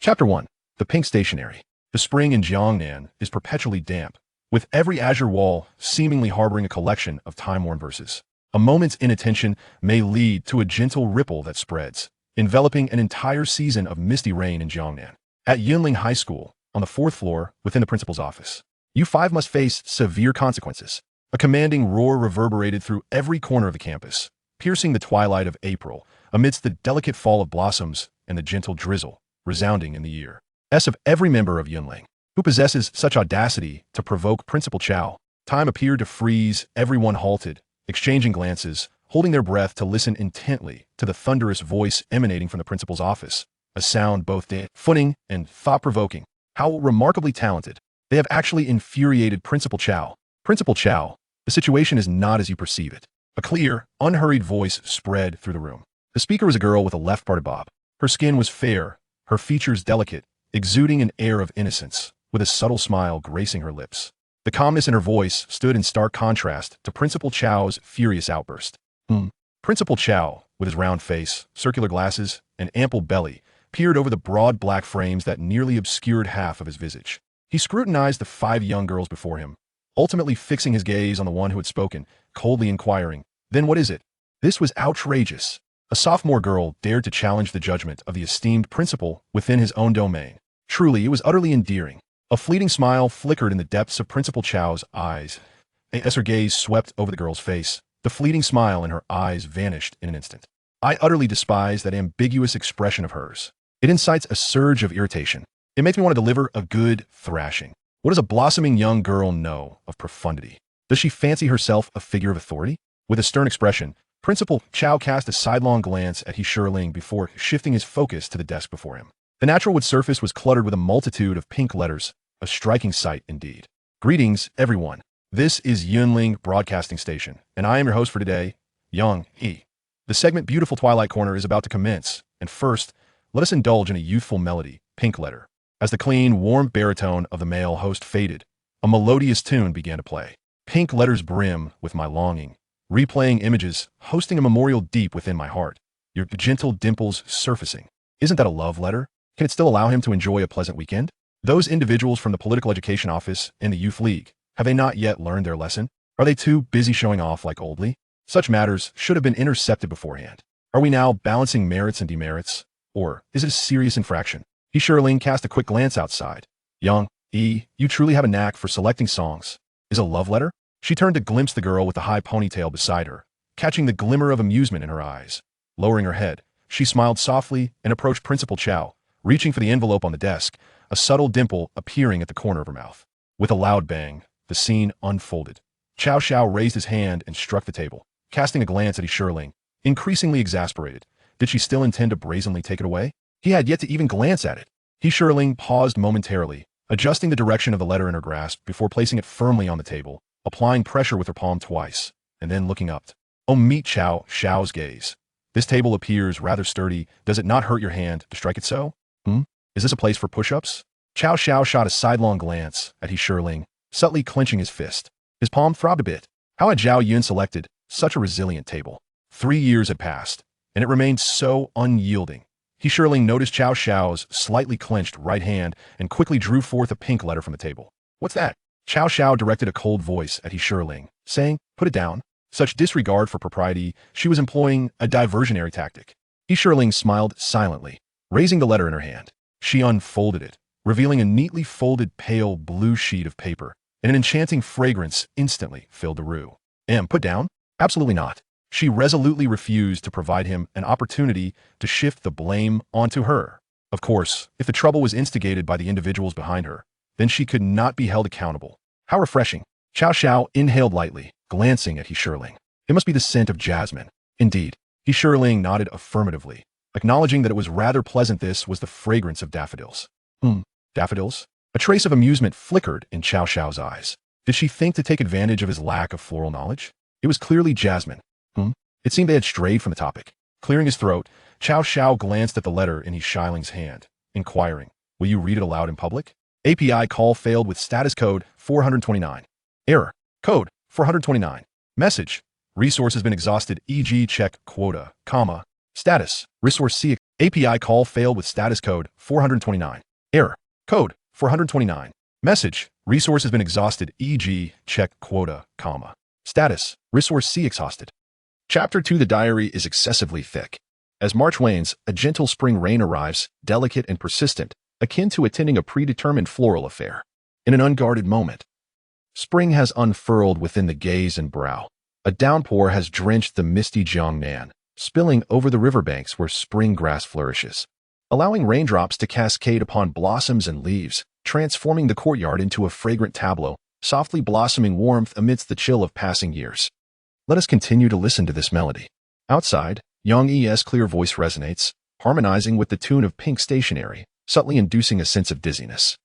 Chapter 1. The Pink Stationery. The spring in Jiangnan is perpetually damp, with every azure wall seemingly harboring a collection of time-worn verses. A moment's inattention may lead to a gentle ripple that spreads, enveloping an entire season of misty rain in Jiangnan. At Yunling High School, on the 4th floor within the principal's office, you 5 must face severe consequences. A commanding roar reverberated through every corner of the campus, piercing the twilight of April amidst the delicate fall of blossoms and the gentle drizzle resounding in the ears of every member of Yunling, who possesses such audacity to provoke Principal Cao. Time appeared to freeze, everyone halted, exchanging glances, holding their breath to listen intently to the thunderous voice emanating from the principal's office, a sound both deafening and thought-provoking. How remarkably talented. They have actually infuriated Principal Cao. Principal Cao, the situation is not as you perceive it. A clear, unhurried voice spread through the room. The speaker was a girl with a left-parted bob. Her skin was fair, her features delicate, exuding an air of innocence, with a subtle smile gracing her lips. The calmness in her voice stood in stark contrast to Principal Cao's furious outburst. Principal Cao, with his round face, circular glasses, and ample belly, peered over the broad black frames that nearly obscured half of his visage. He scrutinized the 5 young girls before him, ultimately fixing his gaze on the one who had spoken, coldly inquiring, "Then what is it?" This was outrageous. A sophomore girl dared to challenge the judgment of the esteemed principal within his own domain. Truly, it was utterly endearing. A fleeting smile flickered in the depths of Principal Cao's eyes. As her gaze swept over the girl's face, the fleeting smile in her eyes vanished in an instant. I utterly despise that ambiguous expression of hers. It incites a surge of irritation. It makes me want to deliver a good thrashing. What does a blossoming young girl know of profundity? Does she fancy herself a figure of authority? With a stern expression, Principal Cao cast a sidelong glance at Yunling before shifting his focus to the desk before him. The natural wood surface was cluttered with a multitude of pink letters, a striking sight indeed. Greetings, everyone. This is Yunling Broadcasting Station, and I am your host for today, Young He. The segment Beautiful Twilight Corner is about to commence, and first, let us indulge in a youthful melody, Pink Letter. As the clean, warm baritone of the male host faded, a melodious tune began to play. Pink letters brim with my longing, replaying images, hosting a memorial deep within my heart. Your gentle dimples surfacing. Isn't that a love letter? Can it still allow him to enjoy a pleasant weekend? Those individuals from the Political Education Office and the Youth League, have they not yet learned their lesson? Are they too busy showing off like oldly? Such matters should have been intercepted beforehand. Are we now balancing merits and demerits? Or is it a serious infraction? Yunling cast a quick glance outside. Young E, you truly have a knack for selecting songs. Is a love letter? She turned to glimpse the girl with the high ponytail beside her, catching the glimmer of amusement in her eyes. Lowering her head, she smiled softly and approached Principal Cao, reaching for the envelope on the desk, a subtle dimple appearing at the corner of her mouth. With a loud bang, the scene unfolded. Cao raised his hand and struck the table, casting a glance at Yunling, increasingly exasperated. Did she still intend to brazenly take it away? He had yet to even glance at it. Yunling paused momentarily, adjusting the direction of the letter in her grasp before placing it firmly on the table, applying pressure with her palm twice, and then looking up. Oh, meet Cao's gaze. This table appears rather sturdy. Does it not hurt your hand to strike it so? Is this a place for push-ups? Cao shot a sidelong glance at Yunling, subtly clenching his fist. His palm throbbed a bit. How had Zhao Yun selected such a resilient table? 3 years had passed, and it remained so unyielding. Yunling noticed Cao's slightly clenched right hand and quickly drew forth a pink letter from the table. What's that? Cao directed a cold voice at Yunling, saying, "Put it down." Such disregard for propriety, she was employing a diversionary tactic. Yunling smiled silently, raising the letter in her hand. She unfolded it, revealing a neatly folded pale blue sheet of paper, and an enchanting fragrance instantly filled the room. Put down? Absolutely not. She resolutely refused to provide him an opportunity to shift the blame onto her. Of course, if the trouble was instigated by the individuals behind her, then she could not be held accountable. How refreshing. Cao inhaled lightly, glancing at Yunling. It must be the scent of jasmine. Indeed. Yunling nodded affirmatively, acknowledging that it was rather pleasant. This was the fragrance of daffodils. Daffodils? A trace of amusement flickered in Cao's eyes. Did she think to take advantage of his lack of floral knowledge? It was clearly jasmine. It seemed they had strayed from the topic. Clearing his throat, Cao glanced at the letter in Yunling's hand, inquiring, "Will you read it aloud in public?" API call failed with status code 429. Error. Code 429. Message. Resource has been exhausted, e.g. check quota, comma. Status. Resource C. API call failed with status code 429. Error. Code 429. Message. Resource has been exhausted, e.g. check quota, comma. Status. Resource C exhausted. Chapter 2. The diary is excessively thick. As March wanes, a gentle spring rain arrives, delicate and persistent, akin to attending a predetermined floral affair. In an unguarded moment, spring has unfurled within the gaze and brow. A downpour has drenched the misty Jiangnan, spilling over the riverbanks where spring grass flourishes, allowing raindrops to cascade upon blossoms and leaves, transforming the courtyard into a fragrant tableau, softly blossoming warmth amidst the chill of passing years. Let us continue to listen to this melody. Outside, Yang Yi's clear voice resonates, harmonizing with the tune of Pink Stationery, subtly inducing a sense of dizziness.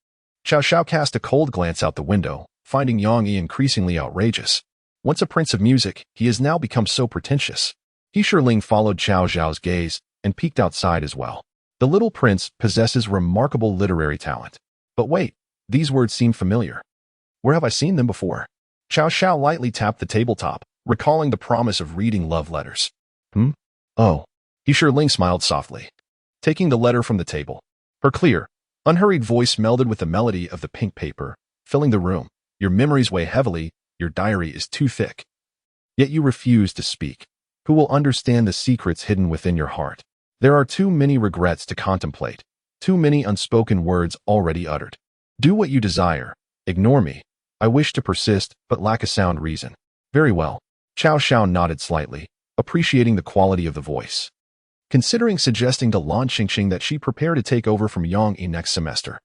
Cao Xiao cast a cold glance out the window, finding Yang Yi increasingly outrageous. Once a prince of music, he has now become so pretentious. Yunling followed Cao Xiao's gaze and peeked outside as well. The little prince possesses remarkable literary talent. But wait, these words seem familiar. Where have I seen them before? Cao Xiao lightly tapped the tabletop, recalling the promise of reading love letters. Oh. Yunling smiled softly, taking the letter from the table. Her clear, unhurried voice melded with the melody of the pink paper, filling the room. Your memories weigh heavily, your diary is too thick. Yet you refuse to speak. Who will understand the secrets hidden within your heart? There are too many regrets to contemplate, too many unspoken words already uttered. Do what you desire. Ignore me. I wish to persist, but lack a sound reason. Very well. Cao Xiao nodded slightly, appreciating the quality of the voice, considering suggesting to Lan Xingxing that she prepare to take over from Yang Yi next semester.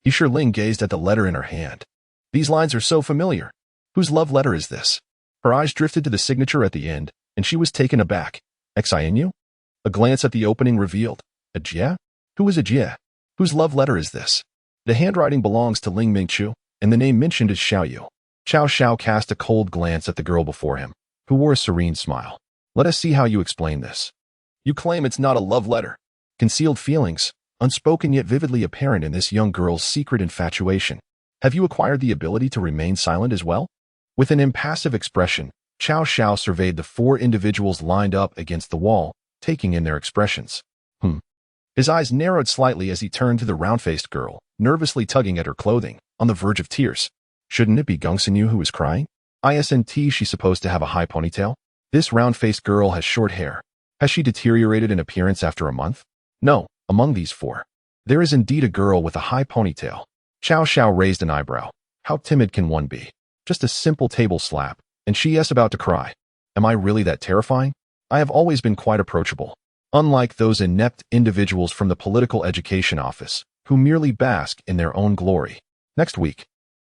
Yunling gazed at the letter in her hand. These lines are so familiar. Whose love letter is this? Her eyes drifted to the signature at the end, and she was taken aback. Xinu? A glance at the opening revealed. A Jie? Who is a Jie? Whose love letter is this? The handwriting belongs to Ling Mingqiu, and the name mentioned is Xiaoyu. Cao Xiao cast a cold glance at the girl before him, who wore a serene smile. Let us see how you explain this. You claim it's not a love letter. Concealed feelings, unspoken yet vividly apparent in this young girl's secret infatuation. Have you acquired the ability to remain silent as well? With an impassive expression, Cao Xiao surveyed the four individuals lined up against the wall, taking in their expressions. His eyes narrowed slightly as he turned to the round-faced girl, nervously tugging at her clothing, on the verge of tears. Shouldn't it be Gongxinyu who is crying? Isn't she supposed to have a high ponytail? This round-faced girl has short hair. Has she deteriorated in appearance after a month? No, among these four, there is indeed a girl with a high ponytail. Cao Xiao raised an eyebrow. How timid can one be? Just a simple table slap, and she is about to cry. Am I really that terrifying? I have always been quite approachable. Unlike those inept individuals from the political education office, who merely bask in their own glory. Next week,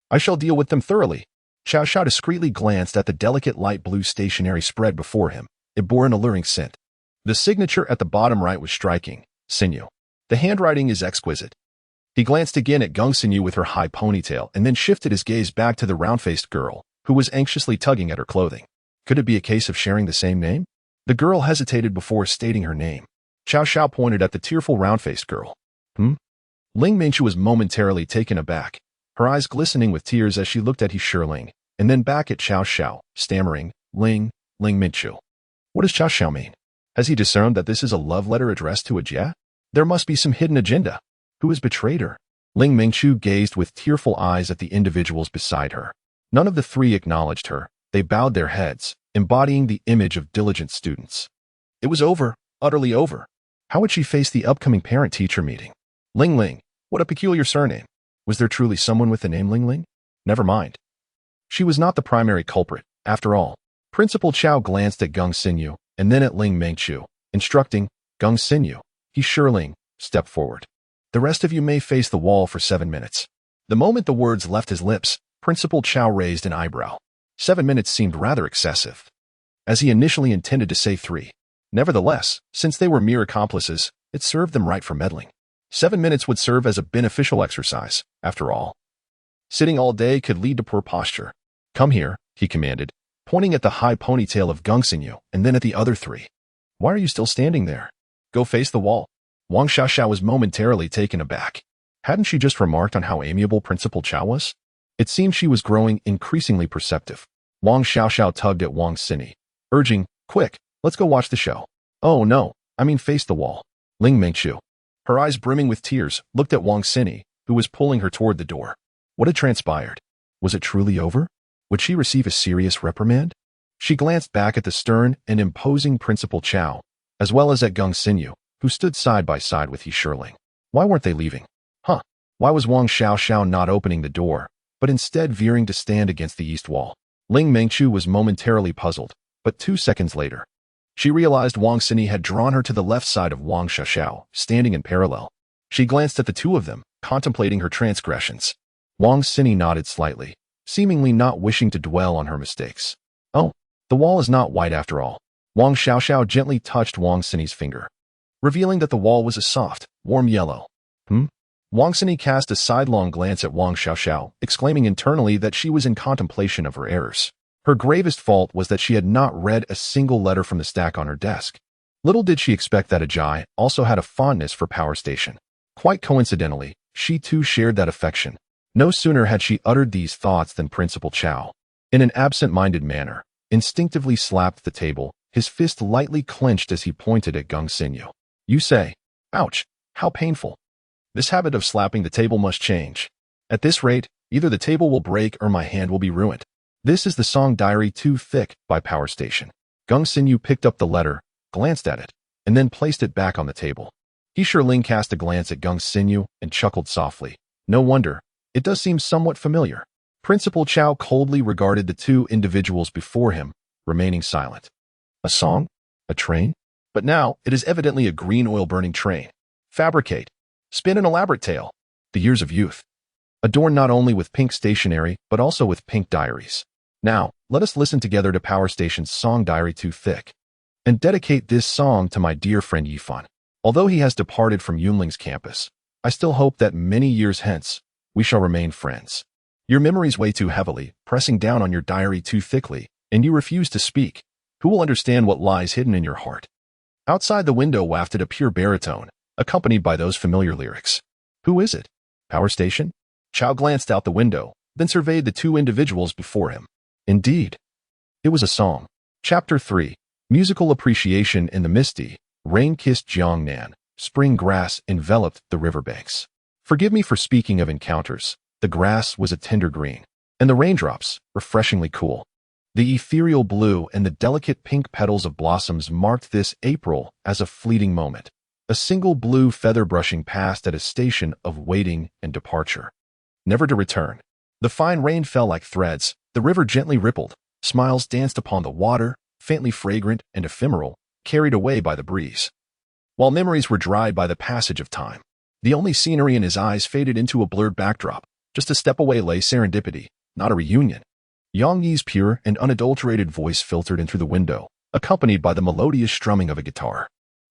I shall deal with them thoroughly. Cao Xiao discreetly glanced at the delicate light blue stationery spread before him. It bore an alluring scent. The signature at the bottom right was striking. Xinyu. The handwriting is exquisite. He glanced again at Gongxinyu with her high ponytail and then shifted his gaze back to the round-faced girl, who was anxiously tugging at her clothing. Could it be a case of sharing the same name? The girl hesitated before stating her name. Cao Xiao pointed at the tearful round-faced girl. Ling Mingqiu was momentarily taken aback, her eyes glistening with tears as she looked at Yunling, and then back at Cao Xiao, stammering, Ling Mingqiu. What does Cao Xiao mean? Has he discerned that this is a love letter addressed to a Jie? There must be some hidden agenda. Who has betrayed her? Ling Mingqiu gazed with tearful eyes at the individuals beside her. None of the three acknowledged her. They bowed their heads, embodying the image of diligent students. It was over, utterly over. How would she face the upcoming parent-teacher meeting? Ling, what a peculiar surname. Was there truly someone with the name Ling? Never mind. She was not the primary culprit, after all. Principal Cao glanced at Gongxinyu, and then at Ling Mingqiu, instructing, Gongxinyu, Yunling, step forward. The rest of you may face the wall for 7 minutes. The moment the words left his lips, Principal Cao raised an eyebrow. 7 minutes seemed rather excessive, as he initially intended to say 3. Nevertheless, since they were mere accomplices, it served them right for meddling. 7 minutes would serve as a beneficial exercise, after all. Sitting all day could lead to poor posture. Come here, he commanded, pointing at the high ponytail of Gongxinyu and then at the other 3. Why are you still standing there? Go face the wall. Wang Xiaoxiao was momentarily taken aback. Hadn't she just remarked on how amiable Principal Cao was? It seemed she was growing increasingly perceptive. Wang Xiaoxiao tugged at Wang Xini, urging, quick, let's go watch the show. Oh no, I mean face the wall. Ling Mengqiu, her eyes brimming with tears, looked at Wang Xini, who was pulling her toward the door. What had transpired? Was it truly over? Would she receive a serious reprimand? She glanced back at the stern and imposing Principal Cao, as well as at Geng Xinyu, who stood side by side with Yunling. Why weren't they leaving? Why was Wang Xiaoxiao not opening the door, but instead veering to stand against the east wall? Ling Mengqiu was momentarily puzzled, but 2 seconds later, she realized Wang Xini had drawn her to the left side of Wang Xiaoxiao, standing in parallel. She glanced at the two of them, contemplating her transgressions. Wang Xini nodded slightly, seemingly not wishing to dwell on her mistakes. Oh, the wall is not white after all. Wang Xiaoxiao gently touched Wang Xini's finger, revealing that the wall was a soft, warm yellow. Wang Xini cast a sidelong glance at Wang Xiaoxiao, exclaiming internally that she was in contemplation of her errors. Her gravest fault was that she had not read a single letter from the stack on her desk. Little did she expect that Ajay also had a fondness for Power Station. Quite coincidentally, she too shared that affection. No sooner had she uttered these thoughts than Principal Cao, in an absent-minded manner, instinctively slapped the table, his fist lightly clenched as he pointed at Geng Xinyu. You say, ouch, how painful. This habit of slapping the table must change. At this rate, either the table will break or my hand will be ruined. This is the song Diary Too Thick by Power Station. Geng Xinyu picked up the letter, glanced at it, and then placed it back on the table. Yunling cast a glance at Geng Xinyu and chuckled softly. No wonder, it does seem somewhat familiar. Principal Cao coldly regarded the two individuals before him, remaining silent. A song? A train? But now, it is evidently a green oil-burning train. Fabricate. Spin an elaborate tale. The years of youth. Adorned not only with pink stationery, but also with pink diaries. Now, let us listen together to Power Station's song Diary Too Thick, and dedicate this song to my dear friend Yifan. Although he has departed from Yunling's campus, I still hope that many years hence, we shall remain friends. Your memories weigh too heavily, pressing down on your diary too thickly, and you refuse to speak. Who will understand what lies hidden in your heart? Outside the window wafted a pure baritone, accompanied by those familiar lyrics. Who is it? Power Station? Cao glanced out the window, then surveyed the two individuals before him. Indeed, it was a song. Chapter 3. Musical Appreciation in the Misty, Rain-Kissed Jiangnan, spring grass enveloped the riverbanks. Forgive me for speaking of encounters. The grass was a tender green, and the raindrops, refreshingly cool. The ethereal blue and the delicate pink petals of blossoms marked this April as a fleeting moment. A single blue feather brushing past at a station of waiting and departure, never to return. The fine rain fell like threads, the river gently rippled, smiles danced upon the water, faintly fragrant and ephemeral, carried away by the breeze. While memories were dried by the passage of time, the only scenery in his eyes faded into a blurred backdrop. Just a step away lay serendipity, not a reunion. Yang Yi's pure and unadulterated voice filtered in through the window, accompanied by the melodious strumming of a guitar.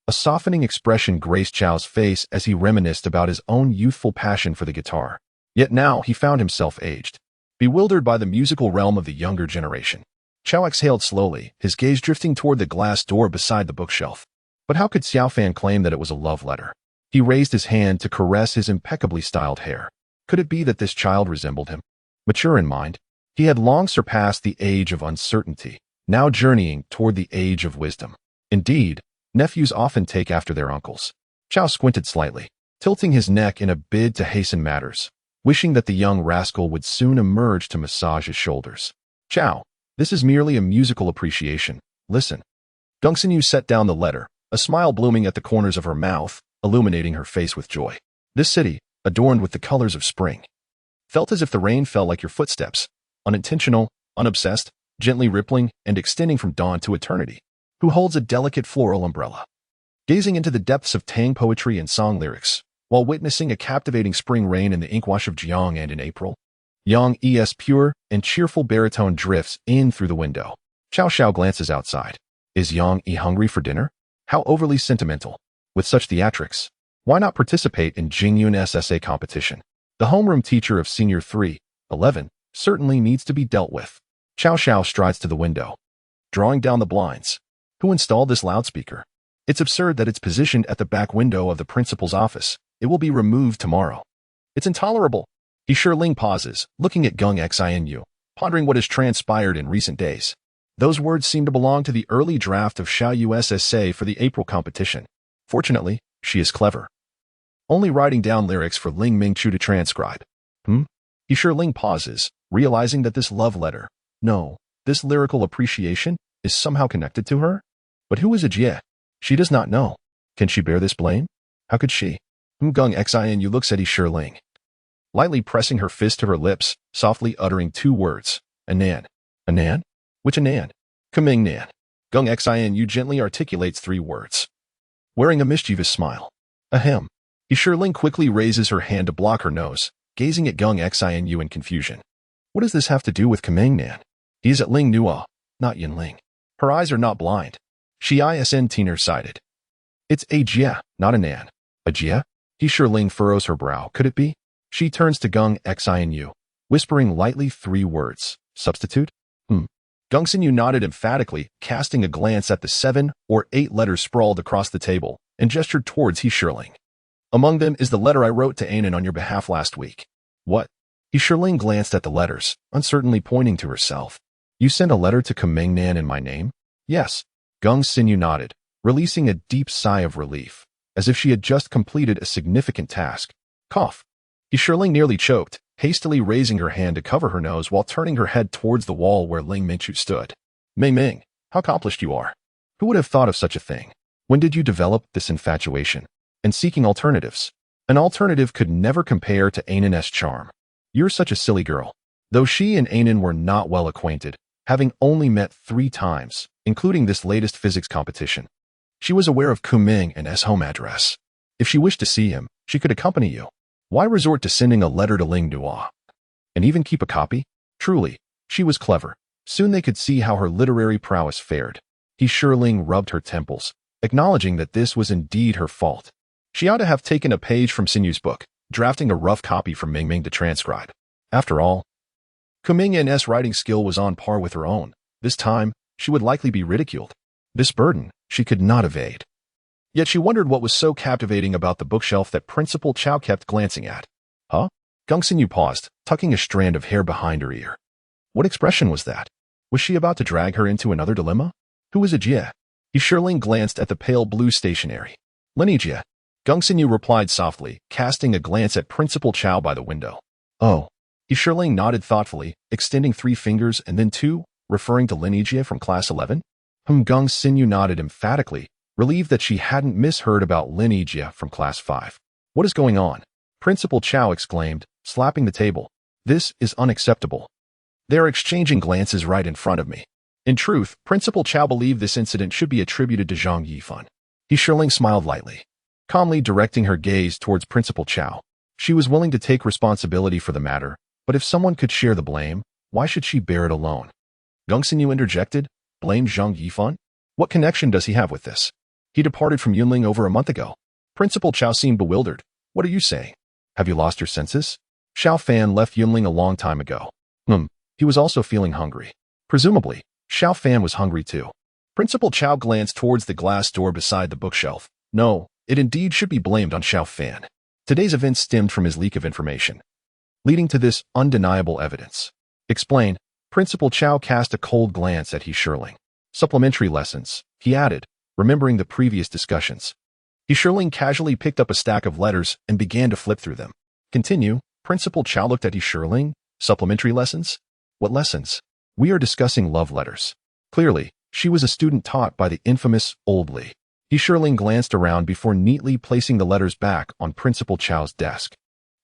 A softening expression graced Chao's face as he reminisced about his own youthful passion for the guitar. Yet now he found himself aged, bewildered by the musical realm of the younger generation. Cao exhaled slowly, his gaze drifting toward the glass door beside the bookshelf. But how could Xiaofan claim that it was a love letter? He raised his hand to caress his impeccably styled hair. Could it be that this child resembled him? Mature in mind, he had long surpassed the age of uncertainty, now journeying toward the age of wisdom. Indeed, nephews often take after their uncles. Cao squinted slightly, tilting his neck in a bid to hasten matters, wishing that the young rascal would soon emerge to massage his shoulders. Cao, this is merely a musical appreciation. Listen. Geng Xinyu set down the letter, a smile blooming at the corners of her mouth, illuminating her face with joy. This city, adorned with the colors of spring, felt as if the rain fell like your footsteps, unintentional, unobsessed, gently rippling and extending from dawn to eternity. Who holds a delicate floral umbrella, gazing into the depths of Tang poetry and song lyrics, while witnessing a captivating spring rain in the inkwash of Jiang and in April. Yang Yi's pure and cheerful baritone drifts in through the window. Cao Xiao glances outside. Is Yang Yi hungry for dinner? How overly sentimental. With such theatrics, why not participate in Jingyun's essay competition? The homeroom teacher of Senior 311 certainly needs to be dealt with. Cao Xiao strides to the window, drawing down the blinds. Who installed this loudspeaker? It's absurd that it's positioned at the back window of the principal's office. It will be removed tomorrow. It's intolerable. Yunling pauses, looking at Geng Xinyu, pondering what has transpired in recent days. Those words seem to belong to the early draft of Xiaoyu's essay for the April competition. Fortunately, She is clever. Only writing down lyrics for Ling Mingchu to transcribe. Yunling pauses, realizing that this love letter, no, this lyrical appreciation, is somehow connected to her? But who is Jie? She does not know. Can she bear this blame? How could she? Gung Xin Yu looks at Yunling, lightly pressing her fist to her lips, softly uttering two words. Anan. Anan? Which Anan? Kaming Nan. Gung Xin Yu gently articulates three words, wearing a mischievous smile. Ahem. Yunling quickly raises her hand to block her nose, gazing at Gung Xin Yu in confusion. What does this have to do with Kaming Nan? He is at Ling Nua, not Yunling. Her eyes are not blind. She isn teeter-sided. It's a Jia, not a Nan. A Jia? Yunling furrows her brow. Could it be? She turns to Gung Xin Yu, whispering lightly three words. Substitute? Gung Xin Yu nodded emphatically, casting a glance at the 7 or 8 letters sprawled across the table, and gestured towards Yunling. Among them is the letter I wrote to Anan on your behalf last week. What? Yunling glanced at the letters, uncertainly pointing to herself. You sent a letter to Kaming Nan in my name? Yes. Gung Xin Yu nodded, releasing a deep sigh of relief, as if she had just completed a significant task. Cough. Yunling nearly choked, hastily raising her hand to cover her nose while turning her head towards the wall where Ling Mingchu stood. Ming Ming, how accomplished you are. Who would have thought of such a thing? When did you develop this infatuation? And seeking alternatives. An alternative could never compare to Anan's charm. You're such a silly girl. Though she and Anan were not well acquainted, having only met 3 times, including this latest physics competition, she was aware of Kuming and his home address. If she wished to see him, she could accompany you. Why resort to sending a letter to Ling Nua? And even keep a copy? Truly, she was clever. Soon they could see how her literary prowess fared. Yunling rubbed her temples, acknowledging that this was indeed her fault. She ought to have taken a page from Sinyu's book, drafting a rough copy for Ming Ming to transcribe. After all, Kuming's writing skill was on par with her own. This time, she would likely be ridiculed. This burden, she could not evade. Yet she wondered what was so captivating about the bookshelf that Principal Cao kept glancing at. Huh? Gung Xin Yu paused, tucking a strand of hair behind her ear. What expression was that? Was she about to drag her into another dilemma? Who was Jie? Yunling glanced at the pale blue stationery. Lenny Jie. Gung Xin Yu replied softly, casting a glance at Principal Cao by the window. Oh. Yunling nodded thoughtfully, extending 3 fingers and then 2, referring to Lenny Jie from class 11. Gung Xin Yu nodded emphatically, relieved that she hadn't misheard about Lin Yijia from class 5. What is going on? Principal Cao exclaimed, slapping the table. This is unacceptable. They are exchanging glances right in front of me. In truth, Principal Cao believed this incident should be attributed to Zhang Yifan. Yunling smiled lightly, calmly directing her gaze towards Principal Cao. She was willing to take responsibility for the matter, but if someone could share the blame, why should she bear it alone? Gung Xin Yu interjected, blame Zhang Yifan? What connection does he have with this? He departed from Yunling over a month ago. Principal Cao seemed bewildered. What are you saying? Have you lost your senses? Xiao Fan left Yunling a long time ago. He was also feeling hungry. Presumably, Xiao Fan was hungry too. Principal Cao glanced towards the glass door beside the bookshelf. No, it indeed should be blamed on Xiao Fan. Today's events stemmed from his leak of information, leading to this undeniable evidence. Explain. Principal Cao cast a cold glance at Yunling. Supplementary lessons, he added, remembering the previous discussions. Yunling casually picked up a stack of letters and began to flip through them. Continue. Principal Cao looked at Yunling. Supplementary lessons? What lessons? We are discussing love letters. Clearly, she was a student taught by the infamous Old Li. Yunling glanced around before neatly placing the letters back on Principal Chao's desk.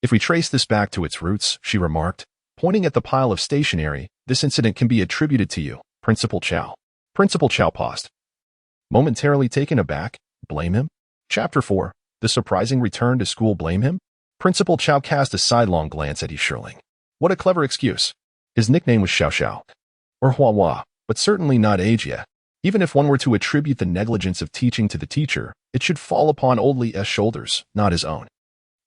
If we trace this back to its roots, she remarked, pointing at the pile of stationery, this incident can be attributed to you, Principal Cao. Principal Cao paused. Momentarily taken aback, blame him? Chapter 4. The surprising return to school. Blame him? Principal Cao cast a sidelong glance at Yunling. What a clever excuse. His nickname was Xiao Xiao, or Hua Hua, but certainly not Ajia. Even if one were to attribute the negligence of teaching to the teacher, it should fall upon Old Li's shoulders, not his own.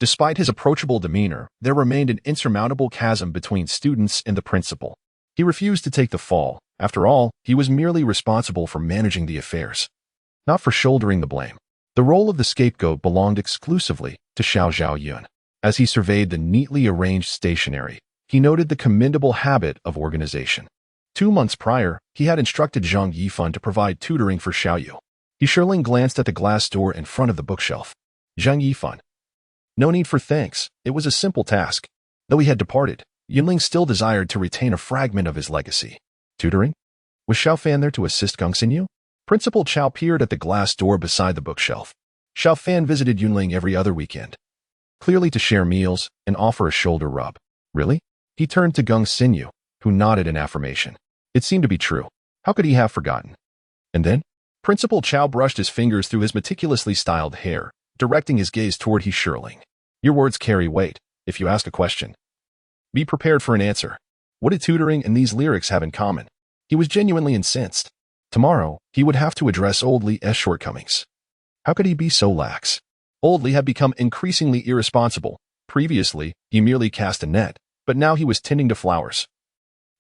Despite his approachable demeanor, there remained an insurmountable chasm between students and the principal. He refused to take the fall. After all, he was merely responsible for managing the affairs, not for shouldering the blame. The role of the scapegoat belonged exclusively to Xiao Zhaoyun. As he surveyed the neatly arranged stationery, he noted the commendable habit of organization. 2 months prior, he had instructed Zhang Yifan to provide tutoring for Xiaoyu. Yunling glanced at the glass door in front of the bookshelf. Zhang Yifan. No need for thanks. It was a simple task. Though he had departed, Yunling still desired to retain a fragment of his legacy. Tutoring? Was Xiaofan there to assist Gongxinyu? Principal Cao peered at the glass door beside the bookshelf. Xiaofan visited Yunling every other weekend, clearly to share meals and offer a shoulder rub. Really? He turned to Gongxinyu, who nodded in affirmation. It seemed to be true. How could he have forgotten? And then? Principal Cao brushed his fingers through his meticulously styled hair, directing his gaze toward Yunling. Your words carry weight. If you ask a question, be prepared for an answer. What did tutoring and these lyrics have in common? He was genuinely incensed. Tomorrow, he would have to address Old Li's shortcomings. How could he be so lax? Old Li had become increasingly irresponsible. Previously, he merely cast a net, but now he was tending to flowers,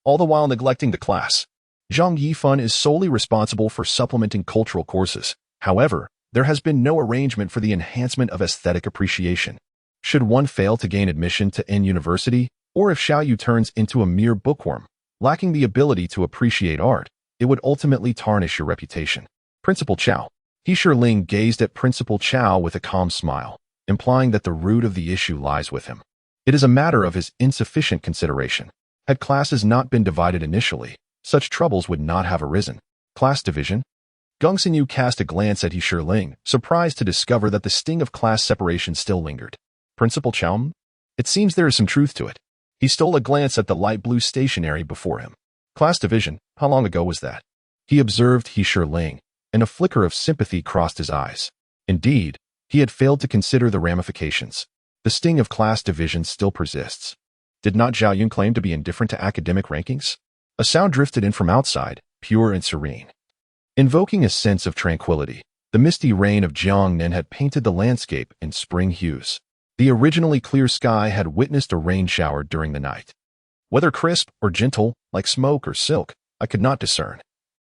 all the while neglecting the class. Zhang Yifan is solely responsible for supplementing cultural courses. However, there has been no arrangement for the enhancement of aesthetic appreciation. Should one fail to gain admission to N University, or if Xiaoyu turns into a mere bookworm, lacking the ability to appreciate art, it would ultimately tarnish your reputation. Principal Cao. Yunling gazed at Principal Cao with a calm smile, implying that the root of the issue lies with him. It is a matter of his insufficient consideration. Had classes not been divided initially, such troubles would not have arisen. Class division? Gongxinyu cast a glance at Yunling, surprised to discover that the sting of class separation still lingered. Principal Cao? It seems there is some truth to it. He stole a glance at the light blue stationery before him. Class division, how long ago was that? He observed Yunling, and a flicker of sympathy crossed his eyes. Indeed, he had failed to consider the ramifications. The sting of class division still persists. Did not Zhao Yun claim to be indifferent to academic rankings? A sound drifted in from outside, pure and serene, invoking a sense of tranquility. The misty rain of Jiangnan had painted the landscape in spring hues. The originally clear sky had witnessed a rain shower during the night. Whether crisp or gentle, like smoke or silk, I could not discern.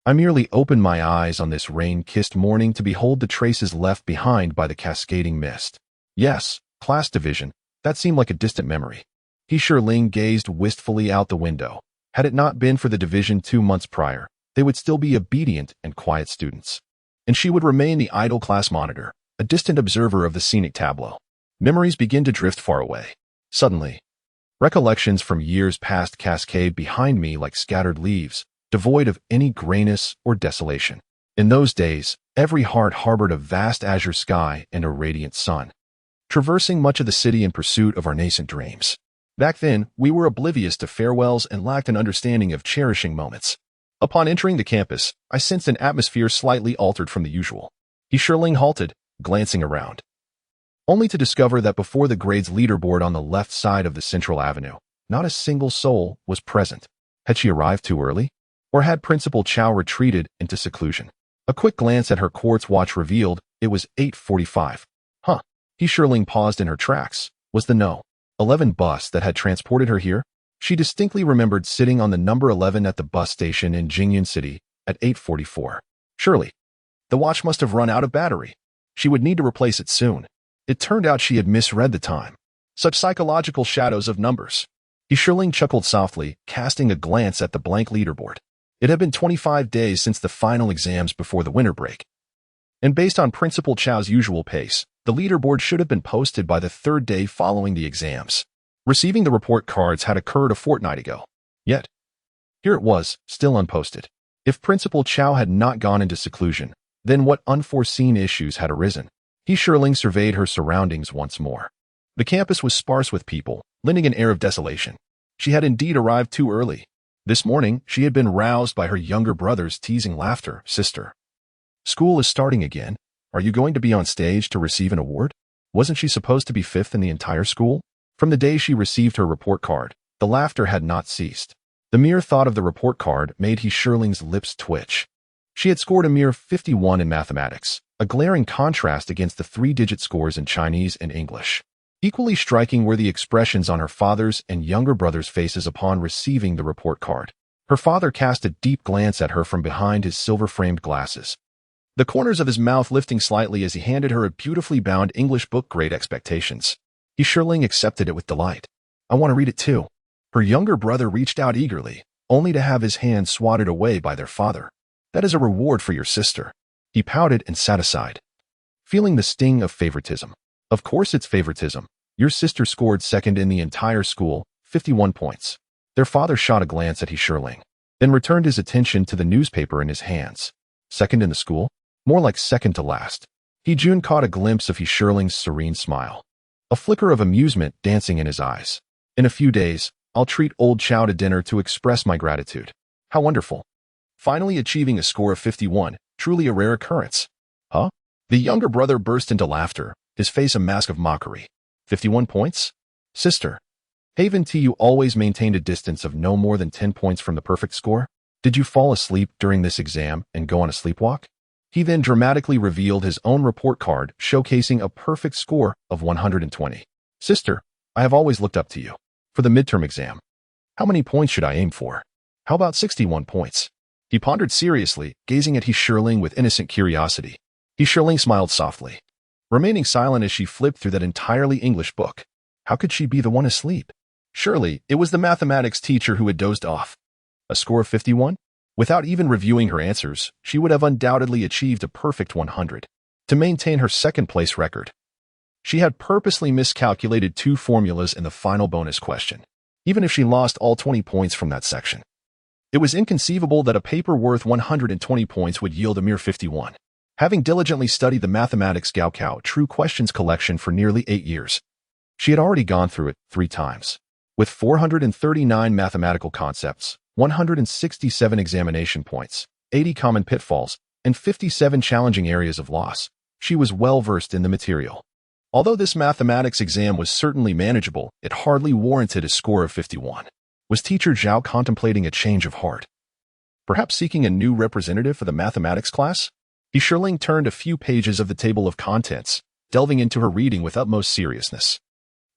I merely opened my eyes on this rain-kissed morning to behold the traces left behind by the cascading mist. Yes, class division, that seemed like a distant memory. Yunling gazed wistfully out the window. Had it not been for the division 2 months prior, they would still be obedient and quiet students. And she would remain the idle class monitor, a distant observer of the scenic tableau. Memories begin to drift far away. Suddenly, recollections from years past cascade behind me like scattered leaves, devoid of any grayness or desolation. In those days, every heart harbored a vast azure sky and a radiant sun, traversing much of the city in pursuit of our nascent dreams. Back then, we were oblivious to farewells and lacked an understanding of cherishing moments. Upon entering the campus, I sensed an atmosphere slightly altered from the usual. Yunling halted, glancing around, only to discover that before the grades leaderboard on the left side of the central avenue, not a single soul was present. Had she arrived too early? Or had Principal Cao retreated into seclusion? A quick glance at her quartz watch revealed it was 8:45. Yunling paused in her tracks. Was the No. 11 bus that had transported her here? She distinctly remembered sitting on the number 11 at the bus station in Jingyun City at 8:44. Surely, the watch must have run out of battery. She would need to replace it soon. It turned out she had misread the time. Such psychological shadows of numbers. Yunling chuckled softly, casting a glance at the blank leaderboard. It had been 25 days since the final exams before the winter break. And based on Principal Cao's usual pace, the leaderboard should have been posted by the 3rd day following the exams. Receiving the report cards had occurred a fortnight ago. Yet, here it was, still unposted. If Principal Cao had not gone into seclusion, then what unforeseen issues had arisen? Yunling surveyed her surroundings once more. The campus was sparse with people, lending an air of desolation. She had indeed arrived too early. This morning, she had been roused by her younger brother's teasing laughter. Sister, school is starting again. Are you going to be on stage to receive an award? Wasn't she supposed to be 5th in the entire school? From the day she received her report card, the laughter had not ceased. The mere thought of the report card made Yunling's lips twitch. She had scored a mere 51 in mathematics, a glaring contrast against the 3-digit scores in Chinese and English. Equally striking were the expressions on her father's and younger brother's faces upon receiving the report card. Her father cast a deep glance at her from behind his silver-framed glasses, the corners of his mouth lifting slightly as he handed her a beautifully bound English book, Great Expectations. Yunling accepted it with delight. I want to read it too. Her younger brother reached out eagerly, only to have his hand swatted away by their father. That is a reward for your sister. He pouted and sat aside, feeling the sting of favoritism. Of course it's favoritism. Your sister scored second in the entire school, 51 points. Their father shot a glance at Yunling, then returned his attention to the newspaper in his hands. Second in the school? More like second to last. Jun caught a glimpse of Yunling's serene smile, a flicker of amusement dancing in his eyes. In a few days, I'll treat old Cao to dinner to express my gratitude. How wonderful. Finally achieving a score of 51, truly a rare occurrence. Huh? The younger brother burst into laughter, his face a mask of mockery. 51 points? Sister. Haven't you always maintained a distance of no more than 10 points from the perfect score? Did you fall asleep during this exam and go on a sleepwalk? He then dramatically revealed his own report card, showcasing a perfect score of 120. Sister, I have always looked up to you. For the midterm exam, how many points should I aim for? How about 61 points? He pondered seriously, gazing at Yunling with innocent curiosity. Yunling smiled softly, remaining silent as she flipped through that entirely English book. How could she be the one asleep? Surely, it was the mathematics teacher who had dozed off. A score of 51? Without even reviewing her answers, she would have undoubtedly achieved a perfect 100 to maintain her second-place record. She had purposely miscalculated 2 formulas in the final bonus question, even if she lost all 20 points from that section. It was inconceivable that a paper worth 120 points would yield a mere 51. Having diligently studied the Mathematics Cao True Questions collection for nearly 8 years, she had already gone through it 3 times. With 439 mathematical concepts, 167 examination points, 80 common pitfalls, and 57 challenging areas of loss, she was well-versed in the material. Although this mathematics exam was certainly manageable, it hardly warranted a score of 51. Was Teacher Zhao contemplating a change of heart? Perhaps seeking a new representative for the mathematics class? Yunling turned a few pages of the table of contents, delving into her reading with utmost seriousness.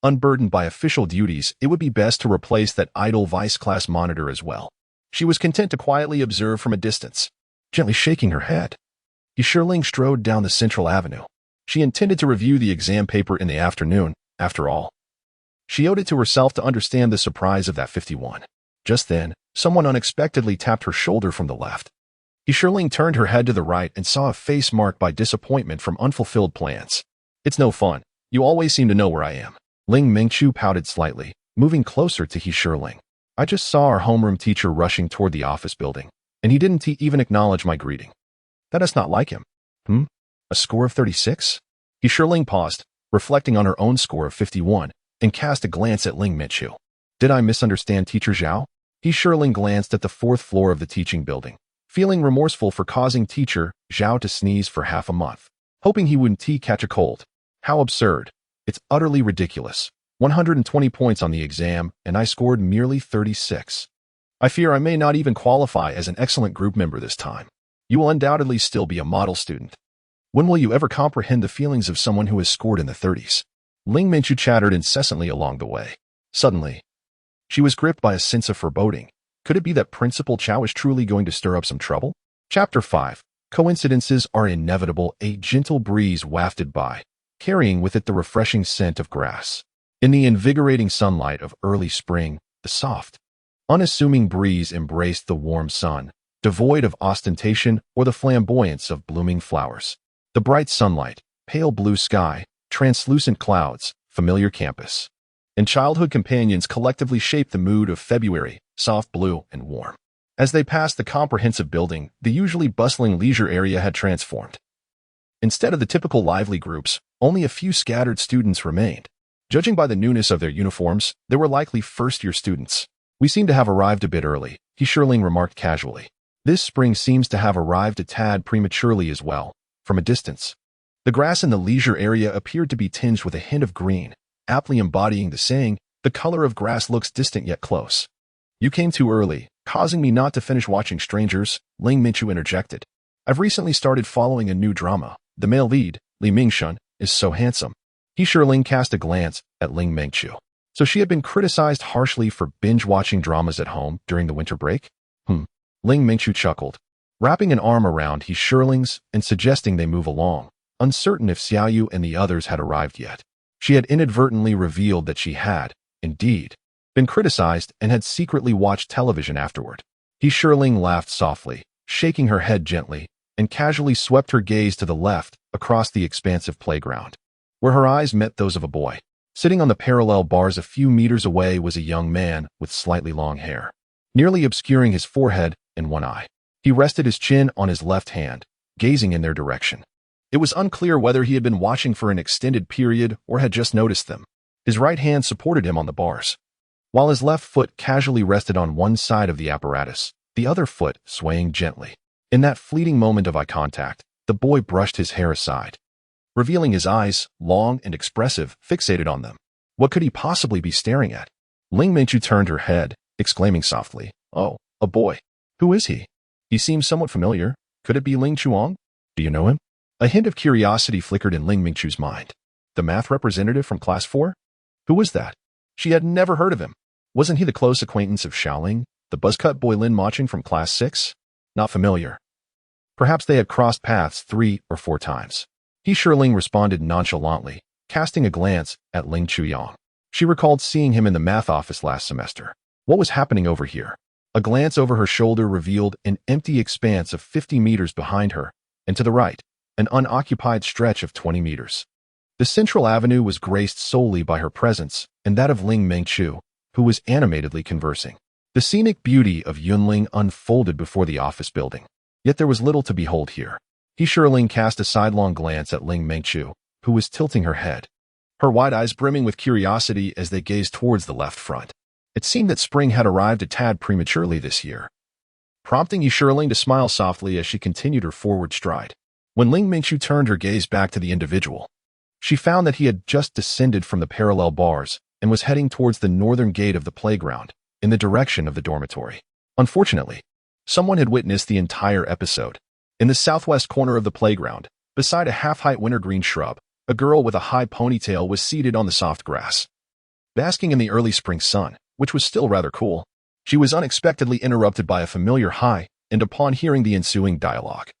Unburdened by official duties, it would be best to replace that idle vice-class monitor as well. She was content to quietly observe from a distance, gently shaking her head. Yunling strode down the central avenue. She intended to review the exam paper in the afternoon, after all. She owed it to herself to understand the surprise of that 51. Just then, someone unexpectedly tapped her shoulder from the left. Yunling turned her head to the right and saw a face marked by disappointment from unfulfilled plans. It's no fun. You always seem to know where I am. Ling Mingqiu pouted slightly, moving closer to Yunling. I just saw our homeroom teacher rushing toward the office building, and he didn't even acknowledge my greeting. That is not like him. A score of 36? Yunling paused, reflecting on her own score of 51, and cast a glance at Ling Mingqiu. Did I misunderstand Teacher Zhao? Yunling glanced at the 4th floor of the teaching building, feeling remorseful for causing Teacher Zhao to sneeze for half a month, hoping he wouldn't catch a cold. How absurd. It's utterly ridiculous. 120 points on the exam, and I scored merely 36. I fear I may not even qualify as an excellent group member this time. You will undoubtedly still be a model student. When will you ever comprehend the feelings of someone who has scored in the 30s? Ling Mingqiu chattered incessantly along the way. Suddenly, she was gripped by a sense of foreboding. Could it be that Principal Cao is truly going to stir up some trouble? Chapter 5. Coincidences are inevitable. A gentle breeze wafted by, carrying with it the refreshing scent of grass. In the invigorating sunlight of early spring, the soft, unassuming breeze embraced the warm sun, devoid of ostentation or the flamboyance of blooming flowers. The bright sunlight, pale blue sky, translucent clouds, familiar campus, and childhood companions collectively shaped the mood of February, soft blue and warm. As they passed the comprehensive building, the usually bustling leisure area had transformed. Instead of the typical lively groups, only a few scattered students remained. Judging by the newness of their uniforms, they were likely first-year students. We seem to have arrived a bit early, Yunling remarked casually. This spring seems to have arrived a tad prematurely as well, from a distance. The grass in the leisure area appeared to be tinged with a hint of green, aptly embodying the saying, the color of grass looks distant yet close. You came too early, causing me not to finish watching Strangers, Ling Mingqiu interjected. I've recently started following a new drama. The male lead, Li Mingshun, is so handsome. Yunling cast a glance at Ling Mingqiu. So she had been criticized harshly for binge-watching dramas at home during the winter break? Ling Mingqiu chuckled, wrapping an arm around Yunling's and suggesting they move along, uncertain if Xiaoyu and the others had arrived yet. She had inadvertently revealed that she had, indeed, been criticized and had secretly watched television afterward. Yunling laughed softly, shaking her head gently. and casually swept her gaze to the left across the expansive playground, where her eyes met those of a boy. Sitting on the parallel bars a few meters away was a young man with slightly long hair, nearly obscuring his forehead and one eye. He rested his chin on his left hand, gazing in their direction. It was unclear whether he had been watching for an extended period or had just noticed them. His right hand supported him on the bars, while his left foot casually rested on one side of the apparatus, the other foot swaying gently. In that fleeting moment of eye contact, the boy brushed his hair aside, revealing his eyes, long and expressive, fixated on them. What could he possibly be staring at? Ling Mingqiu turned her head, exclaiming softly, "Oh, a boy. Who is he? He seems somewhat familiar. Could it be Ling Chuang? Do you know him?" A hint of curiosity flickered in Ling Mingqiu's mind. The math representative from Class 4? Who was that? She had never heard of him. Wasn't he the close acquaintance of Xiaoling, the buzzcut boy Lin Maching from Class 6? Not familiar. Perhaps they had crossed paths 3 or 4 times. He Shirling responded nonchalantly, casting a glance at Ling Chuyang. She recalled seeing him in the math office last semester. What was happening over here? A glance over her shoulder revealed an empty expanse of 50 meters behind her, and to the right, an unoccupied stretch of 20 meters. The central avenue was graced solely by her presence and that of Ling Mingqiu, who was animatedly conversing. The scenic beauty of Yunling unfolded before the office building. Yet there was little to behold here. He Shirling cast a sidelong glance at Ling Mingqiu, who was tilting her head, her wide eyes brimming with curiosity as they gazed towards the left front. It seemed that spring had arrived a tad prematurely this year, prompting Yi Shirling to smile softly as she continued her forward stride. When Ling Mingqiu turned her gaze back to the individual, she found that he had just descended from the parallel bars and was heading towards the northern gate of the playground, in the direction of the dormitory. Unfortunately, someone had witnessed the entire episode. In the southwest corner of the playground, beside a half-height wintergreen shrub, a girl with a high ponytail was seated on the soft grass, basking in the early spring sun, which was still rather cool. She was unexpectedly interrupted by a familiar hi, and upon hearing the ensuing dialogue,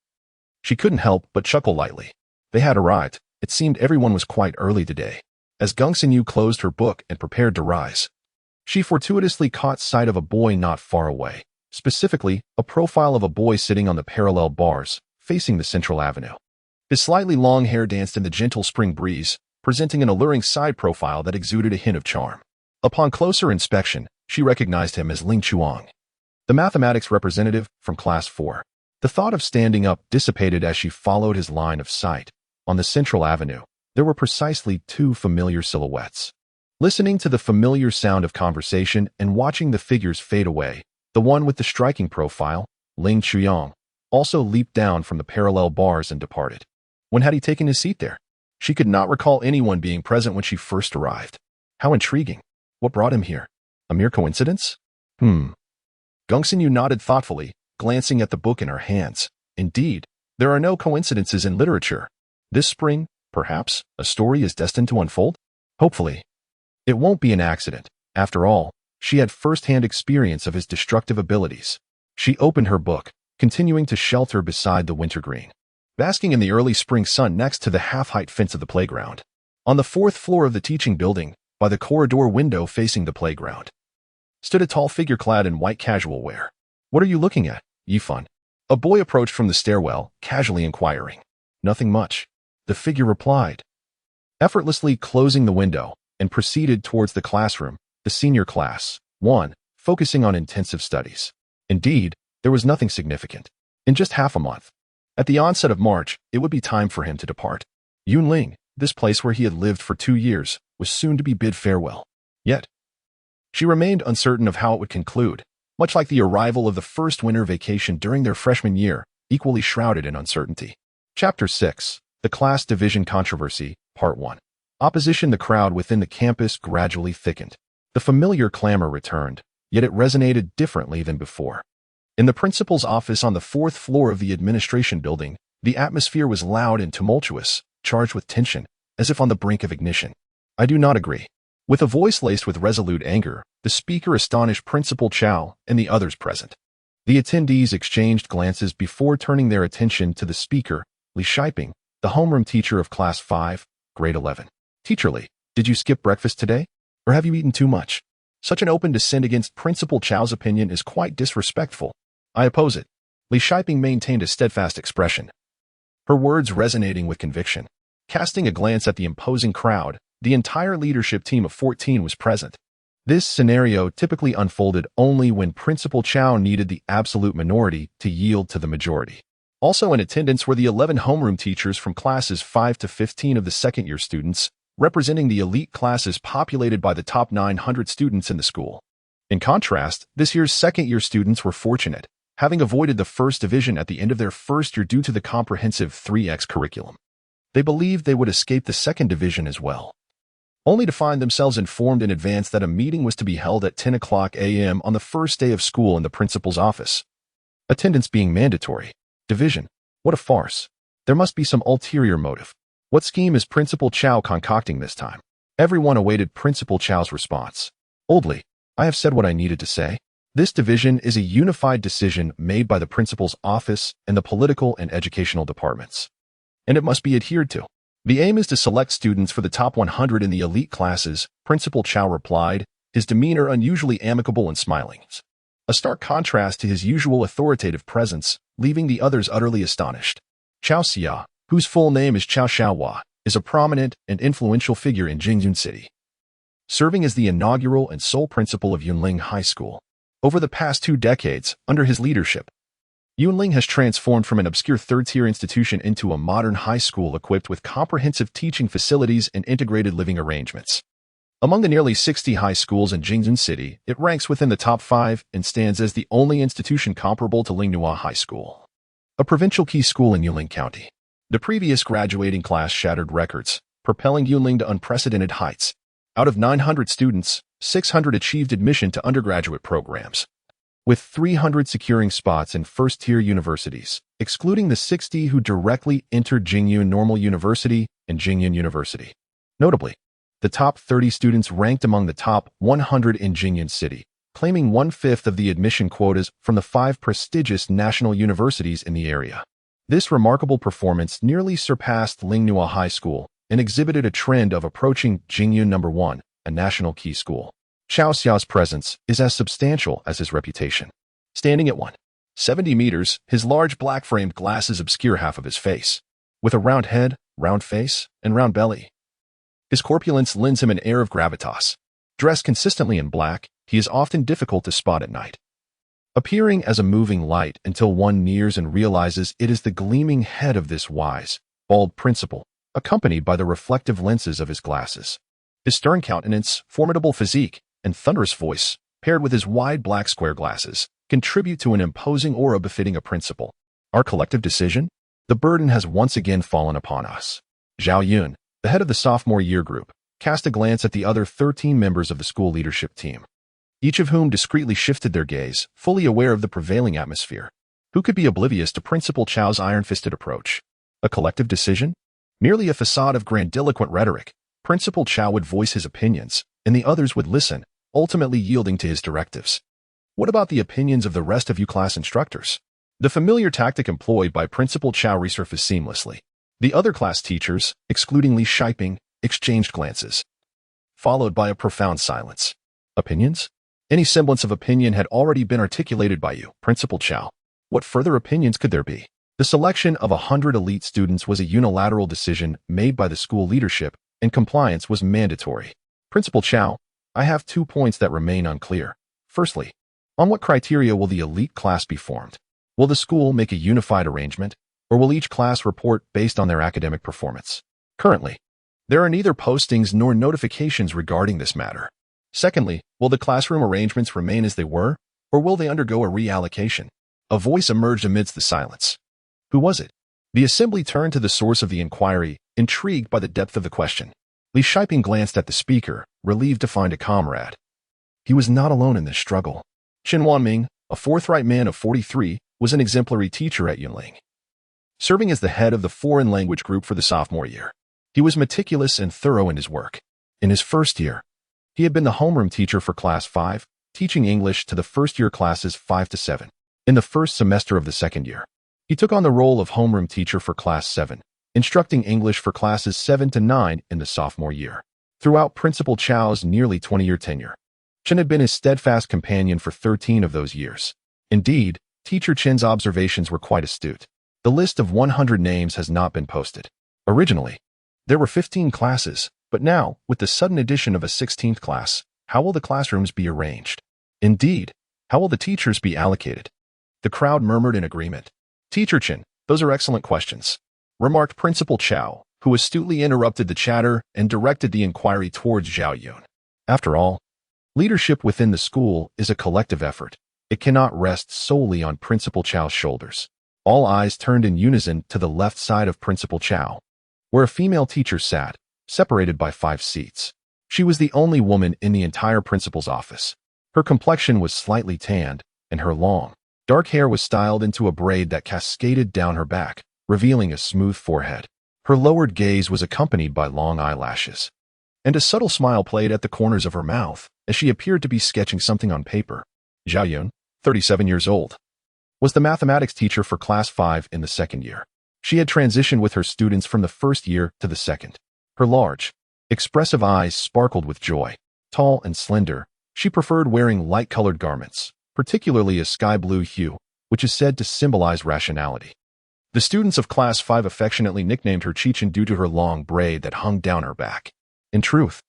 she couldn't help but chuckle lightly. They had arrived. It seemed everyone was quite early today. As Gongxinyu closed her book and prepared to rise, she fortuitously caught sight of a boy not far away, specifically, a profile of a boy sitting on the parallel bars, facing the central avenue. His slightly long hair danced in the gentle spring breeze, presenting an alluring side profile that exuded a hint of charm. Upon closer inspection, she recognized him as Ling Chuang, the mathematics representative from Class 4. The thought of standing up dissipated as she followed his line of sight. On the central avenue, there were precisely 2 familiar silhouettes. Listening to the familiar sound of conversation and watching the figures fade away, the one with the striking profile, Ling Chuyang, also leaped down from the parallel bars and departed. When had he taken his seat there? She could not recall anyone being present when she first arrived. How intriguing. What brought him here? A mere coincidence? Gongxinyu nodded thoughtfully, glancing at the book in her hands. Indeed, there are no coincidences in literature. This spring, perhaps, a story is destined to unfold? Hopefully. It won't be an accident. After all, she had first-hand experience of his destructive abilities. She opened her book, continuing to shelter beside the wintergreen, basking in the early spring sun next to the half-height fence of the playground. On the 4th floor of the teaching building, by the corridor window facing the playground, stood a tall figure clad in white casual wear. "What are you looking at, Yifan?" A boy approached from the stairwell, casually inquiring. "Nothing much," the figure replied, effortlessly closing the window, and proceeded towards the classroom, the senior class, 1, focusing on intensive studies. Indeed, there was nothing significant. In just half a month, at the onset of March, it would be time for him to depart. Yunling, this place where he had lived for 2 years, was soon to be bid farewell. Yet, she remained uncertain of how it would conclude, much like the arrival of the first winter vacation during their freshman year, equally shrouded in uncertainty. Chapter 6, The Class Division Controversy, Part 1. Opposition. The crowd within the campus gradually thickened. The familiar clamor returned, yet it resonated differently than before. In the principal's office on the 4th floor of the administration building, the atmosphere was loud and tumultuous, charged with tension, as if on the brink of ignition. "I do not agree." With a voice laced with resolute anger, the speaker astonished Principal Cao and the others present. The attendees exchanged glances before turning their attention to the speaker, Li Shiping, the homeroom teacher of Class 5, Grade 11. "Teacher Li, did you skip breakfast today? Or have you eaten too much? Such an open dissent against Principal Chao's opinion is quite disrespectful. I oppose it." Li Shiping maintained a steadfast expression, her words resonating with conviction. Casting a glance at the imposing crowd, the entire leadership team of 14 was present. This scenario typically unfolded only when Principal Cao needed the absolute minority to yield to the majority. Also in attendance were the 11 homeroom teachers from classes 5 to 15 of the second-year students, representing the elite classes populated by the top 900 students in the school. In contrast, this year's second-year students were fortunate, having avoided the first division at the end of their first year due to the comprehensive 3X curriculum. They believed they would escape the second division as well, only to find themselves informed in advance that a meeting was to be held at 10 a.m. on the first day of school in the principal's office. Attendance being mandatory. Division. What a farce. There must be some ulterior motive. What scheme is Principal Cao concocting this time? Everyone awaited Principal Cao's response. Boldly, I have said what I needed to say. This division is a unified decision made by the principal's office and the political and educational departments, and it must be adhered to. The aim is to select students for the top 100 in the elite classes, Principal Cao replied, his demeanor unusually amicable and smiling. A stark contrast to his usual authoritative presence, leaving the others utterly astonished. Cao Xia, whose full name is Cao Xiaohua, is a prominent and influential figure in Jingzhou City, serving as the inaugural and sole principal of Yunling High School. Over the past 2 decades, under his leadership, Yunling has transformed from an obscure third-tier institution into a modern high school equipped with comprehensive teaching facilities and integrated living arrangements. Among the nearly 60 high schools in Jingzhou City, it ranks within the top 5 and stands as the only institution comparable to Lingnua High School, a provincial key school in Yunling County. The previous graduating class shattered records, propelling Yunling to unprecedented heights. Out of 900 students, 600 achieved admission to undergraduate programs, with 300 securing spots in first-tier universities, excluding the 60 who directly entered Jingyun Normal University and Jingyun University. Notably, the top 30 students ranked among the top 100 in Jingyun City, claiming 1/5 of the admission quotas from the 5 prestigious national universities in the area. This remarkable performance nearly surpassed Lingnua High School and exhibited a trend of approaching Jingyun No. 1, a national key school. Cao Xiao's presence is as substantial as his reputation. Standing at 170 meters, his large black-framed glasses obscure half of his face. With a round head, round face, and round belly, his corpulence lends him an air of gravitas. Dressed consistently in black, he is often difficult to spot at night, appearing as a moving light until one nears and realizes it is the gleaming head of this wise, bald principal, accompanied by the reflective lenses of his glasses. His stern countenance, formidable physique, and thunderous voice, paired with his wide black square glasses, contribute to an imposing aura befitting a principal. Our collective decision? The burden has once again fallen upon us. Zhao Yun, the head of the sophomore year group, cast a glance at the other 13 members of the school leadership team, each of whom discreetly shifted their gaze, fully aware of the prevailing atmosphere. Who could be oblivious to Principal Cao's iron-fisted approach? A collective decision? Merely a facade of grandiloquent rhetoric. Principal Cao would voice his opinions, and the others would listen, ultimately yielding to his directives. What about the opinions of the rest of you class instructors? The familiar tactic employed by Principal Cao resurfaced seamlessly. The other class teachers, excluding Li Shiping, exchanged glances, followed by a profound silence. Opinions? Any semblance of opinion had already been articulated by you, Principal Cao. What further opinions could there be? The selection of 100 elite students was a unilateral decision made by the school leadership, and compliance was mandatory. Principal Cao, I have 2 points that remain unclear. Firstly, on what criteria will the elite class be formed? Will the school make a unified arrangement, or will each class report based on their academic performance? Currently, there are neither postings nor notifications regarding this matter. Secondly, will the classroom arrangements remain as they were, or will they undergo a reallocation? A voice emerged amidst the silence. Who was it? The assembly turned to the source of the inquiry, intrigued by the depth of the question. Li Shiping glanced at the speaker, relieved to find a comrade. He was not alone in this struggle. Chen Wanming, a forthright man of 43, was an exemplary teacher at Yunling, serving as the head of the foreign language group for the sophomore year. He was meticulous and thorough in his work. In his first year, he had been the homeroom teacher for Class 5, teaching English to the first-year classes 5 to 7. In the first semester of the second year, he took on the role of homeroom teacher for Class 7, instructing English for classes 7 to 9 in the sophomore year. Throughout Principal Cao's nearly 20-year tenure, Chen had been his steadfast companion for 13 of those years. Indeed, Teacher Chen's observations were quite astute. The list of 100 names has not been posted. Originally, there were 15 classes, but now, with the sudden addition of a 16th class, how will the classrooms be arranged? Indeed, how will the teachers be allocated? The crowd murmured in agreement. Teacher Chen, those are excellent questions, remarked Principal Cao, who astutely interrupted the chatter and directed the inquiry towards Zhao Yun. After all, leadership within the school is a collective effort. It cannot rest solely on Principal Cao's shoulders. All eyes turned in unison to the left side of Principal Cao, where a female teacher sat, separated by 5 seats. She was the only woman in the entire principal's office. Her complexion was slightly tanned, and her long, dark hair was styled into a braid that cascaded down her back, revealing a smooth forehead. Her lowered gaze was accompanied by long eyelashes, and a subtle smile played at the corners of her mouth as she appeared to be sketching something on paper. Zhao Yun, 37 years old, was the mathematics teacher for Class 5 in the second year. She had transitioned with her students from the first year to the second. Her large, expressive eyes sparkled with joy. Tall and slender, she preferred wearing light-colored garments, particularly a sky blue hue, which is said to symbolize rationality. The students of Class 5 affectionately nicknamed her Chichen due to her long braid that hung down her back. In truth,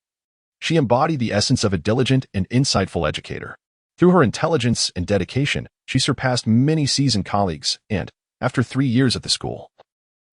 she embodied the essence of a diligent and insightful educator. Through her intelligence and dedication, she surpassed many seasoned colleagues and, after 3 years at the school,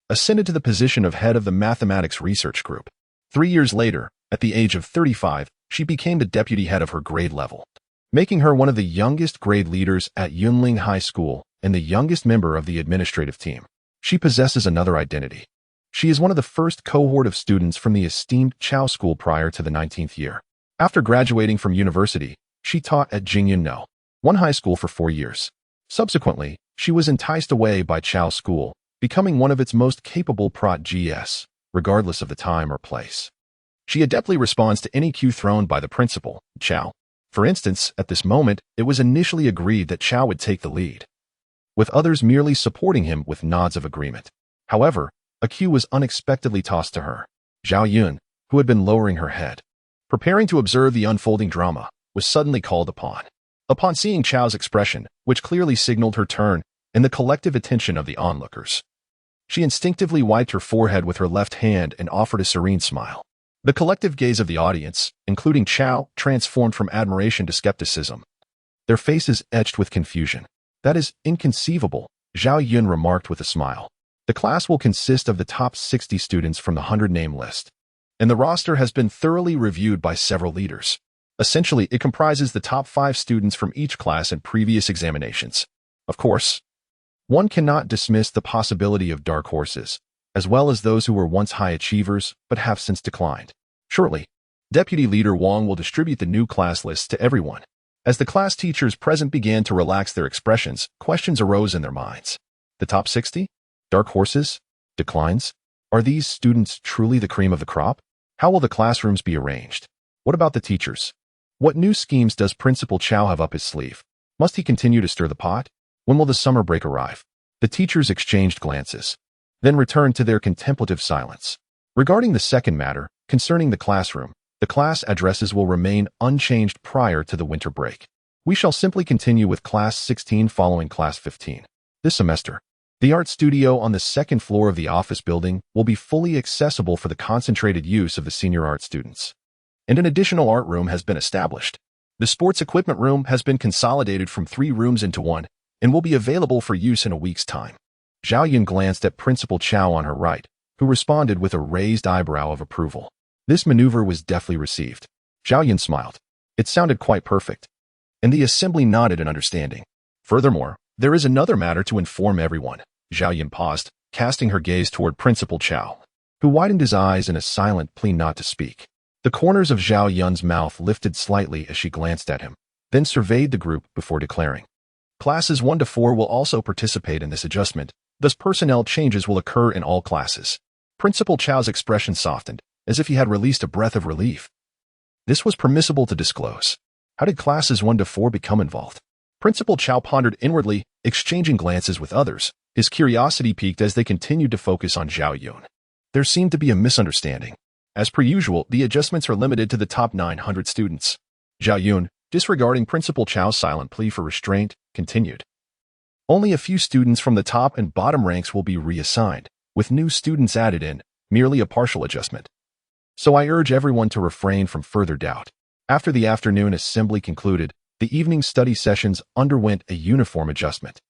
ascended to the position of head of the mathematics research group. 3 years later, at the age of 35, she became the deputy head of her grade level, making her one of the youngest grade leaders at Yunling High School and the youngest member of the administrative team. She possesses another identity. She is one of the first cohort of students from the esteemed Cao School prior to the 19th year. After graduating from university, she taught at Jingyunno, one high school for 4 years. Subsequently, she was enticed away by Cao School, becoming one of its most capable Prot-GS, regardless of the time or place. She adeptly responds to any cue thrown by the principal, Cao. For instance, at this moment, it was initially agreed that Cao would take the lead, with others merely supporting him with nods of agreement. However, a cue was unexpectedly tossed to her. Zhao Yun, who had been lowering her head, preparing to observe the unfolding drama, was suddenly called upon. Upon seeing Chao's expression, which clearly signaled her turn and the collective attention of the onlookers, she instinctively wiped her forehead with her left hand and offered a serene smile. The collective gaze of the audience, including Cao, transformed from admiration to skepticism, their faces etched with confusion. That is inconceivable, Zhao Yun remarked with a smile. The class will consist of the top 60 students from the 100-name list, and the roster has been thoroughly reviewed by several leaders. Essentially, it comprises the top 5 students from each class in previous examinations. Of course, one cannot dismiss the possibility of dark horses, as well as those who were once high achievers but have since declined. Shortly, Deputy Leader Wang will distribute the new class lists to everyone. As the class teachers present began to relax their expressions, questions arose in their minds. The top 60? Dark horses? Declines? Are these students truly the cream of the crop? How will the classrooms be arranged? What about the teachers? What new schemes does Principal Cao have up his sleeve? Must he continue to stir the pot? When will the summer break arrive? The teachers exchanged glances, then returned to their contemplative silence. Regarding the second matter, concerning the classroom, the class addresses will remain unchanged prior to the winter break. We shall simply continue with Class 16 following Class 15. This semester, the art studio on the second floor of the office building will be fully accessible for the concentrated use of the senior art students. And an additional art room has been established. The sports equipment room has been consolidated from 3 rooms into 1 and will be available for use in a week's time. Zhao Yun glanced at Principal Cao on her right, who responded with a raised eyebrow of approval. This maneuver was deftly received. Zhao Yun smiled. It sounded quite perfect, and the assembly nodded in understanding. Furthermore, there is another matter to inform everyone. Zhao Yun paused, casting her gaze toward Principal Cao, who widened his eyes in a silent plea not to speak. The corners of Zhao Yun's mouth lifted slightly as she glanced at him, then surveyed the group before declaring. Classes 1 to 4 will also participate in this adjustment, thus personnel changes will occur in all classes. Principal Cao's expression softened, as if he had released a breath of relief. This was permissible to disclose. How did classes 1 to 4 become involved? Principal Cao pondered inwardly, exchanging glances with others. His curiosity piqued as they continued to focus on Zhao Yun. There seemed to be a misunderstanding. As per usual, the adjustments are limited to the top 900 students. Zhao Yun, disregarding Principal Cao's silent plea for restraint, continued. Only a few students from the top and bottom ranks will be reassigned, with new students added in, merely a partial adjustment. So I urge everyone to refrain from further doubt. After the afternoon assembly concluded, the evening study sessions underwent a uniform adjustment.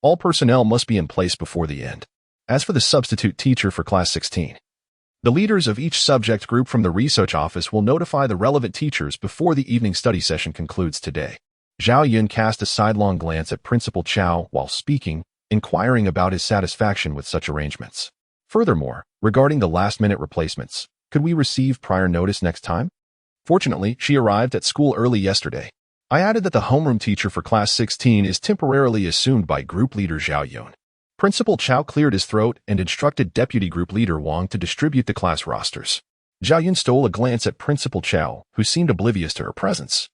All personnel must be in place before the end. As for the substitute teacher for Class 16, the leaders of each subject group from the research office will notify the relevant teachers before the evening study session concludes today. Zhao Yun cast a sidelong glance at Principal Cao while speaking, inquiring about his satisfaction with such arrangements. Furthermore, regarding the last-minute replacements, could we receive prior notice next time? Fortunately, she arrived at school early yesterday. I added that the homeroom teacher for Class 16 is temporarily assumed by Group Leader Zhao Yun. Principal Cao cleared his throat and instructed Deputy Group Leader Wang to distribute the class rosters. Zhao Yun stole a glance at Principal Cao, who seemed oblivious to her presence.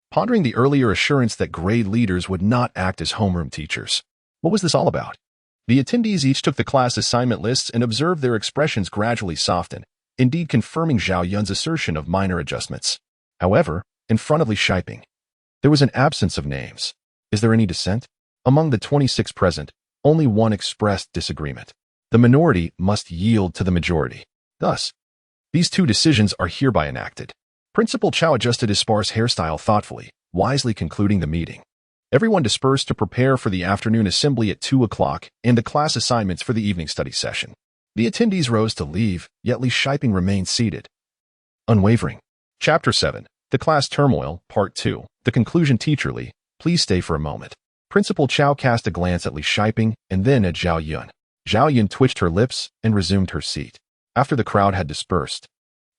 Pondering the earlier assurance that grade leaders would not act as homeroom teachers, what was this all about? The attendees each took the class assignment lists and observed their expressions gradually soften, indeed confirming Zhao Yun's assertion of minor adjustments. However, in front of Li Shiping, there was an absence of names. Is there any dissent? Among the 26 present, only one expressed disagreement. The minority must yield to the majority. Thus, these two decisions are hereby enacted. Principal Cao adjusted his sparse hairstyle thoughtfully, wisely concluding the meeting. Everyone dispersed to prepare for the afternoon assembly at 2 o'clock and the class assignments for the evening study session. The attendees rose to leave, yet Li Shiping remained seated, unwavering. Chapter 7. The Class Turmoil, Part 2. The conclusion. Teacher Li, please stay for a moment. Principal Cao cast a glance at Li Shiping and then at Zhao Yun. Zhao Yun twitched her lips and resumed her seat. After the crowd had dispersed,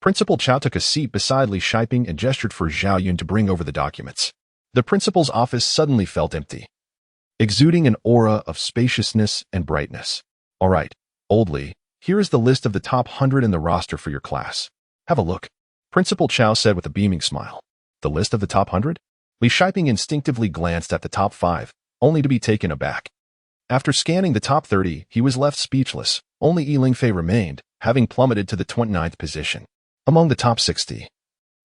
Principal Cao took a seat beside Li Shiping and gestured for Zhao Yun to bring over the documents. The principal's office suddenly felt empty, exuding an aura of spaciousness and brightness. All right, old Li, here is the list of the top 100 in the roster for your class. Have a look. Principal Cao said with a beaming smile. The list of the top 100? Li Shiping instinctively glanced at the top 5, only to be taken aback. After scanning the top 30, he was left speechless. Only Yunling remained, having plummeted to the 29th position. Among the top 60,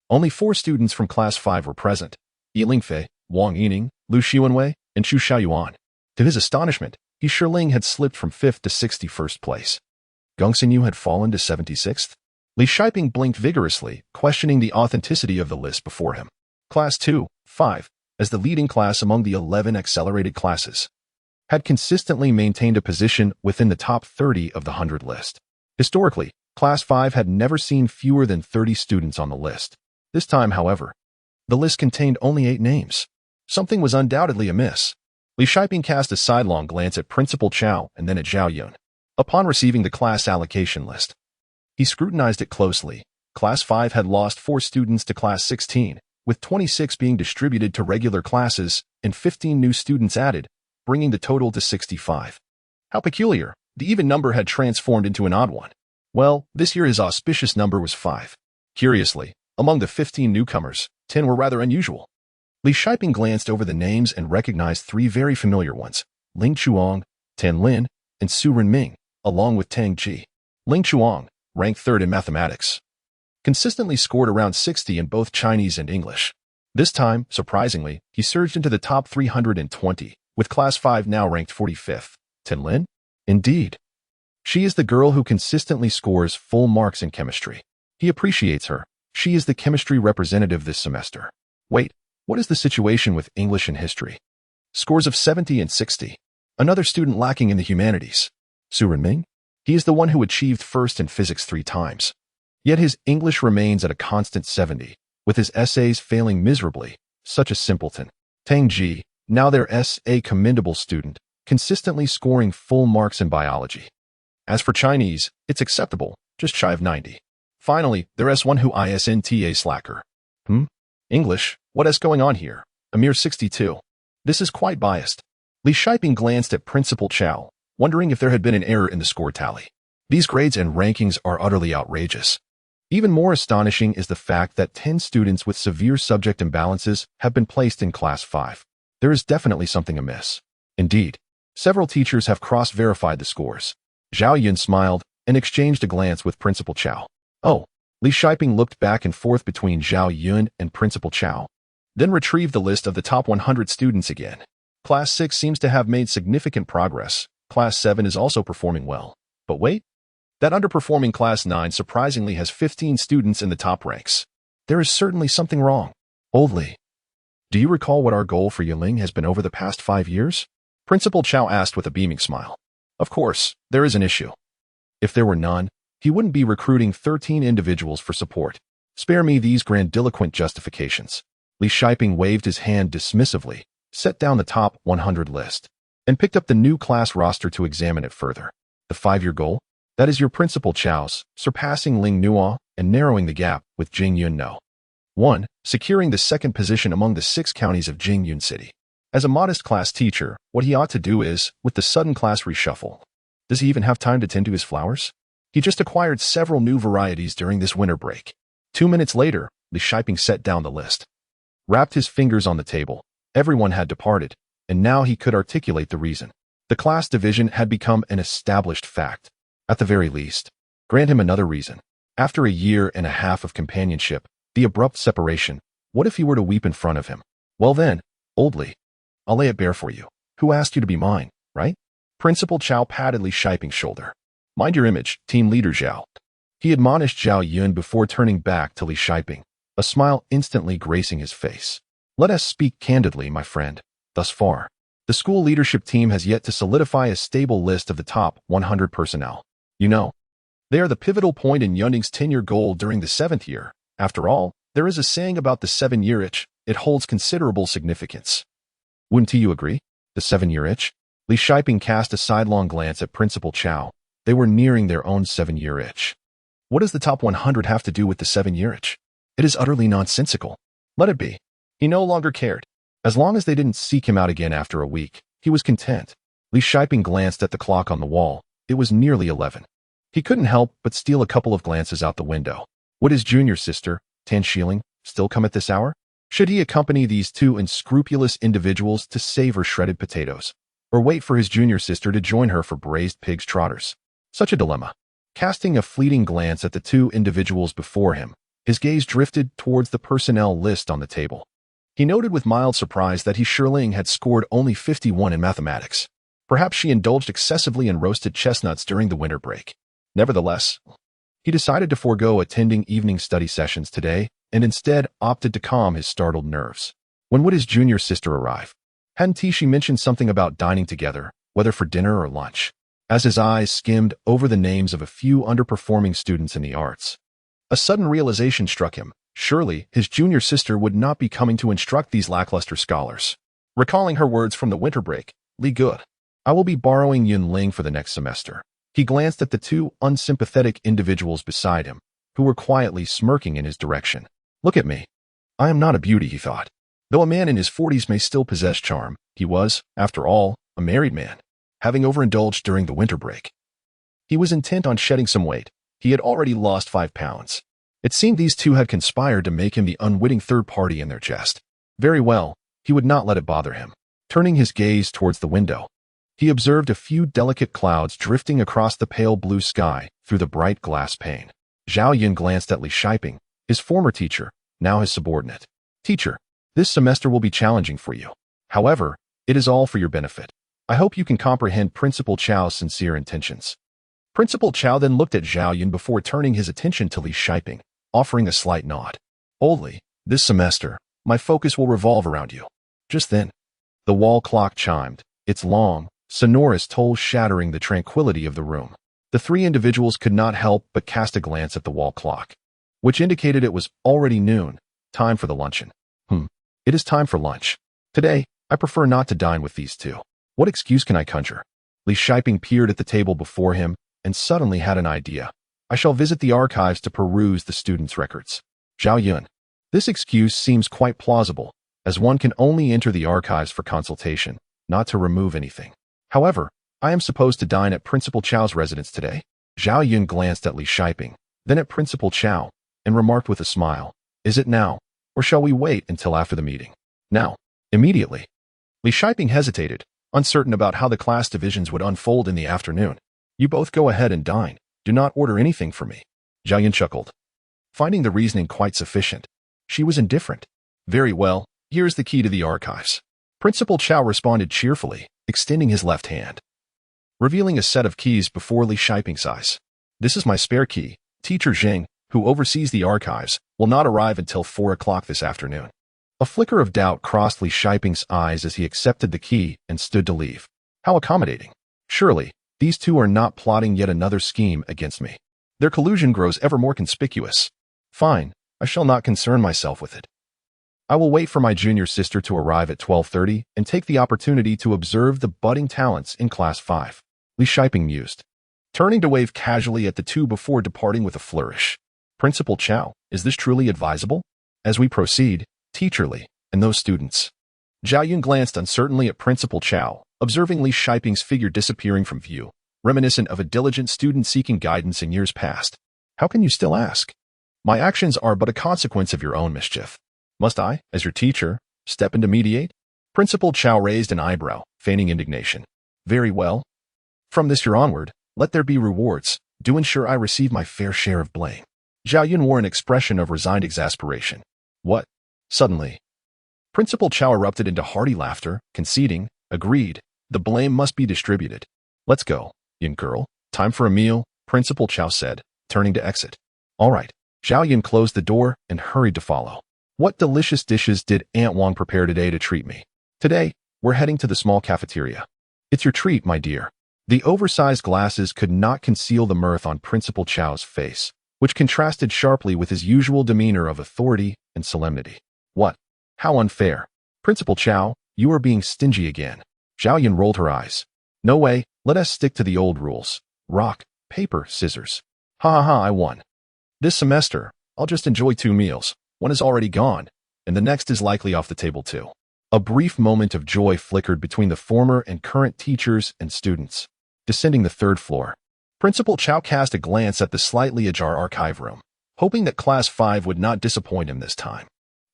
only 4 students from Class 5 were present: Yunling, Wang Yining, Lu Xiuanwei, and Chu Xiaoyuan. To his astonishment, Shirling had slipped from 5th to 61st place. Geng Xinyu had fallen to 76th. Li Shiping blinked vigorously, questioning the authenticity of the list before him. Class 2, 5, as the leading class among the 11 accelerated classes, had consistently maintained a position within the top 30 of the 100 list. Historically, Class 5 had never seen fewer than 30 students on the list. This time, however, the list contained only 8 names. Something was undoubtedly amiss. Li Shiping cast a sidelong glance at Principal Cao and then at Zhao Yun. Upon receiving the class allocation list, he scrutinized it closely. Class 5 had lost 4 students to Class 16, with 26 being distributed to regular classes and 15 new students added, bringing the total to 65. How peculiar! The even number had transformed into an odd one. Well, this year his auspicious number was 5. Curiously, among the 15 newcomers, 10 were rather unusual. Li Shiping glanced over the names and recognized 3 very familiar ones: Ling Chuang, Tan Lin, and Su Renming, along with Tang Ji. Ling Chuang, ranked 3rd in mathematics, consistently scored around 60 in both Chinese and English. This time, surprisingly, he surged into the top 320, with Class 5 now ranked 45th. Tan Lin? Indeed. She is the girl who consistently scores full marks in chemistry. He appreciates her. She is the chemistry representative this semester. Wait, what is the situation with English and history? Scores of 70 and 60. Another student lacking in the humanities. Su Renming? He is the one who achieved first in physics 3 times. Yet his English remains at a constant 70, with his essays failing miserably. Such a simpleton. Tang Ji, now their S.A. commendable student, consistently scoring full marks in biology. As for Chinese, it's acceptable, just shy of 90. Finally, there is one who isn't slacker. English, what is going on here? A mere 62. This is quite biased. Li Shiping glanced at Principal Cao, wondering if there had been an error in the score tally. These grades and rankings are utterly outrageous. Even more astonishing is the fact that 10 students with severe subject imbalances have been placed in Class 5. There is definitely something amiss. Indeed, several teachers have cross-verified the scores. Zhao Yun smiled and exchanged a glance with Principal Cao. Oh, Li Shiping looked back and forth between Zhao Yun and Principal Cao, then retrieved the list of the top 100 students again. Class 6 seems to have made significant progress. Class 7 is also performing well. But wait, that underperforming Class 9 surprisingly has 15 students in the top ranks. There is certainly something wrong. Oldly, do you recall what our goal for Yunling has been over the past 5 years? Principal Cao asked with a beaming smile. Of course, there is an issue. If there were none, he wouldn't be recruiting 13 individuals for support. Spare me these grandiloquent justifications. Li Shiping waved his hand dismissively, set down the top 100 list, and picked up the new class roster to examine it further. The 5-year goal? That is your Principal Cao's, surpassing Ling Nuo and narrowing the gap with Jingyun No. 1. Securing the second position among the 6 counties of Jingyun City. As a modest class teacher, what he ought to do is, with the sudden class reshuffle. Does he even have time to tend to his flowers? He just acquired several new varieties during this winter break. 2 minutes later, Li Shiping set down the list. Wrapped his fingers on the table. Everyone had departed, and now he could articulate the reason. The class division had become an established fact. At the very least, grant him another reason. After a year and a half of companionship, the abrupt separation, what if he were to weep in front of him? Well then, Oldly, I'll lay it bare for you. Who asked you to be mine, right? Principal Cao patted Li Shiping's shoulder. Mind your image, team leader Zhao. He admonished Zhao Yun before turning back to Li Shiping, a smile instantly gracing his face. Let us speak candidly, my friend. Thus far, the school leadership team has yet to solidify a stable list of the top 100 personnel. You know, they are the pivotal point in Yunling's tenure goal during the 7th year. After all, there is a saying about the 7-year itch. It holds considerable significance. Wouldn't you agree? The 7-year itch? Li Shiping cast a sidelong glance at Principal Cao. They were nearing their own 7-year itch. What does the top 100 have to do with the 7-year itch? It is utterly nonsensical. Let it be. He no longer cared. As long as they didn't seek him out again after a week, he was content. Li Shiping glanced at the clock on the wall. It was nearly 11. He couldn't help but steal a couple of glances out the window. Would his junior sister, Tan Shiling, still come at this hour? Should he accompany these 2 unscrupulous individuals to savor shredded potatoes, or wait for his junior sister to join her for braised pig's trotters? Such a dilemma. Casting a fleeting glance at the 2 individuals before him, his gaze drifted towards the personnel list on the table. He noted with mild surprise that his Shiling had scored only 51 in mathematics. Perhaps she indulged excessively in roasted chestnuts during the winter break. Nevertheless, he decided to forego attending evening study sessions today and instead opted to calm his startled nerves. When would his junior sister arrive? Hadn't she mentioned something about dining together, whether for dinner or lunch? As his eyes skimmed over the names of a few underperforming students in the arts, a sudden realization struck him. Surely, his junior sister would not be coming to instruct these lackluster scholars. Recalling her words from the winter break, Li Good, I will be borrowing Yunling for the next semester. He glanced at the 2 unsympathetic individuals beside him, who were quietly smirking in his direction. Look at me. I am not a beauty, he thought. Though a man in his 40s may still possess charm, he was, after all, a married man, having overindulged during the winter break. He was intent on shedding some weight. He had already lost 5 pounds. It seemed these 2 had conspired to make him the unwitting third party in their jest. Very well, he would not let it bother him. Turning his gaze towards the window, he observed a few delicate clouds drifting across the pale blue sky through the bright glass pane. Zhao Yun glanced at Li Shiping, his former teacher, now his subordinate. Teacher, this semester will be challenging for you. However, it is all for your benefit. I hope you can comprehend Principal Cao's sincere intentions. Principal Cao then looked at Zhao Yun before turning his attention to Li Shiping, offering a slight nod. Oldly, this semester, my focus will revolve around you. Just then, the wall clock chimed, its long, sonorous toll shattering the tranquility of the room. The 3 individuals could not help but cast a glance at the wall clock, which indicated it was already noon, time for the luncheon. It is time for lunch. Today, I prefer not to dine with these 2. What excuse can I conjure? Li Shiping peered at the table before him and suddenly had an idea. I shall visit the archives to peruse the students' records. Zhao Yun. This excuse seems quite plausible, as one can only enter the archives for consultation, not to remove anything. However, I am supposed to dine at Principal Cao's residence today. Zhao Yun glanced at Li Shiping, then at Principal Cao, and remarked with a smile, is it now, or shall we wait until after the meeting? Now. Immediately. Li Shiping hesitated, uncertain about how the class divisions would unfold in the afternoon. You both go ahead and dine. Do not order anything for me. Zhao Yun chuckled, finding the reasoning quite sufficient. She was indifferent. Very well, here's the key to the archives. Principal Cao responded cheerfully, extending his left hand, revealing a set of keys before Li Shiping's eyes. This is my spare key. Teacher Zheng, who oversees the archives, will not arrive until 4 o'clock this afternoon. A flicker of doubt crossed Li Shiping's eyes as he accepted the key and stood to leave. How accommodating. Surely, these two are not plotting yet another scheme against me. Their collusion grows ever more conspicuous. Fine, I shall not concern myself with it. I will wait for my junior sister to arrive at 12:30 and take the opportunity to observe the budding talents in Class 5. Li Shiping mused, turning to wave casually at the two before departing with a flourish. Principal Cao, is this truly advisable? As we proceed, Teacher Li, and those students. Zhao Yun glanced uncertainly at Principal Cao, observing Li Shiping's figure disappearing from view, reminiscent of a diligent student seeking guidance in years past. How can you still ask? My actions are but a consequence of your own mischief. Must I, as your teacher, step in to mediate? Principal Cao raised an eyebrow, feigning indignation. Very well. From this year onward, let there be rewards. Do ensure I receive my fair share of blame. Zhao Yun wore an expression of resigned exasperation. What? Suddenly, Principal Cao erupted into hearty laughter, conceding, agreed, the blame must be distributed. Let's go, Yun girl. Time for a meal, Principal Cao said, turning to exit. All right. Zhao Yun closed the door and hurried to follow. What delicious dishes did Aunt Wang prepare today to treat me? Today, we're heading to the small cafeteria. It's your treat, my dear. The oversized glasses could not conceal the mirth on Principal Chao's face, which contrasted sharply with his usual demeanor of authority and solemnity. What? How unfair. Principal Cao, you are being stingy again. Zhao Yun rolled her eyes. No way, let us stick to the old rules. Rock, paper, scissors. Ha ha ha, I won. This semester, I'll just enjoy 2 meals. One is already gone, and the next is likely off the table too. A brief moment of joy flickered between the former and current teachers and students. Descending the 3rd floor, Principal Cao cast a glance at the slightly ajar archive room, hoping that Class 5 would not disappoint him this time.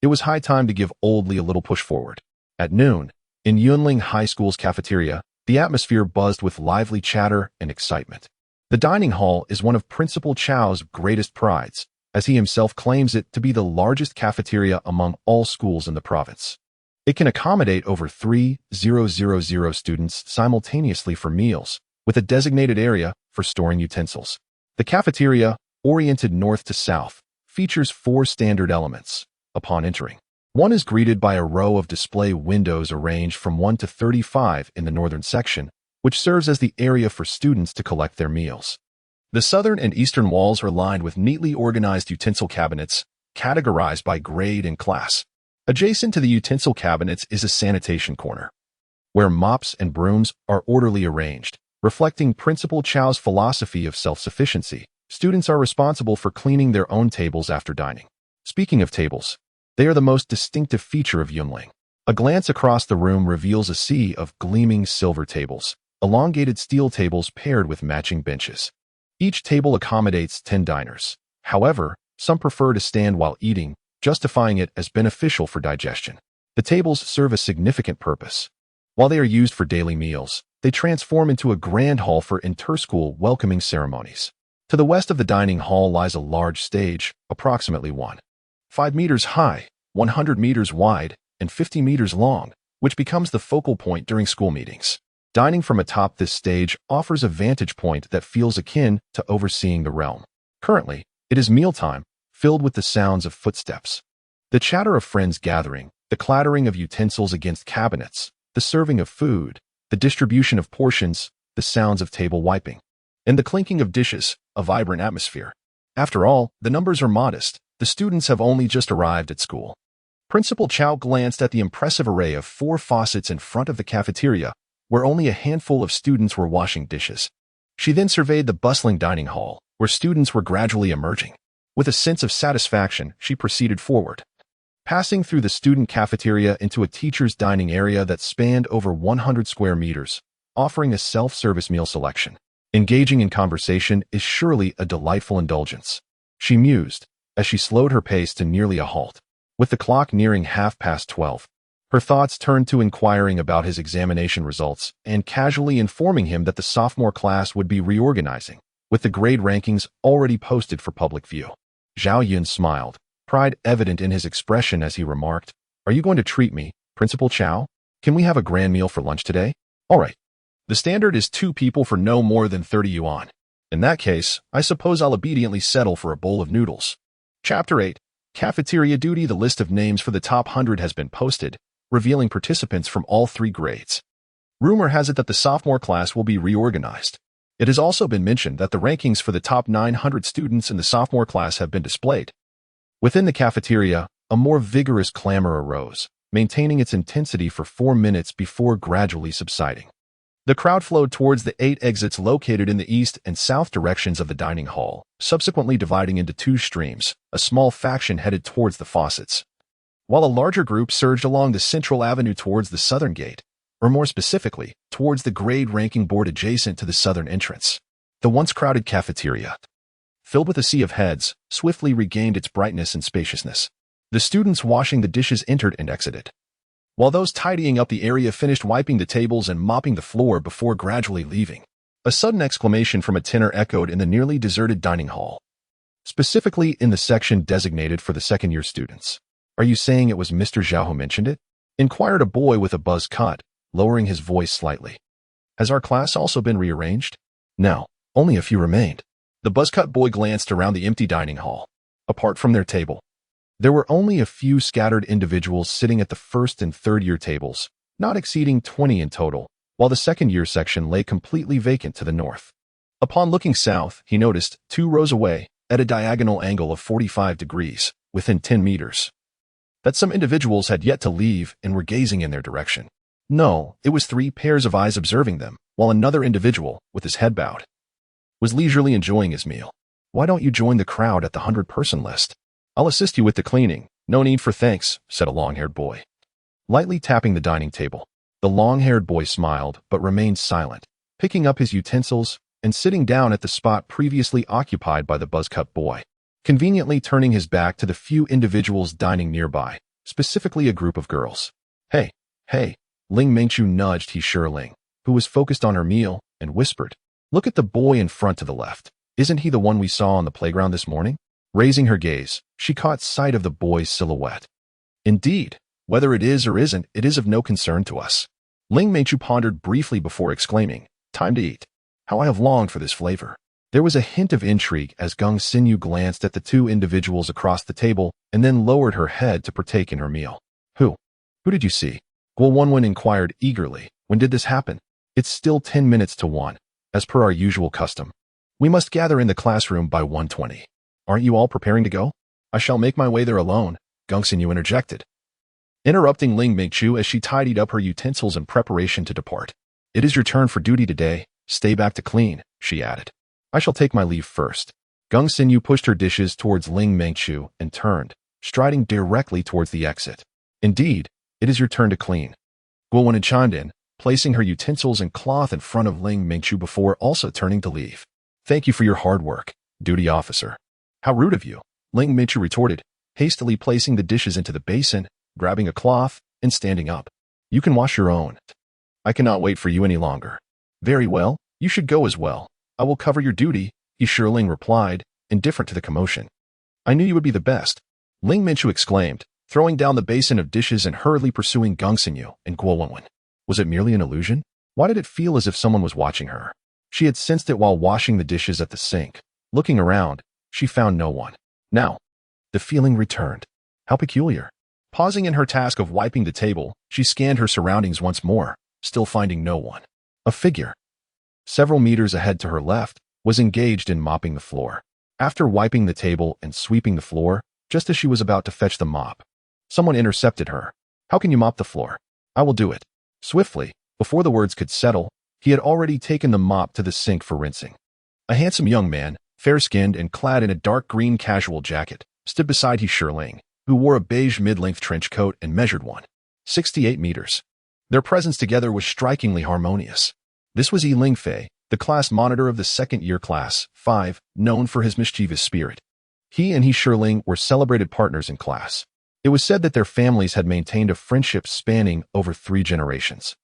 It was high time to give Old Li a little push forward. At noon, in Yunling High School's cafeteria, the atmosphere buzzed with lively chatter and excitement. The dining hall is one of Principal Chao's greatest prides, as he himself claims it to be the largest cafeteria among all schools in the province. It can accommodate over 3,000 students simultaneously for meals, with a designated area for storing utensils. The cafeteria, oriented north to south, features 4 standard elements. Upon entering, one is greeted by a row of display windows arranged from 1 to 35 in the northern section, which serves as the area for students to collect their meals. The southern and eastern walls are lined with neatly organized utensil cabinets, categorized by grade and class. Adjacent to the utensil cabinets is a sanitation corner, where mops and brooms are orderly arranged, reflecting Principal Chao's philosophy of self-sufficiency. Students are responsible for cleaning their own tables after dining. Speaking of tables, they are the most distinctive feature of Yunling. A glance across the room reveals a sea of gleaming silver tables, elongated steel tables paired with matching benches. Each table accommodates 10 diners. However, some prefer to stand while eating, justifying it as beneficial for digestion. The tables serve a significant purpose. While they are used for daily meals, they transform into a grand hall for inter-school welcoming ceremonies. To the west of the dining hall lies a large stage, approximately 1.5 meters high, 100 meters wide, and 50 meters long, which becomes the focal point during school meetings. Dining from atop this stage offers a vantage point that feels akin to overseeing the realm. Currently, it is mealtime, filled with the sounds of footsteps, the chatter of friends gathering, the clattering of utensils against cabinets, the serving of food, the distribution of portions, the sounds of table wiping, and the clinking of dishes, a vibrant atmosphere. After all, the numbers are modest. The students have only just arrived at school. Principal Cao glanced at the impressive array of 4 faucets in front of the cafeteria, where only a handful of students were washing dishes. She then surveyed the bustling dining hall, where students were gradually emerging. With a sense of satisfaction, she proceeded forward, passing through the student cafeteria into a teacher's dining area that spanned over 100 square meters, offering a self-service meal selection. Engaging in conversation is surely a delightful indulgence, she mused, as she slowed her pace to nearly a halt. With the clock nearing 12:30, her thoughts turned to inquiring about his examination results and casually informing him that the sophomore class would be reorganizing, with the grade rankings already posted for public view. Zhao Yun smiled, pride evident in his expression as he remarked, "Are you going to treat me, Principal Cao?" Can we have a grand meal for lunch today? All right. The standard is 2 people for no more than 30 yuan. In that case, I suppose I'll obediently settle for a bowl of noodles. Chapter 8. Cafeteria Duty. The list of names for the top 100 has been posted, revealing participants from all 3 grades. Rumor has it that the sophomore class will be reorganized. It has also been mentioned that the rankings for the top 900 students in the sophomore class have been displayed. Within the cafeteria, a more vigorous clamor arose, maintaining its intensity for 4 minutes before gradually subsiding. The crowd flowed towards the 8 exits located in the east and south directions of the dining hall, subsequently dividing into 2 streams. A small faction headed towards the faucets, while a larger group surged along the central avenue towards the southern gate, or more specifically, towards the grade ranking board adjacent to the southern entrance. The once crowded cafeteria, filled with a sea of heads, swiftly regained its brightness and spaciousness. The students washing the dishes entered and exited, while those tidying up the area finished wiping the tables and mopping the floor before gradually leaving. A sudden exclamation from a tenor echoed in the nearly deserted dining hall, specifically in the section designated for the second-year students. "Are you saying it was Mr. Zhao who mentioned it?" inquired a boy with a buzz cut, lowering his voice slightly. "Has our class also been rearranged?" "No, only a few remained." The buzz-cut boy glanced around the empty dining hall. Apart from their table, there were only a few scattered individuals sitting at the first and third-year tables, not exceeding 20 in total, while the second-year section lay completely vacant to the north. Upon looking south, he noticed, 2 rows away, at a diagonal angle of 45 degrees, within 10 meters, that some individuals had yet to leave and were gazing in their direction. No, it was 3 pairs of eyes observing them, while another individual, with his head bowed, was leisurely enjoying his meal. "Why don't you join the crowd at the 100-person list? I'll assist you with the cleaning." "No need for thanks," said a long-haired boy, lightly tapping the dining table. The long-haired boy smiled but remained silent, picking up his utensils and sitting down at the spot previously occupied by the buzz-cut boy, conveniently turning his back to the few individuals dining nearby, specifically a group of girls. Hey, Ling Mingchu nudged He Shirling, who was focused on her meal, and whispered, "Look at the boy in front to the left. Isn't he the one we saw on the playground this morning?" Raising her gaze, she caught sight of the boy's silhouette. "Indeed, whether it is or isn't, it is of no concern to us." Ling Mingchu pondered briefly before exclaiming, "Time to eat. How I have longed for this flavor." There was a hint of intrigue as Gung Xinyu glanced at the 2 individuals across the table and then lowered her head to partake in her meal. Who did you see?" Guo Wenwen inquired eagerly. "When did this happen?" "It's still 10 minutes to 1, as per our usual custom. We must gather in the classroom by 1:20. Aren't you all preparing to go?" "I shall make my way there alone," Gung Xinyu interjected, interrupting Ling Mingchu as she tidied up her utensils in preparation to depart. "It is your turn for duty today. Stay back to clean," she added. "I shall take my leave first." Gung Xinyu pushed her dishes towards Ling Mingchu and turned, striding directly towards the exit. "Indeed, it is your turn to clean." Guo Wenwen chimed in, placing her utensils and cloth in front of Ling Mingchu before also turning to leave. "Thank you for your hard work, duty officer." "How rude of you," Ling Mingchu retorted, hastily placing the dishes into the basin, grabbing a cloth, and standing up. "You can wash your own. I cannot wait for you any longer." "Very well, you should go as well. I will cover your duty," He Shirling replied, indifferent to the commotion. "I knew you would be the best," Ling Mingchu exclaimed, throwing down the basin of dishes and hurriedly pursuing Gung Xinyu and Guo Wenwen. Was it merely an illusion? Why did it feel as if someone was watching her? She had sensed it while washing the dishes at the sink. Looking around, she found no one. Now, the feeling returned. How peculiar. Pausing in her task of wiping the table, she scanned her surroundings once more, still finding no one. A figure, several meters ahead to her left, was engaged in mopping the floor. After wiping the table and sweeping the floor, just as she was about to fetch the mop, someone intercepted her. "How can you mop the floor?" "I will do it." Swiftly, before the words could settle, he had already taken the mop to the sink for rinsing. A handsome young man, fair-skinned and clad in a dark green casual jacket, stood beside He Shirling, who wore a beige mid-length trench coat and measured 1.68 meters. Their presence together was strikingly harmonious. This was Yi Lingfei, the class monitor of the second-year class, 5, known for his mischievous spirit. He and He Shirling were celebrated partners in class. It was said that their families had maintained a friendship spanning over 3 generations.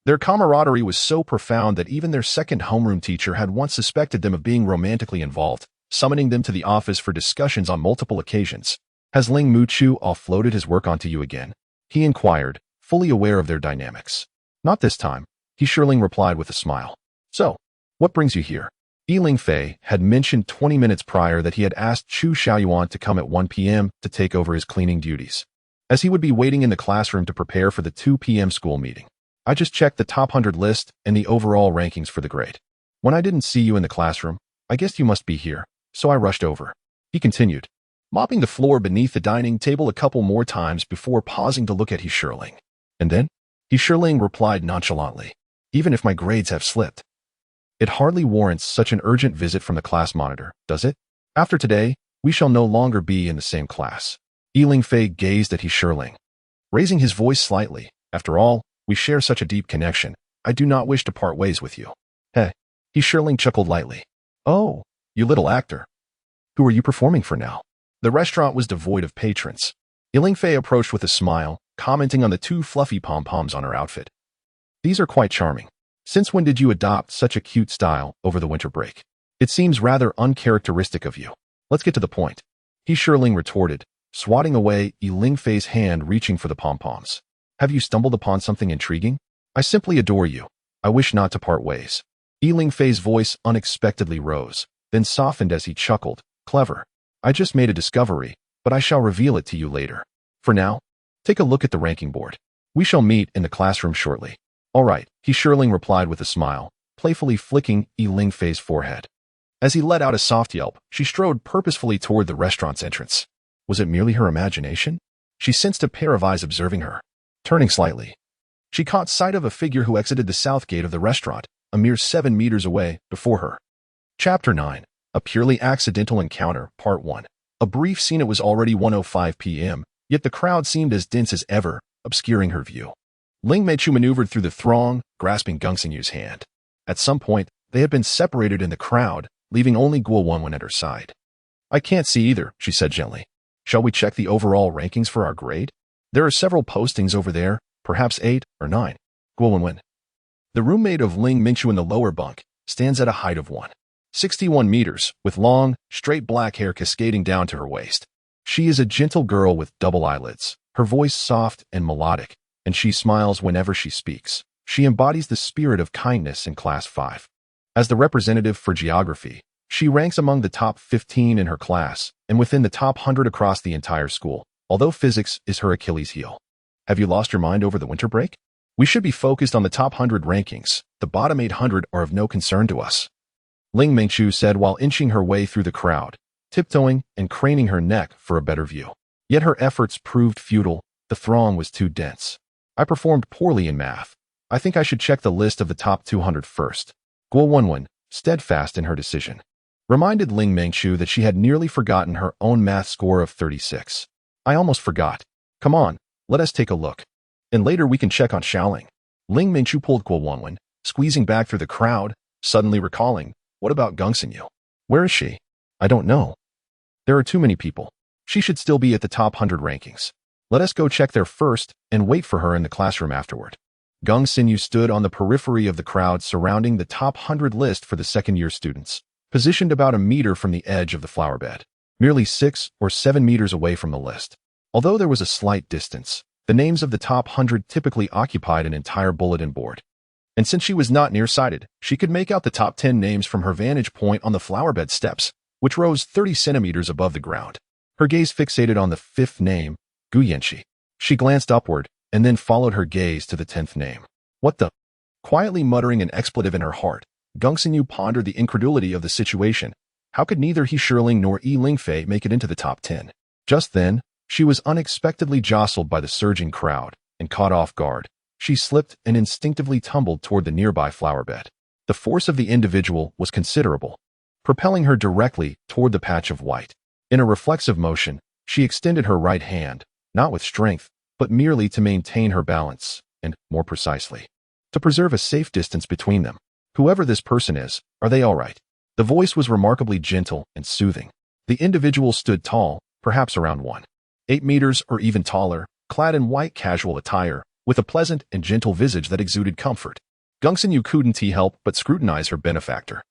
Their camaraderie was so profound that even their second homeroom teacher had once suspected them of being romantically involved, summoning them to the office for discussions on multiple occasions. "Has Ling Mingchu offloaded his work onto you again?" he inquired, fully aware of their dynamics. Not this time, Yunling replied with a smile. So, what brings you here? Yunling Fei had mentioned 20 minutes prior that he had asked Chu Xiaoyuan to come at 1 p.m. to take over his cleaning duties, as he would be waiting in the classroom to prepare for the 2 p.m. school meeting. I just checked the top 100 list and the overall rankings for the grade. When I didn't see you in the classroom, I guessed you must be here, so I rushed over. He continued, mopping the floor beneath the dining table a couple more times before pausing to look at Yunling. And then, Yunling replied nonchalantly, even if my grades have slipped. It hardly warrants such an urgent visit from the class monitor, does it? After today, we shall no longer be in the same class. Yunling Fei gazed at Yunling, raising his voice slightly. After all, we share such a deep connection. I do not wish to part ways with you. Heh. Yunling chuckled lightly. Oh, you little actor. Who are you performing for now? The restaurant was devoid of patrons. Yunling Fei approached with a smile, commenting on the 2 fluffy pom-poms on her outfit. These are quite charming. Since when did you adopt such a cute style over the winter break? It seems rather uncharacteristic of you. Let's get to the point. Yunling retorted, swatting away Yunling Fei's hand reaching for the pom-poms. Have you stumbled upon something intriguing? I simply adore you. I wish not to part ways. Yunling Fei's voice unexpectedly rose, then softened as he chuckled. Clever. I just made a discovery, but I shall reveal it to you later. For now, take a look at the ranking board. We shall meet in the classroom shortly. All right, Yunling replied with a smile, playfully flicking Yunling Fei's forehead. As he let out a soft yelp, she strode purposefully toward the restaurant's entrance. Was it merely her imagination? She sensed a pair of eyes observing her. Turning slightly, she caught sight of a figure who exited the south gate of the restaurant, a mere 7 meters away, before her. Chapter 9. A Purely Accidental Encounter, Part 1. A brief scene. It was already 1:05 p.m., yet the crowd seemed as dense as ever, obscuring her view. Ling Meichu maneuvered through the throng, grasping Geng Xinyu's hand. At some point, they had been separated in the crowd, leaving only Guo Wenwen at her side. I can't see either, she said gently. Shall we check the overall rankings for our grade? There are several postings over there, perhaps 8 or 9. Guo Wenwen. The roommate of Ling Mingchu in the lower bunk stands at a height of 1.61 meters, with long, straight black hair cascading down to her waist. She is a gentle girl with double eyelids, her voice soft and melodic, and she smiles whenever she speaks. She embodies the spirit of kindness in Class 5. As the representative for geography, she ranks among the top 15 in her class and within the top 100 across the entire school, although physics is her Achilles heel. Have you lost your mind over the winter break? We should be focused on the top 100 rankings. The bottom 800 are of no concern to us. Ling Mingchu said while inching her way through the crowd, tiptoeing and craning her neck for a better view. Yet her efforts proved futile. The throng was too dense. I performed poorly in math. I think I should check the list of the top 200 first. Guo Wenwen, steadfast in her decision, reminded Ling Mingchu that she had nearly forgotten her own math score of 36. I almost forgot. Come on, let us take a look. And later we can check on Xiaoling. Ling Mingchu pulled Guo Wenwen, squeezing back through the crowd, suddenly recalling, what about Geng Xinyu? Where is she? I don't know. There are too many people. She should still be at the top 100 rankings. Let us go check there first and wait for her in the classroom afterward. Geng Xinyu stood on the periphery of the crowd surrounding the top 100 list for the second-year students, positioned about a meter from the edge of the flower bed, merely 6 or 7 meters away from the list. Although there was a slight distance, the names of the top 100 typically occupied an entire bulletin board. And since she was not nearsighted, she could make out the top 10 names from her vantage point on the flower bed steps, which rose 30 centimeters above the ground. Her gaze fixated on the 5th name, Gu Yanxi. She glanced upward, and then followed her gaze to the 10th name. What the? Quietly muttering an expletive in her heart, Geng Xinyu pondered the incredulity of the situation. How could neither Yunling nor Yunling Fei make it into the top 10? Just then, she was unexpectedly jostled by the surging crowd, and caught off guard. She slipped and instinctively tumbled toward the nearby flower bed. The force of the individual was considerable, propelling her directly toward the patch of white. In a reflexive motion, she extended her right hand, not with strength, but merely to maintain her balance, and, more precisely, to preserve a safe distance between them. Whoever this person is, are they all right? The voice was remarkably gentle and soothing. The individual stood tall, perhaps around 1.8 meters or even taller, clad in white casual attire, with a pleasant and gentle visage that exuded comfort. Geng Xinyu couldn't help but scrutinize her benefactor.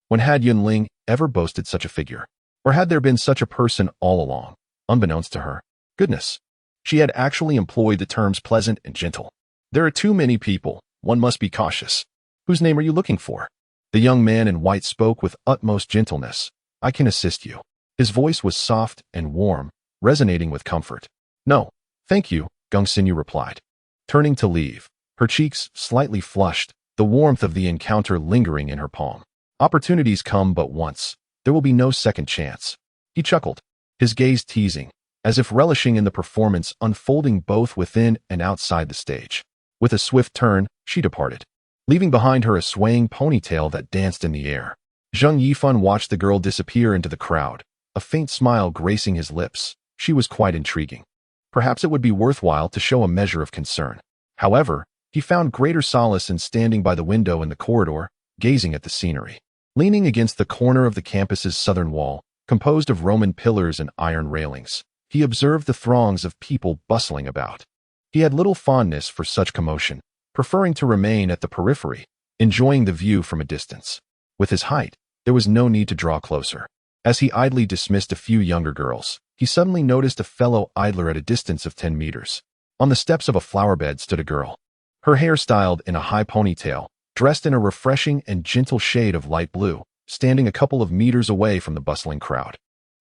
When had Yunling ever boasted such a figure? Or had there been such a person all along, unbeknownst to her? Goodness! She had actually employed the terms pleasant and gentle. There are too many people. One must be cautious. Whose name are you looking for? The young man in white spoke with utmost gentleness. I can assist you. His voice was soft and warm, resonating with comfort. No, thank you, Gongsinyu replied. Turning to leave, her cheeks slightly flushed, the warmth of the encounter lingering in her palm. Opportunities come but once. There will be no second chance. He chuckled, his gaze teasing, as if relishing in the performance unfolding both within and outside the stage. With a swift turn, she departed, leaving behind her a swaying ponytail that danced in the air. Zheng Yifan watched the girl disappear into the crowd, a faint smile gracing his lips. She was quite intriguing. Perhaps it would be worthwhile to show a measure of concern. However, he found greater solace in standing by the window in the corridor, gazing at the scenery. Leaning against the corner of the campus's southern wall, composed of Roman pillars and iron railings, he observed the throngs of people bustling about. He had little fondness for such commotion, preferring to remain at the periphery, enjoying the view from a distance. With his height, there was no need to draw closer. As he idly dismissed a few younger girls, he suddenly noticed a fellow idler at a distance of 10 meters. On the steps of a flower bed stood a girl. Her hair styled in a high ponytail, dressed in a refreshing and gentle shade of light blue, standing a couple of meters away from the bustling crowd.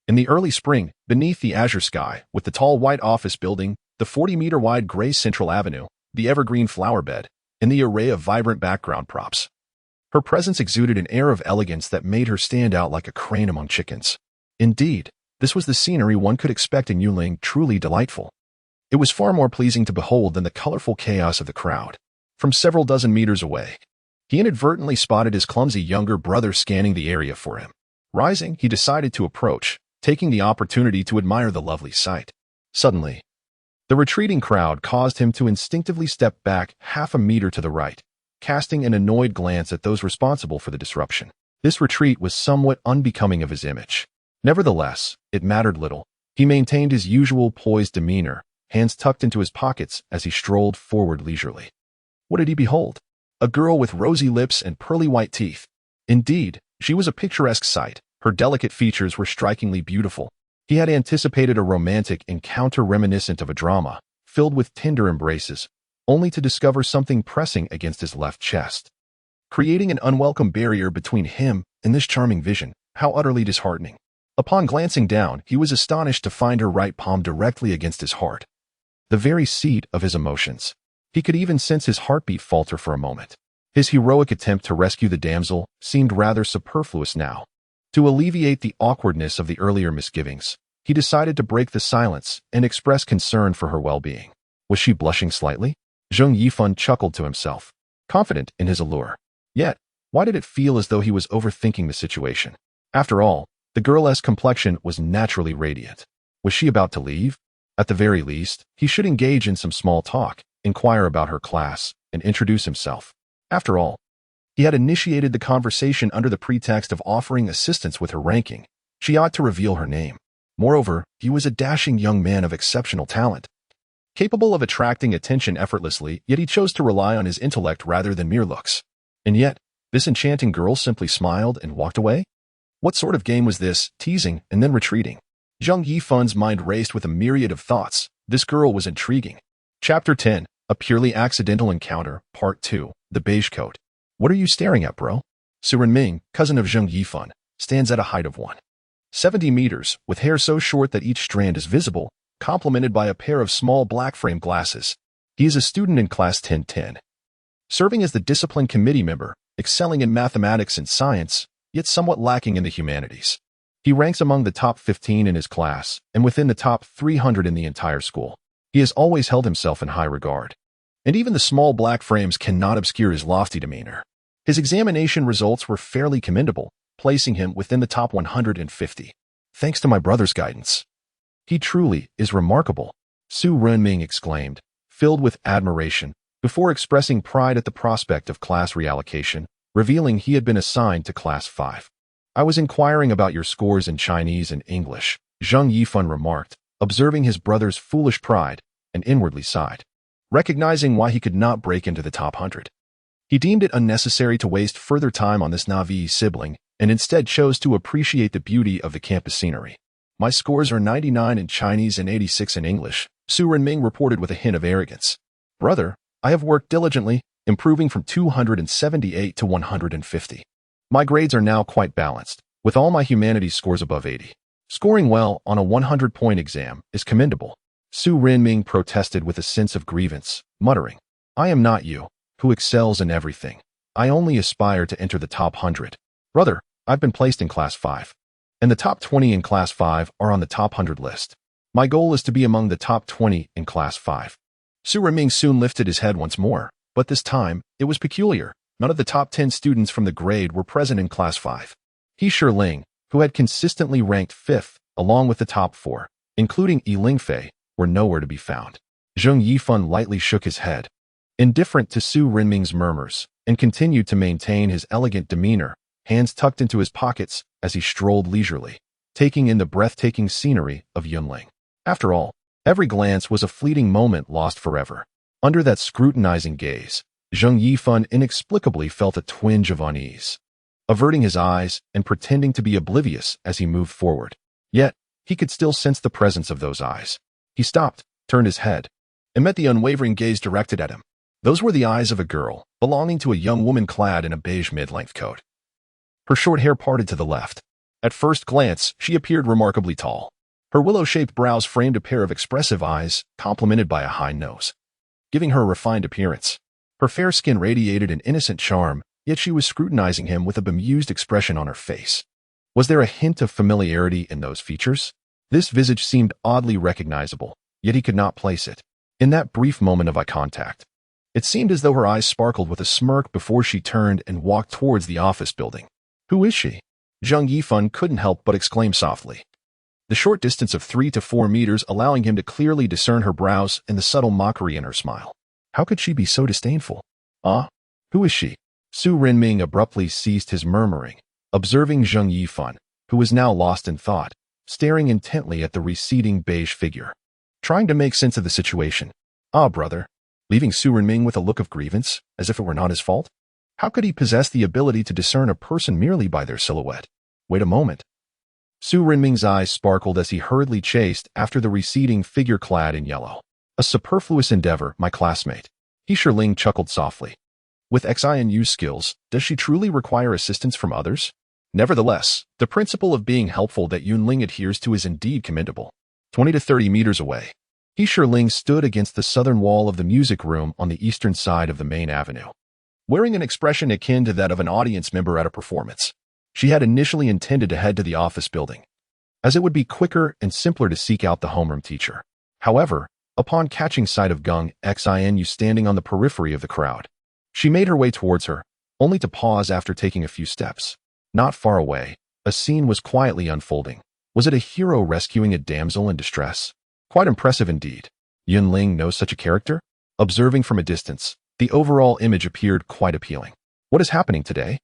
In the early spring, beneath the azure sky, with the tall white office building, the 40-meter-wide gray Central Avenue, the evergreen flower bed, and the array of vibrant background props, her presence exuded an air of elegance that made her stand out like a crane among chickens. Indeed, this was the scenery one could expect in Yunling, truly delightful. It was far more pleasing to behold than the colorful chaos of the crowd. From several dozen meters away, he inadvertently spotted his clumsy younger brother scanning the area for him. Rising, he decided to approach, taking the opportunity to admire the lovely sight. Suddenly, the retreating crowd caused him to instinctively step back half a meter to the right, casting an annoyed glance at those responsible for the disruption. This retreat was somewhat unbecoming of his image. Nevertheless, it mattered little. He maintained his usual poised demeanor, hands tucked into his pockets as he strolled forward leisurely. What did he behold? A girl with rosy lips and pearly white teeth. Indeed, she was a picturesque sight. Her delicate features were strikingly beautiful. He had anticipated a romantic encounter reminiscent of a drama, filled with tender embraces, only to discover something pressing against his left chest, creating an unwelcome barrier between him and this charming vision. How utterly disheartening. Upon glancing down, he was astonished to find her right palm directly against his heart, the very seat of his emotions. He could even sense his heartbeat falter for a moment. His heroic attempt to rescue the damsel seemed rather superfluous now. To alleviate the awkwardness of the earlier misgivings, he decided to break the silence and express concern for her well-being. Was she blushing slightly? Zheng Yifan chuckled to himself, confident in his allure. Yet, why did it feel as though he was overthinking the situation? After all, the girl's complexion was naturally radiant. Was she about to leave? At the very least, he should engage in some small talk, inquire about her class, and introduce himself. After all, he had initiated the conversation under the pretext of offering assistance with her ranking. She ought to reveal her name. Moreover, he was a dashing young man of exceptional talent, capable of attracting attention effortlessly, yet he chose to rely on his intellect rather than mere looks. And yet, this enchanting girl simply smiled and walked away? What sort of game was this, teasing and then retreating? Zheng Yifan's mind raced with a myriad of thoughts. This girl was intriguing. Chapter 10, A Purely Accidental Encounter, Part 2, The Beige Coat. What are you staring at, bro? Su Renming, cousin of Zheng Yifan, stands at a height of 170 meters, with hair so short that each strand is visible, complemented by a pair of small black-frame glasses. He is a student in Class 1010, serving as the discipline committee member, excelling in mathematics and science, yet somewhat lacking in the humanities. He ranks among the top 15 in his class, and within the top 300 in the entire school. He has always held himself in high regard, and even the small black frames cannot obscure his lofty demeanor. His examination results were fairly commendable, placing him within the top 150. Thanks to my brother's guidance. He truly is remarkable, Su Renming exclaimed, filled with admiration, before expressing pride at the prospect of class reallocation, revealing he had been assigned to Class 5. I was inquiring about your scores in Chinese and English, Zheng Yifan remarked, observing his brother's foolish pride, and inwardly sighed, recognizing why he could not break into the top 100. He deemed it unnecessary to waste further time on this naive sibling, and instead chose to appreciate the beauty of the campus scenery. My scores are 99 in Chinese and 86 in English, Su Renming reported with a hint of arrogance. Brother, I have worked diligently, improving from 278 to 150. My grades are now quite balanced, with all my humanities scores above 80. Scoring well on a 100-point exam is commendable. Su Renming protested with a sense of grievance, muttering, I am not you, who excels in everything. I only aspire to enter the top 100. Brother, I've been placed in Class 5. And the top 20 in Class 5 are on the top 100 list. My goal is to be among the top 20 in Class 5. Su Renming soon lifted his head once more, but this time, it was peculiar. None of the top 10 students from the grade were present in Class 5. Yunling, who had consistently ranked 5th, along with the top 4, including Yunling, were nowhere to be found. Zheng Yifan lightly shook his head, indifferent to Su Renming's murmurs, and continued to maintain his elegant demeanor, hands tucked into his pockets as he strolled leisurely, taking in the breathtaking scenery of Yunling. After all, every glance was a fleeting moment lost forever. Under that scrutinizing gaze, Zheng Yifan inexplicably felt a twinge of unease, averting his eyes and pretending to be oblivious as he moved forward. Yet, he could still sense the presence of those eyes. He stopped, turned his head, and met the unwavering gaze directed at him. Those were the eyes of a girl, belonging to a young woman clad in a beige mid-length coat. Her short hair parted to the left. At first glance, she appeared remarkably tall. Her willow-shaped brows framed a pair of expressive eyes, complemented by a high nose, giving her a refined appearance. Her fair skin radiated an innocent charm, yet she was scrutinizing him with a bemused expression on her face. Was there a hint of familiarity in those features? This visage seemed oddly recognizable, yet he could not place it. In that brief moment of eye contact, it seemed as though her eyes sparkled with a smirk before she turned and walked towards the office building. Who is she? Zheng Yifan couldn't help but exclaim softly, the short distance of 3 to 4 meters allowing him to clearly discern her brows and the subtle mockery in her smile. How could she be so disdainful? Who is she? Su Renming abruptly ceased his murmuring, observing Zheng Yifan, who was now lost in thought, staring intently at the receding beige figure, trying to make sense of the situation. Brother, leaving Su Renming with a look of grievance, as if it were not his fault? How could he possess the ability to discern a person merely by their silhouette? Wait a moment. Su Renming's eyes sparkled as he hurriedly chased after the receding figure clad in yellow. A superfluous endeavor, my classmate. Yunling chuckled softly. With XINU's skills, does she truly require assistance from others? Nevertheless, the principle of being helpful that Yunling adheres to is indeed commendable. 20 to 30 meters away, Yunling stood against the southern wall of the music room on the eastern side of the main avenue, wearing an expression akin to that of an audience member at a performance. She had initially intended to head to the office building, as it would be quicker and simpler to seek out the homeroom teacher. However, upon catching sight of Gung Xinu standing on the periphery of the crowd, she made her way towards her, only to pause after taking a few steps. Not far away, a scene was quietly unfolding. Was it a hero rescuing a damsel in distress? Quite impressive indeed. Yunling knows such a character? Observing from a distance, the overall image appeared quite appealing. What is happening today?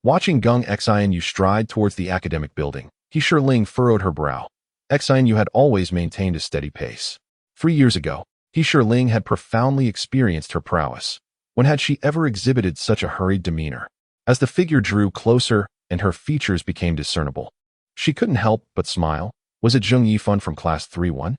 Watching Gung Xinu stride towards the academic building, Yunling furrowed her brow. Xinu had always maintained a steady pace. 3 years ago, Yunling had profoundly experienced her prowess. When had she ever exhibited such a hurried demeanor? As the figure drew closer and her features became discernible, she couldn't help but smile. Was it Zheng Yifan from Class 3-1?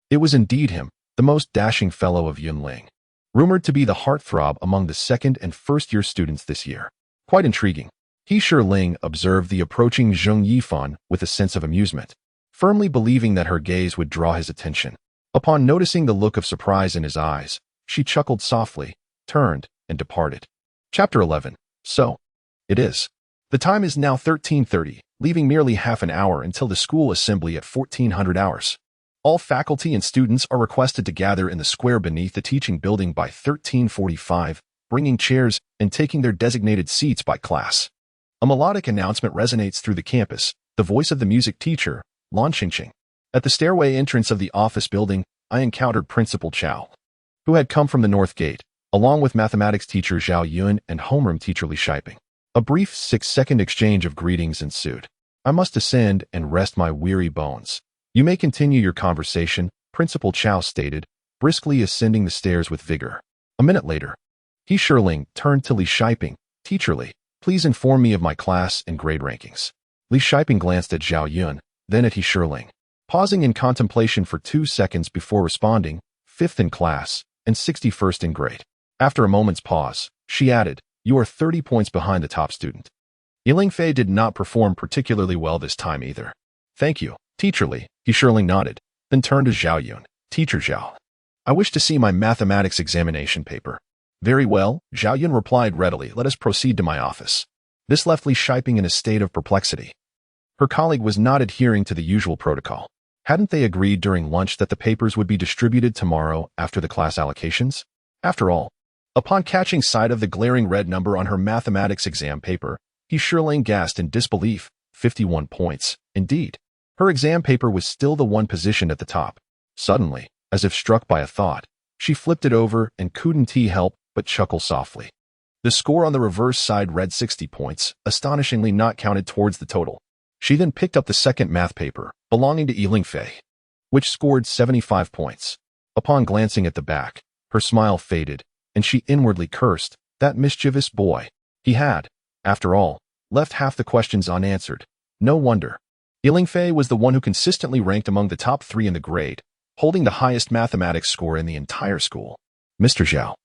It was indeed him, the most dashing fellow of Yunling, rumored to be the heartthrob among the second and first-year students this year. Quite intriguing. Yunling observed the approaching Zheng Yifan with a sense of amusement, firmly believing that her gaze would draw his attention. Upon noticing the look of surprise in his eyes, she chuckled softly, turned, and departed. Chapter 11. So, it is. The time is now 13:30, leaving merely half an hour until the school assembly at 1400 hours. All faculty and students are requested to gather in the square beneath the teaching building by 1345, bringing chairs and taking their designated seats by class. A melodic announcement resonates through the campus, the voice of the music teacher, Lan Qingqing. At the stairway entrance of the office building, I encountered Principal Cao, who had come from the north gate, along with mathematics teacher Zhao Yun and homeroom teacher Li Shiping. A brief 6-second exchange of greetings ensued. I must ascend and rest my weary bones. You may continue your conversation, Principal Cao stated, briskly ascending the stairs with vigor. A minute later, Yunling turned to Li Shiping. Teacher Li, please inform me of my class and grade rankings. Li Shiping glanced at Zhao Yun, then at Yunling. Pausing in contemplation for 2 seconds before responding, 5th in class and 61st in grade. After a moment's pause, she added, "You are 30 points behind the top student." Yunling Fei did not perform particularly well this time either. "Thank you, teacherly," he surely nodded, then turned to Zhao Yun. "Teacher Zhao, I wish to see my mathematics examination paper." "Very well," Zhao Yun replied readily. "Let us proceed to my office." This left Li Shiping in a state of perplexity. Her colleague was not adhering to the usual protocol. Hadn't they agreed during lunch that the papers would be distributed tomorrow after the class allocations? After all, upon catching sight of the glaring red number on her mathematics exam paper, he surely gasped in disbelief. 51 points. Indeed, her exam paper was still the one positioned at the top. Suddenly, as if struck by a thought, she flipped it over and couldn't help but chuckle softly. The score on the reverse side read 60 points, astonishingly not counted towards the total. She then picked up the second math paper, belonging to Yunling Fei, which scored 75 points. Upon glancing at the back, her smile faded, and she inwardly cursed, that mischievous boy. He had, after all, left half the questions unanswered. No wonder. Yunling Fei was the one who consistently ranked among the top 3 in the grade, holding the highest mathematics score in the entire school. "Mr. Zhao,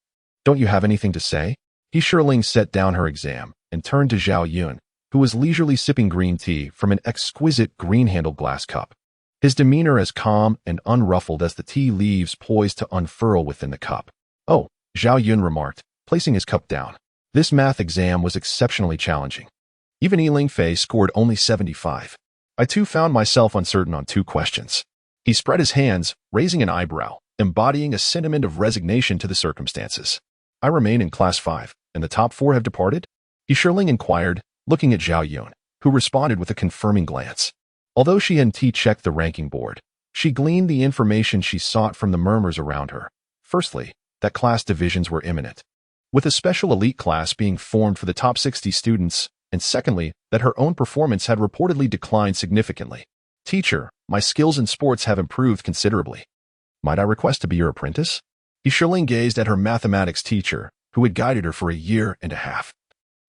don't you have anything to say?" He surely set down her exam and turned to Zhao Yun, who was leisurely sipping green tea from an exquisite green-handled glass cup. His demeanor as calm and unruffled as the tea leaves poised to unfurl within the cup. "Oh," Zhao Yun remarked, placing his cup down. This math exam was exceptionally challenging. Even Yunling Fei scored only 75. "I too found myself uncertain on 2 questions. He spread his hands, raising an eyebrow, embodying a sentiment of resignation to the circumstances. "I remain in class 5, and the top 4 have departed?" He surely inquired, looking at Zhao Yun, who responded with a confirming glance. Although she hadn't checked the ranking board, she gleaned the information she sought from the murmurs around her. Firstly, that class divisions were imminent, with a special elite class being formed for the top 60 students, and secondly, that her own performance had reportedly declined significantly. "Teacher, my skills in sports have improved considerably. Might I request to be your apprentice?" He surely gazed at her mathematics teacher, who had guided her for a year and a half.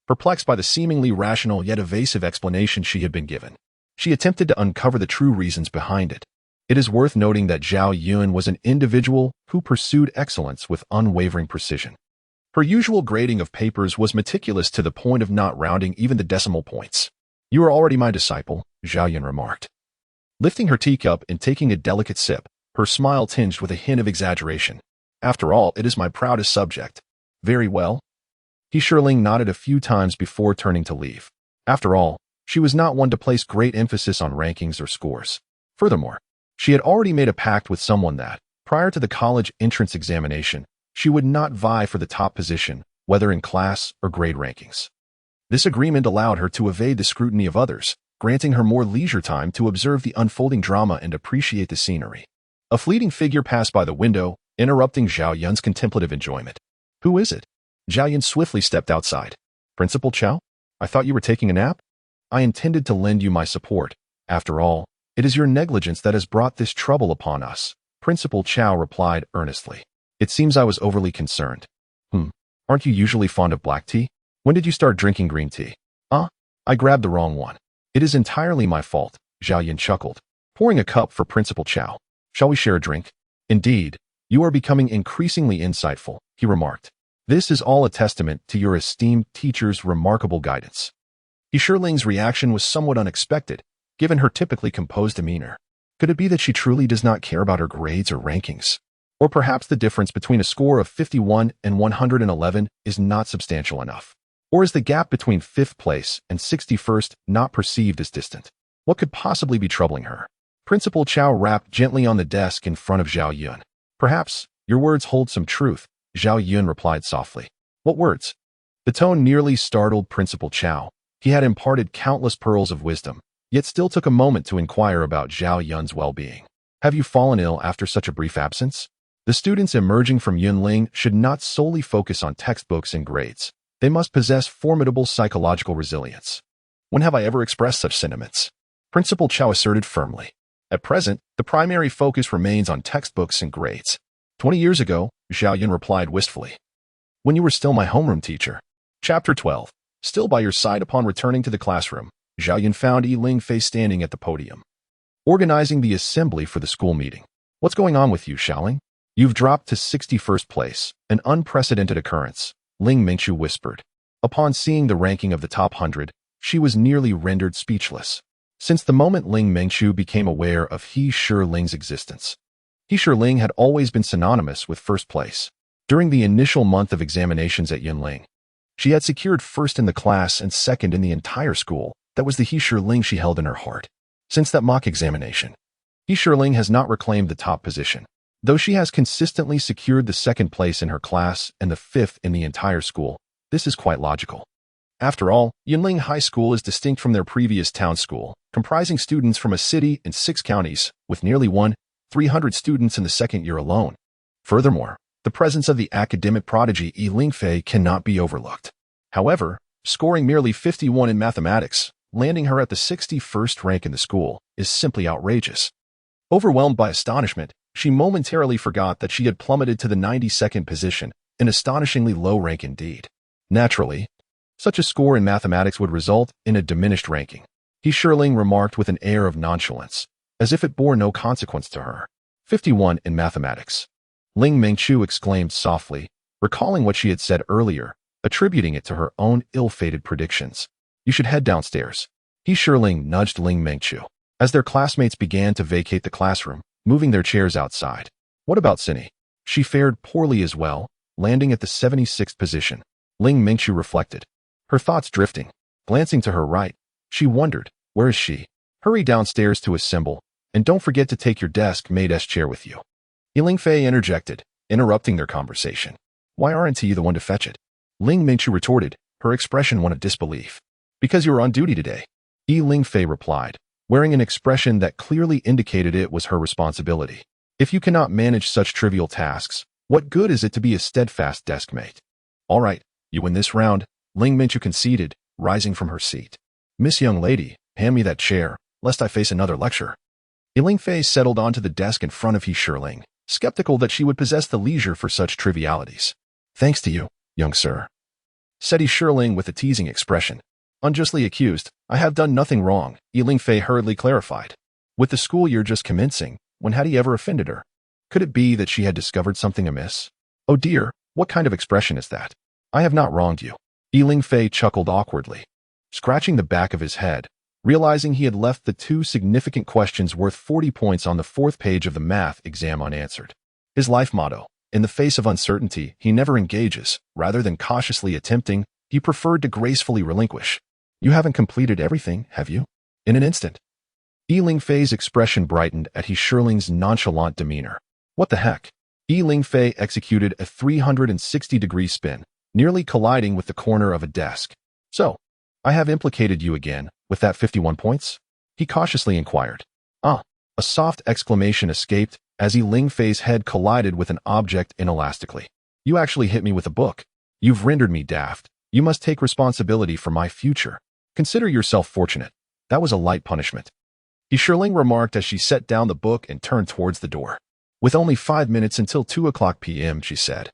Perplexed by the seemingly rational yet evasive explanation she had been given, she attempted to uncover the true reasons behind it. It is worth noting that Zhao Yun was an individual who pursued excellence with unwavering precision. Her usual grading of papers was meticulous to the point of not rounding even the decimal points. "You are already my disciple," Zhao Yun remarked. Lifting her teacup and taking a delicate sip, her smile tinged with a hint of exaggeration. "After all, it is my proudest subject." "Very well." He surely nodded a few times before turning to leave. After all, she was not one to place great emphasis on rankings or scores. Furthermore, she had already made a pact with someone that, prior to the college entrance examination, she would not vie for the top position, whether in class or grade rankings. This agreement allowed her to evade the scrutiny of others, granting her more leisure time to observe the unfolding drama and appreciate the scenery. A fleeting figure passed by the window, interrupting Zhao Yun's contemplative enjoyment. "Who is it?" Zhao Yun swiftly stepped outside. "Principal Cao? I thought you were taking a nap?" "I intended to lend you my support. After all, it is your negligence that has brought this trouble upon us," Principal Cao replied earnestly. "It seems I was overly concerned." Aren't you usually fond of black tea? When did you start drinking green tea?" I grabbed the wrong one." "It is entirely my fault," Zhao Yun chuckled, pouring a cup for Principal Cao. "Shall we share a drink?" "Indeed, you are becoming increasingly insightful," he remarked. "This is all a testament to your esteemed teacher's remarkable guidance." Yishiling's reaction was somewhat unexpected, given her typically composed demeanor. Could it be that she truly does not care about her grades or rankings? Or perhaps the difference between a score of 51 and 111 is not substantial enough? Or is the gap between 5th place and 61st not perceived as distant? What could possibly be troubling her? Principal Cao rapped gently on the desk in front of Zhao Yun. "Perhaps your words hold some truth," Zhao Yun replied softly. "What words?" The tone nearly startled Principal Cao. He had imparted countless pearls of wisdom, yet still took a moment to inquire about Zhao Yun's well-being. "Have you fallen ill after such a brief absence?" The students emerging from Yunling should not solely focus on textbooks and grades. They must possess formidable psychological resilience. "When have I ever expressed such sentiments?" Principal Cao asserted firmly. "At present, the primary focus remains on textbooks and grades." 20 years ago, Zhao Yun replied wistfully. "When you were still my homeroom teacher." Chapter 12. Still by your side upon returning to the classroom, Zhao Yun found Yunling Fei standing at the podium, organizing the assembly for the school meeting. "What's going on with you, Xiaoling?" You've dropped to 61st place, an unprecedented occurrence, Ling Mingqiu whispered. Upon seeing the ranking of the top 100, she was nearly rendered speechless. Since the moment Ling Mingqiu became aware of He Shiling's existence, He Shiling had always been synonymous with first place. During the initial month of examinations at Yunling, she had secured first in the class and second in the entire school. That was the He Shiling she held in her heart. Since that mock examination, He Shiling has not reclaimed the top position, though she has consistently secured the second place in her class and the fifth in the entire school. This is quite logical. After all, Yunling High School is distinct from their previous town school, comprising students from a city and 6 counties, with nearly 300 students in the second year alone. Furthermore, the presence of the academic prodigy Yunling Fei cannot be overlooked. However, scoring merely 51 in mathematics, landing her at the 61st rank in the school, is simply outrageous. Overwhelmed by astonishment, she momentarily forgot that she had plummeted to the 92nd position, an astonishingly low rank indeed. Naturally, such a score in mathematics would result in a diminished ranking. He Shiling remarked with an air of nonchalance, as if it bore no consequence to her. 51 in mathematics. Ling Mingqiu exclaimed softly, recalling what she had said earlier, attributing it to her own ill-fated predictions. You should head downstairs. He Shiling nudged Ling Mingqiu, as their classmates began to vacate the classroom, moving their chairs outside. What about Cindy? She fared poorly as well, landing at the 76th position. Ling Mingqiu reflected, her thoughts drifting. Glancing to her right, she wondered, where is she? Hurry downstairs to assemble, and don't forget to take your desk-mate's chair with you. Yunling Fei interjected, interrupting their conversation. Why aren't you the one to fetch it? Ling Mingqiu retorted, her expression one of disbelief. Because you were on duty today. Yunling Fei replied, wearing an expression that clearly indicated it was her responsibility. If you cannot manage such trivial tasks, what good is it to be a steadfast desk-mate? All right, you win this round, Ling Mingqiu conceded, rising from her seat. Miss Young Lady, hand me that chair, lest I face another lecture. Yunling Fei settled onto the desk in front of He Shiling, skeptical that she would possess the leisure for such trivialities. Thanks to you, young sir, said He Shiling with a teasing expression. Unjustly accused, I have done nothing wrong, Yunling Fei hurriedly clarified. With the school year just commencing, when had he ever offended her? Could it be that she had discovered something amiss? Oh dear, what kind of expression is that? I have not wronged you. Yunling Fei chuckled awkwardly, scratching the back of his head, realizing he had left the 2 significant questions worth 40 points on the 4th page of the math exam unanswered. His life motto, in the face of uncertainty, he never engages. Rather than cautiously attempting, he preferred to gracefully relinquish. You haven't completed everything, have you? In an instant. Yunling Fei's expression brightened at He Shiling's nonchalant demeanor. What the heck? Yunling Fei executed a 360-degree spin, nearly colliding with the corner of a desk. So, I have implicated you again, with that 51 points? He cautiously inquired. Ah, a soft exclamation escaped as Yunling Fei's head collided with an object inelastically. You actually hit me with a book. You've rendered me daft. You must take responsibility for my future. Consider yourself fortunate. That was a light punishment. He Shiling remarked as she set down the book and turned towards the door. With only 5 minutes until 2:00 p.m., she said.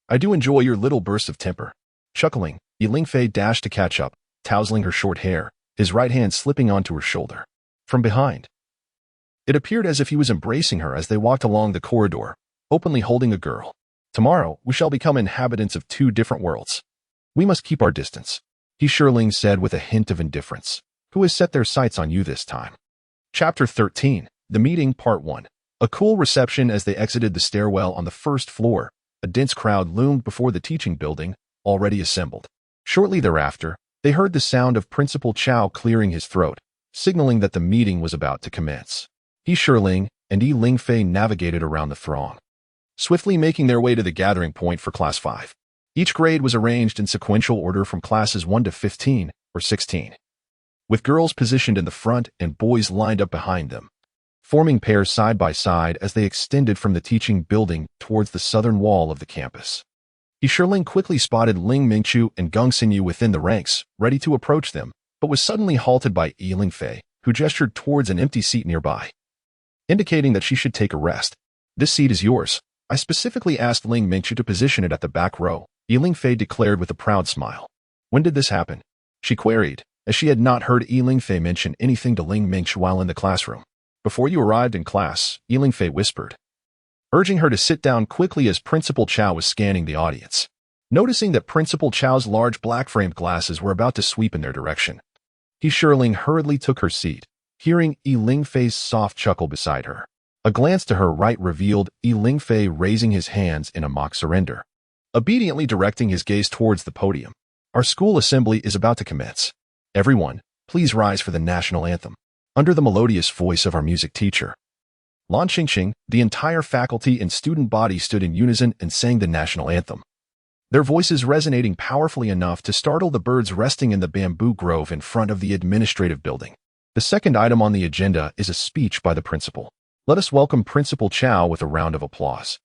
I do enjoy your little bursts of temper. Chuckling, Yunling Fei dashed to catch up, tousling her short hair, his right hand slipping onto her shoulder. From behind, it appeared as if he was embracing her as they walked along the corridor, openly holding a girl. Tomorrow, we shall become inhabitants of 2 different worlds. We must keep our distance, He Shiling said with a hint of indifference. Who has set their sights on you this time? Chapter 13, The Meeting, Part 1. A cool reception as they exited the stairwell on the 1st floor. A dense crowd loomed before the teaching building, already assembled. Shortly thereafter, they heard the sound of Principal Cao clearing his throat, signaling that the meeting was about to commence. He Shiling and Yunling Fei navigated around the throng, swiftly making their way to the gathering point for Class 5. Each grade was arranged in sequential order from classes 1 to 15, or 16, with girls positioned in the front and boys lined up behind them, forming pairs side by side as they extended from the teaching building towards the southern wall of the campus. He Shiling quickly spotted Ling Mingqiu and Geng Xinyu within the ranks, ready to approach them, but was suddenly halted by Yunling Fei, who gestured towards an empty seat nearby, indicating that she should take a rest. This seat is yours. I specifically asked Ling Mingqiu to position it at the back row, Yunling Fei declared with a proud smile. When did this happen? She queried, as she had not heard Yunling Fei mention anything to Ling Mingqiu while in the classroom. Before you arrived in class, Yunling Fei whispered. urging her to sit down quickly as Principal Cao was scanning the audience. Noticing that Principal Chao's large black-framed glasses were about to sweep in their direction, Yunling hurriedly took her seat, hearing Yunling Fei's soft chuckle beside her. A glance to her right revealed Yunling Fei raising his hands in a mock surrender, obediently directing his gaze towards the podium. Our school assembly is about to commence. Everyone, please rise for the national anthem. Under the melodious voice of our music teacher, Lan Qingqing, the entire faculty and student body stood in unison and sang the national anthem, their voices resonating powerfully enough to startle the birds resting in the bamboo grove in front of the administrative building. The second item on the agenda is a speech by the principal. Let us welcome Principal Cao with a round of applause.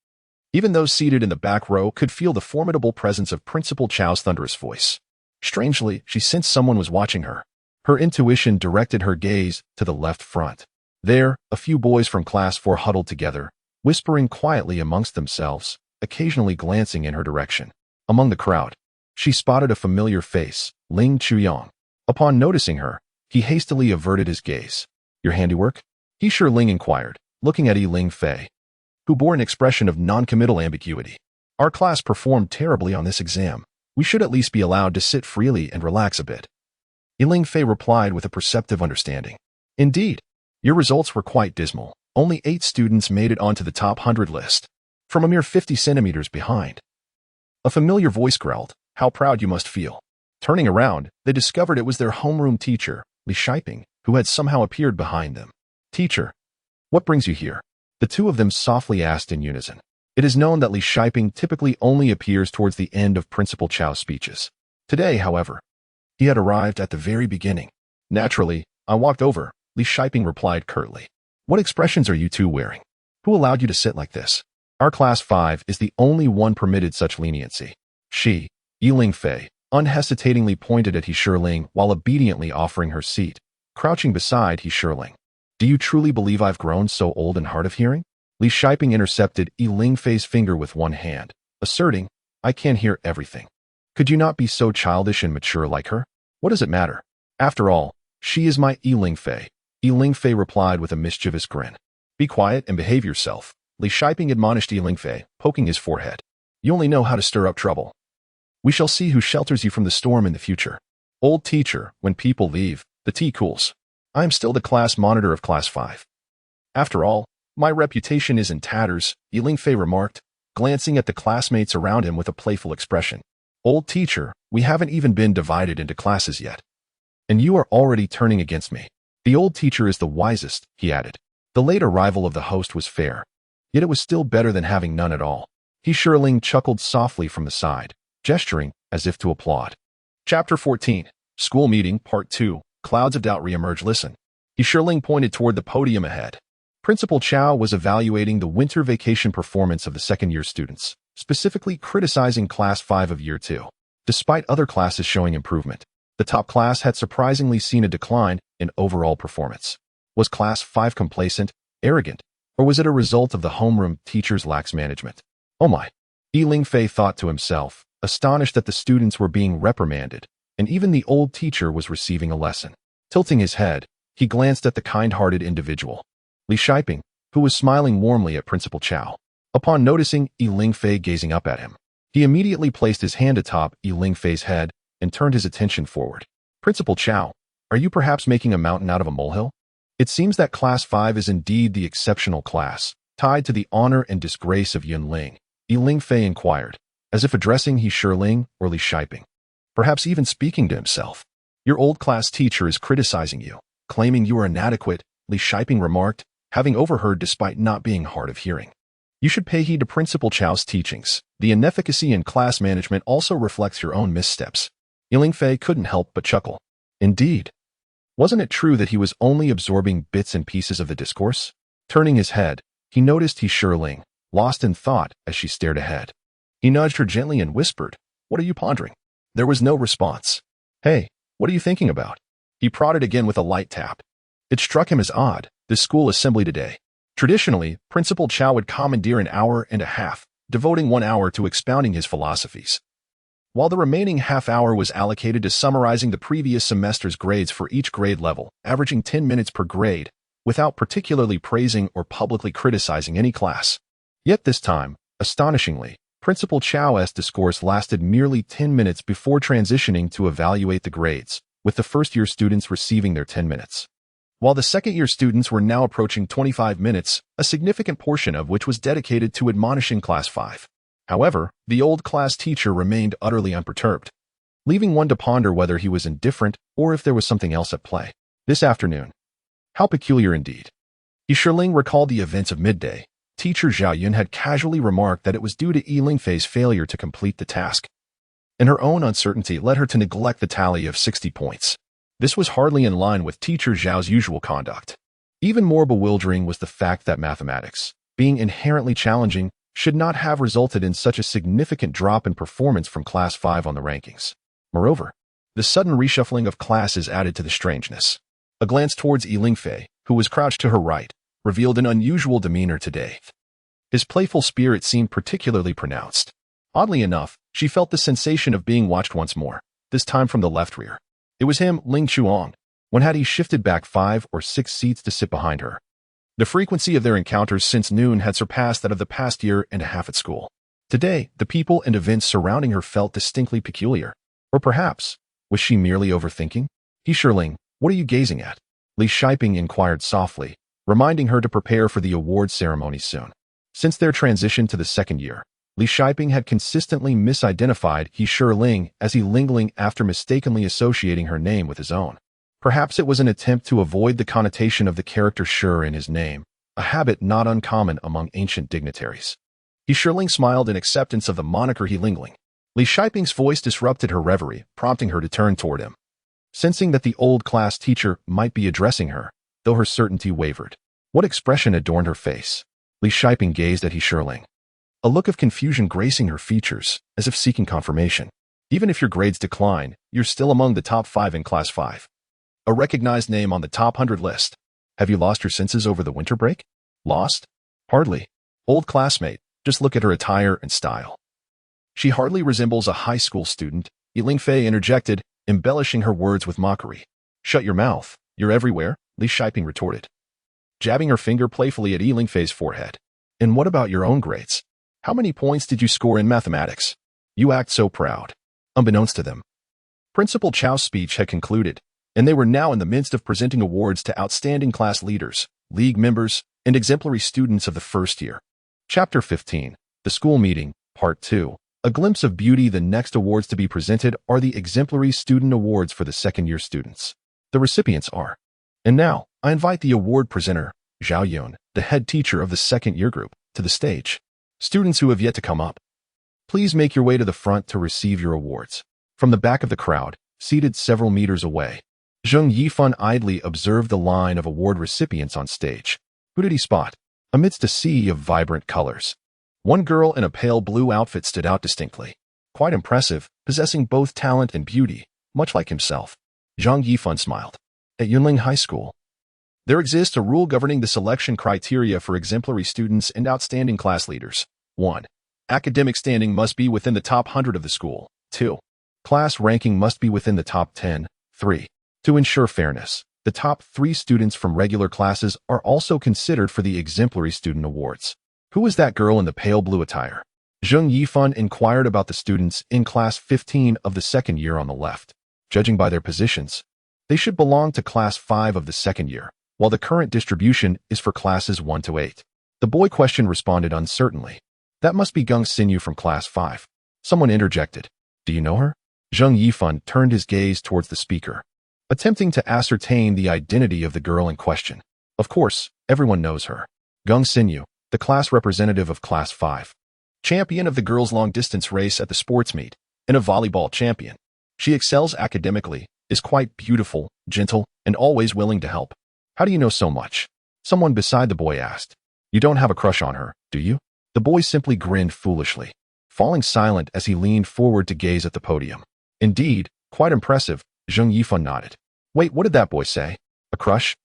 Even those seated in the back row could feel the formidable presence of Principal Chao's thunderous voice. Strangely, she sensed someone was watching her. Her intuition directed her gaze to the left front. There, a few boys from Class 4 huddled together, whispering quietly amongst themselves, occasionally glancing in her direction. Among the crowd, she spotted a familiar face, Ling Chuyang. Upon noticing her, he hastily averted his gaze. Your handiwork? Yunling inquired, looking at Yunling Fei, who bore an expression of non-committal ambiguity. Our class performed terribly on this exam. We should at least be allowed to sit freely and relax a bit. Yunling Fei replied with a perceptive understanding. Indeed, your results were quite dismal. Only 8 students made it onto the top 100 list, from a mere 50 centimeters behind. A familiar voice growled, how proud you must feel. Turning around, they discovered it was their homeroom teacher, Li Shiping, who had somehow appeared behind them. Teacher, what brings you here? The two of them softly asked in unison. It is known that Li Shiping typically only appears towards the end of Principal Chao's speeches. Today, however, he had arrived at the very beginning. Naturally, I walked over, Li Shiping replied curtly. What expressions are you two wearing? Who allowed you to sit like this? Our Class 5 is the only one permitted such leniency. She, Yunling Fei, unhesitatingly pointed at Yunling while obediently offering her seat, crouching beside Yunling. Do you truly believe I've grown so old and hard of hearing? Li Shiping intercepted Yunling Fei's finger with one hand, asserting, I can't hear everything. Could you not be so childish and mature like her? What does it matter? After all, she is my Yunling Fei. Yunling Fei replied with a mischievous grin. Be quiet and behave yourself, Li Shiping admonished Yunling Fei, poking his forehead. You only know how to stir up trouble. We shall see who shelters you from the storm in the future. Old teacher, when people leave, the tea cools. I am still the class monitor of Class 5. After all, my reputation is in tatters, Yunling Fei remarked, glancing at the classmates around him with a playful expression. Old teacher, we haven't even been divided into classes yet. And you are already turning against me. The old teacher is the wisest, he added. The late arrival of the host was fair, yet it was still better than having none at all. Yunling chuckled softly from the side, gesturing as if to applaud. Chapter 14, School Meeting, Part 2, Clouds of Doubt Reemerge. Listen. Yunling pointed toward the podium ahead. Principal Cao was evaluating the winter vacation performance of the second-year students, specifically criticizing Class 5 of Year 2. Despite other classes showing improvement, the top class had surprisingly seen a decline in overall performance. Was Class 5 complacent, arrogant, or was it a result of the homeroom teacher's lax management? Oh my! Yunling Fei thought to himself, astonished that the students were being reprimanded, and even the old teacher was receiving a lesson. Tilting his head, he glanced at the kind-hearted individual, Li Shiping, who was smiling warmly at Principal Cao. Upon noticing Yunling Fei gazing up at him, he immediately placed his hand atop Yunling Fei's head and turned his attention forward. Principal Cao, are you perhaps making a mountain out of a molehill? It seems that Class 5 is indeed the exceptional class, tied to the honor and disgrace of Yunling. Yunling Fei inquired, as if addressing Yunling or Li Shiping, perhaps even speaking to himself. Your old class teacher is criticizing you, claiming you are inadequate, Li Shiping remarked, having overheard despite not being hard of hearing. You should pay heed to Principal Chao's teachings. The inefficacy in class management also reflects your own missteps. Yunling Fei couldn't help but chuckle. Indeed. Wasn't it true that he was only absorbing bits and pieces of the discourse? Turning his head, he noticed Yunling, lost in thought as she stared ahead. He nudged her gently and whispered, What are you pondering? There was no response. Hey, what are you thinking about? He prodded again with a light tap. It struck him as odd, this school assembly today. Traditionally, Principal Cao would commandeer an hour and a half, devoting 1 hour to expounding his philosophies, while the remaining half-hour was allocated to summarizing the previous semester's grades for each grade level, averaging 10 minutes per grade, without particularly praising or publicly criticizing any class. Yet this time, astonishingly, Principal Cao's discourse lasted merely 10 minutes before transitioning to evaluate the grades, with the first-year students receiving their 10 minutes. While the second-year students were now approaching 25 minutes, a significant portion of which was dedicated to admonishing Class 5. However, the old class teacher remained utterly unperturbed, leaving one to ponder whether he was indifferent or if there was something else at play. This afternoon. How peculiar indeed. Yunling recalled the events of midday. Teacher Zhao Yun had casually remarked that it was due to Yunling's failure to complete the task, and her own uncertainty led her to neglect the tally of 60 points. This was hardly in line with Teacher Zhao's usual conduct. Even more bewildering was the fact that mathematics, being inherently challenging, should not have resulted in such a significant drop in performance from Class 5 on the rankings. Moreover, the sudden reshuffling of classes added to the strangeness. A glance towards Yunling, who was crouched to her right, revealed an unusual demeanor today. His playful spirit seemed particularly pronounced. Oddly enough, she felt the sensation of being watched once more, this time from the left rear. It was him, Ling Chuang. When had he shifted back 5 or 6 seats to sit behind her? The frequency of their encounters since noon had surpassed that of the past year and a half at school. Today, the people and events surrounding her felt distinctly peculiar. Or perhaps, was she merely overthinking? Yunling, what are you gazing at? Li Shiping inquired softly, reminding her to prepare for the award ceremony soon. Since their transition to the second year, Li Shiping had consistently misidentified Yunling as Yunling after mistakenly associating her name with his own. Perhaps it was an attempt to avoid the connotation of the character Shi in his name, a habit not uncommon among ancient dignitaries. Yunling smiled in acceptance of the moniker Yunling. Li Shiping's voice disrupted her reverie, prompting her to turn toward him. Sensing that the old class teacher might be addressing her, though her certainty wavered. What expression adorned her face? Li Shiping gazed at Yunling, a look of confusion gracing her features, as if seeking confirmation. Even if your grades decline, you're still among the top 5 in Class 5. A recognized name on the top 100 list. Have you lost your senses over the winter break? Lost? Hardly. Old classmate, just look at her attire and style. She hardly resembles a high school student, Yunling interjected, embellishing her words with mockery. Shut your mouth, you're everywhere, Li Shiping retorted, jabbing her finger playfully at Yunling's forehead. And what about your own grades? How many points did you score in mathematics? You act so proud. Unbeknownst to them, Principal Cao's speech had concluded, and they were now in the midst of presenting awards to outstanding class leaders, league members, and exemplary students of the first year. Chapter 15, The School Meeting, Part 2. A glimpse of beauty. The next awards to be presented are the Exemplary Student Awards for the second-year students. The recipients are. And now, I invite the award presenter, Zhao Yun, the head teacher of the second-year group, to the stage. Students who have yet to come up, please make your way to the front to receive your awards. From the back of the crowd, seated several meters away, Zheng Yifan idly observed the line of award recipients on stage. Who did he spot? Amidst a sea of vibrant colors, one girl in a pale blue outfit stood out distinctly. Quite impressive, possessing both talent and beauty, much like himself. Zhang Yifan smiled. At Yunling High School, there exists a rule governing the selection criteria for exemplary students and outstanding class leaders. 1. Academic standing must be within the top 100 of the school. 2. Class ranking must be within the top 10. 3. To ensure fairness, the top 3 students from regular classes are also considered for the Exemplary Student Awards. Who is that girl in the pale blue attire? Zheng Yifan inquired about the students in Class 15 of the second year on the left. Judging by their positions, they should belong to Class 5 of the second year, while the current distribution is for Classes 1 to 8. The boy questioned responded uncertainly. That must be Geng Xinyu from Class 5. Someone interjected. Do you know her? Zheng Yifan turned his gaze towards the speaker, attempting to ascertain the identity of the girl in question. Of course, everyone knows her. Geng Xinyu, the class representative of Class 5. Champion of the girls' long-distance race at the sports meet, and a volleyball champion. She excels academically, is quite beautiful, gentle, and always willing to help. How do you know so much? Someone beside the boy asked. You don't have a crush on her, do you? The boy simply grinned foolishly, falling silent as he leaned forward to gaze at the podium. Indeed, quite impressive, Zheng Yifan nodded. Wait, what did that boy say? A crush?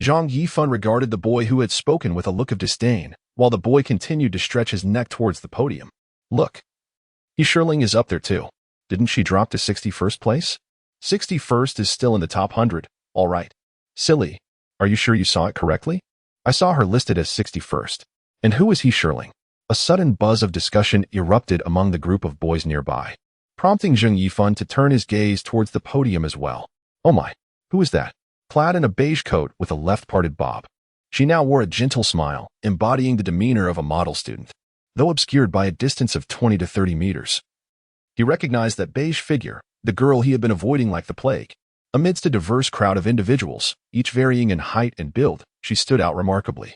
Zhang Yifan regarded the boy who had spoken with a look of disdain, while the boy continued to stretch his neck towards the podium. Look. Yunling is up there too. Didn't she drop to 61st place? 61st is still in the top 100, all right. Silly. Are you sure you saw it correctly? I saw her listed as 61st. And who is Yunling? A sudden buzz of discussion erupted among the group of boys nearby, prompting Zheng Yifan to turn his gaze towards the podium as well. Oh my, who is that? Clad in a beige coat with a left-parted bob. She now wore a gentle smile, embodying the demeanor of a model student, though obscured by a distance of 20 to 30 meters. He recognized that beige figure, the girl he had been avoiding like the plague. Amidst a diverse crowd of individuals, each varying in height and build, she stood out remarkably,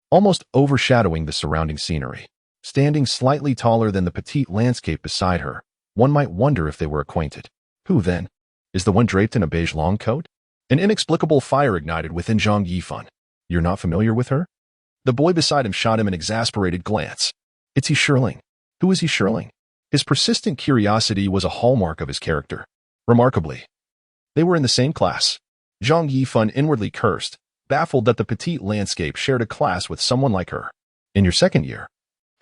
almost overshadowing the surrounding scenery. Standing slightly taller than the petite landscape beside her, one might wonder if they were acquainted. Who, then? Is the one draped in a beige long coat? An inexplicable fire ignited within Zhang Yifan. You're not familiar with her? The boy beside him shot him an exasperated glance. It's he Shirling. Who is he Shirling? His persistent curiosity was a hallmark of his character. Remarkably, they were in the same class. Zhang Yifan inwardly cursed, baffled that the petite landscape shared a class with someone like her. In your second year,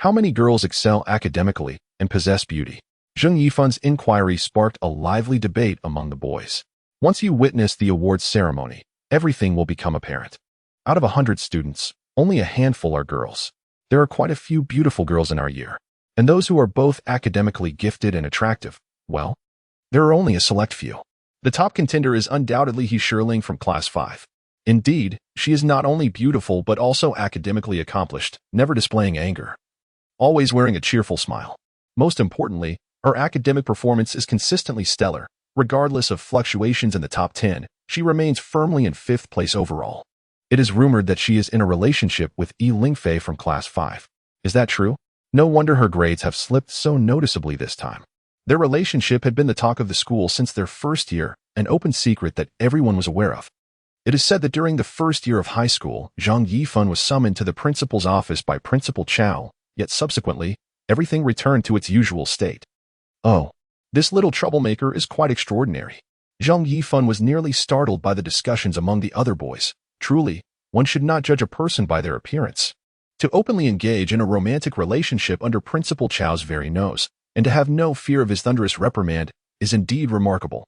how many girls excel academically and possess beauty? Zheng Yifan's inquiry sparked a lively debate among the boys. Once you witness the awards ceremony, everything will become apparent. Out of 100 students, only a handful are girls. There are quite a few beautiful girls in our year, and those who are both academically gifted and attractive, well, there are only a select few. The top contender is undoubtedly He Shirling from Class 5. Indeed, she is not only beautiful but also academically accomplished, never displaying anger. Always wearing a cheerful smile. Most importantly, her academic performance is consistently stellar. Regardless of fluctuations in the top 10, she remains firmly in 5th place overall. It is rumored that she is in a relationship with Yunling from Class 5. Is that true? No wonder her grades have slipped so noticeably this time. Their relationship had been the talk of the school since their first year, an open secret that everyone was aware of. It is said that during the first year of high school, Zhang Yifan was summoned to the principal's office by Principal Cao, yet subsequently, everything returned to its usual state. Oh, this little troublemaker is quite extraordinary. Zhang Yifan was nearly startled by the discussions among the other boys. Truly, one should not judge a person by their appearance. To openly engage in a romantic relationship under Principal Cao's very nose, and to have no fear of his thunderous reprimand, is indeed remarkable.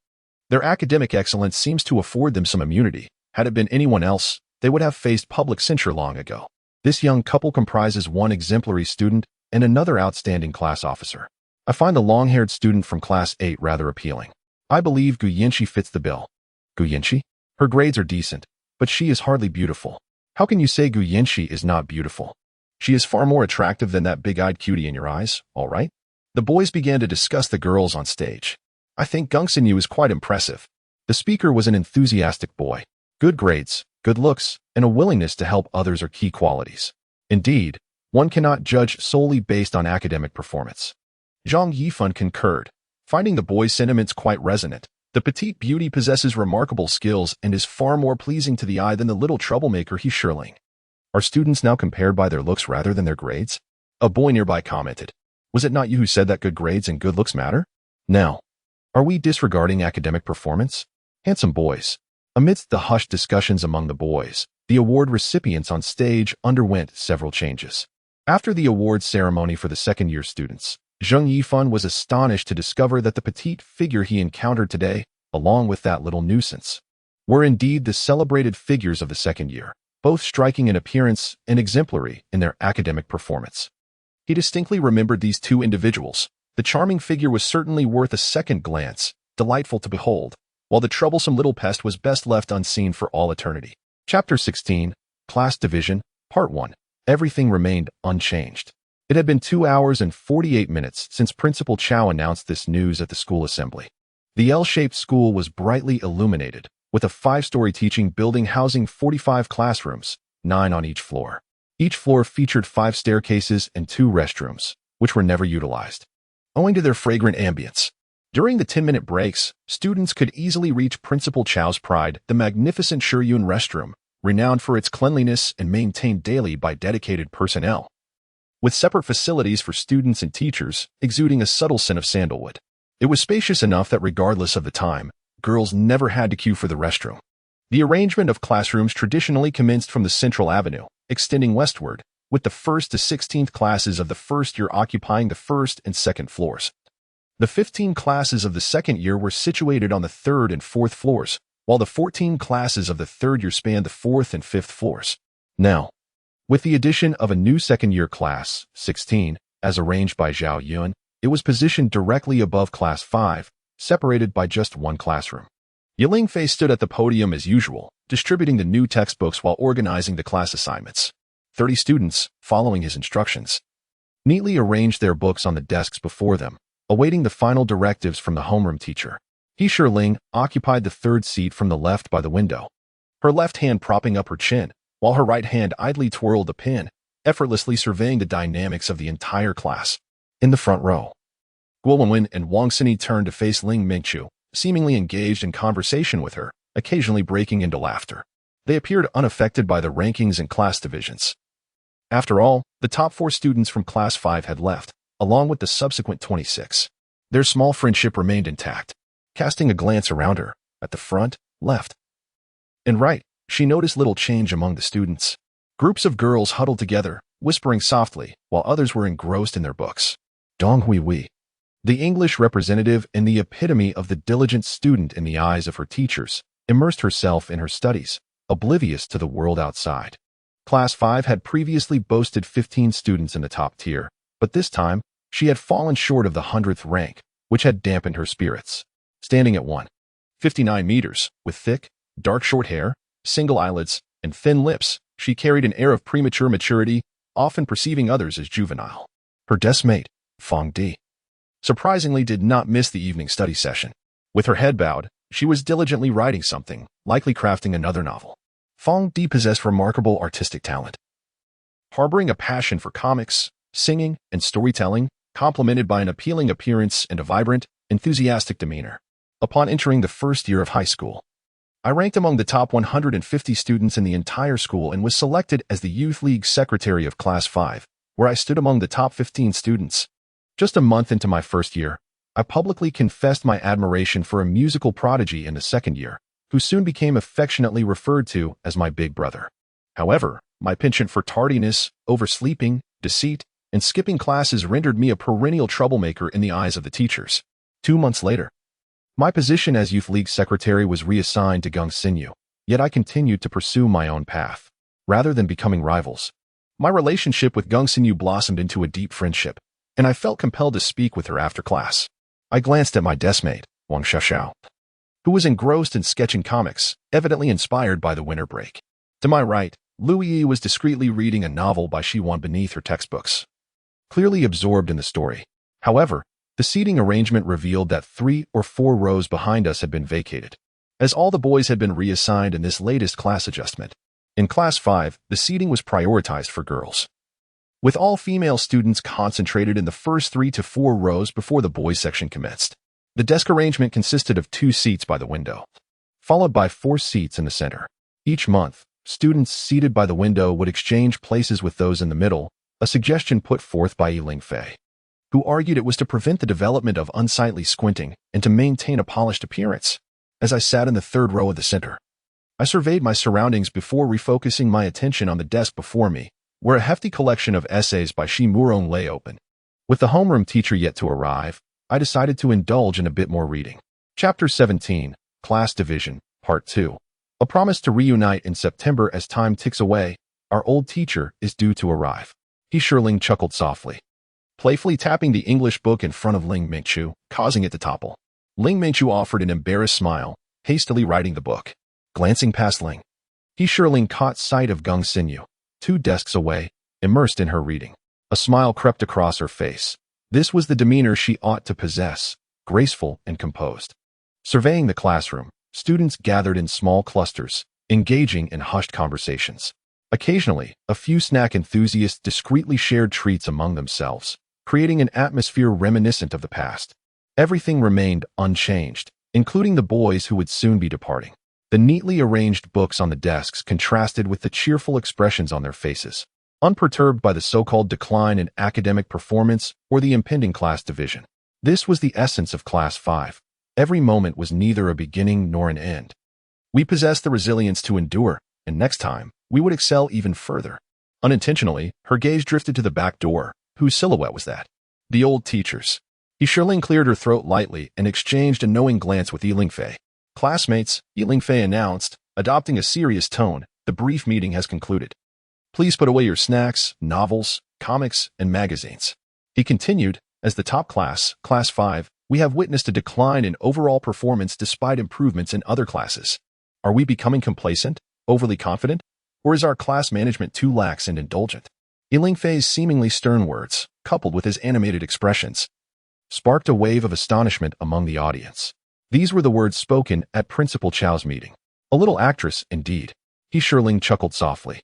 Their academic excellence seems to afford them some immunity. Had it been anyone else, they would have faced public censure long ago. This young couple comprises one exemplary student and another outstanding class officer. I find the long-haired student from Class 8 rather appealing. I believe Gu Yinshi fits the bill. Gu Yinshi? Her grades are decent, but she is hardly beautiful. How can you say Gu Yinshi is not beautiful? She is far more attractive than that big-eyed cutie in your eyes, all right? The boys began to discuss the girls on stage. I think Gongsun Yu is quite impressive. The speaker was an enthusiastic boy. Good grades, good looks, and a willingness to help others are key qualities. Indeed, one cannot judge solely based on academic performance. Zhang Yifan concurred, finding the boys' sentiments quite resonant. The petite beauty possesses remarkable skills and is far more pleasing to the eye than the little troublemaker He Shirling. Are students now compared by their looks rather than their grades? A boy nearby commented. Was it not you who said that good grades and good looks matter? Now, are we disregarding academic performance? Handsome boys. Amidst the hushed discussions among the boys, the award recipients on stage underwent several changes. After the awards ceremony for the second-year students, Zheng Yifan was astonished to discover that the petite figure he encountered today, along with that little nuisance, were indeed the celebrated figures of the second year, both striking in appearance and exemplary in their academic performance. He distinctly remembered these two individuals. The charming figure was certainly worth a second glance, delightful to behold, while the troublesome little pest was best left unseen for all eternity. Chapter 16, Class Division, Part 1. Everything remained unchanged. It had been 2 hours and 48 minutes since Principal Cao announced this news at the school assembly. The L-shaped school was brightly illuminated, with a 5-story teaching building housing 45 classrooms, 9 on each floor. Each floor featured 5 staircases and 2 restrooms, which were never utilized, owing to their fragrant ambience. During the 10-minute breaks, students could easily reach Principal Cao's pride, the magnificent Shiyun restroom, renowned for its cleanliness and maintained daily by dedicated personnel, with separate facilities for students and teachers, exuding a subtle scent of sandalwood. It was spacious enough that regardless of the time, girls never had to queue for the restroom. The arrangement of classrooms traditionally commenced from the central avenue, extending westward, with the 1st to 16th classes of the first year occupying the 1st and 2nd floors. The 15 classes of the second year were situated on the 3rd and 4th floors, while the 14 classes of the third year spanned the 4th and 5th floors. Now, With the addition of a new second-year class, 16, as arranged by Zhao Yun, it was positioned directly above Class 5, separated by just one classroom. Yunling stood at the podium as usual, distributing the new textbooks while organizing the class assignments. 30 students, following his instructions, neatly arranged their books on the desks before them, awaiting the final directives from the homeroom teacher. Yunling occupied the third seat from the left by the window, her left hand propping up her chin, while her right hand idly twirled the pen, effortlessly surveying the dynamics of the entire class. In the front row, Guo Wenwen and Wang Xinyi turned to face Ling Mingqiu, seemingly engaged in conversation with her, occasionally breaking into laughter. They appeared unaffected by the rankings and class divisions. After all, the top 4 students from Class 5 had left, along with the subsequent 26. Their small friendship remained intact. Casting a glance around her, at the front, left, and right, she noticed little change among the students. Groups of girls huddled together, whispering softly, while others were engrossed in their books. Dong Hui, the English representative and the epitome of the diligent student in the eyes of her teachers, immersed herself in her studies, oblivious to the world outside. Class 5 had previously boasted 15 students in the top tier, but this time, she had fallen short of the 100th rank, which had dampened her spirits. Standing at 159 meters, with thick, dark short hair, single eyelids, and thin lips, she carried an air of premature maturity, often perceiving others as juvenile. Her deskmate, Fang Di, surprisingly did not miss the evening study session. With her head bowed, she was diligently writing something, likely crafting another novel. Fang Di possessed remarkable artistic talent, harboring a passion for comics, singing, and storytelling, complemented by an appealing appearance and a vibrant, enthusiastic demeanor. Upon entering the first year of high school, I ranked among the top 150 students in the entire school and was selected as the Youth League Secretary of Class 5, where I stood among the top 15 students. Just a month into my first year, I publicly confessed my admiration for a musical prodigy in the second year, who soon became affectionately referred to as my big brother. However, my penchant for tardiness, oversleeping, deceit, and skipping classes rendered me a perennial troublemaker in the eyes of the teachers. 2 months later, my position as Youth League Secretary was reassigned to Gang Xinyu, yet I continued to pursue my own path. Rather than becoming rivals, my relationship with Gang Xinyu blossomed into a deep friendship, and I felt compelled to speak with her after class. I glanced at my deskmate, Wang Xiaoxiao, who was engrossed in sketching comics, evidently inspired by the winter break. To my right, Lu Yi was discreetly reading a novel by Shi Wan beneath her textbooks, clearly absorbed in the story. However, the seating arrangement revealed that 3 or 4 rows behind us had been vacated, as all the boys had been reassigned in this latest class adjustment. In Class 5, the seating was prioritized for girls, with all female students concentrated in the first 3 to 4 rows before the boys section commenced. The desk arrangement consisted of 2 seats by the window, followed by 4 seats in the center. Each month, students seated by the window would exchange places with those in the middle, a suggestion put forth by Yunling, who argued it was to prevent the development of unsightly squinting and to maintain a polished appearance. As I sat in the third row of the center, I surveyed my surroundings before refocusing my attention on the desk before me, where a hefty collection of essays by Shi Murong lay open. With the homeroom teacher yet to arrive, I decided to indulge in a bit more reading. Chapter 17, Class Division, Part 2. A promise to reunite in September. As time ticks away, our old teacher is due to arrive. Yunling chuckled softly, playfully tapping the English book in front of Ling Mingqiu, causing it to topple. Ling Mingqiu offered an embarrassed smile, hastily writing the book. Glancing past Ling, Yunling caught sight of Gang Xinyu, 2 desks away, immersed in her reading. A smile crept across her face. This was the demeanor she ought to possess, graceful and composed. Surveying the classroom, students gathered in small clusters, engaging in hushed conversations. Occasionally, a few snack enthusiasts discreetly shared treats among themselves, creating an atmosphere reminiscent of the past. Everything remained unchanged, including the boys who would soon be departing. The neatly arranged books on the desks contrasted with the cheerful expressions on their faces, unperturbed by the so-called decline in academic performance or the impending class division. This was the essence of Class 5. Every moment was neither a beginning nor an end. We possessed the resilience to endure, and next time, we would excel even further. Unintentionally, her gaze drifted to the back door. Whose silhouette was that? The old teacher's. Yunling cleared her throat lightly and exchanged a knowing glance with Yunling. Classmates, Yunling announced, adopting a serious tone, the brief meeting has concluded. Please put away your snacks, novels, comics, and magazines. He continued, as the top class, Class 5, we have witnessed a decline in overall performance despite improvements in other classes. Are we becoming complacent, overly confident, or is our class management too lax and indulgent? Yunling Fei's seemingly stern words, coupled with his animated expressions, sparked a wave of astonishment among the audience. These were the words spoken at Principal Cao's meeting. A little actress, indeed. Yunling chuckled softly,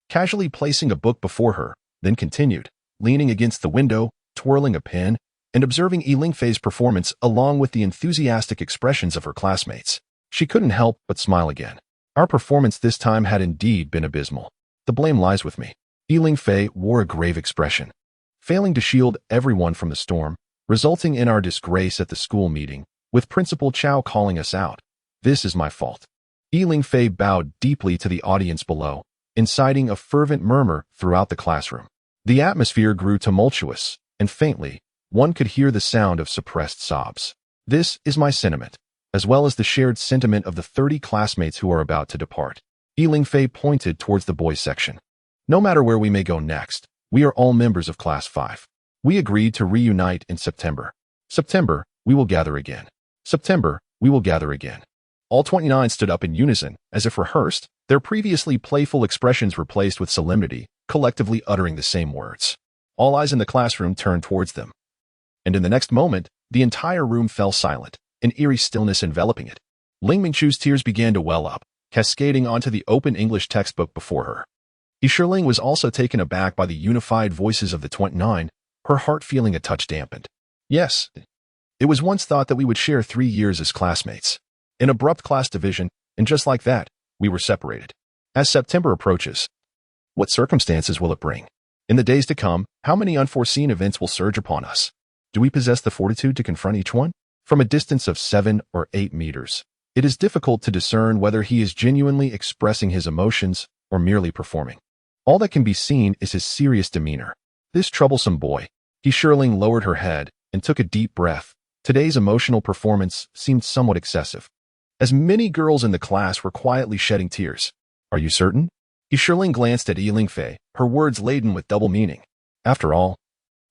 casually placing a book before her, then continued, leaning against the window, twirling a pen, and observing Yunling Fei's performance along with the enthusiastic expressions of her classmates. She couldn't help but smile again. Our performance this time had indeed been abysmal. The blame lies with me. Yunling Fei wore a grave expression, failing to shield everyone from the storm, resulting in our disgrace at the school meeting, with Principal Cao calling us out. This is my fault. Yunling Fei bowed deeply to the audience below, inciting a fervent murmur throughout the classroom. The atmosphere grew tumultuous, and faintly, one could hear the sound of suppressed sobs. This is my sentiment, as well as the shared sentiment of the 30 classmates who are about to depart. Yunling Fei pointed towards the boys' section. No matter where we may go next, we are all members of Class 5. We agreed to reunite in September. September, we will gather again. September, we will gather again. All 29 stood up in unison, as if rehearsed, their previously playful expressions replaced with solemnity, collectively uttering the same words. All eyes in the classroom turned towards them. And in the next moment, the entire room fell silent, an eerie stillness enveloping it. Ling Mingchu's tears began to well up, cascading onto the open English textbook before her. Yunling was also taken aback by the unified voices of the 29, her heart feeling a touch dampened. Yes, it was once thought that we would share 3 years as classmates. An abrupt class division, and just like that, we were separated. As September approaches, what circumstances will it bring? In the days to come, how many unforeseen events will surge upon us? Do we possess the fortitude to confront each one? From a distance of 7 or 8 meters, it is difficult to discern whether he is genuinely expressing his emotions or merely performing. All that can be seen is his serious demeanor. This troublesome boy. Yunling lowered her head and took a deep breath. Today's emotional performance seemed somewhat excessive, as many girls in the class were quietly shedding tears. Are you certain? Yunling glanced at Yunling Fei, her words laden with double meaning. After all,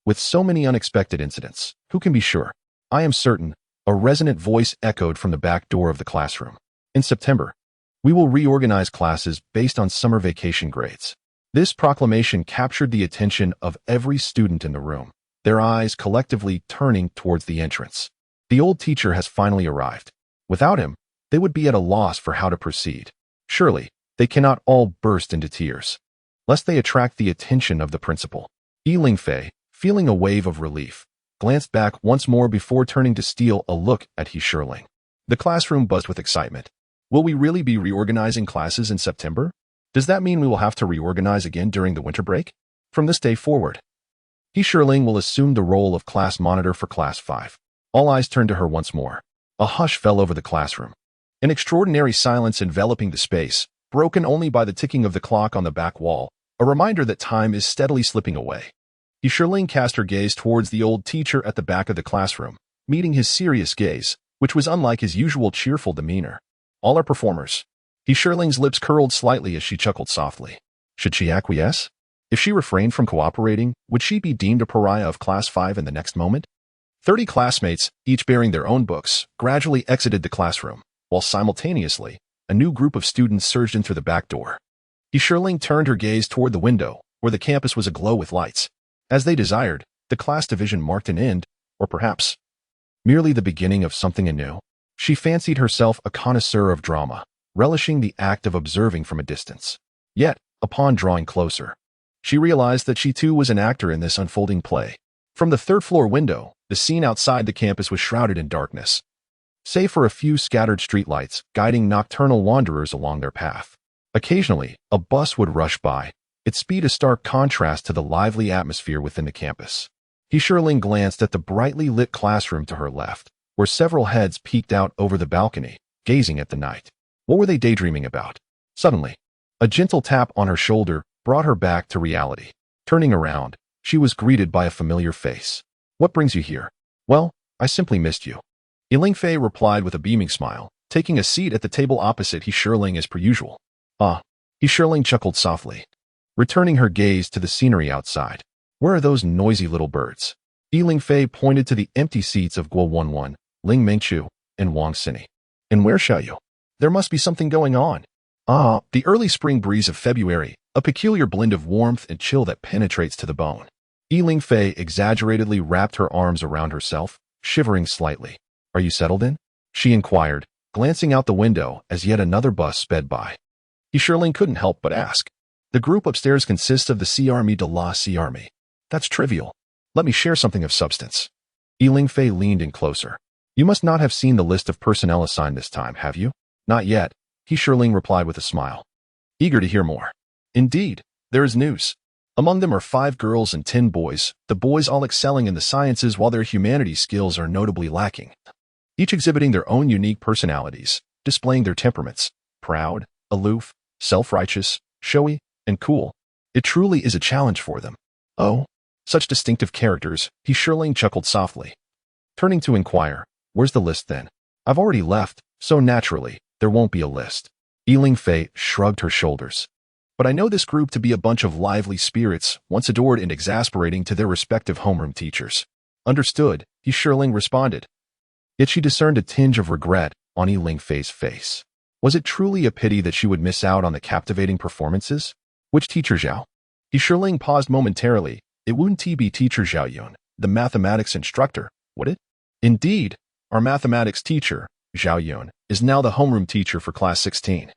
with so many unexpected incidents, who can be sure? I am certain, a resonant voice echoed from the back door of the classroom. In September, we will reorganize classes based on summer vacation grades. This proclamation captured the attention of every student in the room, their eyes collectively turning towards the entrance. The old teacher has finally arrived. Without him, they would be at a loss for how to proceed. Surely, they cannot all burst into tears, lest they attract the attention of the principal. Yunling Fei, feeling a wave of relief, glanced back once more before turning to steal a look at Yunling. The classroom buzzed with excitement. Will we really be reorganizing classes in September? Does that mean we will have to reorganize again during the winter break? From this day forward, Yunling will assume the role of class monitor for Class 5. All eyes turned to her once more. A hush fell over the classroom. An extraordinary silence enveloping the space, broken only by the ticking of the clock on the back wall, a reminder that time is steadily slipping away. Yunling cast her gaze towards the old teacher at the back of the classroom, meeting his serious gaze, which was unlike his usual cheerful demeanor. All are performers. Yunling's lips curled slightly as she chuckled softly. Should she acquiesce? If she refrained from cooperating, would she be deemed a pariah of Class 5 in the next moment? 30 classmates, each bearing their own books, gradually exited the classroom, while simultaneously, a new group of students surged in through the back door. Yunling turned her gaze toward the window, where the campus was aglow with lights. As they desired, the class division marked an end, or perhaps merely the beginning of something anew. She fancied herself a connoisseur of drama, relishing the act of observing from a distance. Yet, upon drawing closer, she realized that she too was an actor in this unfolding play. From the third-floor window, the scene outside the campus was shrouded in darkness, save for a few scattered streetlights guiding nocturnal wanderers along their path. Occasionally, a bus would rush by, its speed a stark contrast to the lively atmosphere within the campus. Yunling glanced at the brightly lit classroom to her left, where several heads peeked out over the balcony, gazing at the night. What were they daydreaming about? Suddenly, a gentle tap on her shoulder brought her back to reality. Turning around, she was greeted by a familiar face. What brings you here? Well, I simply missed you. Yunling Fei replied with a beaming smile, taking a seat at the table opposite Yunling as per usual. Ah, Yunling chuckled softly. returning her gaze to the scenery outside. Where are those noisy little birds? Yunling Fei pointed to the empty seats of Guo Wenwen, Ling Mingchu, and Wang Sini. And where shall you? There must be something going on. Ah, the early spring breeze of February, a peculiar blend of warmth and chill that penetrates to the bone. Yunling Fei exaggeratedly wrapped her arms around herself, shivering slightly. Are you settled in? She inquired, glancing out the window as yet another bus sped by. Yunling couldn't help but ask. The group upstairs consists of the Sea Army de la Sea Army. That's trivial. Let me share something of substance. Yunling Fei leaned in closer. You must not have seen the list of personnel assigned this time, have you? Not yet, Yunling replied with a smile. Eager to hear more. Indeed, there is news. Among them are 5 girls and 10 boys, the boys all excelling in the sciences while their humanities skills are notably lacking. Each exhibiting their own unique personalities, displaying their temperaments, proud, aloof, self-righteous, showy, and cool. It truly is a challenge for them. Oh, such distinctive characters, Yunling chuckled softly. Turning to inquire, where's the list then? I've already left, so naturally, there won't be a list. Yunling Fei shrugged her shoulders. But I know this group to be a bunch of lively spirits, once adored and exasperating to their respective homeroom teachers. Understood, Yunling responded. Yet she discerned a tinge of regret on Yunling Fei's face. Was it truly a pity that she would miss out on the captivating performances? Which teacher Zhao? Yunling paused momentarily. It wouldn't be teacher Zhao Yun, the mathematics instructor, would it? Indeed, our mathematics teacher, Zhao Yun, is now the homeroom teacher for class 16.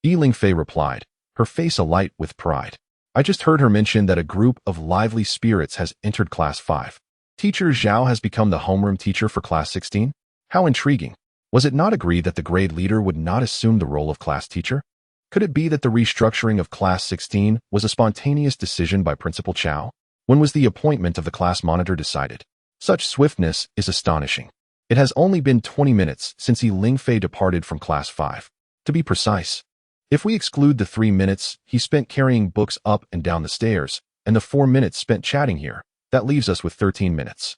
Yunling Fei replied, her face alight with pride. I just heard her mention that a group of lively spirits has entered class 5. Teacher Zhao has become the homeroom teacher for class 16? How intriguing. Was it not agreed that the grade leader would not assume the role of class teacher? Could it be that the restructuring of class 16 was a spontaneous decision by Principal Cao? When was the appointment of the class monitor decided? Such swiftness is astonishing. It has only been 20 minutes since Yunling Fei departed from class 5. To be precise, if we exclude the 3 minutes he spent carrying books up and down the stairs, and the 4 minutes spent chatting here, that leaves us with 13 minutes.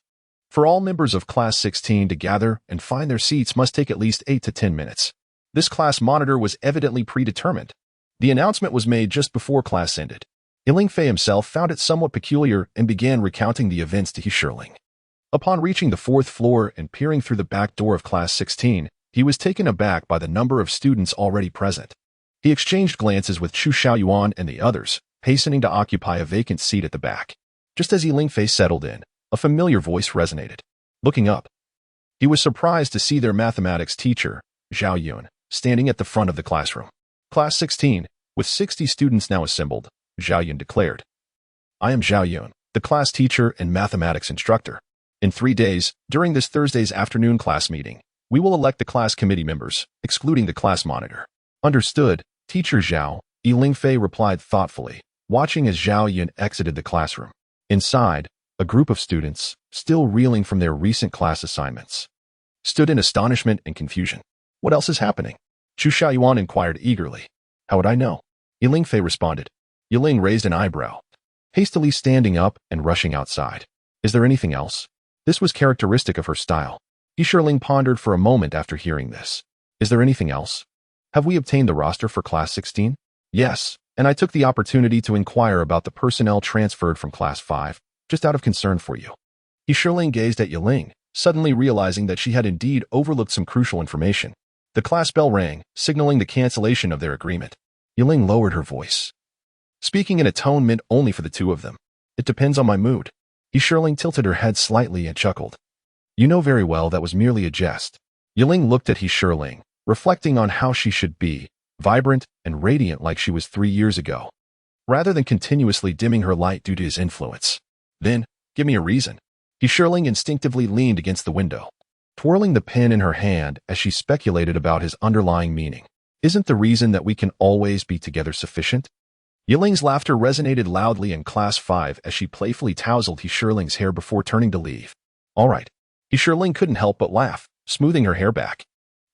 For all members of class 16 to gather and find their seats must take at least 8 to 10 minutes. This class monitor was evidently predetermined. The announcement was made just before class ended. Yunling Fei himself found it somewhat peculiar and began recounting the events to Yunling. Upon reaching the 4th floor and peering through the back door of class 16, he was taken aback by the number of students already present. He exchanged glances with Chu Xiaoyuan and the others, hastening to occupy a vacant seat at the back. Just as Yunling Fei settled in, a familiar voice resonated. Looking up, he was surprised to see their mathematics teacher, Zhao Yun, standing at the front of the classroom. Class 16, with 60 students now assembled, Zhao Yun declared. I am Zhao Yun, the class teacher and mathematics instructor. In 3 days, during this Thursday's afternoon class meeting, we will elect the class committee members, excluding the class monitor. Understood, Teacher Zhao, Yunling Fei replied thoughtfully, watching as Zhao Yun exited the classroom. Inside, a group of students, still reeling from their recent class assignments, stood in astonishment and confusion. What else is happening? Chu Xiaoyuan inquired eagerly. How would I know? Yunling Fei responded. Yunling raised an eyebrow, hastily standing up and rushing outside. Is there anything else? This was characteristic of her style. Yunling pondered for a moment after hearing this. Is there anything else? Have we obtained the roster for class 16? Yes, and I took the opportunity to inquire about the personnel transferred from class 5, just out of concern for you. Yunling gazed at Yunling, suddenly realizing that she had indeed overlooked some crucial information. The class bell rang, signaling the cancellation of their agreement. Yunling lowered her voice, speaking in a tone meant only for the two of them. It depends on my mood. Yunling tilted her head slightly and chuckled. You know very well that was merely a jest. Yunling looked at Yunling, reflecting on how she should be, vibrant and radiant like she was 3 years ago, rather than continuously dimming her light due to his influence. Then, give me a reason. Yunling instinctively leaned against the window, twirling the pen in her hand as she speculated about his underlying meaning. Isn't the reason that we can always be together sufficient? Yuling's laughter resonated loudly in class 5 as she playfully tousled Yunling's hair before turning to leave. All right. Yunling couldn't help but laugh, smoothing her hair back.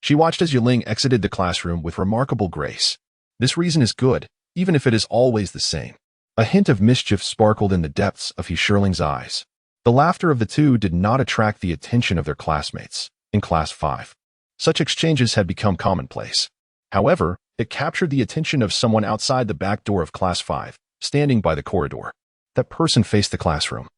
She watched as Yunling exited the classroom with remarkable grace. This reason is good, even if it is always the same. A hint of mischief sparkled in the depths of Yunling's eyes. The laughter of the two did not attract the attention of their classmates in class 5. Such exchanges had become commonplace. However, it captured the attention of someone outside the back door of class 5, standing by the corridor. That person faced the classroom.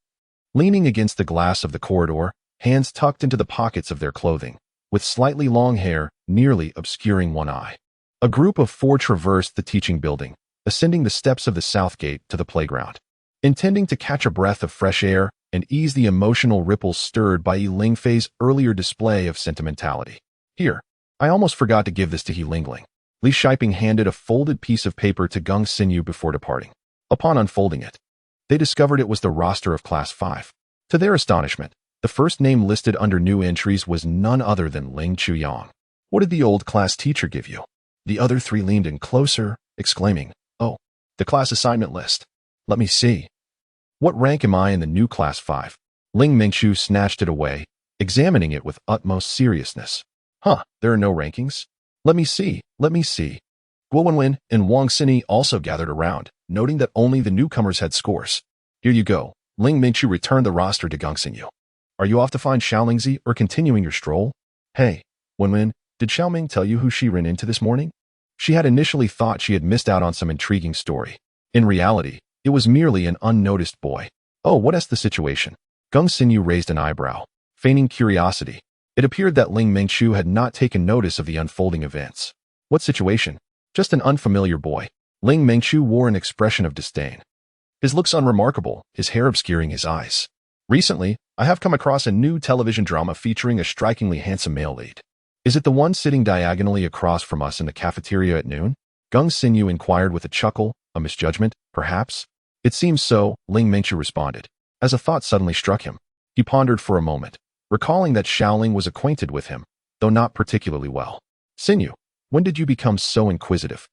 Leaning against the glass of the corridor, hands tucked into the pockets of their clothing, with slightly long hair nearly obscuring one eye. A group of 4 traversed the teaching building, ascending the steps of the south gate to the playground. Intending to catch a breath of fresh air and ease the emotional ripples stirred by Yunling Fei's earlier display of sentimentality. Here, I almost forgot to give this to Yunling. Li Shiping handed a folded piece of paper to Geng Xinyu before departing. Upon unfolding it, they discovered it was the roster of Class 5. To their astonishment, the first name listed under new entries was none other than Ling Chuyang. What did the old class teacher give you? The other 3 leaned in closer, exclaiming, "Oh, the class assignment list. Let me see. What rank am I in the new Class 5? Ling Mingqiu snatched it away, examining it with utmost seriousness. Huh, there are no rankings? Let me see. Guo Wenwen and Wang Xini also gathered around, noting that only the newcomers had scores. Here you go. Ling Mingqiu returned the roster to Geng Xinyu. Are you off to find Xiaolingzi or continuing your stroll? Hey, Wenwen, did Xiaoming tell you who she ran into this morning? She had initially thought she had missed out on some intriguing story. In reality, it was merely an unnoticed boy. Oh, what is the situation? Geng Xinyu raised an eyebrow, feigning curiosity. It appeared that Ling Mingqiu had not taken notice of the unfolding events. What situation? Just an unfamiliar boy. Ling Mingqiu wore an expression of disdain. His looks unremarkable, his hair obscuring his eyes. Recently, I have come across a new television drama featuring a strikingly handsome male lead. Is it the one sitting diagonally across from us in the cafeteria at noon? Geng Xinyu inquired with a chuckle, a misjudgment, perhaps? It seems so, Ling Mingqiu responded. As a thought suddenly struck him, he pondered for a moment, recalling that Xiaoling was acquainted with him, though not particularly well. Xinyu, when did you become so inquisitive?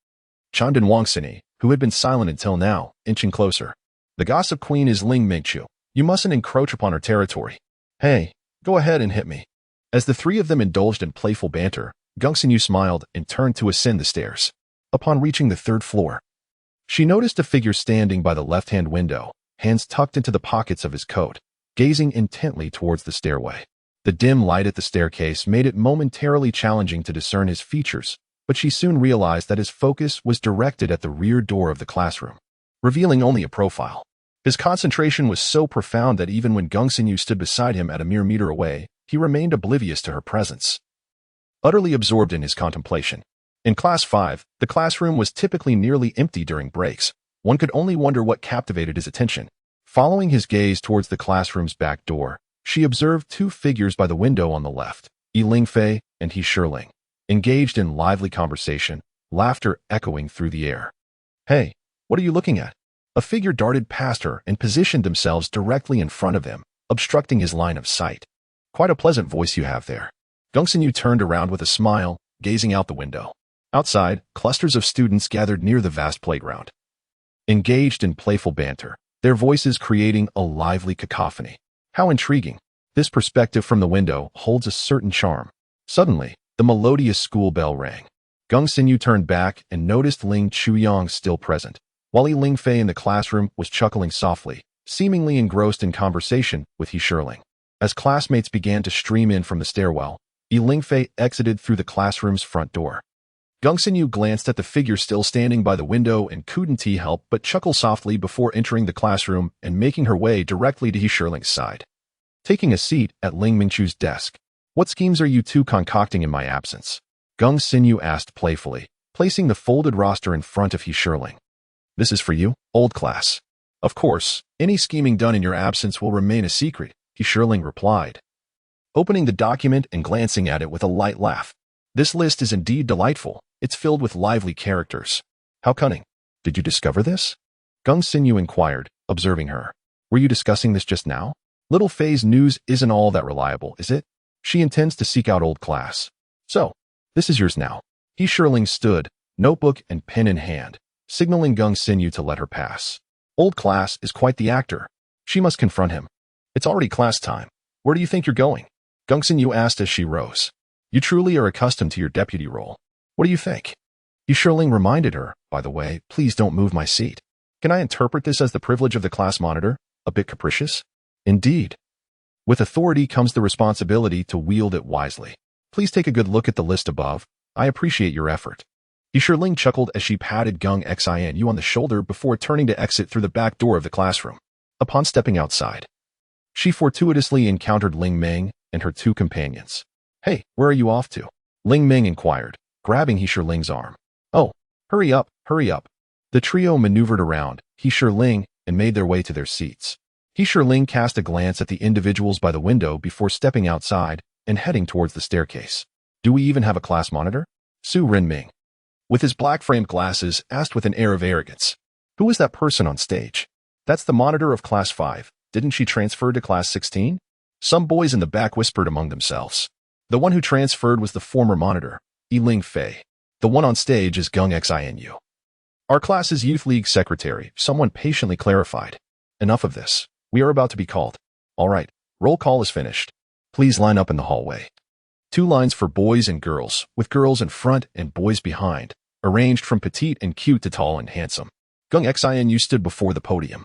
chimed in Wang Xini, who had been silent until now, inching closer. The gossip queen is Ling Mingqiu. You mustn't encroach upon her territory. Hey, go ahead and hit me. As the 3 of them indulged in playful banter, Geng Xinyu smiled and turned to ascend the stairs. Upon reaching the 3rd floor, she noticed a figure standing by the left-hand window, hands tucked into the pockets of his coat, gazing intently towards the stairway. The dim light at the staircase made it momentarily challenging to discern his features, but she soon realized that his focus was directed at the rear door of the classroom, revealing only a profile. His concentration was so profound that even when Geng Xinyu stood beside him at a mere meter away, he remained oblivious to her presence, utterly absorbed in his contemplation. In Class 5, the classroom was typically nearly empty during breaks. One could only wonder what captivated his attention. Following his gaze towards the classroom's back door, she observed 2 figures by the window on the left, Yunling Fei and He Shirling, engaged in lively conversation, laughter echoing through the air. Hey, what are you looking at? A figure darted past her and positioned themselves directly in front of him, obstructing his line of sight. Quite a pleasant voice you have there. Geng Xinyu turned around with a smile, gazing out the window. Outside, clusters of students gathered near the vast playground, engaged in playful banter, their voices creating a lively cacophony. How intriguing. This perspective from the window holds a certain charm. Suddenly, the melodious school bell rang. Geng Xinyu turned back and noticed Ling Chuyang still present, while Yunling Fei in the classroom was chuckling softly, seemingly engrossed in conversation with He Shirling. As classmates began to stream in from the stairwell, Yunling Fei exited through the classroom's front door. Geng Xinyu glanced at the figure still standing by the window and couldn't help but chuckle softly before entering the classroom and making her way directly to He Shirling's side. Taking a seat at Ling Mingqiu's desk. What schemes are you 2 concocting in my absence? Geng Xinyu asked playfully, placing the folded roster in front of He Shirling. This is for you, old class. Of course, any scheming done in your absence will remain a secret, He Shirling replied, opening the document and glancing at it with a light laugh. This list is indeed delightful. It's filled with lively characters. How cunning. Did you discover this? Geng Xinyu inquired, observing her. Were you discussing this just now? Little Fei's news isn't all that reliable, is it? She intends to seek out old class. So, this is yours now. He Shirling stood, notebook and pen in hand, signaling Geng Xinyu to let her pass. Old class is quite the actor. She must confront him. It's already class time. Where do you think you're going? Geng Xinyu asked as she rose. You truly are accustomed to your deputy role. What do you think? He Shirling reminded her, by the way, please don't move my seat. Can I interpret this as the privilege of the class monitor? A bit capricious? Indeed. With authority comes the responsibility to wield it wisely. Please take a good look at the list above. I appreciate your effort. Yunling chuckled as she patted Gung Xinu on the shoulder before turning to exit through the back door of the classroom. Upon stepping outside, she fortuitously encountered Ling Ming and her two companions. "Hey, where are you off to?" Ling Ming inquired, grabbing Yuling's arm. "Oh, hurry up, hurry up." The trio maneuvered around Yulin and made their way to their seats. Yulin cast a glance at the individuals by the window before stepping outside and heading towards the staircase. "Do we even have a class monitor?" Su Renming, with his black-framed glasses, asked with an air of arrogance. "Who is that person on stage?" "That's the monitor of Class 5. Didn't she transfer to Class 16? Some boys in the back whispered among themselves. The one who transferred was the former monitor, Yiling Fei. The one on stage is Gung Xinu. Our class's youth league secretary, someone patiently clarified. "Enough of this. We are about to be called. All right, roll call is finished. Please line up in the hallway." 2 lines for boys and girls, with girls in front and boys behind, arranged from petite and cute to tall and handsome. Gung Xinu stood before the podium,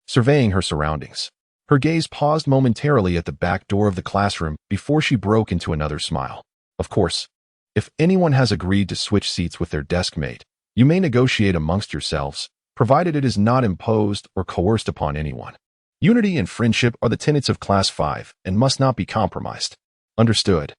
surveying her surroundings. Her gaze paused momentarily at the back door of the classroom before she broke into another smile. "Of course, if anyone has agreed to switch seats with their desk mate, you may negotiate amongst yourselves, provided it is not imposed or coerced upon anyone. Unity and friendship are the tenets of Class 5 and must not be compromised. Understood?"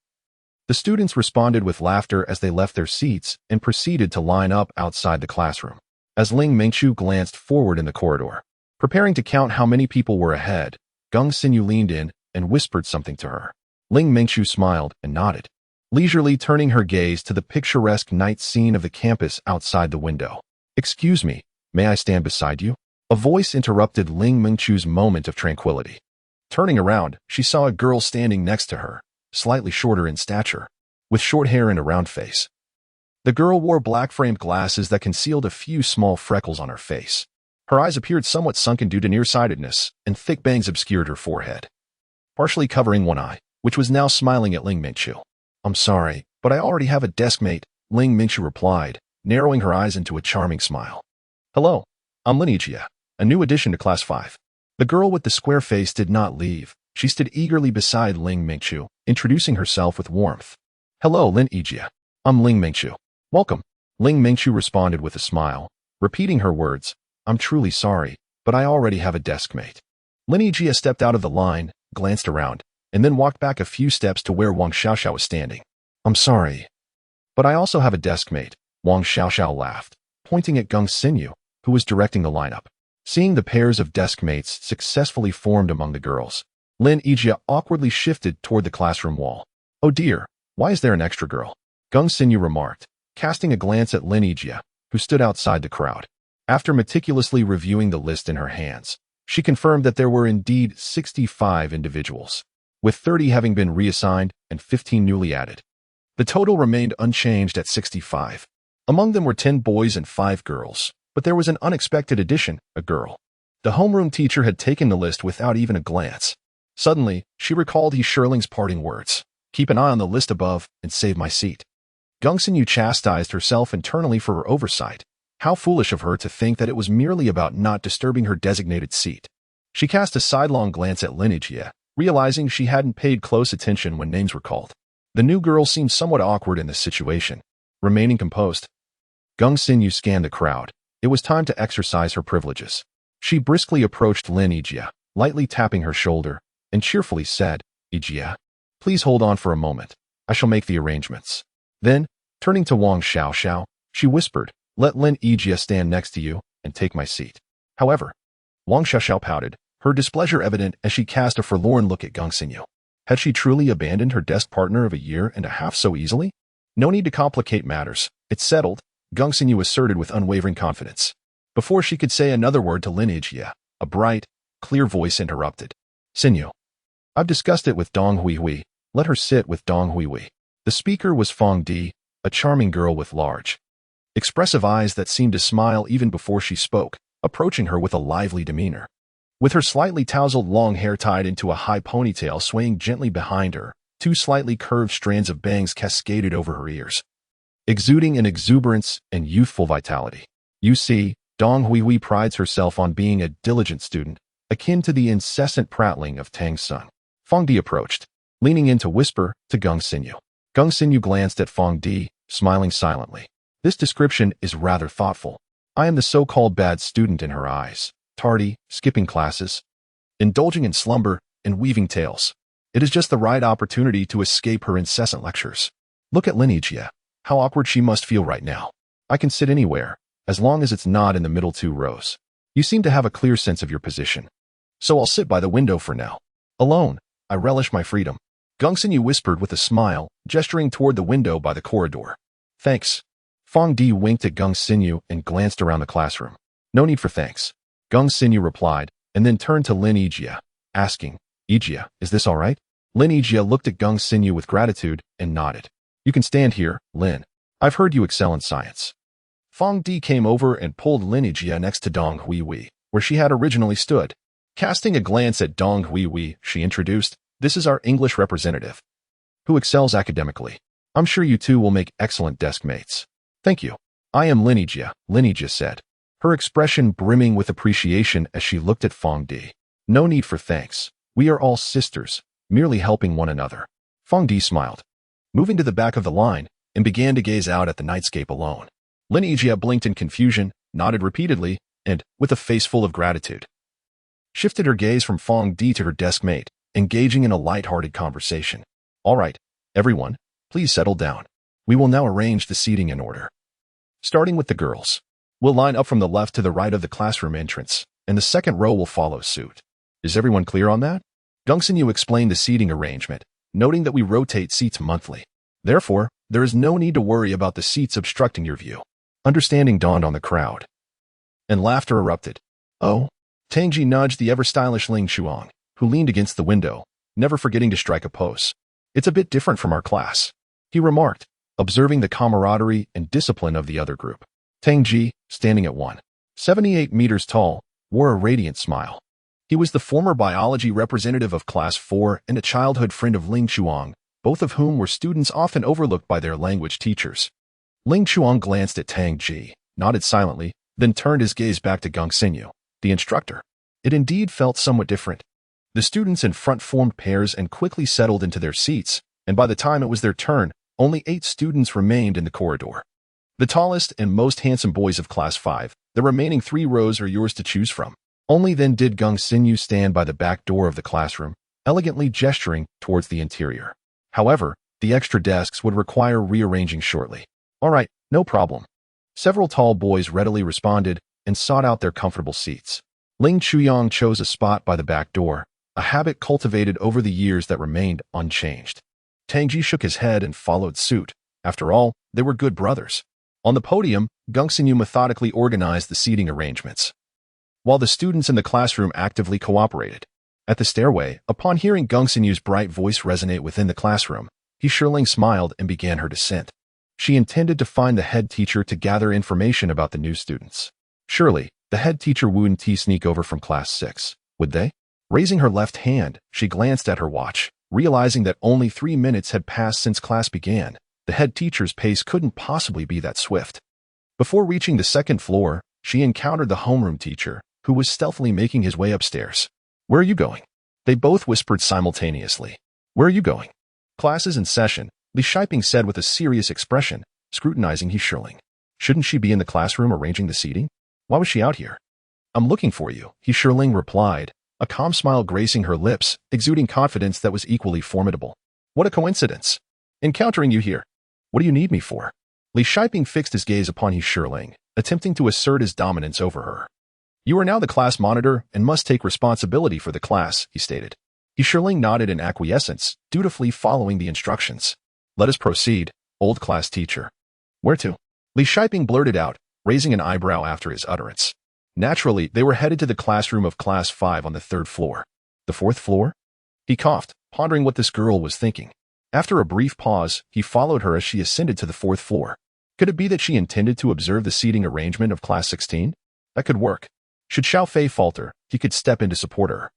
The students responded with laughter as they left their seats and proceeded to line up outside the classroom. As Ling Mingqiu glanced forward in the corridor, preparing to count how many people were ahead, Gung Xinu leaned in and whispered something to her. Ling Mingqiu smiled and nodded, leisurely turning her gaze to the picturesque night scene of the campus outside the window. "Excuse me, may I stand beside you?" A voice interrupted Ling Mingqiu's moment of tranquility. Turning around, she saw a girl standing next to her, slightly shorter in stature, with short hair and a round face. The girl wore black-framed glasses that concealed a few small freckles on her face. Her eyes appeared somewhat sunken due to nearsightedness, and thick bangs obscured her forehead, partially covering one eye, which was now smiling at Ling Mingqiu. "I'm sorry, but I already have a desk mate," Ling Mingqiu replied, narrowing her eyes into a charming smile. "Hello, I'm Lin Yijie, a new addition to Class 5. The girl with the square face did not leave. She stood eagerly beside Ling Mingqiu, introducing herself with warmth. "Hello, Lin Yijie. I'm Ling Mingqiu. Welcome." Ling Mingqiu responded with a smile, repeating her words. "I'm truly sorry, but I already have a desk mate." Lin Yijie stepped out of the line, glanced around, and then walked back a few steps to where Wang Xiaoxiao was standing. "I'm sorry, but I also have a desk mate," Wang Xiaoxiao laughed, pointing at Gung Xinu, who was directing the lineup. Seeing the pairs of desk mates successfully formed among the girls, Lin Yijie awkwardly shifted toward the classroom wall. "Oh dear, why is there an extra girl?" Gung Xinu remarked, casting a glance at Lin Yijie, who stood outside the crowd. After meticulously reviewing the list in her hands, she confirmed that there were indeed 65 individuals, with 30 having been reassigned and 15 newly added. The total remained unchanged at 65. Among them were 10 boys and 5 girls, but there was an unexpected addition, a girl. The homeroom teacher had taken the list without even a glance. Suddenly, she recalled Yuling's parting words. "Keep an eye on the list above and save my seat." Gung Xinu chastised herself internally for her oversight. How foolish of her to think that it was merely about not disturbing her designated seat. She cast a sidelong glance at Lin Yijie, realizing she hadn't paid close attention when names were called. The new girl seemed somewhat awkward in this situation. Remaining composed, Gung Xinu scanned the crowd. It was time to exercise her privileges. She briskly approached Lin Yijie, lightly tapping her shoulder, and cheerfully said, "Yijie, please hold on for a moment. I shall make the arrangements." Then, turning to Wang Xiaoxiao, she whispered, "Let Lin Yijie stand next to you and take my seat." However, Wang Xiaoxiao pouted, her displeasure evident as she cast a forlorn look at Gung Xinu. Had she truly abandoned her desk partner of a year and a half so easily? "No need to complicate matters. It's settled," Gung Xinu asserted with unwavering confidence. Before she could say another word to Lin Yijie, a bright, clear voice interrupted. "Xinu, I've discussed it with Dong Huihui. Let her sit with Dong Huihui." The speaker was Fong Di, a charming girl with large, expressive eyes that seemed to smile even before she spoke, approaching her with a lively demeanor. With her slightly tousled long hair tied into a high ponytail swaying gently behind her, 2 slightly curved strands of bangs cascaded over her ears, exuding an exuberance and youthful vitality. "You see, Dong Huihui prides herself on being a diligent student, akin to the incessant prattling of Tang's son." Fong Di approached, leaning in to whisper to Gung Xinu. Gung Xinu glanced at Fong Di, smiling silently. This description is rather thoughtful. I am the so-called bad student in her eyes, tardy, skipping classes, indulging in slumber, and weaving tales. It is just the right opportunity to escape her incessant lectures. Look at Lineagia. How awkward she must feel right now. I can sit anywhere, as long as it's not in the middle 2 rows. You seem to have a clear sense of your position. So I'll sit by the window for now. Alone, I relish my freedom. Gongsinyu whispered with a smile, gesturing toward the window by the corridor. Thanks. Fong Di winked at Gongsinyu and glanced around the classroom. No need for thanks. Gongsinyu replied, and then turned to Lin Yijia, asking, Yijia, is this all right? Lin Yijia looked at Gongsinyu with gratitude and nodded. You can stand here, Lin. I've heard you excel in science. Fong Di came over and pulled Lin Yijia next to Dong Huihui, where she had originally stood. Casting a glance at Dong Huihui, she introduced, This is our English representative, who excels academically. I'm sure you two will make excellent desk mates. Thank you. I am Lineagia, Lineagia said, her expression brimming with appreciation as she looked at Fong Di. No need for thanks. We are all sisters, merely helping one another. Fong Di smiled, moving to the back of the line, and began to gaze out at the nightscape alone. Lineagia blinked in confusion, nodded repeatedly, and, with a face full of gratitude, shifted her gaze from Fong Di to her desk mate, engaging in a light-hearted conversation. All right, everyone, please settle down. We will now arrange the seating in order. Starting with the girls. We'll line up from the left to the right of the classroom entrance, and the second row will follow suit. Is everyone clear on that? Gongsinyu explained the seating arrangement, noting that we rotate seats monthly. Therefore, there is no need to worry about the seats obstructing your view. Understanding dawned on the crowd, and laughter erupted. Oh? Tangji nudged the ever-stylish Ling Chuang, who leaned against the window, never forgetting to strike a pose. It's a bit different from our class, he remarked, observing the camaraderie and discipline of the other group. Tangji, standing at 178 meters tall, wore a radiant smile. He was the former biology representative of Class 4 and a childhood friend of Ling Chuang, both of whom were students often overlooked by their language teachers. Ling Chuang glanced at Tangji, nodded silently, then turned his gaze back to Gongsinyu, the instructor. It indeed felt somewhat different. The students in front formed pairs and quickly settled into their seats, and by the time it was their turn, only 8 students remained in the corridor. The tallest and most handsome boys of Class 5, the remaining 3 rows are yours to choose from. Only then did Gongsinyu stand by the back door of the classroom, elegantly gesturing towards the interior. However, the extra desks would require rearranging shortly. All right, no problem. Several tall boys readily responded and sought out their comfortable seats. Ling Chuyang chose a spot by the back door, a habit cultivated over the years that remained unchanged. Tangji shook his head and followed suit. After all, they were good brothers. On the podium, Gongsinyu methodically organized the seating arrangements, while the students in the classroom actively cooperated. At the stairway, upon hearing Gongsinyu's bright voice resonate within the classroom, Yunling smiled and began her descent. She intended to find the head teacher to gather information about the new students. Surely, the head teacher wouldn't sneak over from Class 6, would they? Raising her left hand, she glanced at her watch, realizing that only 3 minutes had passed since class began. The head teacher's pace couldn't possibly be that swift. Before reaching the second floor, she encountered the homeroom teacher, who was stealthily making his way upstairs. Where are you going? They both whispered simultaneously. Where are you going? Class is in session, Li Shiping said with a serious expression, scrutinizing Yunling. Shouldn't she be in the classroom arranging the seating? Why was she out here? I'm looking for you, Yunling replied, a calm smile gracing her lips, exuding confidence that was equally formidable. What a coincidence. Encountering you here. What do you need me for? Li Shiping fixed his gaze upon Yunling, attempting to assert his dominance over her. You are now the class monitor and must take responsibility for the class, he stated. Yunling nodded in acquiescence, dutifully following the instructions. Let us proceed, old class teacher. Where to? Li Shiping blurted out, raising an eyebrow after his utterance. Naturally, they were headed to the classroom of Class 5 on the 3rd floor. The 4th floor? He coughed, pondering what this girl was thinking. After a brief pause, he followed her as she ascended to the 4th floor. Could it be that she intended to observe the seating arrangement of Class 16? That could work. Should Xiao Fei falter, he could step in to support her.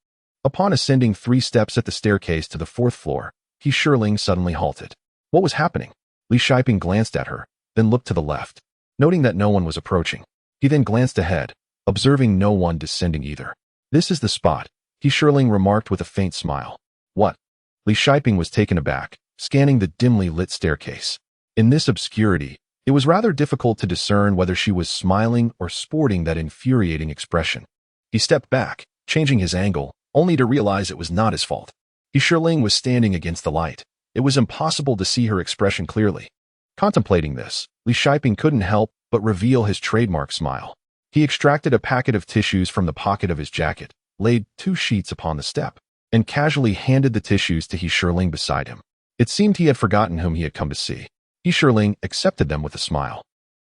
Upon ascending 3 steps at the staircase to the 4th floor, Yunling suddenly halted. What was happening? Li Shiping glanced at her, then looked to the left. Noting that no one was approaching, he then glanced ahead, observing no one descending either. This is the spot, Yunling remarked with a faint smile. What? Li Shiping was taken aback, scanning the dimly lit staircase. In this obscurity, It was rather difficult to discern whether she was smiling or sporting that infuriating expression. He stepped back, changing his angle, only to realize it was not his fault. Yunling was standing against the light. It was impossible to see her expression clearly. Contemplating this, Li Shiping couldn't help but reveal his trademark smile. He extracted a packet of tissues from the pocket of his jacket, laid 2 sheets upon the step, and casually handed the tissues to Yunling beside him. It seemed he had forgotten whom he had come to see. Yunling accepted them with a smile,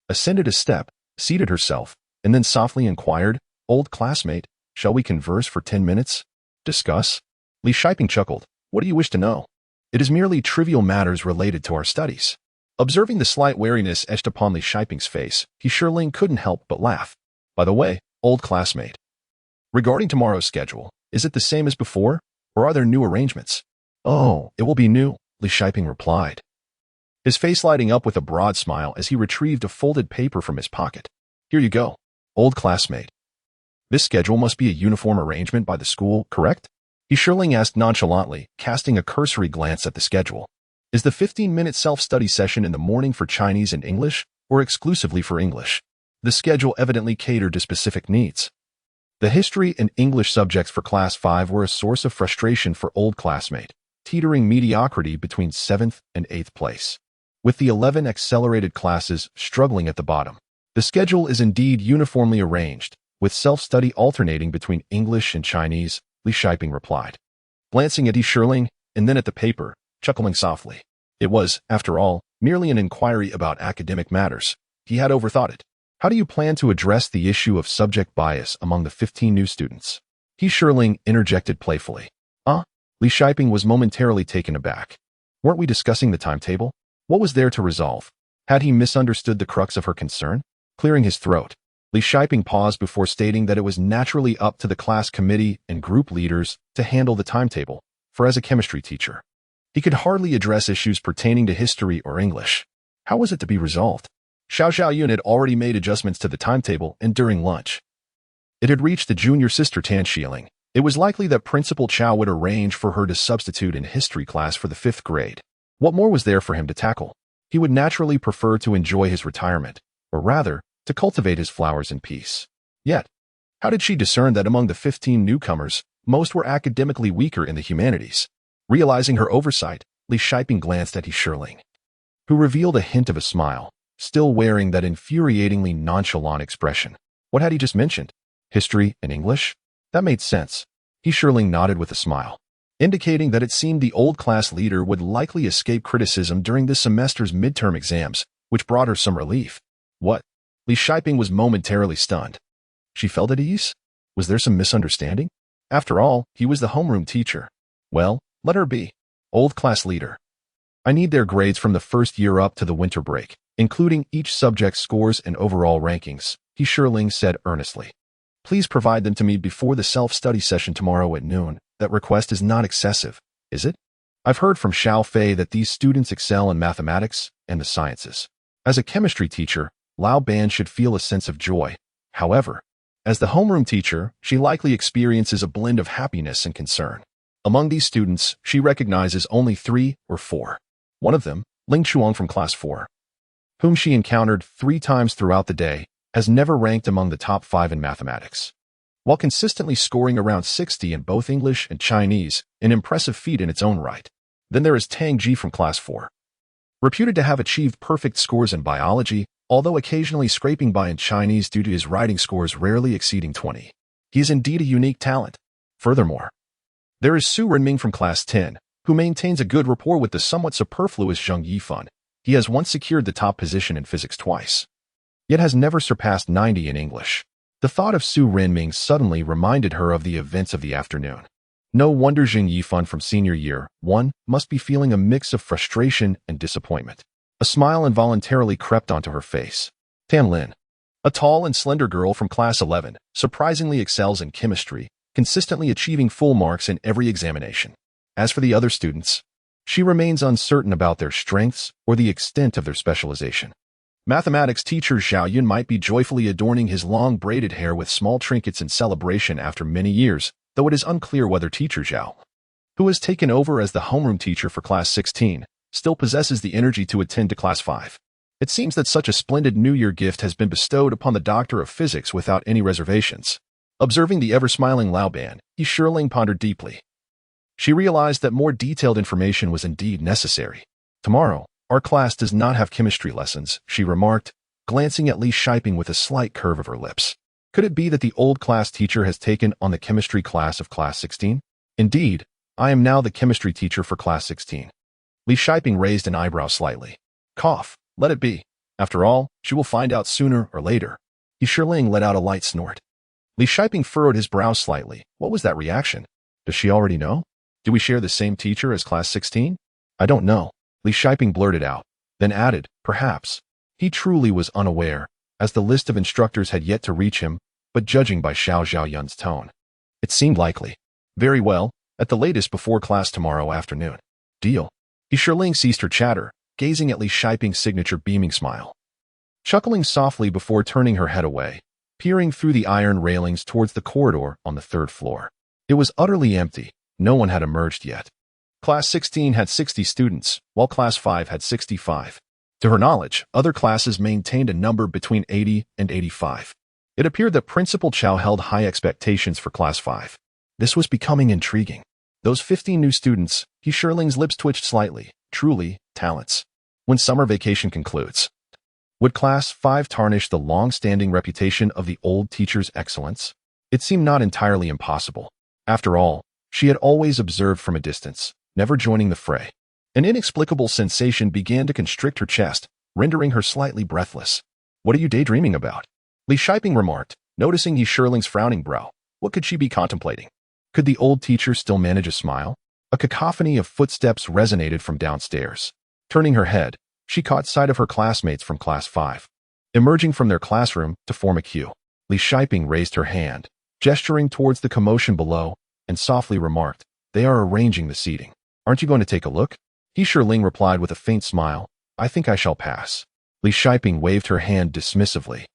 ascended a step, seated herself, and then softly inquired, "Old classmate, shall we converse for 10 minutes? Discuss?" Li Shiping chuckled. "What do you wish to know?" "It is merely trivial matters related to our studies." Observing the slight wariness etched upon Li Shiping's face, Yunling couldn't help but laugh. "By the way, old classmate, regarding tomorrow's schedule, is it the same as before, or are there new arrangements?" "Oh, it will be new," Li Shiping replied, his face lighting up with a broad smile as he retrieved a folded paper from his pocket. "Here you go, old classmate. This schedule must be a uniform arrangement by the school, correct?" Yunling asked nonchalantly, casting a cursory glance at the schedule. "Is the 15-minute self-study session in the morning for Chinese and English, or exclusively for English?" The schedule evidently catered to specific needs. The history and English subjects for Class 5 were a source of frustration for old classmate, teetering mediocrity between 7th and 8th place, with the 11 accelerated classes struggling at the bottom. The schedule is indeed uniformly arranged, with self-study alternating between English and Chinese, Li Shiping replied, glancing at Yunling and then at the paper, chuckling softly. It was, after all, merely an inquiry about academic matters. He had overthought it. "How do you plan to address the issue of subject bias among the 15 new students?" Yunling interjected playfully. Li Shiping was momentarily taken aback. Weren't we discussing the timetable? What was there to resolve? Had he misunderstood the crux of her concern? Clearing his throat, Li Shiping paused before stating that it was naturally up to the class committee and group leaders to handle the timetable, for as a chemistry teacher, he could hardly address issues pertaining to history or English. How was it to be resolved? Xiaoyun had already made adjustments to the timetable, and during lunch, it had reached the junior sister Tan Xiling. It was likely that Principal Cao would arrange for her to substitute in history class for the 5th grade. What more was there for him to tackle? He would naturally prefer to enjoy his retirement, or rather, to cultivate his flowers in peace. Yet, how did she discern that among the 15 newcomers, most were academically weaker in the humanities? Realizing her oversight, Li Shiping glanced at Yunling, who revealed a hint of a smile, still wearing that infuriatingly nonchalant expression. What had he just mentioned? History and English? That made sense. Yunling nodded with a smile, indicating that it seemed the old class leader would likely escape criticism during this semester's midterm exams, which brought her some relief. What? Li Shiping was momentarily stunned. She felt at ease? Was there some misunderstanding? After all, he was the homeroom teacher. Well, let her be. Old class leader. I need their grades from the first year up to the winter break, including each subject's scores and overall rankings, Yunling said earnestly. Please provide them to me before the self-study session tomorrow at noon. That request is not excessive, is it? I've heard from Xiao Fei that these students excel in mathematics and the sciences. As a chemistry teacher, Lao Ban should feel a sense of joy. However, as the homeroom teacher, she likely experiences a blend of happiness and concern. Among these students, she recognizes only 3 or 4. One of them, Ling Chuang from Class 4, whom she encountered 3 times throughout the day, has never ranked among the top 5 in mathematics. While consistently scoring around 60 in both English and Chinese, an impressive feat in its own right. Then there is Tang Ji from Class 4, reputed to have achieved perfect scores in biology, although occasionally scraping by in Chinese due to his writing scores rarely exceeding 20. He is indeed a unique talent. Furthermore, there is Su Renming from Class 10, who maintains a good rapport with the somewhat superfluous Zheng Yifan. He has once secured the top position in physics twice, yet has never surpassed 90 in English. The thought of Su Renming suddenly reminded her of the events of the afternoon. No wonder Zheng Yifan from senior year 1 must be feeling a mix of frustration and disappointment. A smile involuntarily crept onto her face. Tan Lin, a tall and slender girl from Class 11, surprisingly excels in chemistry, consistently achieving full marks in every examination. As for the other students, she remains uncertain about their strengths or the extent of their specialization. Mathematics teacher Xiaoyun might be joyfully adorning his long braided hair with small trinkets in celebration after many years, though it is unclear whether teacher Zhao, who has taken over as the homeroom teacher for Class 16, still possesses the energy to attend to Class 5. It seems that such a splendid New Year gift has been bestowed upon the Doctor of Physics without any reservations. Observing the ever-smiling Laoban, Yunling pondered deeply. She realized that more detailed information was indeed necessary. Tomorrow, our class does not have chemistry lessons, she remarked, glancing at Li Shiping with a slight curve of her lips. Could it be that the old class teacher has taken on the chemistry class of class 16? Indeed, I am now the chemistry teacher for class 16. Li Shiping raised an eyebrow slightly. Cough, let it be. After all, she will find out sooner or later. Yunling let out a light snort. Li Shiping furrowed his brow slightly. What was that reaction? Does she already know? Do we share the same teacher as class 16? I don't know. Li Shiping blurted out, then added, perhaps. He truly was unaware, as the list of instructors had yet to reach him, but judging by Xiao Xiaoyun's tone, it seemed likely. Very well, at the latest before class tomorrow afternoon. Deal. Yunling ceased her chatter, gazing at Li Shiping's signature beaming smile. Chuckling softly before turning her head away, peering through the iron railings towards the corridor on the 3rd floor. It was utterly empty. No one had emerged yet. Class 16 had 60 students, while Class 5 had 65. To her knowledge, other classes maintained a number between 80 and 85. It appeared that Principal Cao held high expectations for Class 5. This was becoming intriguing. Those 15 new students, Yunling's lips twitched slightly, truly, talents. When summer vacation concludes, would Class 5 tarnish the long-standing reputation of the old teacher's excellence? It seemed not entirely impossible. After all, she had always observed from a distance, never joining the fray. An inexplicable sensation began to constrict her chest, rendering her slightly breathless. What are you daydreaming about? Li Shiping remarked, noticing Yunling's frowning brow. What could she be contemplating? Could the old teacher still manage a smile? A cacophony of footsteps resonated from downstairs. Turning her head, she caught sight of her classmates from Class 5, emerging from their classroom to form a queue. Li Shiping raised her hand, gesturing towards the commotion below, and softly remarked, they are arranging the seating. Aren't you going to take a look? Yunling replied with a faint smile, I think I shall pass. Li Shiping waved her hand dismissively,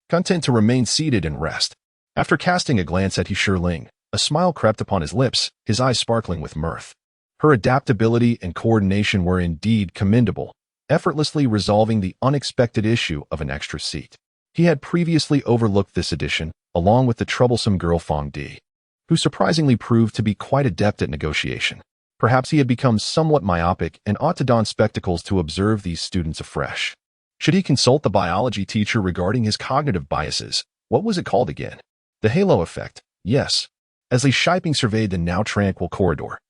content to remain seated and rest. After casting a glance at Yunling, a smile crept upon his lips, his eyes sparkling with mirth. Her adaptability and coordination were indeed commendable, effortlessly resolving the unexpected issue of an extra seat. He had previously overlooked this addition, along with the troublesome girl Fong Di, who surprisingly proved to be quite adept at negotiation. Perhaps he had become somewhat myopic and ought to don spectacles to observe these students afresh. Should he consult the biology teacher regarding his cognitive biases? What was it called again? The halo effect, yes. As Li Shiping surveyed the now tranquil corridor,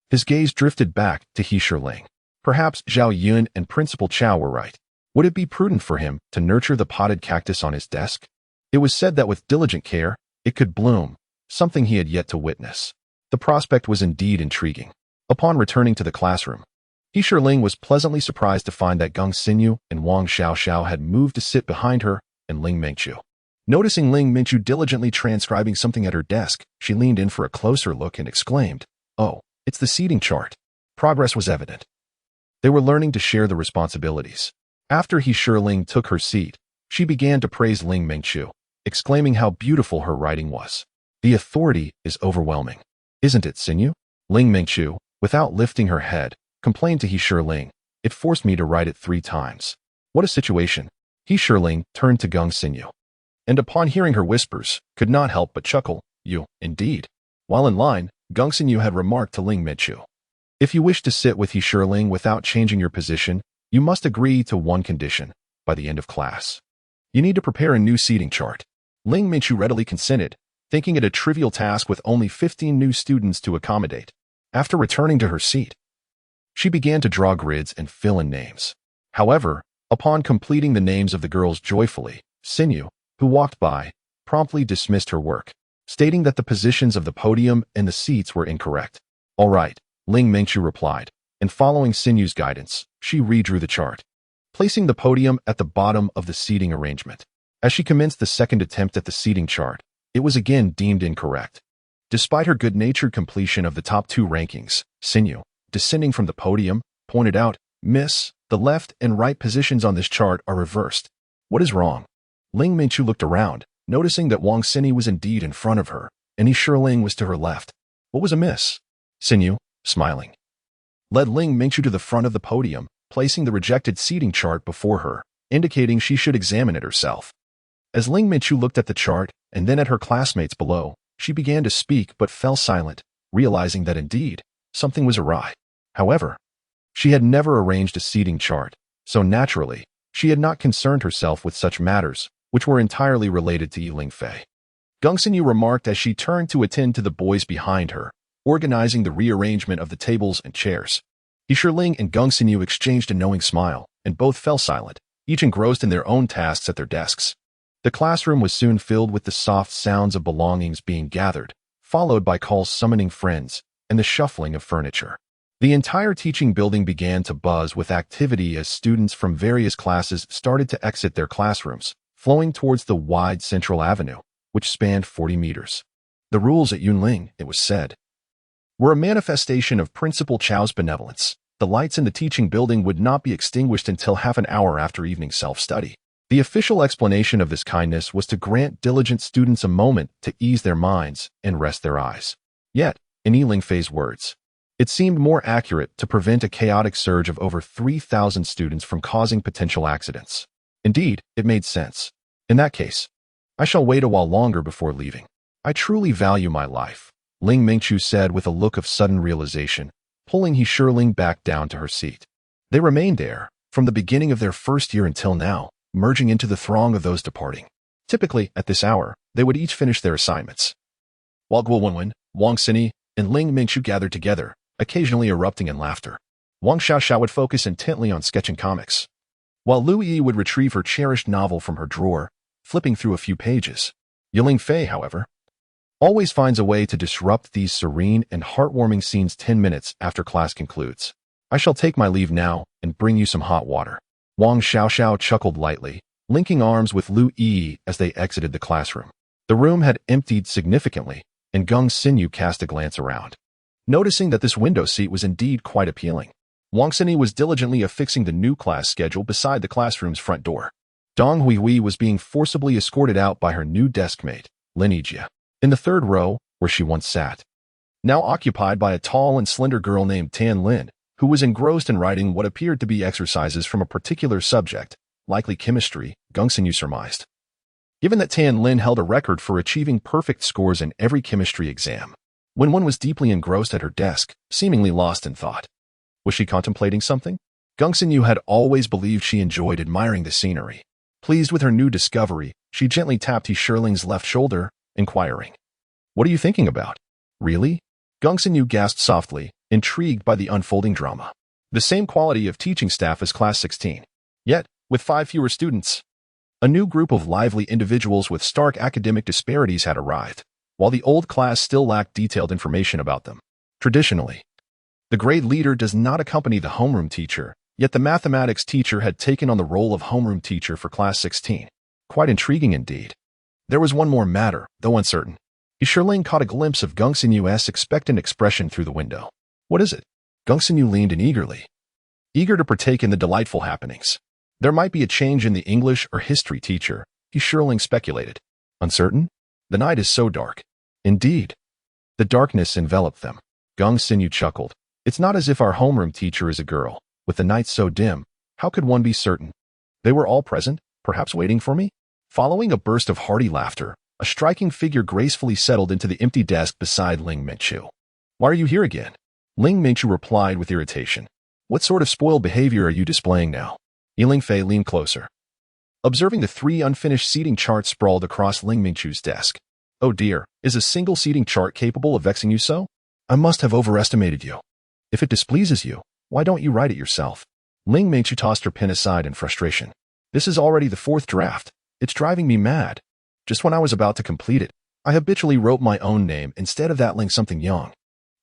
his gaze drifted back to Yunling. Perhaps Zhao Yun and Principal Cao were right. Would it be prudent for him to nurture the potted cactus on his desk? It was said that with diligent care, it could bloom, something he had yet to witness. The prospect was indeed intriguing. Upon returning to the classroom, Yunling was pleasantly surprised to find that Geng Xinyu and Wang Xiaoxiao had moved to sit behind her and Ling Mengqiu. Noticing Ling Mengqiu diligently transcribing something at her desk, she leaned in for a closer look and exclaimed, "Oh, it's the seating chart." Progress was evident. They were learning to share the responsibilities. After Yunling took her seat, she began to praise Ling Mengqiu, exclaiming how beautiful her writing was. The authority is overwhelming. Isn't it, Xinyu? Ling Mengqiu, without lifting her head, complained to Yunling, it forced me to write it 3 times. What a situation. Yunling turned to Geng Xinyu, and upon hearing her whispers, could not help but chuckle. You, indeed. While in line, Geng Xinyu had remarked to Ling Mengqiu, if you wish to sit with Yunling without changing your position, you must agree to one condition. By the end of class, you need to prepare a new seating chart. Ling Mengqiu readily consented, thinking it a trivial task with only 15 new students to accommodate. After returning to her seat, she began to draw grids and fill in names. However, upon completing the names of the girls joyfully, Xinyu, who walked by, promptly dismissed her work, stating that the positions of the podium and the seats were incorrect. All right, Ling Mengqiu replied, and following Xinyu's guidance, she redrew the chart, placing the podium at the bottom of the seating arrangement. As she commenced the second attempt at the seating chart, it was again deemed incorrect. Despite her good-natured completion of the top 2 rankings, Xinyu, descending from the podium, pointed out, Miss, the left and right positions on this chart are reversed. What is wrong? Ling Mengqiu looked around, noticing that Wang Xinyi was indeed in front of her, and Yunling was to her left. What was amiss? Xinyu, smiling, led Ling Mengqiu to the front of the podium, placing the rejected seating chart before her, indicating she should examine it herself. As Ling Minchu looked at the chart and then at her classmates below, she began to speak but fell silent, realizing that indeed, something was awry. However, she had never arranged a seating chart, so naturally, she had not concerned herself with such matters, which were entirely related to Yunling Fei. Gongsinyu remarked as she turned to attend to the boys behind her, organizing the rearrangement of the tables and chairs. Yunling and Gongsinyu exchanged a knowing smile, and both fell silent, each engrossed in their own tasks at their desks. The classroom was soon filled with the soft sounds of belongings being gathered, followed by calls summoning friends, and the shuffling of furniture. The entire teaching building began to buzz with activity as students from various classes started to exit their classrooms, flowing towards the wide central avenue, which spanned 40 meters. The rules at Yunling, it was said, were a manifestation of Principal Cao's benevolence. The lights in the teaching building would not be extinguished until half an hour after evening self-study. The official explanation of this kindness was to grant diligent students a moment to ease their minds and rest their eyes. Yet, in Yunling Fei's words, it seemed more accurate to prevent a chaotic surge of over 3,000 students from causing potential accidents. Indeed, it made sense. In that case, I shall wait a while longer before leaving. I truly value my life, Ling Mingchu said with a look of sudden realization, pulling Yunling back down to her seat. They remained there, from the beginning of their first year until now, merging into the throng of those departing. Typically, at this hour, they would each finish their assignments. While Guo Wenwen, Wang Xini, and Ling Mingchu gathered together, occasionally erupting in laughter. Wang Xiaoxiao would focus intently on sketching comics, while Lu Yi would retrieve her cherished novel from her drawer, flipping through a few pages. Yunling Fei, however, always finds a way to disrupt these serene and heartwarming scenes 10 minutes after class concludes. I shall take my leave now and bring you some hot water. Wang Xiaoxiao chuckled lightly, linking arms with Lu Yi as they exited the classroom. The room had emptied significantly, and Gongsinyu cast a glance around. Noticing that this window seat was indeed quite appealing, Wang Xini was diligently affixing the new class schedule beside the classroom's front door. Dong Huihui was being forcibly escorted out by her new deskmate, Lin Yijia, in the third row where she once sat, now occupied by a tall and slender girl named Tan Lin, who was engrossed in writing what appeared to be exercises from a particular subject, likely chemistry, Gongsinyu surmised. Given that Tan Lin held a record for achieving perfect scores in every chemistry exam, when one was deeply engrossed at her desk, seemingly lost in thought. Was she contemplating something? Gongsinyu had always believed she enjoyed admiring the scenery. Pleased with her new discovery, she gently tapped Yuling's left shoulder, inquiring, "What are you thinking about?" "Really?" Gongsinyu gasped softly, intrigued by the unfolding drama. The same quality of teaching staff as Class 16. Yet, with 5 fewer students, a new group of lively individuals with stark academic disparities had arrived, while the old class still lacked detailed information about them. Traditionally, the grade leader does not accompany the homeroom teacher, yet the mathematics teacher had taken on the role of homeroom teacher for Class 16. Quite intriguing indeed. There was one more matter, though uncertain. Yunling caught a glimpse of Gongsinyu's expectant expression through the window. "What is it?" Gongsinyu leaned in eagerly, eager to partake in the delightful happenings. There might be a change in the English or history teacher, Yunling speculated. Uncertain? The night is so dark. Indeed. The darkness enveloped them. Gongsinyu chuckled. It's not as if our homeroom teacher is a girl. With the night so dim, how could one be certain? They were all present, perhaps waiting for me? Following a burst of hearty laughter, a striking figure gracefully settled into the empty desk beside Ling Mingchu. "Why are you here again?" Ling Mingchu replied with irritation. "What sort of spoiled behavior are you displaying now?" Yunling Fei leaned closer, observing the 3 unfinished seating charts sprawled across Ling Mingchu's desk. "Oh dear, is a single seating chart capable of vexing you so? I must have overestimated you. If it displeases you, why don't you write it yourself?" Ling Mingchu tossed her pen aside in frustration. "This is already the 4th draft. It's driving me mad. Just when I was about to complete it, I habitually wrote my own name instead of that Ling something young."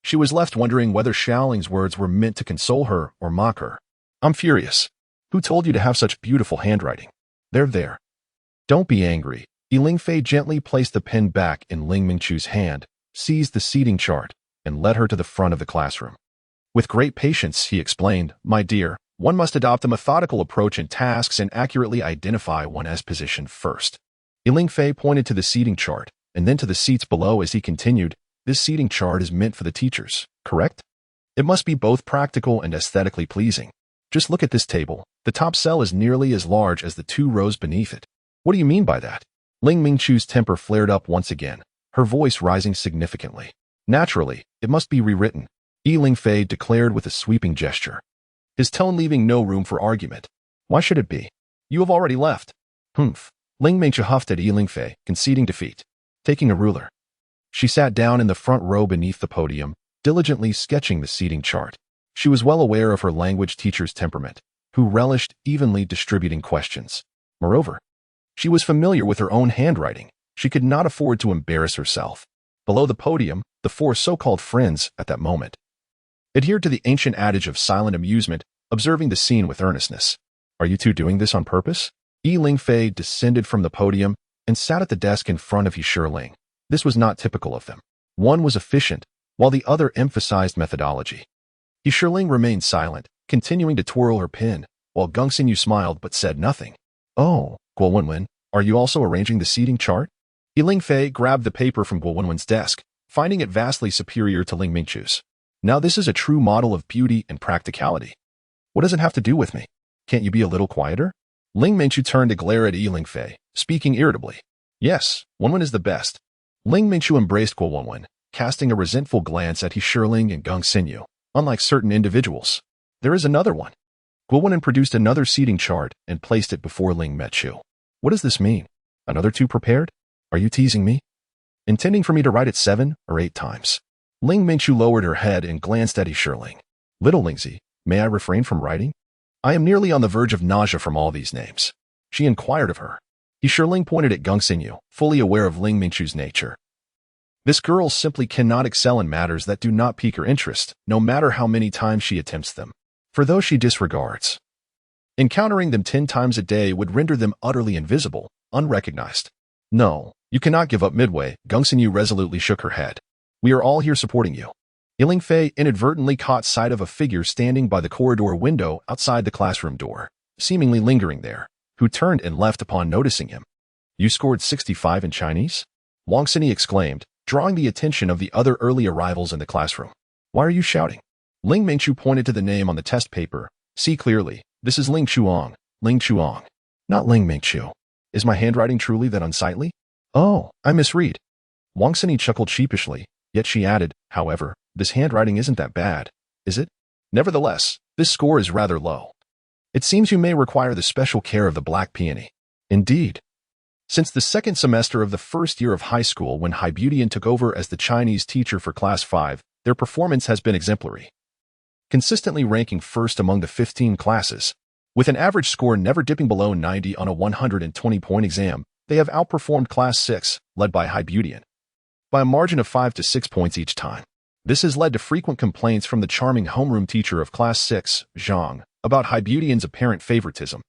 She was left wondering whether Xiaoling's words were meant to console her or mock her. "I'm furious. Who told you to have such beautiful handwriting?" There. Don't be angry." Yunling Fei gently placed the pen back in Ling Mingchu's hand, seized the seating chart, and led her to the front of the classroom. With great patience, he explained, "My dear, one must adopt a methodical approach in tasks and accurately identify one's position first." Yunling Fei pointed to the seating chart, and then to the seats below as he continued, "This seating chart is meant for the teachers, correct? It must be both practical and aesthetically pleasing. Just look at this table. The top cell is nearly as large as the 2 rows beneath it. What do you mean by that? Ling Mingchu's temper flared up once again, her voice rising significantly. Naturally, it must be rewritten, Ling Fei declared with a sweeping gesture, his tone leaving no room for argument. Why should it be? You have already left. Humph. Ling Mingchu huffed at Ling Fei, conceding defeat. Taking a ruler, she sat down in the front row beneath the podium, diligently sketching the seating chart. She was well aware of her language teacher's temperament, who relished evenly distributing questions. Moreover, she was familiar with her own handwriting. She could not afford to embarrass herself. Below the podium, the 4 so-called friends at that moment adhered to the ancient adage of silent amusement, observing the scene with earnestness. Are you two doing this on purpose? Ling Fei descended from the podium and sat at the desk in front of Yunling. This was not typical of them. One was efficient, while the other emphasized methodology. Yunling remained silent, continuing to twirl her pen, while Gongxinyu smiled but said nothing. Oh, Guo Wenwen, are you also arranging the seating chart? Ling Fei grabbed the paper from Guo Wenwen's desk, finding it vastly superior to Ling Mingchu's. Now this is a true model of beauty and practicality. What does it have to do with me? Can't you be a little quieter? Ling Mingchu turned to glare at Ling Fei, speaking irritably. Yes, Wenwen is the best. Ling Mingchu embraced Guo Wenwen, casting a resentful glance at Yunling and Gongxinyu. Unlike certain individuals, there is another one. Guo Wenwen produced another seating chart and placed it before Ling Mingchu. What does this mean? Another 2 prepared? Are you teasing me? Intending for me to write it 7 or 8 times? Ling Mingchu lowered her head and glanced at Yunling. Little Lingzi, may I refrain from writing? I am nearly on the verge of nausea from all these names. She inquired of her. Yunling pointed at Gongxinyu, fully aware of Ling Mingchu's nature. This girl simply cannot excel in matters that do not pique her interest, no matter how many times she attempts them. For those she disregards, encountering them 10 times a day would render them utterly invisible, unrecognized. No, you cannot give up midway, Gongxinyu resolutely shook her head. We are all here supporting you. Ling Fei inadvertently caught sight of a figure standing by the corridor window outside the classroom door, seemingly lingering there, who turned and left upon noticing him. You scored 65 in Chinese? Wang Xini exclaimed, drawing the attention of the other early arrivals in the classroom. Why are you shouting? Ling Mingchu pointed to the name on the test paper. See clearly, this is Ling Chuang. Ling Chuang. Not Ling Mingchu. Is my handwriting truly that unsightly? Oh, I misread. Wang Xini chuckled sheepishly, yet she added, however, this handwriting isn't that bad, is it? Nevertheless, this score is rather low. It seems you may require the special care of the black peony. Indeed. Since the 2nd semester of the 1st year of high school when Hai Beautian took over as the Chinese teacher for Class 5, their performance has been exemplary, consistently ranking first among the 15 classes. With an average score never dipping below 90 on a 120-point exam, they have outperformed Class 6, led by Hai Beautian, by a margin of 5 to 6 points each time. This has led to frequent complaints from the charming homeroom teacher of Class 6, Zhang, about Hai Beautian's apparent favoritism.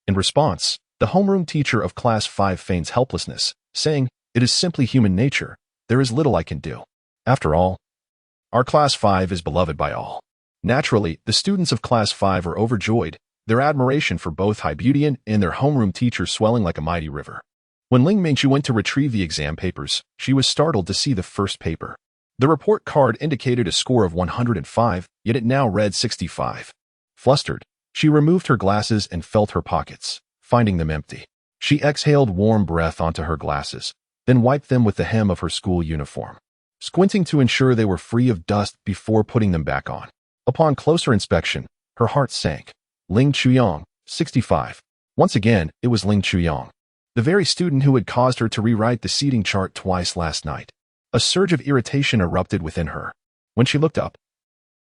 In response, the homeroom teacher of Class 5 feigns helplessness, saying, it is simply human nature, there is little I can do. After all, our Class 5 is beloved by all. Naturally, the students of Class 5 are overjoyed, their admiration for both Hai Beautian and their homeroom teacher swelling like a mighty river. When Ling Mingchu went to retrieve the exam papers, she was startled to see the first paper. The report card indicated a score of 105, yet it now read 65. Flustered, she removed her glasses and felt her pockets, finding them empty. She exhaled warm breath onto her glasses, then wiped them with the hem of her school uniform, squinting to ensure they were free of dust before putting them back on. Upon closer inspection, her heart sank. Ling Chuyang, 65. Once again, it was Ling Chuyang, the very student who had caused her to rewrite the seating chart twice last night. A surge of irritation erupted within her. When she looked up,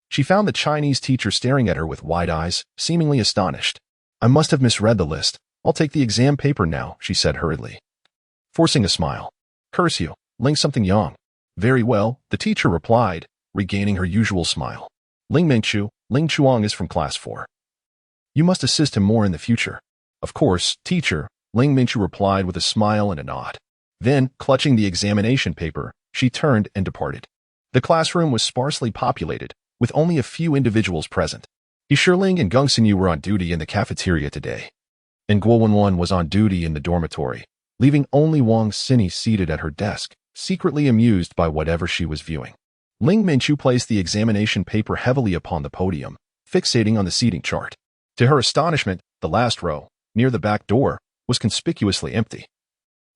she found the Chinese teacher staring at her with wide eyes, seemingly astonished. I must have misread the list. I'll take the exam paper now, she said hurriedly, forcing a smile. Curse you, Ling something Yang. Very well, the teacher replied, regaining her usual smile. Ling Mingchu, Ling Chuang is from Class 4. You must assist him more in the future. Of course, teacher, Ling Mingchu replied with a smile and a nod. Then, clutching the examination paper, she turned and departed. The classroom was sparsely populated, with only a few individuals present. Yunling and Gongxinyu were on duty in the cafeteria today, and Guo Wenwen was on duty in the dormitory, leaving only Wang Xini seated at her desk, secretly amused by whatever she was viewing. Ling Mingchu placed the examination paper heavily upon the podium, fixating on the seating chart. To her astonishment, the last row, near the back door, was conspicuously empty.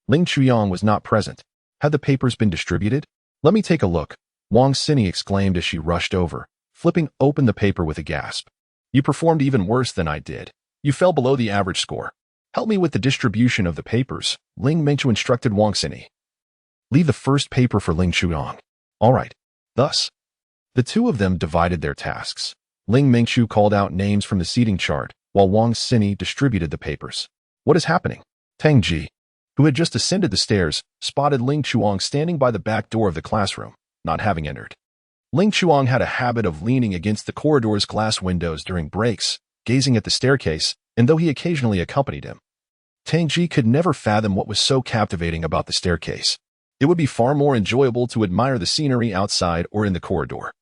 Ling Chuyang was not present. Had the papers been distributed? Let me take a look, Wang Xini exclaimed as she rushed over, flipping open the paper with a gasp. You performed even worse than I did. You fell below the average score. Help me with the distribution of the papers, Ling Mengchu instructed Wang Xini. Leave the first paper for Ling Chuyang. All right. Thus, the two of them divided their tasks. Ling Mengchu called out names from the seating chart, while Wang Xini distributed the papers. What is happening? Tang Ji, who had just ascended the stairs, spotted Ling Chuang standing by the back door of the classroom, not having entered. Ling Chuang had a habit of leaning against the corridor's glass windows during breaks, gazing at the staircase, and though he occasionally accompanied him, Tang Ji could never fathom what was so captivating about the staircase. It would be far more enjoyable to admire the scenery outside or in the corridor.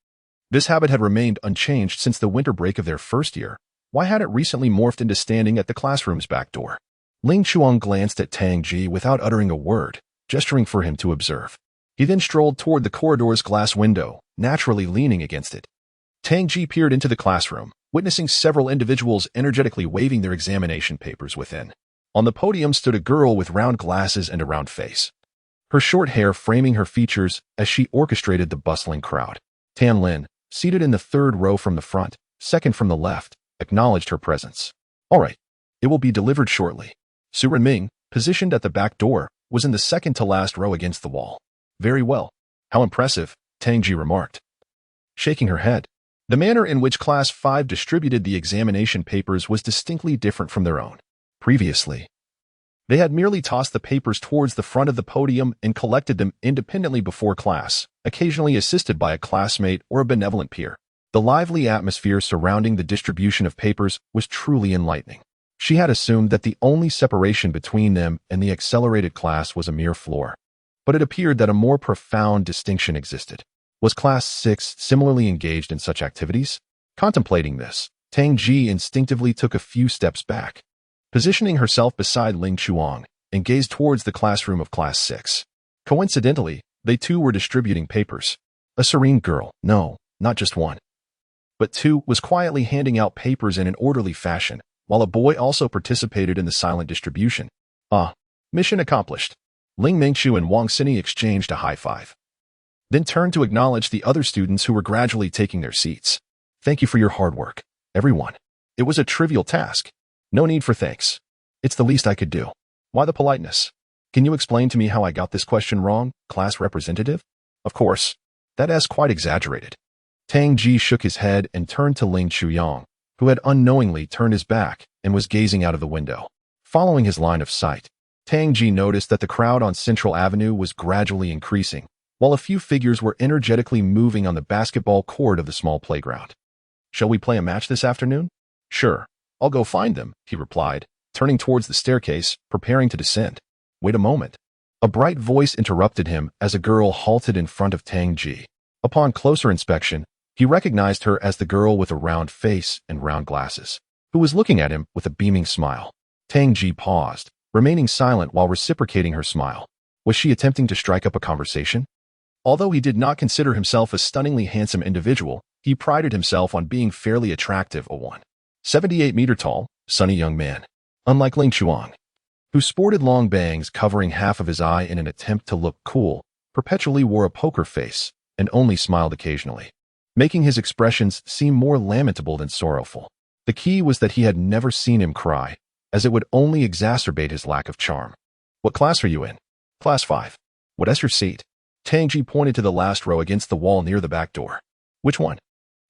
This habit had remained unchanged since the winter break of their first year. Why had it recently morphed into standing at the classroom's back door? Ling Chuang glanced at Tang Ji without uttering a word, gesturing for him to observe. He then strolled toward the corridor's glass window, naturally leaning against it. Tang Ji peered into the classroom, witnessing several individuals energetically waving their examination papers within. On the podium stood a girl with round glasses and a round face, her short hair framing her features as she orchestrated the bustling crowd. Tan Lin, seated in the third row from the front, second from the left, acknowledged her presence. All right, it will be delivered shortly. Su Renming, positioned at the back door, was in the second to last row against the wall. Very well. How impressive, Tang Ji remarked, shaking her head. The manner in which Class 5 distributed the examination papers was distinctly different from their own. Previously, they had merely tossed the papers towards the front of the podium and collected them independently before class, occasionally assisted by a classmate or a benevolent peer. The lively atmosphere surrounding the distribution of papers was truly enlightening. She had assumed that the only separation between them and the accelerated class was a mere floor. But it appeared that a more profound distinction existed. Was Class 6 similarly engaged in such activities? Contemplating this, Tang Ji instinctively took a few steps back, positioning herself beside Ling Chuang, and gazed towards the classroom of Class 6. Coincidentally, they too were distributing papers. A serene girl, no, not just one, but two, was quietly handing out papers in an orderly fashion, while a boy also participated in the silent distribution. Mission accomplished. Ling Mengchu and Wang Xini exchanged a high five, then turned to acknowledge the other students who were gradually taking their seats. Thank you for your hard work, everyone. It was a trivial task. No need for thanks. It's the least I could do. Why the politeness? Can you explain to me how I got this question wrong, class representative? Of course. That is quite exaggerated. Tang Ji shook his head and turned to Ling Chuyang, who had unknowingly turned his back and was gazing out of the window. Following his line of sight, Tang Ji noticed that the crowd on Central Avenue was gradually increasing, while a few figures were energetically moving on the basketball court of the small playground. Shall we play a match this afternoon? Sure. I'll go find them, he replied, turning towards the staircase, preparing to descend. Wait a moment. A bright voice interrupted him as a girl halted in front of Tang Ji. Upon closer inspection, he recognized her as the girl with a round face and round glasses, who was looking at him with a beaming smile. Tang Ji paused, remaining silent while reciprocating her smile. Was she attempting to strike up a conversation? Although he did not consider himself a stunningly handsome individual, he prided himself on being fairly attractive, a 1.78-meter tall, sunny young man. Unlike Ling Chuang, who sported long bangs covering half of his eye in an attempt to look cool, perpetually wore a poker face and only smiled occasionally, making his expressions seem more lamentable than sorrowful. The key was that he had never seen him cry, as it would only exacerbate his lack of charm. What class are you in? Class 5. What is your seat? Tang Ji pointed to the last row against the wall near the back door. Which one?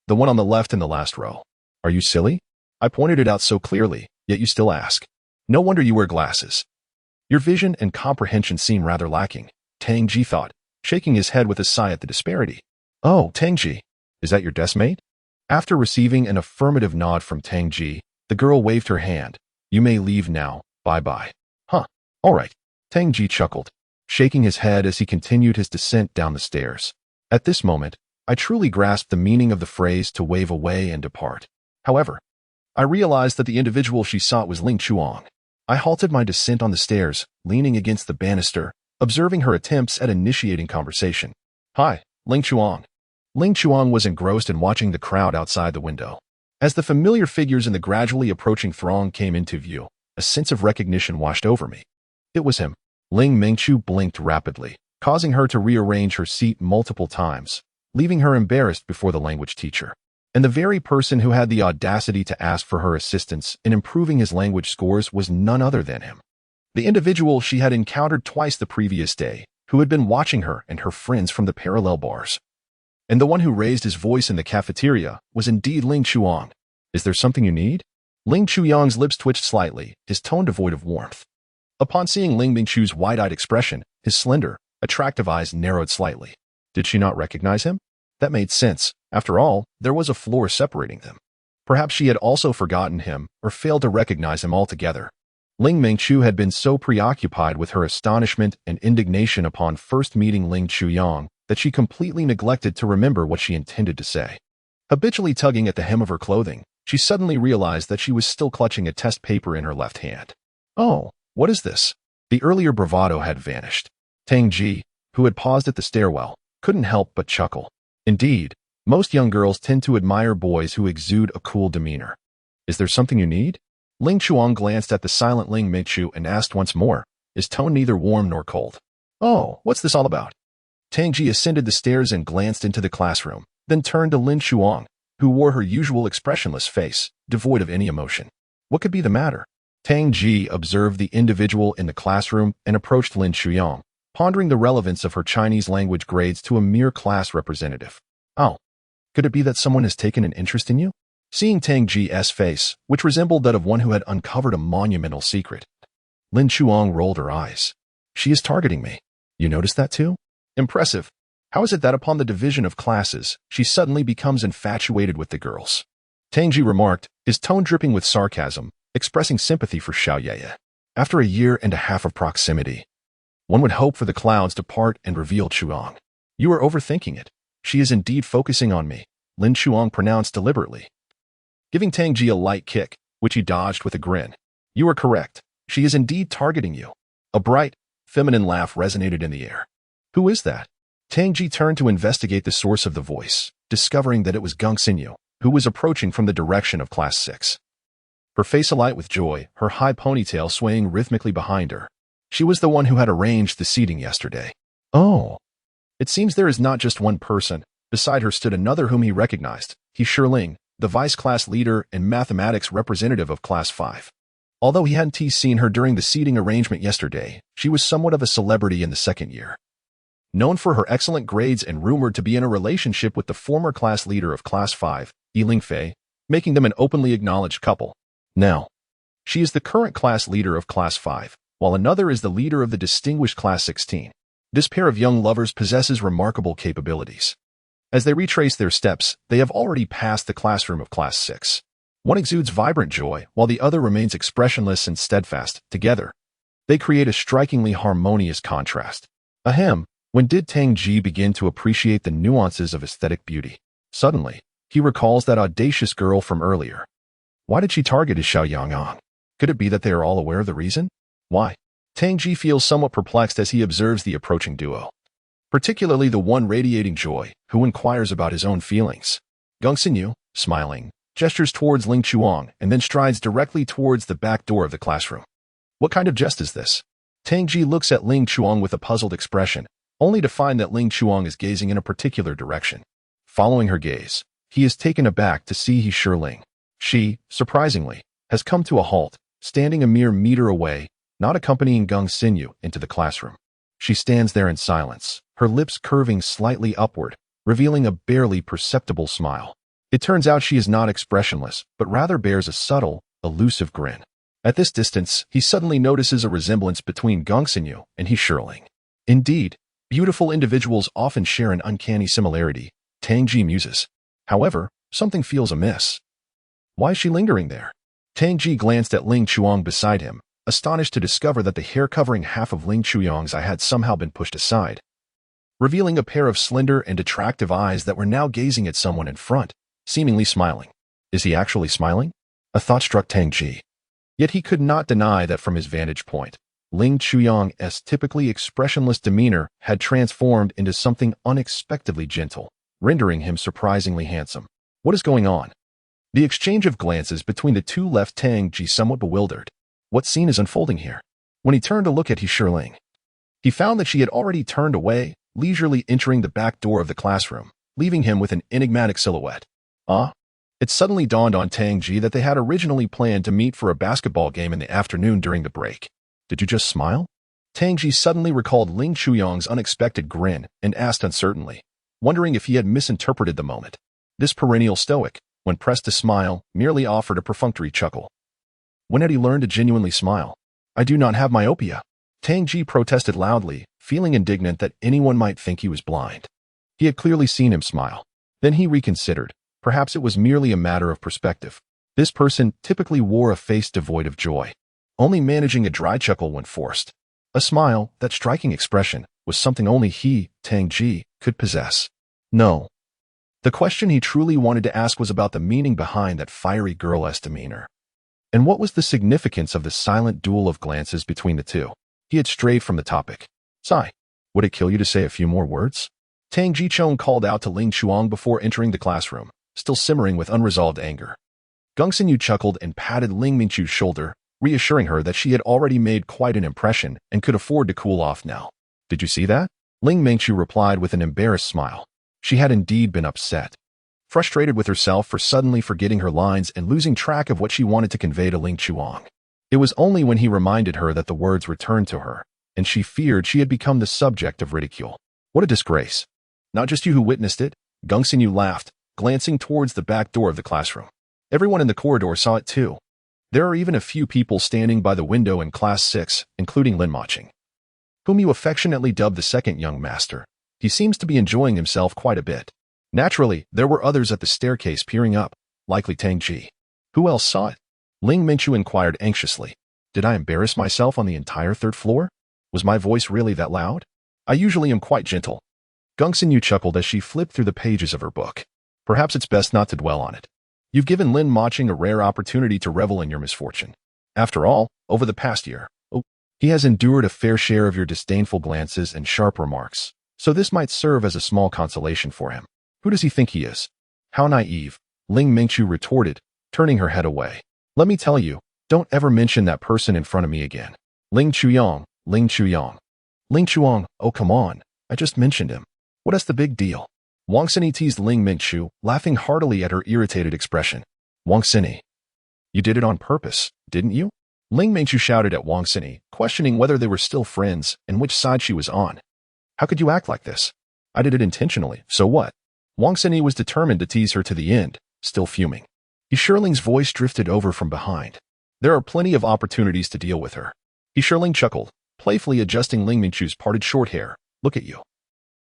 The one on the left in the last row. Are you silly? I pointed it out so clearly, yet you still ask. No wonder you wear glasses. Your vision and comprehension seem rather lacking, Tang Ji thought, shaking his head with a sigh at the disparity. Oh, Tang Ji, is that your desk mate? After receiving an affirmative nod from Tang Ji, the girl waved her hand. You may leave now, bye-bye. All right, Tang Ji chuckled, shaking his head as he continued his descent down the stairs. At this moment, I truly grasped the meaning of the phrase to wave away and depart. However, I realized that the individual she sought was Ling Chuang. I halted my descent on the stairs, leaning against the banister, observing her attempts at initiating conversation. Hi, Ling Chuang. Ling Chuang was engrossed in watching the crowd outside the window. As the familiar figures in the gradually approaching throng came into view, a sense of recognition washed over me. It was him. Ling Mingqiu blinked rapidly, causing her to rearrange her seat multiple times, leaving her embarrassed before the language teacher. And the very person who had the audacity to ask for her assistance in improving his language scores was none other than him. The individual she had encountered twice the previous day, who had been watching her and her friends from the parallel bars. And the one who raised his voice in the cafeteria was indeed Ling Chuang. Is there something you need? Ling Chuyang's lips twitched slightly, his tone devoid of warmth. Upon seeing Ling Mingqiu's wide-eyed expression, his slender, attractive eyes narrowed slightly. Did she not recognize him? That made sense. After all, there was a floor separating them. Perhaps she had also forgotten him or failed to recognize him altogether. Ling Mingqiu had been so preoccupied with her astonishment and indignation upon first meeting Ling Chuyang that she completely neglected to remember what she intended to say. Habitually tugging at the hem of her clothing, she suddenly realized that she was still clutching a test paper in her left hand. Oh, what is this? The earlier bravado had vanished. Tang Ji, who had paused at the stairwell, couldn't help but chuckle. Indeed, most young girls tend to admire boys who exude a cool demeanor. Is there something you need? Ling Chuang glanced at the silent Ling Mingqiu and asked once more, his tone neither warm nor cold. Oh, what's this all about? Tang Ji ascended the stairs and glanced into the classroom, then turned to Lin Chuang, who wore her usual expressionless face, devoid of any emotion. What could be the matter? Tang Ji observed the individual in the classroom and approached Lin Chuyang, pondering the relevance of her Chinese language grades to a mere class representative. Oh, could it be that someone has taken an interest in you? Seeing Tang Ji's face, which resembled that of one who had uncovered a monumental secret, Lin Chuang rolled her eyes. She is targeting me. You noticed that too? Impressive. How is it that upon the division of classes, she suddenly becomes infatuated with the girls? Tang Ji remarked, his tone dripping with sarcasm, expressing sympathy for Xiao Yeye. After a year and a half of proximity, one would hope for the clouds to part and reveal Chuang. You are overthinking it. She is indeed focusing on me, Lin Chuang pronounced deliberately, giving Tang Ji a light kick, which he dodged with a grin. You are correct. She is indeed targeting you. A bright, feminine laugh resonated in the air. Who is that? Tang Ji turned to investigate the source of the voice, discovering that it was Gung Xinyu, who was approaching from the direction of Class 6. Her face alight with joy, her high ponytail swaying rhythmically behind her. She was the one who had arranged the seating yesterday. Oh. It seems there is not just one person. Beside her stood another whom he recognized, He Shirling, the vice class leader and mathematics representative of Class 5. Although he hadn't seen her during the seating arrangement yesterday, she was somewhat of a celebrity in the second year. Known for her excellent grades and rumored to be in a relationship with the former class leader of Class 5, Yunling Fei, making them an openly acknowledged couple. Now, she is the current class leader of Class 5, while another is the leader of the distinguished Class 16. This pair of young lovers possesses remarkable capabilities. As they retrace their steps, they have already passed the classroom of Class 6. One exudes vibrant joy, while the other remains expressionless and steadfast. Together, they create a strikingly harmonious contrast. Ahem, when did Tang Ji begin to appreciate the nuances of aesthetic beauty? Suddenly, he recalls that audacious girl from earlier. Why did she target his Xiao Yangang? Could it be that they are all aware of the reason? Why? Tang Ji feels somewhat perplexed as he observes the approaching duo, particularly the one radiating joy, who inquires about his own feelings. Gung Xinyu, smiling, gestures towards Ling Chuang and then strides directly towards the back door of the classroom. What kind of jest is this? Tang Ji looks at Ling Chuang with a puzzled expression, only to find that Ling Chuang is gazing in a particular direction. Following her gaze, he is taken aback to see He Shirling. She, surprisingly, has come to a halt, standing a mere meter away, not accompanying Gung Xinyu into the classroom. She stands there in silence, her lips curving slightly upward, revealing a barely perceptible smile. It turns out she is not expressionless, but rather bears a subtle, elusive grin. At this distance, he suddenly notices a resemblance between Gung Xinyu and He Shirling. Indeed, beautiful individuals often share an uncanny similarity, Tang Ji muses. However, something feels amiss. Why is she lingering there? Tang Ji glanced at Ling Chuang beside him, astonished to discover that the hair covering half of Ling Chuyang's eye had somehow been pushed aside, revealing a pair of slender and attractive eyes that were now gazing at someone in front, seemingly smiling. Is he actually smiling? A thought struck Tang Ji. Yet he could not deny that from his vantage point, Ling Chuyang's typically expressionless demeanor had transformed into something unexpectedly gentle, rendering him surprisingly handsome. What is going on? The exchange of glances between the two left Tang Ji somewhat bewildered. What scene is unfolding here? When he turned to look at Yunling, he found that she had already turned away, leisurely entering the back door of the classroom, leaving him with an enigmatic silhouette. It suddenly dawned on Tang Ji that they had originally planned to meet for a basketball game in the afternoon during the break. Did you just smile? Tang Ji suddenly recalled Ling Chuyong's unexpected grin and asked uncertainly, wondering if he had misinterpreted the moment. This perennial stoic, when pressed to smile, merely offered a perfunctory chuckle. When had he learned to genuinely smile? I do not have myopia. Tang Ji protested loudly, feeling indignant that anyone might think he was blind. He had clearly seen him smile. Then he reconsidered. Perhaps it was merely a matter of perspective. This person typically wore a face devoid of joy, only managing a dry chuckle when forced. A smile, that striking expression, was something only he, Tang Ji, could possess. No. The question he truly wanted to ask was about the meaning behind that fiery girl-esque demeanor. And what was the significance of the silent duel of glances between the two? He had strayed from the topic. Sigh. Would it kill you to say a few more words? Tang Jichong called out to Ling Chuang before entering the classroom, still simmering with unresolved anger. Gongxinyu chuckled and patted Ling Mingchu's shoulder, reassuring her that she had already made quite an impression and could afford to cool off now. Did you see that? Ling Mingchu replied with an embarrassed smile. She had indeed been upset. Frustrated with herself for suddenly forgetting her lines and losing track of what she wanted to convey to Ling Chuang. It was only when he reminded her that the words returned to her, and she feared she had become the subject of ridicule. What a disgrace. Not just you who witnessed it, Gongxinyu laughed, glancing towards the back door of the classroom. Everyone in the corridor saw it too. There are even a few people standing by the window in Class 6, including Lin Maching, whom you affectionately dubbed the second young master. He seems to be enjoying himself quite a bit. Naturally, there were others at the staircase peering up, likely Tang Ji. Who else saw it? Ling Mingchu inquired anxiously. Did I embarrass myself on the entire third floor? Was my voice really that loud? I usually am quite gentle. Gongxinyu chuckled as she flipped through the pages of her book. Perhaps it's best not to dwell on it. You've given Lin Maching a rare opportunity to revel in your misfortune. After all, over the past year, he has endured a fair share of your disdainful glances and sharp remarks, so this might serve as a small consolation for him. Who does he think he is? How naive, Ling Mingchu retorted, turning her head away. Let me tell you, don't ever mention that person in front of me again. Ling Chuyong, Ling Chuyong. Ling Chuang, oh come on, I just mentioned him. What is the big deal? Wang Sini teased Ling Mingchu, laughing heartily at her irritated expression. Wang Sini, you did it on purpose, didn't you? Ling Mingchu shouted at Wang Sini, questioning whether they were still friends and which side she was on. How could you act like this? I did it intentionally, so what? Wang Sini was determined to tease her to the end, still fuming. Yuling's voice drifted over from behind. There are plenty of opportunities to deal with her. Yuling chuckled, playfully adjusting Ling Mingchu's parted short hair. Look at you.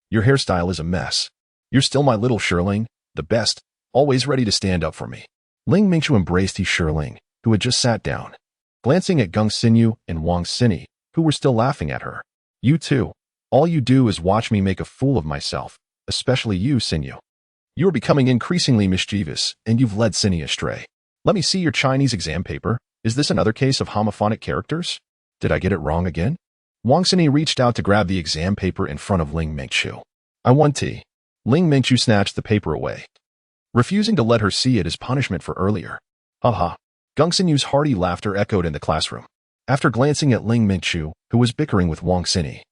Your hairstyle is a mess. You're still my little Shirling, the best, always ready to stand up for me. Ling Mingchu embraced Yulin, who had just sat down, glancing at Gongxinyu and Wang Sini, who were still laughing at her. You too. All you do is watch me make a fool of myself, especially you, Xinyu. You are becoming increasingly mischievous, and you've led Xinyu astray. Let me see your Chinese exam paper. Is this another case of homophonic characters? Did I get it wrong again? Wang Sini reached out to grab the exam paper in front of Ling Mingchu. I want tea. Ling Mingchu snatched the paper away, refusing to let her see it as punishment for earlier. Haha. Gongxinyu's hearty laughter echoed in the classroom. After glancing at Ling Mingchu, who was bickering with Wang Sini,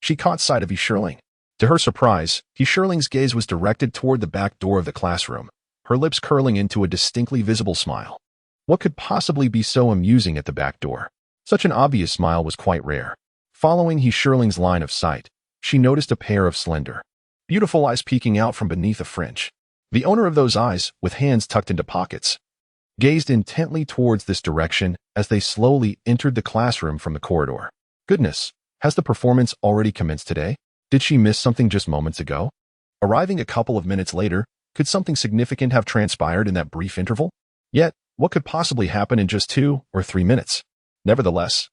she caught sight of Yulin. To her surprise, Yuling's gaze was directed toward the back door of the classroom, her lips curling into a distinctly visible smile. What could possibly be so amusing at the back door? Such an obvious smile was quite rare. Following Yuling's line of sight, she noticed a pair of slender, beautiful eyes peeking out from beneath a fringe. The owner of those eyes, with hands tucked into pockets, gazed intently towards this direction as they slowly entered the classroom from the corridor. Goodness, has the performance already commenced today? Did she miss something just moments ago? Arriving a couple of minutes later, could something significant have transpired in that brief interval? Yet, what could possibly happen in just 2 or 3 minutes? Nevertheless,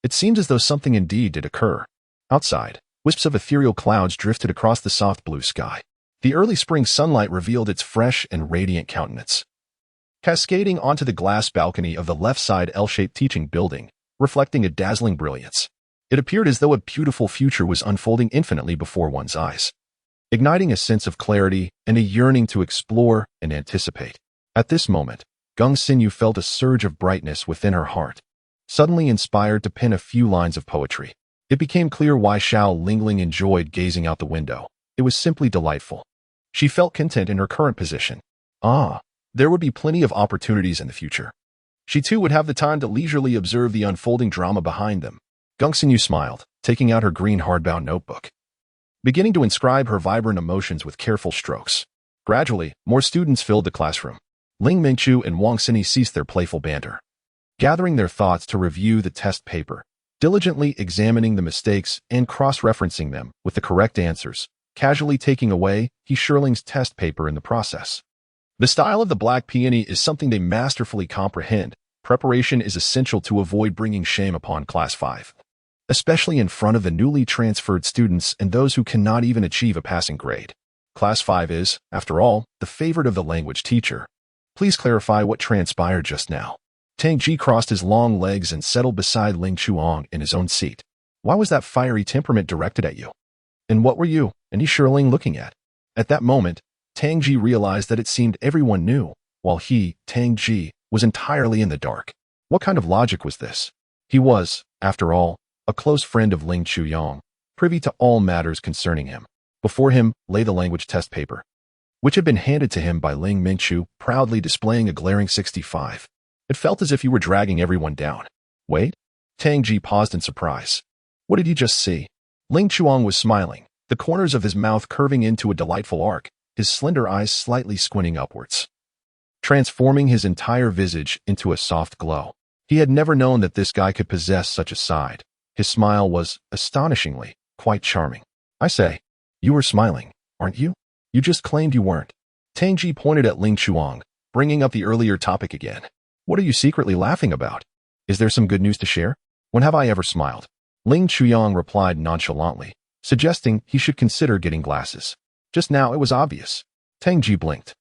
it seems as though something indeed did occur. Outside, wisps of ethereal clouds drifted across the soft blue sky. The early spring sunlight revealed its fresh and radiant countenance, cascading onto the glass balcony of the left-side L-shaped teaching building, reflecting a dazzling brilliance. It appeared as though a beautiful future was unfolding infinitely before one's eyes, igniting a sense of clarity and a yearning to explore and anticipate. At this moment, Gung Xinyu felt a surge of brightness within her heart, suddenly inspired to pen a few lines of poetry. It became clear why Xiao Lingling enjoyed gazing out the window. It was simply delightful. She felt content in her current position. There would be plenty of opportunities in the future. She too would have the time to leisurely observe the unfolding drama behind them. Gung Xinyu smiled, taking out her green hardbound notebook, beginning to inscribe her vibrant emotions with careful strokes. Gradually, more students filled the classroom. Ling Mingchu and Wang Xini ceased their playful banter, gathering their thoughts to review the test paper, diligently examining the mistakes and cross-referencing them with the correct answers, casually taking away He Shiling's test paper in the process. The style of the Black Peony is something they masterfully comprehend. Preparation is essential to avoid bringing shame upon Class 5, especially in front of the newly transferred students and those who cannot even achieve a passing grade. Class 5 is, after all, the favorite of the language teacher. Please clarify what transpired just now. Tang Ji crossed his long legs and settled beside Ling Chuang in his own seat. Why was that fiery temperament directed at you? And what were you and He Shiling looking at? At that moment, Tang Ji realized that it seemed everyone knew, while he, Tang Ji, was entirely in the dark. What kind of logic was this? He was, after all, a close friend of Ling Chuyang, privy to all matters concerning him. Before him lay the language test paper, which had been handed to him by Ling Mingchu, proudly displaying a glaring 65. It felt as if he were dragging everyone down. Wait? Tang Ji paused in surprise. What did you just see? Ling Chuang was smiling, the corners of his mouth curving into a delightful arc, his slender eyes slightly squinting upwards, transforming his entire visage into a soft glow. He had never known that this guy could possess such a side. His smile was, astonishingly, quite charming. I say, you were smiling, aren't you? You just claimed you weren't. Tang Ji pointed at Ling Chuang, bringing up the earlier topic again. What are you secretly laughing about? Is there some good news to share? When have I ever smiled? Ling Chuyang replied nonchalantly, suggesting he should consider getting glasses. Just now it was obvious. Tang Ji blinked,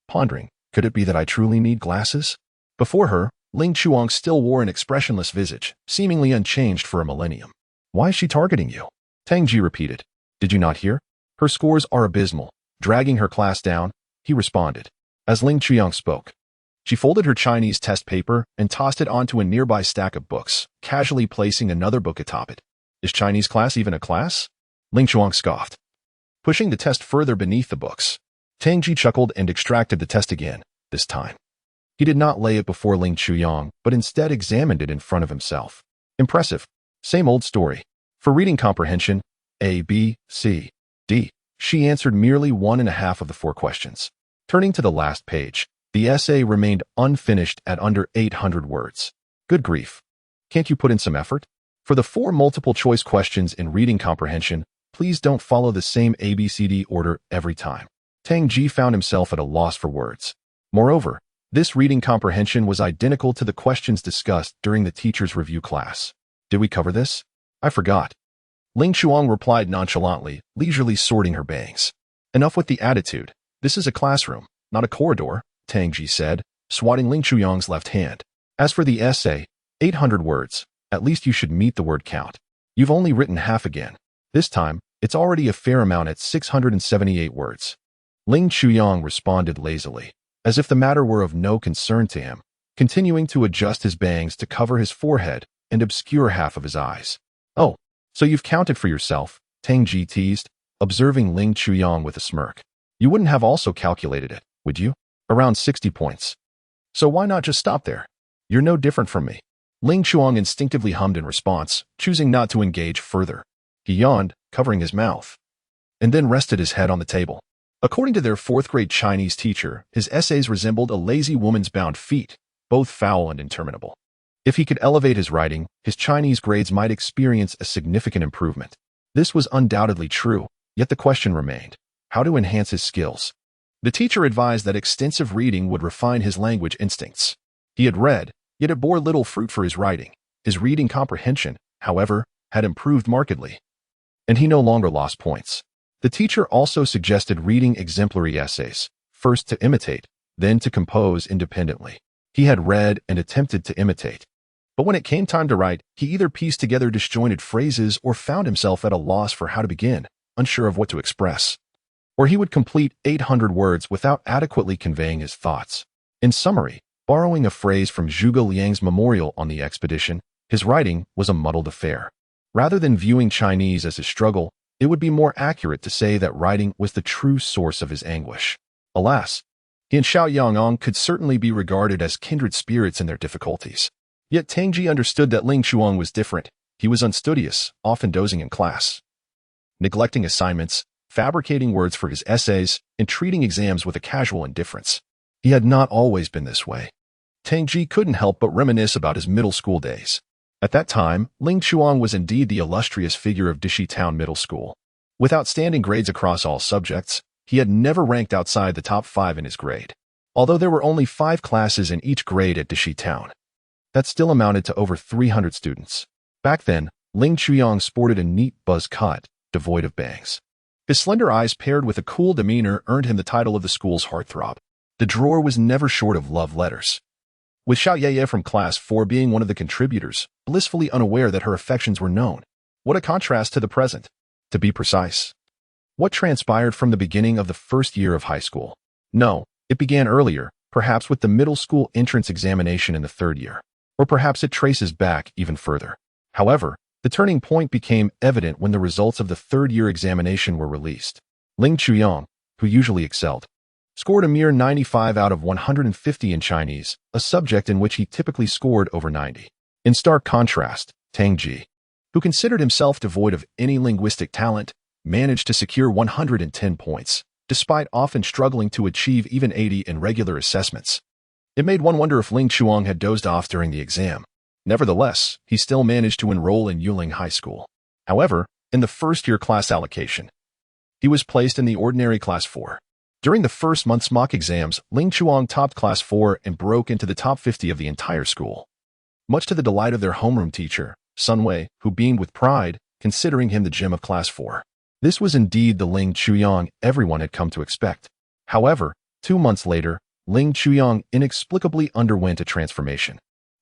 pondering, could it be that I truly need glasses? Before her, Ling Chuang still wore an expressionless visage, seemingly unchanged for a millennium. Why is she targeting you? Tang Ji repeated. Did you not hear? Her scores are abysmal, dragging her class down, he responded. As Ling Chuyang spoke, she folded her Chinese test paper and tossed it onto a nearby stack of books, casually placing another book atop it. Is Chinese class even a class? Ling Chuang scoffed, pushing the test further beneath the books. Tang Ji chuckled and extracted the test again, this time. He did not lay it before Ling Chuyang, but instead examined it in front of himself. Impressive. Same old story. For reading comprehension, A, B, C, D. She answered merely 1.5 of the 4 questions. Turning to the last page, the essay remained unfinished at under 800 words. Good grief. Can't you put in some effort? For the 4 multiple-choice questions in reading comprehension, please don't follow the same ABCD order every time. Tang Ji found himself at a loss for words. Moreover, this reading comprehension was identical to the questions discussed during the teacher's review class. Did we cover this? I forgot. Ling Chuang replied nonchalantly, leisurely sorting her bangs. Enough with the attitude. This is a classroom, not a corridor, Tang Ji said, swatting Ling Chuyang's left hand. As for the essay, 800 words. At least you should meet the word count. You've only written half again. This time, it's already a fair amount at 678 words. Ling Chuyang responded lazily, as if the matter were of no concern to him, continuing to adjust his bangs to cover his forehead and obscure half of his eyes. Oh, so you've counted for yourself, Tang Ji teased, observing Ling Chuyang with a smirk. You wouldn't have also calculated it, would you? Around 60 points. So why not just stop there? You're no different from me. Ling Chuang instinctively hummed in response, choosing not to engage further. He yawned, covering his mouth, and then rested his head on the table. According to their 4th-grade Chinese teacher, his essays resembled a lazy woman's bound feet, both foul and interminable. If he could elevate his writing, his Chinese grades might experience a significant improvement. This was undoubtedly true, yet the question remained, how to enhance his skills? The teacher advised that extensive reading would refine his language instincts. He had read, yet it bore little fruit for his writing. His reading comprehension, however, had improved markedly, and he no longer lost points. The teacher also suggested reading exemplary essays, first to imitate, then to compose independently. He had read and attempted to imitate, but when it came time to write, he either pieced together disjointed phrases or found himself at a loss for how to begin, unsure of what to express. Or he would complete 800 words without adequately conveying his thoughts. In summary, borrowing a phrase from Zhuge Liang's memorial on the expedition, his writing was a muddled affair. Rather than viewing Chinese as his struggle, it would be more accurate to say that writing was the true source of his anguish. Alas, he and Xiao Yangong could certainly be regarded as kindred spirits in their difficulties. Yet Tang Ji understood that Ling Chuang was different. He was unstudious, often dozing in class, neglecting assignments, fabricating words for his essays, and treating exams with a casual indifference. He had not always been this way. Tang Ji couldn't help but reminisce about his middle school days. At that time, Ling Chuang was indeed the illustrious figure of Dishi Town Middle School. With outstanding grades across all subjects, he had never ranked outside the top 5 in his grade. Although there were only 5 classes in each grade at Dishi Town, that still amounted to over 300 students. Back then, Ling Chuang sported a neat buzz cut, devoid of bangs. His slender eyes paired with a cool demeanor earned him the title of the school's heartthrob. The drawer was never short of love letters, with Xiao Yeye from class 4 being one of the contributors, blissfully unaware that her affections were known. What a contrast to the present. To be precise, what transpired from the beginning of the first year of high school? No, it began earlier, perhaps with the middle school entrance examination in the 3rd year. Or perhaps it traces back even further. However, the turning point became evident when the results of the 3rd year examination were released. Ling Chuyang, who usually excelled, scored a mere 95 out of 150 in Chinese, a subject in which he typically scored over 90. In stark contrast, Tang Ji, who considered himself devoid of any linguistic talent, managed to secure 110 points, despite often struggling to achieve even 80 in regular assessments. It made one wonder if Ling Chuang had dozed off during the exam. Nevertheless, he still managed to enroll in Yunling High School. However, in the first-year class allocation, he was placed in the ordinary class 4. During the first month's mock exams, Ling Chuang topped class 4 and broke into the top 50 of the entire school, much to the delight of their homeroom teacher, Sun Wei, who beamed with pride, considering him the gem of class 4. This was indeed the Ling Chuyang everyone had come to expect. However, 2 months later, Ling Chuyang inexplicably underwent a transformation.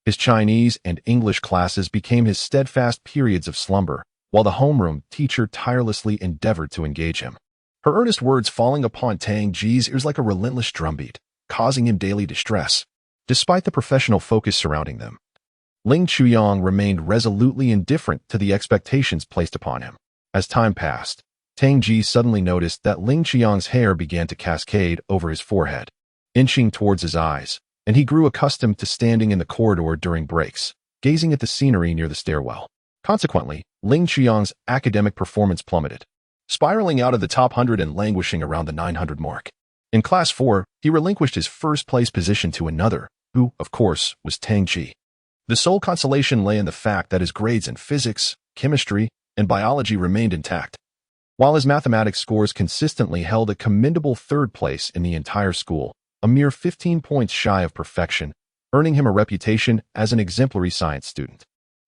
His Chinese and English classes became his steadfast periods of slumber, while the homeroom teacher tirelessly endeavored to engage him. Her earnest words falling upon Tang Ji's ears like a relentless drumbeat, causing him daily distress. Despite the professional focus surrounding them, Ling Chuyang remained resolutely indifferent to the expectations placed upon him. As time passed, Tang Ji suddenly noticed that Ling Chuyang's hair began to cascade over his forehead, inching towards his eyes, and he grew accustomed to standing in the corridor during breaks, gazing at the scenery near the stairwell. Consequently, Ling Chuyang's academic performance plummeted, spiraling out of the top 100 and languishing around the 900 mark. In class 4, he relinquished his first-place position to another, who, of course, was Tang Ji. The sole consolation lay in the fact that his grades in physics, chemistry, and biology remained intact, while his mathematics scores consistently held a commendable 3rd place in the entire school, a mere 15 points shy of perfection, earning him a reputation as an exemplary science student.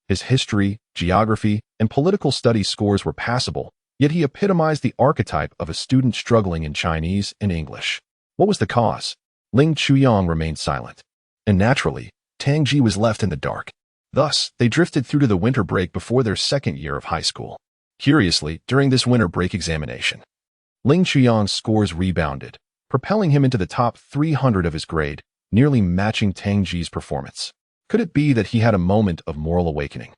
His history, geography, and political studies scores were passable, yet he epitomized the archetype of a student struggling in Chinese and English. What was the cause? Ling Chuyang remained silent, and naturally, Tang Ji was left in the dark. Thus, they drifted through to the winter break before their 2nd year of high school. Curiously, during this winter break examination, Ling Chuyang's scores rebounded, propelling him into the top 300 of his grade, nearly matching Tang Ji's performance. Could it be that he had a moment of moral awakening,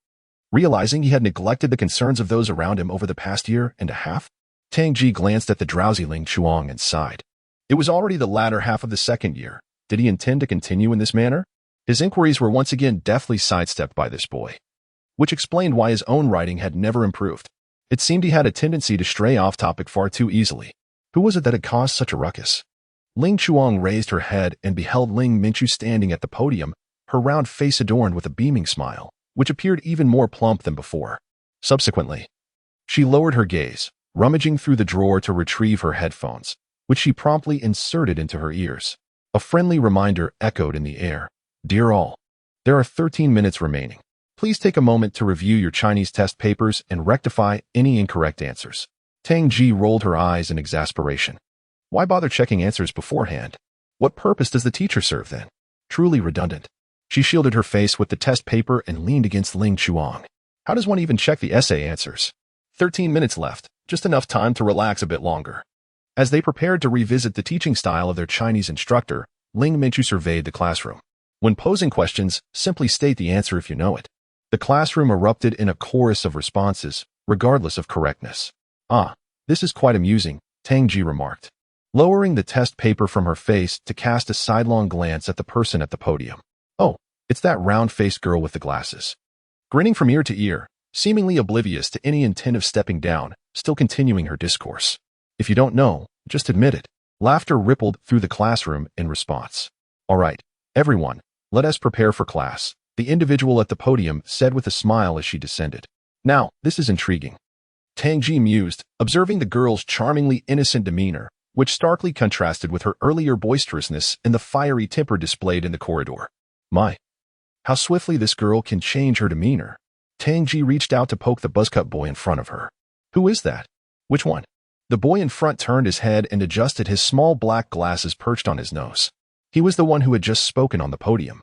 realizing he had neglected the concerns of those around him over the past year and a half? Tang Ji glanced at the drowsy Ling Chuang and sighed. It was already the latter half of the 2nd year. Did he intend to continue in this manner? His inquiries were once again deftly sidestepped by this boy, which explained why his own writing had never improved. It seemed he had a tendency to stray off topic far too easily. Who was it that had caused such a ruckus? Ling Chuang raised her head and beheld Ling Minchu standing at the podium, her round face adorned with a beaming smile, which appeared even more plump than before. Subsequently, she lowered her gaze, rummaging through the drawer to retrieve her headphones, which she promptly inserted into her ears. A friendly reminder echoed in the air. Dear all, there are 13 minutes remaining. Please take a moment to review your Chinese test papers and rectify any incorrect answers. Tang Ji rolled her eyes in exasperation. Why bother checking answers beforehand? What purpose does the teacher serve then? Truly redundant. She shielded her face with the test paper and leaned against Ling Chuang. How does one even check the essay answers? 13 minutes left, just enough time to relax a bit longer. As they prepared to revisit the teaching style of their Chinese instructor, Ling Minchu surveyed the classroom. When posing questions, simply state the answer if you know it. The classroom erupted in a chorus of responses, regardless of correctness. Ah, this is quite amusing, Tang Ji remarked, lowering the test paper from her face to cast a sidelong glance at the person at the podium. Oh, it's that round-faced girl with the glasses. Grinning from ear to ear, seemingly oblivious to any intent of stepping down, still continuing her discourse. If you don't know, just admit it. Laughter rippled through the classroom in response. All right, everyone, let us prepare for class, the individual at the podium said with a smile as she descended. Now, this is intriguing. Tang Ji mused, observing the girl's charmingly innocent demeanor, which starkly contrasted with her earlier boisterousness and the fiery temper displayed in the corridor. My, how swiftly this girl can change her demeanor. Tang Ji reached out to poke the buzzcut boy in front of her. Who is that? Which one? The boy in front turned his head and adjusted his small black glasses perched on his nose. He was the one who had just spoken on the podium.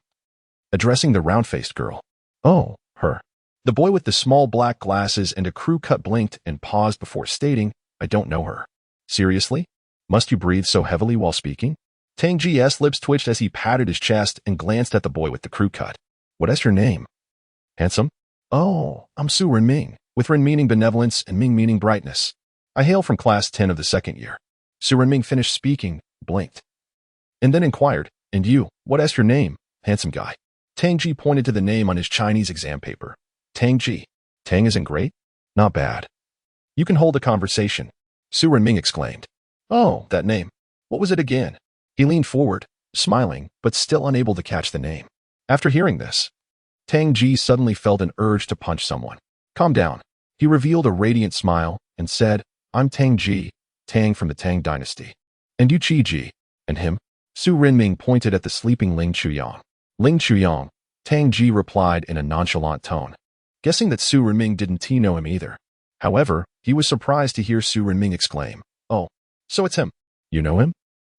Addressing the round-faced girl. Oh, her. The boy with the small black glasses and a crew cut blinked and paused before stating, I don't know her. Seriously? Must you breathe so heavily while speaking? Tang Ji's lips twitched as he patted his chest and glanced at the boy with the crew cut. What is your name? Handsome? Oh, I'm Su Renming, with Ren meaning benevolence and Ming meaning brightness. I hail from class 10 of the second year. Su Renming finished speaking, blinked, and then inquired, and you, what is your name, handsome guy? Tang Ji pointed to the name on his Chinese exam paper. Tang Ji. Tang isn't great? Not bad. You can hold a conversation, Su Renming exclaimed. Oh, that name. What was it again? He leaned forward, smiling, but still unable to catch the name. After hearing this, Tang Ji suddenly felt an urge to punch someone. Calm down. He revealed a radiant smile and said, I'm Tang Ji, Tang from the Tang dynasty. And you Qi Ji. And him? Su Renming pointed at the sleeping Ling Chuyang. Ling Chuyang, Tang Ji replied in a nonchalant tone, guessing that Su Renming didn't know him either. However, he was surprised to hear Su Renming exclaim, oh, so it's him. You know him?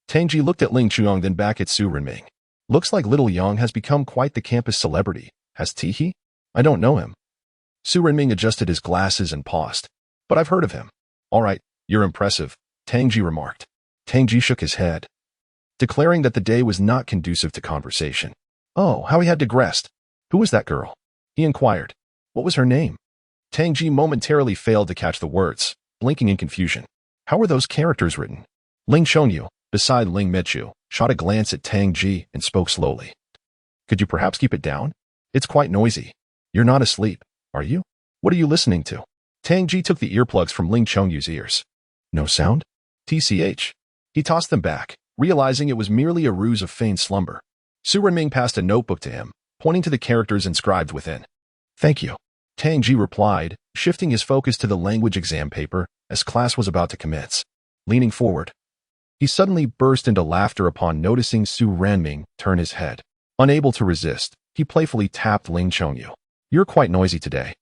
Tang Ji looked at Ling Chuyang then back at Su Renming. Looks like little Yang has become quite the campus celebrity, has he? I don't know him. Su Renming adjusted his glasses and paused. But I've heard of him. All right, you're impressive, Tang Ji remarked. Tang Ji shook his head, declaring that the day was not conducive to conversation. Oh, how he had digressed. Who was that girl? He inquired. What was her name? Tang Ji momentarily failed to catch the words, blinking in confusion. How were those characters written? Ling Chongyu, beside Ling Mechu, shot a glance at Tang Ji and spoke slowly. Could you perhaps keep it down? It's quite noisy. You're not asleep, are you? What are you listening to? Tang Ji took the earplugs from Ling Chongyu's ears. No sound? TCH. He tossed them back, realizing it was merely a ruse of feigned slumber. Su Renming passed a notebook to him, pointing to the characters inscribed within. Thank you. Tang Ji replied, shifting his focus to the language exam paper as class was about to commence. Leaning forward, he suddenly burst into laughter upon noticing Su Renming turn his head. Unable to resist, he playfully tapped Ling Chongyu. You're quite noisy today.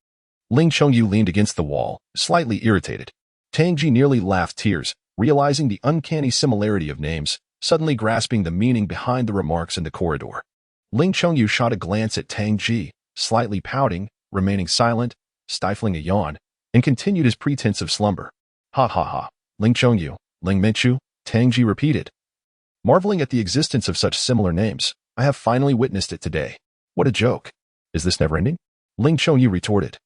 Ling Chongyu leaned against the wall, slightly irritated. Tang Ji nearly laughed tears, realizing the uncanny similarity of names, suddenly grasping the meaning behind the remarks in the corridor. Ling Chongyu shot a glance at Tang Ji, slightly pouting, remaining silent, stifling a yawn, and continued his pretense of slumber. Ha ha ha. Ling Chongyu, Ling Minchu, Tang Ji repeated. Marveling at the existence of such similar names, I have finally witnessed it today. What a joke. Is this never ending? Ling Chongyu retorted,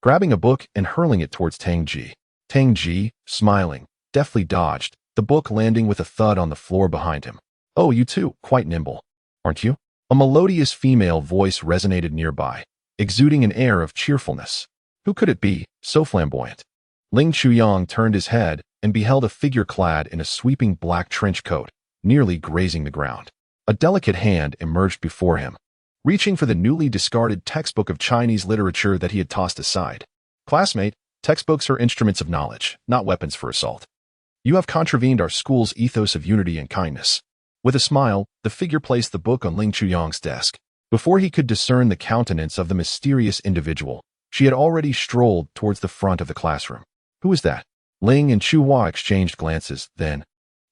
grabbing a book and hurling it towards Tang Ji. Tang Ji, smiling, deftly dodged, the book landing with a thud on the floor behind him. Oh, you too, quite nimble, aren't you? A melodious female voice resonated nearby, exuding an air of cheerfulness. Who could it be, so flamboyant? Ling Chuyang turned his head and beheld a figure clad in a sweeping black trench coat, nearly grazing the ground. A delicate hand emerged before him, reaching for the newly discarded textbook of Chinese literature that he had tossed aside. Classmate, textbooks are instruments of knowledge, not weapons for assault. You have contravened our school's ethos of unity and kindness. With a smile, the figure placed the book on Ling Chuyang's desk. Before he could discern the countenance of the mysterious individual, she had already strolled towards the front of the classroom. Who is that? Ling and Chu Hua exchanged glances, then,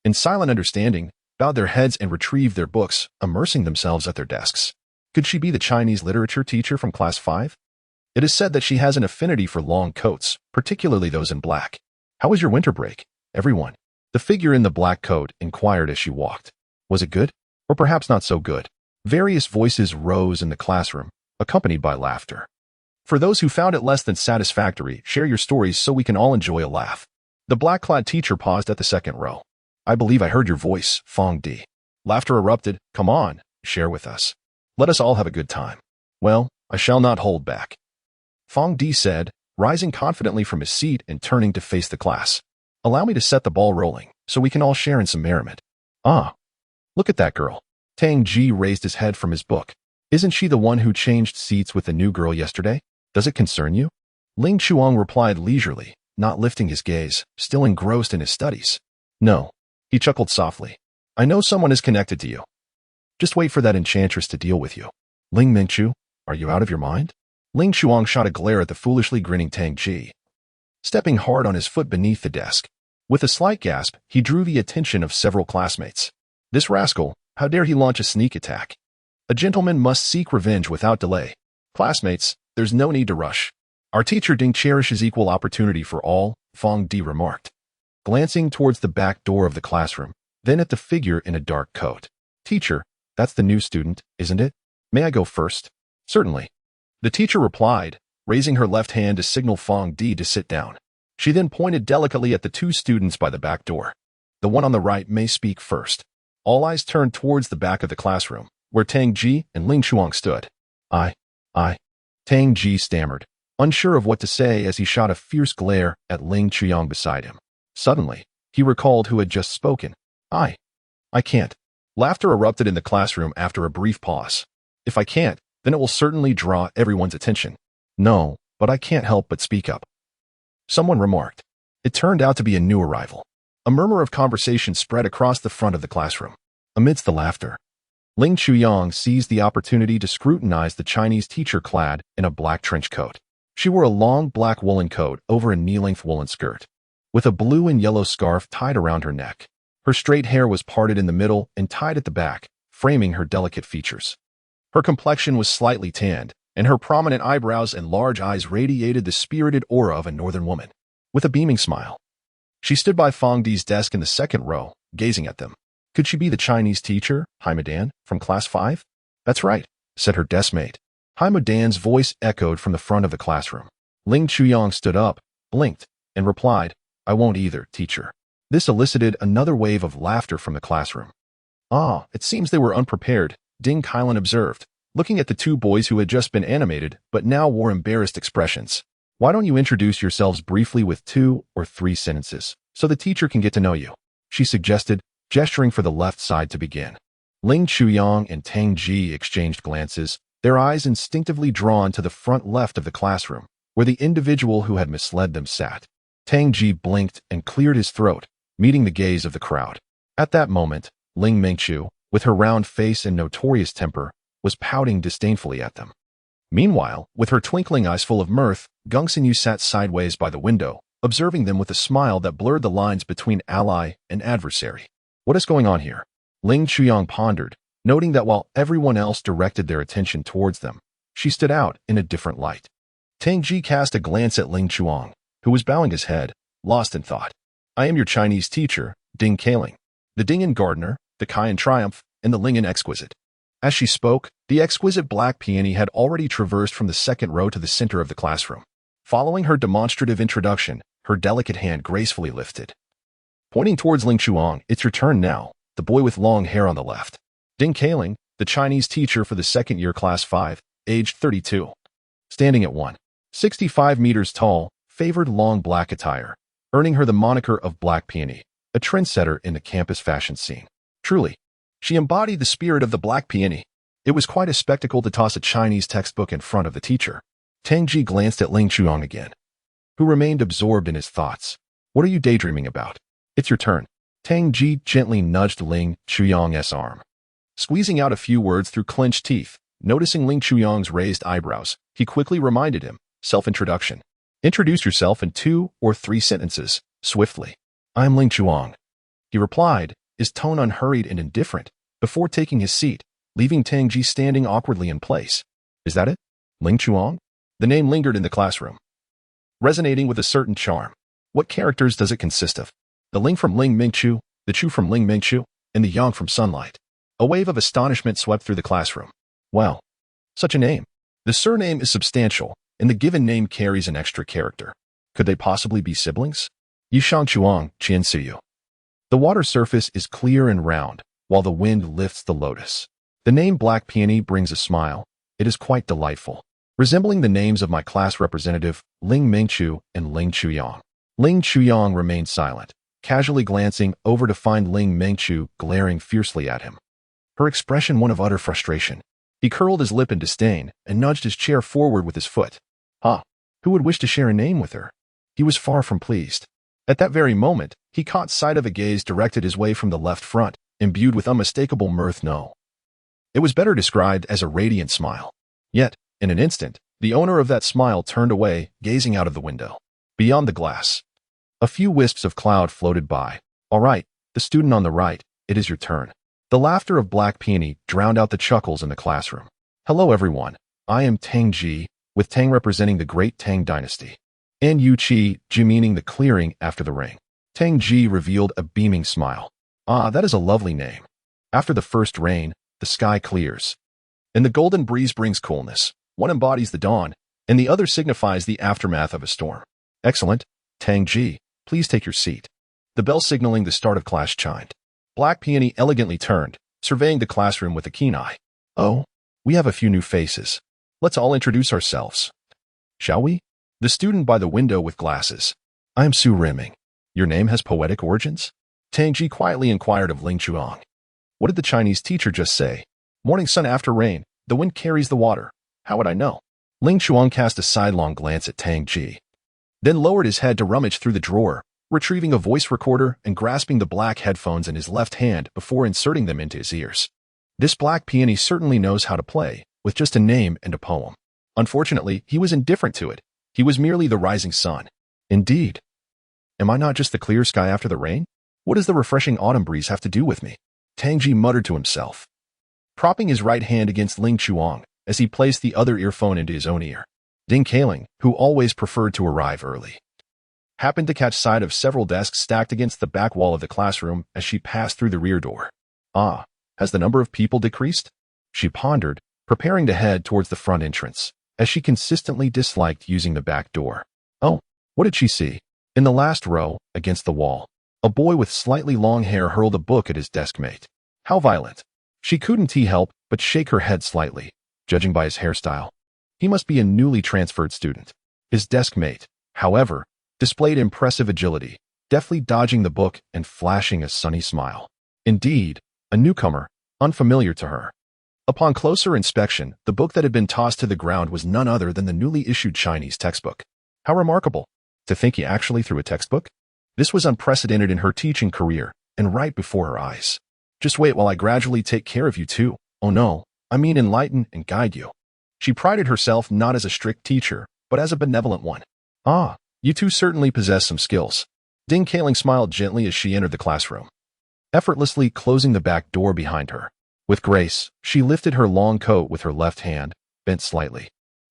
in silent understanding, bowed their heads and retrieved their books, immersing themselves at their desks. Could she be the Chinese literature teacher from class 5? It is said that she has an affinity for long coats, particularly those in black. How was your winter break, everyone? The figure in the black coat inquired as she walked. Was it good? Or perhaps not so good. Various voices rose in the classroom, accompanied by laughter. For those who found it less than satisfactory, share your stories so we can all enjoy a laugh. The black-clad teacher paused at the second row. I believe I heard your voice, Fong Di. Laughter erupted. Come on, share with us. Let us all have a good time. Well, I shall not hold back. Fong Di said, rising confidently from his seat and turning to face the class. Allow me to set the ball rolling, so we can all share in some merriment. Ah, look at that girl. Tang Ji raised his head from his book. Isn't she the one who changed seats with the new girl yesterday? Does it concern you? Ling Chuang replied leisurely, not lifting his gaze, still engrossed in his studies. No. He chuckled softly. I know someone is connected to you. Just wait for that enchantress to deal with you. Ling Mingchu, are you out of your mind? Ling Chuang shot a glare at the foolishly grinning Tang Ji, stepping hard on his foot beneath the desk. With a slight gasp, he drew the attention of several classmates. This rascal, how dare he launch a sneak attack? A gentleman must seek revenge without delay. Classmates, there's no need to rush. Our teacher Ding cherishes equal opportunity for all, Fong Di remarked, glancing towards the back door of the classroom, then at the figure in a dark coat. Teacher, that's the new student, isn't it? May I go first? Certainly. The teacher replied, raising her left hand to signal Fong Di to sit down. She then pointed delicately at the two students by the back door. The one on the right may speak first. All eyes turned towards the back of the classroom, where Tang Ji and Ling Chuang stood. I. Tang Ji stammered, unsure of what to say as he shot a fierce glare at Ling Chuang beside him. Suddenly, he recalled who had just spoken. I can't. Laughter erupted in the classroom after a brief pause. If I can't, then it will certainly draw everyone's attention. No, but I can't help but speak up. Someone remarked. It turned out to be a new arrival. A murmur of conversation spread across the front of the classroom. Amidst the laughter, Ling Chuang seized the opportunity to scrutinize the Chinese teacher clad in a black trench coat. She wore a long black woolen coat over a knee-length woolen skirt, with a blue and yellow scarf tied around her neck. Her straight hair was parted in the middle and tied at the back, framing her delicate features. Her complexion was slightly tanned, and her prominent eyebrows and large eyes radiated the spirited aura of a northern woman. With a beaming smile, she stood by Fong Di's desk in the second row, gazing at them. Could she be the Chinese teacher, Haimadan, from class 5? That's right, said her deskmate. Haimadan's voice echoed from the front of the classroom. Ling Chuang stood up, blinked, and replied, I won't either, teacher. This elicited another wave of laughter from the classroom. Ah, it seems they were unprepared, Ding Kailan observed, looking at the two boys who had just been animated but now wore embarrassed expressions. Why don't you introduce yourselves briefly with 2 or 3 sentences, so the teacher can get to know you? She suggested, gesturing for the left side to begin. Ling Chuang and Tang Ji exchanged glances, their eyes instinctively drawn to the front left of the classroom, where the individual who had misled them sat. Tang Ji blinked and cleared his throat, meeting the gaze of the crowd. At that moment, Ling Mingchu, with her round face and notorious temper, was pouting disdainfully at them. Meanwhile, with her twinkling eyes full of mirth, Gongsun Yu sat sideways by the window, observing them with a smile that blurred the lines between ally and adversary. What is going on here? Ling Chuang pondered, noting that while everyone else directed their attention towards them, she stood out in a different light. Tang Ji cast a glance at Ling Chuang, who was bowing his head, lost in thought. I am your Chinese teacher, Ding Kailing, the Dingyan gardener, the Kaiyan triumph, and the Lingyan exquisite. As she spoke, the exquisite black peony had already traversed from the second row to the center of the classroom. Following her demonstrative introduction, her delicate hand gracefully lifted. Pointing towards Ling Chuang, it's your turn now, the boy with long hair on the left. Ding Kailing, the Chinese teacher for the second year class 5, aged 32. Standing at 1.65 meters tall, favored long black attire, earning her the moniker of Black Peony, a trendsetter in the campus fashion scene. Truly, she embodied the spirit of the Black Peony. It was quite a spectacle to toss a Chinese textbook in front of the teacher. Tang Ji glanced at Ling Chuang again, who remained absorbed in his thoughts. What are you daydreaming about? It's your turn. Tang Ji gently nudged Ling Chuang's arm, squeezing out a few words through clenched teeth. Noticing Ling Chuang's raised eyebrows, he quickly reminded him, self-introduction. Introduce yourself in 2 or 3 sentences, swiftly. I'm Ling Chuang. He replied, his tone unhurried and indifferent, before taking his seat, leaving Tang Ji standing awkwardly in place. Is that it? Ling Chuang? The name lingered in the classroom, resonating with a certain charm. What characters does it consist of? The Ling from Ling Mingchu, the Chu from Ling Mingchu, and the Yang from Sunlight. A wave of astonishment swept through the classroom. Well, such a name. The surname is substantial, and the given name carries an extra character. Could they possibly be siblings? Yishang Chuang, Qian Suyu. The water surface is clear and round, while the wind lifts the lotus. The name Black Peony brings a smile. It is quite delightful, resembling the names of my class representative, Ling Mingchu and Ling Chuyang. Ling Chuyang remained silent, casually glancing over to find Ling Mingchu glaring fiercely at him. Her expression one of utter frustration. He curled his lip in disdain and nudged his chair forward with his foot. Who would wish to share a name with her? He was far from pleased. At that very moment, he caught sight of a gaze directed his way from the left front, imbued with unmistakable mirth. No. It was better described as a radiant smile. Yet, in an instant, the owner of that smile turned away, gazing out of the window. Beyond the glass, a few wisps of cloud floated by. All right, the student on the right, it is your turn. The laughter of Black Peony drowned out the chuckles in the classroom. Hello everyone, I am Tang Ji, with Tang representing the great Tang dynasty. And Yu Chi, Ji meaning the clearing after the ring. Tang Ji revealed a beaming smile. That is a lovely name. After the first rain, the sky clears. And the golden breeze brings coolness. One embodies the dawn, and the other signifies the aftermath of a storm. Excellent. Tang Ji, please take your seat. The bell signaling the start of class chimed. Black Peony elegantly turned, surveying the classroom with a keen eye. Oh, we have a few new faces. Let's all introduce ourselves. Shall we? The student by the window with glasses. I am Su Riming. Your name has poetic origins? Tang Ji quietly inquired of Ling Chuang. What did the Chinese teacher just say? Morning sun after rain, the wind carries the water. How would I know? Ling Chuang cast a sidelong glance at Tang Ji, then lowered his head to rummage through the drawer, retrieving a voice recorder and grasping the black headphones in his left hand before inserting them into his ears. This Black Peony certainly knows how to play, with just a name and a poem. Unfortunately, he was indifferent to it. He was merely the rising sun. Indeed. Am I not just the clear sky after the rain? What does the refreshing autumn breeze have to do with me? Tang Ji muttered to himself, propping his right hand against Ling Chuang as he placed the other earphone into his own ear. Ding Kaling, who always preferred to arrive early, happened to catch sight of several desks stacked against the back wall of the classroom as she passed through the rear door. Has the number of people decreased? She pondered, preparing to head towards the front entrance, as she consistently disliked using the back door. Oh, what did she see? In the last row, against the wall, a boy with slightly long hair hurled a book at his desk mate. How violent. She couldn't help but shake her head slightly, judging by his hairstyle. He must be a newly transferred student. His desk mate, however, displayed impressive agility, deftly dodging the book and flashing a sunny smile. Indeed, a newcomer, unfamiliar to her. Upon closer inspection, the book that had been tossed to the ground was none other than the newly issued Chinese textbook. How remarkable! To think he actually threw a textbook? This was unprecedented in her teaching career, and right before her eyes. Just wait while I gradually take care of you too. Oh no, I mean enlighten and guide you. She prided herself not as a strict teacher, but as a benevolent one. You two certainly possess some skills. Ding Kaling smiled gently as she entered the classroom, effortlessly closing the back door behind her. With grace, she lifted her long coat with her left hand, bent slightly,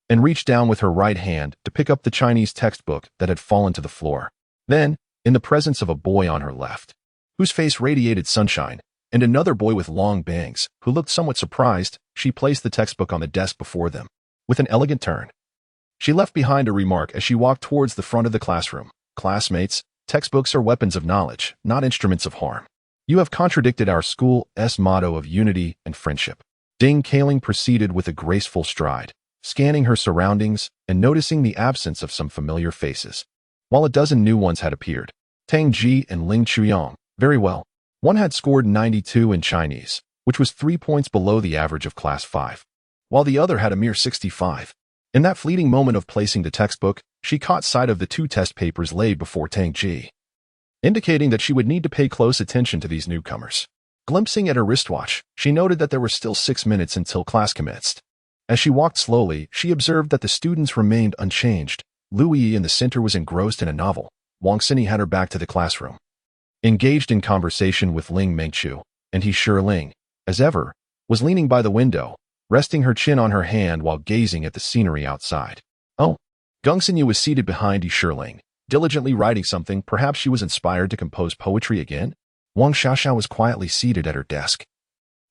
and reached down with her right hand to pick up the Chinese textbook that had fallen to the floor. Then, in the presence of a boy on her left, whose face radiated sunshine, and another boy with long bangs, who looked somewhat surprised, she placed the textbook on the desk before them. With an elegant turn, she left behind a remark as she walked towards the front of the classroom. Classmates, textbooks are weapons of knowledge, not instruments of harm. You have contradicted our school's motto of unity and friendship. Ding Kaling proceeded with a graceful stride, scanning her surroundings and noticing the absence of some familiar faces, while a dozen new ones had appeared. Tang Ji and Ling Chuyang, very well. One had scored 92 in Chinese, which was 3 points below the average of Class 5, while the other had a mere 65. In that fleeting moment of placing the textbook, she caught sight of the 2 test papers laid before Tang Ji, indicating that she would need to pay close attention to these newcomers. Glimpsing at her wristwatch, she noted that there were still 6 minutes until class commenced. As she walked slowly, she observed that the students remained unchanged. Lu Yi in the center was engrossed in a novel. Wang Xinyi had her back to the classroom, engaged in conversation with Ling Mengchu, and he Ling, as ever, was leaning by the window, resting her chin on her hand while gazing at the scenery outside. Oh, Geng Xinyu was seated behind Ling, diligently writing something. Perhaps she was inspired to compose poetry again? Wang Xiaoxiao was quietly seated at her desk,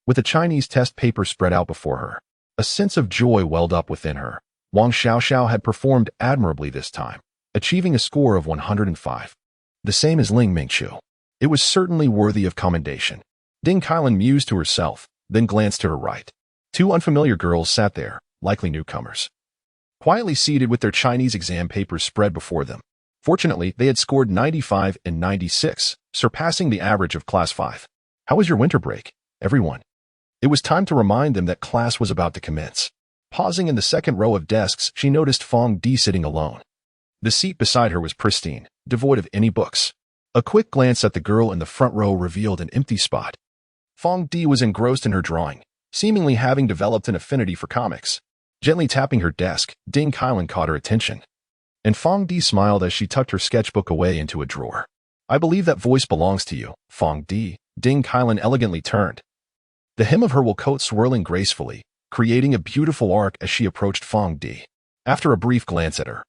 With a Chinese test paper spread out before her, a sense of joy welled up within her. Wang Xiaoxiao had performed admirably this time, achieving a score of 105. The same as Ling Mingqiu. It was certainly worthy of commendation. Ding Kailan mused to herself, then glanced to her right. Two unfamiliar girls sat there, likely newcomers, quietly seated with their Chinese exam papers spread before them. Fortunately, they had scored 95 and 96, surpassing the average of Class 5. How was your winter break, everyone? It was time to remind them that class was about to commence. Pausing in the second row of desks, she noticed Fong Di sitting alone. The seat beside her was pristine, devoid of any books. A quick glance at the girl in the front row revealed an empty spot. Fong Di was engrossed in her drawing, seemingly having developed an affinity for comics. Gently tapping her desk, Ding Kailan caught her attention. And Fong Di smiled as she tucked her sketchbook away into a drawer. I believe that voice belongs to you, Fong Di. Ding Kailan elegantly turned. The hem of her wool coat swirling gracefully, creating a beautiful arc as she approached Fong Di. After a brief glance at her,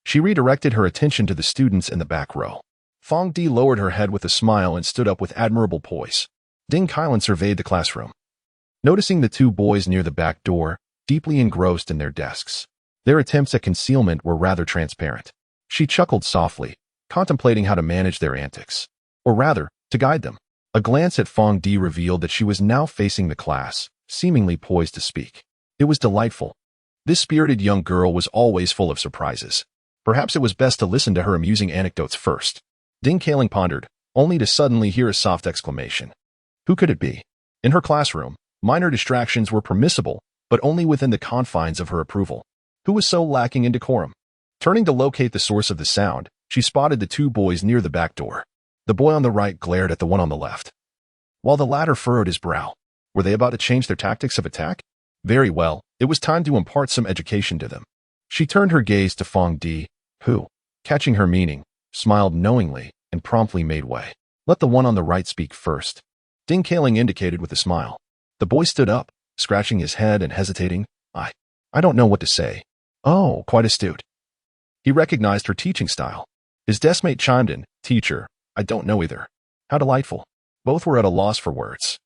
she redirected her attention to the students in the back row. Fong Di lowered her head with a smile and stood up with admirable poise. Ding Kailan surveyed the classroom, noticing the two boys near the back door, deeply engrossed in their desks. Their attempts at concealment were rather transparent. She chuckled softly, contemplating how to manage their antics. Or rather, to guide them. A glance at Fong Di revealed that she was now facing the class, seemingly poised to speak. It was delightful. This spirited young girl was always full of surprises. Perhaps it was best to listen to her amusing anecdotes first. Ding Kailan pondered, only to suddenly hear a soft exclamation. Who could it be? In her classroom, minor distractions were permissible, but only within the confines of her approval. Who was so lacking in decorum? Turning to locate the source of the sound, she spotted the two boys near the back door. The boy on the right glared at the one on the left, while the latter furrowed his brow. Were they about to change their tactics of attack? Very well, it was time to impart some education to them. She turned her gaze to Fong Di, who, catching her meaning, smiled knowingly and promptly made way. Let the one on the right speak first. Ding Kailan indicated with a smile. The boy stood up, scratching his head and hesitating. I don't know what to say. Oh, quite astute. He recognized her teaching style. His deskmate chimed in, Teacher, I don't know either. How delightful. Both were at a loss for words.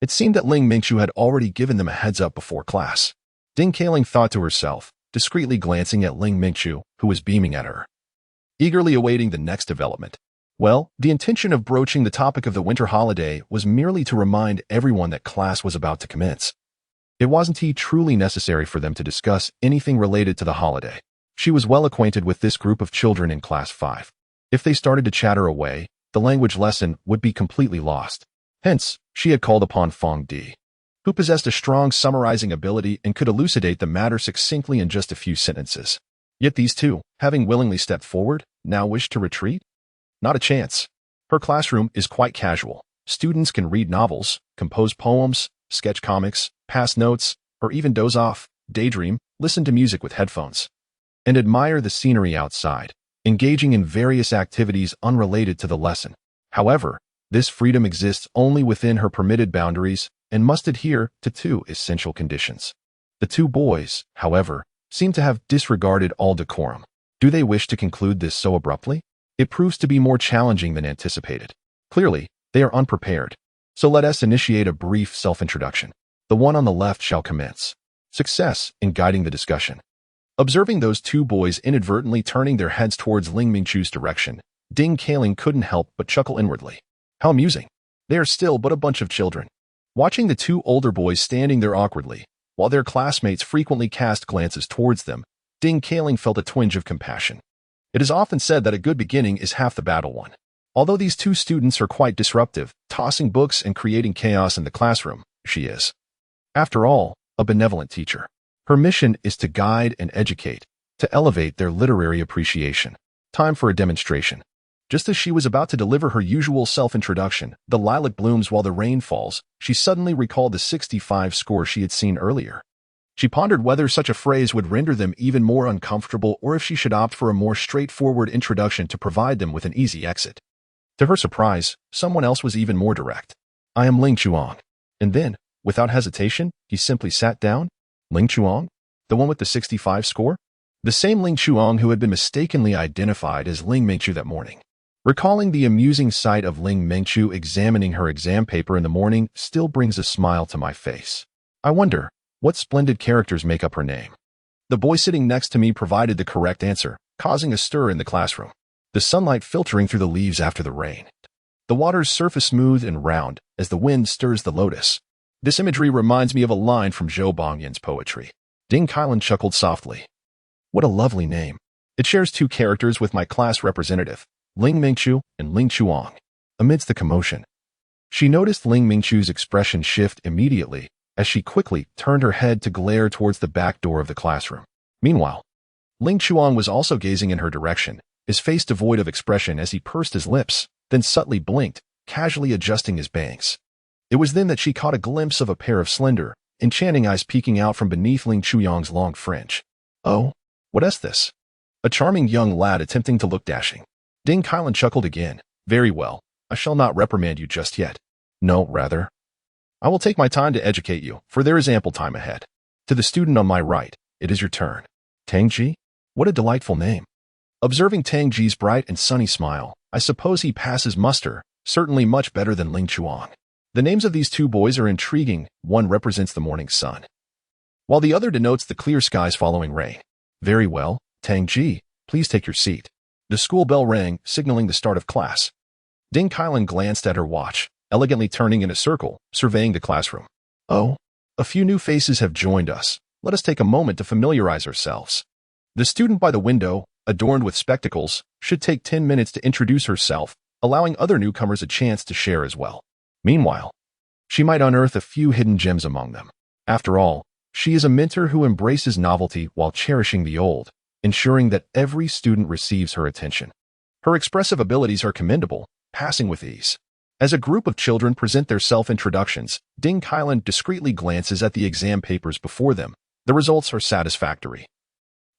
It seemed that Ling Mingqiu had already given them a heads up before class. Ding Kailan thought to herself, discreetly glancing at Ling Mingqiu, who was beaming at her, eagerly awaiting the next development. Well, the intention of broaching the topic of the winter holiday was merely to remind everyone that class was about to commence. It wasn't truly necessary for them to discuss anything related to the holiday. She was well acquainted with this group of children in Class 5. If they started to chatter away, the language lesson would be completely lost. Hence, she had called upon Fong Di, who possessed a strong summarizing ability and could elucidate the matter succinctly in just a few sentences. Yet these two, having willingly stepped forward, now wished to retreat? Not a chance. Her classroom is quite casual. Students can read novels, compose poems, sketch comics, pass notes, or even doze off, daydream, listen to music with headphones, and admire the scenery outside, engaging in various activities unrelated to the lesson. However, this freedom exists only within her permitted boundaries and must adhere to two essential conditions. The two boys, however, seem to have disregarded all decorum. Do they wish to conclude this so abruptly? It proves to be more challenging than anticipated. Clearly, they are unprepared. So let us initiate a brief self-introduction. The one on the left shall commence. Success in guiding the discussion. Observing those two boys inadvertently turning their heads towards Ling Mingqiu's direction, Ding Kailan couldn't help but chuckle inwardly. How amusing. They are still but a bunch of children. Watching the two older boys standing there awkwardly, while their classmates frequently cast glances towards them, Ding Kailan felt a twinge of compassion. It is often said that a good beginning is half the battle won. Although these two students are quite disruptive, tossing books and creating chaos in the classroom, she is, after all, a benevolent teacher. Her mission is to guide and educate, to elevate their literary appreciation. Time for a demonstration. Just as she was about to deliver her usual self-introduction, the lilac blooms while the rain falls, she suddenly recalled the 65 score she had seen earlier. She pondered whether such a phrase would render them even more uncomfortable or if she should opt for a more straightforward introduction to provide them with an easy exit. To her surprise, someone else was even more direct. I am Ling Chuang. And then, without hesitation, he simply sat down. Ling Chuang? The one with the 65 score? The same Ling Chuang who had been mistakenly identified as Ling Mingqiu that morning. Recalling the amusing sight of Ling Mingqiu examining her exam paper in the morning still brings a smile to my face. I wonder, what splendid characters make up her name? The boy sitting next to me provided the correct answer, causing a stir in the classroom. The sunlight filtering through the leaves after the rain. The water's surface smooth and round as the wind stirs the lotus. This imagery reminds me of a line from Zhou Bongyan's poetry. Ding Kailan chuckled softly. What a lovely name. It shares two characters with my class representative, Ling Mingqiu and Ling Chuang. Amidst the commotion, she noticed Ling Mingqiu's expression shift immediately as she quickly turned her head to glare towards the back door of the classroom. Meanwhile, Ling Chuang was also gazing in her direction, his face devoid of expression as he pursed his lips, then subtly blinked, casually adjusting his bangs. It was then that she caught a glimpse of a pair of slender, enchanting eyes peeking out from beneath Ling Chuyang's long fringe. Oh, what is this? A charming young lad attempting to look dashing. Ding Kailan chuckled again. Very well, I shall not reprimand you just yet. No, rather, I will take my time to educate you, for there is ample time ahead. To the student on my right, it is your turn. Tangji? What a delightful name. Observing Tangji's bright and sunny smile, I suppose he passes muster, certainly much better than Ling Chuang. The names of these two boys are intriguing. One represents the morning sun, while the other denotes the clear skies following rain. Very well, Tangji, please take your seat. The school bell rang, signaling the start of class. Ding Kailan glanced at her watch, elegantly turning in a circle, surveying the classroom. Oh, a few new faces have joined us. Let us take a moment to familiarize ourselves. The student by the window, adorned with spectacles, should take 10 minutes to introduce herself, allowing other newcomers a chance to share as well. Meanwhile, she might unearth a few hidden gems among them. After all, she is a mentor who embraces novelty while cherishing the old, ensuring that every student receives her attention. Her expressive abilities are commendable, passing with ease. As a group of children present their self-introductions, Ding Kailan discreetly glances at the exam papers before them. The results are satisfactory,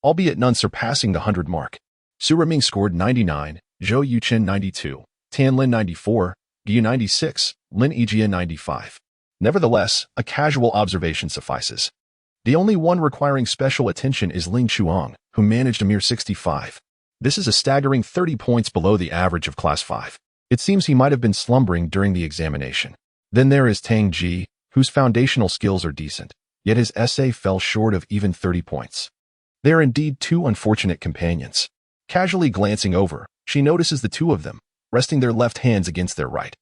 albeit none surpassing the 100 mark. Su Reming scored 99, Zhou Yuchen 92, Tan Lin 94, Gu 96, Lin Yijia 95. Nevertheless, a casual observation suffices. The only one requiring special attention is Ling Chuang, who managed a mere 65. This is a staggering 30 points below the average of Class 5. It seems he might have been slumbering during the examination. Then there is Tang Ji, whose foundational skills are decent, yet his essay fell short of even 30 points. They are indeed two unfortunate companions. Casually glancing over, she notices the two of them, resting their left hands against their right,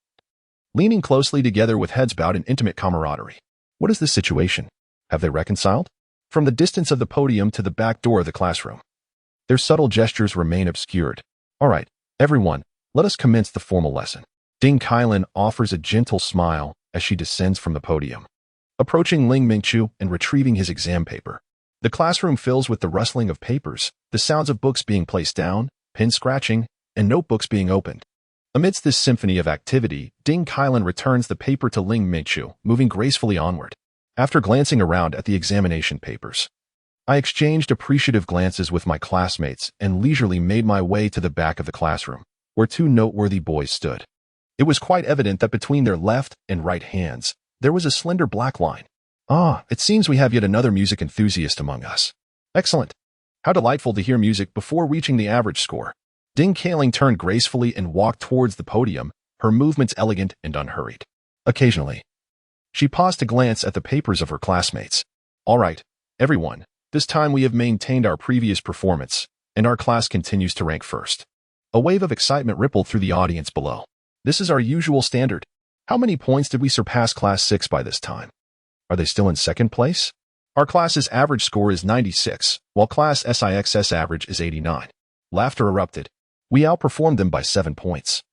leaning closely together with heads bowed in intimate camaraderie. What is this situation? Have they reconciled? From the distance of the podium to the back door of the classroom, their subtle gestures remain obscured. All right, everyone, let us commence the formal lesson. Ding Kailan offers a gentle smile as she descends from the podium, approaching Ling Mingqiu and retrieving his exam paper. The classroom fills with the rustling of papers, the sounds of books being placed down, pen scratching, and notebooks being opened. Amidst this symphony of activity, Ding Kailan returns the paper to Ling Mingqiu, moving gracefully onward. After glancing around at the examination papers, I exchanged appreciative glances with my classmates and leisurely made my way to the back of the classroom, where two noteworthy boys stood. It was quite evident that between their left and right hands, there was a slender black line. Ah, it seems we have yet another music enthusiast among us. Excellent. How delightful to hear music before reaching the average score. Ding Kailan turned gracefully and walked towards the podium, her movements elegant and unhurried. Occasionally, she paused to glance at the papers of her classmates. All right, everyone, this time we have maintained our previous performance, and our class continues to rank first. A wave of excitement rippled through the audience below. This is our usual standard. How many points did we surpass Class 6 by this time? Are they still in second place? Our class's average score is 96, while Class SIX's average is 89. Laughter erupted. We outperformed them by 7 points.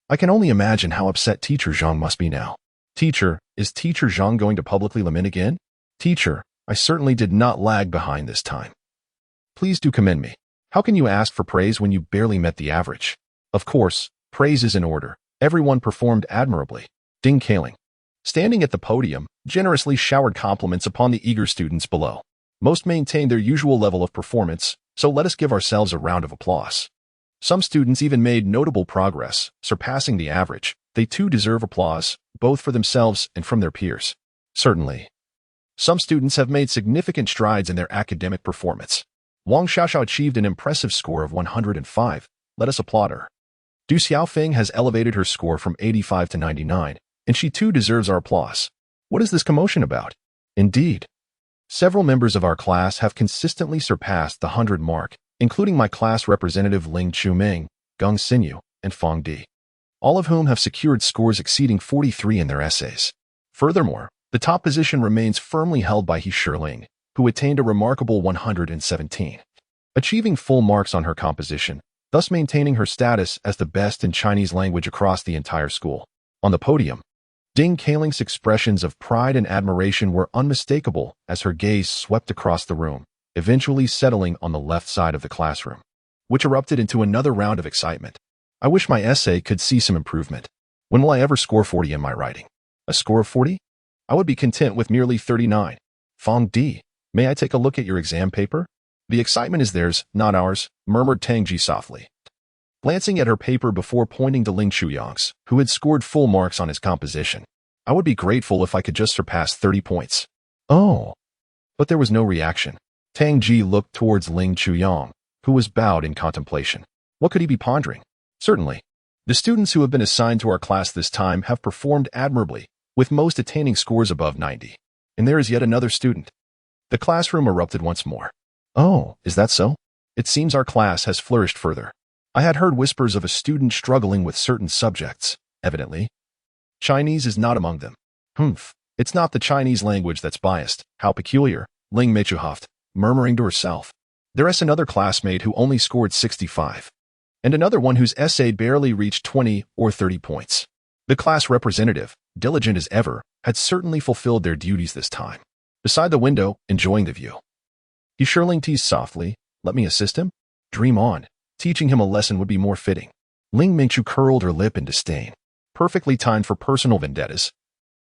I can only imagine how upset Teacher Zhang must be now. Teacher, is Teacher Zhang going to publicly lament again? Teacher, I certainly did not lag behind this time. Please do commend me. How can you ask for praise when you barely met the average? Of course, praise is in order. Everyone performed admirably. Ding Kailan, standing at the podium, generously showered compliments upon the eager students below. Most maintained their usual level of performance, so let us give ourselves a round of applause. Some students even made notable progress, surpassing the average. They too deserve applause, both for themselves and from their peers. Certainly, some students have made significant strides in their academic performance. Wang Xiaoxiao achieved an impressive score of 105. Let us applaud her. Du Xiaofeng has elevated her score from 85 to 99, and she too deserves our applause. What is this commotion about? Indeed. Several members of our class have consistently surpassed the 100 mark, including my class representative Ling Chuming, Geng Xinyu, and Fang Di, all of whom have secured scores exceeding 43 in their essays. Furthermore, the top position remains firmly held by He Shirling, who attained a remarkable 117, achieving full marks on her composition, thus maintaining her status as the best in Chinese language across the entire school. On the podium, Ding Kailing's expressions of pride and admiration were unmistakable as her gaze swept across the room, eventually settling on the left side of the classroom, which erupted into another round of excitement. I wish my essay could see some improvement. When will I ever score 40 in my writing? A score of 40? I would be content with merely 39. Fang Di, may I take a look at your exam paper? The excitement is theirs, not ours, murmured Tang Ji softly, glancing at her paper before pointing to Ling Chuyang's, who had scored full marks on his composition. I would be grateful if I could just surpass 30 points. Oh. But there was no reaction. Tang Ji looked towards Ling Chuyang, who was bowed in contemplation. What could he be pondering? Certainly. The students who have been assigned to our class this time have performed admirably, with most attaining scores above 90. And there is yet another student. The classroom erupted once more. Oh, is that so? It seems our class has flourished further. I had heard whispers of a student struggling with certain subjects, evidently. Chinese is not among them. Humph, it's not the Chinese language that's biased. How peculiar, Ling Meichu huffed, murmuring to herself. There is another classmate who only scored 65, and another one whose essay barely reached 20 or 30 points. The class representative, diligent as ever, had certainly fulfilled their duties this time. Beside the window, enjoying the view, He Shirling teased softly, let me assist him? Dream on. Teaching him a lesson would be more fitting. Ling Mingchu curled her lip in disdain. Perfectly timed for personal vendettas.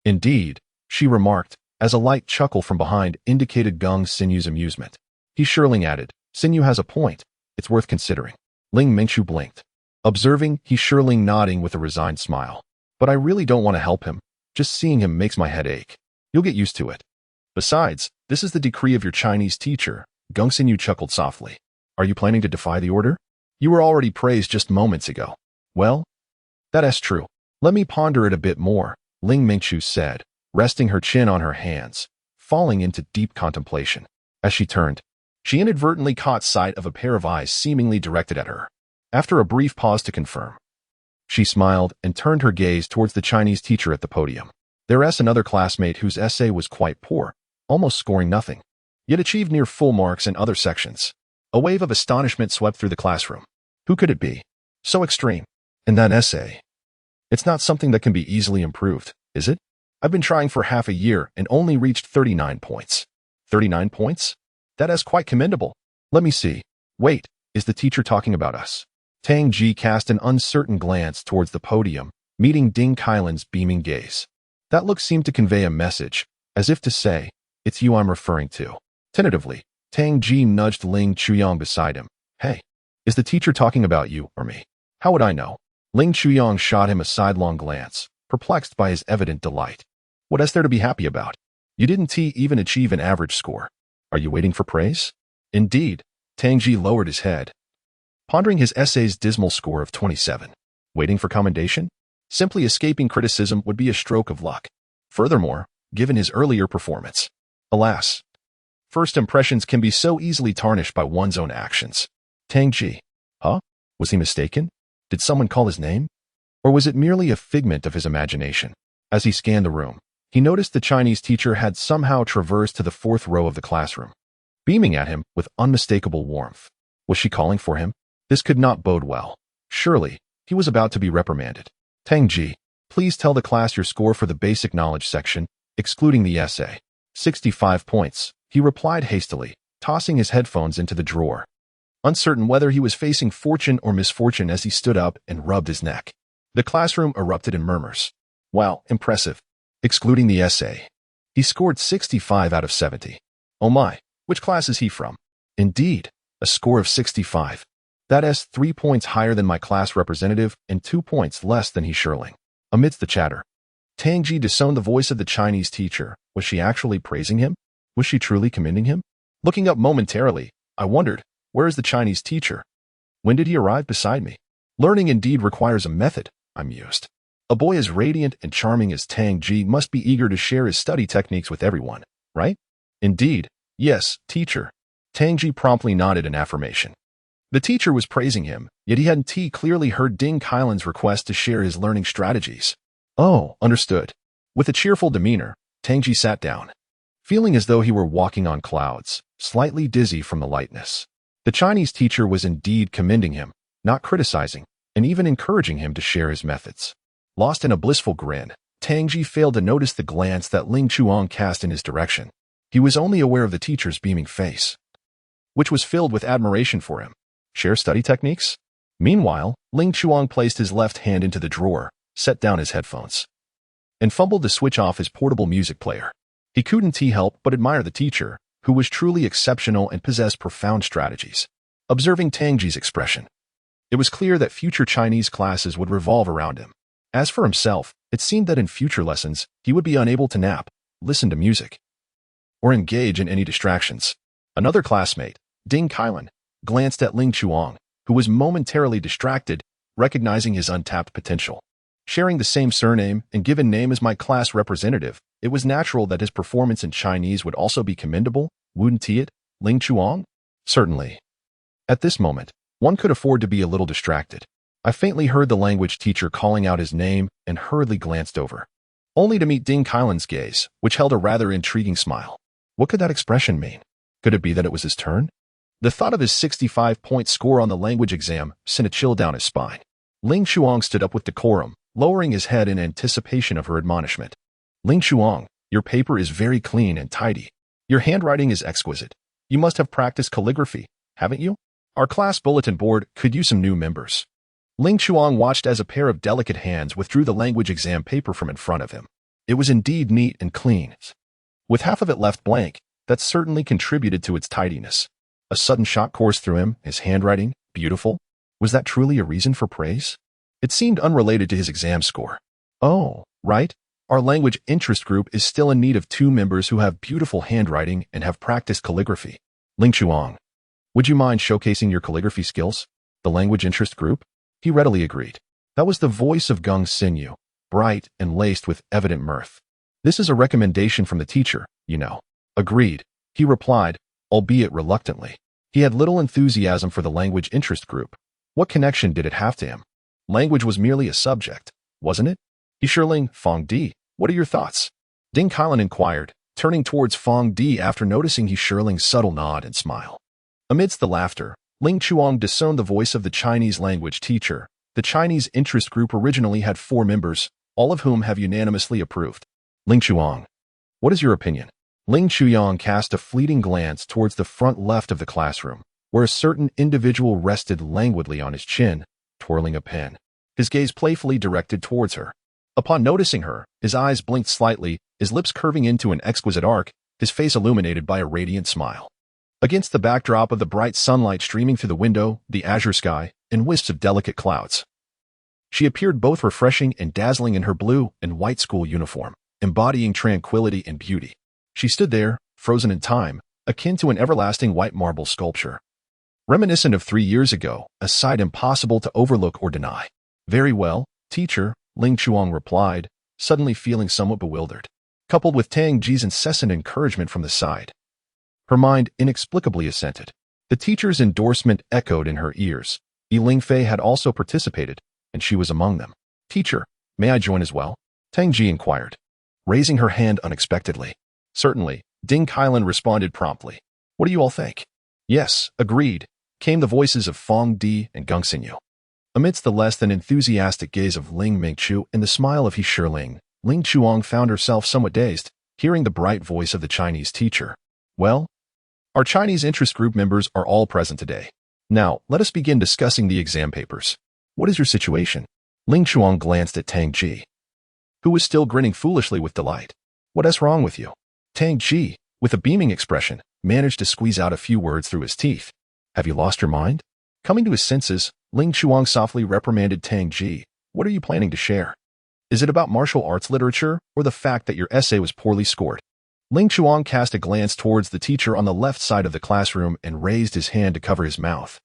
Indeed, she remarked, as a light chuckle from behind indicated Geng Xinyu's amusement. He Shirling added, Xinyu has a point. It's worth considering. Ling Mingchu blinked, observing He Shirling nodding with a resigned smile. But I really don't want to help him. Just seeing him makes my head ache. You'll get used to it. Besides, this is the decree of your Chinese teacher, Geng Xinyu chuckled softly. Are you planning to defy the order? You were already praised just moments ago. Well, that's true. Let me ponder it a bit more, Ling Mingchu said, resting her chin on her hands, falling into deep contemplation. As she turned, she inadvertently caught sight of a pair of eyes seemingly directed at her. After a brief pause to confirm, she smiled and turned her gaze towards the Chinese teacher at the podium. There is another classmate whose essay was quite poor, almost scoring nothing, yet achieved near full marks in other sections. A wave of astonishment swept through the classroom. Who could it be? So extreme. And that essay. It's not something that can be easily improved, is it? I've been trying for half a year and only reached 39 points. 39 points? That is quite commendable. Let me see. Wait, is the teacher talking about us? Tang Ji cast an uncertain glance towards the podium, meeting Ding Kailan's beaming gaze. That look seemed to convey a message, as if to say, it's you I'm referring to. Tentatively, Tang Ji nudged Ling Chuyang beside him. Hey, is the teacher talking about you or me? How would I know? Ling Chuyang shot him a sidelong glance, perplexed by his evident delight. What is there to be happy about? You didn't even achieve an average score. Are you waiting for praise? Indeed, Tang Ji lowered his head, pondering his essay's dismal score of 27. Waiting for commendation? Simply escaping criticism would be a stroke of luck. Furthermore, given his earlier performance. Alas, first impressions can be so easily tarnished by one's own actions. Tang Ji. Huh? Was he mistaken? Did someone call his name? Or was it merely a figment of his imagination? As he scanned the room, he noticed the Chinese teacher had somehow traversed to the fourth row of the classroom, beaming at him with unmistakable warmth. Was she calling for him? This could not bode well. Surely, he was about to be reprimanded. Tang Ji, please tell the class your score for the basic knowledge section, excluding the essay. 65 points, he replied hastily, tossing his headphones into the drawer, uncertain whether he was facing fortune or misfortune as he stood up and rubbed his neck. The classroom erupted in murmurs. Wow, impressive. Excluding the essay, he scored 65 out of 70. Oh my, which class is he from? Indeed, a score of 65. That is 3 points higher than my class representative and 2 points less than He Shirling. Amidst the chatter, Tang Ji discerned the voice of the Chinese teacher. Was she actually praising him? Was she truly commending him? Looking up momentarily, I wondered, where is the Chinese teacher? When did he arrive beside me? Learning indeed requires a method, I mused. A boy as radiant and charming as Tang Ji must be eager to share his study techniques with everyone, right? Indeed, yes, teacher. Tang Ji promptly nodded in affirmation. The teacher was praising him, yet he hadn't clearly heard Ding Kailan's request to share his learning strategies. Oh, understood. With a cheerful demeanor, Tang Ji sat down, feeling as though he were walking on clouds, slightly dizzy from the lightness. The Chinese teacher was indeed commending him, not criticizing, and even encouraging him to share his methods. Lost in a blissful grin, Tang Ji failed to notice the glance that Ling Chuang cast in his direction. He was only aware of the teacher's beaming face, which was filled with admiration for him. Share study techniques? Meanwhile, Ling Chuang placed his left hand into the drawer, set down his headphones, and fumbled to switch off his portable music player. He couldn't help but admire the teacher, who was truly exceptional and possessed profound strategies. Observing Tang Ji's expression, it was clear that future Chinese classes would revolve around him. As for himself, it seemed that in future lessons, he would be unable to nap, listen to music, or engage in any distractions. Another classmate, Ding Kailan, glanced at Ling Chuang, who was momentarily distracted, recognizing his untapped potential. Sharing the same surname and given name as my class representative, it was natural that his performance in Chinese would also be commendable, wouldn't it, Ling Chuang? Certainly. At this moment, one could afford to be a little distracted. I faintly heard the language teacher calling out his name and hurriedly glanced over, only to meet Ding Kailan's gaze, which held a rather intriguing smile. What could that expression mean? Could it be that it was his turn? The thought of his 65-point score on the language exam sent a chill down his spine. Ling Chuang stood up with decorum, lowering his head in anticipation of her admonishment. Ling Chuang, your paper is very clean and tidy. Your handwriting is exquisite. You must have practiced calligraphy, haven't you? Our class bulletin board could use some new members. Ling Chuang watched as a pair of delicate hands withdrew the language exam paper from in front of him. It was indeed neat and clean. With half of it left blank, that certainly contributed to its tidiness. A sudden shock coursed through him, his handwriting, beautiful. Was that truly a reason for praise? It seemed unrelated to his exam score. Oh, right. Our language interest group is still in need of 2 members who have beautiful handwriting and have practiced calligraphy. Ling Chuang, would you mind showcasing your calligraphy skills? The language interest group? He readily agreed. That was the voice of Gung Sinyu, bright and laced with evident mirth. This is a recommendation from the teacher, you know. Agreed, he replied, albeit reluctantly. He had little enthusiasm for the language interest group. What connection did it have to him? Language was merely a subject, wasn't it? Yishirling, Fong Di, what are your thoughts? Ding Kailan inquired, turning towards Fong Di after noticing Yishirling's subtle nod and smile. Amidst the laughter, Ling Chuang discerned the voice of the Chinese language teacher. The Chinese interest group originally had 4 members, all of whom have unanimously approved. Ling Chuang, what is your opinion? Ling Chuang cast a fleeting glance towards the front left of the classroom, where a certain individual rested languidly on his chin, twirling a pen, his gaze playfully directed towards her. Upon noticing her, his eyes blinked slightly, his lips curving into an exquisite arc, his face illuminated by a radiant smile. Against the backdrop of the bright sunlight streaming through the window, the azure sky, and wisps of delicate clouds, she appeared both refreshing and dazzling in her blue and white school uniform, embodying tranquility and beauty. She stood there, frozen in time, akin to an everlasting white marble sculpture. Reminiscent of 3 years ago, a sight impossible to overlook or deny. Very well, teacher, Ling Chuang replied, suddenly feeling somewhat bewildered. Coupled with Tang Ji's incessant encouragement from the side, her mind inexplicably assented. The teacher's endorsement echoed in her ears. Ling Fei had also participated, and she was among them. Teacher, may I join as well? Tang Ji inquired, raising her hand unexpectedly. Certainly, Ding Kailan responded promptly. What do you all think? Yes, agreed, came the voices of Fong Di and Gung Sinyu. Amidst the less than enthusiastic gaze of Ling Mingchu and the smile of Yishirling, Ling Chuang found herself somewhat dazed, hearing the bright voice of the Chinese teacher. Well, our Chinese interest group members are all present today. Now, let us begin discussing the exam papers. What is your situation? Ling Chuang glanced at Tang Ji, who was still grinning foolishly with delight. What is wrong with you? Tang Ji, with a beaming expression, managed to squeeze out a few words through his teeth. Have you lost your mind? Coming to his senses, Ling Chuang softly reprimanded Tang Ji. What are you planning to share? Is it about martial arts literature or the fact that your essay was poorly scored? Ling Chuang cast a glance towards the teacher on the left side of the classroom and raised his hand to cover his mouth.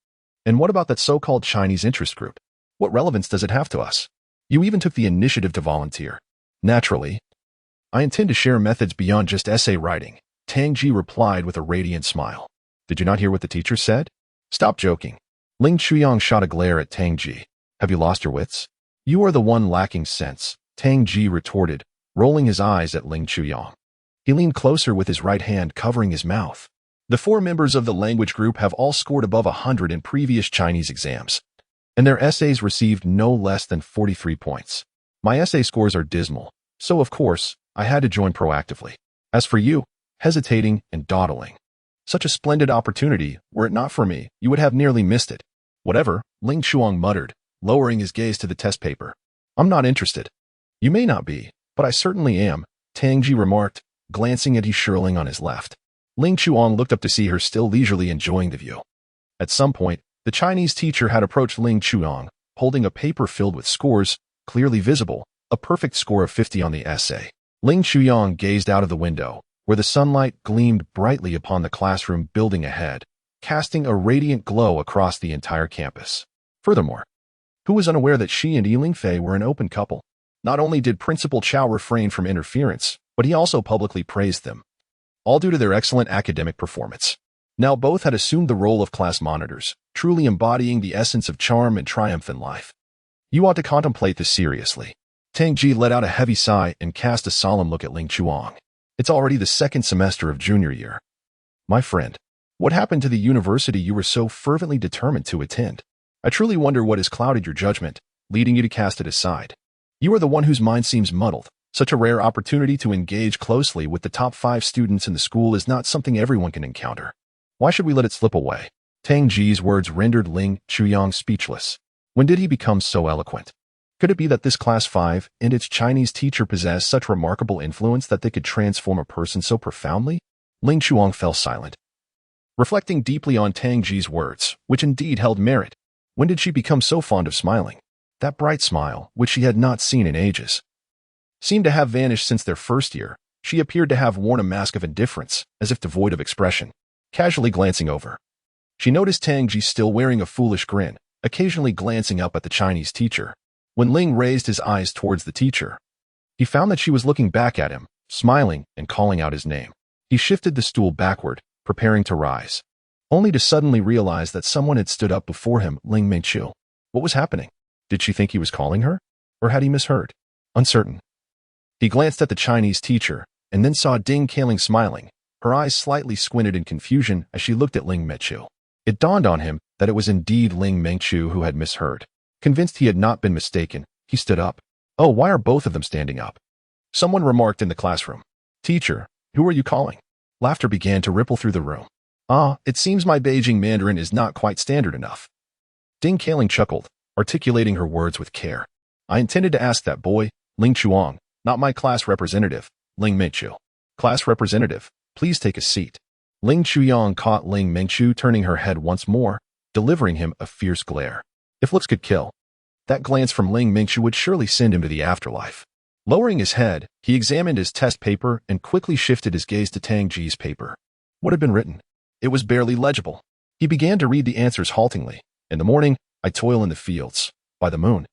And what about that so-called Chinese interest group? What relevance does it have to us? You even took the initiative to volunteer. Naturally, I intend to share methods beyond just essay writing, Tang Ji replied with a radiant smile. Did you not hear what the teacher said? Stop joking. Ling Chuyang shot a glare at Tang Ji. Have you lost your wits? You are the one lacking sense, Tang Ji retorted, rolling his eyes at Ling Chuyang. He leaned closer with his right hand covering his mouth. The 4 members of the language group have all scored above 100 in previous Chinese exams, and their essays received no less than 43 points. My essay scores are dismal, so of course, I had to join proactively. As for you, hesitating and dawdling. Such a splendid opportunity, were it not for me, you would have nearly missed it. Whatever, Ling Chuang muttered, lowering his gaze to the test paper. I'm not interested. You may not be, but I certainly am, Tang Ji remarked, glancing at Shirling on his left. Ling Chuang looked up to see her still leisurely enjoying the view. At some point, the Chinese teacher had approached Ling Chuang, holding a paper filled with scores, clearly visible, a perfect score of 50 on the essay. Ling Chuang gazed out of the window, where the sunlight gleamed brightly upon the classroom building ahead, casting a radiant glow across the entire campus. Furthermore, who was unaware that she and Yunling Fei were an open couple? Not only did Principal Cao refrain from interference, but he also publicly praised them, all due to their excellent academic performance. Now both had assumed the role of class monitors, truly embodying the essence of charm and triumph in life. You ought to contemplate this seriously. Tang Ji let out a heavy sigh and cast a solemn look at Ling Chuang. It's already the 2nd semester of junior year. My friend, what happened to the university you were so fervently determined to attend? I truly wonder what has clouded your judgment, leading you to cast it aside. You are the one whose mind seems muddled. Such a rare opportunity to engage closely with the top 5 students in the school is not something everyone can encounter. Why should we let it slip away? Tang Ji's words rendered Ling Chuyang speechless. When did he become so eloquent? Could it be that this class 5 and its Chinese teacher possessed such remarkable influence that they could transform a person so profoundly? Ling Chuang fell silent, reflecting deeply on Tang Ji's words, which indeed held merit. When did she become so fond of smiling? That bright smile, which she had not seen in ages, seemed to have vanished since their first year. She appeared to have worn a mask of indifference, as if devoid of expression. Casually glancing over, she noticed Tang Ji still wearing a foolish grin, occasionally glancing up at the Chinese teacher. When Ling raised his eyes towards the teacher, he found that she was looking back at him, smiling and calling out his name. He shifted the stool backward, preparing to rise, only to suddenly realize that someone had stood up before him. Ling Meiqiu. What was happening? Did she think he was calling her? Or had he misheard? Uncertain, he glanced at the Chinese teacher, and then saw Ding Kaling smiling. Her eyes slightly squinted in confusion as she looked at Ling Meiqiu. It dawned on him that it was indeed Ling Meiqiu who had misheard. Convinced he had not been mistaken, he stood up. Oh, why are both of them standing up? Someone remarked in the classroom. Teacher, who are you calling? Laughter began to ripple through the room. Ah, it seems my Beijing Mandarin is not quite standard enough. Ding Kaling chuckled, articulating her words with care. I intended to ask that boy, Ling Chuang, not my class representative, Ling Meiqiu. Class representative, please take a seat. Ling Chuyang caught Ling Meiqiu turning her head once more, delivering him a fierce glare. If looks could kill, that glance from Ling Meiqiu would surely send him to the afterlife. Lowering his head, he examined his test paper and quickly shifted his gaze to Tang Ji's paper. What had been written? It was barely legible. He began to read the answers haltingly. In the morning, I toil in the fields. By the moon,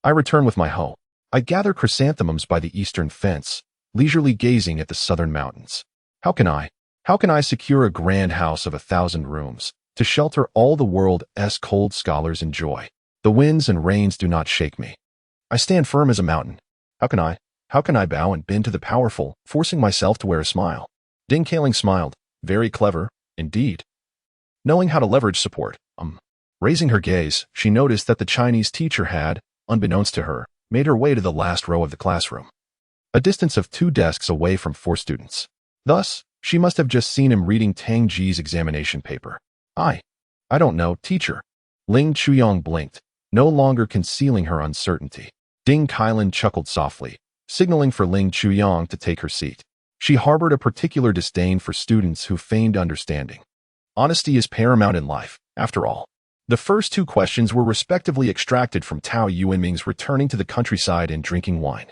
I return with my hoe. I gather chrysanthemums by the eastern fence, leisurely gazing at the southern mountains. How can I secure a grand house of 1,000 rooms to shelter all the world's cold scholars in joy? The winds and rains do not shake me. I stand firm as a mountain. How can I bow and bend to the powerful, forcing myself to wear a smile? Ding Kaling smiled. Very clever, indeed. Knowing how to leverage support. Raising her gaze, she noticed that the Chinese teacher had, unbeknownst to her, made her way to the last row of the classroom, a distance of 2 desks away from 4 students. Thus, she must have just seen him reading Tang Ji's examination paper. I don't know, teacher. Ling Chuyang blinked, no longer concealing her uncertainty. Ding Kailin chuckled softly, signaling for Ling Chuyang to take her seat. She harbored a particular disdain for students who feigned understanding. Honesty is paramount in life, after all. The first 2 questions were respectively extracted from Tao Yuanming's Returning to the Countryside and Drinking Wine,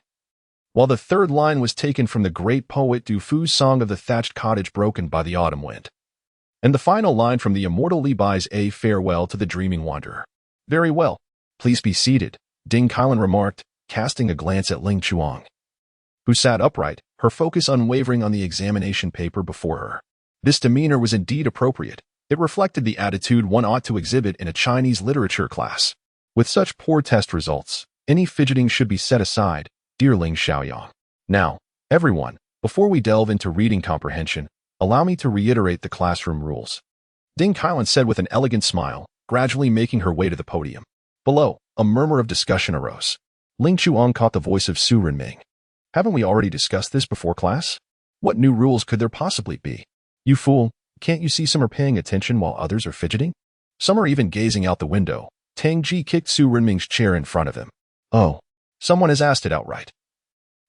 while the 3rd line was taken from the great poet Du Fu's Song of the Thatched Cottage Broken by the Autumn Wind, and the final line from the immortal Li Bai's A Farewell to the Dreaming Wanderer. Very well. Please be seated, Ding Kailan remarked, casting a glance at Ling Chuang, who sat upright, her focus unwavering on the examination paper before her. This demeanor was indeed appropriate. It reflected the attitude one ought to exhibit in a Chinese literature class. With such poor test results, any fidgeting should be set aside, dear Ling Xiaoyang. Now, everyone, before we delve into reading comprehension, allow me to reiterate the classroom rules. Ding Kailan said with an elegant smile, gradually making her way to the podium. Below, a murmur of discussion arose. Ling Chuang caught the voice of Su Renming. Haven't we already discussed this before class? What new rules could there possibly be? You fool, can't you see some are paying attention while others are fidgeting? Some are even gazing out the window. Tang Ji kicked Su Renming's chair in front of him. Oh, someone has asked it outright.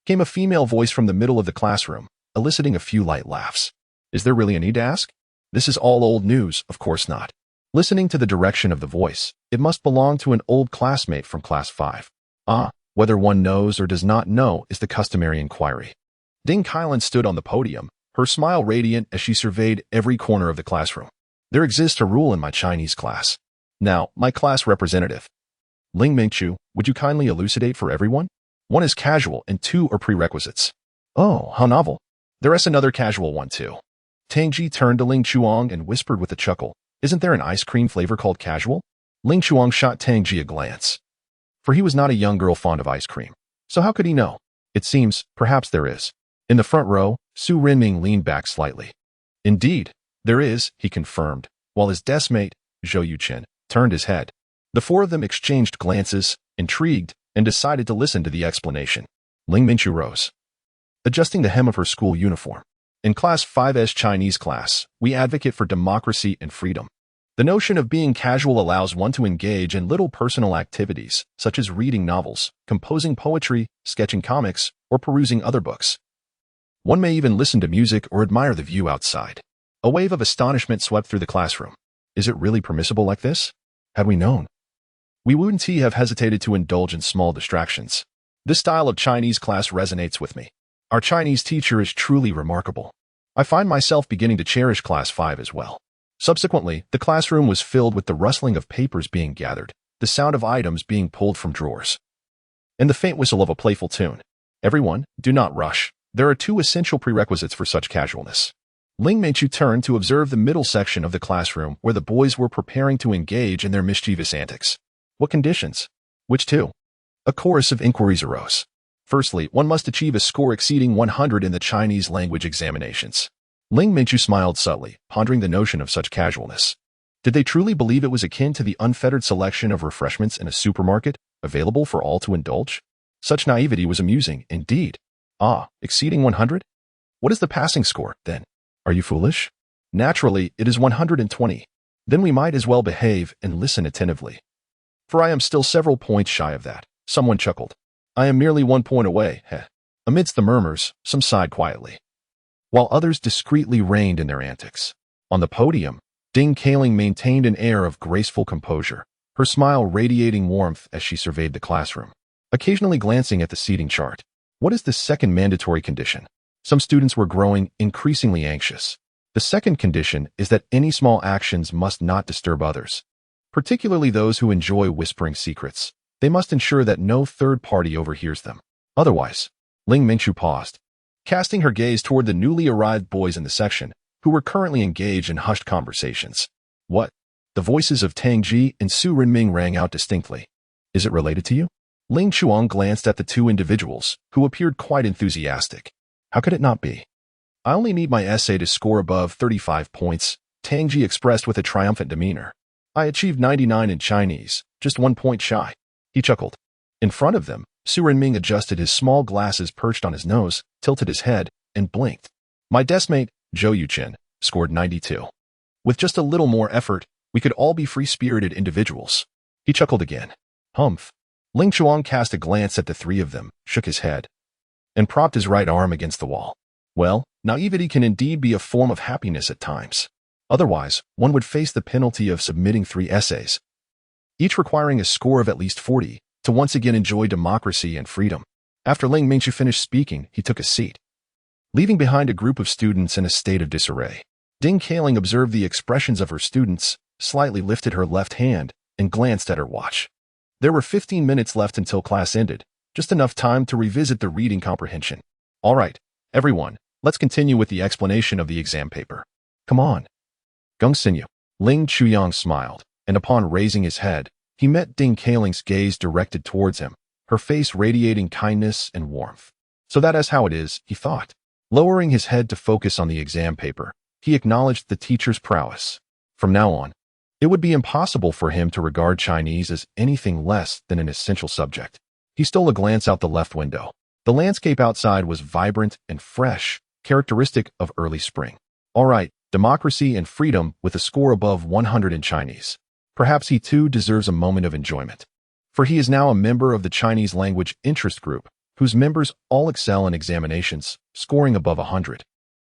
Came a female voice from the middle of the classroom, eliciting a few light laughs. Is there really a need to ask? This is all old news, of course not. Listening to the direction of the voice, it must belong to an old classmate from class 5. Whether one knows or does not know is the customary inquiry. Ding Kailan stood on the podium, her smile radiant as she surveyed every corner of the classroom. There exists a rule in my Chinese class. Now, my class representative, Ling Mingchu, would you kindly elucidate for everyone? 1 is casual and 2 are prerequisites. Oh, how novel. There is another casual one too. Tang Ji turned to Ling Chuang and whispered with a chuckle, isn't there an ice cream flavor called casual? Ling Chuang shot Tang Ji a glance. For he was not a young girl fond of ice cream. So how could he know? It seems, perhaps there is. In the front row, Su Renming leaned back slightly. Indeed, there is, he confirmed, while his deskmate, Zhou Yuqin, turned his head. The 4 of them exchanged glances, intrigued, and decided to listen to the explanation. Ling Mingchu rose, adjusting the hem of her school uniform. In Class 5's Chinese class, we advocate for democracy and freedom. The notion of being casual allows one to engage in little personal activities, such as reading novels, composing poetry, sketching comics, or perusing other books. One may even listen to music or admire the view outside. A wave of astonishment swept through the classroom. Is it really permissible like this? Had we known, we wouldn't have hesitated to indulge in small distractions. This style of Chinese class resonates with me. Our Chinese teacher is truly remarkable. I find myself beginning to cherish Class 5 as well. Subsequently, the classroom was filled with the rustling of papers being gathered, the sound of items being pulled from drawers, and the faint whistle of a playful tune. Everyone, do not rush. There are 2 essential prerequisites for such casualness. Ling Mingchu turned to observe the middle section of the classroom where the boys were preparing to engage in their mischievous antics. What conditions? Which 2? A chorus of inquiries arose. Firstly, one must achieve a score exceeding 100 in the Chinese language examinations. Ling Mingchu smiled subtly, pondering the notion of such casualness. Did they truly believe it was akin to the unfettered selection of refreshments in a supermarket, available for all to indulge? Such naivety was amusing, indeed. Exceeding 100? What is the passing score, then? Are you foolish? Naturally, it is 120. Then we might as well behave and listen attentively. For I am still several points shy of that. Someone chuckled. I am merely 1 point away, heh. Amidst the murmurs, some sighed quietly, while others discreetly reined in their antics. On the podium, Ding Kailan maintained an air of graceful composure, her smile radiating warmth as she surveyed the classroom, occasionally glancing at the seating chart. What is the second mandatory condition? Some students were growing increasingly anxious. The second condition is that any small actions must not disturb others, particularly those who enjoy whispering secrets. They must ensure that no third party overhears them. Otherwise, Ling Mingchu paused, casting her gaze toward the newly arrived boys in the section, who were currently engaged in hushed conversations. What? The voices of Tang Ji and Su Renming rang out distinctly. Is it related to you? Ling Chuang glanced at the 2 individuals, who appeared quite enthusiastic. How could it not be? I only need my essay to score above 35 points, Tang Ji expressed with a triumphant demeanor. I achieved 99 in Chinese, just 1 point shy. He chuckled. In front of them, Su Renming adjusted his small glasses perched on his nose, tilted his head, and blinked. My deskmate, Zhou Yuqin, scored 92. With just a little more effort, we could all be free-spirited individuals. He chuckled again. Humph. Ling Chuang cast a glance at the 3 of them, shook his head, and propped his right arm against the wall. Well, naivety can indeed be a form of happiness at times. Otherwise, one would face the penalty of submitting 3 essays, each requiring a score of at least 40, to once again enjoy democracy and freedom. After Ling Mingchu finished speaking, he took a seat, leaving behind a group of students in a state of disarray. Ding Kailan observed the expressions of her students, slightly lifted her left hand, and glanced at her watch. There were 15 minutes left until class ended, just enough time to revisit the reading comprehension. All right, everyone, let's continue with the explanation of the exam paper. Come on. Gongsinyu. Ling Chuyang smiled, and upon raising his head, he met Ding Kailing's gaze directed towards him, her face radiating kindness and warmth. So that is how it is, he thought. Lowering his head to focus on the exam paper, he acknowledged the teacher's prowess. From now on, it would be impossible for him to regard Chinese as anything less than an essential subject. He stole a glance out the left window. The landscape outside was vibrant and fresh, characteristic of early spring. All right, democracy and freedom with a score above 100 in Chinese. Perhaps he too deserves a moment of enjoyment. For he is now a member of the Chinese language interest group, whose members all excel in examinations, scoring above 100,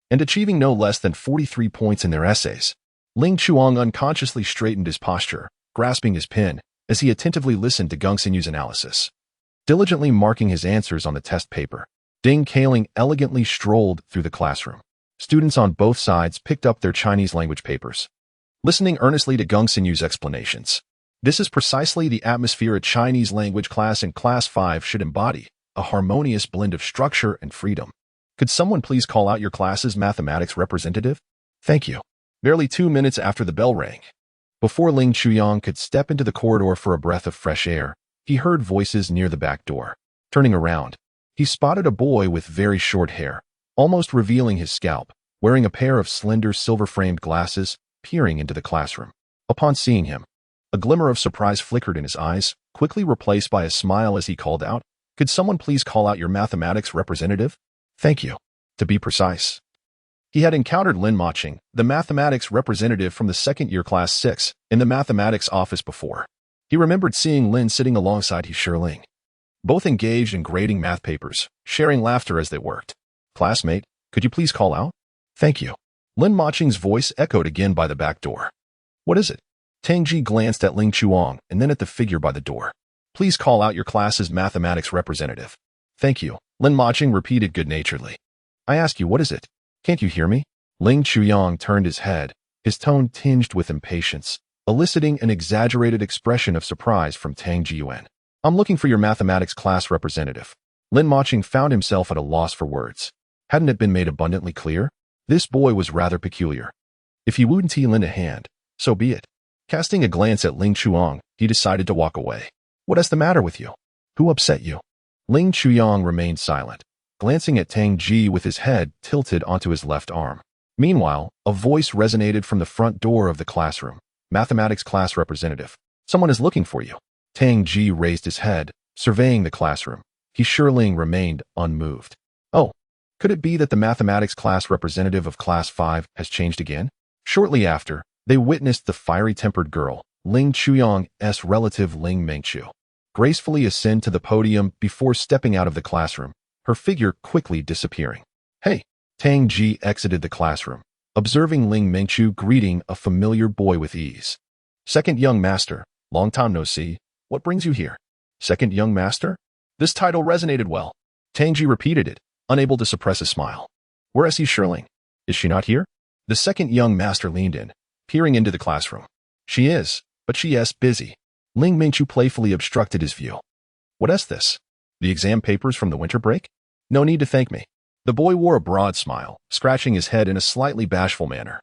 and achieving no less than 43 points in their essays. Ling Chuang unconsciously straightened his posture, grasping his pen, as he attentively listened to Gongsinyu's analysis. Diligently marking his answers on the test paper, Ding Kailing elegantly strolled through the classroom. Students on both sides picked up their Chinese language papers, listening earnestly to Gongsinyu's explanations. This is precisely the atmosphere a Chinese language class in Class 5 should embody, a harmonious blend of structure and freedom. Could someone please call out your class's mathematics representative? Thank you. Barely 2 minutes after the bell rang. Before Ling Chuyang could step into the corridor for a breath of fresh air, he heard voices near the back door. Turning around, he spotted a boy with very short hair, almost revealing his scalp, wearing a pair of slender silver-framed glasses, peering into the classroom. Upon seeing him, a glimmer of surprise flickered in his eyes, quickly replaced by a smile as he called out, "Could someone please call out your mathematics representative?" Thank you. To be precise, he had encountered Lin Maching, the mathematics representative from the second-year Class 6, in the mathematics office before. He remembered seeing Lin sitting alongside Yunling. Both engaged in grading math papers, sharing laughter as they worked. "Classmate, could you please call out?" "Thank you." Lin Maching's voice echoed again by the back door. "What is it?" Tang Ji glanced at Ling Chuang and then at the figure by the door. "Please call out your class's mathematics representative." "Thank you," Lin Maching repeated good-naturedly. "I ask you, what is it? Can't you hear me?" Ling Chuyang turned his head, his tone tinged with impatience, eliciting an exaggerated expression of surprise from Tang Jiyuan. "I'm looking for your mathematics class representative." Lin Maching found himself at a loss for words. Hadn't it been made abundantly clear? This boy was rather peculiar. If he wouldn't lend a hand, so be it. Casting a glance at Ling Chuang, he decided to walk away. "What is the matter with you? Who upset you?" Ling Chuyang remained silent, glancing at Tang Ji with his head tilted onto his left arm. Meanwhile, a voice resonated from the front door of the classroom. "Mathematics class representative. Someone is looking for you." Tang Ji raised his head, surveying the classroom. Yunling remained unmoved. Oh, could it be that the mathematics class representative of Class 5 has changed again? Shortly after, they witnessed the fiery-tempered girl, Ling Chuyang's relative Ling Mengqiu, gracefully ascend to the podium before stepping out of the classroom, her figure quickly disappearing. "Hey!" Tang Ji exited the classroom, observing Ling Mengqiu greeting a familiar boy with ease. "Second young master, long time no see. What brings you here?" "Second young master?" This title resonated well. Tang Ji repeated it, unable to suppress a smile. "Where is Yunling? Is she not here?" The second young master leaned in, peering into the classroom. "She is, but she is busy." Ling Mengqiu playfully obstructed his view. "What is this? The exam papers from the winter break?" "No need to thank me." The boy wore a broad smile, scratching his head in a slightly bashful manner.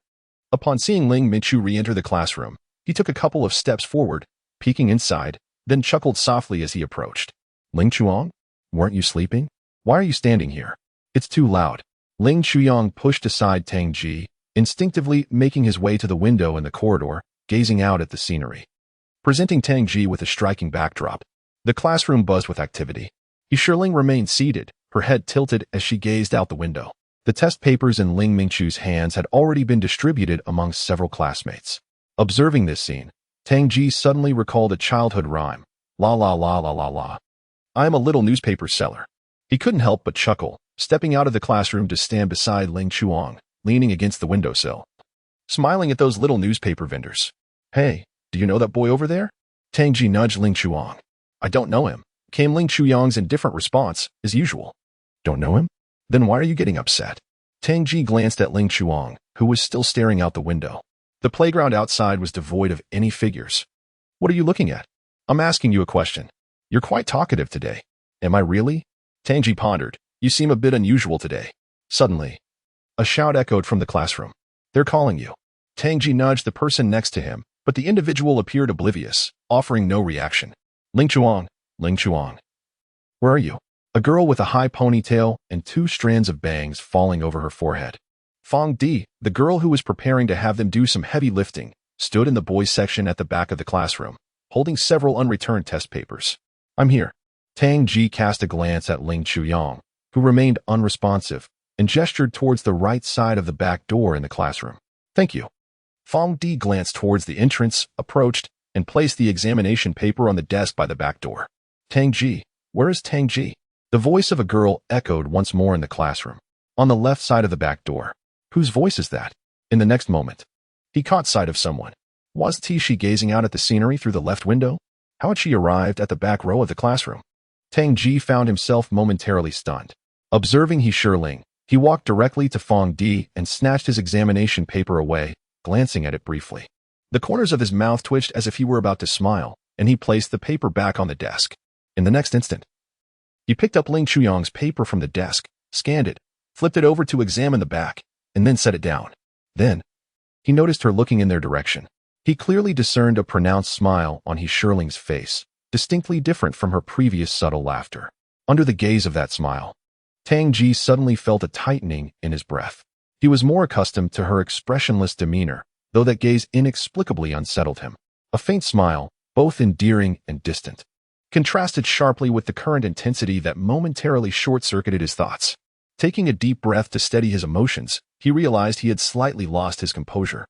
Upon seeing Ling Mengqiu re-enter the classroom, he took a couple of steps forward, peeking inside, then chuckled softly as he approached. "Ling Chuang? Weren't you sleeping? Why are you standing here? It's too loud." Ling Chuyang pushed aside Tang Ji, instinctively making his way to the window in the corridor, gazing out at the scenery. Presenting Tang Ji with a striking backdrop, the classroom buzzed with activity. Yunling remained seated, her head tilted as she gazed out the window. The test papers in Ling Mengqiu's hands had already been distributed among several classmates. Observing this scene, Tang Ji suddenly recalled a childhood rhyme, "La la la la la la. I am a little newspaper seller." He couldn't help but chuckle, stepping out of the classroom to stand beside Ling Chuang, leaning against the windowsill, smiling at those little newspaper vendors. "Hey, do you know that boy over there?" Tang Ji nudged Ling Chuang. "I don't know him," came Ling Chuyang's indifferent response, as usual. "Don't know him? Then why are you getting upset?" Tang Ji glanced at Ling Chuang, who was still staring out the window. The playground outside was devoid of any figures. "What are you looking at?" I'm asking you a question. You're quite talkative today. Am I really? Tangji pondered. You seem a bit unusual today. Suddenly, a shout echoed from the classroom. They're calling you. Tangji nudged the person next to him, but the individual appeared oblivious, offering no reaction. Ling Chuang, Ling Chuang. Where are you? A girl with a high ponytail and 2 strands of bangs falling over her forehead. Fong Di, the girl who was preparing to have them do some heavy lifting, stood in the boys' section at the back of the classroom, holding several unreturned test papers. I'm here. Tang Ji cast a glance at Ling Chuyang, who remained unresponsive, and gestured towards the right side of the back door in the classroom. Thank you. Fong Di glanced towards the entrance, approached, and placed the examination paper on the desk by the back door. Tang Ji, where is Tang Ji? The voice of a girl echoed once more in the classroom. On the left side of the back door. Whose voice is that? In the next moment, he caught sight of someone. Was she gazing out at the scenery through the left window? How had she arrived at the back row of the classroom? Tang Ji found himself momentarily stunned. Observing Yunling, he walked directly to Fong Di and snatched his examination paper away, glancing at it briefly. The corners of his mouth twitched as if he were about to smile, and he placed the paper back on the desk. In the next instant, he picked up Ling Chuyang's paper from the desk, scanned it, flipped it over to examine the back, and then set it down. Then, he noticed her looking in their direction. He clearly discerned a pronounced smile on Yunling's face, distinctly different from her previous subtle laughter. Under the gaze of that smile, Tang Ji suddenly felt a tightening in his breath. He was more accustomed to her expressionless demeanor, though that gaze inexplicably unsettled him. A faint smile, both endearing and distant, contrasted sharply with the current intensity that momentarily short-circuited his thoughts. Taking a deep breath to steady his emotions, he realized he had slightly lost his composure.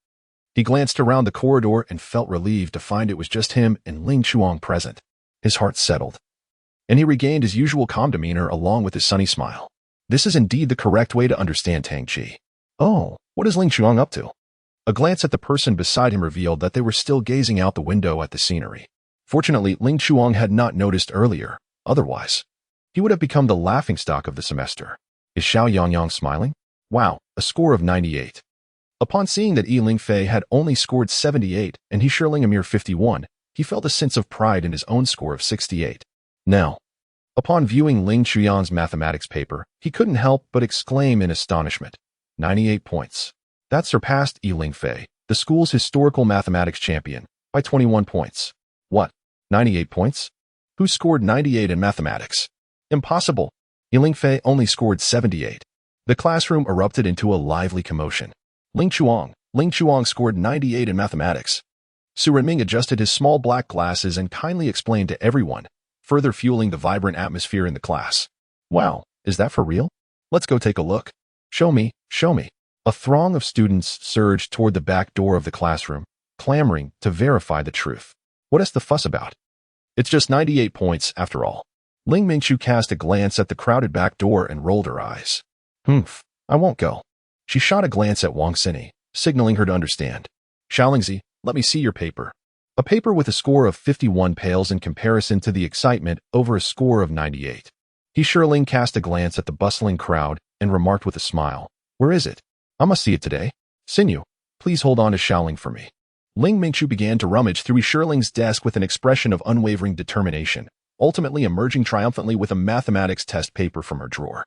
He glanced around the corridor and felt relieved to find it was just him and Ling Chuang present. His heart settled, and he regained his usual calm demeanor along with his sunny smile. This is indeed the correct way to understand Tang Ji. Oh, what is Ling Chuang up to? A glance at the person beside him revealed that they were still gazing out the window at the scenery. Fortunately, Ling Chuang had not noticed earlier. Otherwise, he would have become the laughingstock of the semester. Is Xiao Yangyang smiling? Wow, a score of 98. Upon seeing that Ling Fei had only scored 78 and Yunling a mere 51, he felt a sense of pride in his own score of 68. Now, upon viewing Ling Chuyang's mathematics paper, he couldn't help but exclaim in astonishment. 98 points. That surpassed Ling Fei, the school's historical mathematics champion, by 21 points. What? 98 points? Who scored 98 in mathematics? Impossible. Ling Fei only scored 78. The classroom erupted into a lively commotion. Ling Chuang scored 98 in mathematics. Su Renming adjusted his small black glasses and kindly explained to everyone, further fueling the vibrant atmosphere in the class. Wow, is that for real? Let's go take a look. Show me, show me. A throng of students surged toward the back door of the classroom, clamoring to verify the truth. What is the fuss about? It's just 98 points, after all. Ling Mingqiu cast a glance at the crowded back door and rolled her eyes. I won't go. She shot a glance at Wang Xinyi, signaling her to understand. Xiaolingzi, let me see your paper. A paper with a score of 51 pales in comparison to the excitement over a score of 98. Yunling cast a glance at the bustling crowd and remarked with a smile. Where is it? I must see it today. Xinyu, please hold on to Xiaoling for me. Ling Mingqiu began to rummage through Yunling's desk with an expression of unwavering determination, ultimately emerging triumphantly with a mathematics test paper from her drawer.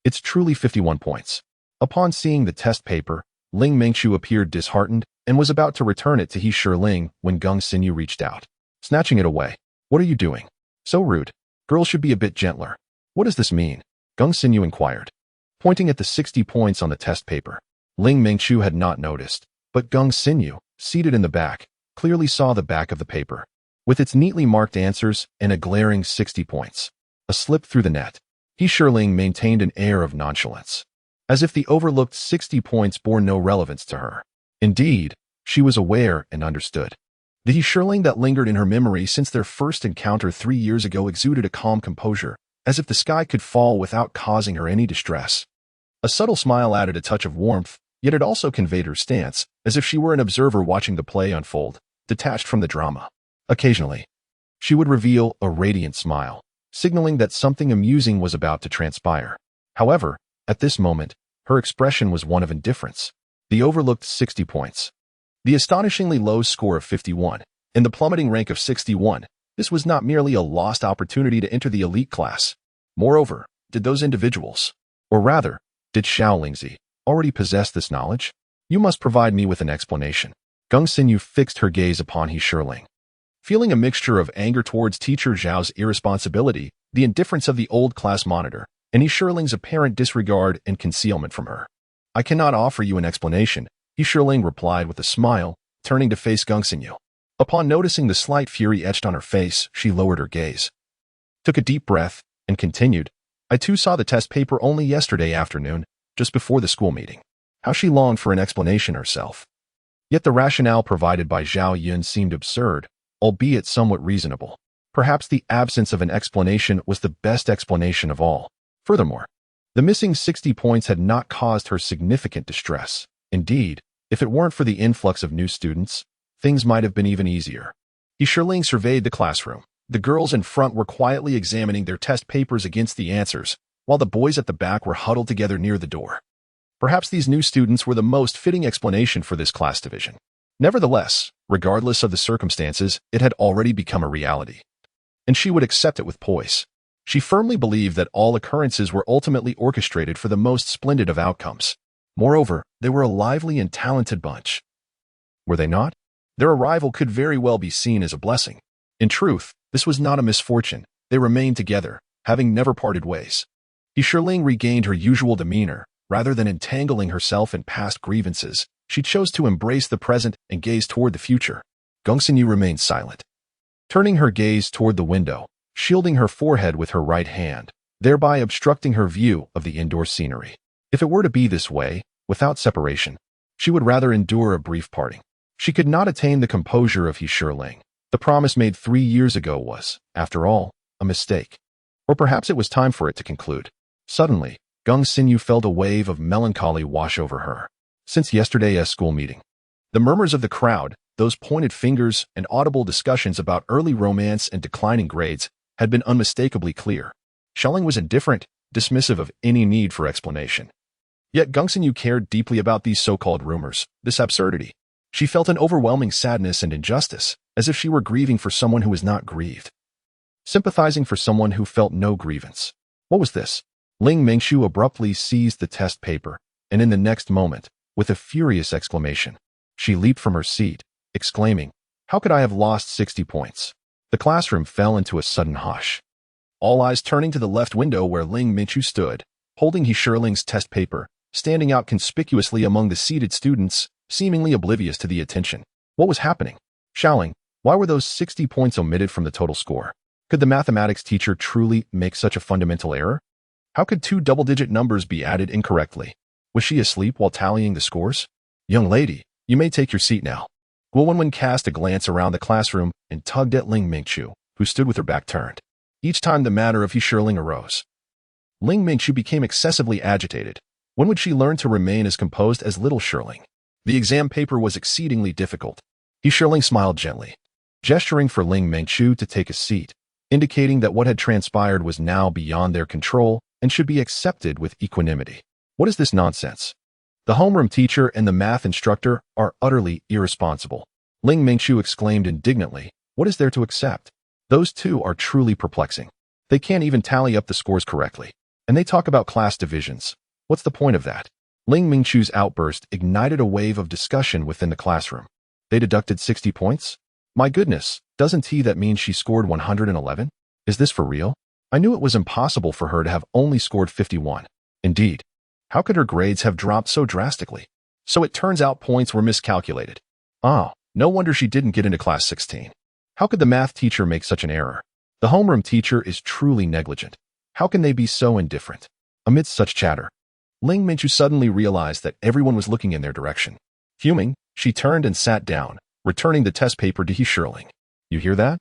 It's truly 51 points. Upon seeing the test paper, Ling Mingqiu appeared disheartened and was about to return it to Yunling when Geng Xinyu reached out, snatching it away. What are you doing? So rude. Girls should be a bit gentler. What does this mean? Geng Xinyu inquired. Pointing at the 60 points on the test paper, Ling Mingqiu had not noticed, but Geng Xinyu, seated in the back, clearly saw the back of the paper, with its neatly marked answers and a glaring 60 points. A slip through the net. Yunling maintained an air of nonchalance, as if the overlooked 60 points bore no relevance to her. Indeed, she was aware and understood. The Yunling that lingered in her memory since their first encounter 3 years ago exuded a calm composure, as if the sky could fall without causing her any distress. A subtle smile added a touch of warmth, yet it also conveyed her stance, as if she were an observer watching the play unfold, detached from the drama. Occasionally, she would reveal a radiant smile, signaling that something amusing was about to transpire. However, at this moment, her expression was one of indifference. The overlooked 60 points, the astonishingly low score of 51, In the plummeting rank of 61, this was not merely a lost opportunity to enter the elite class. Moreover, did those individuals, or rather, did Xiaolingzi, already possess this knowledge? You must provide me with an explanation. Geng Xinyu fixed her gaze upon He Shiling. Feeling a mixture of anger towards teacher Zhao's irresponsibility, the indifference of the old class monitor, and He Shiling's apparent disregard and concealment from her. I cannot offer you an explanation, He Shiling replied with a smile, turning to face Geng Xinyu. Upon noticing the slight fury etched on her face, she lowered her gaze, took a deep breath, and continued, I too saw the test paper only yesterday afternoon, just before the school meeting. How she longed for an explanation herself. Yet the rationale provided by Zhao Yun seemed absurd, albeit somewhat reasonable. Perhaps the absence of an explanation was the best explanation of all. Furthermore, the missing 60 points had not caused her significant distress. Indeed, if it weren't for the influx of new students, things might have been even easier. He Shiling surveyed the classroom. The girls in front were quietly examining their test papers against the answers, while the boys at the back were huddled together near the door. Perhaps these new students were the most fitting explanation for this class division. Nevertheless, regardless of the circumstances, it had already become a reality, and she would accept it with poise. She firmly believed that all occurrences were ultimately orchestrated for the most splendid of outcomes. Moreover, they were a lively and talented bunch. Were they not? Their arrival could very well be seen as a blessing. In truth, this was not a misfortune. They remained together, having never parted ways. He Shiling regained her usual demeanor. Rather than entangling herself in past grievances, she chose to embrace the present and gaze toward the future. Geng Xinyu remained silent, turning her gaze toward the window, shielding her forehead with her right hand, thereby obstructing her view of the indoor scenery. If it were to be this way, without separation, she would rather endure a brief parting. She could not attain the composure of He Shiling. The promise made 3 years ago was, after all, a mistake. Or perhaps it was time for it to conclude. Suddenly, Geng Xinyu felt a wave of melancholy wash over her. Since yesterday's school meeting, the murmurs of the crowd, those pointed fingers and audible discussions about early romance and declining grades had been unmistakably clear. Shiling was indifferent, dismissive of any need for explanation. Yet Geng Xinyu cared deeply about these so-called rumors, this absurdity. She felt an overwhelming sadness and injustice, as if she were grieving for someone who was not grieved, sympathizing for someone who felt no grievance. What was this? Ling Mingxu abruptly seized the test paper, and in the next moment, with a furious exclamation, she leaped from her seat, exclaiming, How could I have lost 60 points? The classroom fell into a sudden hush. All eyes turning to the left window where Ling Mingxu stood, holding He Shiling's test paper, standing out conspicuously among the seated students, seemingly oblivious to the attention. What was happening? Xiaoling, why were those 60 points omitted from the total score? Could the mathematics teacher truly make such a fundamental error? How could 2 double-digit numbers be added incorrectly? Was she asleep while tallying the scores? Young lady, you may take your seat now. Guo Wenwen cast a glance around the classroom and tugged at Ling Mingxu, who stood with her back turned. Each time the matter of He Shiling arose, Ling Mingxu became excessively agitated. When would she learn to remain as composed as little Shiling? The exam paper was exceedingly difficult. He Shiling smiled gently, gesturing for Ling Mingxu to take a seat, indicating that what had transpired was now beyond their control and should be accepted with equanimity. What is this nonsense? The homeroom teacher and the math instructor are utterly irresponsible. Ling Mingxu exclaimed indignantly, What is there to accept? Those two are truly perplexing. They can't even tally up the scores correctly. And they talk about class divisions. What's the point of that? Ling Mingxu's outburst ignited a wave of discussion within the classroom. They deducted 60 points? My goodness, doesn't that mean she scored 111? Is this for real? I knew it was impossible for her to have only scored 51. Indeed. How could her grades have dropped so drastically? So it turns out points were miscalculated. Ah, no wonder she didn't get into class 16. How could the math teacher make such an error? The homeroom teacher is truly negligent. How can they be so indifferent? Amidst such chatter, Ling Mingxu suddenly realized that everyone was looking in their direction. Fuming, she turned and sat down, returning the test paper to He Shiling. You hear that?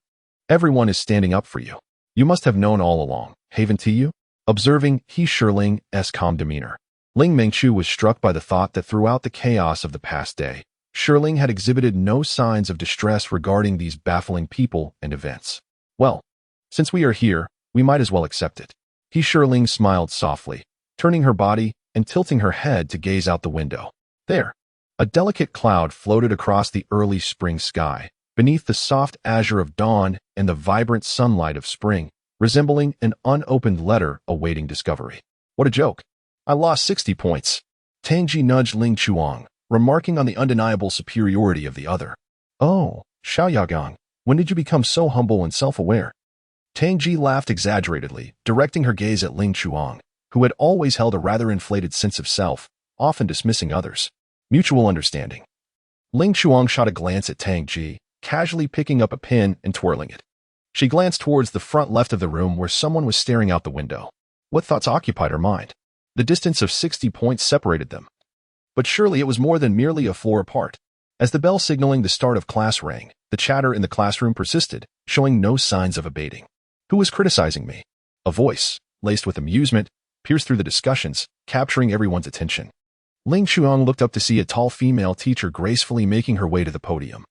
Everyone is standing up for you. You must have known all along, haven't you? Observing He Shiling's calm demeanor, Ling Mingxu was struck by the thought that throughout the chaos of the past day, Shiling had exhibited no signs of distress regarding these baffling people and events. Well, since we are here, we might as well accept it. He Shiling smiled softly, turning her body and tilting her head to gaze out the window. There, a delicate cloud floated across the early spring sky, beneath the soft azure of dawn and the vibrant sunlight of spring, resembling an unopened letter awaiting discovery. What a joke. I lost 60 points. Tang Ji nudged Ling Chuang, remarking on the undeniable superiority of the other. Oh, Xiao Yagang, when did you become so humble and self-aware? Tang Ji laughed exaggeratedly, directing her gaze at Ling Chuang, who had always held a rather inflated sense of self, often dismissing others. Mutual understanding. Ling Chuang shot a glance at Tang Ji, casually picking up a pen and twirling it. She glanced towards the front left of the room where someone was staring out the window. What thoughts occupied her mind? The distance of 60 points separated them. But surely it was more than merely a floor apart. As the bell signaling the start of class rang, the chatter in the classroom persisted, showing no signs of abating. Who was criticizing me? A voice, laced with amusement, pierced through the discussions, capturing everyone's attention. Ling Chuang looked up to see a tall female teacher gracefully making her way to the podium.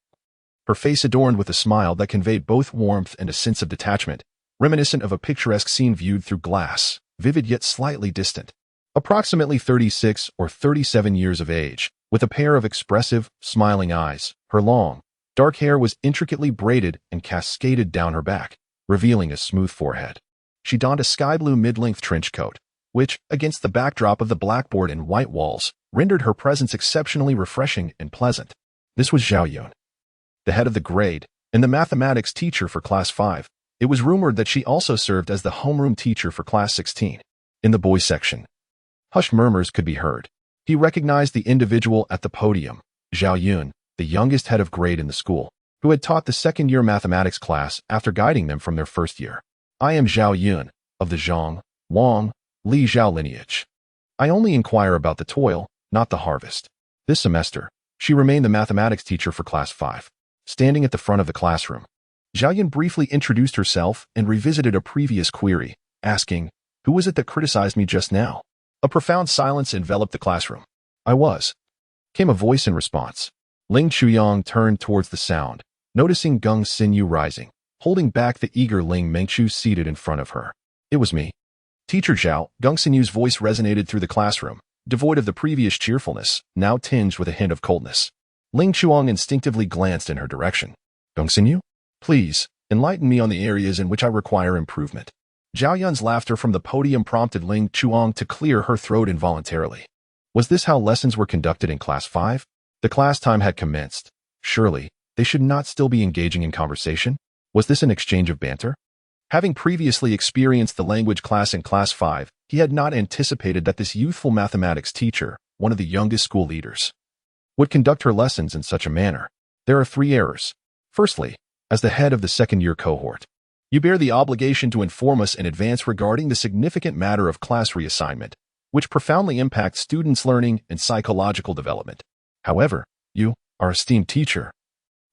Her face adorned with a smile that conveyed both warmth and a sense of detachment, reminiscent of a picturesque scene viewed through glass, vivid yet slightly distant. Approximately 36 or 37 years of age, with a pair of expressive, smiling eyes, her long, dark hair was intricately braided and cascaded down her back, revealing a smooth forehead. She donned a sky-blue mid-length trench coat, which, against the backdrop of the blackboard and white walls, rendered her presence exceptionally refreshing and pleasant. This was Zhao Yun, the head of the grade, and the mathematics teacher for Class 5. It was rumored that she also served as the homeroom teacher for Class 16. In the boys' section, hushed murmurs could be heard. He recognized the individual at the podium, Zhao Yun, the youngest head of grade in the school, who had taught the second-year mathematics class after guiding them from their first year. I am Zhao Yun, of the Zhang, Wang, Li Zhao lineage. I only inquire about the toil, not the harvest. This semester, she remained the mathematics teacher for Class 5. Standing at the front of the classroom, Zhao Yun briefly introduced herself and revisited a previous query, asking, "Who was it that criticized me just now?" A profound silence enveloped the classroom. "I was," came a voice in response. Ling Chuyang turned towards the sound, noticing Geng Xinyu rising, holding back the eager Ling Mengchu seated in front of her. "It was me." Teacher Zhao, Geng Xinyu's voice resonated through the classroom, devoid of the previous cheerfulness, now tinged with a hint of coldness. Ling Chuang instinctively glanced in her direction. "Geng Xinyu? Please, enlighten me on the areas in which I require improvement." Zhao Yun's laughter from the podium prompted Ling Chuang to clear her throat involuntarily. Was this how lessons were conducted in Class 5? The class time had commenced. Surely, they should not still be engaging in conversation? Was this an exchange of banter? Having previously experienced the language class in Class 5, he had not anticipated that this youthful mathematics teacher, one of the youngest school leaders, would conduct her lessons in such a manner. There are 3 errors. Firstly, as the head of the second-year cohort, you bear the obligation to inform us in advance regarding the significant matter of class reassignment, which profoundly impacts students' learning and psychological development. However, you, our esteemed teacher,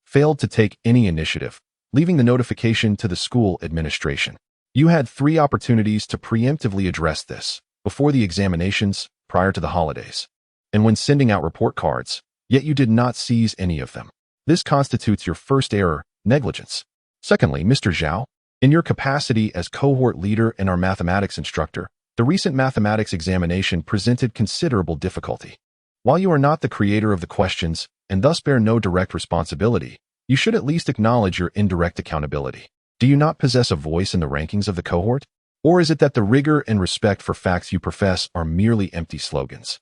failed to take any initiative, leaving the notification to the school administration. You had 3 opportunities to preemptively address this, before the examinations, prior to the holidays, and when sending out report cards, yet you did not seize any of them. This constitutes your first error, negligence. Secondly, Mr. Zhao, in your capacity as cohort leader and our mathematics instructor, the recent mathematics examination presented considerable difficulty. While you are not the creator of the questions, and thus bear no direct responsibility, you should at least acknowledge your indirect accountability. Do you not possess a voice in the rankings of the cohort? Or is it that the rigor and respect for facts you profess are merely empty slogans,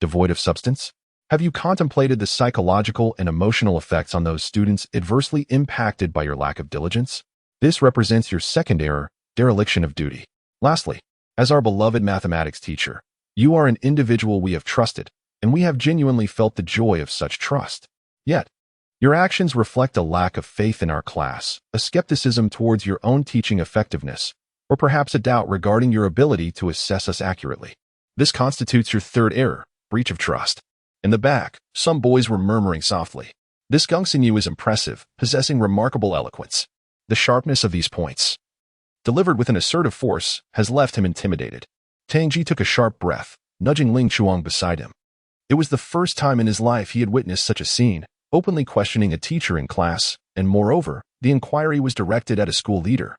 devoid of substance? Have you contemplated the psychological and emotional effects on those students adversely impacted by your lack of diligence? This represents your second error, dereliction of duty. Lastly, as our beloved mathematics teacher, you are an individual we have trusted, and we have genuinely felt the joy of such trust. Yet, your actions reflect a lack of faith in our class, a skepticism towards your own teaching effectiveness, or perhaps a doubt regarding your ability to assess us accurately. This constitutes your third error, breach of trust. In the back, some boys were murmuring softly. This Geng Xinyu is impressive, possessing remarkable eloquence. The sharpness of these points, delivered with an assertive force, has left him intimidated. Tang Ji took a sharp breath, nudging Ling Chuang beside him. It was the first time in his life he had witnessed such a scene, openly questioning a teacher in class, and moreover, the inquiry was directed at a school leader,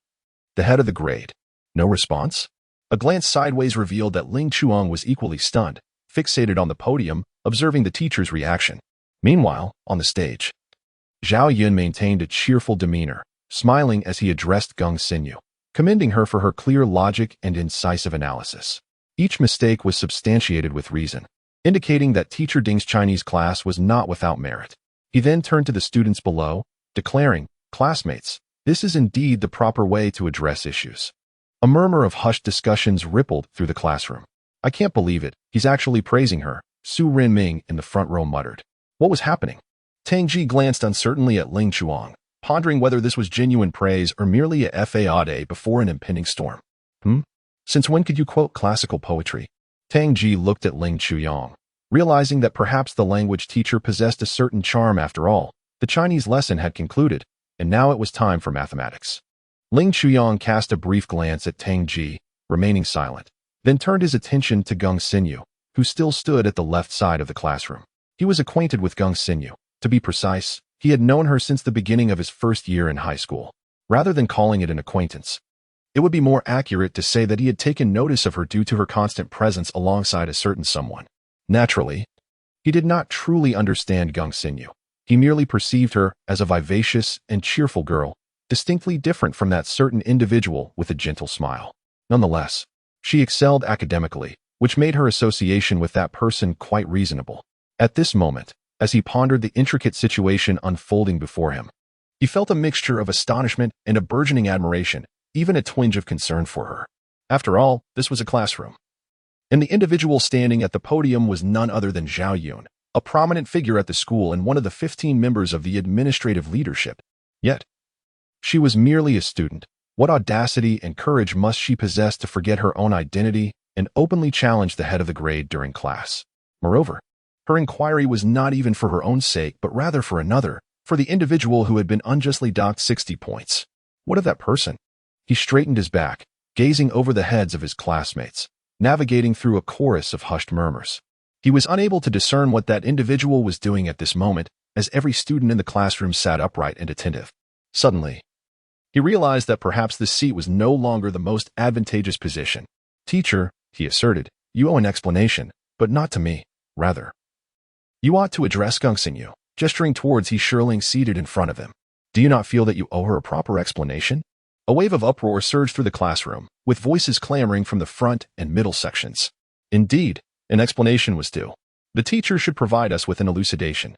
the head of the grade. No response? A glance sideways revealed that Ling Chuang was equally stunned, fixated on the podium, observing the teacher's reaction. Meanwhile, on the stage, Zhao Yun maintained a cheerful demeanor, smiling as he addressed Geng Xinyu, commending her for her clear logic and incisive analysis. Each mistake was substantiated with reason, indicating that Teacher Ding's Chinese class was not without merit. He then turned to the students below, declaring, "Classmates, this is indeed the proper way to address issues." A murmur of hushed discussions rippled through the classroom. "I can't believe it, he's actually praising her," Su Rinming in the front row muttered. What was happening? Tang Ji glanced uncertainly at Ling Chuang, pondering whether this was genuine praise or merely a fade before an impending storm. Since when could you quote classical poetry? Tang Ji looked at Ling Chuyang, realizing that perhaps the language teacher possessed a certain charm after all. The Chinese lesson had concluded, and now it was time for mathematics. Ling Chuyang cast a brief glance at Tang Ji, remaining silent, then turned his attention to Geng Xinyu, who still stood at the left side of the classroom. He was acquainted with Geng Xinyu. To be precise, he had known her since the beginning of his first year in high school. Rather than calling it an acquaintance, it would be more accurate to say that he had taken notice of her due to her constant presence alongside a certain someone. Naturally, he did not truly understand Geng Xinyu. He merely perceived her as a vivacious and cheerful girl, distinctly different from that certain individual with a gentle smile. Nonetheless, she excelled academically, which made her association with that person quite reasonable. At this moment, as he pondered the intricate situation unfolding before him, he felt a mixture of astonishment and a burgeoning admiration, even a twinge of concern for her. After all, this was a classroom, and the individual standing at the podium was none other than Zhao Yun, a prominent figure at the school and one of the 15 members of the administrative leadership. Yet, she was merely a student. What audacity and courage must she possess to forget her own identity and openly challenge the head of the grade during class? Moreover, her inquiry was not even for her own sake, but rather for another, for the individual who had been unjustly docked 60 points. What of that person? He straightened his back, gazing over the heads of his classmates, navigating through a chorus of hushed murmurs. He was unable to discern what that individual was doing at this moment, as every student in the classroom sat upright and attentive. Suddenly, he realized that perhaps this seat was no longer the most advantageous position. "Teacher," he asserted, "you owe an explanation, but not to me. Rather, you ought to address Geng Xinyu," gesturing towards He Shirling seated in front of him. "Do you not feel that you owe her a proper explanation?" A wave of uproar surged through the classroom, with voices clamoring from the front and middle sections. Indeed, an explanation was due. The teacher should provide us with an elucidation.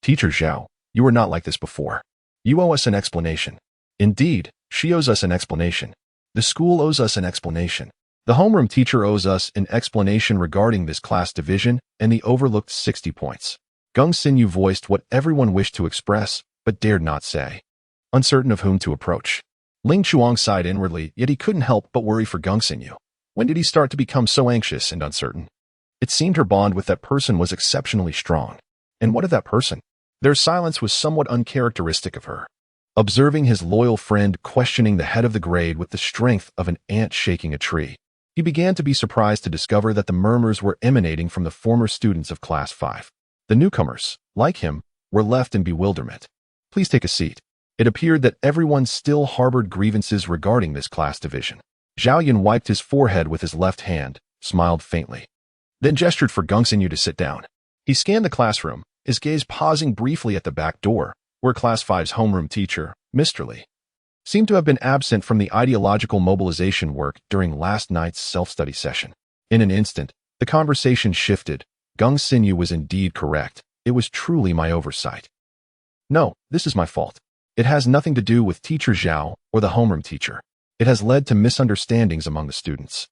"Teacher Zhao, you were not like this before. You owe us an explanation." Indeed, she owes us an explanation. The school owes us an explanation. The homeroom teacher owes us an explanation regarding this class division and the overlooked 60 points. Geng Xinyu voiced what everyone wished to express, but dared not say. Uncertain of whom to approach, Ling Chuang sighed inwardly, yet he couldn't help but worry for Geng Xinyu. When did he start to become so anxious and uncertain? It seemed her bond with that person was exceptionally strong. And what of that person? Their silence was somewhat uncharacteristic of her. Observing his loyal friend questioning the head of the grade with the strength of an ant shaking a tree, he began to be surprised to discover that the murmurs were emanating from the former students of Class 5. The newcomers, like him, were left in bewilderment. "Please take a seat." It appeared that everyone still harbored grievances regarding this class division. Zhao Yun wiped his forehead with his left hand, smiled faintly, then gestured for Geng Xinyu to sit down. He scanned the classroom, his gaze pausing briefly at the back door, where Class 5's homeroom teacher, Mr. Li, seemed to have been absent from the ideological mobilization work during last night's self-study session. In an instant, the conversation shifted. Geng Xinyu was indeed correct. It was truly my oversight. No, this is my fault. It has nothing to do with Teacher Zhao or the homeroom teacher. It has led to misunderstandings among the students.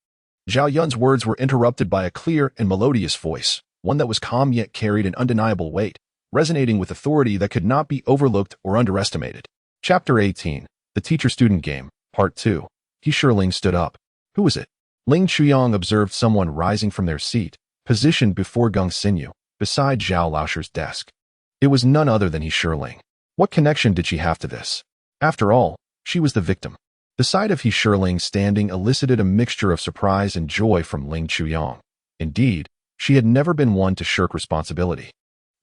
Zhao Yun's words were interrupted by a clear and melodious voice, one that was calm yet carried an undeniable weight, resonating with authority that could not be overlooked or underestimated. Chapter 18, The Teacher-Student Game, Part 2. He Shirling stood up. Who was it? Ling Chuyang observed someone rising from their seat, positioned before Geng Xinyu, beside Zhao Laosher's desk. It was none other than He Shirling. What connection did she have to this? After all, she was the victim. The sight of He Shirling standing elicited a mixture of surprise and joy from Ling Chuyang. Indeed, she had never been one to shirk responsibility,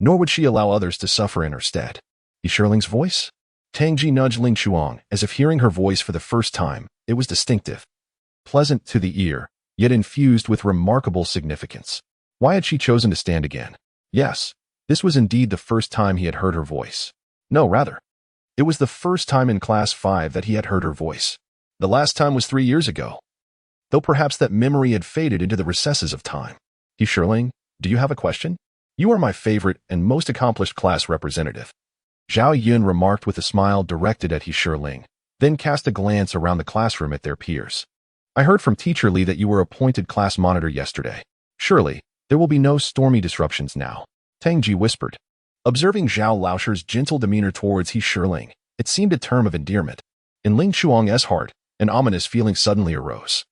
nor would she allow others to suffer in her stead. He Shirling's voice? Tang Ji nudged Ling Chuang, as if hearing her voice for the first time. It was distinctive, pleasant to the ear, yet infused with remarkable significance. Why had she chosen to stand again? Yes, this was indeed the first time he had heard her voice. No, rather. It was the first time in Class 5 that he had heard her voice. The last time was 3 years ago, though perhaps that memory had faded into the recesses of time. Yunling, do you have a question? You are my favorite and most accomplished class representative. Zhao Yun remarked with a smile directed at Yunling, then cast a glance around the classroom at their peers. I heard from Teacher Li that you were appointed class monitor yesterday. Surely, there will be no stormy disruptions now, Tang Ji whispered. Observing Zhao Laosher's gentle demeanor towards Yunling, it seemed a term of endearment. In Ling Chuang's heart, an ominous feeling suddenly arose.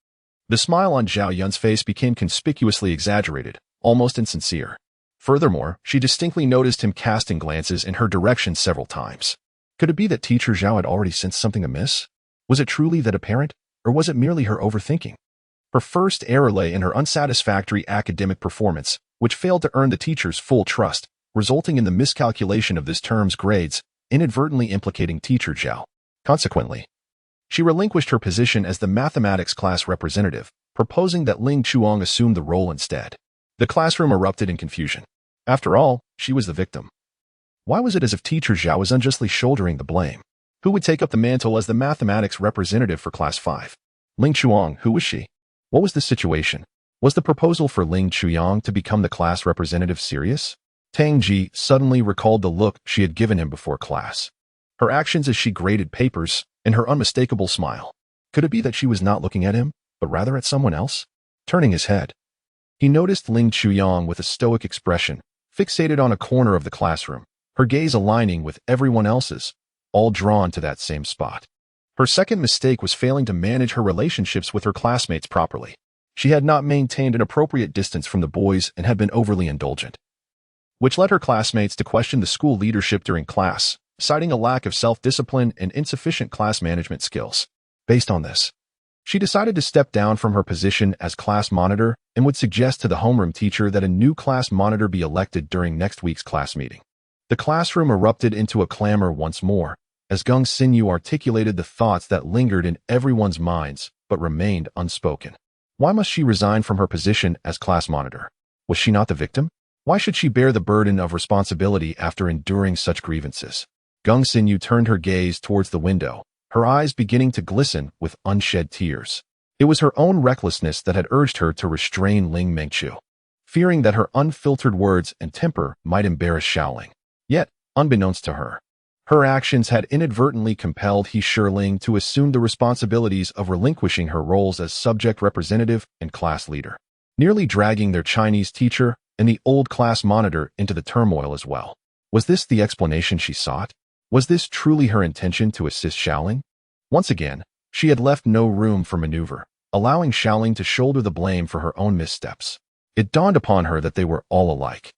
The smile on Zhao Yun's face became conspicuously exaggerated, almost insincere. Furthermore, she distinctly noticed him casting glances in her direction several times. Could it be that Teacher Zhao had already sensed something amiss? Was it truly that apparent, or was it merely her overthinking? Her first error lay in her unsatisfactory academic performance, which failed to earn the teacher's full trust, resulting in the miscalculation of this term's grades, inadvertently implicating Teacher Zhao. Consequently, she relinquished her position as the mathematics class representative, proposing that Ling Chuang assume the role instead. The classroom erupted in confusion. After all, she was the victim. Why was it as if Teacher Zhao was unjustly shouldering the blame? Who would take up the mantle as the mathematics representative for Class 5? Ling Chuang, who was she? What was the situation? Was the proposal for Ling Chuang to become the class representative serious? Tang Ji suddenly recalled the look she had given him before class. Her actions as she graded papers, and her unmistakable smile. Could it be that she was not looking at him, but rather at someone else? Turning his head, he noticed Ling Chuang with a stoic expression, fixated on a corner of the classroom, her gaze aligning with everyone else's, all drawn to that same spot. Her second mistake was failing to manage her relationships with her classmates properly. She had not maintained an appropriate distance from the boys and had been overly indulgent, which led her classmates to question the school leadership during class, citing a lack of self-discipline and insufficient class management skills. Based on this, she decided to step down from her position as class monitor and would suggest to the homeroom teacher that a new class monitor be elected during next week's class meeting. The classroom erupted into a clamor once more, as Geng Xinyu articulated the thoughts that lingered in everyone's minds but remained unspoken. Why must she resign from her position as class monitor? Was she not the victim? Why should she bear the burden of responsibility after enduring such grievances? Geng Xinyu turned her gaze towards the window, her eyes beginning to glisten with unshed tears. It was her own recklessness that had urged her to restrain Ling Mengqiu, fearing that her unfiltered words and temper might embarrass Xiaoling. Yet, unbeknownst to her, her actions had inadvertently compelled Yunling to assume the responsibilities of relinquishing her roles as subject representative and class leader, nearly dragging their Chinese teacher and the old class monitor into the turmoil as well. Was this the explanation she sought? Was this truly her intention to assist Xiaoling? Once again, she had left no room for maneuver, allowing Xiaoling to shoulder the blame for her own missteps. It dawned upon her that they were all alike,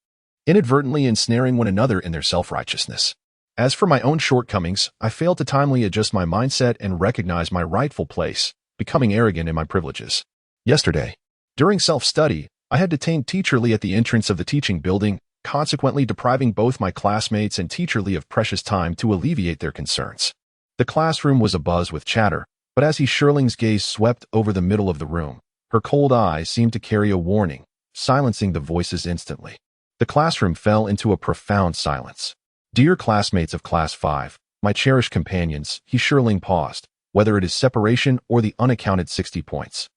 inadvertently ensnaring one another in their self-righteousness. As for my own shortcomings, I failed to timely adjust my mindset and recognize my rightful place, becoming arrogant in my privileges. Yesterday, during self-study, I had detained Teacher Li at the entrance of the teaching building, consequently depriving both my classmates and Teacher Li of precious time to alleviate their concerns. The classroom was abuzz with chatter, but as Yuling's gaze swept over the middle of the room, her cold eyes seemed to carry a warning, silencing the voices instantly. The classroom fell into a profound silence. Dear classmates of Class 5, my cherished companions, Yunling paused, whether it is separation or the unaccounted 60 points.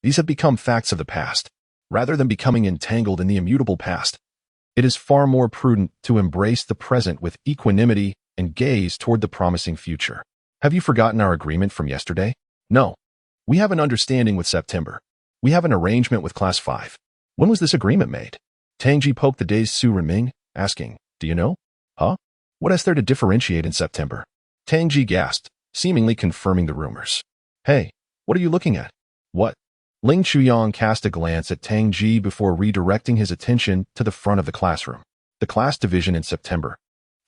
These have become facts of the past. Rather than becoming entangled in the immutable past, it is far more prudent to embrace the present with equanimity and gaze toward the promising future. Have you forgotten our agreement from yesterday? No. We have an understanding with September. We have an arrangement with Class 5. When was this agreement made? Tangji poked the dazed Su Renming, asking, do you know? Huh? What is there to differentiate in September? Tangji gasped, seemingly confirming the rumors. Hey, what are you looking at? What? Ling Chuyang cast a glance at Tangji before redirecting his attention to the front of the classroom. The class division in September,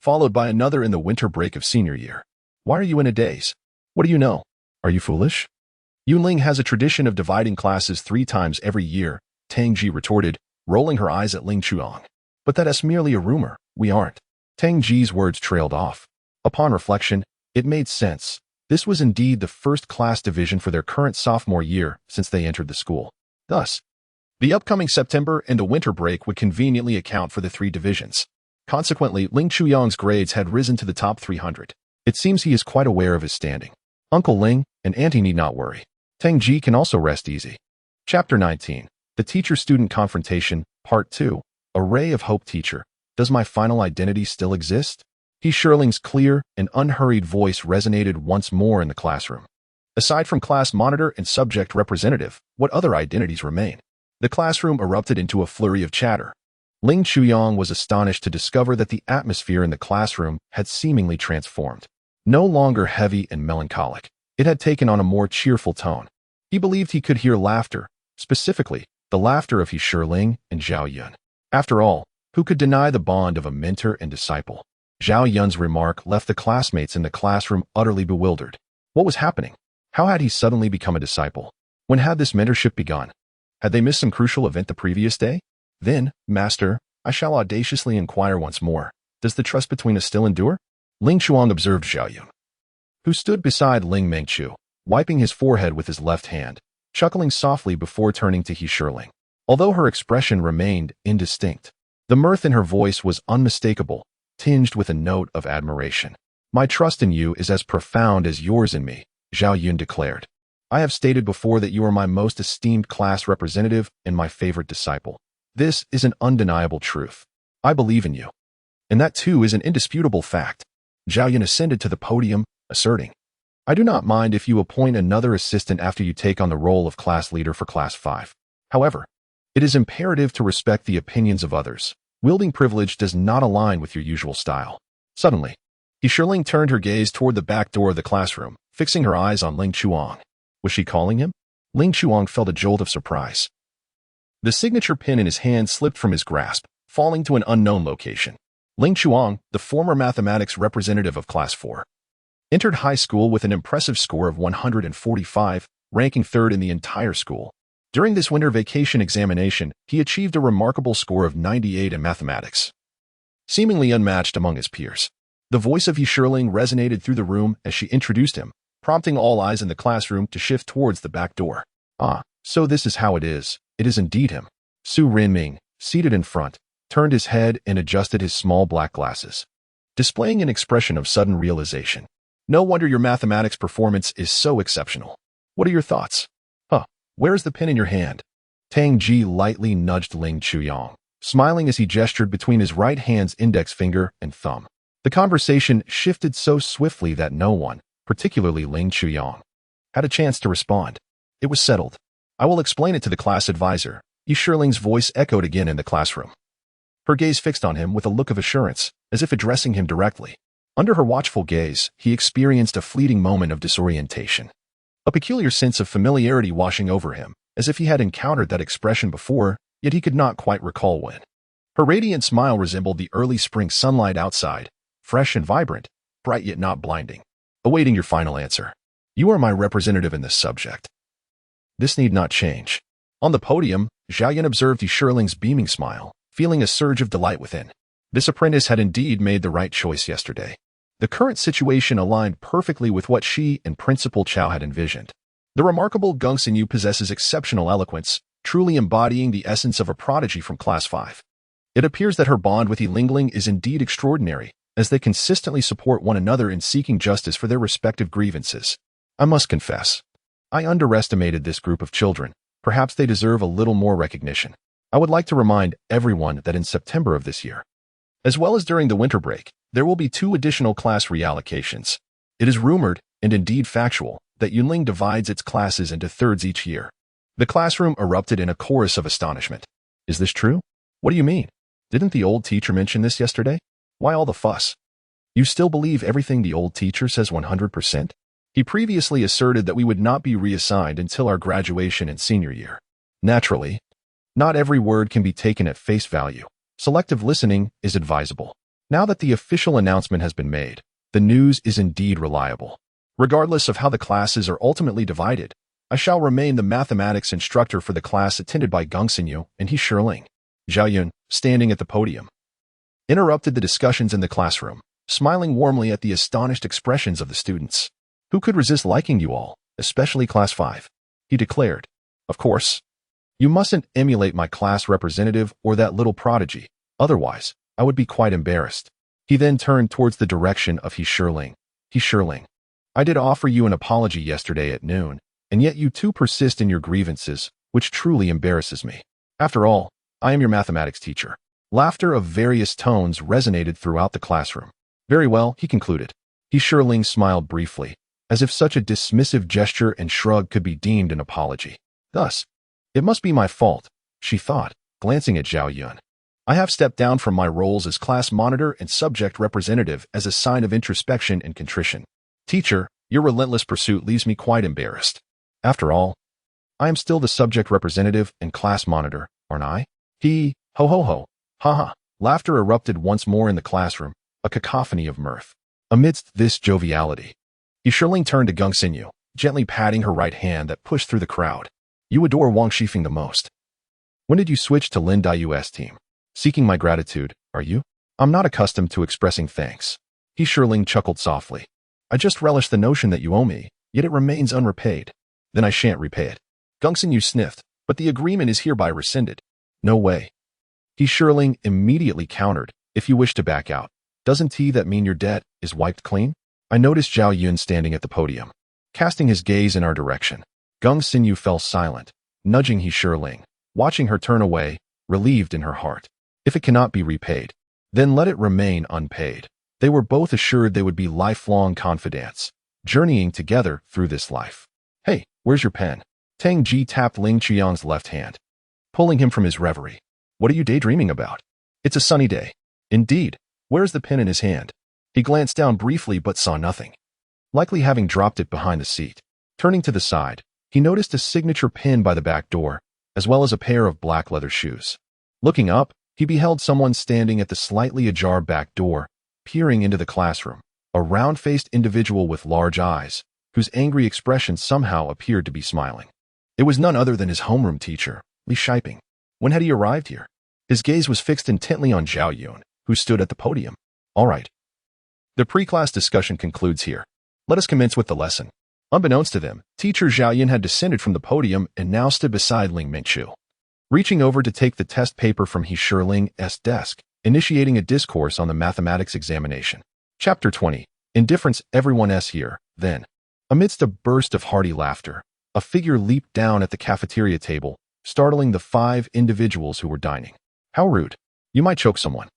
followed by another in the winter break of senior year. Why are you in a daze? What do you know? Are you foolish? Yunling has a tradition of dividing classes 3 times every year, Tangji retorted, rolling her eyes at Ling Chuang. But that is merely a rumor. We aren't. Tangji's words trailed off. Upon reflection, it made sense. This was indeed the first class division for their current sophomore year since they entered the school. Thus, the upcoming September and the winter break would conveniently account for the 3 divisions. Consequently, Ling Chuyang's grades had risen to the top 300. It seems he is quite aware of his standing. Uncle Ling and Auntie need not worry. Tang Ji can also rest easy. Chapter 19. The Teacher-Student Confrontation, Part 2. A Ray of Hope. Teacher, does my final identity still exist? He Shirling's clear and unhurried voice resonated once more in the classroom. Aside from class monitor and subject representative, what other identities remain? The classroom erupted into a flurry of chatter. Ling Chuyang was astonished to discover that the atmosphere in the classroom had seemingly transformed. No longer heavy and melancholic, it had taken on a more cheerful tone. He believed he could hear laughter, specifically, the laughter of He Shirling and Zhao Yun. After all, who could deny the bond of a mentor and disciple? Zhao Yun's remark left the classmates in the classroom utterly bewildered. What was happening? How had he suddenly become a disciple? When had this mentorship begun? Had they missed some crucial event the previous day? Then, Master, I shall audaciously inquire once more. Does the trust between us still endure? Ling Chuang observed Zhao Yun, who stood beside Ling Mengchu, wiping his forehead with his left hand, chuckling softly before turning to He Shirling. Although her expression remained indistinct, the mirth in her voice was unmistakable, tinged with a note of admiration. My trust in you is as profound as yours in me, Zhao Yun declared. I have stated before that you are my most esteemed class representative and my favorite disciple. This is an undeniable truth. I believe in you. And that too is an indisputable fact. Zhao Yun ascended to the podium, asserting, I do not mind if you appoint another assistant after you take on the role of class leader for Class 5. However, it is imperative to respect the opinions of others. Wielding privilege does not align with your usual style. Suddenly, He Shirling turned her gaze toward the back door of the classroom, fixing her eyes on Ling Chuang. Was she calling him? Ling Chuang felt a jolt of surprise. The signature pin in his hand slipped from his grasp, falling to an unknown location. Ling Chuang, the former mathematics representative of Class 4, entered high school with an impressive score of 145, ranking third in the entire school. During this winter vacation examination, he achieved a remarkable score of 98 in mathematics, seemingly unmatched among his peers. The voice of He Shirling resonated through the room as she introduced him, prompting all eyes in the classroom to shift towards the back door. Ah, so this is how it is. It is indeed him. Su Rinming, seated in front, turned his head and adjusted his small black glasses, displaying an expression of sudden realization. No wonder your mathematics performance is so exceptional. What are your thoughts? Where is the pen in your hand? Tang Ji lightly nudged Ling Chuyang, smiling as he gestured between his right hand's index finger and thumb. The conversation shifted so swiftly that no one, particularly Ling Chuyang, had a chance to respond. It was settled. I will explain it to the class advisor. He Shirling's voice echoed again in the classroom. Her gaze fixed on him with a look of assurance, as if addressing him directly. Under her watchful gaze, he experienced a fleeting moment of disorientation. A peculiar sense of familiarity washing over him, as if he had encountered that expression before, yet he could not quite recall when. Her radiant smile resembled the early spring sunlight outside, fresh and vibrant, bright yet not blinding. Awaiting your final answer. You are my representative in this subject. This need not change. On the podium, Zhao Yun observed He Shirling's beaming smile, feeling a surge of delight within. This apprentice had indeed made the right choice yesterday. The current situation aligned perfectly with what she and Principal Cao had envisioned. The remarkable Gung Xinyu possesses exceptional eloquence, truly embodying the essence of a prodigy from Class 5. It appears that her bond with Yunling is indeed extraordinary, as they consistently support one another in seeking justice for their respective grievances. I must confess, I underestimated this group of children. Perhaps they deserve a little more recognition. I would like to remind everyone that in September of this year, as well as during the winter break, there will be 2 additional class reallocations. It is rumored, and indeed factual, that Yunling divides its classes into thirds each year. The classroom erupted in a chorus of astonishment. Is this true? What do you mean? Didn't the old teacher mention this yesterday? Why all the fuss? You still believe everything the old teacher says 100%? He previously asserted that we would not be reassigned until our graduation and senior year. Naturally, not every word can be taken at face value. Selective listening is advisable. Now that the official announcement has been made, the news is indeed reliable. Regardless of how the classes are ultimately divided, I shall remain the mathematics instructor for the class attended by Gung Xinyu and He Shirling. Zhao Yun, standing at the podium, interrupted the discussions in the classroom, smiling warmly at the astonished expressions of the students. Who could resist liking you all, especially Class 5? He declared. Of course. You mustn't emulate my class representative or that little prodigy. Otherwise, I would be quite embarrassed. He then turned towards the direction of Yunling. Yunling, I did offer you an apology yesterday at noon, and yet you too persist in your grievances, which truly embarrasses me. After all, I am your mathematics teacher. Laughter of various tones resonated throughout the classroom. Very well, he concluded. Yunling smiled briefly, as if such a dismissive gesture and shrug could be deemed an apology. Thus, it must be my fault, she thought, glancing at Zhao Yun. I have stepped down from my roles as class monitor and subject representative as a sign of introspection and contrition. Teacher, your relentless pursuit leaves me quite embarrassed. After all, I am still the subject representative and class monitor, aren't I? Ho ho ho, ha ha. Laughter erupted once more in the classroom, a cacophony of mirth. Amidst this joviality, Yunling turned to Geng Xinyu, gently patting her right hand that pushed through the crowd. You adore Wang Shifeng the most. When did you switch to Lin Dayu's team? Seeking my gratitude, are you? I'm not accustomed to expressing thanks. Yunling chuckled softly. I just relish the notion that you owe me, yet it remains unrepaid. Then I shan't repay it. Geng Xinyu sniffed, but the agreement is hereby rescinded. No way. Yunling immediately countered, if you wish to back out, doesn't that mean your debt is wiped clean? I noticed Zhao Yun standing at the podium, casting his gaze in our direction. Geng Xinyu fell silent, nudging Yunling, watching her turn away, relieved in her heart. If it cannot be repaid, then let it remain unpaid. They were both assured they would be lifelong confidants, journeying together through this life. Hey, where's your pen? Tang Ji tapped Ling Qiang's left hand, pulling him from his reverie. What are you daydreaming about? It's a sunny day. Indeed. Where's the pen in his hand? He glanced down briefly but saw nothing, likely having dropped it behind the seat. Turning to the side, he noticed a signature pin by the back door, as well as a pair of black leather shoes. Looking up, he beheld someone standing at the slightly ajar back door, peering into the classroom, a round-faced individual with large eyes, whose angry expression somehow appeared to be smiling. It was none other than his homeroom teacher, Li Shiping. When had he arrived here? His gaze was fixed intently on Zhao Yun, who stood at the podium. All right. The pre-class discussion concludes here. Let us commence with the lesson. Unbeknownst to them, teacher Zhao Yun had descended from the podium and now stood beside Ling Mingqiu, reaching over to take the test paper from Yunling's desk, initiating a discourse on the mathematics examination. Chapter 20. Indifference. Everyone's here, then. Amidst a burst of hearty laughter, a figure leaped down at the cafeteria table, startling the 5 individuals who were dining. How rude. You might choke someone.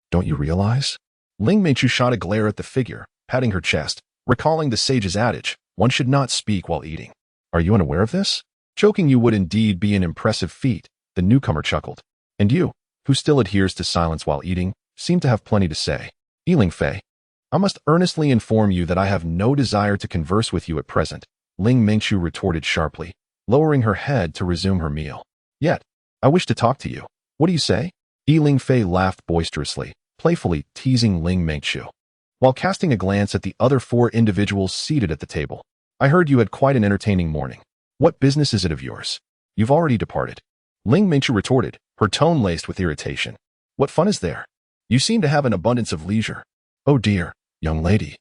Don't you realize? Ling Mingqiu shot a glare at the figure, patting her chest, recalling the sage's adage, one should not speak while eating. Are you unaware of this? Choking you would indeed be an impressive feat, the newcomer chuckled. And you, who still adheres to silence while eating, seem to have plenty to say. Yiling Fei, I must earnestly inform you that I have no desire to converse with you at present, Ling Mingqiu retorted sharply, lowering her head to resume her meal. Yet, I wish to talk to you. What do you say? Yiling Fei laughed boisterously, playfully teasing Ling Mingqiu, while casting a glance at the other 4 individuals seated at the table. I heard you had quite an entertaining morning. What business is it of yours? You've already departed. Ling Mingqiu retorted, her tone laced with irritation. What fun is there? You seem to have an abundance of leisure. Oh dear, young lady.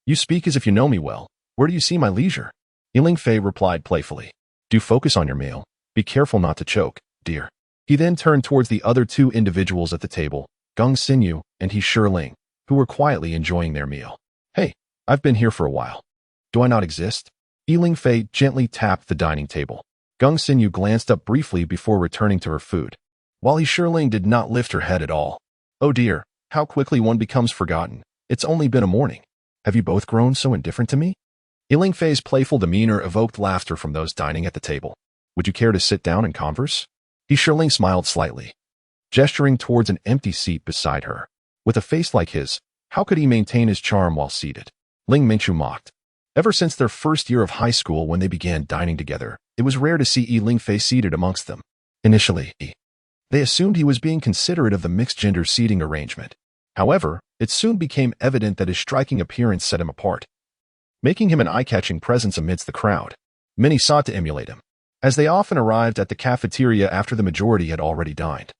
You speak as if you know me well. Where do you see my leisure? Yiling Fei replied playfully. Do focus on your meal. Be careful not to choke, dear. He then turned towards the other 2 individuals at the table, Geng Xinyu and Yunling, who were quietly enjoying their meal. Hey, I've been here for a while. Do I not exist? Yiling Fei gently tapped the dining table. Geng Xinyu glanced up briefly before returning to her food, while Yunling did not lift her head at all. Oh dear, how quickly one becomes forgotten. It's only been a morning. Have you both grown so indifferent to me? Yiling Fei's playful demeanor evoked laughter from those dining at the table. Would you care to sit down and converse? Yunling smiled slightly, gesturing towards an empty seat beside her. With a face like his, how could he maintain his charm while seated? Ling Mingqiu mocked. Ever since their first year of high school when they began dining together, it was rare to see Yiling Fei seated amongst them. Initially, they assumed he was being considerate of the mixed-gender seating arrangement. However, it soon became evident that his striking appearance set him apart, making him an eye-catching presence amidst the crowd. Many sought to emulate him, as they often arrived at the cafeteria after the majority had already dined.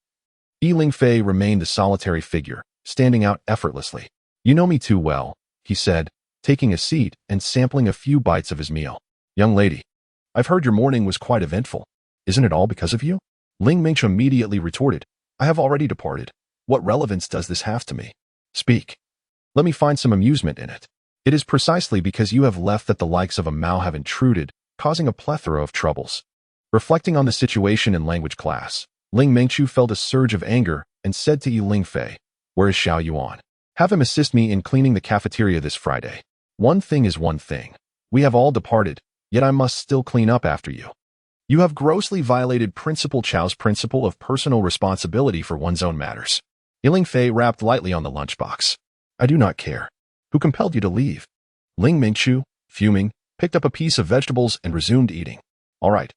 Yiling Fei remained the solitary figure, standing out effortlessly. You know me too well, he said, taking a seat and sampling a few bites of his meal. Young lady, I've heard your morning was quite eventful. Isn't it all because of you? Ling Mingqiu immediately retorted. I have already departed. What relevance does this have to me? Speak. Let me find some amusement in it. It is precisely because you have left that the likes of a Mao have intruded, causing a plethora of troubles. Reflecting on the situation in language class, Ling Mengchu felt a surge of anger and said to Yunling Fei, "Where is Xiao Yuan? Have him assist me in cleaning the cafeteria this Friday. One thing is one thing. We have all departed, yet I must still clean up after you. You have grossly violated Principal Cao's principle of personal responsibility for one's own matters." Yunling Fei rapped lightly on the lunchbox. "I do not care. Who compelled you to leave?" Ling Mingchu, fuming, picked up a piece of vegetables and resumed eating. All right,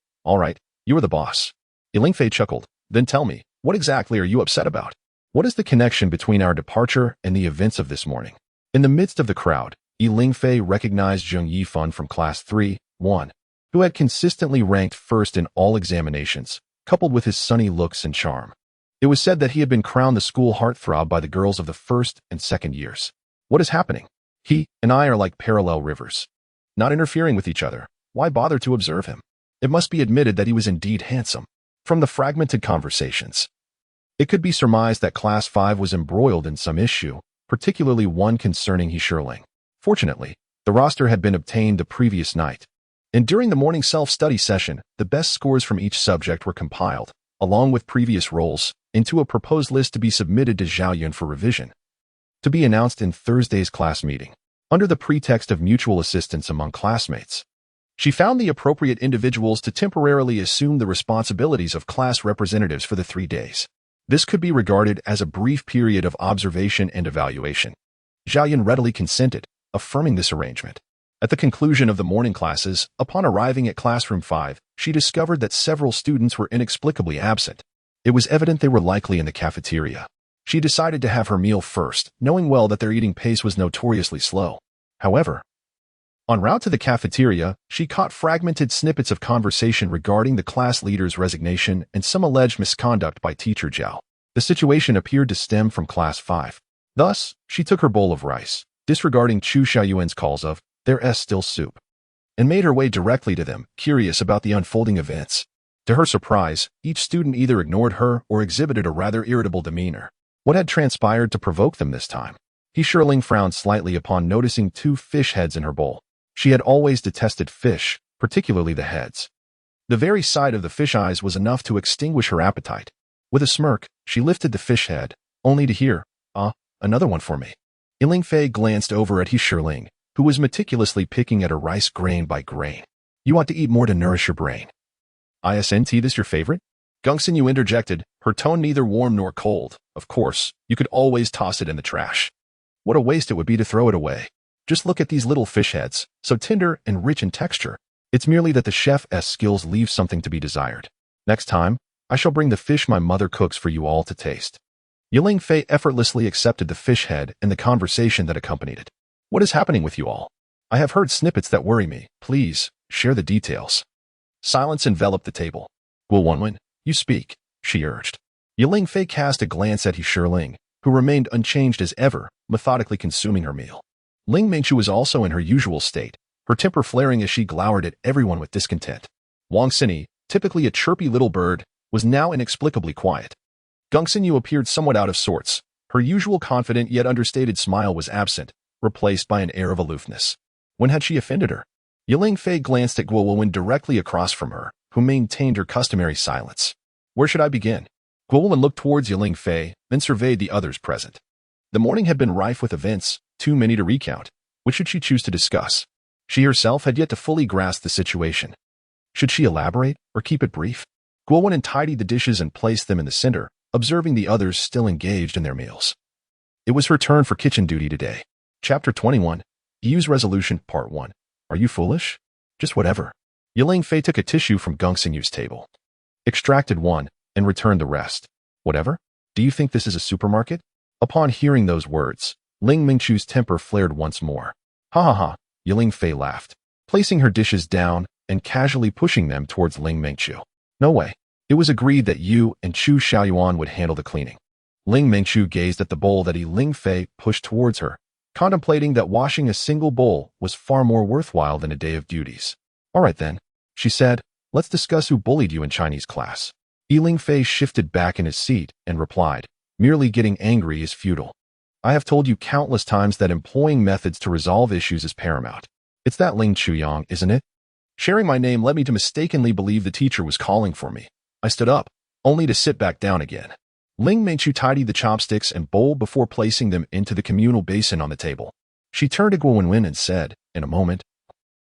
you are the boss." Yunling Fei chuckled. "Then tell me, what exactly are you upset about? What is the connection between our departure and the events of this morning?" In the midst of the crowd, Yunling Fei recognized Zheng Yifan from Class 3-1, who had consistently ranked first in all examinations, coupled with his sunny looks and charm. It was said that he had been crowned the school heartthrob by the girls of the first and second years. What is happening? He and I are like parallel rivers, not interfering with each other. Why bother to observe him? It must be admitted that he was indeed handsome. From the fragmented conversations, it could be surmised that Class 5 was embroiled in some issue, particularly one concerning Yunling. Fortunately, the roster had been obtained the previous night, and during the morning self-study session, the best scores from each subject were compiled, along with previous roles, into a proposed list to be submitted to Zhao Yun for revision, to be announced in Thursday's class meeting. Under the pretext of mutual assistance among classmates, she found the appropriate individuals to temporarily assume the responsibilities of class representatives for the 3 days. This could be regarded as a brief period of observation and evaluation. Zhao Yun readily consented, affirming this arrangement. At the conclusion of the morning classes, upon arriving at classroom 5, she discovered that several students were inexplicably absent. It was evident they were likely in the cafeteria. She decided to have her meal first, knowing well that their eating pace was notoriously slow. However, en route to the cafeteria, she caught fragmented snippets of conversation regarding the class leader's resignation and some alleged misconduct by teacher Zhao. The situation appeared to stem from Class 5. Thus, she took her bowl of rice, disregarding Chu Xiaoyuan's calls of "their still soup," and made her way directly to them, curious about the unfolding events. To her surprise, each student either ignored her or exhibited a rather irritable demeanor. What had transpired to provoke them this time? Yunling frowned slightly upon noticing 2 fish heads in her bowl. She had always detested fish, particularly the heads. The very sight of the fish eyes was enough to extinguish her appetite. With a smirk, she lifted the fish head, only to hear, another one for me." Yunling Fei glanced over at Yunling, who was meticulously picking at her rice grain by grain. "You ought to eat more to nourish your brain." "Isn't this your favorite?" Gongsun Yu interjected, her tone neither warm nor cold. "Of course, you could always toss it in the trash. What a waste it would be to throw it away. Just look at these little fish heads, so tender and rich in texture. It's merely that the chef's skills leave something to be desired. Next time, I shall bring the fish my mother cooks for you all to taste." Yunling Fei effortlessly accepted the fish head and the conversation that accompanied it. "What is happening with you all? I have heard snippets that worry me. Please, share the details." Silence enveloped the table. "Guo Wenwen, you speak," she urged. Yunling Fei cast a glance at Yunling, who remained unchanged as ever, methodically consuming her meal. Ling Mingchu was also in her usual state, her temper flaring as she glowered at everyone with discontent. Wang Xinyi, typically a chirpy little bird, was now inexplicably quiet. Gongsun Yu appeared somewhat out of sorts. Her usual confident yet understated smile was absent, replaced by an air of aloofness. When had she offended her? Yunling Fei glanced at Guo Wenwen directly across from her, who maintained her customary silence. "Where should I begin?" Guo Wenwen looked towards Yunling Fei, then surveyed the others present. The morning had been rife with events, too many to recount. Which should she choose to discuss? She herself had yet to fully grasp the situation. Should she elaborate, or keep it brief? Guo Wenwen tidied the dishes and placed them in the center, observing the others still engaged in their meals. It was her turn for kitchen duty today. Chapter 21, EU's Resolution, Part 1. Are you foolish? Just whatever. Yunling Fei took a tissue from Gongsun Yu's table, extracted one, and returned the rest. Whatever? Do you think this is a supermarket? Upon hearing those words, Ling Mingchu's temper flared once more. Ha ha ha, Yunling Fei laughed, placing her dishes down and casually pushing them towards Ling Mingchu. No way. It was agreed that you and Chu Xiaoyuan would handle the cleaning. Ling Mingchu gazed at the bowl that Yunling Fei pushed towards her, contemplating that washing a single bowl was far more worthwhile than a day of duties. All right then, she said, let's discuss who bullied you in Chinese class. Yunling Fei shifted back in his seat and replied, Merely getting angry is futile. I have told you countless times that employing methods to resolve issues is paramount. It's that Ling Chuyang, isn't it? Sharing my name led me to mistakenly believe the teacher was calling for me. I stood up, only to sit back down again. Ling Meichu tidied the chopsticks and bowl before placing them into the communal basin on the table. She turned to Guo Wenwen and said, in a moment,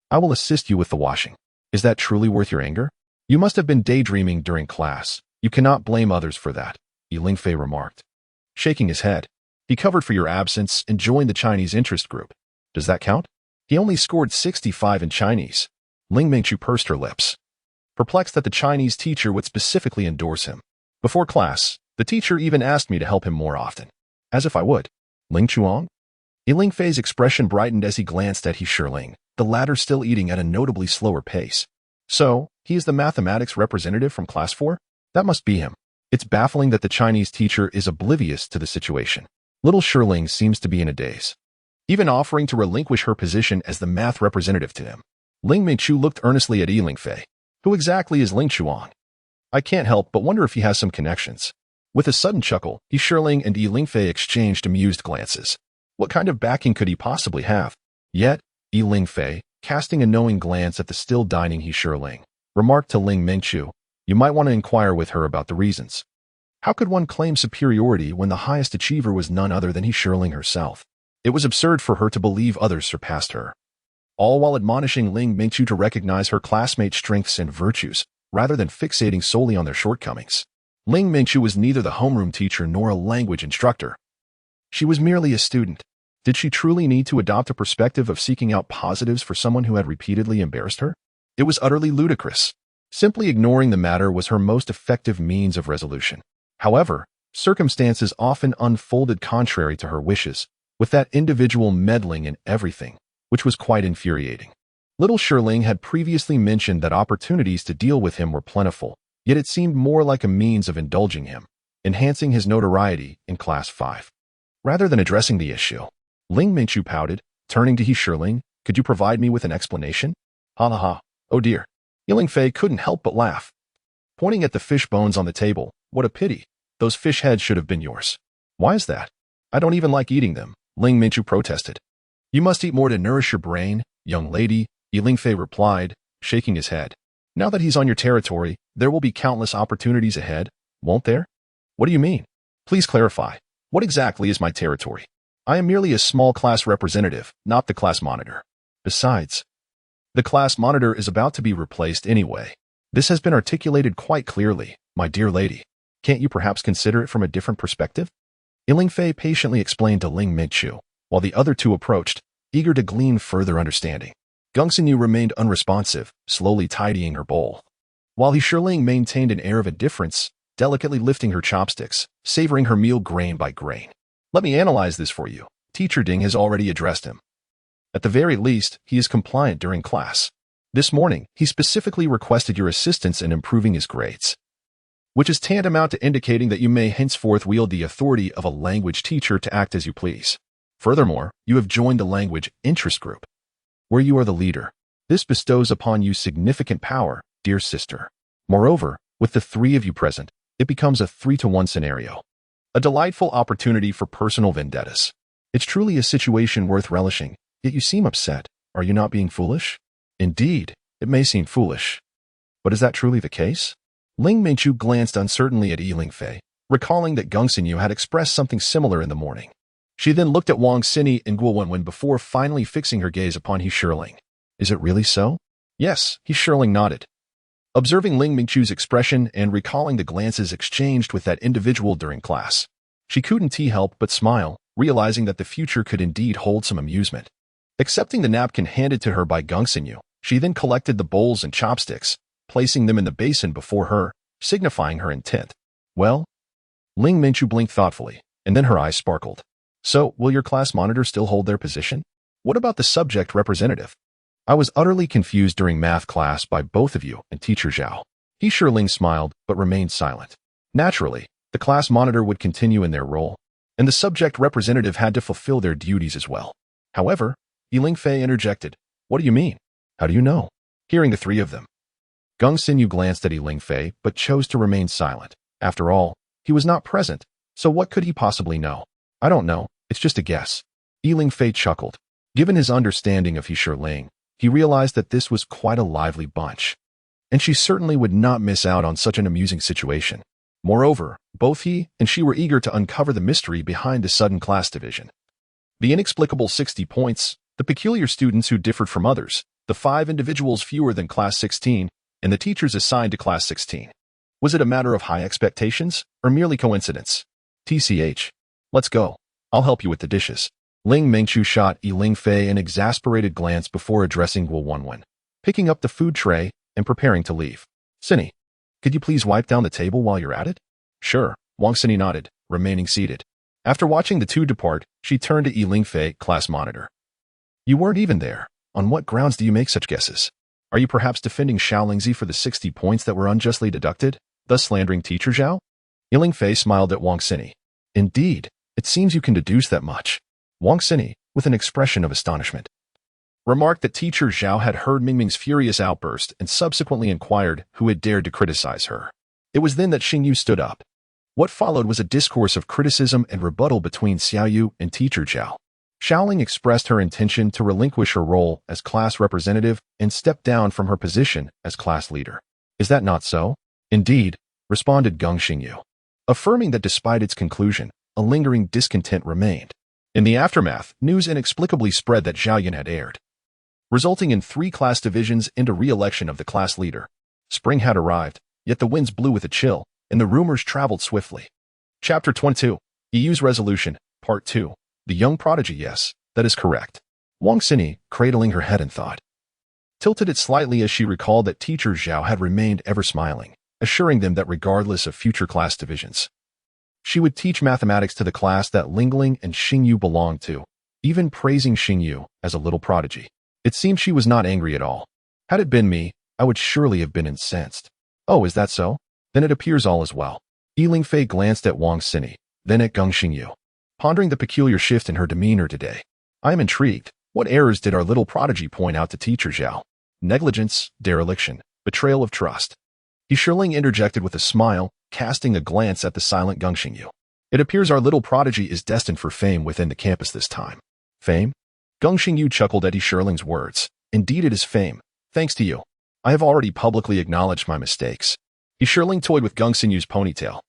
I will assist you with the washing. Is that truly worth your anger? You must have been daydreaming during class. You cannot blame others for that, Yunling Fei remarked. Shaking his head, he covered for your absence and joined the Chinese interest group. Does that count? He only scored 65 in Chinese. Ling Meichu pursed her lips, perplexed that the Chinese teacher would specifically endorse him. Before class, the teacher even asked me to help him more often. As if I would. Ling Chuang? Yunling Fei's expression brightened as he glanced at He Shirling, the latter still eating at a notably slower pace. So, he is the mathematics representative from class 4? That must be him. It's baffling that the Chinese teacher is oblivious to the situation. Little Shirling seems to be in a daze, even offering to relinquish her position as the math representative to him. Ling Meichu looked earnestly at Yunling Fei. Who exactly is Ling Chuang? I can't help but wonder if he has some connections. With a sudden chuckle, He Shirling and Yunling Fei exchanged amused glances. What kind of backing could he possibly have? Yet, Yunling Fei, casting a knowing glance at the still dining He Shirling, remarked to Ling Meichu, you might want to inquire with her about the reasons. How could one claim superiority when the highest achiever was none other than He Shirling herself? It was absurd for her to believe others surpassed her. All while admonishing Ling Meichu to recognize her classmates' strengths and virtues, rather than fixating solely on their shortcomings. Ling Meichu was neither the homeroom teacher nor a language instructor. She was merely a student. Did she truly need to adopt a perspective of seeking out positives for someone who had repeatedly embarrassed her? It was utterly ludicrous. Simply ignoring the matter was her most effective means of resolution. However, circumstances often unfolded contrary to her wishes, with that individual meddling in everything, which was quite infuriating. Little Shirling had previously mentioned that opportunities to deal with him were plentiful, yet it seemed more like a means of indulging him, enhancing his notoriety in Class 5. Rather than addressing the issue, Ling Meichu pouted, turning to He Shirling, could you provide me with an explanation? Ha ha ha, oh dear. Yunling Fei couldn't help but laugh. Pointing at the fish bones on the table, what a pity. Those fish heads should have been yours. Why is that? I don't even like eating them, Ling Meichu protested. You must eat more to nourish your brain, young lady, Yunling Fei replied, shaking his head. Now that he's on your territory, there will be countless opportunities ahead, won't there? What do you mean? Please clarify. What exactly is my territory? I am merely a small class representative, not the class monitor. Besides, the class monitor is about to be replaced anyway. This has been articulated quite clearly, my dear lady. Can't you perhaps consider it from a different perspective? Yunling Fei patiently explained to Ling Meichu, while the other two approached, eager to glean further understanding. Gongsinyu remained unresponsive, slowly tidying her bowl, while He Shirling maintained an air of indifference, delicately lifting her chopsticks, savoring her meal grain by grain. Let me analyze this for you. Teacher Ding has already addressed him. At the very least, he is compliant during class. This morning, he specifically requested your assistance in improving his grades, which is tantamount to indicating that you may henceforth wield the authority of a language teacher to act as you please. Furthermore, you have joined the language interest group, where you are the leader. This bestows upon you significant power, dear sister. Moreover, with the three of you present, it becomes a 3-to-1 scenario. A delightful opportunity for personal vendettas. It's truly a situation worth relishing, yet you seem upset. Are you not being foolish? Indeed, it may seem foolish. But is that truly the case? Ling Meichu glanced uncertainly at Yunling Fei, recalling that Gongsinyu had expressed something similar in the morning. She then looked at Wang Xini and Guo Wenwen before finally fixing her gaze upon He Shirling. Is it really so? Yes, He Shirling nodded. Observing Ling Meichu's expression and recalling the glances exchanged with that individual during class, she couldn't help but smile, realizing that the future could indeed hold some amusement. Accepting the napkin handed to her by Gongsinyu, she then collected the bowls and chopsticks, placing them in the basin before her, signifying her intent. Well? Ling Meichu blinked thoughtfully, and then her eyes sparkled. So, will your class monitor still hold their position? What about the subject representative? I was utterly confused during math class by both of you and Teacher Zhao. He Shirling smiled, but remained silent. Naturally, the class monitor would continue in their role, and the subject representative had to fulfill their duties as well. However, Yunling Fei interjected, what do you mean? How do you know? Hearing the three of them. Gongsinyu glanced at Yunling Fei, but chose to remain silent. After all, he was not present, So what could he possibly know? I don't know, it's just a guess. Yunling Fei chuckled. Given his understanding of Yunling, he realized that this was quite a lively bunch, and she certainly would not miss out on such an amusing situation. Moreover, both he and she were eager to uncover the mystery behind the sudden class division. The inexplicable 60 points, the peculiar students who differed from others, the 5 individuals fewer than Class 16, and the teachers assigned to Class 16. Was it a matter of high expectations, or merely coincidence? TCH. Let's go. I'll help you with the dishes. Ling Mingchu shot Yunling Fei an exasperated glance before addressing Guo Wenwen, picking up the food tray and preparing to leave. Cindy, could you please wipe down the table while you're at it? Sure, Wang Cindy nodded, remaining seated. After watching the two depart, she turned to Yunling Fei, class monitor. You weren't even there. On what grounds do you make such guesses? Are you perhaps defending Xiaolingzi for the 60 points that were unjustly deducted, thus slandering teacher Zhao? Yunling Fei smiled at Wang Cindy. Indeed, it seems you can deduce that much. Wang Cindy, with an expression of astonishment, remarked that teacher Zhao had heard Mingming's furious outburst and subsequently inquired who had dared to criticize her. It was then that Xingyu stood up. What followed was a discourse of criticism and rebuttal between Xiaoyu and teacher Zhao. Xiaoling expressed her intention to relinquish her role as class representative and step down from her position as class leader. Is that not so? Indeed, responded Geng Xingyu, affirming that despite its conclusion, a lingering discontent remained. In the aftermath, news inexplicably spread that Zhao Yan had erred, resulting in 3 class divisions and a re-election of the class leader. Spring had arrived, yet the winds blew with a chill, and the rumors traveled swiftly. Chapter 22, EU's Resolution, Part 2. The Young Prodigy. Yes, that is correct. Wang Cindy, cradling her head in thought, tilted it slightly as she recalled that teacher Zhao had remained ever smiling, assuring them that regardless of future class divisions, she would teach mathematics to the class that Lingling and Xingyu belonged to, even praising Xingyu as a little prodigy. It seemed she was not angry at all. Had it been me, I would surely have been incensed. Oh, is that so? Then it appears all is well. Yunling Fei glanced at Wang Cindy, then at Geng Xingyu, pondering the peculiar shift in her demeanor today. I am intrigued. What errors did our little prodigy point out to teacher Zhao? Negligence, dereliction, betrayal of trust. Yunling interjected with a smile, casting a glance at the silent Geng Xingyu. It appears our little prodigy is destined for fame within the campus this time. Fame? Geng Xingyu chuckled at Yuling's words. Indeed it is fame, thanks to you. I have already publicly acknowledged my mistakes. Yuling toyed with Geng Xinyu's ponytail,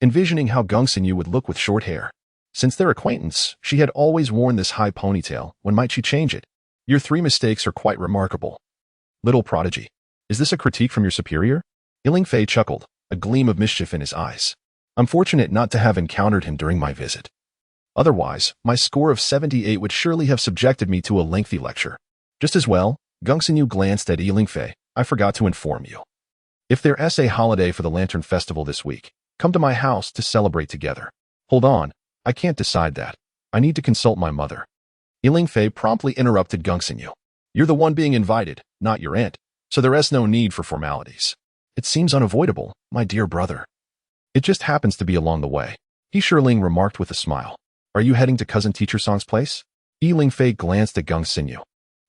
envisioning how Geng Xinyu would look with short hair. Since their acquaintance, she had always worn this high ponytail. When might she change it? Your 3 mistakes are quite remarkable. Little prodigy. Is this a critique from your superior? Yunling Fei chuckled, a gleam of mischief in his eyes. I'm fortunate not to have encountered him during my visit. Otherwise, my score of 78 would surely have subjected me to a lengthy lecture. Just as well, Geng Xinyu glanced at Yunling Fei. I forgot to inform you. If there is a holiday for the Lantern Festival this week, come to my house to celebrate together. Hold on, I can't decide that. I need to consult my mother. Yunling Fei promptly interrupted Geng Xinyu. You're the one being invited, not your aunt, so there is no need for formalities. It seems unavoidable, my dear brother. It just happens to be along the way. Yulling remarked with a smile. Are you heading to cousin teacher Song's place? Yunling Fei glanced at Geng Xinyu,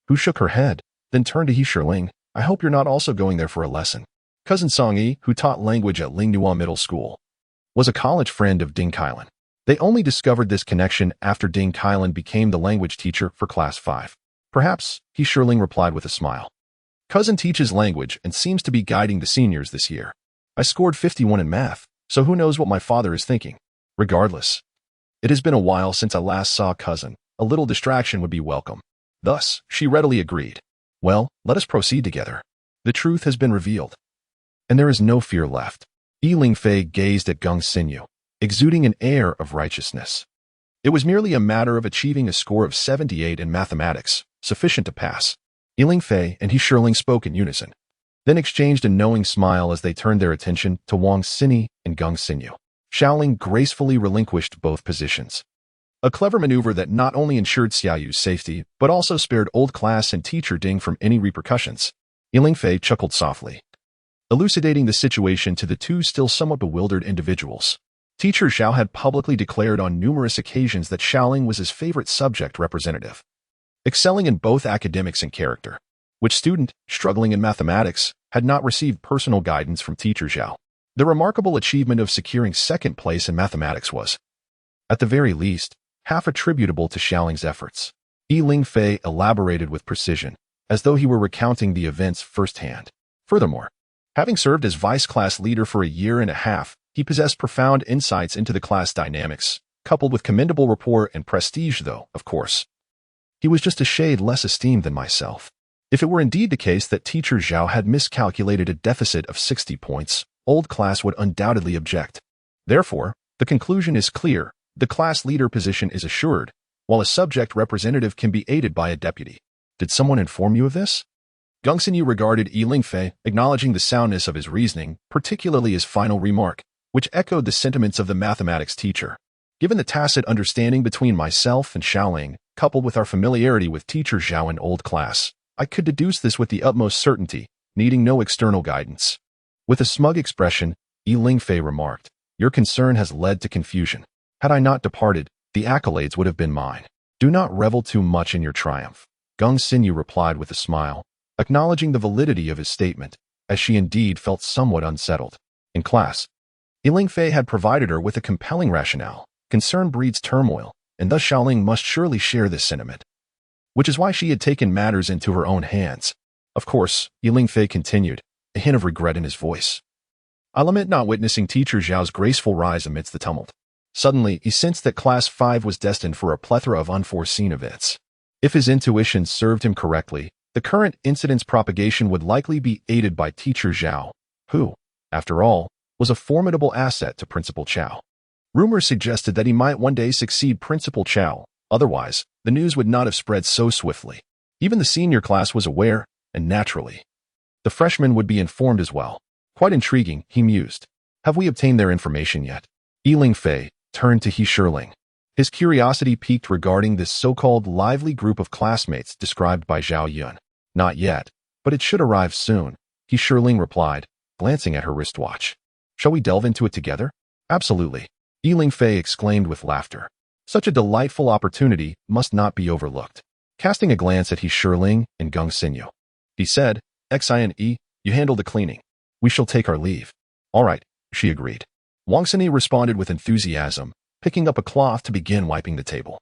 who shook her head, then turned to Yulling. I hope you're not also going there for a lesson. Cousin Song Yi, who taught language at Lingnua Middle School, was a college friend of Ding Kailan. They only discovered this connection after Ding Kailan became the language teacher for Class 5. Perhaps, Yulling replied with a smile. Cousin teaches language and seems to be guiding the seniors this year. I scored 51 in math, so who knows what my father is thinking. Regardless, it has been a while since I last saw cousin. A little distraction would be welcome. Thus, she readily agreed. Well, let us proceed together. The truth has been revealed, and there is no fear left. Yunling Fei gazed at Geng Xinyu, exuding an air of righteousness. It was merely a matter of achieving a score of 78 in mathematics, sufficient to pass. Yunling Fei and Yulling spoke in unison, then exchanged a knowing smile as they turned their attention to Wang Cindy and Geng Xinyu. Xiaoling gracefully relinquished both positions. A clever maneuver that not only ensured Xiaoyu's safety, but also spared old class and teacher Ding from any repercussions. Yunling Fei chuckled softly, elucidating the situation to the two still somewhat bewildered individuals. Teacher Zhao had publicly declared on numerous occasions that Xiaoling was his favorite subject representative, excelling in both academics and character. Which student, struggling in mathematics, had not received personal guidance from teacher Zhao? The remarkable achievement of securing second place in mathematics was, at the very least, half attributable to Xiaoling's efforts. Yunling Fei elaborated with precision, as though he were recounting the events firsthand. Furthermore, having served as vice class leader for a year and a half, he possessed profound insights into the class dynamics, coupled with commendable rapport and prestige, though, of course, he was just a shade less esteemed than myself. If it were indeed the case that Teacher Zhao had miscalculated a deficit of 60 points, old class would undoubtedly object. Therefore, the conclusion is clear. The class leader position is assured, while a subject representative can be aided by a deputy. Did someone inform you of this? Gongxinyu regarded Yunling Fei, acknowledging the soundness of his reasoning, particularly his final remark, which echoed the sentiments of the mathematics teacher. Given the tacit understanding between myself and Xiaoling, coupled with our familiarity with Teacher Zhao in old class, I could deduce this with the utmost certainty, needing no external guidance. With a smug expression, Yunling Fei remarked, "Your concern has led to confusion. Had I not departed, the accolades would have been mine. Do not revel too much in your triumph." Gongxinyu replied with a smile, acknowledging the validity of his statement, as she indeed felt somewhat unsettled. In class, Yunling Fei had provided her with a compelling rationale. Concern breeds turmoil, and thus Xiaoling must surely share this sentiment. Which is why she had taken matters into her own hands. Of course, Yunling Fei continued, a hint of regret in his voice. I lament not witnessing Teacher Zhao's graceful rise amidst the tumult. Suddenly, he sensed that Class 5 was destined for a plethora of unforeseen events. If his intuition served him correctly, the current incident's propagation would likely be aided by Teacher Zhao, who, after all, was a formidable asset to Principal Cao. Rumors suggested that he might one day succeed Principal Cao. Otherwise, the news would not have spread so swiftly. Even the senior class was aware, and naturally, the freshmen would be informed as well. Quite intriguing, he mused. Have we obtained their information yet? Yunling Fei turned to He Shirling. His curiosity piqued regarding this so-called lively group of classmates described by Zhao Yun. Not yet, but it should arrive soon, He Shirling replied, glancing at her wristwatch. Shall we delve into it together? Absolutely, Yunling Fei exclaimed with laughter. Such a delightful opportunity must not be overlooked. Casting a glance at He Shirling and Gongxinyu, he said, "Xine, you handle the cleaning. We shall take our leave." All right, she agreed. Gongxinyu responded with enthusiasm, picking up a cloth to begin wiping the table.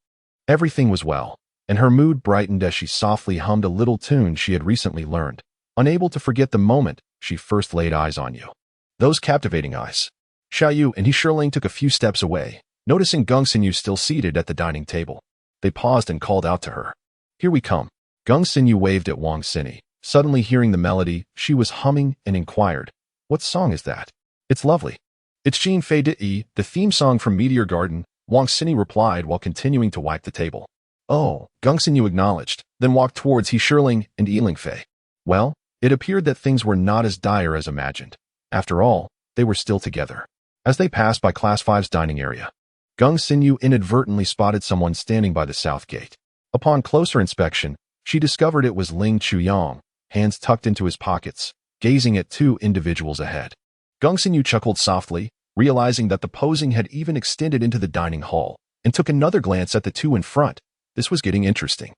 Everything was well, and her mood brightened as she softly hummed a little tune she had recently learned, unable to forget the moment she first laid eyes on you. Those captivating eyes. Xiaoyu and He Shirling took a few steps away, noticing Gongxinyu still seated at the dining table. They paused and called out to her. Here we come. Gongxinyu waved at Gongxinyu. Suddenly hearing the melody, she was humming and inquired, "What song is that?" "It's lovely. It's Jin Fei De, the theme song from Meteor Garden," Gongxinyu replied while continuing to wipe the table. "Oh," Gongxinyu acknowledged, then walked towards He Shirling and Yunling Fei. Well, it appeared that things were not as dire as imagined. After all, they were still together. As they passed by Class 5's dining area, Gongxinyu inadvertently spotted someone standing by the south gate. Upon closer inspection, she discovered it was Ling Chuyang, hands tucked into his pockets, gazing at two individuals ahead. Gongxinyu chuckled softly, realizing that the posing had even extended into the dining hall, and took another glance at the two in front. This was getting interesting.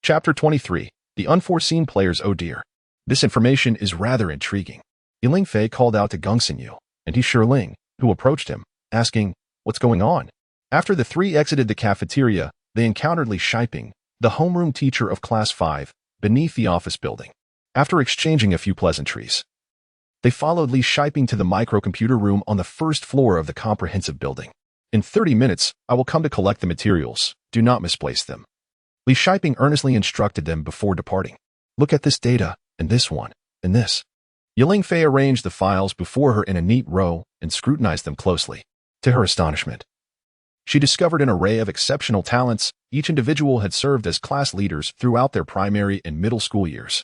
Chapter 23. The Unforeseen Players. Oh dear. This information is rather intriguing. Yunling Fei called out to Gongxinyu, and He Shirling, who approached him, asking, "What's going on?" After the three exited the cafeteria, they encountered Li Shiping, the homeroom teacher of Class 5, beneath the office building. After exchanging a few pleasantries, they followed Li Shiping to the microcomputer room on the first floor of the comprehensive building. "In 30 minutes, I will come to collect the materials. Do not misplace them." Li Shiping earnestly instructed them before departing. "Look at this data, and this one, and this." Yunling Fei arranged the files before her in a neat row and scrutinized them closely. To her astonishment, she discovered an array of exceptional talents. Each individual had served as class leaders throughout their primary and middle school years,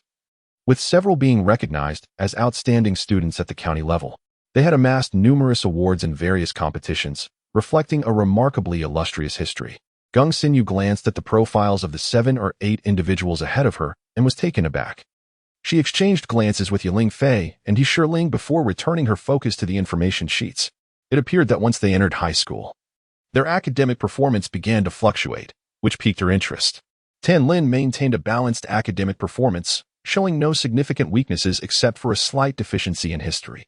with several being recognized as outstanding students at the county level. They had amassed numerous awards in various competitions, reflecting a remarkably illustrious history. Gongxinyu glanced at the profiles of the 7 or 8 individuals ahead of her and was taken aback. She exchanged glances with Yunling Fei and He Shirling before returning her focus to the information sheets. It appeared that once they entered high school, their academic performance began to fluctuate, which piqued her interest. Tan Lin maintained a balanced academic performance, showing no significant weaknesses except for a slight deficiency in history.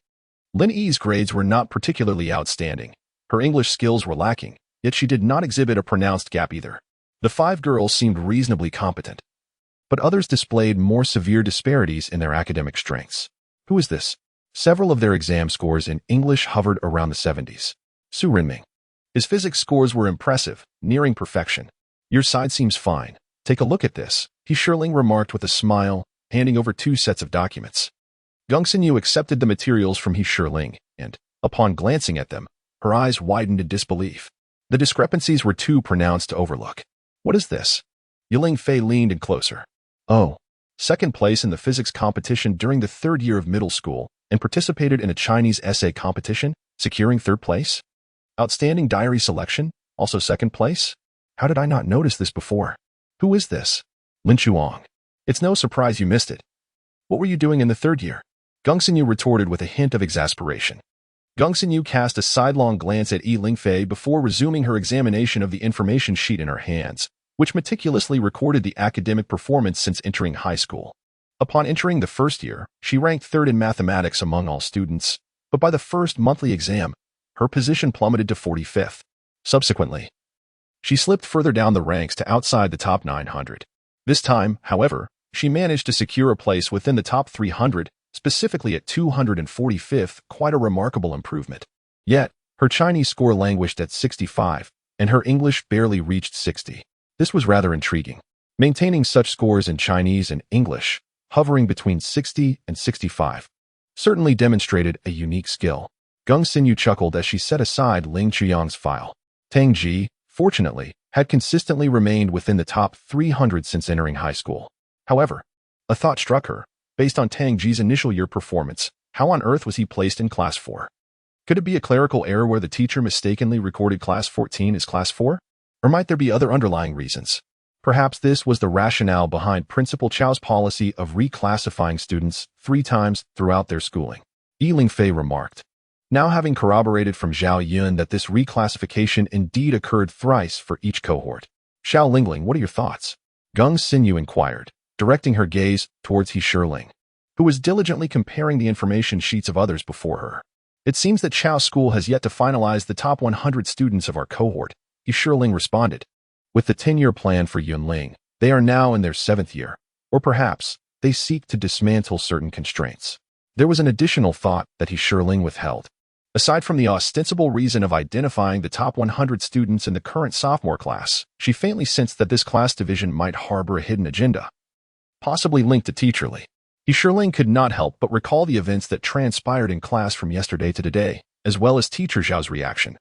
Lin Yi's grades were not particularly outstanding. Her English skills were lacking, yet she did not exhibit a pronounced gap either. The 5 girls seemed reasonably competent, but others displayed more severe disparities in their academic strengths. Who is this? Several of their exam scores in English hovered around the 70s. Su Renming. His physics scores were impressive, nearing perfection. Your side seems fine. Take a look at this, Yunling remarked with a smile, handing over 2 sets of documents. Geng Xinyu accepted the materials from Yunling, and, upon glancing at them, her eyes widened in disbelief. The discrepancies were too pronounced to overlook. What is this? Yunling Fei leaned in closer. Oh, second place in the physics competition during the 3rd year of middle school, and participated in a Chinese essay competition, securing 3rd place? Outstanding diary selection, also 2nd place? How did I not notice this before? Who is this? Lin Chuang. It's no surprise you missed it. What were you doing in the 3rd year? Geng Xinyu retorted with a hint of exasperation. Geng Xinyu cast a sidelong glance at Yunling Fei before resuming her examination of the information sheet in her hands, which meticulously recorded the academic performance since entering high school. Upon entering the 1st year, she ranked 3rd in mathematics among all students, but by the 1st monthly exam, her position plummeted to 45th. Subsequently, she slipped further down the ranks to outside the top 900. This time, however, she managed to secure a place within the top 300, specifically at 245th, quite a remarkable improvement. Yet, her Chinese score languished at 65, and her English barely reached 60. This was rather intriguing. Maintaining such scores in Chinese and English, hovering between 60 and 65, certainly demonstrated a unique skill. Geng Xinyu chuckled as she set aside Ling Chuyang's file. Tang Ji, fortunately, had consistently remained within the top 300 since entering high school. However, a thought struck her. Based on Tang Ji's initial year performance, how on earth was he placed in Class 4? Could it be a clerical error where the teacher mistakenly recorded Class 14 as Class 4? Or might there be other underlying reasons? Perhaps this was the rationale behind Principal Cao's policy of reclassifying students 3 times throughout their schooling. Yunling Fei remarked. Now having corroborated from Zhao Yun that this reclassification indeed occurred thrice for each cohort. Xiao Lingling, what are your thoughts? Geng Xinyu inquired, directing her gaze towards Yunling, who was diligently comparing the information sheets of others before her. It seems that Chao's school has yet to finalize the top 100 students of our cohort, Yunling responded. With the 10-year plan for Yunling, they are now in their 7th year, or perhaps they seek to dismantle certain constraints. There was an additional thought that Yunling withheld. Aside from the ostensible reason of identifying the top 100 students in the current sophomore class, she faintly sensed that this class division might harbor a hidden agenda, possibly linked to teacherly. Yunling could not help but recall the events that transpired in class from yesterday to today, as well as teacher Zhao's reaction,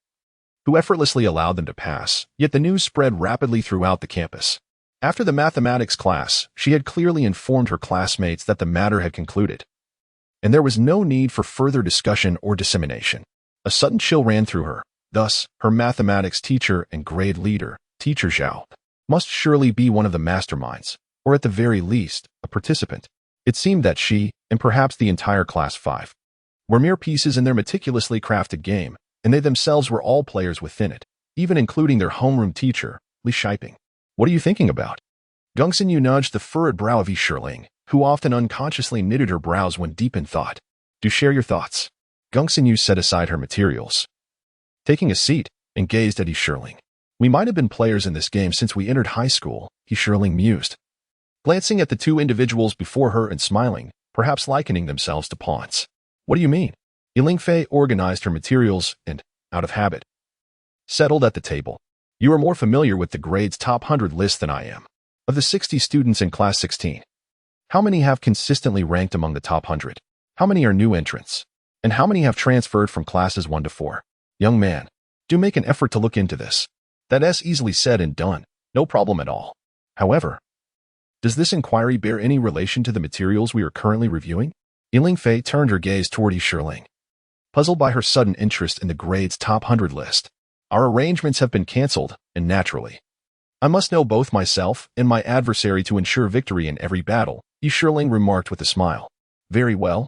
who effortlessly allowed them to pass, yet the news spread rapidly throughout the campus. After the mathematics class, she had clearly informed her classmates that the matter had concluded, and there was no need for further discussion or dissemination. A sudden chill ran through her. Thus, her mathematics teacher and grade leader, Teacher Zhao, must surely be one of the masterminds, or at the very least, a participant. It seemed that she, and perhaps the entire Class 5, were mere pieces in their meticulously crafted game, and they themselves were all players within it, even including their homeroom teacher, Li Shiping. What are you thinking about? Geng Xinyu nudged the furrowed brow of Yunling, who often unconsciously knitted her brows when deep in thought. Do share your thoughts. Geng Xinyu set aside her materials, taking a seat, and gazed at Yunling. We might have been players in this game since we entered high school, Yunling mused, glancing at the 2 individuals before her and smiling, perhaps likening themselves to pawns. What do you mean? Yunling Fei organized her materials and, out of habit, settled at the table. You are more familiar with the grade's top 100 list than I am. Of the 60 students in Class 16, how many have consistently ranked among the top 100? How many are new entrants? And how many have transferred from classes 1 to 4? Young man, do make an effort to look into this. That's easily said and done. No problem at all. However, does this inquiry bear any relation to the materials we are currently reviewing? Yunling Fei turned her gaze toward Yunling, puzzled by her sudden interest in the grade's top 100 list. Our arrangements have been cancelled, and naturally, I must know both myself and my adversary to ensure victory in every battle, Yunling remarked with a smile. Very well.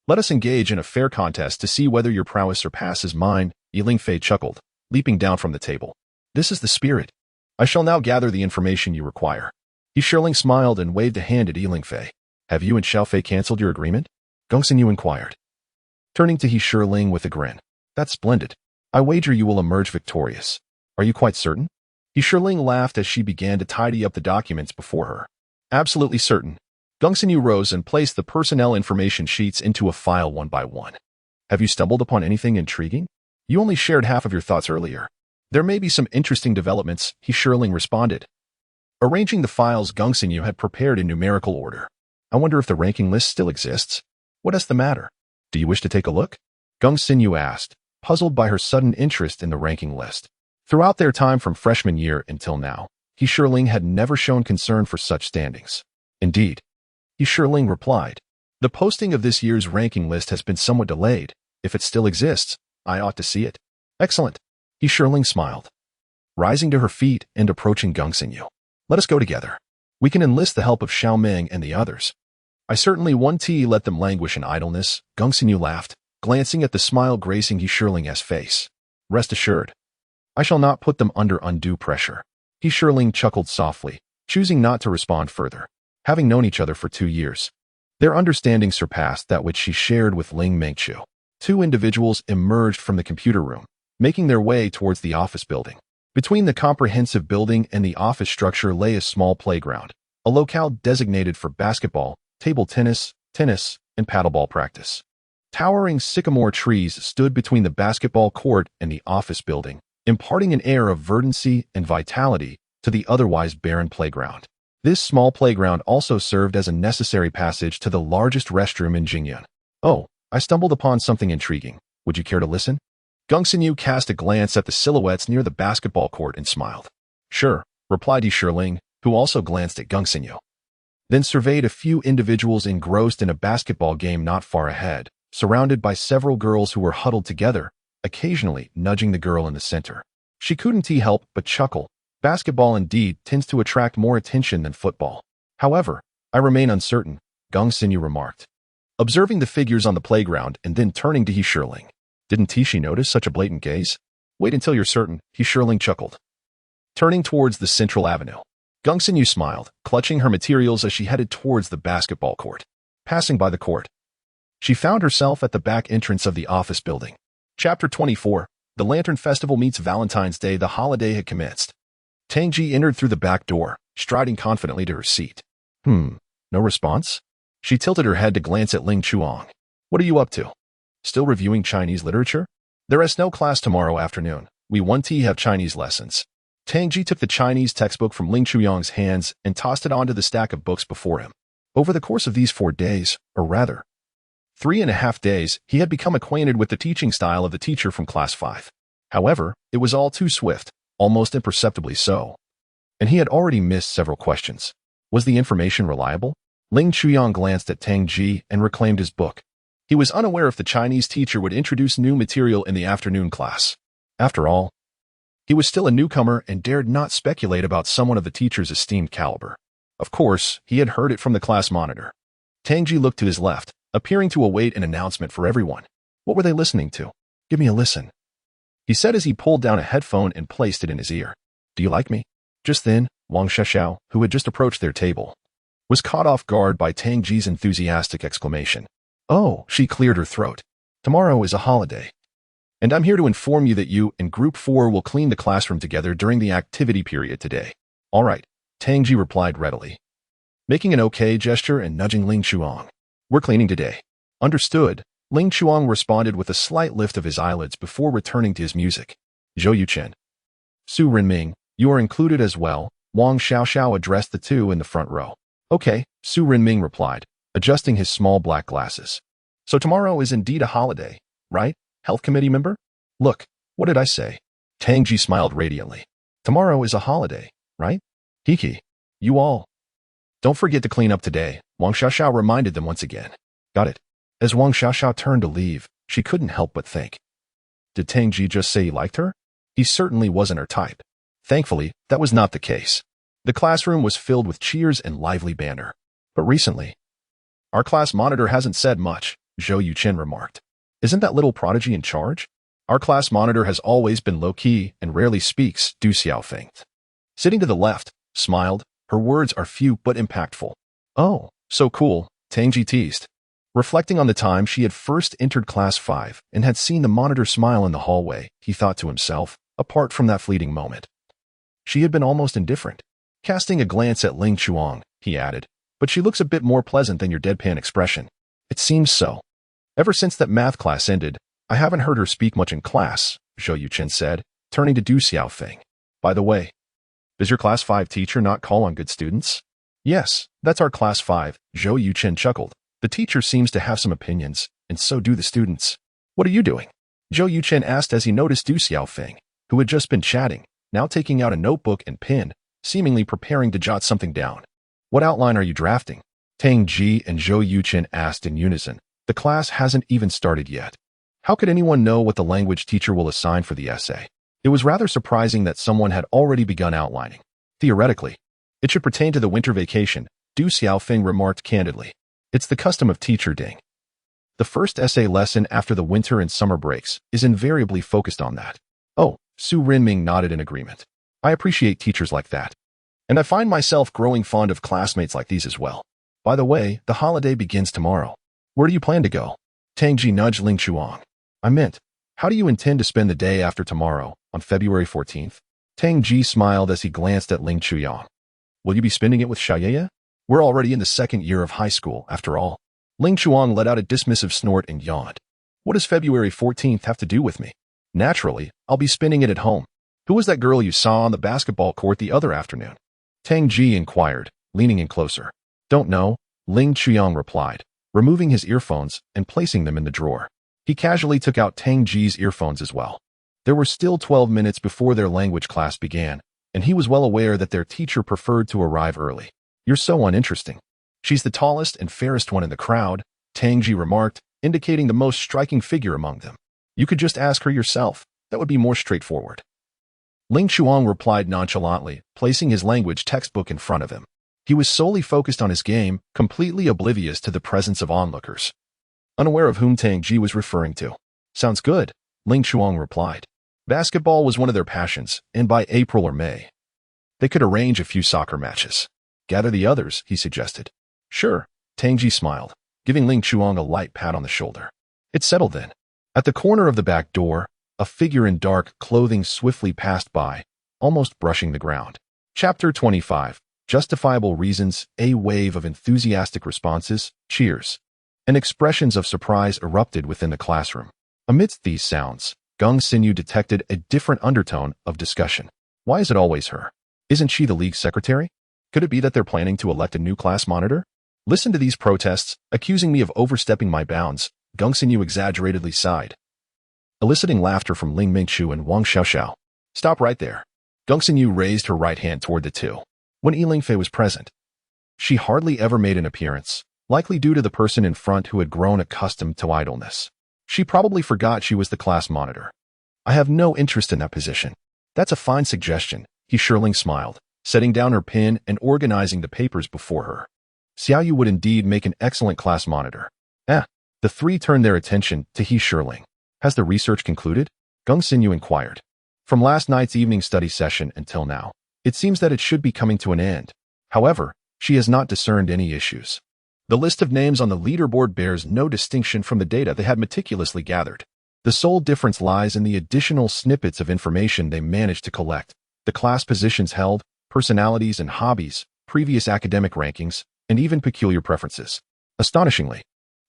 Let us engage in a fair contest to see whether your prowess surpasses mine, Yunling Fei chuckled, leaping down from the table. This is the spirit. I shall now gather the information you require. Yunling smiled and waved a hand at Yunling Fei. Have you and Xiao Fei cancelled your agreement? Geng Xinyu inquired. turning to Yunling with a grin. That's splendid. I wager you will emerge victorious. Are you quite certain? Yunling laughed as she began to tidy up the documents before her. Absolutely certain. Gongsinyu rose and placed the personnel information sheets into a file one by one. Have you stumbled upon anything intriguing? You only shared half of your thoughts earlier. There may be some interesting developments, Yunling responded. Arranging the files Gongsinyu had prepared in numerical order. I wonder if the ranking list still exists. What is the matter? Do you wish to take a look? Gongsinyu asked, puzzled by her sudden interest in the ranking list. Throughout their time from freshman year until now, Yunling had never shown concern for such standings. Indeed, Yunling replied, the posting of this year's ranking list has been somewhat delayed. If it still exists, I ought to see it. Excellent. Yunling smiled, rising to her feet and approaching Gongsinyu. Let us go together. We can enlist the help of Xiaoming and the others. I certainly won't let them languish in idleness, Gongsinyu laughed, glancing at the smile gracing Yunling's face. Rest assured, I shall not put them under undue pressure. Yunling chuckled softly, choosing not to respond further. Having known each other for 2 years, their understanding surpassed that which she shared with Ling Mengqiu. Two individuals emerged from the computer room, making their way towards the office building. Between the comprehensive building and the office structure lay a small playground, a locale designated for basketball, table tennis, and paddleball practice. Towering sycamore trees stood between the basketball court and the office building, imparting an air of verdancy and vitality to the otherwise barren playground. This small playground also served as a necessary passage to the largest restroom in Jingyan. Oh, I stumbled upon something intriguing. Would you care to listen? Gongsinyu cast a glance at the silhouettes near the basketball court and smiled. Sure, replied Yunling, who also glanced at Gongsinyu. Then surveyed a few individuals engrossed in a basketball game not far ahead, surrounded by several girls who were huddled together, occasionally nudging the girl in the center. She couldn't help but chuckle. Basketball indeed tends to attract more attention than football. However, I remain uncertain, Gongsinyu remarked, observing the figures on the playground and then turning to Yunling. Didn't Tishi notice such a blatant gaze? Wait until you're certain, Yunling chuckled. Turning towards the central avenue, Gongsinyu smiled, clutching her materials as she headed towards the basketball court. Passing by the court, she found herself at the back entrance of the office building. Chapter 24, The Lantern Festival meets Valentine's Day. The holiday had commenced. Tangji entered through the back door, striding confidently to her seat. No response? She tilted her head to glance at Ling Chuang. What are you up to? Still reviewing Chinese literature? There is no class tomorrow afternoon. We want to have Chinese lessons. Tangji took the Chinese textbook from Ling Chuyang's hands and tossed it onto the stack of books before him. Over the course of these 4 days, or rather, 3.5 days, he had become acquainted with the teaching style of the teacher from class 5. However, it was all too swift, almost imperceptibly so. And he had already missed several questions. Was the information reliable? Ling Chuyang glanced at Tangji and reclaimed his book. He was unaware if the Chinese teacher would introduce new material in the afternoon class. After all, he was still a newcomer and dared not speculate about someone of the teacher's esteemed caliber. Of course, he had heard it from the class monitor. Tangji looked to his left, appearing to await an announcement for everyone. What were they listening to? Give me a listen, he said as he pulled down a headphone and placed it in his ear. Do you like me? Just then, Wang Xiaoxiao, who had just approached their table, was caught off guard by Tangji's enthusiastic exclamation. Oh, she cleared her throat. Tomorrow is a holiday. And I'm here to inform you that you and Group 4 will clean the classroom together during the activity period today. All right, Tangji replied readily, making an okay gesture and nudging Ling Chuang. We're cleaning today. Understood, Ling Chuang responded with a slight lift of his eyelids before returning to his music. Zhou Yuchen, Su Renming, you are included as well, Wang Xiaoxiao addressed the two in the front row. Okay, Su Renming replied, adjusting his small black glasses. So tomorrow is indeed a holiday, right, Health Committee member? Look, what did I say? Tangji smiled radiantly. Tomorrow is a holiday, right? Hiki, you all. Don't forget to clean up today, Wang Xiaoxiao reminded them once again. Got it. As Wang Xiaoxiao turned to leave, she couldn't help but think. Did Tangji just say he liked her? He certainly wasn't her type. Thankfully, that was not the case. The classroom was filled with cheers and lively banter. But recently, our class monitor hasn't said much, Zhou Yuchen remarked. Isn't that little prodigy in charge? Our class monitor has always been low-key and rarely speaks, Du Xiaofeng, sitting to the left, smiled. Her words are few but impactful. Oh, so cool, Tangji teased. Reflecting on the time she had first entered Class 5 and had seen the monitor smile in the hallway, he thought to himself, apart from that fleeting moment, she had been almost indifferent. Casting a glance at Ling Chuang, he added, "But she looks a bit more pleasant than your deadpan expression." "It seems so. Ever since that math class ended, I haven't heard her speak much in class," Zhou Yuchen said, turning to Du Xiaofeng. "By the way, does your Class 5 teacher not call on good students?" "Yes, that's our Class 5, Zhou Yuchen chuckled. "The teacher seems to have some opinions, and so do the students." "What are you doing?" Zhou Yuchen asked as he noticed Du Xiaofeng, who had just been chatting, now taking out a notebook and pen, seemingly preparing to jot something down. "What outline are you drafting?" Tang Ji and Zhou Yuchen asked in unison. "The class hasn't even started yet. How could anyone know what the language teacher will assign for the essay?" It was rather surprising that someone had already begun outlining. "Theoretically, it should pertain to the winter vacation," Du Xiaofeng remarked candidly. "It's the custom of teacher ding. The first essay lesson after the winter and summer breaks is invariably focused on that." "Oh," Su Rinming nodded in agreement. "I appreciate teachers like that. And I find myself growing fond of classmates like these as well. By the way, the holiday begins tomorrow. Where do you plan to go?" Tang Ji nudged Ling Chuang. "I meant, how do you intend to spend the day after tomorrow, on February 14th? Tang Ji smiled as he glanced at Ling Chuyang. "Will you be spending it with Xiaoye? We're already in the second year of high school, after all." Ling Chuang let out a dismissive snort and yawned. "What does February 14th have to do with me? Naturally, I'll be spending it at home. Who was that girl you saw on the basketball court the other afternoon?" Tang Ji inquired, leaning in closer. "Don't know," Ling Chuyang replied, removing his earphones and placing them in the drawer. He casually took out Tang Ji's earphones as well. There were still 12 minutes before their language class began, and he was well aware that their teacher preferred to arrive early. "You're so uninteresting." "She's the tallest and fairest one in the crowd," Tang Ji remarked, indicating the most striking figure among them. "You could just ask her yourself. That would be more straightforward." Ling Chuang replied nonchalantly, placing his language textbook in front of him. He was solely focused on his game, completely oblivious to the presence of onlookers. Unaware of whom Tang Ji was referring to. "Sounds good," Ling Chuang replied. Basketball was one of their passions, and by April or May, they could arrange a few soccer matches. "Gather the others," he suggested. "Sure," Tang Ji smiled, giving Ling Chuang a light pat on the shoulder. "It's settled then." At the corner of the back door, a figure in dark clothing swiftly passed by, almost brushing the ground. Chapter 25. Justifiable Reasons. A wave of enthusiastic responses, cheers, and expressions of surprise erupted within the classroom. Amidst these sounds, Gung Xinyu detected a different undertone of discussion. "Why is it always her? Isn't she the league secretary? Could it be that they're planning to elect a new class monitor? Listen to these protests, accusing me of overstepping my bounds," Gung Xinyu exaggeratedly sighed, eliciting laughter from Ling Mingchu and Wang Xiaoxiao. "Stop right there." Gung Xinyu raised her right hand toward the two. When Yiling Fei was present, she hardly ever made an appearance, likely due to the person in front who had grown accustomed to idleness. She probably forgot she was the class monitor. "I have no interest in that position." "That's a fine suggestion," He Shirling smiled, setting down her pen and organizing the papers before her. "Xiaoyu would indeed make an excellent class monitor." The three turned their attention to He Shirling. "Has the research concluded?" Gung Xinyu inquired. "From last night's evening study session until now, it seems that it should be coming to an end. However, she has not discerned any issues." The list of names on the leaderboard bears no distinction from the data they had meticulously gathered. The sole difference lies in the additional snippets of information they managed to collect: the class positions held, personalities and hobbies, previous academic rankings, and even peculiar preferences. Astonishingly,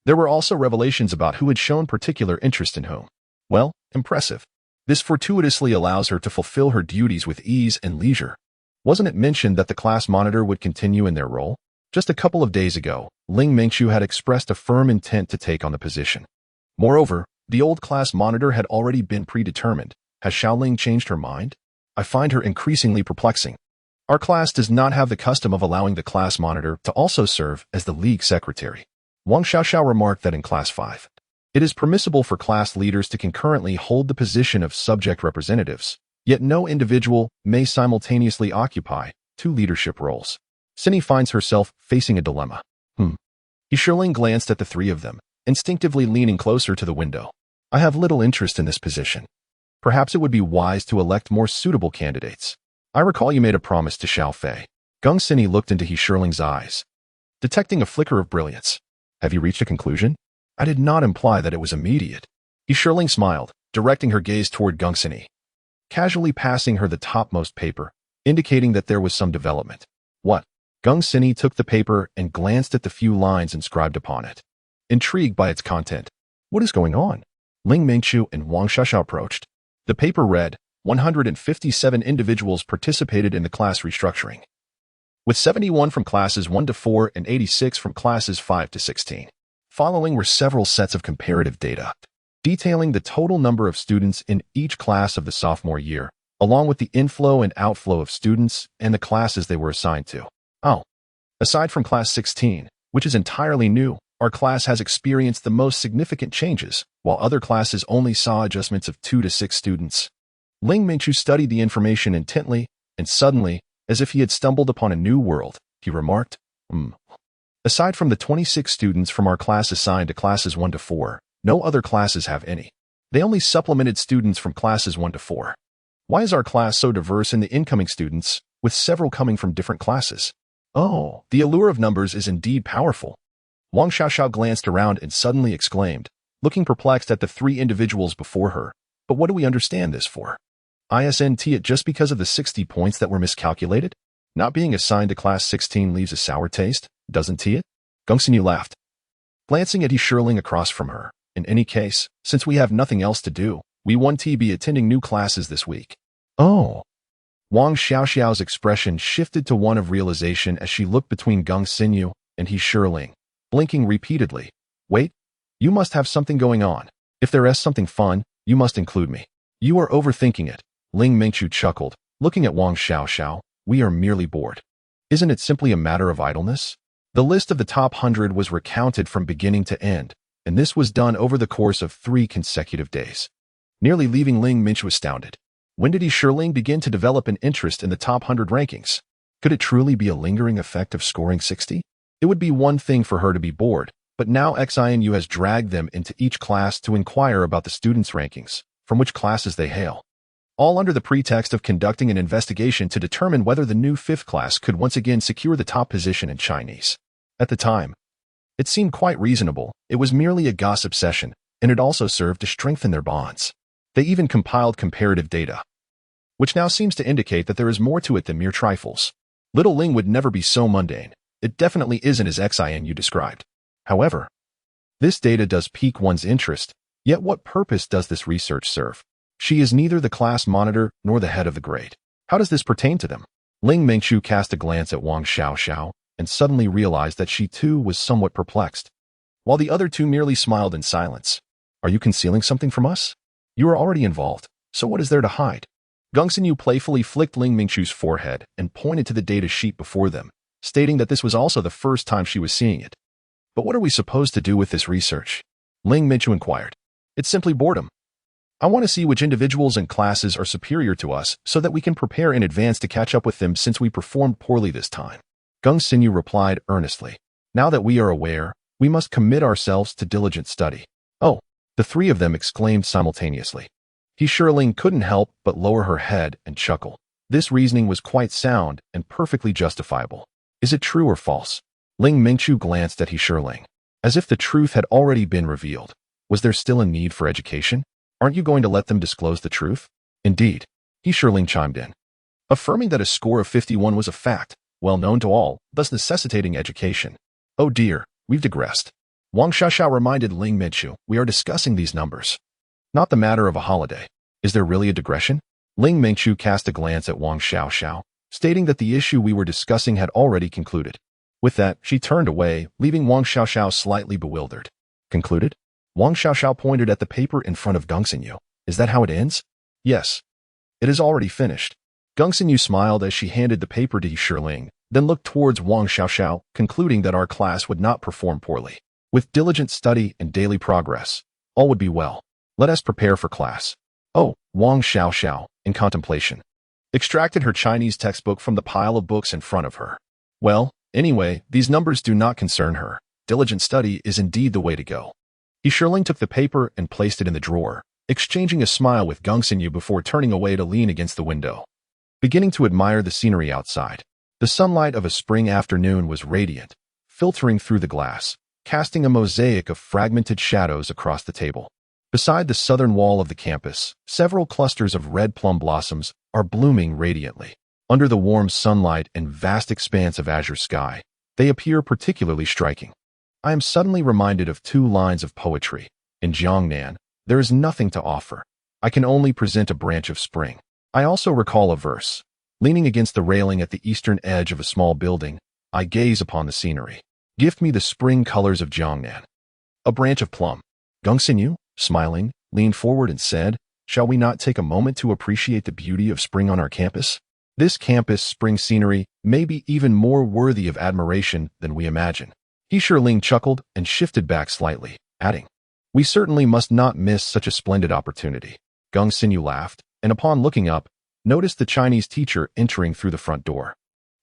there were also revelations about who had shown particular interest in whom. Well, impressive. This fortuitously allows her to fulfill her duties with ease and leisure. Wasn't it mentioned that the class monitor would continue in their role? Just a couple of days ago, Ling Mingchu had expressed a firm intent to take on the position. Moreover, the old class monitor had already been predetermined. Has Xiaoling changed her mind? I find her increasingly perplexing. Our class does not have the custom of allowing the class monitor to also serve as the league secretary. Wang Xiaoxiao remarked that in Class 5, it is permissible for class leaders to concurrently hold the position of subject representatives, yet no individual may simultaneously occupy two leadership roles. Cindy finds herself facing a dilemma. He Shirling glanced at the three of them, instinctively leaning closer to the window. "I have little interest in this position. Perhaps it would be wise to elect more suitable candidates. I recall you made a promise to Xiao Fei." Gung Xinyi looked into He Shirling's eyes, detecting a flicker of brilliance. Have you reached a conclusion? I did not imply that it was immediate. Yunling smiled, directing her gaze toward Gongxini, casually passing her the topmost paper, indicating that there was some development. What? Gongxini took the paper and glanced at the few lines inscribed upon it, intrigued by its content. What is going on? Ling Mingqiu and Wang Xiaoxiao approached. The paper read, 157 individuals participated in the class restructuring, with 71 from classes 1 to 4 and 86 from classes 5 to 16. Following were several sets of comparative data, detailing the total number of students in each class of the sophomore year, along with the inflow and outflow of students and the classes they were assigned to. Oh, aside from class 16, which is entirely new, our class has experienced the most significant changes, while other classes only saw adjustments of 2 to 6 students. Ling Mingqiu studied the information intently, and suddenly, as if he had stumbled upon a new world, he remarked, Aside from the 26 students from our class assigned to classes 1 to 4, no other classes have any. They only supplemented students from classes 1 to 4. Why is our class so diverse in the incoming students, with several coming from different classes? Oh, the allure of numbers is indeed powerful. Wang Xiaoxiao glanced around and suddenly exclaimed, looking perplexed at the 3 individuals before her. But what do we understand this for? Isn't it just because of the 60 points that were miscalculated? Not being assigned to class 16 leaves a sour taste, doesn't it? Gongxini laughed, glancing at Yunling across from her. In any case, since we have nothing else to do, we want to be attending new classes this week. Oh. Wang Xiaoxiao's expression shifted to one of realization as she looked between Gongxini and Yunling, blinking repeatedly. Wait, you must have something going on. If there is something fun, you must include me. You are overthinking it. Ling Mingqiu chuckled, looking at Wang Xiaoxiao. We are merely bored. Isn't it simply a matter of idleness? The list of the top 100 was recounted from beginning to end, and this was done over the course of 3 consecutive days, nearly leaving Ling Mingqiu astounded. When did Yunling begin to develop an interest in the top 100 rankings? Could it truly be a lingering effect of scoring 60? It would be one thing for her to be bored, but now XINU has dragged them into each class to inquire about the students' rankings, from which classes they hail, all under the pretext of conducting an investigation to determine whether the new 5th class could once again secure the top position in Chinese. At the time, it seemed quite reasonable. It was merely a gossip session, and it also served to strengthen their bonds. They even compiled comparative data, which now seems to indicate that there is more to it than mere trifles. Little Ling would never be so mundane. It definitely isn't as XINU described. However, this data does pique one's interest, yet what purpose does this research serve? She is neither the class monitor nor the head of the grade. How does this pertain to them? Ling Mingqiu cast a glance at Wang Xiaoxiao and suddenly realized that she too was somewhat perplexed, while the other 2 merely smiled in silence. Are you concealing something from us? You are already involved, so what is there to hide? Gongxini playfully flicked Ling Mingqiu's forehead and pointed to the data sheet before them, stating that this was also the first time she was seeing it. But what are we supposed to do with this research? Ling Mingqiu inquired. It's simply boredom. I want to see which individuals and classes are superior to us so that we can prepare in advance to catch up with them since we performed poorly this time. Gongxini replied earnestly. Now that we are aware, we must commit ourselves to diligent study. Oh, the 3 of them exclaimed simultaneously. Yunling couldn't help but lower her head and chuckle. This reasoning was quite sound and perfectly justifiable. Is it true or false? Ling Mingqiu glanced at Yunling, as if the truth had already been revealed. Was there still a need for education? Aren't you going to let them disclose the truth? Indeed, Yunling chimed in, affirming that a score of 51 was a fact, well known to all, thus necessitating education. Oh dear, we've digressed. Wang Xiaoxiao reminded Ling Mingqiu, we are discussing these numbers, not the matter of a holiday. Is there really a digression? Ling Mingqiu cast a glance at Wang Xiaoxiao, stating that the issue we were discussing had already concluded. With that, she turned away, leaving Wang Xiaoxiao slightly bewildered. Concluded? Wang Xiaoxiao pointed at the paper in front of Gongxini. Is that how it ends? Yes. It is already finished. Gongxini smiled as she handed the paper to Yunling, then looked towards Wang Xiaoxiao, concluding that our class would not perform poorly. With diligent study and daily progress, all would be well. Let us prepare for class. Oh, Wang Xiaoxiao, in contemplation, extracted her Chinese textbook from the pile of books in front of her. Well, anyway, these numbers do not concern her. Diligent study is indeed the way to go. Yunling took the paper and placed it in the drawer, exchanging a smile with Gongxini before turning away to lean against the window, beginning to admire the scenery outside. The sunlight of a spring afternoon was radiant, filtering through the glass, casting a mosaic of fragmented shadows across the table. Beside the southern wall of the campus, several clusters of red plum blossoms are blooming radiantly. Under the warm sunlight and vast expanse of azure sky, they appear particularly striking. I am suddenly reminded of two lines of poetry. In Jiangnan, there is nothing to offer. I can only present a branch of spring. I also recall a verse. Leaning against the railing at the eastern edge of a small building, I gaze upon the scenery. Gift me the spring colors of Jiangnan. A branch of plum. Gongxinyu, smiling, leaned forward and said, "Shall we not take a moment to appreciate the beauty of spring on our campus? This campus spring scenery may be even more worthy of admiration than we imagine." Yunling chuckled and shifted back slightly, adding, "We certainly must not miss such a splendid opportunity." Gongxinyu laughed, and upon looking up, noticed the Chinese teacher entering through the front door.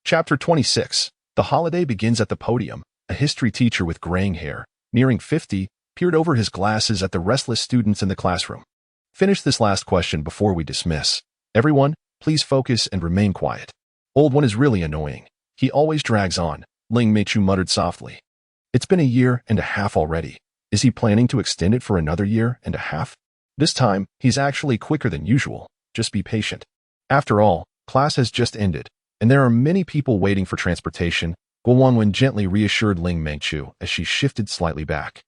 Chapter 26. The holiday begins at the podium. A history teacher with graying hair, nearing 50, peered over his glasses at the restless students in the classroom. "Finish this last question before we dismiss. Everyone, please focus and remain quiet. Old one is really annoying. He always drags on," Ling Meichu muttered softly. "It's been a year and a half already. Is he planning to extend it for another year and a half? This time, he's actually quicker than usual. Just be patient. After all, class has just ended, and there are many people waiting for transportation," Guo Wanwen gently reassured Ling Meichu as she shifted slightly back.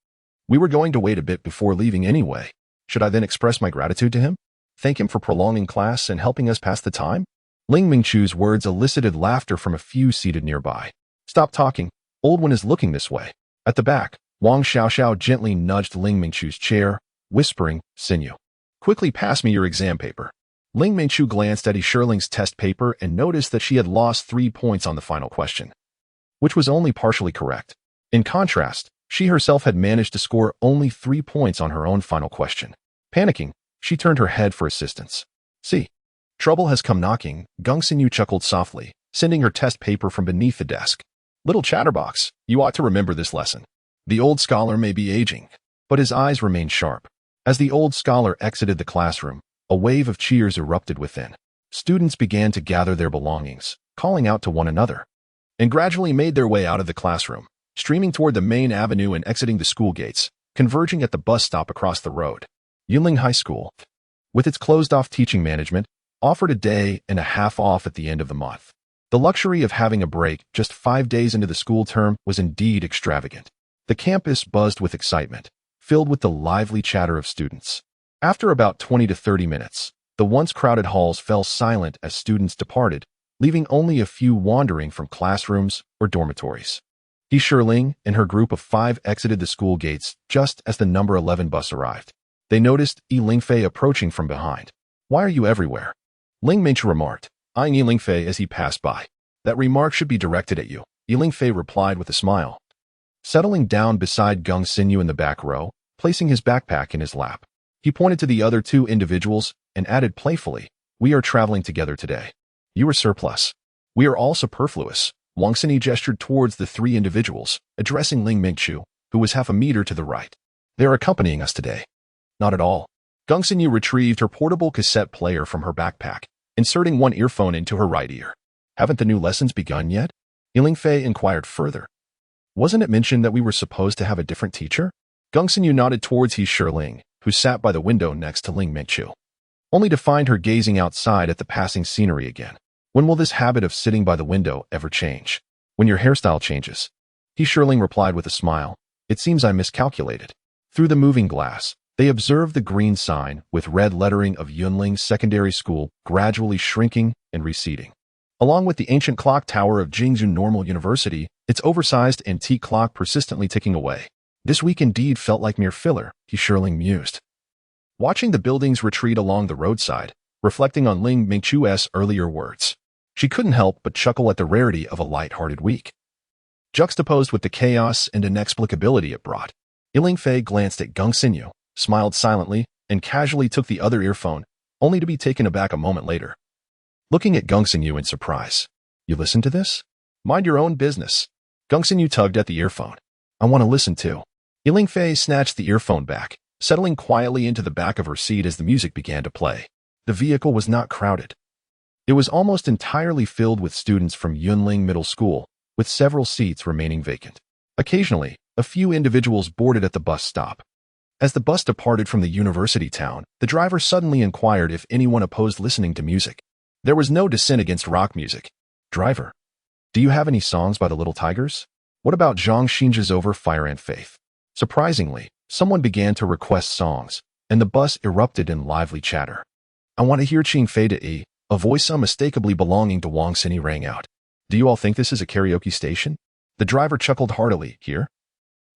"We were going to wait a bit before leaving anyway. Should I then express my gratitude to him? Thank him for prolonging class and helping us pass the time?" Ling Meichu's words elicited laughter from a few seated nearby. "Stop talking. Old one is looking this way." At the back, Wang Xiaoxiao gently nudged Ling Meichu's chair, whispering, "Sinyu, quickly pass me your exam paper." Ling Meichu glanced at Yuling's test paper and noticed that she had lost 3 points on the final question, which was only partially correct. In contrast, she herself had managed to score only 3 points on her own final question. Panicking, she turned her head for assistance. "See, trouble has come knocking," Gongxinyu chuckled softly, sending her test paper from beneath the desk. "Little chatterbox, you ought to remember this lesson. The old scholar may be aging," but his eyes remained sharp. As the old scholar exited the classroom, a wave of cheers erupted within. Students began to gather their belongings, calling out to one another, and gradually made their way out of the classroom, streaming toward the main avenue and exiting the school gates, converging at the bus stop across the road. Yunling High School, with its closed-off teaching management, offered a day and a half off at the end of the month. The luxury of having a break just 5 days into the school term was indeed extravagant. The campus buzzed with excitement, filled with the lively chatter of students. After about 20 to 30 minutes, the once crowded halls fell silent as students departed, leaving only a few wandering from classrooms or dormitories. Yunling and her group of 5 exited the school gates just as the number 11 bus arrived. They noticed Lingfei approaching from behind. "Why are you everywhere?" Ling Meichu remarked, eyeing Lingfei as he passed by. "That remark should be directed at you," Lingfei replied with a smile. Settling down beside Gongxinyu in the back row, placing his backpack in his lap, he pointed to the other 2 individuals and added playfully, "We are traveling together today. You are surplus. We are all superfluous." Wang Xinyi gestured towards the 3 individuals, addressing Ling Meichu, who was half a meter to the right. "They are accompanying us today." "Not at all." Gongxinyu retrieved her portable cassette player from her backpack, inserting one earphone into her right ear. "Haven't the new lessons begun yet?" Lingfei inquired further. "Wasn't it mentioned that we were supposed to have a different teacher?" Gongxinyu nodded towards Yunling, who sat by the window next to Ling Meichu, only to find her gazing outside at the passing scenery again. "When will this habit of sitting by the window ever change?" "When your hairstyle changes." Yunling replied with a smile. "It seems I miscalculated." Through the moving glass, they observed the green sign with red lettering of Yunling Secondary School gradually shrinking and receding. Along with the ancient clock tower of Jingzhou Normal University, its oversized antique clock persistently ticking away. This week indeed felt like mere filler, Yunling mused, watching the buildings retreat along the roadside, reflecting on Ling Meichu's earlier words. She couldn't help but chuckle at the rarity of a light-hearted week, juxtaposed with the chaos and inexplicability it brought. Lingfei glanced at Gongxinyu, smiled silently, and casually took the other earphone, only to be taken aback a moment later. Looking at Gongxinyu in surprise. "You listen to this?" "Mind your own business." Gongxinyu tugged at the earphone. "I want to listen too." Lingfei snatched the earphone back, settling quietly into the back of her seat as the music began to play. The vehicle was not crowded. It was almost entirely filled with students from Yunling Middle School, with several seats remaining vacant. Occasionally, A few individuals boarded at the bus stop. As the bus departed from the university town, the driver suddenly inquired if anyone opposed listening to music. There was no dissent against rock music. Driver, do you have any songs by the Little Tigers? What about Zhang Xinjia's Over Fire and Faith? Surprisingly, someone began to request songs, and the bus erupted in lively chatter. I want to hear Qing Fei de Yi, a voice unmistakably belonging to Wang Xinyi rang out. Do you all think this is a karaoke station? The driver chuckled heartily. Here?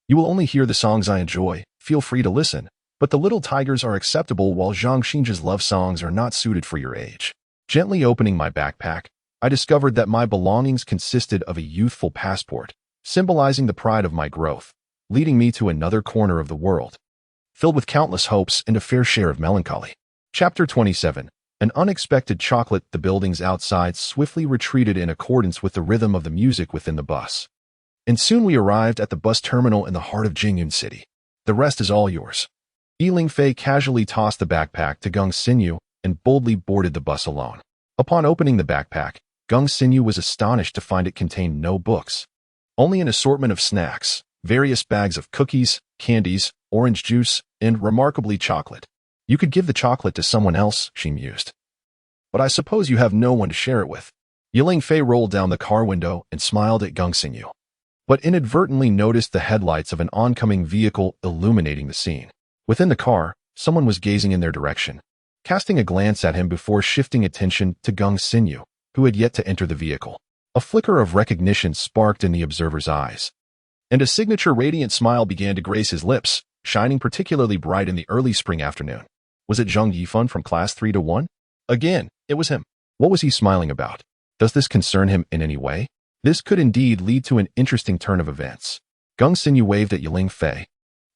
You will only hear the songs I enjoy. Feel free to listen, but the Little Tigers are acceptable while Zhang Xinjia's love songs are not suited for your age. Gently opening my backpack, I discovered that my belongings consisted of a youthful passport, symbolizing the pride of my growth, leading me to another corner of the world, filled with countless hopes and a fair share of melancholy. Chapter 27. An unexpected chocolate. The buildings outside swiftly retreated in accordance with the rhythm of the music within the bus. And soon we arrived at the bus terminal in the heart of Jingyun City. The rest is all yours. Yunling Fei casually tossed the backpack to Geng Xinyu and boldly boarded the bus alone. Upon opening the backpack, Geng Xinyu was astonished to find it contained no books. Only an assortment of snacks, various bags of cookies, candies, orange juice, and, remarkably, chocolate. You could give the chocolate to someone else, she mused. But I suppose you have no one to share it with. Yunling Fei rolled down the car window and smiled at Geng Xinyu, but inadvertently noticed the headlights of an oncoming vehicle illuminating the scene. Within the car, someone was gazing in their direction, casting a glance at him before shifting attention to Geng Xinyu, who had yet to enter the vehicle. A flicker of recognition sparked in the observer's eyes, and a signature radiant smile began to grace his lips, shining particularly bright in the early spring afternoon. Was it Zhang Yifan from class 3-1? Again, it was him. What was he smiling about? Does this concern him in any way? This could indeed lead to an interesting turn of events. Geng Xinyu waved at Yunling Fei,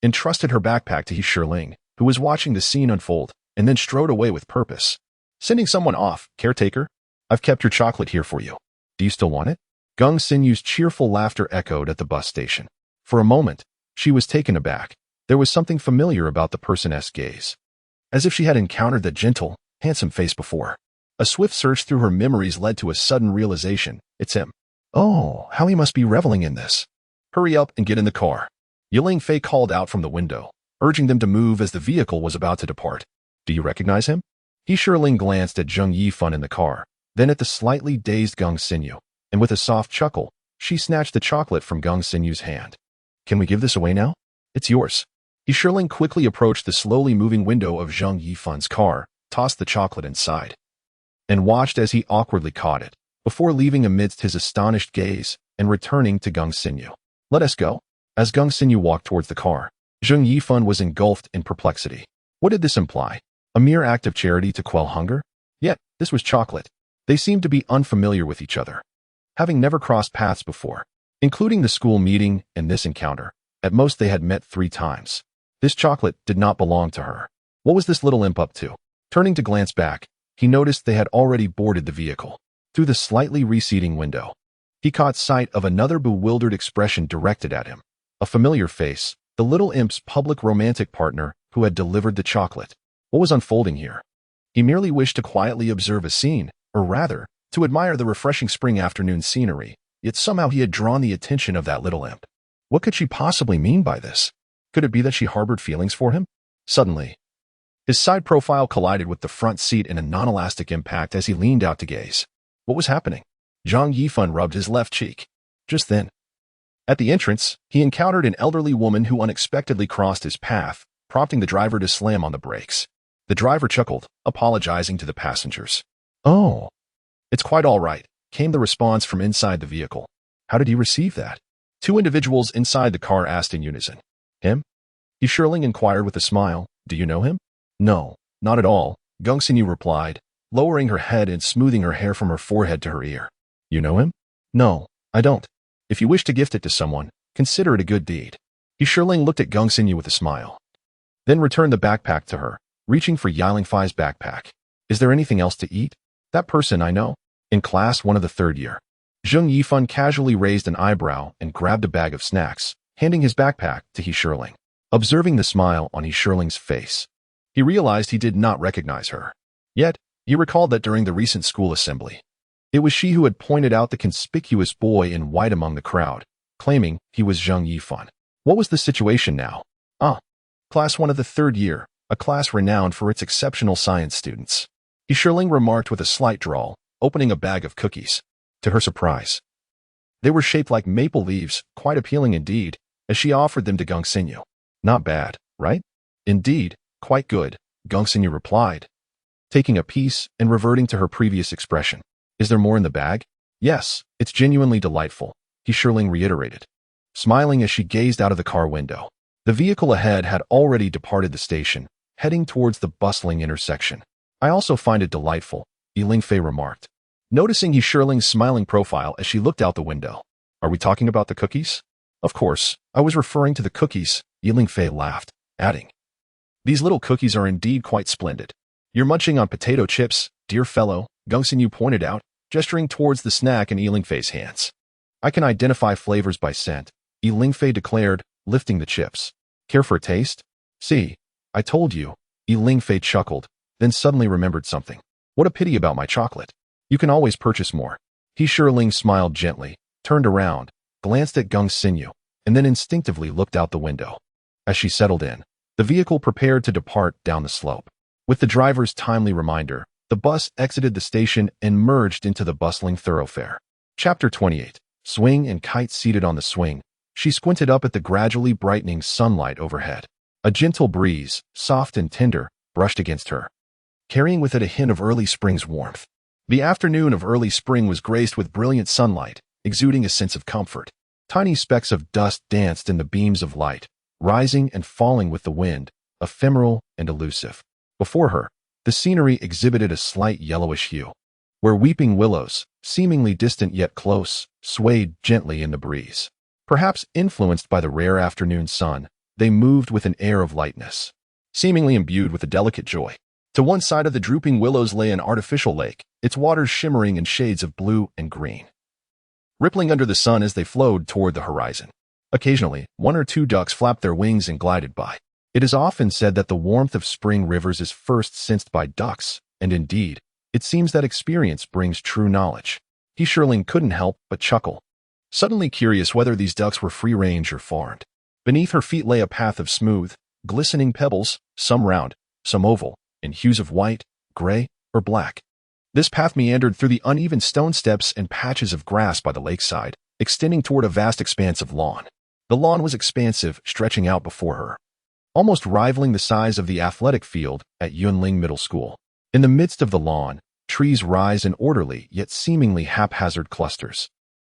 entrusted her backpack to Yunling, who was watching the scene unfold, and then strode away with purpose. Sending someone off, caretaker? I've kept your chocolate here for you. Do you still want it? Geng Xinyu's cheerful laughter echoed at the bus station. For a moment, she was taken aback. There was something familiar about the person's gaze, as if she had encountered that gentle, handsome face before. A swift search through her memories led to a sudden realization. It's him. Oh, how he must be reveling in this. Hurry up and get in the car. Yunling Fei called out from the window, urging them to move as the vehicle was about to depart. Do you recognize him? Yunling glanced at Zhang Yifan in the car, then at the slightly dazed Geng Xinyu, and with a soft chuckle, she snatched the chocolate from Geng Xinyu's hand. Can we give this away now? It's yours. Yunling quickly approached the slowly moving window of Zhang Yifan's car, tossed the chocolate inside, and watched as he awkwardly caught it, before leaving amidst his astonished gaze and returning to Geng Xinyu. Let us go. As Geng Xinyu walked towards the car, Zhang Yifan was engulfed in perplexity. What did this imply? A mere act of charity to quell hunger? Yet, this was chocolate. They seemed to be unfamiliar with each other, having never crossed paths before, including the school meeting and this encounter. At most they had met 3 times. This chocolate did not belong to her. What was this little imp up to? Turning to glance back, he noticed they had already boarded the vehicle. Through the slightly receding window, he caught sight of another bewildered expression directed at him. A familiar face, the little imp's public romantic partner who had delivered the chocolate. What was unfolding here? He merely wished to quietly observe a scene, or rather, to admire the refreshing spring afternoon scenery, yet somehow he had drawn the attention of that little imp. What could she possibly mean by this? Could it be that she harbored feelings for him? Suddenly, his side profile collided with the front seat in a non-elastic impact as he leaned out to gaze. What was happening? Zhang Yifan rubbed his left cheek. Just then, at the entrance, he encountered an elderly woman who unexpectedly crossed his path, prompting the driver to slam on the brakes. The driver chuckled, apologizing to the passengers. Oh, it's quite all right, came the response from inside the vehicle. How did he receive that? 2 individuals inside the car asked in unison. Him? Yunling inquired with a smile. Do you know him? No, not at all, Geng Xinyu replied, lowering her head and smoothing her hair from her forehead to her ear. You know him? No, I don't. If you wish to gift it to someone, consider it a good deed. Yunling looked at Geng Xinyu with a smile, then returned the backpack to her, reaching for Yunling Fei's backpack. Is there anything else to eat? That person I know. In class 1 of the 3rd year. Zhang Yifan casually raised an eyebrow and grabbed a bag of snacks, handing his backpack to Yunling. Observing the smile on Yunling's face, he realized he did not recognize her. Yet, he recalled that during the recent school assembly, it was she who had pointed out the conspicuous boy in white among the crowd, claiming he was Zhang Yifan. What was the situation now? Ah, Class 1 of the 3rd year, a class renowned for its exceptional science students. Yunling remarked with a slight drawl, opening a bag of cookies. To her surprise, they were shaped like maple leaves, quite appealing indeed, as she offered them to Gongsinyu. Not bad, right? Indeed, quite good, Gongsinyu replied, taking a piece and reverting to her previous expression. Is there more in the bag? Yes, it's genuinely delightful, Yunling reiterated, smiling as she gazed out of the car window. The vehicle ahead had already departed the station, heading towards the bustling intersection. I also find it delightful, Yunling remarked, noticing Yuling's smiling profile as she looked out the window. Are we talking about the cookies? Of course, I was referring to the cookies, Yulling laughed, adding, these little cookies are indeed quite splendid. You're munching on potato chips, dear fellow, Gongsinyu pointed out, gesturing towards the snack in Yuling's hands. I can identify flavors by scent, Yulling declared, lifting the chips. Care for a taste? See, I told you, Yulling chuckled, then suddenly remembered something. What a pity about my chocolate. You can always purchase more. Yulling smiled gently, turned around, glanced at Gongsinyu, and then instinctively looked out the window. As she settled in, the vehicle prepared to depart down the slope. With the driver's timely reminder, the bus exited the station and merged into the bustling thoroughfare. Chapter 28. Swing and kite. Seated on the swing, she squinted up at the gradually brightening sunlight overhead. A gentle breeze, soft and tender, brushed against her, carrying with it a hint of early spring's warmth. The afternoon of early spring was graced with brilliant sunlight, exuding a sense of comfort. Tiny specks of dust danced in the beams of light, rising and falling with the wind, ephemeral and elusive. Before her, the scenery exhibited a slight yellowish hue, where weeping willows, seemingly distant yet close, swayed gently in the breeze. Perhaps influenced by the rare afternoon sun, they moved with an air of lightness, seemingly imbued with a delicate joy. To one side of the drooping willows lay an artificial lake, its waters shimmering in shades of blue and green, rippling under the sun as they flowed toward the horizon. Occasionally, one or two ducks flapped their wings and glided by. It is often said that the warmth of spring rivers is first sensed by ducks, and indeed, it seems that experience brings true knowledge. Yunling couldn't help but chuckle, suddenly curious whether these ducks were free-range or farmed. Beneath her feet lay a path of smooth, glistening pebbles, some round, some oval, in hues of white, gray, or black. This path meandered through the uneven stone steps and patches of grass by the lakeside, extending toward a vast expanse of lawn. The lawn was expansive, stretching out before her, almost rivaling the size of the athletic field at Yunling Middle School. In the midst of the lawn, trees rise in orderly yet seemingly haphazard clusters,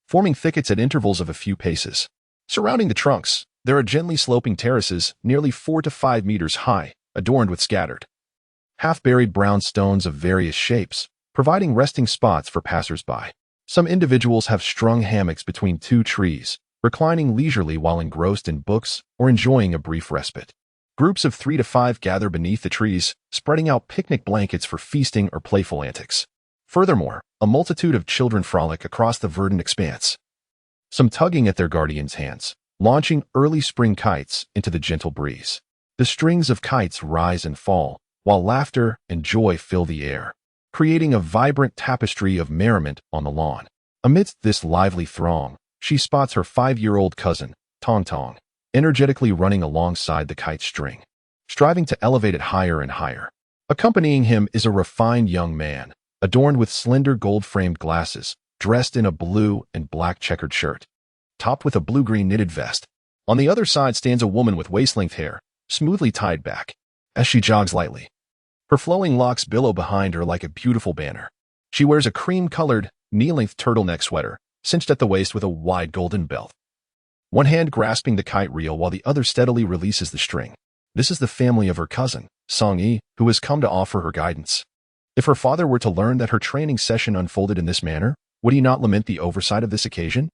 forming thickets at intervals of a few paces. Surrounding the trunks, there are gently sloping terraces nearly 4 to 5 meters high, adorned with scattered, half-buried brown stones of various shapes, providing resting spots for passers-by. Some individuals have strung hammocks between two trees, reclining leisurely while engrossed in books or enjoying a brief respite. Groups of 3 to 5 gather beneath the trees, spreading out picnic blankets for feasting or playful antics. Furthermore, a multitude of children frolic across the verdant expanse, some tugging at their guardians' hands, launching early spring kites into the gentle breeze. The strings of kites rise and fall, while laughter and joy fill the air, creating a vibrant tapestry of merriment on the lawn. Amidst this lively throng, she spots her 5-year-old cousin, Tong Tong, energetically running alongside the kite string, striving to elevate it higher and higher. Accompanying him is a refined young man, adorned with slender gold-framed glasses, dressed in a blue and black checkered shirt, topped with a blue-green knitted vest. On the other side stands a woman with waist-length hair, smoothly tied back, as she jogs lightly. Her flowing locks billow behind her like a beautiful banner. She wears a cream-colored, knee-length turtleneck sweater, cinched at the waist with a wide golden belt, one hand grasping the kite reel while the other steadily releases the string. This is the family of her cousin, Song-yi, who has come to offer her guidance. If her father were to learn that her training session unfolded in this manner, would he not lament the oversight of this occasion?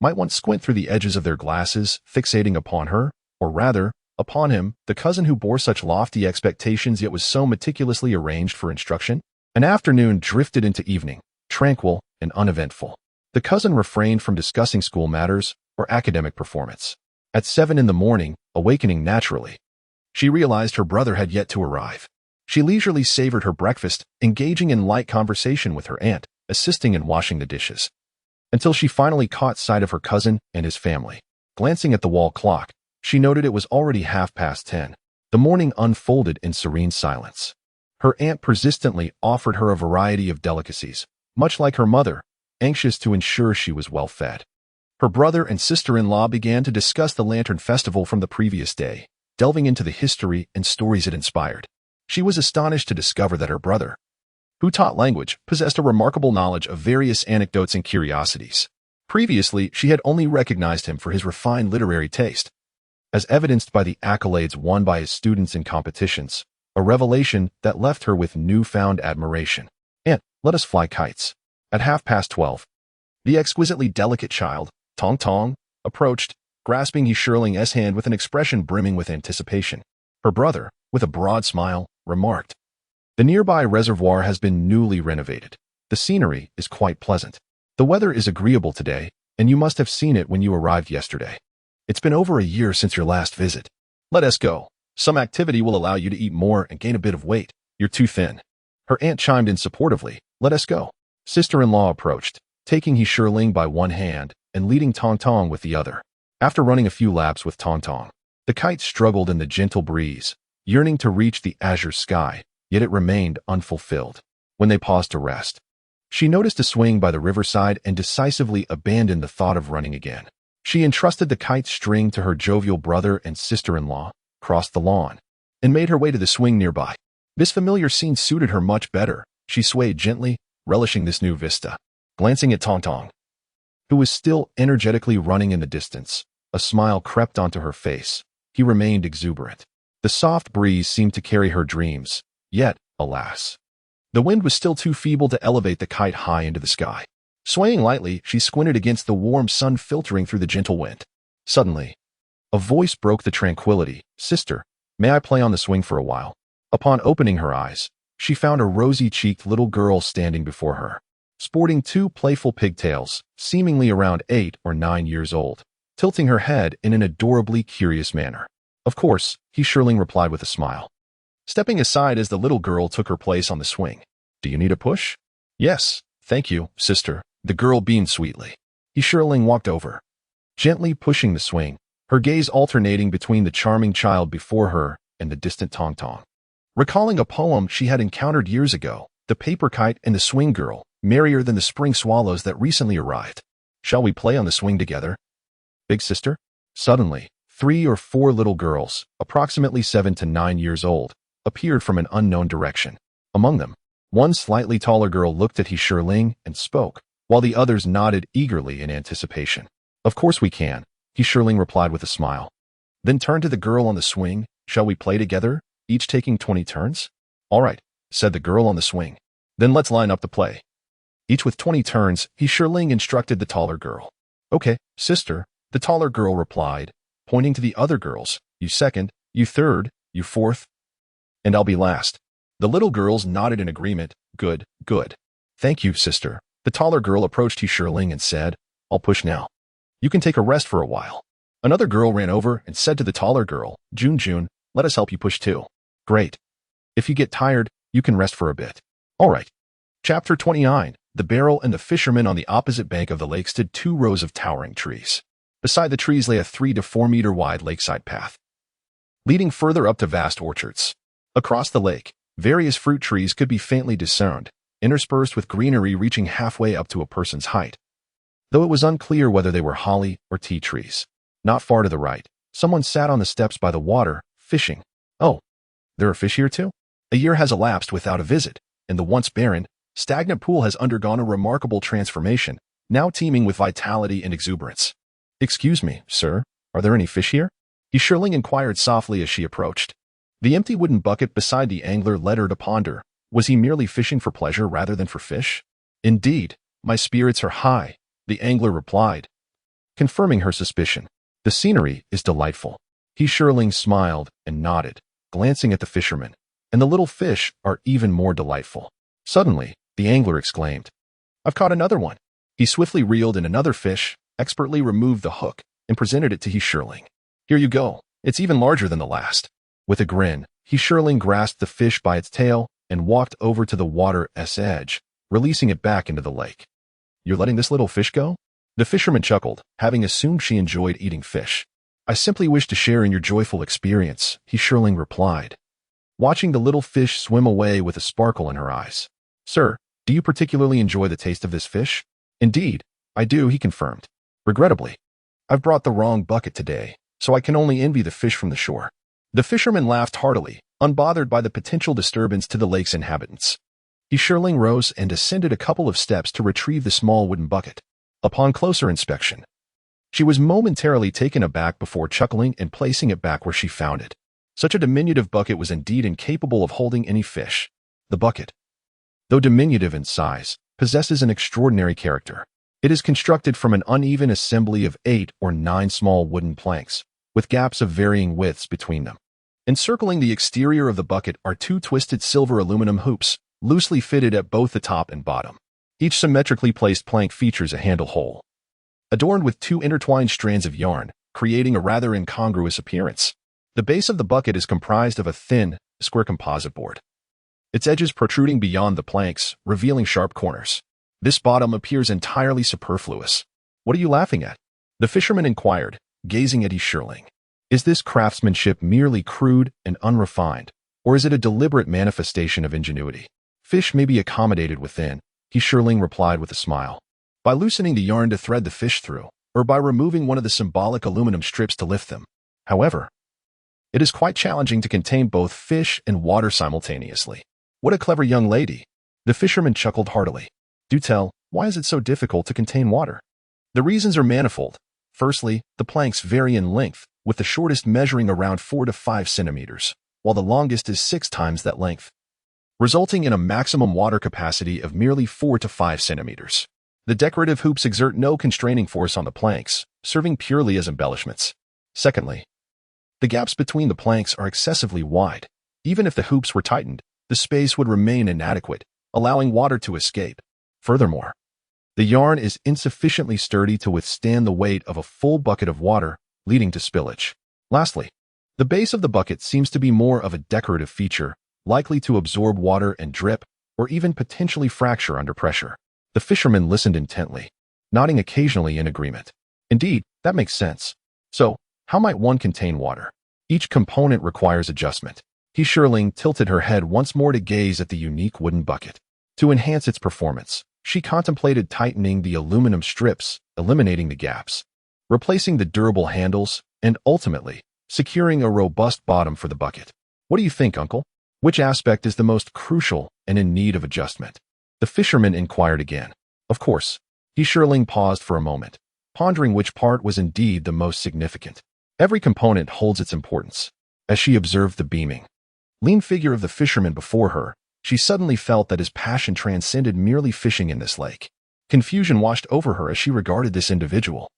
Might one squint through the edges of their glasses, fixating upon her, or rather, upon him, the cousin who bore such lofty expectations yet was so meticulously arranged for instruction? An afternoon drifted into evening, tranquil and uneventful. The cousin refrained from discussing school matters or academic performance. At 7 in the morning, awakening naturally, she realized her brother had yet to arrive. She leisurely savored her breakfast, engaging in light conversation with her aunt, assisting in washing the dishes, until she finally caught sight of her cousin and his family. Glancing at the wall clock, She noted it was already 10:30. The morning unfolded in serene silence. Her aunt persistently offered her a variety of delicacies, much like her mother, anxious to ensure she was well fed. Her brother and sister-in-law began to discuss the Lantern Festival from the previous day, delving into the history and stories it inspired. She was astonished to discover that her brother, who taught language, possessed a remarkable knowledge of various anecdotes and curiosities. Previously, she had only recognized him for his refined literary taste, as evidenced by the accolades won by his students in competitions, a revelation that left her with newfound admiration. "Aunt, let us fly kites." At 12:30, the exquisitely delicate child, Tong Tong, approached, grasping Yunling's hand with an expression brimming with anticipation. Her brother, with a broad smile, remarked, "The nearby reservoir has been newly renovated. The scenery is quite pleasant. The weather is agreeable today, and you must have seen it when you arrived yesterday. It's been over a year since your last visit. Let us go. Some activity will allow you to eat more and gain a bit of weight. You're too thin." Her aunt chimed in supportively. "Let us go." Sister-in-law approached, taking Yunling by one hand and leading Tong Tong with the other. After running a few laps with Tong Tong, the kite struggled in the gentle breeze, yearning to reach the azure sky, yet it remained unfulfilled. When they paused to rest, she noticed a swing by the riverside and decisively abandoned the thought of running again. She entrusted the kite's string to her jovial brother and sister-in-law, crossed the lawn, and made her way to the swing nearby. This familiar scene suited her much better. She swayed gently, relishing this new vista. Glancing at Tong Tong, who was still energetically running in the distance, a smile crept onto her face. He remained exuberant. The soft breeze seemed to carry her dreams, yet, alas, the wind was still too feeble to elevate the kite high into the sky. Swaying lightly, she squinted against the warm sun filtering through the gentle wind. Suddenly, a voice broke the tranquility. "Sister, may I play on the swing for a while?" Upon opening her eyes, she found a rosy-cheeked little girl standing before her, sporting two playful pigtails, seemingly around 8 or 9 years old, tilting her head in an adorably curious manner. "Of course," Yunling replied with a smile, stepping aside as the little girl took her place on the swing. "Do you need a push?" "Yes, thank you, sister," the girl beamed sweetly. Yunling walked over, gently pushing the swing, her gaze alternating between the charming child before her and the distant Tong Tong. Recalling a poem she had encountered years ago, the paper kite and the swing girl, merrier than the spring swallows that recently arrived. "Shall we play on the swing together, big sister?" Suddenly, 3 or 4 little girls, approximately 7 to 9 years old, appeared from an unknown direction. Among them, one slightly taller girl looked at Yunling and spoke, while the others nodded eagerly in anticipation. "Of course we can," Yunling replied with a smile. Then turned to the girl on the swing. "Shall we play together, each taking 20 turns?" "All right," said the girl on the swing. "Then let's line up to play." Each with 20 turns, Yunling instructed the taller girl. "Okay, sister," the taller girl replied, pointing to the other girls. "You second, you third, you fourth, and I'll be last." The little girls nodded in agreement. "Good, good. Thank you, sister." The taller girl approached Yunling and said, "I'll push now. You can take a rest for a while." Another girl ran over and said to the taller girl, Jun, "Let us help you push too." "Great. If you get tired, you can rest for a bit." "All right." Chapter 29. The barrel and the fisherman. On the opposite bank of the lake stood 2 rows of towering trees. Beside the trees lay a 3 to 4 meter wide lakeside path, leading further up to vast orchards. Across the lake, various fruit trees could be faintly discerned, interspersed with greenery reaching halfway up to a person's height, though it was unclear whether they were holly or tea trees. Not far to the right, someone sat on the steps by the water, fishing. "Oh, there are fish here too?" A year has elapsed without a visit, and the once barren, stagnant pool has undergone a remarkable transformation, now teeming with vitality and exuberance. "Excuse me, sir, are there any fish here?" Yunling inquired softly as she approached. The empty wooden bucket beside the angler led her to ponder. Was he merely fishing for pleasure rather than for fish? "Indeed, my spirits are high," the angler replied, confirming her suspicion. "The scenery is delightful." Yunling smiled and nodded, glancing at the fisherman. "And the little fish are even more delightful." Suddenly, the angler exclaimed, "I've caught another one." He swiftly reeled in another fish, expertly removed the hook, and presented it to Yunling. "Here you go. It's even larger than the last." With a grin, Yunling grasped the fish by its tail and walked over to the water's edge, releasing it back into the lake. "You're letting this little fish go?" The fisherman chuckled, having assumed she enjoyed eating fish. I simply wish to share in your joyful experience, Yunling replied, watching the little fish swim away with a sparkle in her eyes. Sir, do you particularly enjoy the taste of this fish? Indeed, I do, he confirmed. Regrettably, I've brought the wrong bucket today, so I can only envy the fish from the shore. The fisherman laughed heartily, unbothered by the potential disturbance to the lake's inhabitants. Yunling rose and ascended a couple of steps to retrieve the small wooden bucket. Upon closer inspection, she was momentarily taken aback before chuckling and placing it back where she found it. Such a diminutive bucket was indeed incapable of holding any fish. The bucket, though diminutive in size, possesses an extraordinary character. It is constructed from an uneven assembly of 8 or 9 small wooden planks, with gaps of varying widths between them. Encircling the exterior of the bucket are 2 twisted silver aluminum hoops, loosely fitted at both the top and bottom. Each symmetrically placed plank features a handle hole, adorned with 2 intertwined strands of yarn, creating a rather incongruous appearance. The base of the bucket is comprised of a thin, square composite board, its edges protruding beyond the planks, revealing sharp corners. This bottom appears entirely superfluous. What are you laughing at? The fisherman inquired, gazing at Yunling. Is this craftsmanship merely crude and unrefined, or is it a deliberate manifestation of ingenuity? Fish may be accommodated within, Yunling replied with a smile, by loosening the yarn to thread the fish through, or by removing one of the symbolic aluminum strips to lift them. However, it is quite challenging to contain both fish and water simultaneously. What a clever young lady! The fisherman chuckled heartily. Do tell, why is it so difficult to contain water? The reasons are manifold. Firstly, the planks vary in length, with the shortest measuring around 4 to 5 centimeters, while the longest is 6 times that length, resulting in a maximum water capacity of merely 4 to 5 centimeters. The decorative hoops exert no constraining force on the planks, serving purely as embellishments. Secondly, the gaps between the planks are excessively wide. Even if the hoops were tightened, the space would remain inadequate, allowing water to escape. Furthermore, the yarn is insufficiently sturdy to withstand the weight of a full bucket of water, leading to spillage. Lastly, the base of the bucket seems to be more of a decorative feature, likely to absorb water and drip, or even potentially fracture under pressure. The fisherman listened intently, nodding occasionally in agreement. Indeed, that makes sense. So, how might one contain water? Each component requires adjustment. Yunling tilted her head once more to gaze at the unique wooden bucket. To enhance its performance, she contemplated tightening the aluminum strips, eliminating the gaps, replacing the durable handles, and ultimately, securing a robust bottom for the bucket. What do you think, Uncle? Which aspect is the most crucial and in need of adjustment? The fisherman inquired again. Of course. Yunling paused for a moment, pondering which part was indeed the most significant. Every component holds its importance. As she observed the beaming, lean figure of the fisherman before her, she suddenly felt that his passion transcended merely fishing in this lake. Confusion washed over her as she regarded this individual.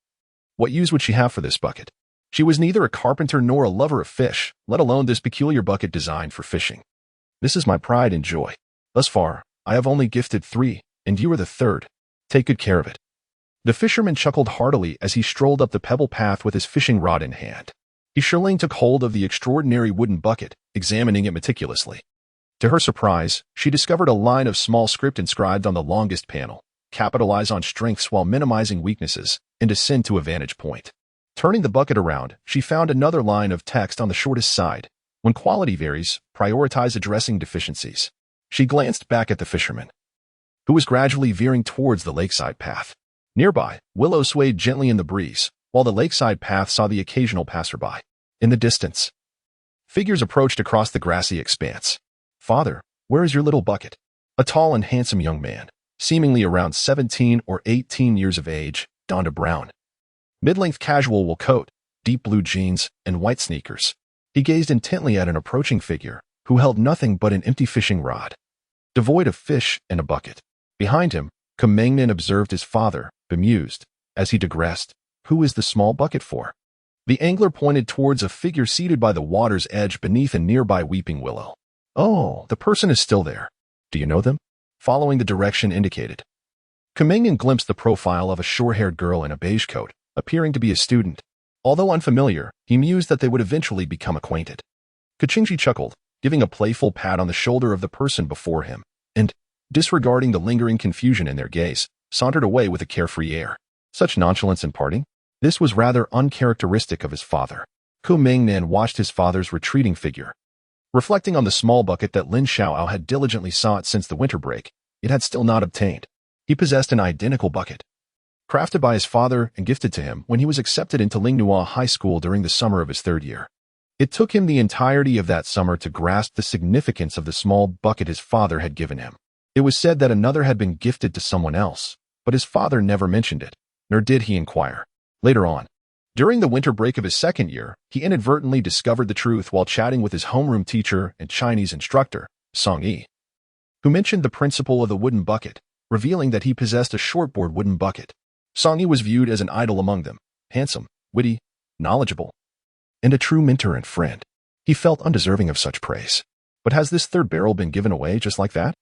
What use would she have for this bucket? She was neither a carpenter nor a lover of fish, let alone this peculiar bucket designed for fishing. This is my pride and joy. Thus far, I have only gifted 3, and you are the 3rd. Take good care of it. The fisherman chuckled heartily as he strolled up the pebble path with his fishing rod in hand. Yunling took hold of the extraordinary wooden bucket, examining it meticulously. To her surprise, she discovered a line of small script inscribed on the longest panel: capitalize on strengths while minimizing weaknesses, and ascend to a vantage point. Turning the bucket around, she found another line of text on the shortest side: when quality varies, prioritize addressing deficiencies. She glanced back at the fisherman, who was gradually veering towards the lakeside path. Nearby, willows swayed gently in the breeze, while the lakeside path saw the occasional passerby. In the distance, figures approached across the grassy expanse. Father, where is your little bucket? A tall and handsome young man, seemingly around 17 or 18 years of age, donned a brown, mid-length casual wool coat, deep blue jeans, and white sneakers. He gazed intently at an approaching figure, who held nothing but an empty fishing rod, devoid of fish and a bucket. Behind him, Kumengnan observed his father, bemused, as he digressed. Who is the small bucket for? The angler pointed towards a figure seated by the water's edge beneath a nearby weeping willow. Oh, the person is still there. Do you know them? Following the direction indicated, Kumengnan glimpsed the profile of a short-haired girl in a beige coat, appearing to be a student. Although unfamiliar, he mused that they would eventually become acquainted. Kachingji chuckled, giving a playful pat on the shoulder of the person before him, and, disregarding the lingering confusion in their gaze, sauntered away with a carefree air. Such nonchalance in parting? This was rather uncharacteristic of his father. Ku Mingnan watched his father's retreating figure. Reflecting on the small bucket that Lin Xiaoao had diligently sought since the winter break, it had still not obtained. He possessed an identical bucket, crafted by his father and gifted to him when he was accepted into Lingnua High School during the summer of his 3rd year. It took him the entirety of that summer to grasp the significance of the small bucket his father had given him. It was said that another had been gifted to someone else, but his father never mentioned it, nor did he inquire. Later on, during the winter break of his 2nd year, he inadvertently discovered the truth while chatting with his homeroom teacher and Chinese instructor, Song Yi, who mentioned the principle of the wooden bucket, revealing that he possessed a shortboard wooden bucket. Song Yi was viewed as an idol among them, handsome, witty, knowledgeable, and a true mentor and friend. He felt undeserving of such praise. But has this 3rd barrel been given away just like that?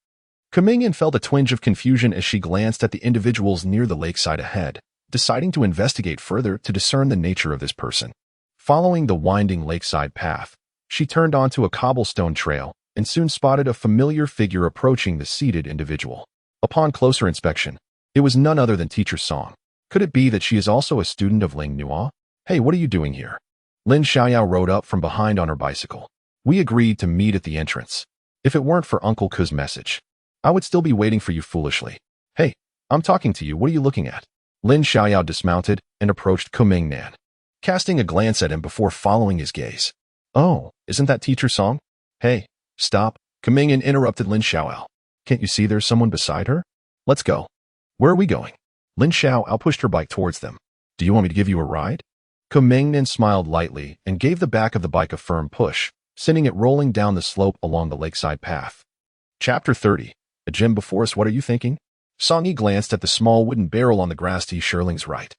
Ku Mingyan felt a twinge of confusion as she glanced at the individuals near the lakeside ahead, deciding to investigate further to discern the nature of this person. Following the winding lakeside path, she turned onto a cobblestone trail and soon spotted a familiar figure approaching the seated individual. Upon closer inspection, it was none other than Teacher Song. Could it be that she is also a student of Lingnua? Hey, what are you doing here? Lin Xiaoyao rode up from behind on her bicycle. We agreed to meet at the entrance. If it weren't for Uncle Ku's message, I would still be waiting for you foolishly. Hey, I'm talking to you. What are you looking at? Lin Xiaoyao dismounted and approached Ku Mingnan, casting a glance at him before following his gaze. Oh, isn't that Teacher Song? Hey, stop. Ku Mingyan interrupted Lin Xiaoyao. Can't you see there's someone beside her? Let's go. Where are we going? Lin Xiaoyao pushed her bike towards them. Do you want me to give you a ride? Ku Mingnan smiled lightly and gave the back of the bike a firm push, sending it rolling down the slope along the lakeside path. Chapter 30. A gem before us, what are you thinking? Song Yi glanced at the small wooden barrel on the grass to Shirling's right.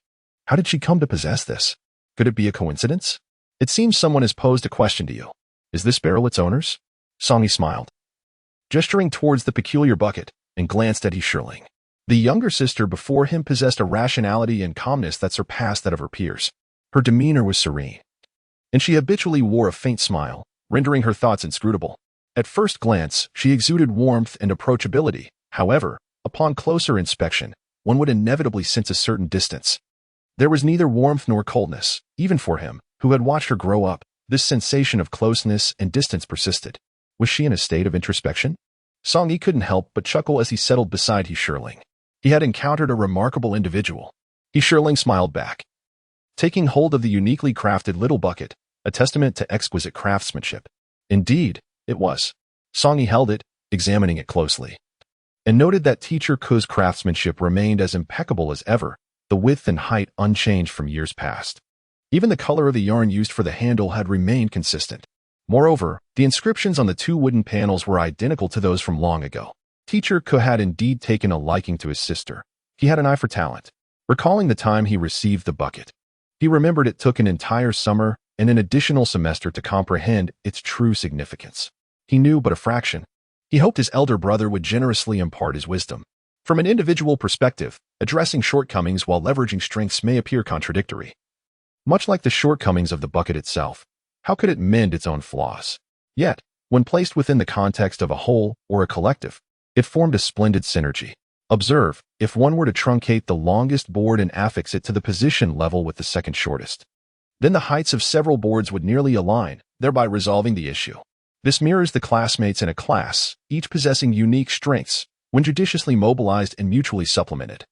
How did she come to possess this? Could it be a coincidence? It seems someone has posed a question to you. Is this barrel its owner's? Song Yi smiled, gesturing towards the peculiar bucket, and glanced at Shirling. The younger sister before him possessed a rationality and calmness that surpassed that of her peers. Her demeanor was serene, and she habitually wore a faint smile, rendering her thoughts inscrutable. At first glance, she exuded warmth and approachability. However, upon closer inspection, one would inevitably sense a certain distance. There was neither warmth nor coldness, even for him, who had watched her grow up. This sensation of closeness and distance persisted. Was she in a state of introspection? Song Yi couldn't help but chuckle as he settled beside Shirling. He had encountered a remarkable individual. Shirling smiled back, taking hold of the uniquely crafted little bucket, a testament to exquisite craftsmanship. Indeed, it was. Song Yi held it, examining it closely, and noted that Teacher Ku's craftsmanship remained as impeccable as ever, the width and height unchanged from years past. Even the color of the yarn used for the handle had remained consistent. Moreover, the inscriptions on the 2 wooden panels were identical to those from long ago. Teacher Ku had indeed taken a liking to his sister. He had an eye for talent. Recalling the time he received the bucket, he remembered it took an entire summer and an additional semester to comprehend its true significance. He knew but a fraction. He hoped his elder brother would generously impart his wisdom. From an individual perspective, addressing shortcomings while leveraging strengths may appear contradictory. Much like the shortcomings of the bucket itself, how could it mend its own flaws? Yet, when placed within the context of a whole or a collective, it formed a splendid synergy. Observe, if one were to truncate the longest board and affix it to the position level with the second shortest, then the heights of several boards would nearly align, thereby resolving the issue. This mirrors the classmates in a class, each possessing unique strengths, when judiciously mobilized and mutually supplemented.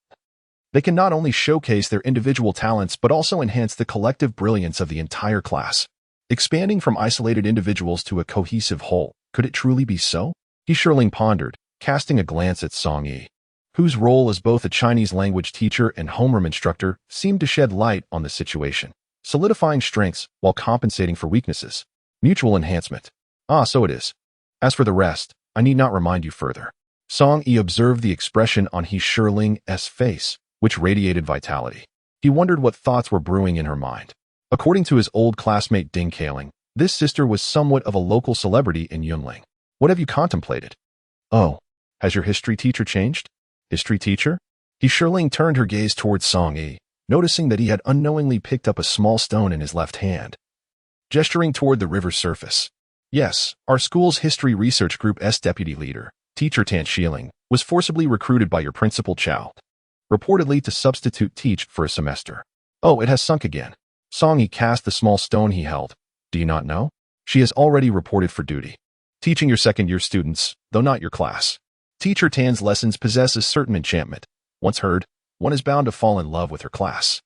They can not only showcase their individual talents but also enhance the collective brilliance of the entire class. Expanding from isolated individuals to a cohesive whole, could it truly be so? Shirling pondered, casting a glance at Song Yi, whose role as both a Chinese language teacher and homeroom instructor seemed to shed light on the situation, solidifying strengths while compensating for weaknesses. Mutual enhancement. Ah, so it is. As for the rest, I need not remind you further. Song Yi observed the expression on Shirling's face, which radiated vitality. He wondered what thoughts were brewing in her mind. According to his old classmate Ding Kaling, this sister was somewhat of a local celebrity in Yunling. What have you contemplated? Oh, has your history teacher changed? History teacher? Shirling turned her gaze towards Song Yi, noticing that he had unknowingly picked up a small stone in his left hand, gesturing toward the river's surface. Yes, our school's history research group's deputy leader, Teacher Tan Shieling, was forcibly recruited by your Principal Cao, reportedly to substitute teach for a semester. Oh, it has sunk again. Song Yi cast the small stone he held. Do you not know? She has already reported for duty. Teaching your second-year students, though not your class. Teacher Tan's lessons possess a certain enchantment. Once heard, one is bound to fall in love with her class.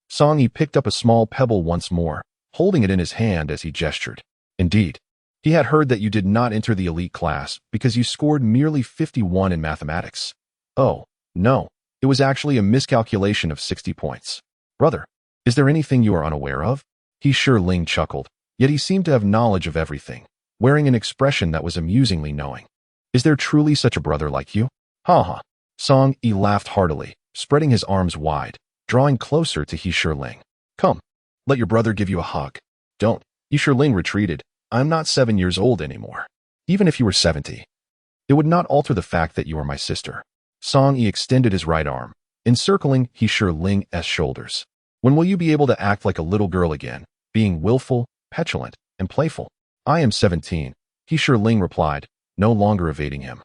Song Yi picked up a small pebble once more, holding it in his hand as he gestured. Indeed, he had heard that you did not enter the elite class because you scored merely 51 in mathematics. Oh, no, it was actually a miscalculation of 60 points. Brother, is there anything you are unaware of? Yunling chuckled, yet he seemed to have knowledge of everything, wearing an expression that was amusingly knowing. Is there truly such a brother like you? Ha ha. Song Yi laughed heartily, spreading his arms wide, drawing closer to Yunling. Come, let your brother give you a hug. Don't. Yunling retreated. I'm not 7 years old anymore. Even if you were 70. It would not alter the fact that you are my sister. Song Yi extended his right arm, encircling Yunling's shoulders. When will you be able to act like a little girl again, being willful, petulant, and playful? I am 17, Yunling replied, no longer evading him.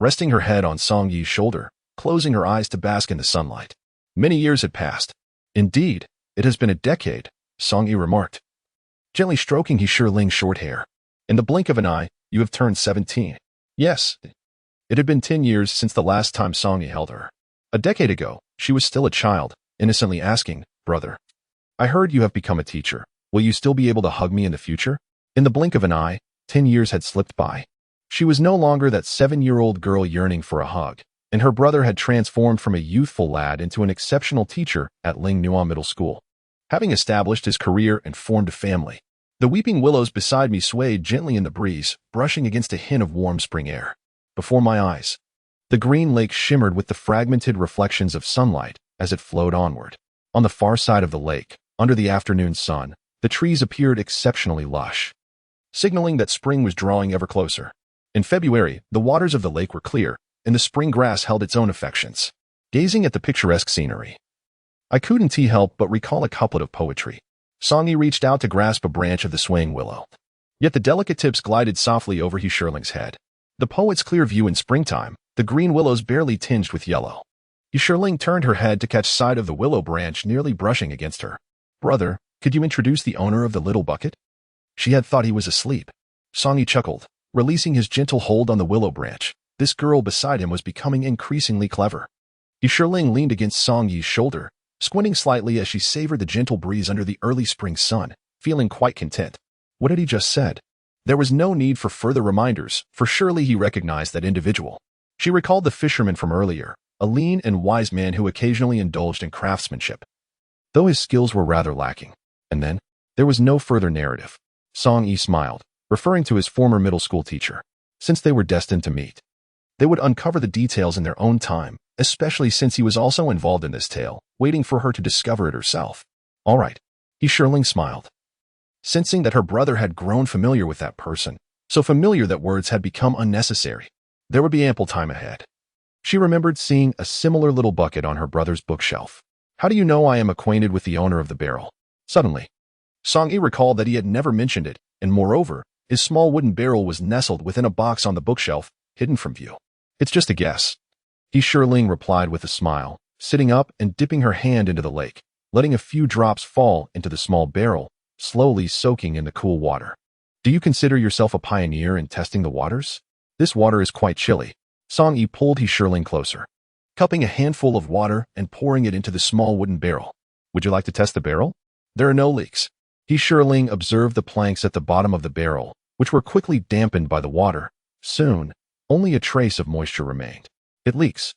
Resting her head on Song Yi's shoulder, closing her eyes to bask in the sunlight. Many years had passed. Indeed, it has been a decade, Song Yi remarked, gently stroking Yunling's short hair. In the blink of an eye, you have turned 17. Yes. It had been 10 years since the last time Song Yi held her. A decade ago, she was still a child, innocently asking, brother, I heard you have become a teacher. Will you still be able to hug me in the future? In the blink of an eye, 10 years had slipped by. She was no longer that 7-year-old girl yearning for a hug, and her brother had transformed from a youthful lad into an exceptional teacher at Lingnua Middle School. Having established his career and formed a family, the weeping willows beside me swayed gently in the breeze, brushing against a hint of warm spring air. Before my eyes, the green lake shimmered with the fragmented reflections of sunlight as it flowed onward. On the far side of the lake, under the afternoon sun, the trees appeared exceptionally lush, signaling that spring was drawing ever closer. In February, the waters of the lake were clear, and the spring grass held its own affections. Gazing at the picturesque scenery, I couldn't help but recall a couplet of poetry. Song Yi reached out to grasp a branch of the swaying willow. Yet the delicate tips glided softly over Yunling's head. The poet's clear view in springtime, the green willows barely tinged with yellow. Yunling turned her head to catch sight of the willow branch nearly brushing against her. Brother, could you introduce the owner of the little bucket? She had thought he was asleep. Song Yi chuckled, releasing his gentle hold on the willow branch. This girl beside him was becoming increasingly clever. Yunling leaned against Song Yi's shoulder, squinting slightly as she savored the gentle breeze under the early spring sun, feeling quite content. What had he just said? There was no need for further reminders, for surely he recognized that individual. She recalled the fisherman from earlier, a lean and wise man who occasionally indulged in craftsmanship, though his skills were rather lacking. And then, there was no further narrative. Song Yi smiled, referring to his former middle school teacher. Since they were destined to meet, they would uncover the details in their own time, especially since he was also involved in this tale, waiting for her to discover it herself. All right. Yunling smiled, sensing that her brother had grown familiar with that person, so familiar that words had become unnecessary. There would be ample time ahead. She remembered seeing a similar little bucket on her brother's bookshelf. How do you know I am acquainted with the owner of the barrel? Suddenly, Song Yi recalled that he had never mentioned it, and moreover, his small wooden barrel was nestled within a box on the bookshelf, hidden from view. It's just a guess. Yunling replied with a smile, sitting up and dipping her hand into the lake, letting a few drops fall into the small barrel, slowly soaking in the cool water. Do you consider yourself a pioneer in testing the waters? This water is quite chilly. Song Yi pulled Yunling closer, cupping a handful of water and pouring it into the small wooden barrel. Would you like to test the barrel? There are no leaks. Yunling observed the planks at the bottom of the barrel, which were quickly dampened by the water. Soon, only a trace of moisture remained. It leaks.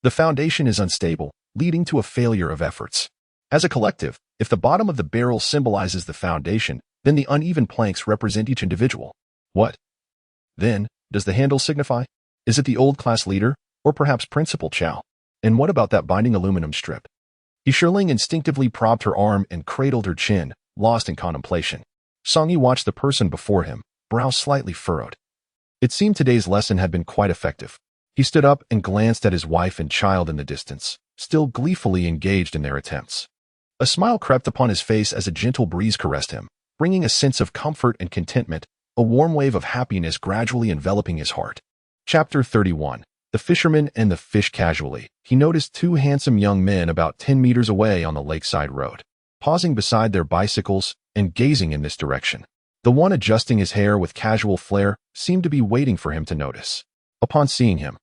The foundation is unstable, leading to a failure of efforts. As a collective, if the bottom of the barrel symbolizes the foundation, then the uneven planks represent each individual. What, then, does the handle signify? Is it the old class leader, or perhaps Principal Cao? And what about that binding aluminum strip? Yunling instinctively propped her arm and cradled her chin, lost in contemplation. Song Yi watched the person before him, brow slightly furrowed. It seemed today's lesson had been quite effective. He stood up and glanced at his wife and child in the distance, still gleefully engaged in their attempts. A smile crept upon his face as a gentle breeze caressed him, bringing a sense of comfort and contentment, a warm wave of happiness gradually enveloping his heart. Chapter 31. The Fisherman and the Fish. Casually, he noticed two handsome young men about 10 meters away on the lakeside road. pausing beside their bicycles and gazing in this direction. The one adjusting his hair with casual flair seemed to be waiting for him to notice. Upon seeing him,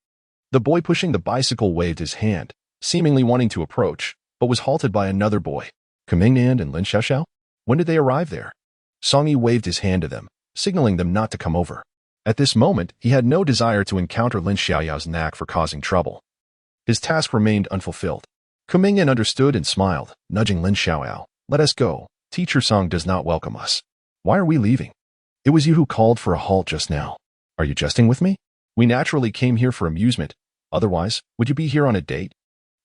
the boy pushing the bicycle waved his hand, seemingly wanting to approach, but was halted by another boy. Kumingnan and Lin Xiaoxiao? When did they arrive there? Song Yi waved his hand to them, signaling them not to come over. At this moment, he had no desire to encounter Lin Xiaoyao's knack for causing trouble. His task remained unfulfilled. Kumingnan understood and smiled, nudging Lin Xiaoyao. Let us go. Teacher Song does not welcome us. Why are we leaving? It was you who called for a halt just now. Are you jesting with me? We naturally came here for amusement. Otherwise, would you be here on a date?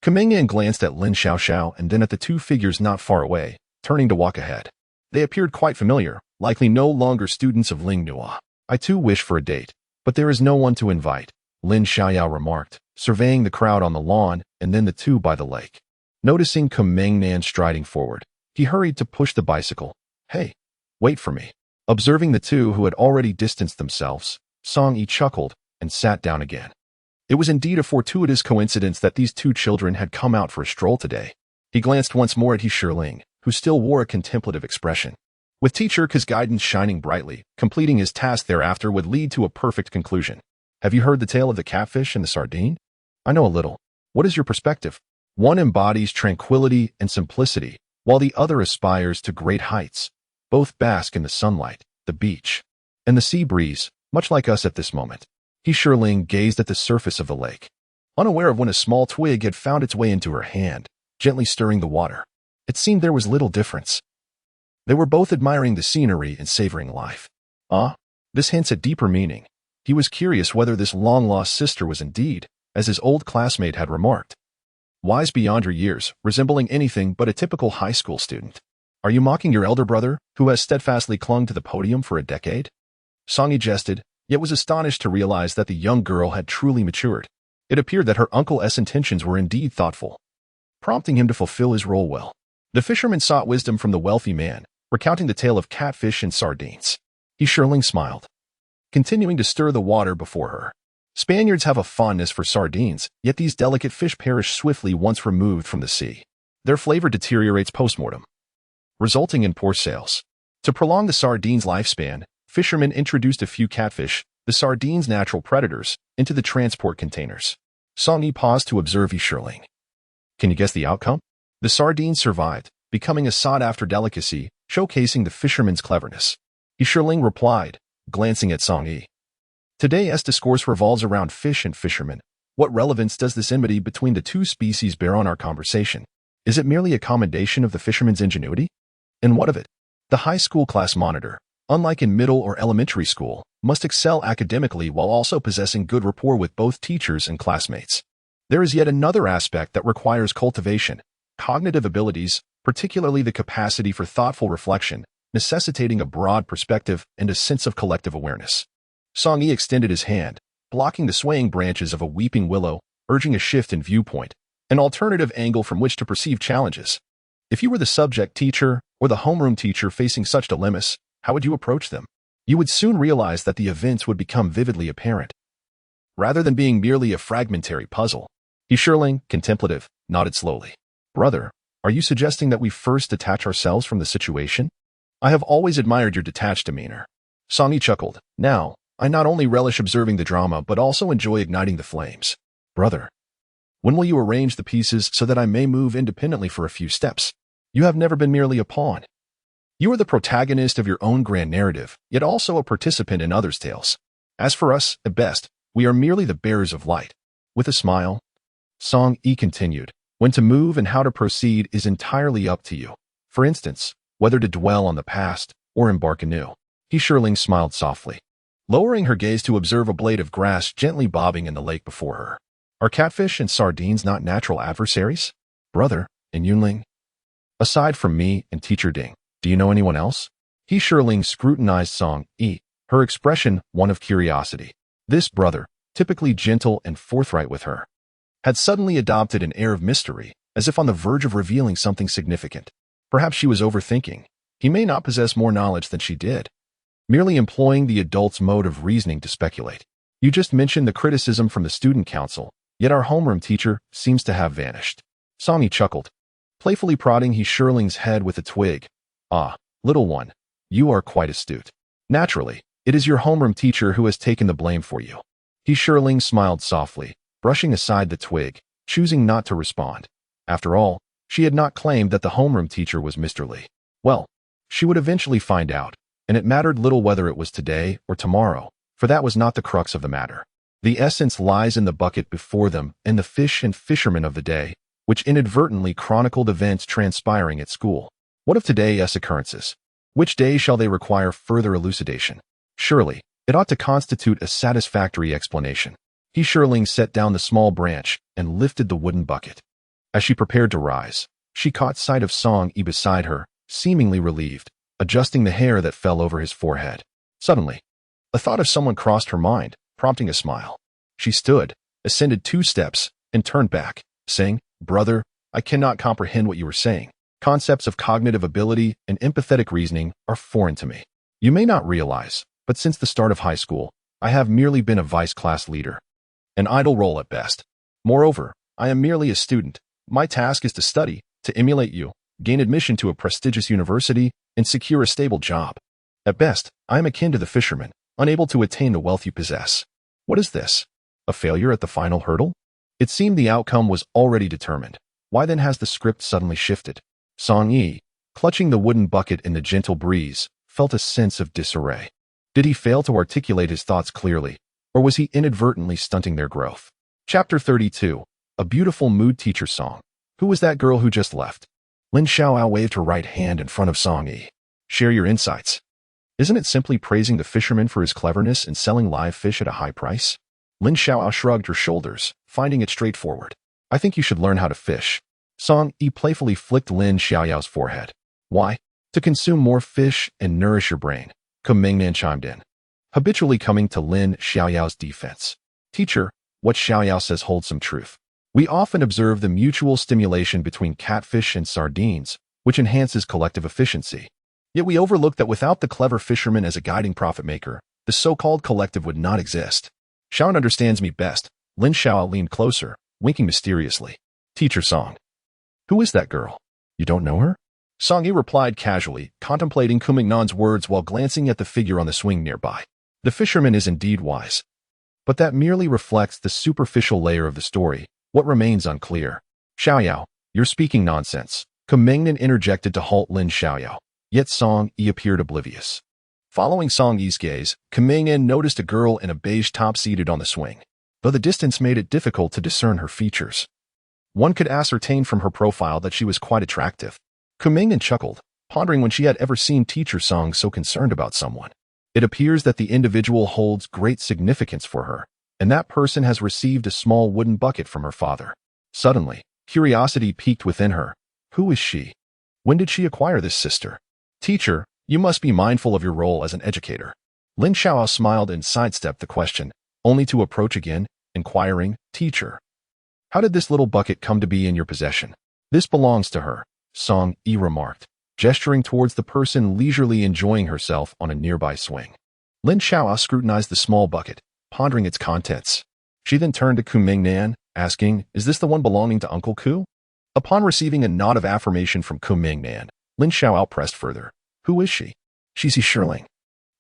Kumingnan glanced at Lin Xiaoxiao and then at the two figures not far away, turning to walk ahead. They appeared quite familiar, likely no longer students of Ling Nua. I too wish for a date, but there is no one to invite, Lin Xiaoyao remarked, surveying the crowd on the lawn and then the two by the lake. Noticing Kumingnan striding forward, he hurried to push the bicycle. Hey, wait for me. Observing the two who had already distanced themselves, Song Yi chuckled and sat down again. It was indeed a fortuitous coincidence that these two children had come out for a stroll today. He glanced once more at Yunling, who still wore a contemplative expression. With Teacher Ka's guidance shining brightly, completing his task thereafter would lead to a perfect conclusion. Have you heard the tale of the catfish and the sardine? I know a little. What is your perspective? One embodies tranquility and simplicity, while the other aspires to great heights. Both bask in the sunlight, the beach, and the sea breeze, much like us at this moment. Yunling gazed at the surface of the lake, unaware of when a small twig had found its way into her hand, gently stirring the water. It seemed there was little difference. They were both admiring the scenery and savoring life. This hints at deeper meaning. He was curious whether this long-lost sister was indeed, as his old classmate had remarked, wise beyond her years, resembling anything but a typical high school student. Are you mocking your elder brother, who has steadfastly clung to the podium for a decade? Song Yi jested, yet was astonished to realize that the young girl had truly matured. It appeared that her uncle's intentions were indeed thoughtful, prompting him to fulfill his role well. The fisherman sought wisdom from the wealthy man, recounting the tale of catfish and sardines. Yunling smiled, continuing to stir the water before her. Spaniards have a fondness for sardines, yet these delicate fish perish swiftly once removed from the sea. Their flavor deteriorates post-mortem, resulting in poor sales. To prolong the sardines' lifespan, fishermen introduced a few catfish, the sardines' natural predators, into the transport containers. Song Yi paused to observe Yunling. Can you guess the outcome? The sardines survived, becoming a sought-after delicacy, showcasing the fisherman's cleverness. Yunling replied, glancing at Song Yi. Today's discourse revolves around fish and fishermen. What relevance does this enmity between the two species bear on our conversation? Is it merely a commendation of the fisherman's ingenuity? And what of it? The high school class monitor, unlike in middle or elementary school, must excel academically while also possessing good rapport with both teachers and classmates. There is yet another aspect that requires cultivation, cognitive abilities, particularly the capacity for thoughtful reflection, necessitating a broad perspective and a sense of collective awareness. Song Yi extended his hand, blocking the swaying branches of a weeping willow, urging a shift in viewpoint, an alternative angle from which to perceive challenges. If you were the subject teacher or the homeroom teacher facing such dilemmas, how would you approach them? You would soon realize that the events would become vividly apparent, rather than being merely a fragmentary puzzle. Yunling, contemplative, nodded slowly. Brother, are you suggesting that we first detach ourselves from the situation? I have always admired your detached demeanor. Song Yi chuckled. Now, I not only relish observing the drama but also enjoy igniting the flames. Brother, when will you arrange the pieces so that I may move independently for a few steps? You have never been merely a pawn. You are the protagonist of your own grand narrative, yet also a participant in others' tales. As for us, at best, we are merely the bearers of light. With a smile, Song Yi continued, when to move and how to proceed is entirely up to you. For instance, whether to dwell on the past or embark anew. Yunling smiled softly, lowering her gaze to observe a blade of grass gently bobbing in the lake before her. Are catfish and sardines not natural adversaries? Brother, and Yunling? Aside from me and Teacher Ding, do you know anyone else? Yunling scrutinized Song Yi, her expression one of curiosity. This brother, typically gentle and forthright with her, had suddenly adopted an air of mystery, as if on the verge of revealing something significant. Perhaps she was overthinking. He may not possess more knowledge than she did, merely employing the adult's mode of reasoning to speculate. You just mentioned the criticism from the student council, yet our homeroom teacher seems to have vanished. Song Yi chuckled, playfully prodding He Shirling's head with a twig. "Ah, little one, you are quite astute. Naturally, it is your homeroom teacher who has taken the blame for you." He Shirling smiled softly, brushing aside the twig, choosing not to respond. After all, she had not claimed that the homeroom teacher was Mr. Lee. Well, she would eventually find out, and it mattered little whether it was today or tomorrow, for that was not the crux of the matter. The essence lies in the bucket before them and the fish and fishermen of the day, which inadvertently chronicled events transpiring at school. What of today's occurrences? Which day shall they require further elucidation? Surely, it ought to constitute a satisfactory explanation. He Shirling set down the small branch and lifted the wooden bucket. As she prepared to rise, she caught sight of Song Yi beside her, seemingly relieved, adjusting the hair that fell over his forehead. Suddenly, a thought of someone crossed her mind, prompting a smile. She stood, ascended 2 steps, and turned back, saying, "Brother, I cannot comprehend what you are saying. Concepts of cognitive ability and empathetic reasoning are foreign to me. You may not realize, but since the start of high school, I have merely been a vice class leader. An idle role at best. Moreover, I am merely a student. My task is to study, to emulate you, gain admission to a prestigious university, and secure a stable job. At best, I am akin to the fisherman, unable to attain the wealth you possess. What is this? A failure at the final hurdle? It seemed the outcome was already determined. Why then has the script suddenly shifted?" Song Yi, clutching the wooden bucket in the gentle breeze, felt a sense of disarray. Did he fail to articulate his thoughts clearly, or was he inadvertently stunting their growth? Chapter 32. A beautiful mood teacher song. Who was that girl who just left? Lin Xiaoao waved her right hand in front of Song Yi. "Share your insights. Isn't it simply praising the fisherman for his cleverness in selling live fish at a high price?" Lin Xiaoao shrugged her shoulders, finding it straightforward. "I think you should learn how to fish." Song Yi playfully flicked Lin Xiaoyao's forehead. "Why? To consume more fish and nourish your brain," Mingnan chimed in, habitually coming to Lin Xiaoyao's defense. "Teacher, what Xiaoyao says holds some truth. We often observe the mutual stimulation between catfish and sardines, which enhances collective efficiency. Yet we overlook that without the clever fisherman as a guiding profit maker, the so-called collective would not exist." "Xiao understands me best." Lin Xiao leaned closer, winking mysteriously. "Teacher Song. Who is that girl? You don't know her?" Song Yi replied casually, contemplating Kumingnan's words while glancing at the figure on the swing nearby. The fisherman is indeed wise. But that merely reflects the superficial layer of the story. What remains unclear? "Xiaoyao, you're speaking nonsense." Kumingnan interjected to halt Lin Xiaoyao, yet Song Yi appeared oblivious. Following Song Yi's gaze, Kumingnan noticed a girl in a beige top seated on the swing, though the distance made it difficult to discern her features. One could ascertain from her profile that she was quite attractive. Kumingnan chuckled, pondering when she had ever seen Teacher Song so concerned about someone. It appears that the individual holds great significance for her, and that person has received a small wooden bucket from her father. Suddenly, curiosity piqued within her. Who is she? When did she acquire this sister? "Teacher, you must be mindful of your role as an educator." Lin Xiao smiled and sidestepped the question, only to approach again, inquiring, "Teacher, how did this little bucket come to be in your possession?" "This belongs to her," Song Yi remarked, gesturing towards the person leisurely enjoying herself on a nearby swing. Lin Xiao scrutinized the small bucket, pondering its contents. She then turned to Kumingnan, asking, "Is this the one belonging to Uncle Ku?" Upon receiving a nod of affirmation from Kumingnan, Lin Xiao pressed further. "Who is she?" "She's He Shirling,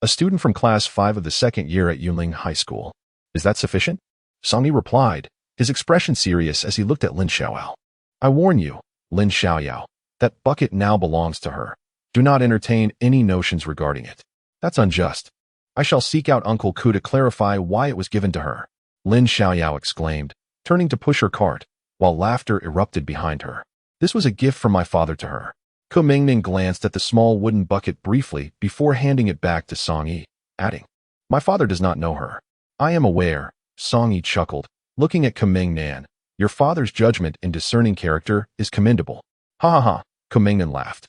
a student from class 5 of the 2nd year at Yunling High School." "Is that sufficient?" Song Yi replied, his expression serious as he looked at Lin Xiaoyao. "I warn you, Lin Xiaoyao, that bucket now belongs to her. Do not entertain any notions regarding it. That's unjust. I shall seek out Uncle Ku to clarify why it was given to her," Lin Xiaoyao exclaimed, turning to push her cart, while laughter erupted behind her. "This was a gift from my father to her." Kumingnan glanced at the small wooden bucket briefly before handing it back to Song Yi, adding, "My father does not know her." "I am aware," Song Yi chuckled, looking at Kumingnan. "Your father's judgment in discerning character is commendable." "Ha ha ha," Kumingnan laughed,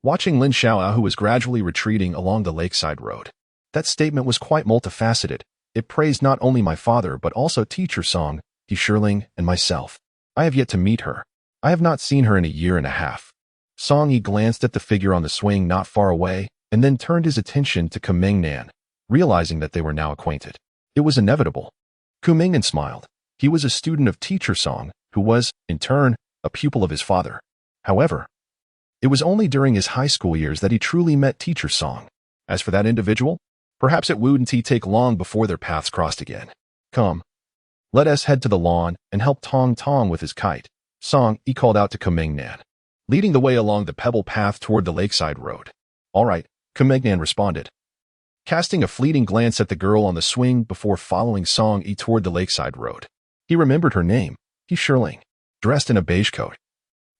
watching Lin Xiao, who was gradually retreating along the lakeside road. That statement was quite multifaceted. It praised not only my father but also Teacher Song, He Shirling, and myself. I have yet to meet her. I have not seen her in a year and a half. Song Yi glanced at the figure on the swing not far away and then turned his attention to Kumingnan, realizing that they were now acquainted. It was inevitable. Kumingnan smiled. He was a student of Teacher Song, who was, in turn, a pupil of his father. However, it was only during his high school years that he truly met Teacher Song. As for that individual, perhaps it wouldn't take long before their paths crossed again. Come, let us head to the lawn and help Tong Tong with his kite. Song, he called out to Kumingnan, leading the way along the pebble path toward the lakeside road. All right, Kumingnan responded, casting a fleeting glance at the girl on the swing before following Song E toward the lakeside road. He remembered her name, Yunling, dressed in a beige coat,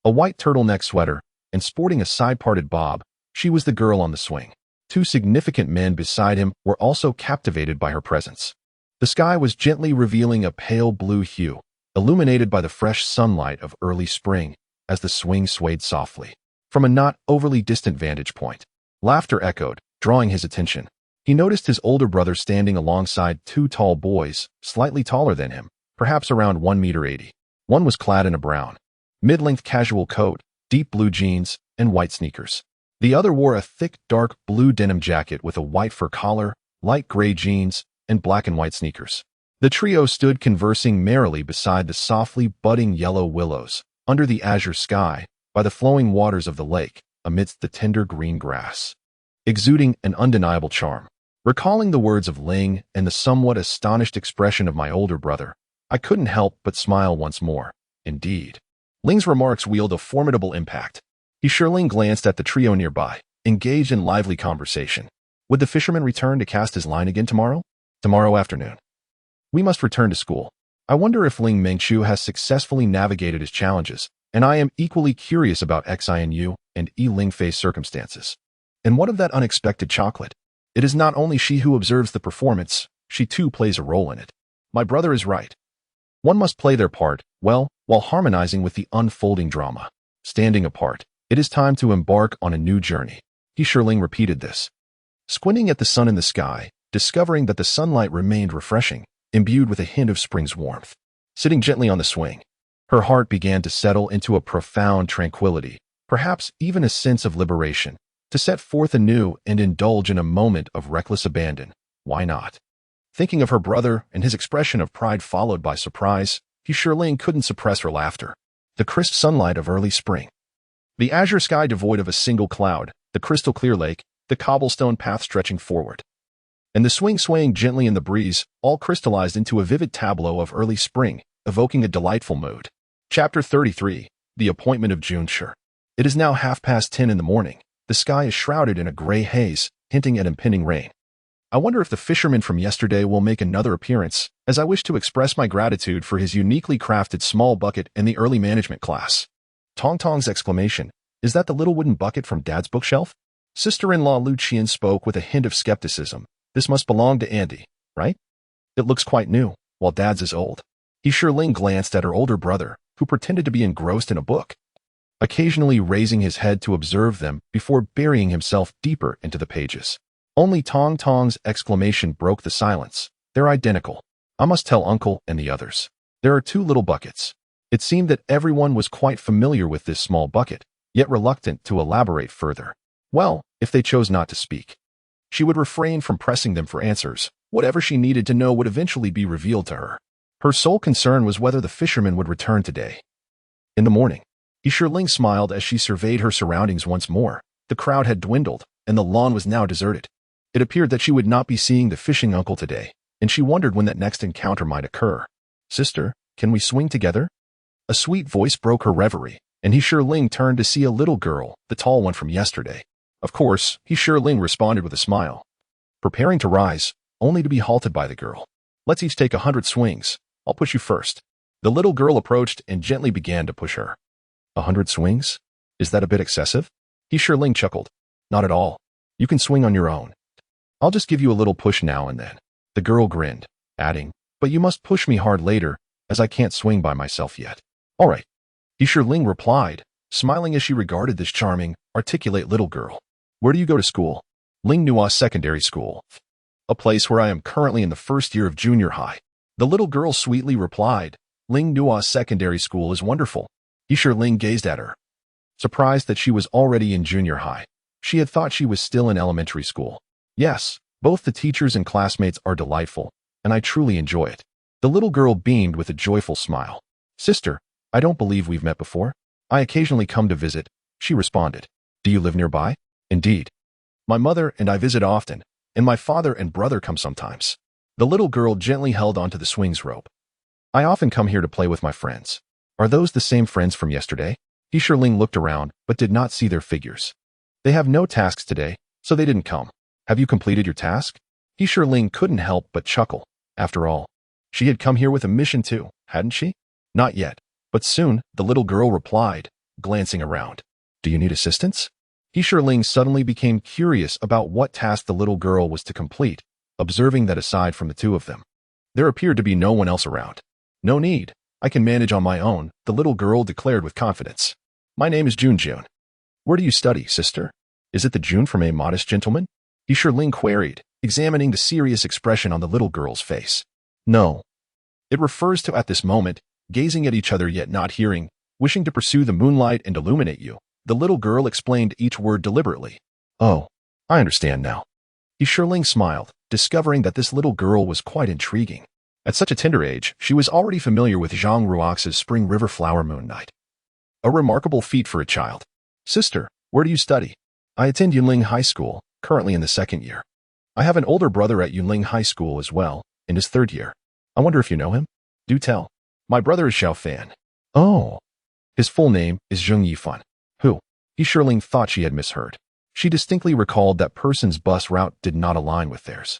a white turtleneck sweater, and sporting a side-parted bob. She was the girl on the swing. Two significant men beside him were also captivated by her presence. The sky was gently revealing a pale blue hue, illuminated by the fresh sunlight of early spring as the swing swayed softly. From a not overly distant vantage point, laughter echoed, drawing his attention. He noticed his older brother standing alongside two tall boys, slightly taller than him, perhaps around 1.80 meters. One was clad in a brown, mid-length casual coat, deep blue jeans, and white sneakers. The other wore a thick, dark blue denim jacket with a white fur collar, light gray jeans, and black and white sneakers. The trio stood conversing merrily beside the softly budding yellow willows, under the azure sky, by the flowing waters of the lake, amidst the tender green grass, exuding an undeniable charm. Recalling the words of Ling and the somewhat astonished expression of my older brother, I couldn't help but smile once more. Indeed, Ling's remarks wield a formidable impact. Yunling glanced at the trio nearby, engaged in lively conversation. Would the fisherman return to cast his line again tomorrow? Tomorrow afternoon. We must return to school. I wonder if Ling Mengchu has successfully navigated his challenges, and I am equally curious about Xinu and Yi Lingfei's circumstances. And what of that unexpected chocolate? It is not only she who observes the performance, she too plays a role in it. My brother is right. One must play their part, well, while harmonizing with the unfolding drama. Standing apart, it is time to embark on a new journey. Yunling repeated this, squinting at the sun in the sky, discovering that the sunlight remained refreshing, imbued with a hint of spring's warmth. Sitting gently on the swing, her heart began to settle into a profound tranquility, perhaps even a sense of liberation. To set forth anew and indulge in a moment of reckless abandon. Why not? Thinking of her brother and his expression of pride followed by surprise, Yunling couldn't suppress her laughter. The crisp sunlight of early spring, the azure sky devoid of a single cloud, the crystal clear lake, the cobblestone path stretching forward, and the swing swaying gently in the breeze, all crystallized into a vivid tableau of early spring, evoking a delightful mood. Chapter 33, The Appointment of Junshi. It is now 10:30 in the morning. The sky is shrouded in a gray haze, hinting at impending rain. I wonder if the fisherman from yesterday will make another appearance, as I wish to express my gratitude for his uniquely crafted small bucket in the early management class. Tong Tong's exclamation, is that the little wooden bucket from Dad's bookshelf? Sister-in-law Lu Qian spoke with a hint of skepticism. This must belong to Andy, right? It looks quite new, while Dad's is old. Yunling glanced at her older brother, who pretended to be engrossed in a book, occasionally raising his head to observe them before burying himself deeper into the pages. Only Tong Tong's exclamation broke the silence. They're identical. I must tell Uncle and the others. There are two little buckets. It seemed that everyone was quite familiar with this small bucket, yet reluctant to elaborate further. Well, if they chose not to speak, she would refrain from pressing them for answers. Whatever she needed to know would eventually be revealed to her. Her sole concern was whether the fisherman would return today. In the morning, Yunling smiled as she surveyed her surroundings once more. The crowd had dwindled, and the lawn was now deserted. It appeared that she would not be seeing the fishing uncle today, and she wondered when that next encounter might occur. Sister, can we swing together? A sweet voice broke her reverie, and Yunling turned to see a little girl, the tall one from yesterday. Of course, Yunling responded with a smile, preparing to rise, only to be halted by the girl. Let's each take 100 swings. I'll push you first. The little girl approached and gently began to push her. 100 swings? Is that a bit excessive? Yunling chuckled. Not at all. You can swing on your own. I'll just give you a little push now and then. The girl grinned, adding, but you must push me hard later, as I can't swing by myself yet. All right. Yunling replied, smiling as she regarded this charming, articulate little girl. Where do you go to school? Ling Nua Secondary School. A place where I am currently in the first year of junior high. The little girl sweetly replied, Ling Nua Secondary School is wonderful. Yunling gazed at her, surprised that she was already in junior high. She had thought she was still in elementary school. Yes, both the teachers and classmates are delightful, and I truly enjoy it. The little girl beamed with a joyful smile. Sister, I don't believe we've met before. I occasionally come to visit, she responded. Do you live nearby? Indeed. My mother and I visit often, and my father and brother come sometimes. The little girl gently held onto the swings rope. I often come here to play with my friends. Are those the same friends from yesterday? Yunling looked around, but did not see their figures. They have no tasks today, so they didn't come. Have you completed your task? Yunling couldn't help but chuckle. After all, she had come here with a mission too, hadn't she? Not yet, but soon, the little girl replied, glancing around. Do you need assistance? Yunling suddenly became curious about what task the little girl was to complete, observing that aside from the two of them, there appeared to be no one else around. No need. I can manage on my own, the little girl declared with confidence. My name is Junjun. Where do you study, sister? Is it the Jun from A Modest Gentleman? Yunling queried, examining the serious expression on the little girl's face. No. It refers to at this moment, gazing at each other yet not hearing, wishing to pursue the moonlight and illuminate you. The little girl explained each word deliberately. Oh, I understand now. Yunling smiled, discovering that this little girl was quite intriguing. At such a tender age, she was already familiar with Zhang Ruox's Spring River Flower Moon Night. A remarkable feat for a child. Sister, where do you study? I attend Yunling High School, currently in the 2nd year. I have an older brother at Yunling High School as well, in his 3rd year. I wonder if you know him? Do tell. My brother is Xiao Fan. Oh. His full name is Zheng Yifan. Who? Yunling thought she had misheard. She distinctly recalled that person's bus route did not align with theirs.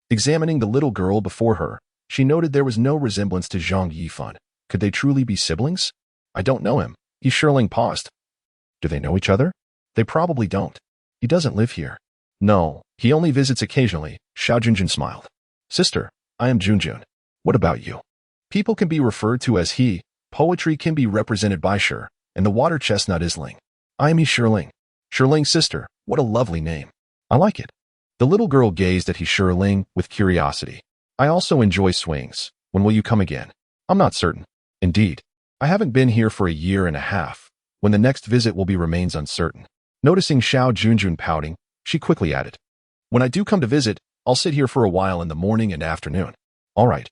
Examining the little girl before her, she noted there was no resemblance to Zhang Yifan. Could they truly be siblings? I don't know him. Yunling paused. Do they know each other? They probably don't. He doesn't live here. No, he only visits occasionally, Xiao Junjun smiled. Sister, I am Junjun. What about you? People can be referred to as he, poetry can be represented by Shi, and the water chestnut is Ling. I am Yunling. Yunling's sister, what a lovely name. I like it. The little girl gazed at Yunling with curiosity. I also enjoy swings. When will you come again? I'm not certain. Indeed. I haven't been here for a year and a half. When the next visit will be remains uncertain. Noticing Xiao Junjun pouting, she quickly added. When I do come to visit, I'll sit here for a while in the morning and afternoon. All right.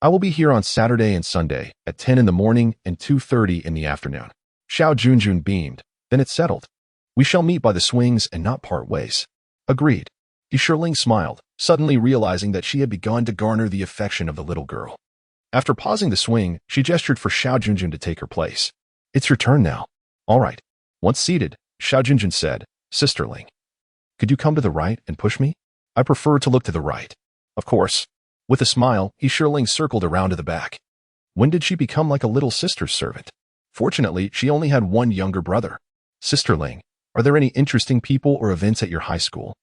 I will be here on Saturday and Sunday at 10 in the morning and 2:30 in the afternoon. Xiao Junjun beamed. Then it's settled. We shall meet by the swings and not part ways. Agreed. Yunling smiled, suddenly realizing that she had begun to garner the affection of the little girl. After pausing the swing, she gestured for Xiao Junjun to take her place. It's your turn now. All right. Once seated, Xiao Junjun said, Sisterling. Could you come to the right and push me? I prefer to look to the right. Of course. With a smile, Yunling circled around to the back. When did she become like a little sister's servant? Fortunately, she only had one younger brother. Sisterling, are there any interesting people or events at your high school?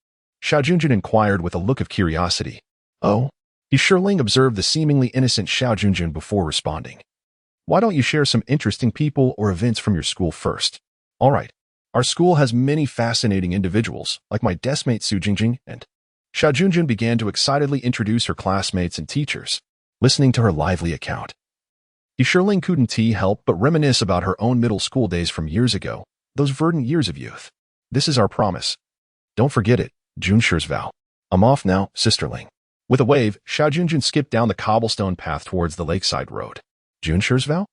Xiao Junjun inquired with a look of curiosity. Oh? Yunling observed the seemingly innocent Xiao Junjun before responding. Why don't you share some interesting people or events from your school first? All right. Our school has many fascinating individuals, like my deskmate Su Jingjing, and Xiao Junjun began to excitedly introduce her classmates and teachers, listening to her lively account. Yunling couldn't help but reminisce about her own middle school days from years ago, those verdant years of youth. This is our promise. Don't forget it, Junshir's vow. I'm off now, sisterling. With a wave, Xiao Junjun skipped down the cobblestone path towards the lakeside road. Junshir's vow?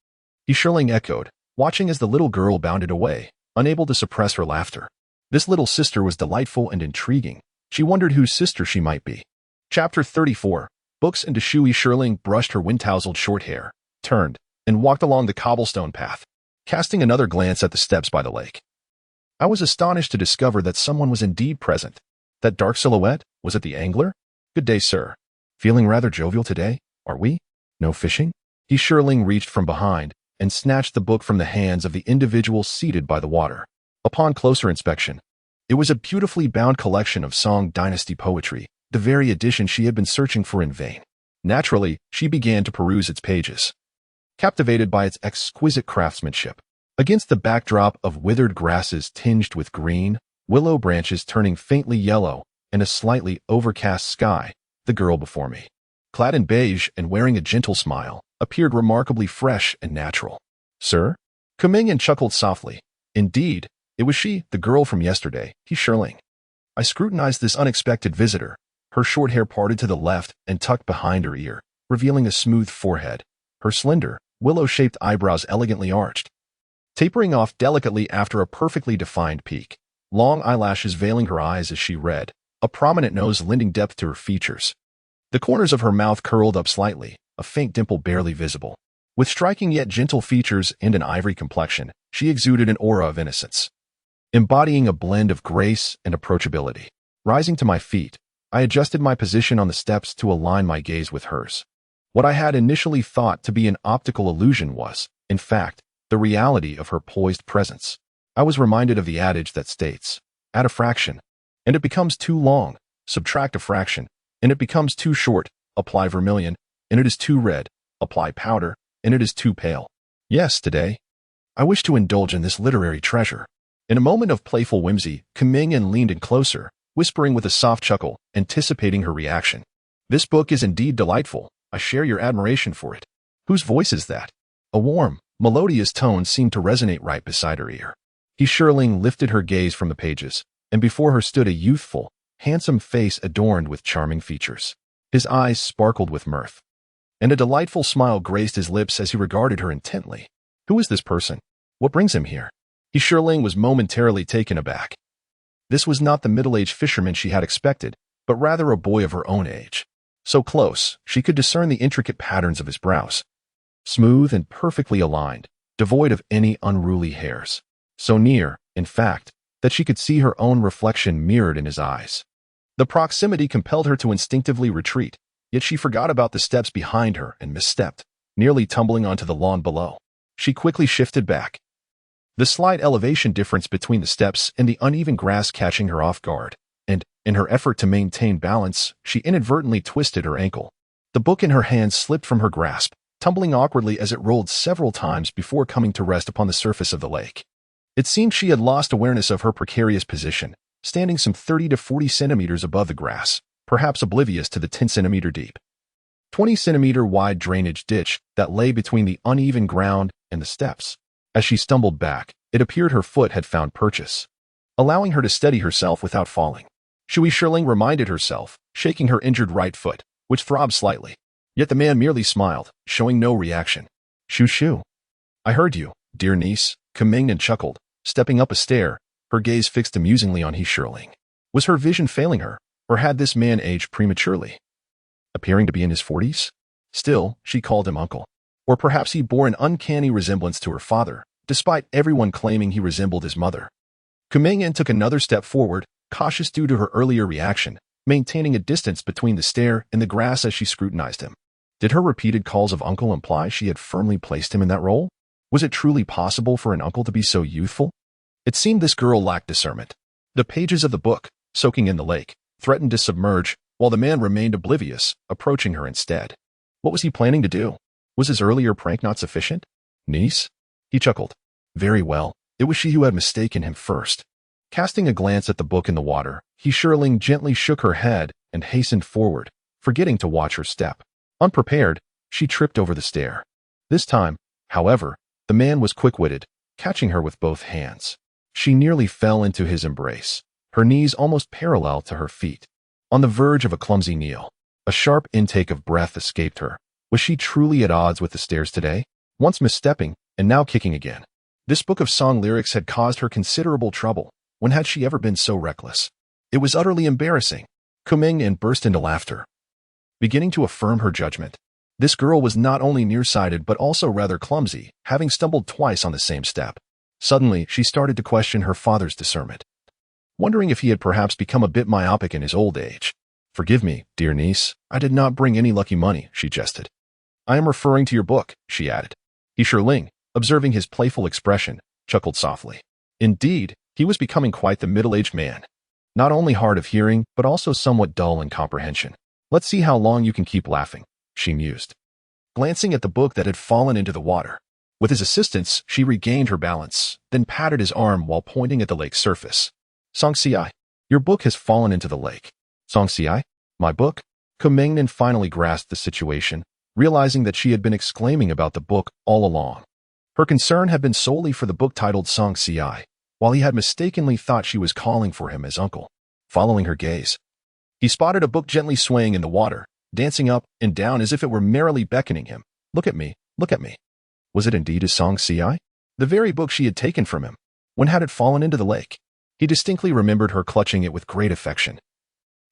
Yunling echoed, watching as the little girl bounded away, unable to suppress her laughter. This little sister was delightful and intriguing. She wondered whose sister she might be. Chapter 34. Books and Shui. Yunling brushed her wind-tousled short hair, turned, and walked along the cobblestone path, casting another glance at the steps by the lake. I was astonished to discover that someone was indeed present. That dark silhouette, was it the angler? Good day, sir. Feeling rather jovial today, are we? No fishing? Yunling reached from behind and snatched the book from the hands of the individual seated by the water. Upon closer inspection, it was a beautifully bound collection of Song Dynasty poetry, the very edition she had been searching for in vain. Naturally, she began to peruse its pages, captivated by its exquisite craftsmanship. Against the backdrop of withered grasses tinged with green, willow branches turning faintly yellow, and a slightly overcast sky, the girl before me, clad in beige and wearing a gentle smile, appeared remarkably fresh and natural. Sir? Kumingyan chuckled softly. Indeed, it was she, the girl from yesterday, Yunling. I scrutinized this unexpected visitor, her short hair parted to the left and tucked behind her ear, revealing a smooth forehead, her slender, willow-shaped eyebrows elegantly arched. tapering off delicately after a perfectly defined peak, long eyelashes veiling her eyes as she read, a prominent nose lending depth to her features. The corners of her mouth curled up slightly, a faint dimple barely visible. With striking yet gentle features and an ivory complexion, she exuded an aura of innocence, embodying a blend of grace and approachability. Rising to my feet, I adjusted my position on the steps to align my gaze with hers. What I had initially thought to be an optical illusion was, in fact, the reality of her poised presence. I was reminded of the adage that states, add a fraction, and it becomes too long, subtract a fraction, and it becomes too short, apply vermilion, and it is too red, apply powder, and it is too pale. Yes, today, I wish to indulge in this literary treasure. In a moment of playful whimsy, Kumingyan leaned in closer, whispering with a soft chuckle, anticipating her reaction. This book is indeed delightful. I share your admiration for it. Whose voice is that? A warm, melodious tone seemed to resonate right beside her ear. Yunling lifted her gaze from the pages, and before her stood a youthful, handsome face adorned with charming features. His eyes sparkled with mirth, and a delightful smile graced his lips as he regarded her intently. Who is this person? What brings him here? Yunling was momentarily taken aback. This was not the middle-aged fisherman she had expected, but rather a boy of her own age. So close, she could discern the intricate patterns of his brows, smooth and perfectly aligned, devoid of any unruly hairs. So near, in fact, that she could see her own reflection mirrored in his eyes. The proximity compelled her to instinctively retreat, yet she forgot about the steps behind her and misstepped, nearly tumbling onto the lawn below. She quickly shifted back, the slight elevation difference between the steps and the uneven grass catching her off guard, and, in her effort to maintain balance, she inadvertently twisted her ankle. The book in her hand slipped from her grasp, tumbling awkwardly as it rolled several times before coming to rest upon the surface of the lake. It seemed she had lost awareness of her precarious position, standing some 30 to 40 centimeters above the grass, perhaps oblivious to the 10-centimeter deep, 20-centimeter wide drainage ditch that lay between the uneven ground and the steps. As she stumbled back, it appeared her foot had found purchase, allowing her to steady herself without falling. Yunling reminded herself, shaking her injured right foot, which throbbed slightly. Yet the man merely smiled, showing no reaction. Shoo. I heard you, dear niece, Kumingyan chuckled, stepping up a stair, her gaze fixed amusingly on Yunling. Was her vision failing her, or had this man aged prematurely, appearing to be in his 40s? Still, she called him uncle. Or perhaps he bore an uncanny resemblance to her father, despite everyone claiming he resembled his mother. Kumingyan took another step forward, cautious due to her earlier reaction, maintaining a distance between the stair and the grass as she scrutinized him. Did her repeated calls of uncle imply she had firmly placed him in that role? Was it truly possible for an uncle to be so youthful? It seemed this girl lacked discernment. The pages of the book, soaking in the lake, threatened to submerge, while the man remained oblivious, approaching her instead. What was he planning to do? Was his earlier prank not sufficient? Niece? He chuckled. Very well, it was she who had mistaken him first. Casting a glance at the book in the water, Yunling gently shook her head and hastened forward, forgetting to watch her step. Unprepared, she tripped over the stair. This time, however, the man was quick-witted, catching her with both hands. She nearly fell into his embrace, her knees almost parallel to her feet, on the verge of a clumsy kneel. A sharp intake of breath escaped her. Was she truly at odds with the stairs today? Once misstepping, and now kicking again. This book of song lyrics had caused her considerable trouble. When had she ever been so reckless? It was utterly embarrassing. Kumingyan burst into laughter, beginning to affirm her judgment. This girl was not only nearsighted but also rather clumsy, having stumbled twice on the same step. Suddenly, she started to question her father's discernment, wondering if he had perhaps become a bit myopic in his old age. Forgive me, dear niece, I did not bring any lucky money, she jested. I am referring to your book, she added. Yunling, observing his playful expression, chuckled softly. Indeed, he was becoming quite the middle-aged man. Not only hard of hearing, but also somewhat dull in comprehension. Let's see how long you can keep laughing, she mused, glancing at the book that had fallen into the water. With his assistance, she regained her balance, then patted his arm while pointing at the lake's surface. Songci, your book has fallen into the lake. Songci, my book? Kumingyan finally grasped the situation, realizing that she had been exclaiming about the book all along. Her concern had been solely for the book titled Songci, while he had mistakenly thought she was calling for him as uncle. Following her gaze, he spotted a book gently swaying in the water, dancing up and down as if it were merrily beckoning him. Look at me, look at me. Was it indeed his Songci? The very book she had taken from him. When had it fallen into the lake? He distinctly remembered her clutching it with great affection.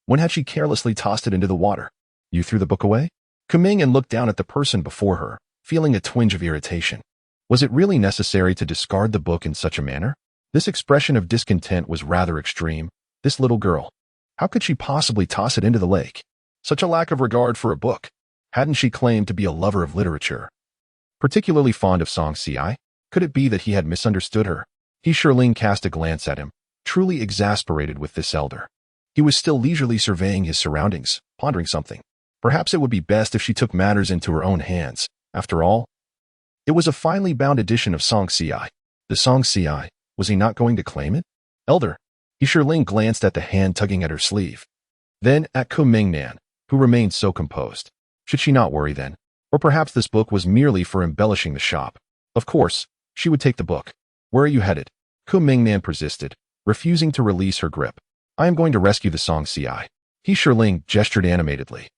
When had she carelessly tossed it into the water? You threw the book away? Kuming looked down at the person before her, feeling a twinge of irritation. Was it really necessary to discard the book in such a manner? This expression of discontent was rather extreme. This little girl. How could she possibly toss it into the lake? Such a lack of regard for a book. Hadn't she claimed to be a lover of literature? Particularly fond of Song Ci? Could it be that he had misunderstood her? Yunling cast a glance at him, truly exasperated with this elder. He was still leisurely surveying his surroundings, pondering something. Perhaps it would be best if she took matters into her own hands. After all, it was a finely bound edition of Song Ci. The Song Ci, was he not going to claim it? Elder. Yunling glanced at the hand tugging at her sleeve. Then at Kuming, who remained so composed. Should she not worry then? Or perhaps this book was merely for embellishing the shop. Of course, she would take the book. Where are you headed? Kuming persisted, refusing to release her grip. I am going to rescue the Song Ci. Yunling gestured animatedly,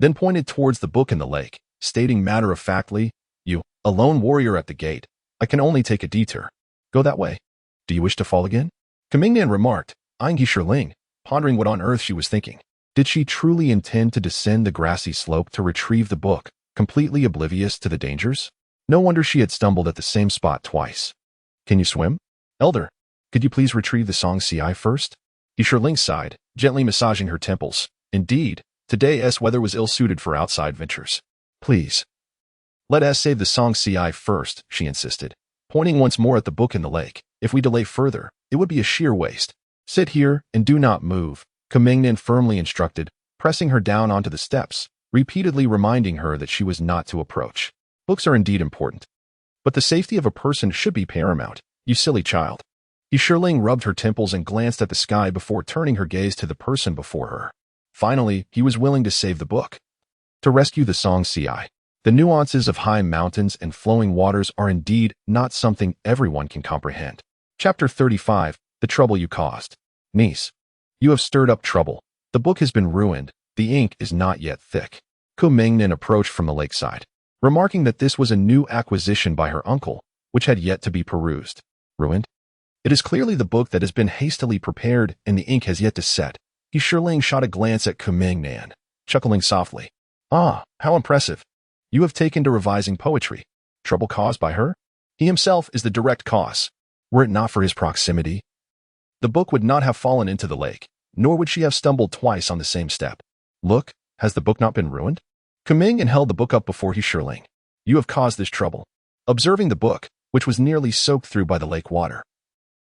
then pointed towards the book in the lake, stating matter-of-factly, You, a lone warrior at the gate. I can only take a detour. Go that way. Do you wish to fall again? Kuming remarked, eyeing Yunling, pondering what on earth she was thinking. Did she truly intend to descend the grassy slope to retrieve the book, completely oblivious to the dangers? No wonder she had stumbled at the same spot twice. Can you swim? Elder, could you please retrieve the Song Ci first? Yunling sighed, gently massaging her temples. Indeed, today's weather was ill-suited for outside ventures. Please. Let us save the Song Ci first, she insisted, pointing once more at the book in the lake. If we delay further, it would be a sheer waste. Sit here and do not move, Kuming firmly instructed, pressing her down onto the steps, repeatedly reminding her that she was not to approach. Books are indeed important, but the safety of a person should be paramount. You silly child. Yunling rubbed her temples and glanced at the sky before turning her gaze to the person before her. Finally, he was willing to save the book. To rescue the Song Ci. The nuances of high mountains and flowing waters are indeed not something everyone can comprehend. Chapter 35, The Trouble You Caused. Niece. You have stirred up trouble. The book has been ruined. The ink is not yet thick. Kuming approached from the lakeside, remarking that this was a new acquisition by her uncle, which had yet to be perused. Ruined? It is clearly the book that has been hastily prepared and the ink has yet to set. Yunling shot a glance at Kuming, chuckling softly. Ah, how impressive. You have taken to revising poetry. Trouble caused by her? He himself is the direct cause. Were it not for his proximity, the book would not have fallen into the lake, nor would she have stumbled twice on the same step. Look, has the book not been ruined? Kuming held the book up before Yunling. You have caused this trouble. Observing the book, which was nearly soaked through by the lake water,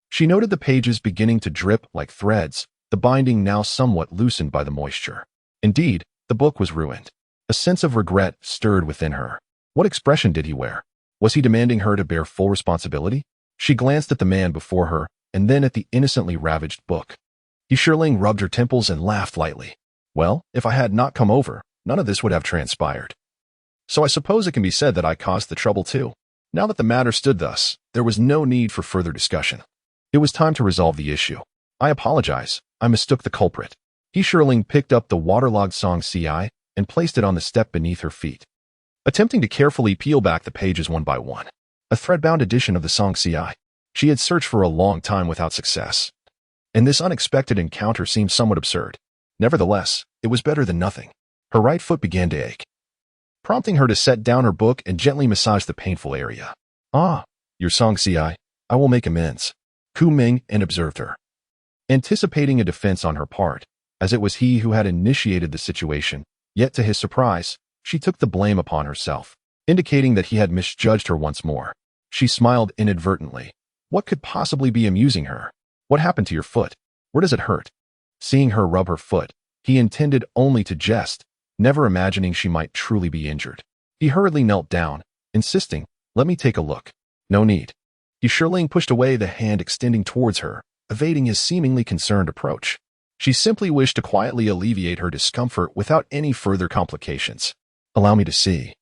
she noted the pages beginning to drip like threads, the binding now somewhat loosened by the moisture. Indeed, the book was ruined. A sense of regret stirred within her. What expression did he wear? Was he demanding her to bear full responsibility? She glanced at the man before her, and then at the innocently ravaged book. Yunling rubbed her temples and laughed lightly. Well, if I had not come over, none of this would have transpired. So I suppose it can be said that I caused the trouble too. Now that the matter stood thus, there was no need for further discussion. It was time to resolve the issue. I apologize. I mistook the culprit. Yunling picked up the waterlogged Song Ci and placed it on the step beneath her feet, attempting to carefully peel back the pages one by one. A thread-bound edition of the Song Ci. She had searched for a long time without success, and this unexpected encounter seemed somewhat absurd. Nevertheless, it was better than nothing. Her right foot began to ache, prompting her to set down her book and gently massage the painful area. Ah, your Song Ci. I will make amends. Kuming observed her, anticipating a defense on her part, as it was he who had initiated the situation. Yet to his surprise, she took the blame upon herself, indicating that he had misjudged her once more. She smiled inadvertently. What could possibly be amusing her? What happened to your foot? Where does it hurt? Seeing her rub her foot, he intended only to jest, never imagining she might truly be injured. He hurriedly knelt down, insisting, let me take a look. No need. Yunling pushed away the hand extending towards her, evading his seemingly concerned approach. She simply wished to quietly alleviate her discomfort without any further complications. Allow me to see.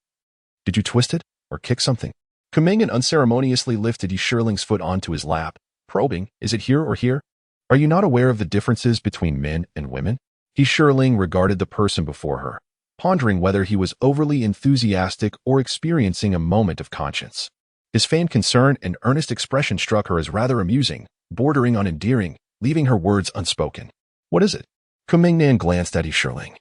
Did you twist it, or kick something? Kuming unceremoniously lifted Yunling's foot onto his lap, probing, is it here or here? Are you not aware of the differences between men and women? Yunling regarded the person before her, pondering whether he was overly enthusiastic or experiencing a moment of conscience. His feigned concern and earnest expression struck her as rather amusing, bordering on endearing, leaving her words unspoken. "What is it?" Kumingnan glanced at Yunling,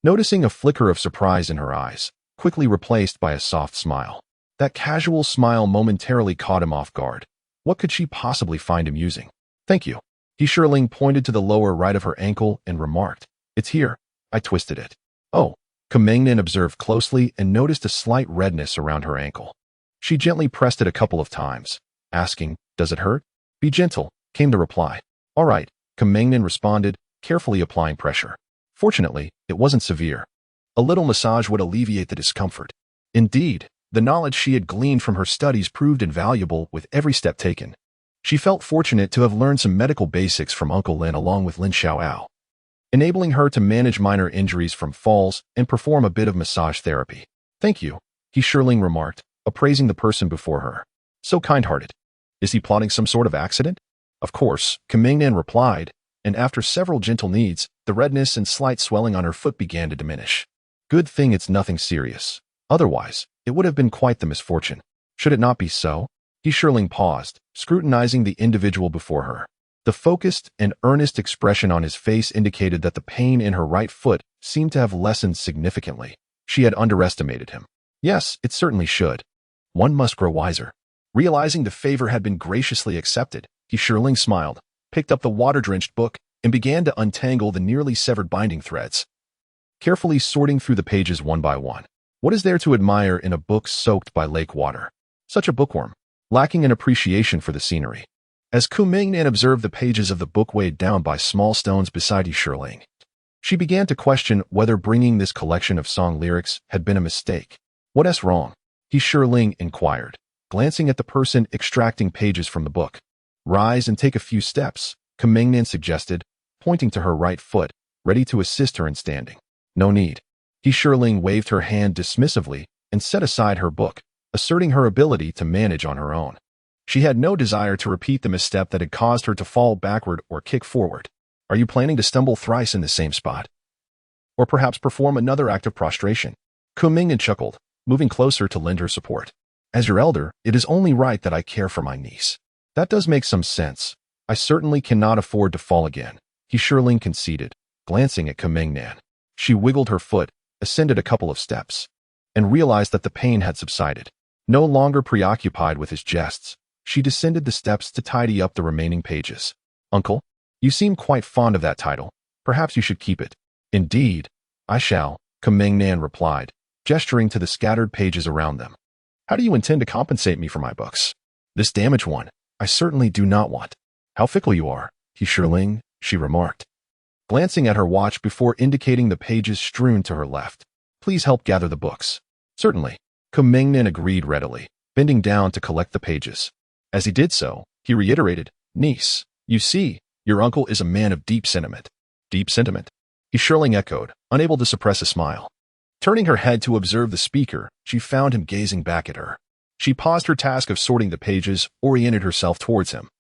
noticing a flicker of surprise in her eyes, quickly replaced by a soft smile. That casual smile momentarily caught him off guard. What could she possibly find amusing? "Thank you." Yunling pointed to the lower right of her ankle and remarked, "It's here. I twisted it." "Oh." Kumingnan observed closely and noticed a slight redness around her ankle. She gently pressed it a couple of times, asking, "Does it hurt?" "Be gentle," came the reply. "All right," Kumingnan responded, carefully applying pressure. Fortunately, it wasn't severe. A little massage would alleviate the discomfort. Indeed, the knowledge she had gleaned from her studies proved invaluable with every step taken. She felt fortunate to have learned some medical basics from Uncle Lin along with Lin Xiaoao, enabling her to manage minor injuries from falls and perform a bit of massage therapy. "Thank you," Yunling remarked, appraising the person before her. "So kind-hearted. Is he plotting some sort of accident?" "Of course," Kumingnan replied, and after several gentle kneads, the redness and slight swelling on her foot began to diminish. "Good thing it's nothing serious. Otherwise, it would have been quite the misfortune. Should it not be so?" Yunling paused, scrutinizing the individual before her. The focused and earnest expression on his face indicated that the pain in her right foot seemed to have lessened significantly. She had underestimated him. Yes, it certainly should. One must grow wiser. Realizing the favor had been graciously accepted, Yunling smiled, picked up the water-drenched book, and began to untangle the nearly severed binding threads, carefully sorting through the pages one by one. What is there to admire in a book soaked by lake water? Such a bookworm, lacking an appreciation for the scenery. As Kumingnan observed the pages of the book weighed down by small stones beside Yunling, she began to question whether bringing this collection of song lyrics had been a mistake. "What's wrong?" Yunling inquired, glancing at the person extracting pages from the book. "Rise and take a few steps," Kumingnan suggested, pointing to her right foot, ready to assist her in standing. "No need." Yunling waved her hand dismissively and set aside her book, asserting her ability to manage on her own. She had no desire to repeat the misstep that had caused her to fall backward or kick forward. "Are you planning to stumble thrice in the same spot? Or perhaps perform another act of prostration?" Kumingnan chuckled, moving closer to lend her support. "As your elder, it is only right that I care for my niece." "That does make some sense. I certainly cannot afford to fall again," Yunling conceded, glancing at Kumingnan. She wiggled her foot, ascended a couple of steps, and realized that the pain had subsided. No longer preoccupied with his jests, she descended the steps to tidy up the remaining pages. "Uncle, you seem quite fond of that title. Perhaps you should keep it." "Indeed, I shall," Kumingnan replied, gesturing to the scattered pages around them. "How do you intend to compensate me for my books? This damaged one, I certainly do not want." "How fickle you are, Yunling," she remarked, glancing at her watch before indicating the pages strewn to her left. "Please help gather the books." "Certainly," Kumingnan agreed readily, bending down to collect the pages. As he did so, he reiterated, "Niece, you see, your uncle is a man of deep sentiment." "Deep sentiment?" Yunling echoed, unable to suppress a smile. Turning her head to observe the speaker, she found him gazing back at her. She paused her task of sorting the pages, oriented herself towards him,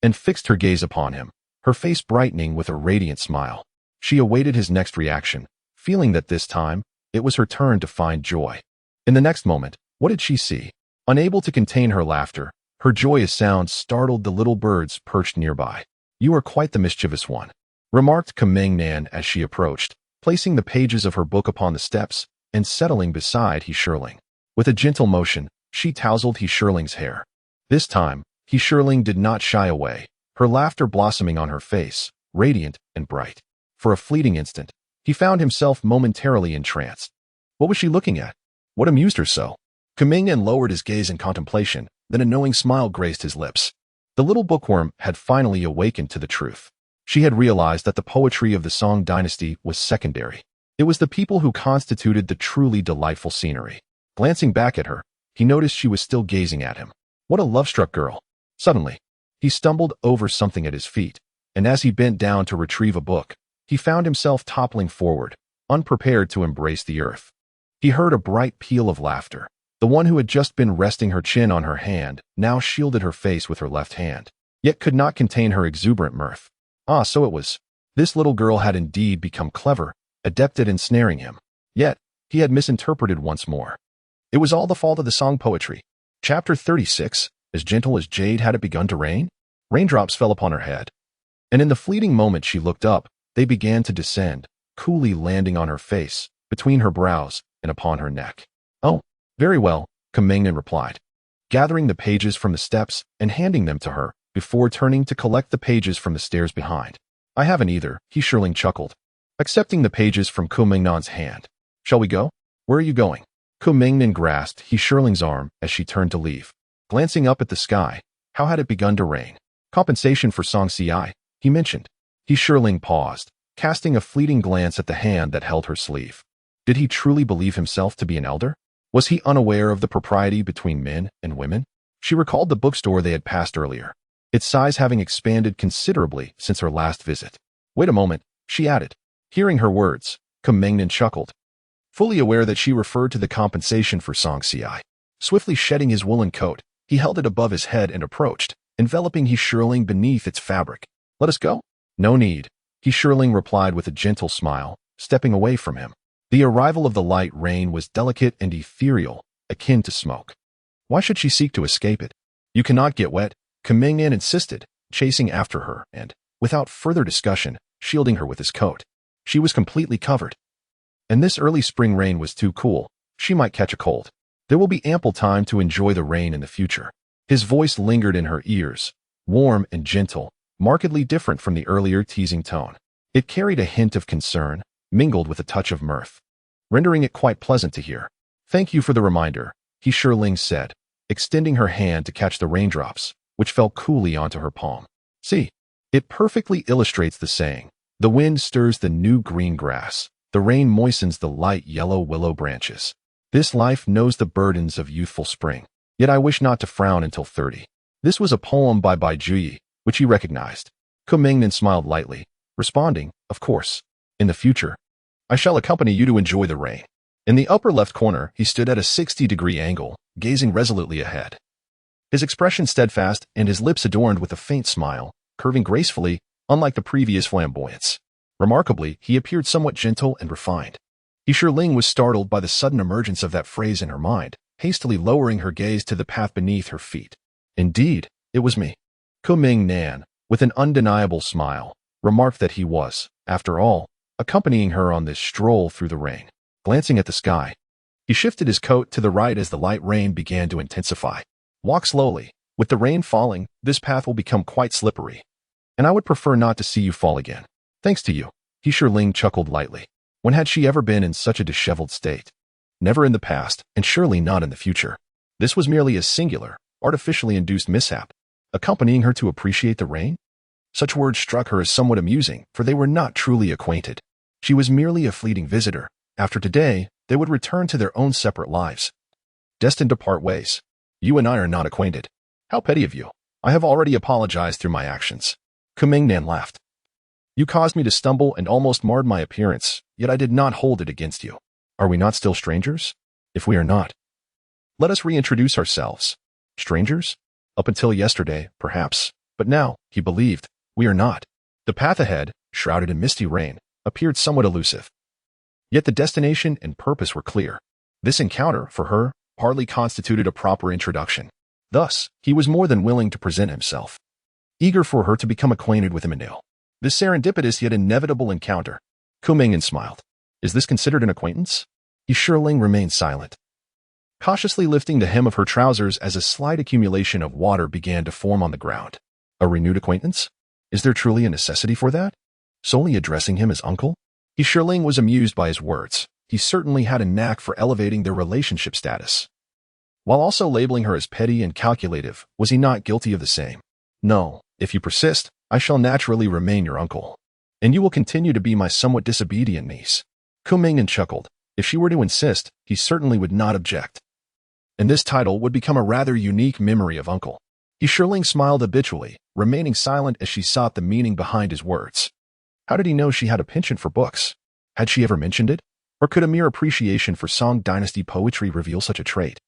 and fixed her gaze upon him, her face brightening with a radiant smile. She awaited his next reaction, feeling that this time, it was her turn to find joy. In the next moment, what did she see? Unable to contain her laughter, her joyous sound startled the little birds perched nearby. "You are quite the mischievous one," remarked Kumingnan as she approached, placing the pages of her book upon the steps and settling beside Yunling. With a gentle motion, she tousled Yunling's hair. This time, Yunling did not shy away, her laughter blossoming on her face, radiant and bright. For a fleeting instant, he found himself momentarily entranced. What was she looking at? What amused her so? Kumingnan lowered his gaze in contemplation, then a knowing smile graced his lips. The little bookworm had finally awakened to the truth. She had realized that the poetry of the Song dynasty was secondary. It was the people who constituted the truly delightful scenery. Glancing back at her, he noticed she was still gazing at him. What a love-struck girl. Suddenly, he stumbled over something at his feet, and as he bent down to retrieve a book, he found himself toppling forward, unprepared to embrace the earth. He heard a bright peal of laughter. The one who had just been resting her chin on her hand now shielded her face with her left hand, yet could not contain her exuberant mirth. Ah, so it was. This little girl had indeed become clever, adept at ensnaring him. Yet, he had misinterpreted once more. It was all the fault of the song poetry. Chapter 36, As gentle as jade had it begun to rain? Raindrops fell upon her head, and in the fleeting moment she looked up, they began to descend, coolly landing on her face, between her brows, and upon her neck. Oh, very well, Kumingnan replied, gathering the pages from the steps and handing them to her, before turning to collect the pages from the stairs behind. I haven't either, Yunling chuckled, accepting the pages from Kumingnan's hand. Shall we go? Where are you going? Kumingnan grasped Yuling's arm as she turned to leave. Glancing up at the sky, how had it begun to rain? Compensation for Song Ci, he mentioned. Yuling paused, casting a fleeting glance at the hand that held her sleeve. Did he truly believe himself to be an elder? Was he unaware of the propriety between men and women? She recalled the bookstore they had passed earlier, its size having expanded considerably since her last visit. Wait a moment, she added. Hearing her words, Kumingnan chuckled, fully aware that she referred to the compensation for Song Ci. Swiftly shedding his woolen coat, he held it above his head and approached, enveloping Yuling beneath its fabric. Let us go? No need, Yuling replied with a gentle smile, stepping away from him. The arrival of the light rain was delicate and ethereal, akin to smoke. Why should she seek to escape it? You cannot get wet, Kumingnan insisted, chasing after her and, without further discussion, shielding her with his coat. She was completely covered. And this early spring rain was too cool, she might catch a cold. There will be ample time to enjoy the rain in the future. His voice lingered in her ears, warm and gentle, markedly different from the earlier teasing tone. It carried a hint of concern, mingled with a touch of mirth, rendering it quite pleasant to hear. Thank you for the reminder, Yuling said, extending her hand to catch the raindrops, which fell coolly onto her palm. See, it perfectly illustrates the saying, the wind stirs the new green grass, the rain moistens the light yellow willow branches. This life knows the burdens of youthful spring, yet I wish not to frown until 30. This was a poem by Bai Juyi, which he recognized. Kumingnan smiled lightly, responding, of course. In the future, I shall accompany you to enjoy the rain. In the upper left corner, he stood at a 60-degree angle, gazing resolutely ahead. His expression steadfast and his lips adorned with a faint smile, curving gracefully, unlike the previous flamboyance. Remarkably, he appeared somewhat gentle and refined. Yuling was startled by the sudden emergence of that phrase in her mind, hastily lowering her gaze to the path beneath her feet. Indeed, it was me. Kumingnan, with an undeniable smile, remarked that he was, after all, accompanying her on this stroll through the rain. Glancing at the sky, he shifted his coat to the right as the light rain began to intensify. Walk slowly. With the rain falling, this path will become quite slippery, and I would prefer not to see you fall again. Thanks to you, Yuling chuckled lightly. When had she ever been in such a disheveled state? Never in the past, and surely not in the future. This was merely a singular, artificially induced mishap, accompanying her to appreciate the rain? Such words struck her as somewhat amusing, for they were not truly acquainted. She was merely a fleeting visitor. After today, they would return to their own separate lives, destined to part ways. You and I are not acquainted. How petty of you. I have already apologized through my actions. Kumingnan laughed. You caused me to stumble and almost marred my appearance, yet I did not hold it against you. Are we not still strangers? If we are not, let us reintroduce ourselves. Strangers? Up until yesterday, perhaps, but now, he believed, we are not. The path ahead, shrouded in misty rain, appeared somewhat elusive. Yet the destination and purpose were clear. This encounter, for her, hardly constituted a proper introduction. Thus, he was more than willing to present himself, eager for her to become acquainted with him anew. This serendipitous yet inevitable encounter. Kumingnan smiled. Is this considered an acquaintance? Yuling remained silent, cautiously lifting the hem of her trousers as a slight accumulation of water began to form on the ground. A renewed acquaintance? Is there truly a necessity for that? Solely addressing him as uncle? Yuling was amused by his words. He certainly had a knack for elevating their relationship status. While also labeling her as petty and calculative, was he not guilty of the same? No, if you persist, I shall naturally remain your uncle, and you will continue to be my somewhat disobedient niece. Kumingnan chuckled. If she were to insist, he certainly would not object. And this title would become a rather unique memory of uncle. Yuling smiled habitually, remaining silent as she sought the meaning behind his words. How did he know she had a penchant for books? Had she ever mentioned it? Or could a mere appreciation for Song Dynasty poetry reveal such a trait?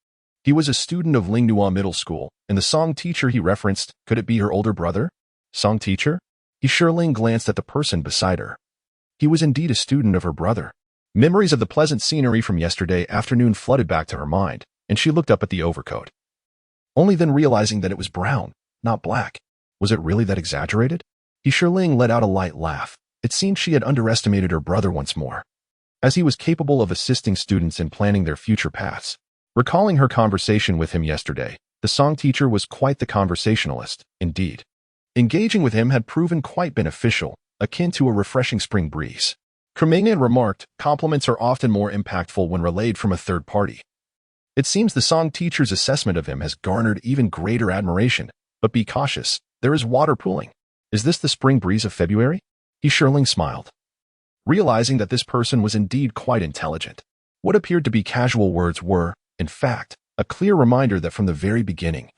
He was a student of Lingnua Middle School, and the Song teacher he referenced, could it be her older brother? Song teacher? Yuling glanced at the person beside her. He was indeed a student of her brother. Memories of the pleasant scenery from yesterday afternoon flooded back to her mind, and she looked up at the overcoat. only then realizing that it was brown, not black. Was it really that exaggerated? Yunling let out a light laugh. It seemed she had underestimated her brother once more, as he was capable of assisting students in planning their future paths. Recalling her conversation with him yesterday, the song teacher was quite the conversationalist, indeed. Engaging with him had proven quite beneficial, akin to a refreshing spring breeze. Kumingnan remarked, compliments are often more impactful when relayed from a third party. It seems the song teacher's assessment of him has garnered even greater admiration, but be cautious, there is water pooling. Is this the spring breeze of February? Yunling smiled, realizing that this person was indeed quite intelligent. What appeared to be casual words were, in fact, a clear reminder that from the very beginning,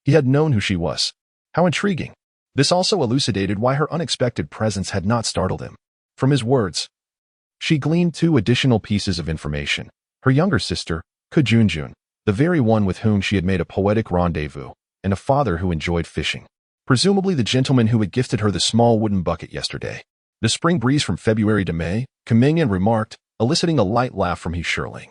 he had known who she was. How intriguing. This also elucidated why her unexpected presence had not startled him. From his words, she gleaned 2 additional pieces of information. Her younger sister, Junjun, the very one with whom she had made a poetic rendezvous, and a father who enjoyed fishing. Presumably the gentleman who had gifted her the small wooden bucket yesterday. The spring breeze from February to May, Kumingnan remarked, eliciting a light laugh from Yunling.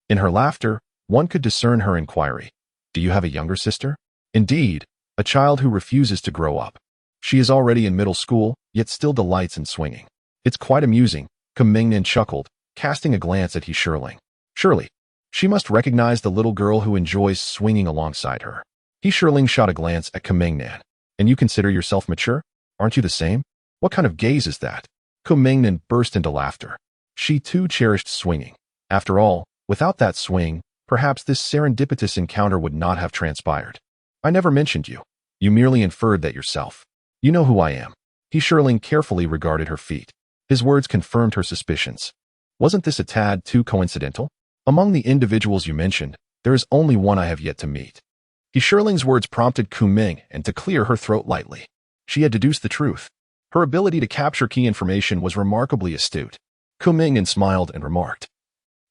In her laughter, one could discern her inquiry. Do you have a younger sister? Indeed, a child who refuses to grow up. She is already in middle school, yet still delights in swinging. It's quite amusing, Kumingnan chuckled, casting a glance at Yunling. Surely, she must recognize the little girl who enjoys swinging alongside her. Yunling shot a glance at Kumingnan. And you consider yourself mature? Aren't you the same? What kind of gaze is that? Kumingnan burst into laughter. She too cherished swinging. After all, without that swing, perhaps this serendipitous encounter would not have transpired. I never mentioned you. You merely inferred that yourself. You know who I am. Yunling carefully regarded her feet. His words confirmed her suspicions. Wasn't this a tad too coincidental? Among the individuals you mentioned, there is only one I have yet to meet. Yunling's words prompted Kumingnan to clear her throat lightly. She had deduced the truth. Her ability to capture key information was remarkably astute. Kumingnan smiled and remarked,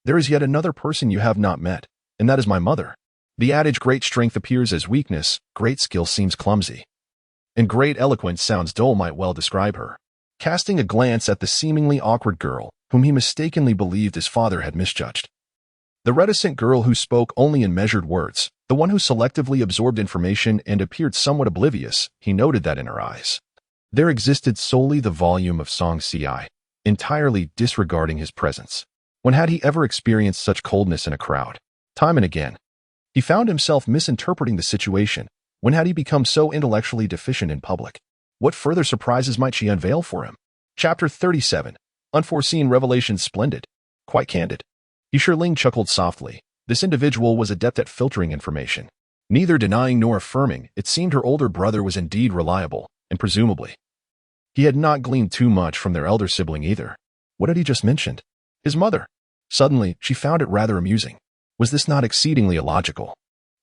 there is yet another person you have not met, and that is my mother. The adage great strength appears as weakness, great skill seems clumsy, and great eloquence sounds dull might well describe her. Casting a glance at the seemingly awkward girl, whom he mistakenly believed his father had misjudged. The reticent girl who spoke only in measured words, the one who selectively absorbed information and appeared somewhat oblivious, he noted that in her eyes there existed solely the volume of Song Ci, entirely disregarding his presence. When had he ever experienced such coldness in a crowd? Time and again. He found himself misinterpreting the situation. When had he become so intellectually deficient in public? What further surprises might she unveil for him? Chapter 37. Unforeseen revelations splendid. Quite candid. Yunling chuckled softly. This individual was adept at filtering information. Neither denying nor affirming, it seemed her older brother was indeed reliable, and presumably, he had not gleaned too much from their elder sibling either. What had he just mentioned? His mother. Suddenly, she found it rather amusing. Was this not exceedingly illogical?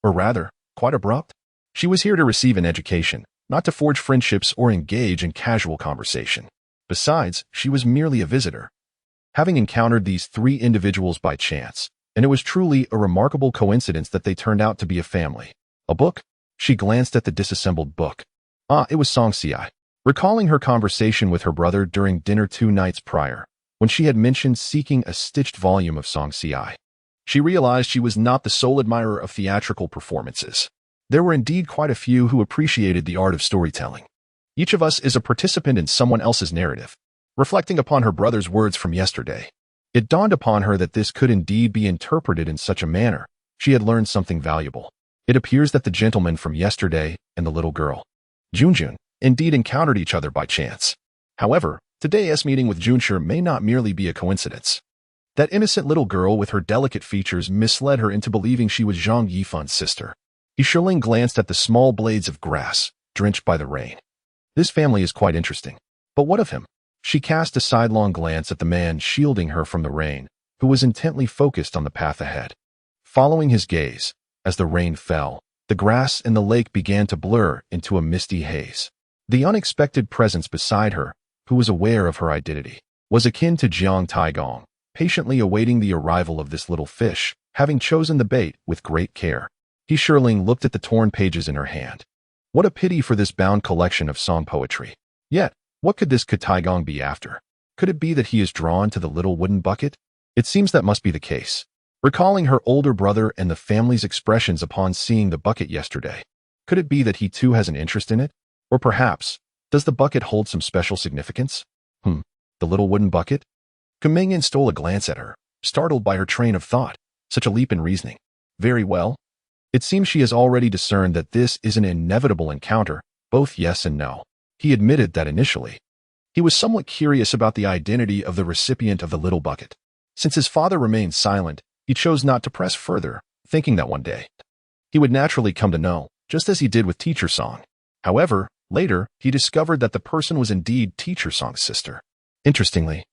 Or rather, quite abrupt? She was here to receive an education, not to forge friendships or engage in casual conversation. Besides, she was merely a visitor, having encountered these 3 individuals by chance, and it was truly a remarkable coincidence that they turned out to be a family. A book? She glanced at the disassembled book. It was Song Ci. Recalling her conversation with her brother during dinner 2 nights prior, when she had mentioned seeking a stitched volume of Song Ci, she realized she was not the sole admirer of theatrical performances. There were indeed quite a few who appreciated the art of storytelling. Each of us is a participant in someone else's narrative. Reflecting upon her brother's words from yesterday, it dawned upon her that this could indeed be interpreted in such a manner. She had learned something valuable. It appears that the gentleman from yesterday and the little girl, Junjun, indeed encountered each other by chance. However, today's meeting with Junshur may not merely be a coincidence. That innocent little girl with her delicate features misled her into believing she was Zhang Yifan's sister. Yunling glanced at the small blades of grass, drenched by the rain. This family is quite interesting. But what of him? She cast a sidelong glance at the man shielding her from the rain, who was intently focused on the path ahead. Following his gaze, as the rain fell, the grass and the lake began to blur into a misty haze. The unexpected presence beside her, who was aware of her identity, was akin to Jiang Taigong, patiently awaiting the arrival of this little fish, having chosen the bait with great care. Yunling looked at the torn pages in her hand. What a pity for this bound collection of song poetry. Yet, what could this Taigong be after? Could it be that he is drawn to the little wooden bucket? It seems that must be the case. recalling her older brother and the family's expressions upon seeing the bucket yesterday. Could it be that he too has an interest in it? Or perhaps, does the bucket hold some special significance? The little wooden bucket? Kumingyan stole a glance at her, startled by her train of thought. Such a leap in reasoning. Very well. It seems she has already discerned that this is an inevitable encounter, both yes and no. He admitted that initially. He was somewhat curious about the identity of the recipient of the little bucket. Since his father remained silent, he chose not to press further, thinking that one day he would naturally come to know, just as he did with Teacher Song. However, later, he discovered that the person was indeed Teacher Song's sister. Interestingly,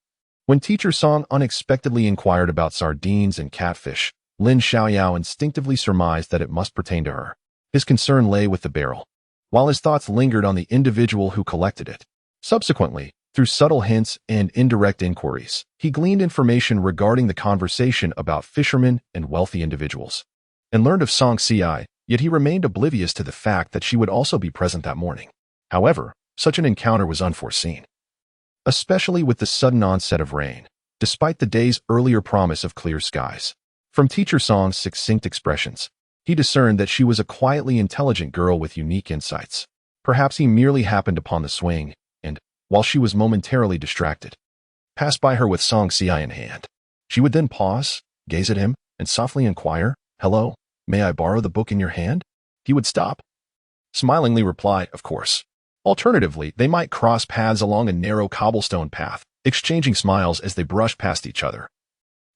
when Teacher Song unexpectedly inquired about sardines and catfish, Lin Xiaoyao instinctively surmised that it must pertain to her. His concern lay with the barrel, while his thoughts lingered on the individual who collected it. Subsequently, through subtle hints and indirect inquiries, he gleaned information regarding the conversation about fishermen and wealthy individuals, and learned of Song Ci, yet he remained oblivious to the fact that she would also be present that morning. However, such an encounter was unforeseen, especially with the sudden onset of rain, despite the day's earlier promise of clear skies. From Teacher Song's succinct expressions, he discerned that she was a quietly intelligent girl with unique insights. Perhaps he merely happened upon the swing, and, while she was momentarily distracted, passed by her with Song Ci in hand. She would then pause, gaze at him, and softly inquire, "Hello, may I borrow the book in your hand?" He would stop, smilingly reply, "Of course." Alternatively, they might cross paths along a narrow cobblestone path, exchanging smiles as they brushed past each other.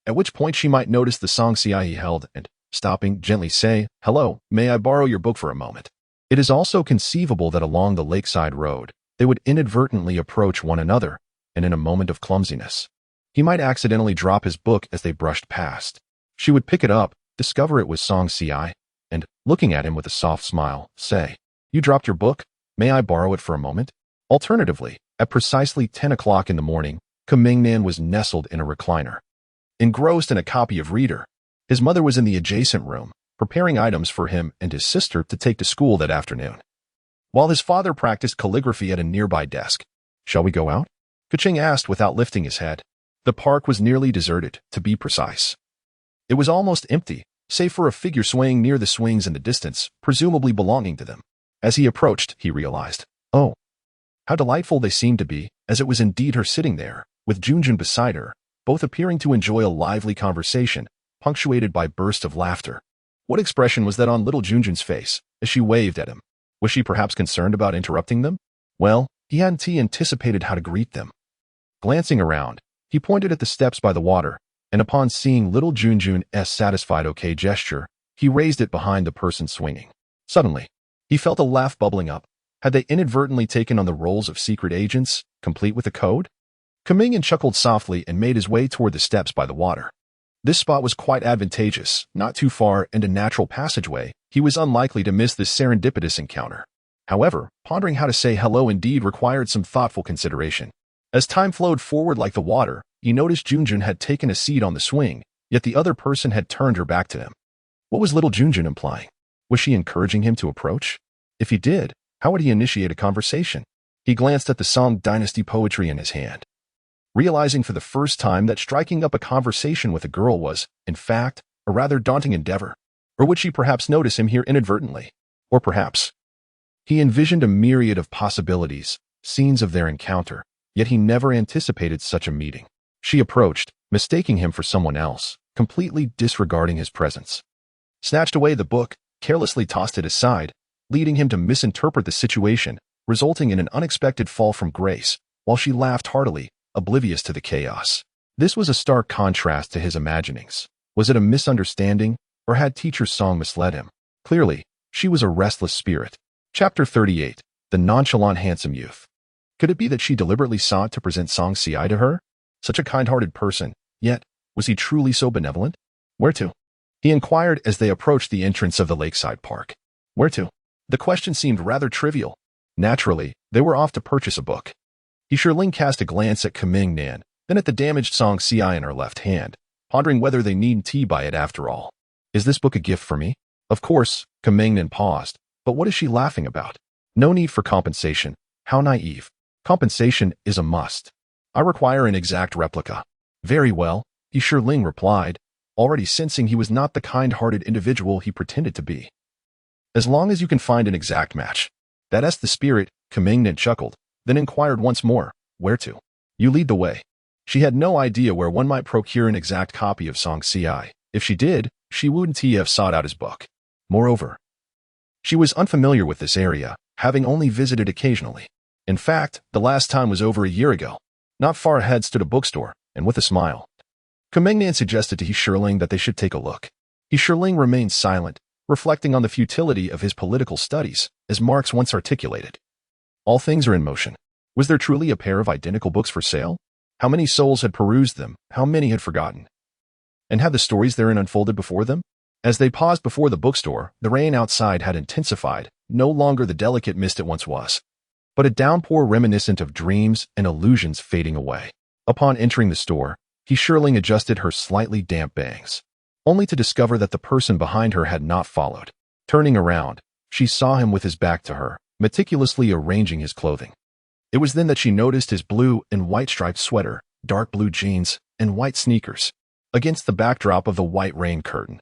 At which point she might notice the Song Ci he held and, stopping, gently say, "Hello, may I borrow your book for a moment?" It is also conceivable that along the lakeside road, they would inadvertently approach one another, and in a moment of clumsiness, he might accidentally drop his book as they brushed past. She would pick it up, discover it was Song Ci, and, looking at him with a soft smile, say, "You dropped your book? May I borrow it for a moment?" Alternatively, at precisely 10 o'clock in the morning, Kumingyan was nestled in a recliner, engrossed in a copy of Reader. His mother was in the adjacent room, preparing items for him and his sister to take to school that afternoon, while his father practiced calligraphy at a nearby desk. "Shall we go out?" Kuching asked without lifting his head. The park was nearly deserted, to be precise. It was almost empty, save for a figure swaying near the swings in the distance, presumably belonging to them. As he approached, he realized, oh, how delightful they seemed to be, as it was indeed her sitting there, with Junjun beside her, both appearing to enjoy a lively conversation, punctuated by bursts of laughter. What expression was that on little Junjun's face, as she waved at him? Was she perhaps concerned about interrupting them? Well, he hadn't anticipated how to greet them. Glancing around, he pointed at the steps by the water, and upon seeing little Junjun's satisfied okay gesture, he raised it behind the person swinging. Suddenly, he felt a laugh bubbling up. Had they inadvertently taken on the roles of secret agents, complete with a code? Kumingyan chuckled softly and made his way toward the steps by the water. This spot was quite advantageous, not too far and a natural passageway. He was unlikely to miss this serendipitous encounter. However, pondering how to say hello indeed required some thoughtful consideration. As time flowed forward like the water, he noticed Junjun had taken a seat on the swing, yet the other person had turned her back to him. What was little Junjun implying? Was she encouraging him to approach? If he did, how would he initiate a conversation? He glanced at the Song Dynasty poetry in his hand, realizing for the first time that striking up a conversation with a girl was, in fact, a rather daunting endeavor. Or would she perhaps notice him here inadvertently? Or perhaps he envisioned a myriad of possibilities, scenes of their encounter, yet he never anticipated such a meeting. She approached, mistaking him for someone else, completely disregarding his presence. Snatched away the book, carelessly tossed it aside, leading him to misinterpret the situation, resulting in an unexpected fall from grace, while she laughed heartily, oblivious to the chaos. This was a stark contrast to his imaginings. Was it a misunderstanding, or had Teacher Song misled him? Clearly, she was a restless spirit. Chapter 38. The Nonchalant Handsome Youth. Could it be that she deliberately sought to present Song Ci to her? Such a kind-hearted person, yet, was he truly so benevolent? Where to? He inquired as they approached the entrance of the lakeside park. Where to? The question seemed rather trivial. Naturally, they were off to purchase a book. Yunling cast a glance at Kumingyan, then at the damaged Song Ci in her left hand, pondering whether they needn't buy it after all. Is this book a gift for me? Of course, Kumingyan paused, but what is she laughing about? No need for compensation. How naive. Compensation is a must. I require an exact replica. Very well, Yunling replied, already sensing he was not the kind-hearted individual he pretended to be. As long as you can find an exact match. That's the spirit, Kumingnan chuckled, then inquired once more, where to? You lead the way. She had no idea where one might procure an exact copy of Song Ci. If she did, she wouldn't have sought out his book. Moreover, she was unfamiliar with this area, having only visited occasionally. In fact, the last time was over a year ago. Not far ahead stood a bookstore, and with a smile, Kumingnan suggested to Yunling that they should take a look. Yunling remained silent, reflecting on the futility of his political studies, as Marx once articulated. All things are in motion. Was there truly a pair of identical books for sale? How many souls had perused them? How many had forgotten? And had the stories therein unfolded before them? As they paused before the bookstore, the rain outside had intensified, no longer the delicate mist it once was, but a downpour reminiscent of dreams and illusions fading away. Upon entering the store, Yunling adjusted her slightly damp bangs, only to discover that the person behind her had not followed. Turning around, she saw him with his back to her, meticulously arranging his clothing. It was then that she noticed his blue and white striped sweater, dark blue jeans, and white sneakers, against the backdrop of the white rain curtain.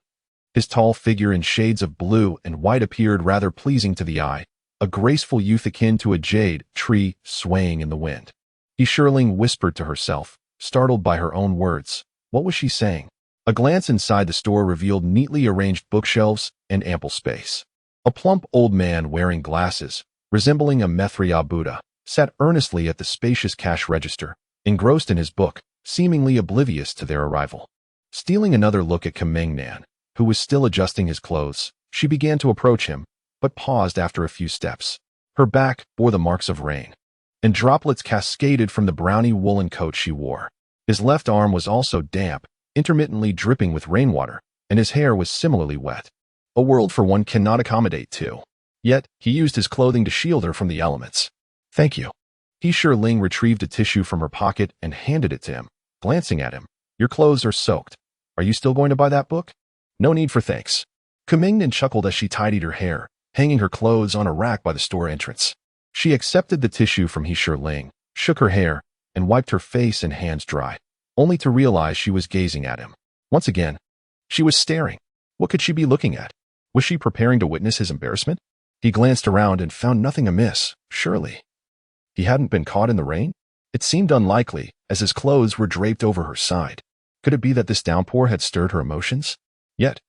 His tall figure in shades of blue and white appeared rather pleasing to the eye, a graceful youth akin to a jade tree swaying in the wind. Yunling whispered to herself, startled by her own words. What was she saying? A glance inside the store revealed neatly arranged bookshelves and ample space. A plump old man wearing glasses, resembling a Maitreya Buddha, sat earnestly at the spacious cash register, engrossed in his book, seemingly oblivious to their arrival. Stealing another look at Kumingnan, who was still adjusting his clothes, she began to approach him, but paused after a few steps. Her back bore the marks of rain, and droplets cascaded from the browny woolen coat she wore. His left arm was also damp, intermittently dripping with rainwater, and his hair was similarly wet. A world for one cannot accommodate two. Yet, he used his clothing to shield her from the elements. Thank you. Yunling retrieved a tissue from her pocket and handed it to him, glancing at him. Your clothes are soaked. Are you still going to buy that book? No need for thanks. Kumingnan chuckled as she tidied her hair, hanging her clothes on a rack by the store entrance. She accepted the tissue from Yunling, shook her hair, and wiped her face and hands dry, only to realize she was gazing at him. Once again, she was staring. What could she be looking at? Was she preparing to witness his embarrassment? He glanced around and found nothing amiss, surely. He hadn't been caught in the rain? It seemed unlikely, as his clothes were draped over her side. Could it be that this downpour had stirred her emotions? Yet,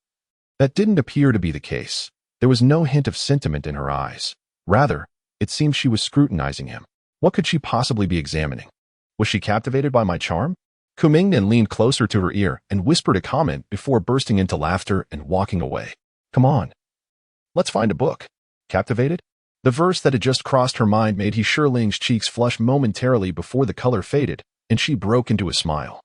that didn't appear to be the case. There was no hint of sentiment in her eyes. Rather, it seemed she was scrutinizing him. What could she possibly be examining? Was she captivated by my charm? Kumingnan leaned closer to her ear and whispered a comment before bursting into laughter and walking away. Come on. Let's find a book. Captivated? The verse that had just crossed her mind made Yunling's cheeks flush momentarily before the color faded, and she broke into a smile.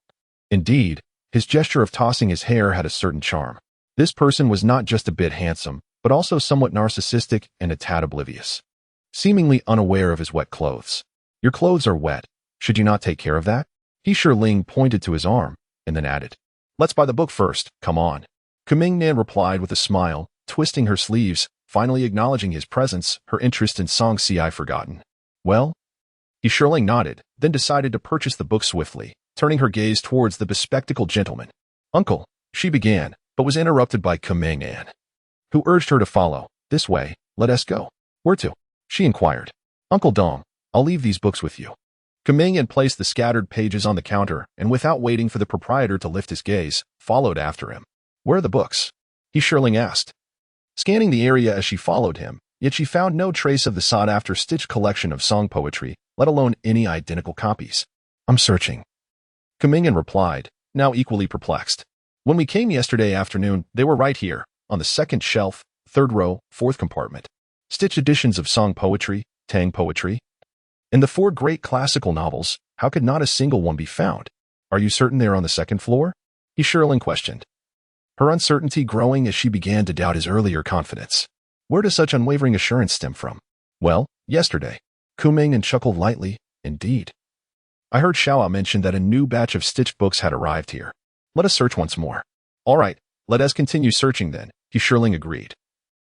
Indeed, his gesture of tossing his hair had a certain charm. This person was not just a bit handsome, but also somewhat narcissistic and a tad oblivious. Seemingly unaware of his wet clothes. Your clothes are wet. Should you not take care of that? Yunling pointed to his arm, and then added, Let's buy the book first, come on. Kumingnan replied with a smile, twisting her sleeves, finally acknowledging his presence, her interest in Song Ci forgotten. Well? Yunling nodded, then decided to purchase the book swiftly, turning her gaze towards the bespectacled gentleman. Uncle, she began, but was interrupted by Kumingnan, who urged her to follow. This way, let us go. Where to? She inquired. Uncle Dong, I'll leave these books with you. Kumingnan placed the scattered pages on the counter and without waiting for the proprietor to lift his gaze, followed after him. Where are the books? Yunling asked, scanning the area as she followed him, yet she found no trace of the sought-after stitched collection of song poetry, let alone any identical copies. I'm searching. Kumingnan replied, now equally perplexed. When we came yesterday afternoon, they were right here, on the second shelf, third row, fourth compartment. Stitched editions of song poetry, tang poetry. In the 4 great classical novels, how could not a single one be found? Are you certain they're on the second floor? Yunling questioned, her uncertainty growing as she began to doubt his earlier confidence. Where does such unwavering assurance stem from? Well, yesterday. Kumingnan chuckled lightly. Indeed. I heard Xiao mention that a new batch of stitched books had arrived here. Let us search once more. All right, let us continue searching then, Yunling agreed.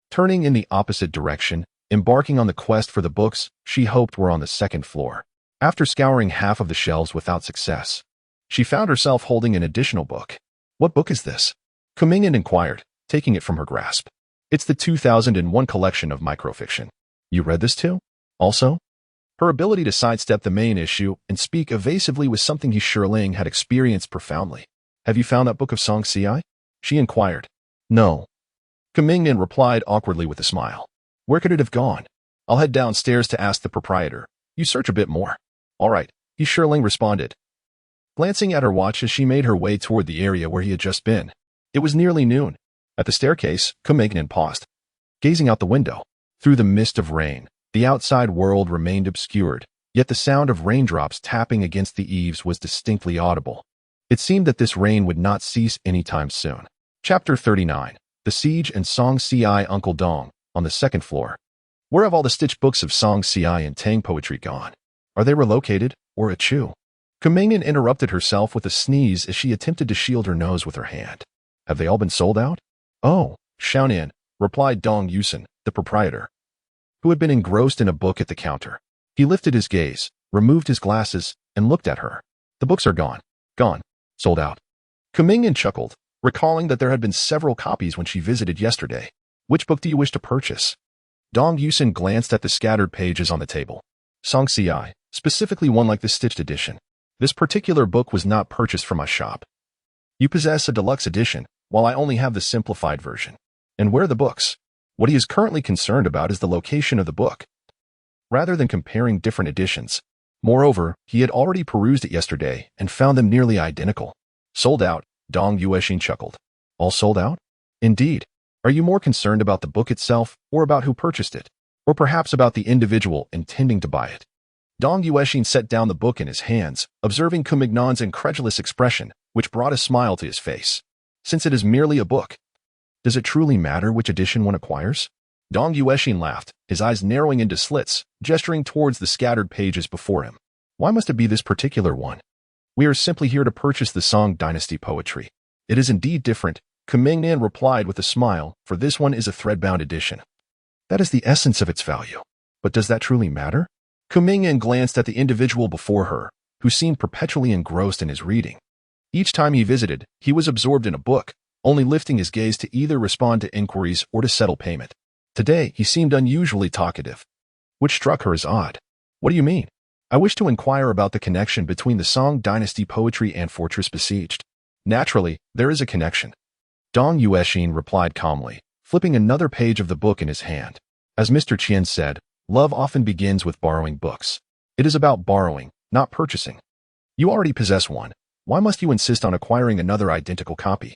Turning in the opposite direction, embarking on the quest for the books she hoped were on the second floor. After scouring half of the shelves without success, she found herself holding an additional book. What book is this? Kumingin inquired, taking it from her grasp. It's the 2001 collection of microfiction. You read this too? Also? Her ability to sidestep the main issue and speak evasively was something Yunling had experienced profoundly. Have you found that book of Song Ci? She inquired. No. Kumingin replied awkwardly with a smile. Where could it have gone? I'll head downstairs to ask the proprietor. You search a bit more. All right, Yunling responded, glancing at her watch as she made her way toward the area where he had just been. It was nearly noon. At the staircase, Kumingin paused, gazing out the window. Through the mist of rain, the outside world remained obscured, yet the sound of raindrops tapping against the eaves was distinctly audible. It seemed that this rain would not cease anytime soon. Chapter 39. The Siege and Song Ci Uncle Dong, on the second floor. Where have all the stitched books of Song Ci and Tang poetry gone? Are they relocated, or eschew? Kumingin interrupted herself with a sneeze as she attempted to shield her nose with her hand. Have they all been sold out? Oh, Xiaonan, replied Dong Yusin, the proprietor, who had been engrossed in a book at the counter. He lifted his gaze, removed his glasses, and looked at her. The books are gone. Gone. Sold out. Kumingin chuckled, recalling that there had been several copies when she visited yesterday. Which book do you wish to purchase? Dong Yusin glanced at the scattered pages on the table. Song Ci, specifically one like the stitched edition. This particular book was not purchased from my shop. You possess a deluxe edition, while I only have the simplified version. And where are the books? What he is currently concerned about is the location of the book, rather than comparing different editions. Moreover, he had already perused it yesterday and found them nearly identical. Sold out, Dong Yusin chuckled. All sold out? Indeed. Are you more concerned about the book itself, or about who purchased it? Or perhaps about the individual intending to buy it? Dong Yusin set down the book in his hands, observing Kumignan's incredulous expression, which brought a smile to his face. Since it is merely a book, does it truly matter which edition one acquires? Dong Yusin laughed, his eyes narrowing into slits, gesturing towards the scattered pages before him. Why must it be this particular one? We are simply here to purchase the Song Dynasty poetry. It is indeed different, Kumingnan replied with a smile, for this one is a thread-bound edition. That is the essence of its value. But does that truly matter? Kumingnan glanced at the individual before her, who seemed perpetually engrossed in his reading. Each time he visited, he was absorbed in a book, only lifting his gaze to either respond to inquiries or to settle payment. Today, he seemed unusually talkative, which struck her as odd. What do you mean? I wish to inquire about the connection between the Song Dynasty poetry and Fortress Besieged. Naturally, there is a connection. Dong Yusin replied calmly, flipping another page of the book in his hand. As Mr. Qian said, love often begins with borrowing books. It is about borrowing, not purchasing. You already possess one. Why must you insist on acquiring another identical copy?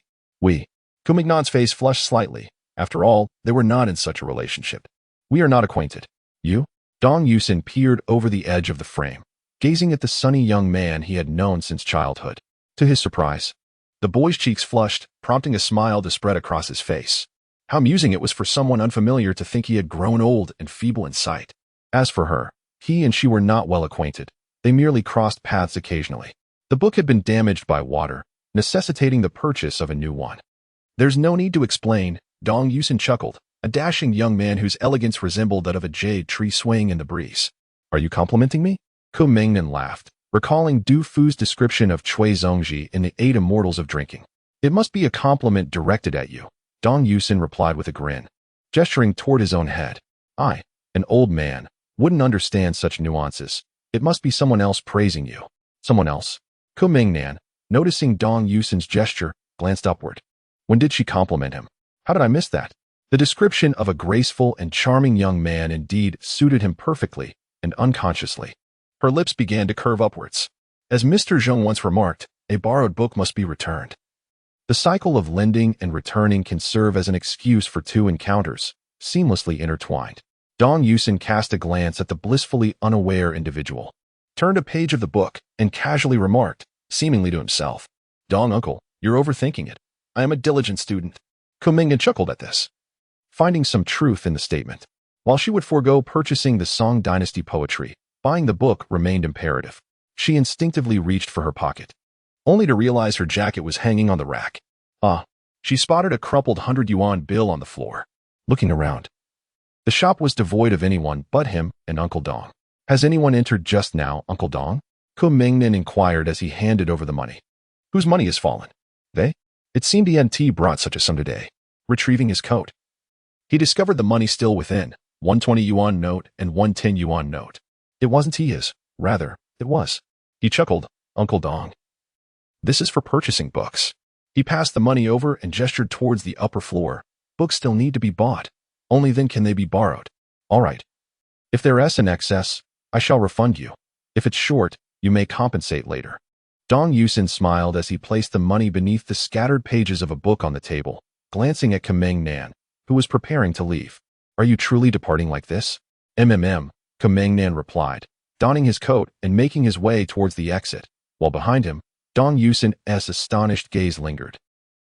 Kumignan's face flushed slightly. After all, they were not in such a relationship. We are not acquainted. You? Dong Yusin peered over the edge of the frame, gazing at the sunny young man he had known since childhood. To his surprise, the boy's cheeks flushed, prompting a smile to spread across his face. How amusing it was for someone unfamiliar to think he had grown old and feeble in sight. As for her, he and she were not well acquainted. They merely crossed paths occasionally. The book had been damaged by water, necessitating the purchase of a new one. There's no need to explain, Dong Yusin chuckled, a dashing young man whose elegance resembled that of a jade tree swaying in the breeze. Are you complimenting me? Kumingnan laughed, recalling Du Fu's description of Cui Zongji in the Eight Immortals of Drinking. It must be a compliment directed at you, Dong Yusin replied with a grin, gesturing toward his own head. I, an old man, wouldn't understand such nuances. It must be someone else praising you. Someone else? Kumingnan, noticing Dong Yusin's gesture, glanced upward. When did she compliment him? How did I miss that? The description of a graceful and charming young man indeed suited him perfectly and unconsciously. Her lips began to curve upwards. As Mr. Zheng once remarked, a borrowed book must be returned. The cycle of lending and returning can serve as an excuse for two encounters, seamlessly intertwined. Dong Yusin cast a glance at the blissfully unaware individual, turned a page of the book, and casually remarked, seemingly to himself, Dong uncle, you're overthinking it. I am a diligent student. Kumingnan chuckled at this, finding some truth in the statement. While she would forego purchasing the Song Dynasty poetry, buying the book remained imperative. She instinctively reached for her pocket, only to realize her jacket was hanging on the rack. She spotted a crumpled 100-yuan bill on the floor. Looking around, the shop was devoid of anyone but him and Uncle Dong. Has anyone entered just now, Uncle Dong? Kumingnan inquired as he handed over the money. Whose money has fallen? They? It seemed he hadn't brought such a sum today. Retrieving his coat, he discovered the money still within, 120 yuan note and 110 yuan note. It wasn't his, rather, it was. He chuckled, Uncle Dong. This is for purchasing books. He passed the money over and gestured towards the upper floor. Books still need to be bought. Only then can they be borrowed. All right. If there is an excess, I shall refund you. If it's short, you may compensate later. Dong Yusin smiled as he placed the money beneath the scattered pages of a book on the table, glancing at Kameng Nan, who was preparing to leave. Are you truly departing like this? Kameng Nan replied, donning his coat and making his way towards the exit, while behind him, Dong Yusin's astonished gaze lingered.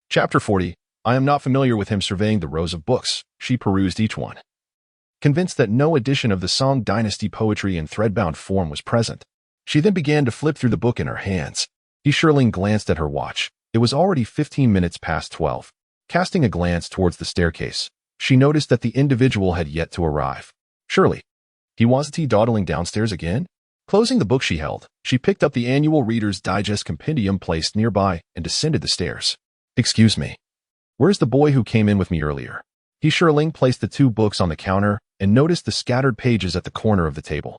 Chapter 40. I am not familiar with him. Surveying the rows of books, she perused each one. Convinced that no edition of the Song Dynasty poetry in threadbound form was present, she then began to flip through the book in her hands. Yunling glanced at her watch. It was already 15 minutes past 12. Casting a glance towards the staircase, she noticed that the individual had yet to arrive. Surely, wasn't he dawdling downstairs again? Closing the book she held, she picked up the Annual Reader's Digest compendium placed nearby and descended the stairs. Excuse me. Where's the boy who came in with me earlier? Yunling placed the two books on the counter and noticed the scattered pages at the corner of the table.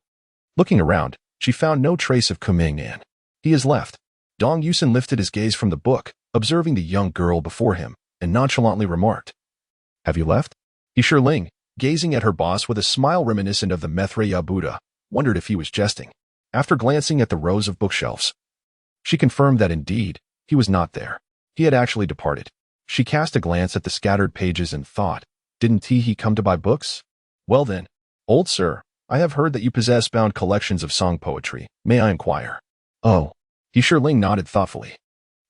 Looking around, she found no trace of Kameng Nan. He has left. Dong Yusin lifted his gaze from the book, observing the young girl before him, and nonchalantly remarked, Have you left? Yunling, gazing at her boss with a smile reminiscent of the Maitreya Buddha, wondered if he was jesting. After glancing at the rows of bookshelves, she confirmed that indeed, he was not there. He had actually departed. She cast a glance at the scattered pages and thought, didn't he come to buy books? Well then, old sir, I have heard that you possess bound collections of song poetry. May I inquire? Oh. Yunling nodded thoughtfully.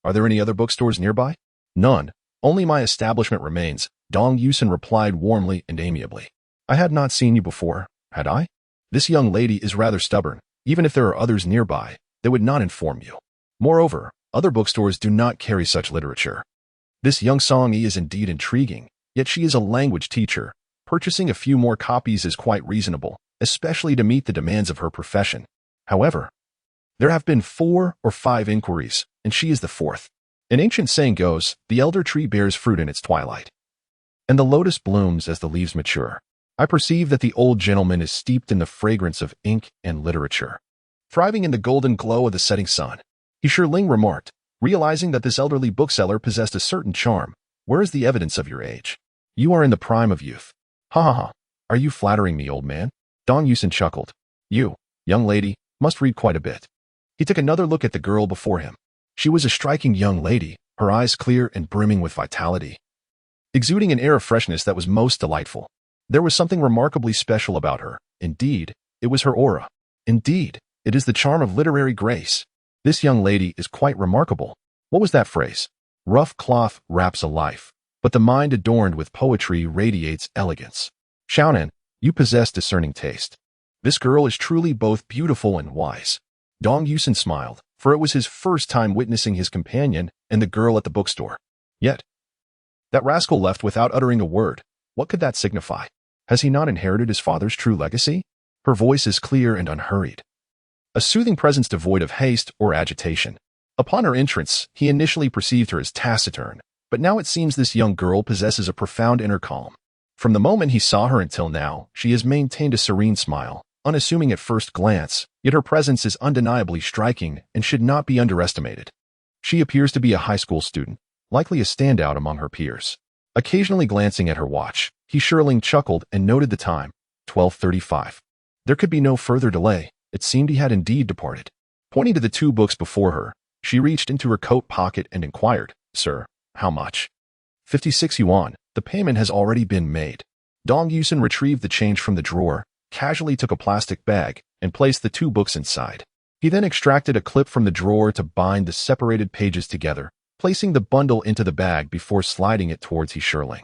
Are there any other bookstores nearby? None. Only my establishment remains, Dong Yusin replied warmly and amiably. I had not seen you before, had I? This young lady is rather stubborn. Even if there are others nearby, they would not inform you. Moreover, other bookstores do not carry such literature. This young Songy is indeed intriguing, yet she is a language teacher. Purchasing a few more copies is quite reasonable, especially to meet the demands of her profession. However, there have been 4 or 5 inquiries, and she is the 4th. An ancient saying goes, the elder tree bears fruit in its twilight, and the lotus blooms as the leaves mature. I perceive that the old gentleman is steeped in the fragrance of ink and literature, thriving in the golden glow of the setting sun. Yunling remarked, realizing that this elderly bookseller possessed a certain charm. Where is the evidence of your age? You are in the prime of youth. Ha ha ha. Are you flattering me, old man? Dong Yusin chuckled. You, young lady, must read quite a bit. He took another look at the girl before him. She was a striking young lady, her eyes clear and brimming with vitality, exuding an air of freshness that was most delightful. There was something remarkably special about her. Indeed, it was her aura. Indeed, it is the charm of literary grace. This young lady is quite remarkable. What was that phrase? Rough cloth wraps a life, but the mind adorned with poetry radiates elegance. Xiaonan, you possess discerning taste. This girl is truly both beautiful and wise. Dong Yusin smiled, for it was his first time witnessing his companion and the girl at the bookstore. Yet, that rascal left without uttering a word. What could that signify? Has he not inherited his father's true legacy? Her voice is clear and unhurried, a soothing presence devoid of haste or agitation. Upon her entrance, he initially perceived her as taciturn, but now it seems this young girl possesses a profound inner calm. From the moment he saw her until now, she has maintained a serene smile, unassuming at first glance, yet her presence is undeniably striking and should not be underestimated. She appears to be a high school student, likely a standout among her peers. Occasionally glancing at her watch, Yunling chuckled and noted the time, 12:35. There could be no further delay. It seemed he had indeed departed. Pointing to the two books before her, she reached into her coat pocket and inquired, Sir, how much? 56 yuan. The payment has already been made. Dong Yusin retrieved the change from the drawer, casually took a plastic bag, and placed the two books inside. He then extracted a clip from the drawer to bind the separated pages together, placing the bundle into the bag before sliding it towards Yunling.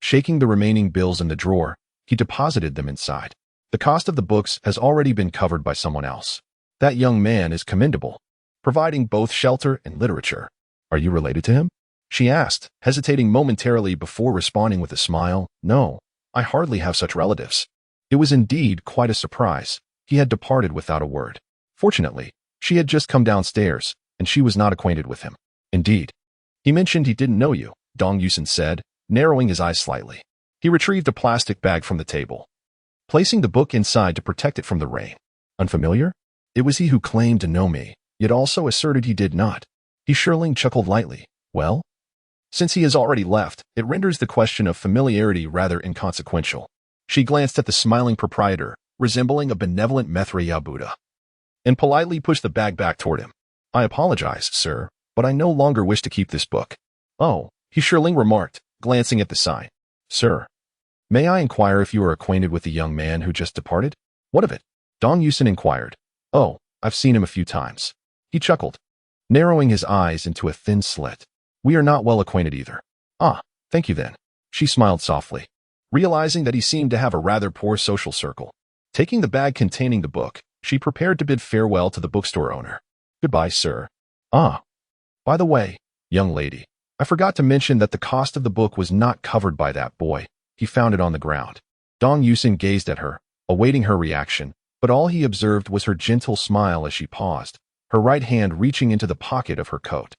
Shaking the remaining bills in the drawer, he deposited them inside. The cost of the books has already been covered by someone else. That young man is commendable, providing both shelter and literature. Are you related to him? She asked, hesitating momentarily before responding with a smile. No, I hardly have such relatives. It was indeed quite a surprise. He had departed without a word. Fortunately, she had just come downstairs, and she was not acquainted with him. Indeed, He mentioned he didn't know you, Dong Yusin said, narrowing his eyes slightly. He retrieved a plastic bag from the table, placing the book inside to protect it from the rain. Unfamiliar? It was he who claimed to know me, yet also asserted he did not. Yunling chuckled lightly. Well, since he has already left, it renders the question of familiarity rather inconsequential. She glanced at the smiling proprietor, resembling a benevolent Maitreya Buddha, and politely pushed the bag back toward him. I apologize, sir, but I no longer wish to keep this book. Oh, Yunling remarked, glancing at the sign. Sir, may I inquire if you are acquainted with the young man who just departed? What of it? Dong Yusin inquired. Oh, I've seen him a few times. He chuckled, narrowing his eyes into a thin slit. We are not well acquainted either. Ah, thank you then. She smiled softly, realizing that he seemed to have a rather poor social circle. Taking the bag containing the book, she prepared to bid farewell to the bookstore owner. Goodbye, sir. Ah, by the way, young lady, I forgot to mention that the cost of the book was not covered by that boy. He found it on the ground. Dong Yusin gazed at her, awaiting her reaction, but all he observed was her gentle smile as she paused, her right hand reaching into the pocket of her coat.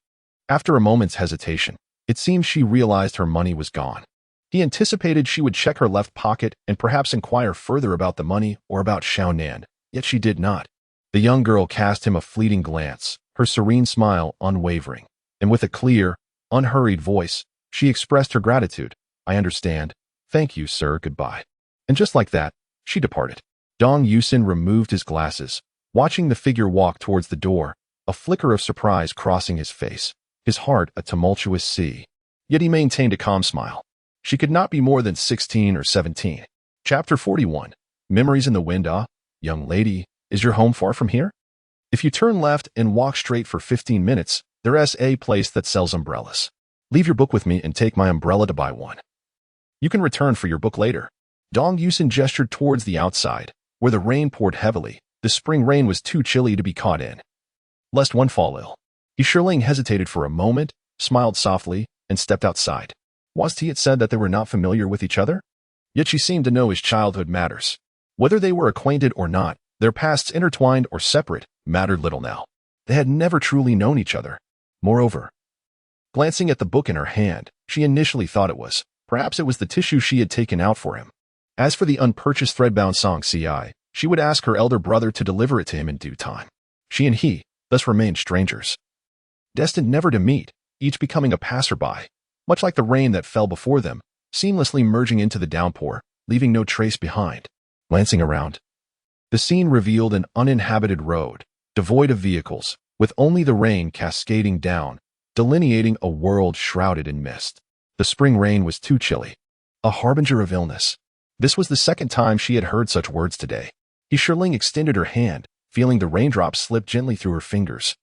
After a moment's hesitation, it seemed she realized her money was gone. He anticipated she would check her left pocket and perhaps inquire further about the money or about Xiaonan, yet she did not. The young girl cast him a fleeting glance, her serene smile unwavering, and with a clear, unhurried voice, she expressed her gratitude. I understand. Thank you, sir. Goodbye. And just like that, she departed. Dong Yusin removed his glasses, watching the figure walk towards the door, a flicker of surprise crossing his face, his heart a tumultuous sea. Yet he maintained a calm smile. She could not be more than 16 or 17. Chapter 41. Memories in the Wind. Young lady, is your home far from here? If you turn left and walk straight for 15 minutes, there's a place that sells umbrellas. Leave your book with me and take my umbrella to buy one. You can return for your book later. Dong Yusin gestured towards the outside, where the rain poured heavily. The spring rain was too chilly to be caught in, lest one fall ill. Yunling hesitated for a moment, smiled softly, and stepped outside. Was he had said that they were not familiar with each other? Yet she seemed to know his childhood matters. Whether they were acquainted or not, their pasts intertwined or separate, mattered little now. They had never truly known each other. Moreover, glancing at the book in her hand, she initially thought perhaps it was the tissue she had taken out for him. As for the unpurchased threadbound song CI, she would ask her elder brother to deliver it to him in due time. She and he, thus remained strangers, destined never to meet, each becoming a passerby, much like the rain that fell before them, seamlessly merging into the downpour, leaving no trace behind. Glancing around, the scene revealed an uninhabited road, devoid of vehicles, with only the rain cascading down, delineating a world shrouded in mist. The spring rain was too chilly, a harbinger of illness. This was the second time she had heard such words today. Yunling extended her hand, feeling the raindrops slip gently through her fingers.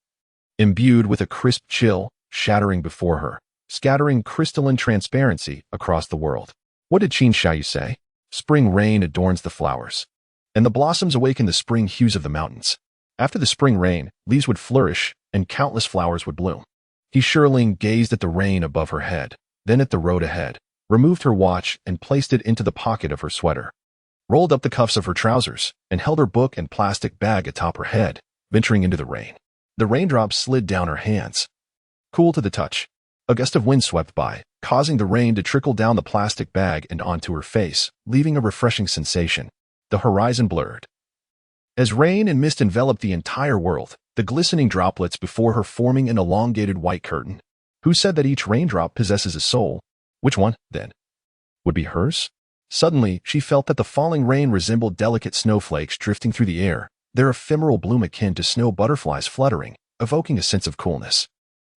Imbued with a crisp chill, shattering before her, scattering crystalline transparency across the world. What did Qin Xiaoyu say? Spring rain adorns the flowers, and the blossoms awaken the spring hues of the mountains. After the spring rain, leaves would flourish, and countless flowers would bloom. Yunling gazed at the rain above her head, then at the road ahead, removed her watch and placed it into the pocket of her sweater, rolled up the cuffs of her trousers, and held her book and plastic bag atop her head, venturing into the rain. The raindrops slid down her hands, cool to the touch. A gust of wind swept by, causing the rain to trickle down the plastic bag and onto her face, leaving a refreshing sensation. The horizon blurred. As rain and mist enveloped the entire world, the glistening droplets before her forming an elongated white curtain. Who said that each raindrop possesses a soul? Which one, then, would be hers? Suddenly, she felt that the falling rain resembled delicate snowflakes drifting through the air, their ephemeral bloom akin to snow butterflies fluttering, evoking a sense of coolness.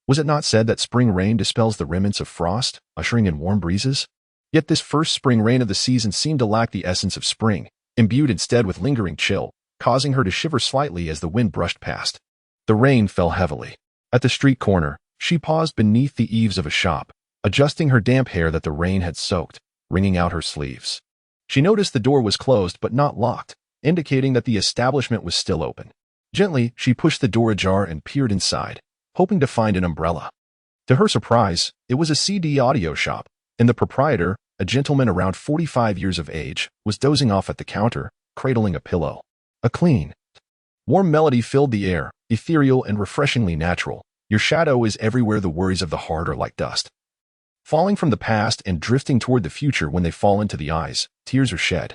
Was it not said that spring rain dispels the remnants of frost, ushering in warm breezes? Yet this first spring rain of the season seemed to lack the essence of spring, imbued instead with lingering chill, causing her to shiver slightly as the wind brushed past. The rain fell heavily. At the street corner, she paused beneath the eaves of a shop, adjusting her damp hair that the rain had soaked, wringing out her sleeves. She noticed the door was closed but not locked, indicating that the establishment was still open. Gently, she pushed the door ajar and peered inside, hoping to find an umbrella. To her surprise, it was a CD audio shop, and the proprietor, a gentleman around 45 years of age, was dozing off at the counter, cradling a pillow. A clean, warm melody filled the air, ethereal and refreshingly natural. Your shadow is everywhere. The worries of the heart are like dust, falling from the past and drifting toward the future. When they fall into the eyes, tears are shed.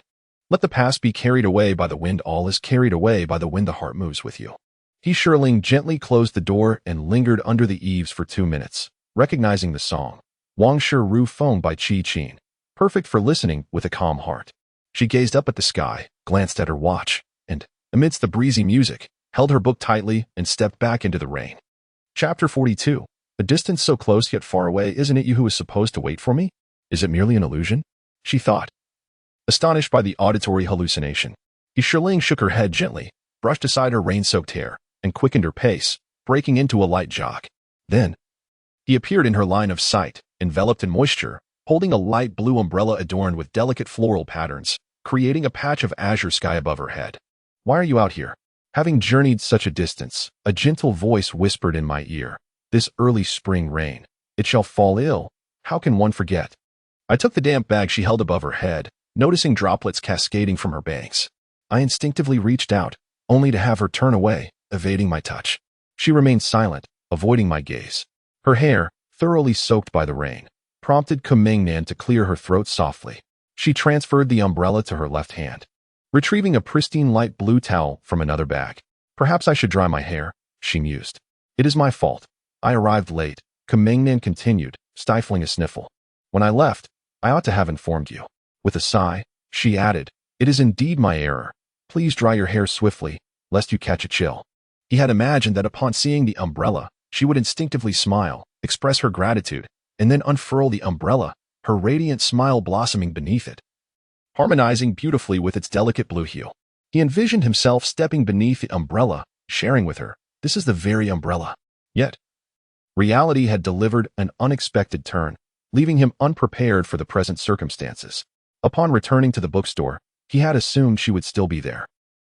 Let the past be carried away by the wind. All is carried away by the wind. The heart moves with you. Yunling gently closed the door and lingered under the eaves for 2 minutes, recognizing the song, Wang Shi Ru Feng by Qi Qin, perfect for listening with a calm heart. She gazed up at the sky, glanced at her watch, and, amidst the breezy music, held her book tightly and stepped back into the rain. Chapter 42. A distance so close yet far away. Isn't it you who is supposed to wait for me? Is it merely an illusion? She thought, astonished by the auditory hallucination. Yunling shook her head gently, brushed aside her rain-soaked hair, and quickened her pace, breaking into a light jog. Then, he appeared in her line of sight, enveloped in moisture, holding a light blue umbrella adorned with delicate floral patterns, creating a patch of azure sky above her head. Why are you out here? Having journeyed such a distance, a gentle voice whispered in my ear, this early spring rain, it shall fall ill. How can one forget? I took the damp bag she held above her head, noticing droplets cascading from her bangs. I instinctively reached out, only to have her turn away, evading my touch. She remained silent, avoiding my gaze. Her hair, thoroughly soaked by the rain, prompted Kumingnan to clear her throat softly. She transferred the umbrella to her left hand, retrieving a pristine light blue towel from another bag. Perhaps I should dry my hair, she mused. It is my fault. I arrived late, Kumingnan continued, stifling a sniffle. When I left, I ought to have informed you. With a sigh, she added, it is indeed my error. Please dry your hair swiftly, lest you catch a chill. He had imagined that upon seeing the umbrella, she would instinctively smile, express her gratitude, and then unfurl the umbrella, her radiant smile blossoming beneath it, harmonizing beautifully with its delicate blue hue. He envisioned himself stepping beneath the umbrella, sharing with her, this is the very umbrella. Yet, reality had delivered an unexpected turn, leaving him unprepared for the present circumstances. Upon returning to the bookstore, he had assumed she would still be there,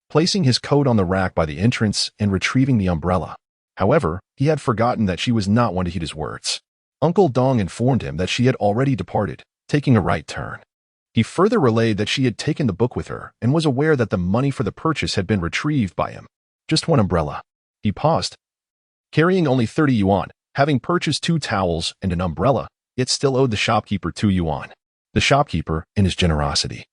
placing his coat on the rack by the entrance and retrieving the umbrella. However, he had forgotten that she was not one to heed his words. Uncle Dong informed him that she had already departed, taking a right turn. He further relayed that she had taken the book with her and was aware that the money for the purchase had been retrieved by him. Just one umbrella. He paused, carrying only 30 yuan, having purchased 2 towels and an umbrella, yet still owed the shopkeeper 2 yuan. The shopkeeper, in his generosity,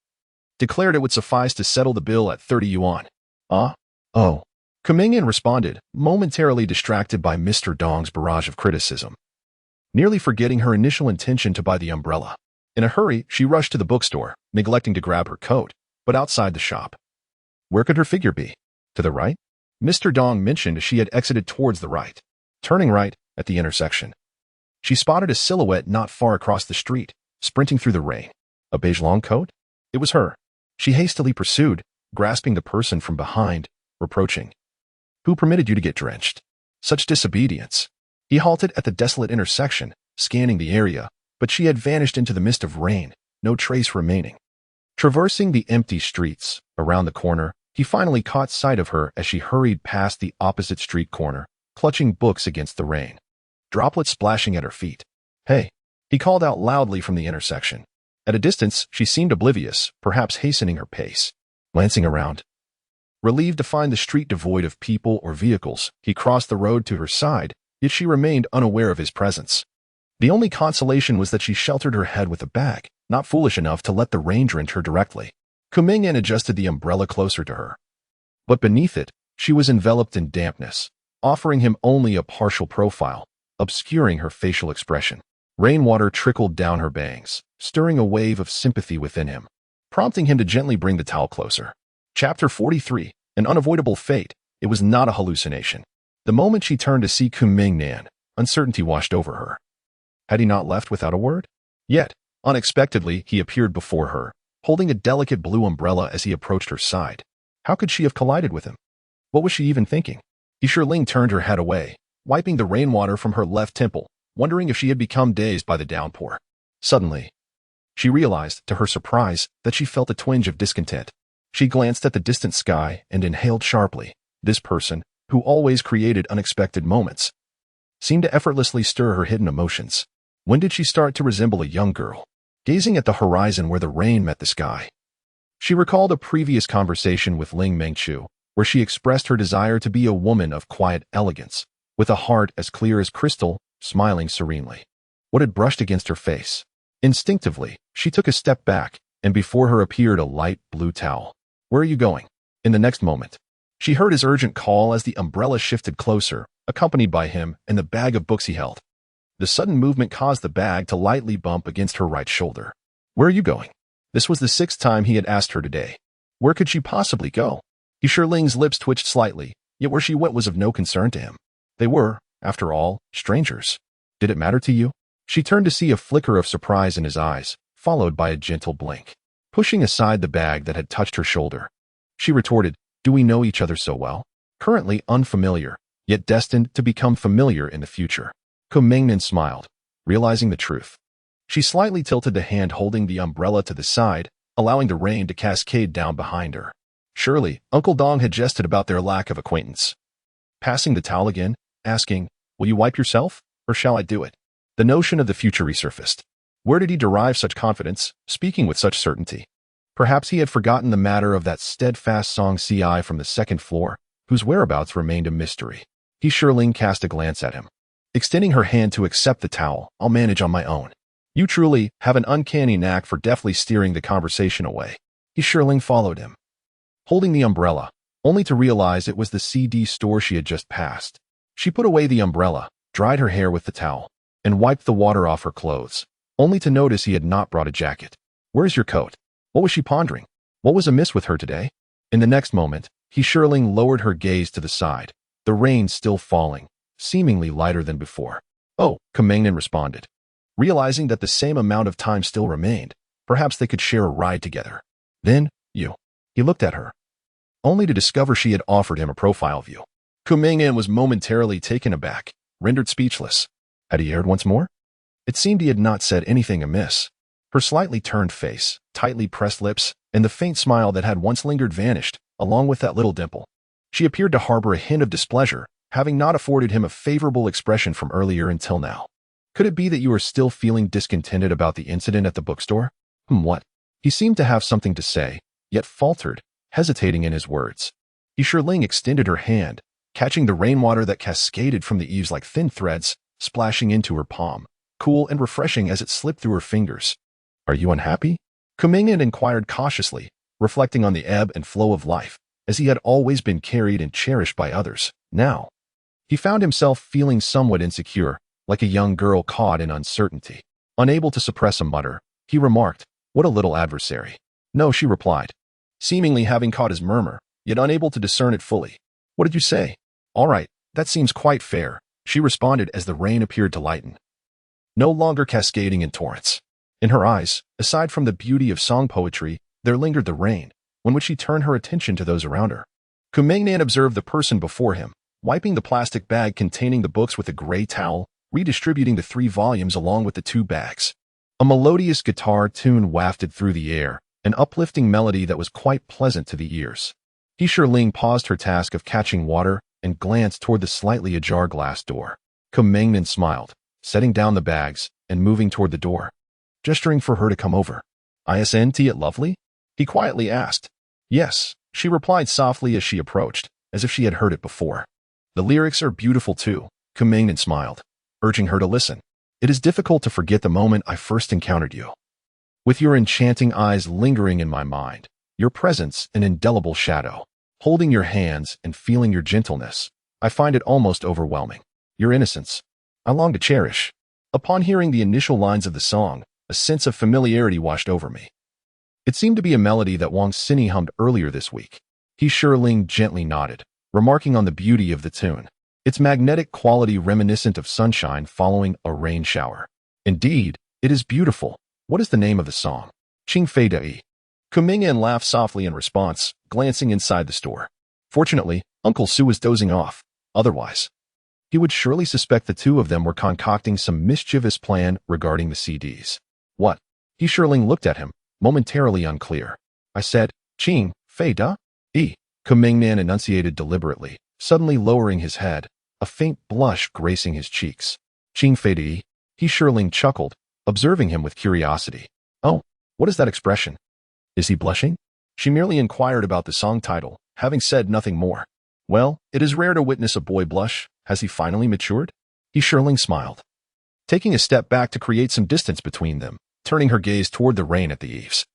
declared it would suffice to settle the bill at 30 yuan. Ah? Oh. Kumingyan responded, momentarily distracted by Mr. Dong's barrage of criticism, nearly forgetting her initial intention to buy the umbrella. In a hurry, she rushed to the bookstore, neglecting to grab her coat, but outside the shop. Where could her figure be? To the right? Mr. Dong mentioned she had exited towards the right. Turning right, at the intersection, she spotted a silhouette not far across the street, sprinting through the rain. A beige long coat? It was her. She hastily pursued, grasping the person from behind, reproaching, who permitted you to get drenched? Such disobedience. He halted at the desolate intersection, scanning the area, but she had vanished into the mist of rain, no trace remaining. Traversing the empty streets, around the corner, he finally caught sight of her as she hurried past the opposite street corner, clutching books against the rain, droplets splashing at her feet. Hey, he called out loudly from the intersection. At a distance, she seemed oblivious, perhaps hastening her pace. Glancing around, relieved to find the street devoid of people or vehicles, he crossed the road to her side, yet she remained unaware of his presence. The only consolation was that she sheltered her head with a bag, not foolish enough to let the rain drench her directly. Kumingyan adjusted the umbrella closer to her, but beneath it, she was enveloped in dampness, offering him only a partial profile, obscuring her facial expression. Rainwater trickled down her bangs, stirring a wave of sympathy within him, prompting him to gently bring the towel closer. Chapter 43. An unavoidable fate. It was not a hallucination. The moment she turned to see Kumingnan, uncertainty washed over her. Had he not left without a word? Yet, unexpectedly, he appeared before her, holding a delicate blue umbrella as he approached her side. How could she have collided with him? What was she even thinking? Yunling turned her head away, wiping the rainwater from her left temple, wondering if she had become dazed by the downpour. Suddenly, she realized, to her surprise, that she felt a twinge of discontent. She glanced at the distant sky and inhaled sharply. This person, who always created unexpected moments, seemed to effortlessly stir her hidden emotions. When did she start to resemble a young girl, gazing at the horizon where the rain met the sky? She recalled a previous conversation with Ling Mengchu, where she expressed her desire to be a woman of quiet elegance, with a heart as clear as crystal, smiling serenely. What had brushed against her face? Instinctively, she took a step back, and before her appeared a light blue towel. Where are you going? In the next moment, she heard his urgent call as the umbrella shifted closer, accompanied by him and the bag of books he held. The sudden movement caused the bag to lightly bump against her right shoulder. Where are you going? This was the 6th time he had asked her today. Where could she possibly go? Yunling's lips twitched slightly, yet where she went was of no concern to him. They were, after all, strangers. Did it matter to you? She turned to see a flicker of surprise in his eyes, followed by a gentle blink. Pushing aside the bag that had touched her shoulder, she retorted, do we know each other so well? Currently unfamiliar, yet destined to become familiar in the future. Kumingnan smiled, realizing the truth. She slightly tilted the hand holding the umbrella to the side, allowing the rain to cascade down behind her. Surely, Uncle Dong had jested about their lack of acquaintance. Passing the towel again, asking, will you wipe yourself, or shall I do it? The notion of the future resurfaced. Where did he derive such confidence, speaking with such certainty? Perhaps he had forgotten the matter of that steadfast song CI from the 2nd floor, whose whereabouts remained a mystery. Yunling cast a glance at him. Extending her hand to accept the towel, I'll manage on my own. You truly have an uncanny knack for deftly steering the conversation away. Yunling followed him, holding the umbrella, only to realize it was the CD store she had just passed. She put away the umbrella, dried her hair with the towel, and wiped the water off her clothes, only to notice he had not brought a jacket. Where's your coat? What was she pondering? What was amiss with her today? In the next moment, Yunling lowered her gaze to the side, the rain still falling, seemingly lighter than before. Oh, Kumingnan responded, realizing that the same amount of time still remained. Perhaps they could share a ride together. Then, you. He looked at her, only to discover she had offered him a profile view. Kumingnan was momentarily taken aback, rendered speechless. Had he erred once more? It seemed he had not said anything amiss. Her slightly turned face, tightly pressed lips, and the faint smile that had once lingered vanished, along with that little dimple. She appeared to harbor a hint of displeasure, having not afforded him a favorable expression from earlier until now. Could it be that you are still feeling discontented about the incident at the bookstore? What? He seemed to have something to say, yet faltered, hesitating in his words. Yunling extended her hand, catching the rainwater that cascaded from the eaves like thin threads, splashing into her palm, cool and refreshing as it slipped through her fingers. Are you unhappy? Kumingnan inquired cautiously, reflecting on the ebb and flow of life, as he had always been carried and cherished by others. Now, he found himself feeling somewhat insecure, like a young girl caught in uncertainty. Unable to suppress a mutter, he remarked, what a little adversary. No, she replied, seemingly having caught his murmur, yet unable to discern it fully. What did you say? All right, that seems quite fair, she responded as the rain appeared to lighten, no longer cascading in torrents. In her eyes, aside from the beauty of song poetry, there lingered the rain, when would she turn her attention to those around her? Kumingnan observed the person before him, wiping the plastic bag containing the books with a gray towel, redistributing the 3 volumes along with the 2 bags. A melodious guitar tune wafted through the air, an uplifting melody that was quite pleasant to the ears. Yunling paused her task of catching water and glanced toward the slightly ajar glass door. Kumingnan smiled, setting down the bags and moving toward the door, gesturing for her to come over. Isn't it lovely? He quietly asked. Yes, she replied softly as she approached, as if she had heard it before. The lyrics are beautiful too, Kumingnan smiled, urging her to listen. It is difficult to forget the moment I first encountered you. With your enchanting eyes lingering in my mind, your presence an indelible shadow, holding your hands and feeling your gentleness, I find it almost overwhelming. Your innocence, I long to cherish. Upon hearing the initial lines of the song, a sense of familiarity washed over me. It seemed to be a melody that Wang Sini hummed earlier this week. Yunling gently nodded, remarking on the beauty of the tune, its magnetic quality reminiscent of sunshine following a rain shower. Indeed, it is beautiful. What is the name of the song? Qing Fei Dai. Kumingnan laughed softly in response, glancing inside the store. Fortunately, Uncle Su was dozing off. Otherwise, he would surely suspect the two of them were concocting some mischievous plan regarding the CDs. What? Yunling looked at him, momentarily unclear. I said, Qing Fei Da? Kumingnan enunciated deliberately, suddenly lowering his head, a faint blush gracing his cheeks. Qing Fei Da? Yunling chuckled, observing him with curiosity. Oh, what is that expression? Is he blushing? She merely inquired about the song title, having said nothing more. Well, it is rare to witness a boy blush, Has he finally matured? Yunling smiled, taking a step back to create some distance between them, turning her gaze toward the rain at the eaves.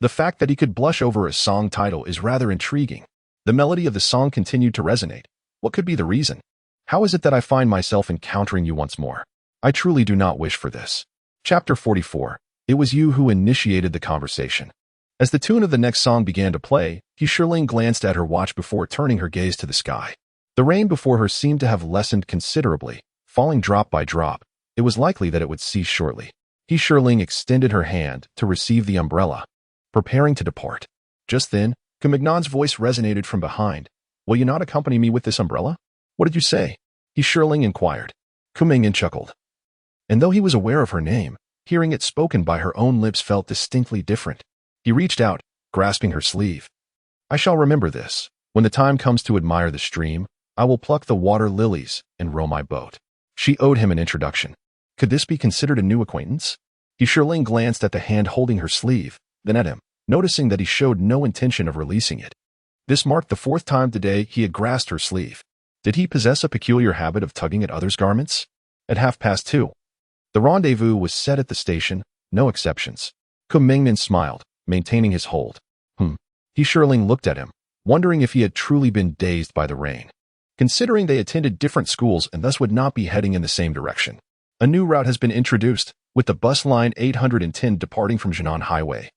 The fact that he could blush over a song title is rather intriguing. The melody of the song continued to resonate. What could be the reason? How is it that I find myself encountering you once more? I truly do not wish for this. Chapter 44. It was you who initiated the conversation. As the tune of the next song began to play, Yunling glanced at her watch before turning her gaze to the sky. The rain before her seemed to have lessened considerably, falling drop by drop. It was likely that it would cease shortly. Yunling extended her hand to receive the umbrella, preparing to depart. Just then, Kumignan's voice resonated from behind. Will you not accompany me with this umbrella? What did you say? Yunling inquired. Kumingnan chuckled. And though he was aware of her name, hearing it spoken by her own lips felt distinctly different. He reached out, grasping her sleeve. I shall remember this. When the time comes to admire the stream, I will pluck the water lilies and row my boat. She owed him an introduction. Could this be considered a new acquaintance? Yunling glanced at the hand holding her sleeve, then at him, noticing that he showed no intention of releasing it. This marked the fourth time today he had grasped her sleeve. Did he possess a peculiar habit of tugging at others' garments? At 2:30. The rendezvous was set at the station, no exceptions. Kumingnan smiled, maintaining his hold. Yunling looked at him, wondering if he had truly been dazed by the rain. Considering they attended different schools and thus would not be heading in the same direction. A new route has been introduced, with the bus line 810 departing from Jinan Highway,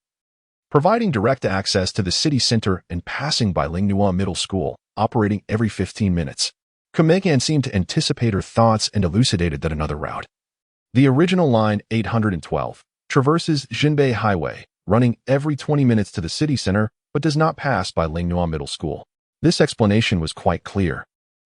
providing direct access to the city center and passing by Lingnua Middle School, operating every 15 minutes. Kumingnan seemed to anticipate her thoughts and elucidated that another route, the original line 812, traverses Jinbei Highway, running every 20 minutes to the city center, but does not pass by Lingnua Middle School. This explanation was quite clear.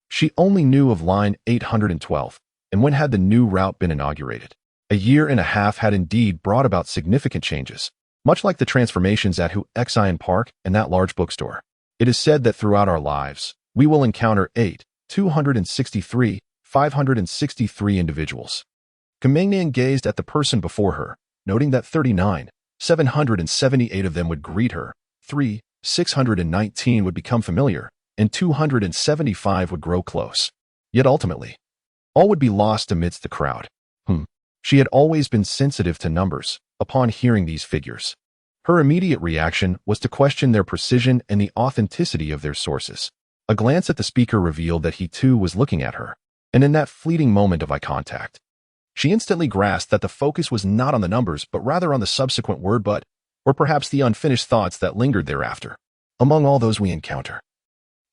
She only knew of line 812, and when had the new route been inaugurated? A year and a half had indeed brought about significant changes, much like the transformations at Huxian Park and that large bookstore. It is said that throughout our lives, we will encounter 563 individuals. Kumingnan gazed at the person before her, noting that 778 of them would greet her, 619 would become familiar, and 275 would grow close. Yet ultimately, all would be lost amidst the crowd. She had always been sensitive to numbers. Upon hearing these figures, her immediate reaction was to question their precision and the authenticity of their sources. A glance at the speaker revealed that he too was looking at her, and in that fleeting moment of eye contact, she instantly grasped that the focus was not on the numbers but rather on the subsequent word but, or perhaps the unfinished thoughts that lingered thereafter. Among all those we encounter,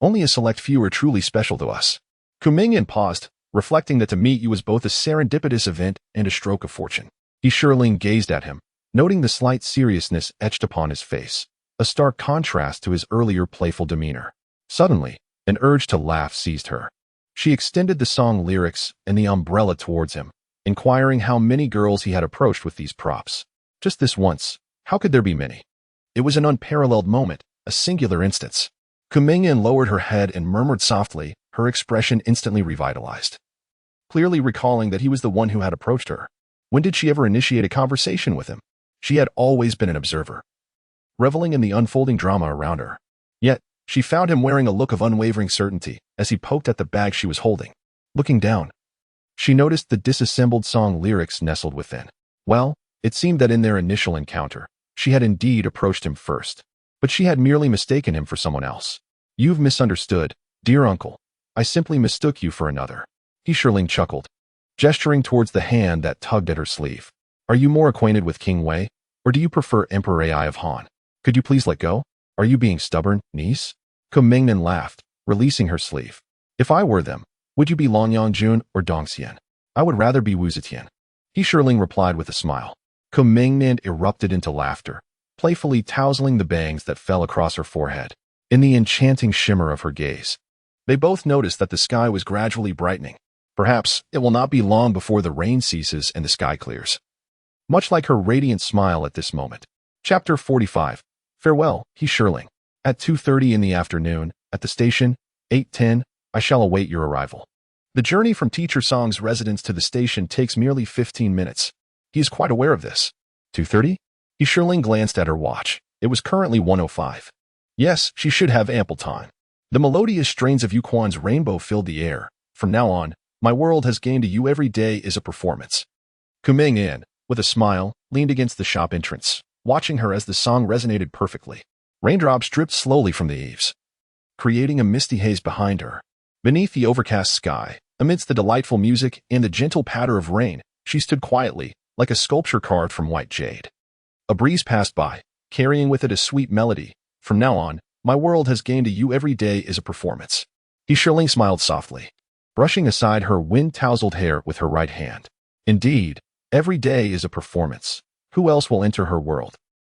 only a select few are truly special to us. Kumingnan paused, reflecting that to meet you was both a serendipitous event and a stroke of fortune. Yunling gazed at him, noting the slight seriousness etched upon his face, a stark contrast to his earlier playful demeanor. Suddenly, an urge to laugh seized her. She extended the song lyrics and the umbrella towards him, inquiring how many girls he had approached with these props. Just this once. How could there be many? It was an unparalleled moment, a singular instance. Kumingnan lowered her head and murmured softly, her expression instantly revitalized, clearly recalling that he was the one who had approached her. When did she ever initiate a conversation with him? She had always been an observer, reveling in the unfolding drama around her. Yet, she found him wearing a look of unwavering certainty as he poked at the bag she was holding. Looking down, she noticed the disassembled song lyrics nestled within. Well, it seemed that in their initial encounter, she had indeed approached him first, but she had merely mistaken him for someone else. You've misunderstood, dear uncle. I simply mistook you for another. Yunling chuckled, gesturing towards the hand that tugged at her sleeve. Are you more acquainted with King Wei, or do you prefer Emperor Ai of Han? Could you please let go? Are you being stubborn, niece? Kumingnan laughed, releasing her sleeve. If I were them, would you be Longyang Jun or Dongxian? I would rather be Wu Zetian. Yunling replied with a smile. Kumingnan erupted into laughter, playfully tousling the bangs that fell across her forehead. In the enchanting shimmer of her gaze, they both noticed that the sky was gradually brightening. Perhaps it will not be long before the rain ceases and the sky clears. Much like her radiant smile at this moment. Chapter 45. Farewell, Yunling. At 2:30 in the afternoon, at the station, 8:10, I shall await your arrival. The journey from Teacher Song's residence to the station takes merely 15 minutes. He is quite aware of this. 2:30? Yunling glanced at her watch. It was currently 1:05. Yes, she should have ample time. The melodious strains of Yuquan's rainbow filled the air. From now on, My world has gained to you every day is a performance. Kuming in, with a smile, leaned against the shop entrance, watching her as the song resonated perfectly. Raindrops dripped slowly from the eaves, creating a misty haze behind her. Beneath the overcast sky, amidst the delightful music and the gentle patter of rain, she stood quietly, like a sculpture carved from white jade. A breeze passed by, carrying with it a sweet melody. From now on, my world has gained to you every day is a performance. Yunling smiled softly, brushing aside her wind-tousled hair with her right hand. Indeed, every day is a performance. Who else will enter her world?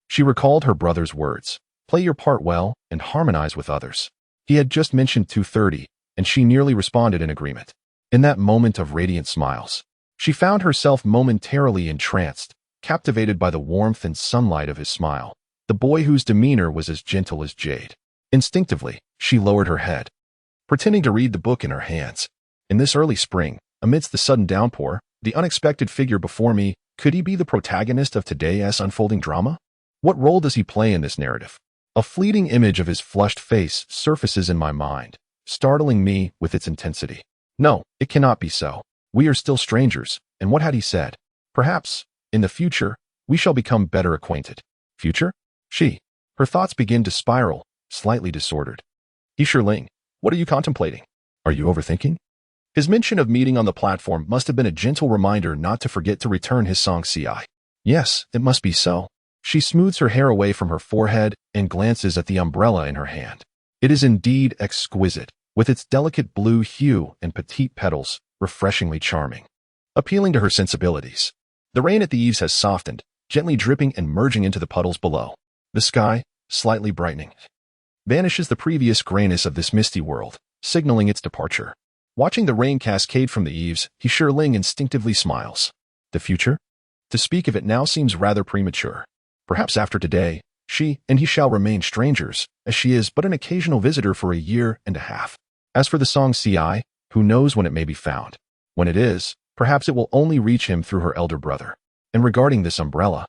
She recalled her brother's words. Play your part well and harmonize with others. He had just mentioned 2:30, and she nearly responded in agreement. In that moment of radiant smiles, she found herself momentarily entranced, captivated by the warmth and sunlight of his smile, the boy whose demeanor was as gentle as jade. Instinctively, she lowered her head, pretending to read the book in her hands. In this early spring, amidst the sudden downpour, the unexpected figure before me, could he be the protagonist of today's unfolding drama? What role does he play in this narrative? A fleeting image of his flushed face surfaces in my mind, startling me with its intensity. No, it cannot be so. We are still strangers, and what had he said? Perhaps, in the future, we shall become better acquainted. Future? Her thoughts begin to spiral, slightly disordered. Yunling, what are you contemplating? Are you overthinking? His mention of meeting on the platform must have been a gentle reminder not to forget to return his song CI. Yes, it must be so. She smooths her hair away from her forehead and glances at the umbrella in her hand. It is indeed exquisite, with its delicate blue hue and petite petals, refreshingly charming, appealing to her sensibilities. The rain at the eaves has softened, gently dripping and merging into the puddles below. The sky, slightly brightening, vanishes the previous grayness of this misty world, signaling its departure. Watching the rain cascade from the eaves, Yunling instinctively smiles. The future? To speak of it now seems rather premature. Perhaps after today, she and he shall remain strangers, as she is but an occasional visitor for a year and a half. As for the song CI, who knows when it may be found? When it is, perhaps it will only reach him through her elder brother. And regarding this umbrella,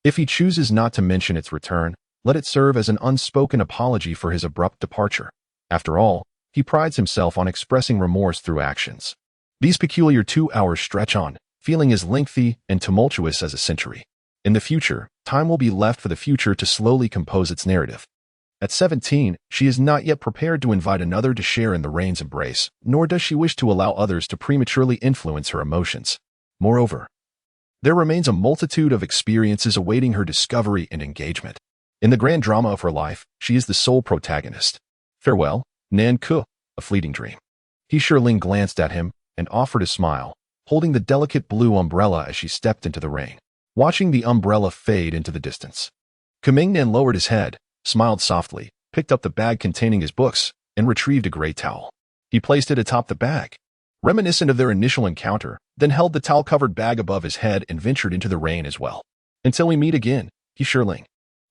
if he chooses not to mention its return, let it serve as an unspoken apology for his abrupt departure. After all, he prides himself on expressing remorse through actions. These peculiar 2 hours stretch on, feeling as lengthy and tumultuous as a century. In the future, time will be left for the future to slowly compose its narrative. At 17, she is not yet prepared to invite another to share in the rain's embrace, nor does she wish to allow others to prematurely influence her emotions. Moreover, there remains a multitude of experiences awaiting her discovery and engagement. In the grand drama of her life, she is the sole protagonist. Farewell, Nan Ku, a fleeting dream. Yunling glanced at him and offered a smile, holding the delicate blue umbrella as she stepped into the rain. Watching the umbrella fade into the distance, Kuming then lowered his head, smiled softly, picked up the bag containing his books, and retrieved a gray towel. He placed it atop the bag, reminiscent of their initial encounter, then held the towel-covered bag above his head and ventured into the rain as well. Until we meet again, Yunling.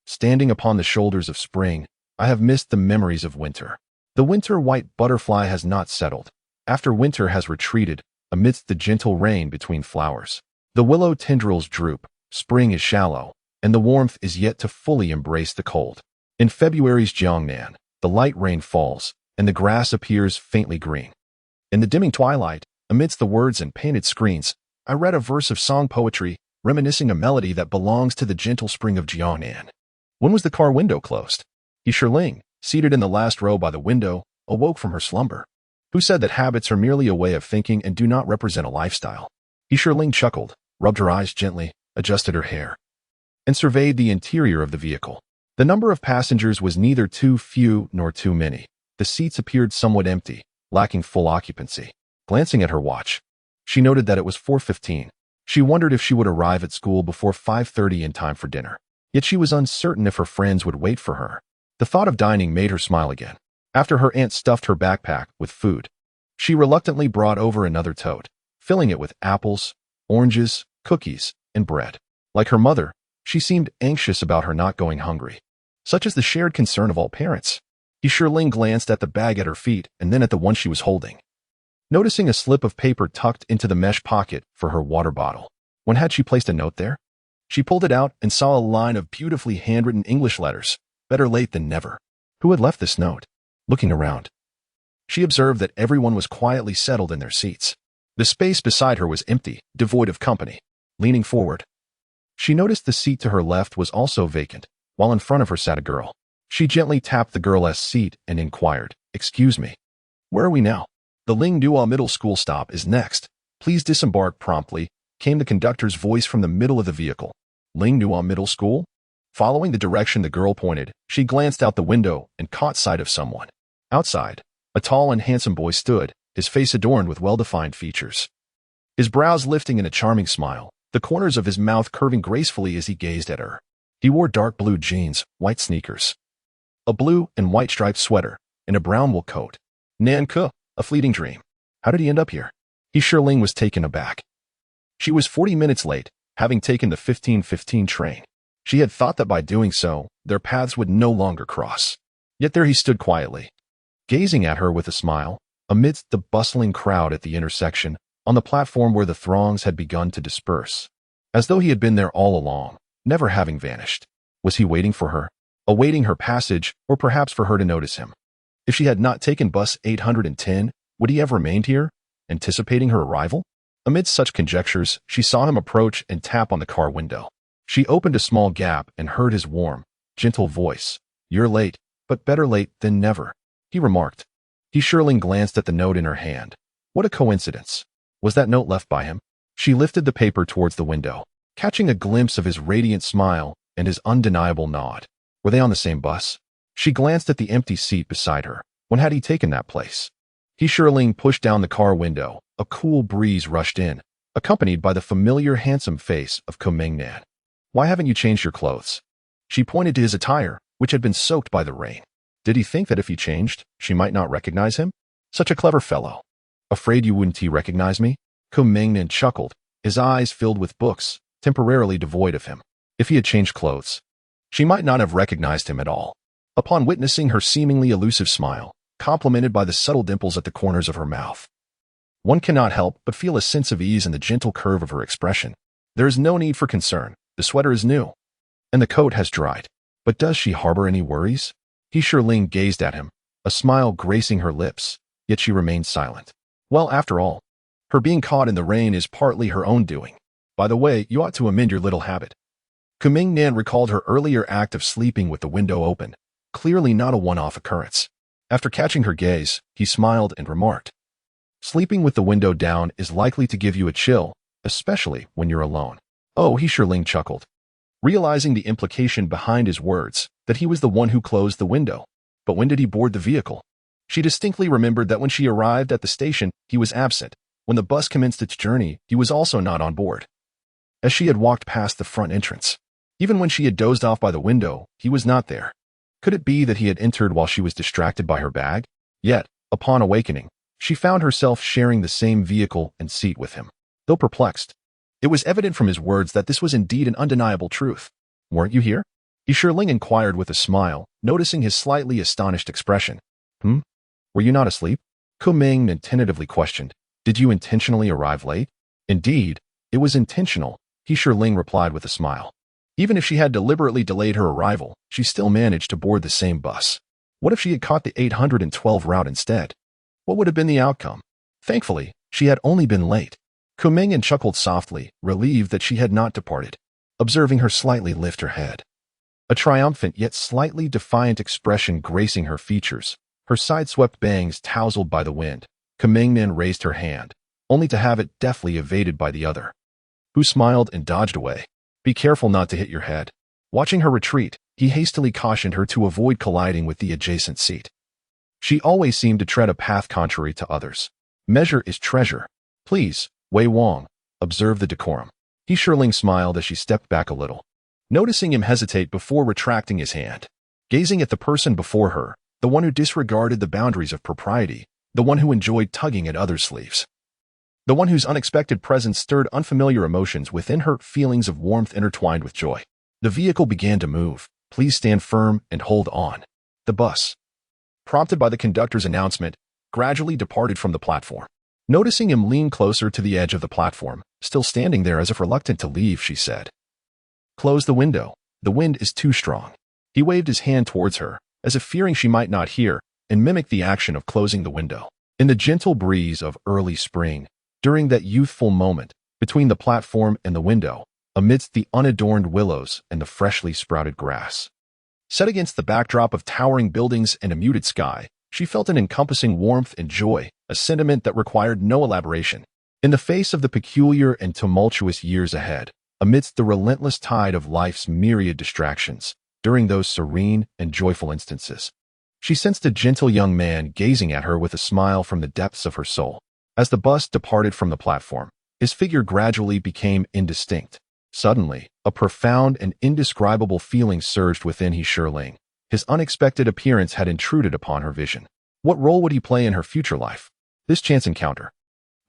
Standing upon the shoulders of spring, I have missed the memories of winter. The winter white butterfly has not settled. After winter has retreated, amidst the gentle rain between flowers, the willow tendrils droop, spring is shallow, and the warmth is yet to fully embrace the cold. In February's Jiangnan, the light rain falls, and the grass appears faintly green. In the dimming twilight, amidst the words and painted screens, I read a verse of song poetry, reminiscing a melody that belongs to the gentle spring of Jiangnan. When was the car window closed? Yunling, seated in the last row by the window, awoke from her slumber. Who said that habits are merely a way of thinking and do not represent a lifestyle? Yunling chuckled, rubbed her eyes gently, adjusted her hair, and surveyed the interior of the vehicle. The number of passengers was neither too few nor too many. The seats appeared somewhat empty, lacking full occupancy. Glancing at her watch, she noted that it was 4:15. She wondered if she would arrive at school before 5:30 in time for dinner. Yet she was uncertain if her friends would wait for her. The thought of dining made her smile again. After her aunt stuffed her backpack with food, she reluctantly brought over another tote, filling it with apples, oranges, cookies, and bread. Like her mother, she seemed anxious about her not going hungry. Such is the shared concern of all parents. Yunling glanced at the bag at her feet and then at the one she was holding, noticing a slip of paper tucked into the mesh pocket for her water bottle. When had she placed a note there? She pulled it out and saw a line of beautifully handwritten English letters. Better late than never. Who had left this note? Looking around, she observed that everyone was quietly settled in their seats. The space beside her was empty, devoid of company. Leaning forward, she noticed the seat to her left was also vacant, while in front of her sat a girl. She gently tapped the girl's seat and inquired, "Excuse me, where are we now?" "The Lingdua Middle School stop is next. Please disembark promptly," came the conductor's voice from the middle of the vehicle. Lingdua Middle School? Following the direction the girl pointed, she glanced out the window and caught sight of someone. Outside, a tall and handsome boy stood, his face adorned with well-defined features. His brows lifting in a charming smile, the corners of his mouth curving gracefully as he gazed at her. He wore dark blue jeans, white sneakers, a blue and white striped sweater, and a brown wool coat. Nan Ke, a fleeting dream. How did he end up here? Yunling was taken aback. She was 40 minutes late, having taken the 15:15 train. She had thought that by doing so, their paths would no longer cross. Yet there he stood quietly, gazing at her with a smile, amidst the bustling crowd at the intersection, on the platform where the throngs had begun to disperse, as though he had been there all along, never having vanished. Was he waiting for her, awaiting her passage, or perhaps for her to notice him? If she had not taken bus 810, would he have remained here, anticipating her arrival? Amidst such conjectures, she saw him approach and tap on the car window. She opened a small gap and heard his warm, gentle voice. "You're late, but better late than never," he remarked. Yunling glanced at the note in her hand. What a coincidence. Was that note left by him? She lifted the paper towards the window, catching a glimpse of his radiant smile and his undeniable nod. Were they on the same bus? She glanced at the empty seat beside her. When had he taken that place? Yunling pushed down the car window. A cool breeze rushed in, accompanied by the familiar handsome face of Nan. "Why haven't you changed your clothes?" She pointed to his attire, which had been soaked by the rain. Did he think that if he changed, she might not recognize him? Such a clever fellow. "Afraid you wouldn't recognize me?" Nan chuckled, his eyes filled with books, temporarily devoid of him. If he had changed clothes, she might not have recognized him at all. Upon witnessing her seemingly elusive smile, complemented by the subtle dimples at the corners of her mouth, one cannot help but feel a sense of ease in the gentle curve of her expression. There is no need for concern. The sweater is new, and the coat has dried. But does she harbor any worries? Yunling gazed at him, a smile gracing her lips, yet she remained silent. Well, after all, her being caught in the rain is partly her own doing. By the way, you ought to amend your little habit. Nan recalled her earlier act of sleeping with the window open, clearly not a one-off occurrence. After catching her gaze, he smiled and remarked, "Sleeping with the window down is likely to give you a chill, especially when you're alone." "Oh," Yunling chuckled, realizing the implication behind his words, that he was the one who closed the window. But when did he board the vehicle? She distinctly remembered that when she arrived at the station, he was absent. When the bus commenced its journey, he was also not on board. As she had walked past the front entrance, even when she had dozed off by the window, he was not there. Could it be that he had entered while she was distracted by her bag? Yet, upon awakening, she found herself sharing the same vehicle and seat with him. Though perplexed, it was evident from his words that this was indeed an undeniable truth. "Weren't you here?" Yunling inquired with a smile, noticing his slightly astonished expression. Were you not asleep?" Nan tentatively questioned. "Did you intentionally arrive late?" "Indeed, it was intentional," Yunling replied with a smile. Even if she had deliberately delayed her arrival, she still managed to board the same bus. What if she had caught the 812 route instead? What would have been the outcome? Thankfully, she had only been late. Nan chuckled softly, relieved that she had not departed, observing her slightly lift her head. A triumphant yet slightly defiant expression gracing her features, her side-swept bangs tousled by the wind. Nan raised her hand, only to have it deftly evaded by the other, who smiled and dodged away. "Be careful not to hit your head." Watching her retreat, he hastily cautioned her to avoid colliding with the adjacent seat. She always seemed to tread a path contrary to others. Measure is treasure. "Please, Wei Wang," observed the decorum. Yunling smiled as she stepped back a little, noticing him hesitate before retracting his hand. Gazing at the person before her, the one who disregarded the boundaries of propriety, the one who enjoyed tugging at others' sleeves, the one whose unexpected presence stirred unfamiliar emotions within her, feelings of warmth intertwined with joy. The vehicle began to move. "Please stand firm and hold on." The bus, prompted by the conductor's announcement, gradually departed from the platform. Noticing him lean closer to the edge of the platform, still standing there as if reluctant to leave, she said, "Close the window. The wind is too strong." He waved his hand towards her, as if fearing she might not hear, and mimicked the action of closing the window. In the gentle breeze of early spring, During that youthful moment, between the platform and the window, amidst the unadorned willows and the freshly sprouted grass, set against the backdrop of towering buildings and a muted sky, she felt an encompassing warmth and joy, a sentiment that required no elaboration. In the face of the peculiar and tumultuous years ahead, amidst the relentless tide of life's myriad distractions, during those serene and joyful instances, she sensed a gentle young man gazing at her with a smile from the depths of her soul. As the bus departed from the platform, his figure gradually became indistinct. Suddenly, a profound and indescribable feeling surged within Yunling. His unexpected appearance had intruded upon her vision. What role would he play in her future life? This chance encounter?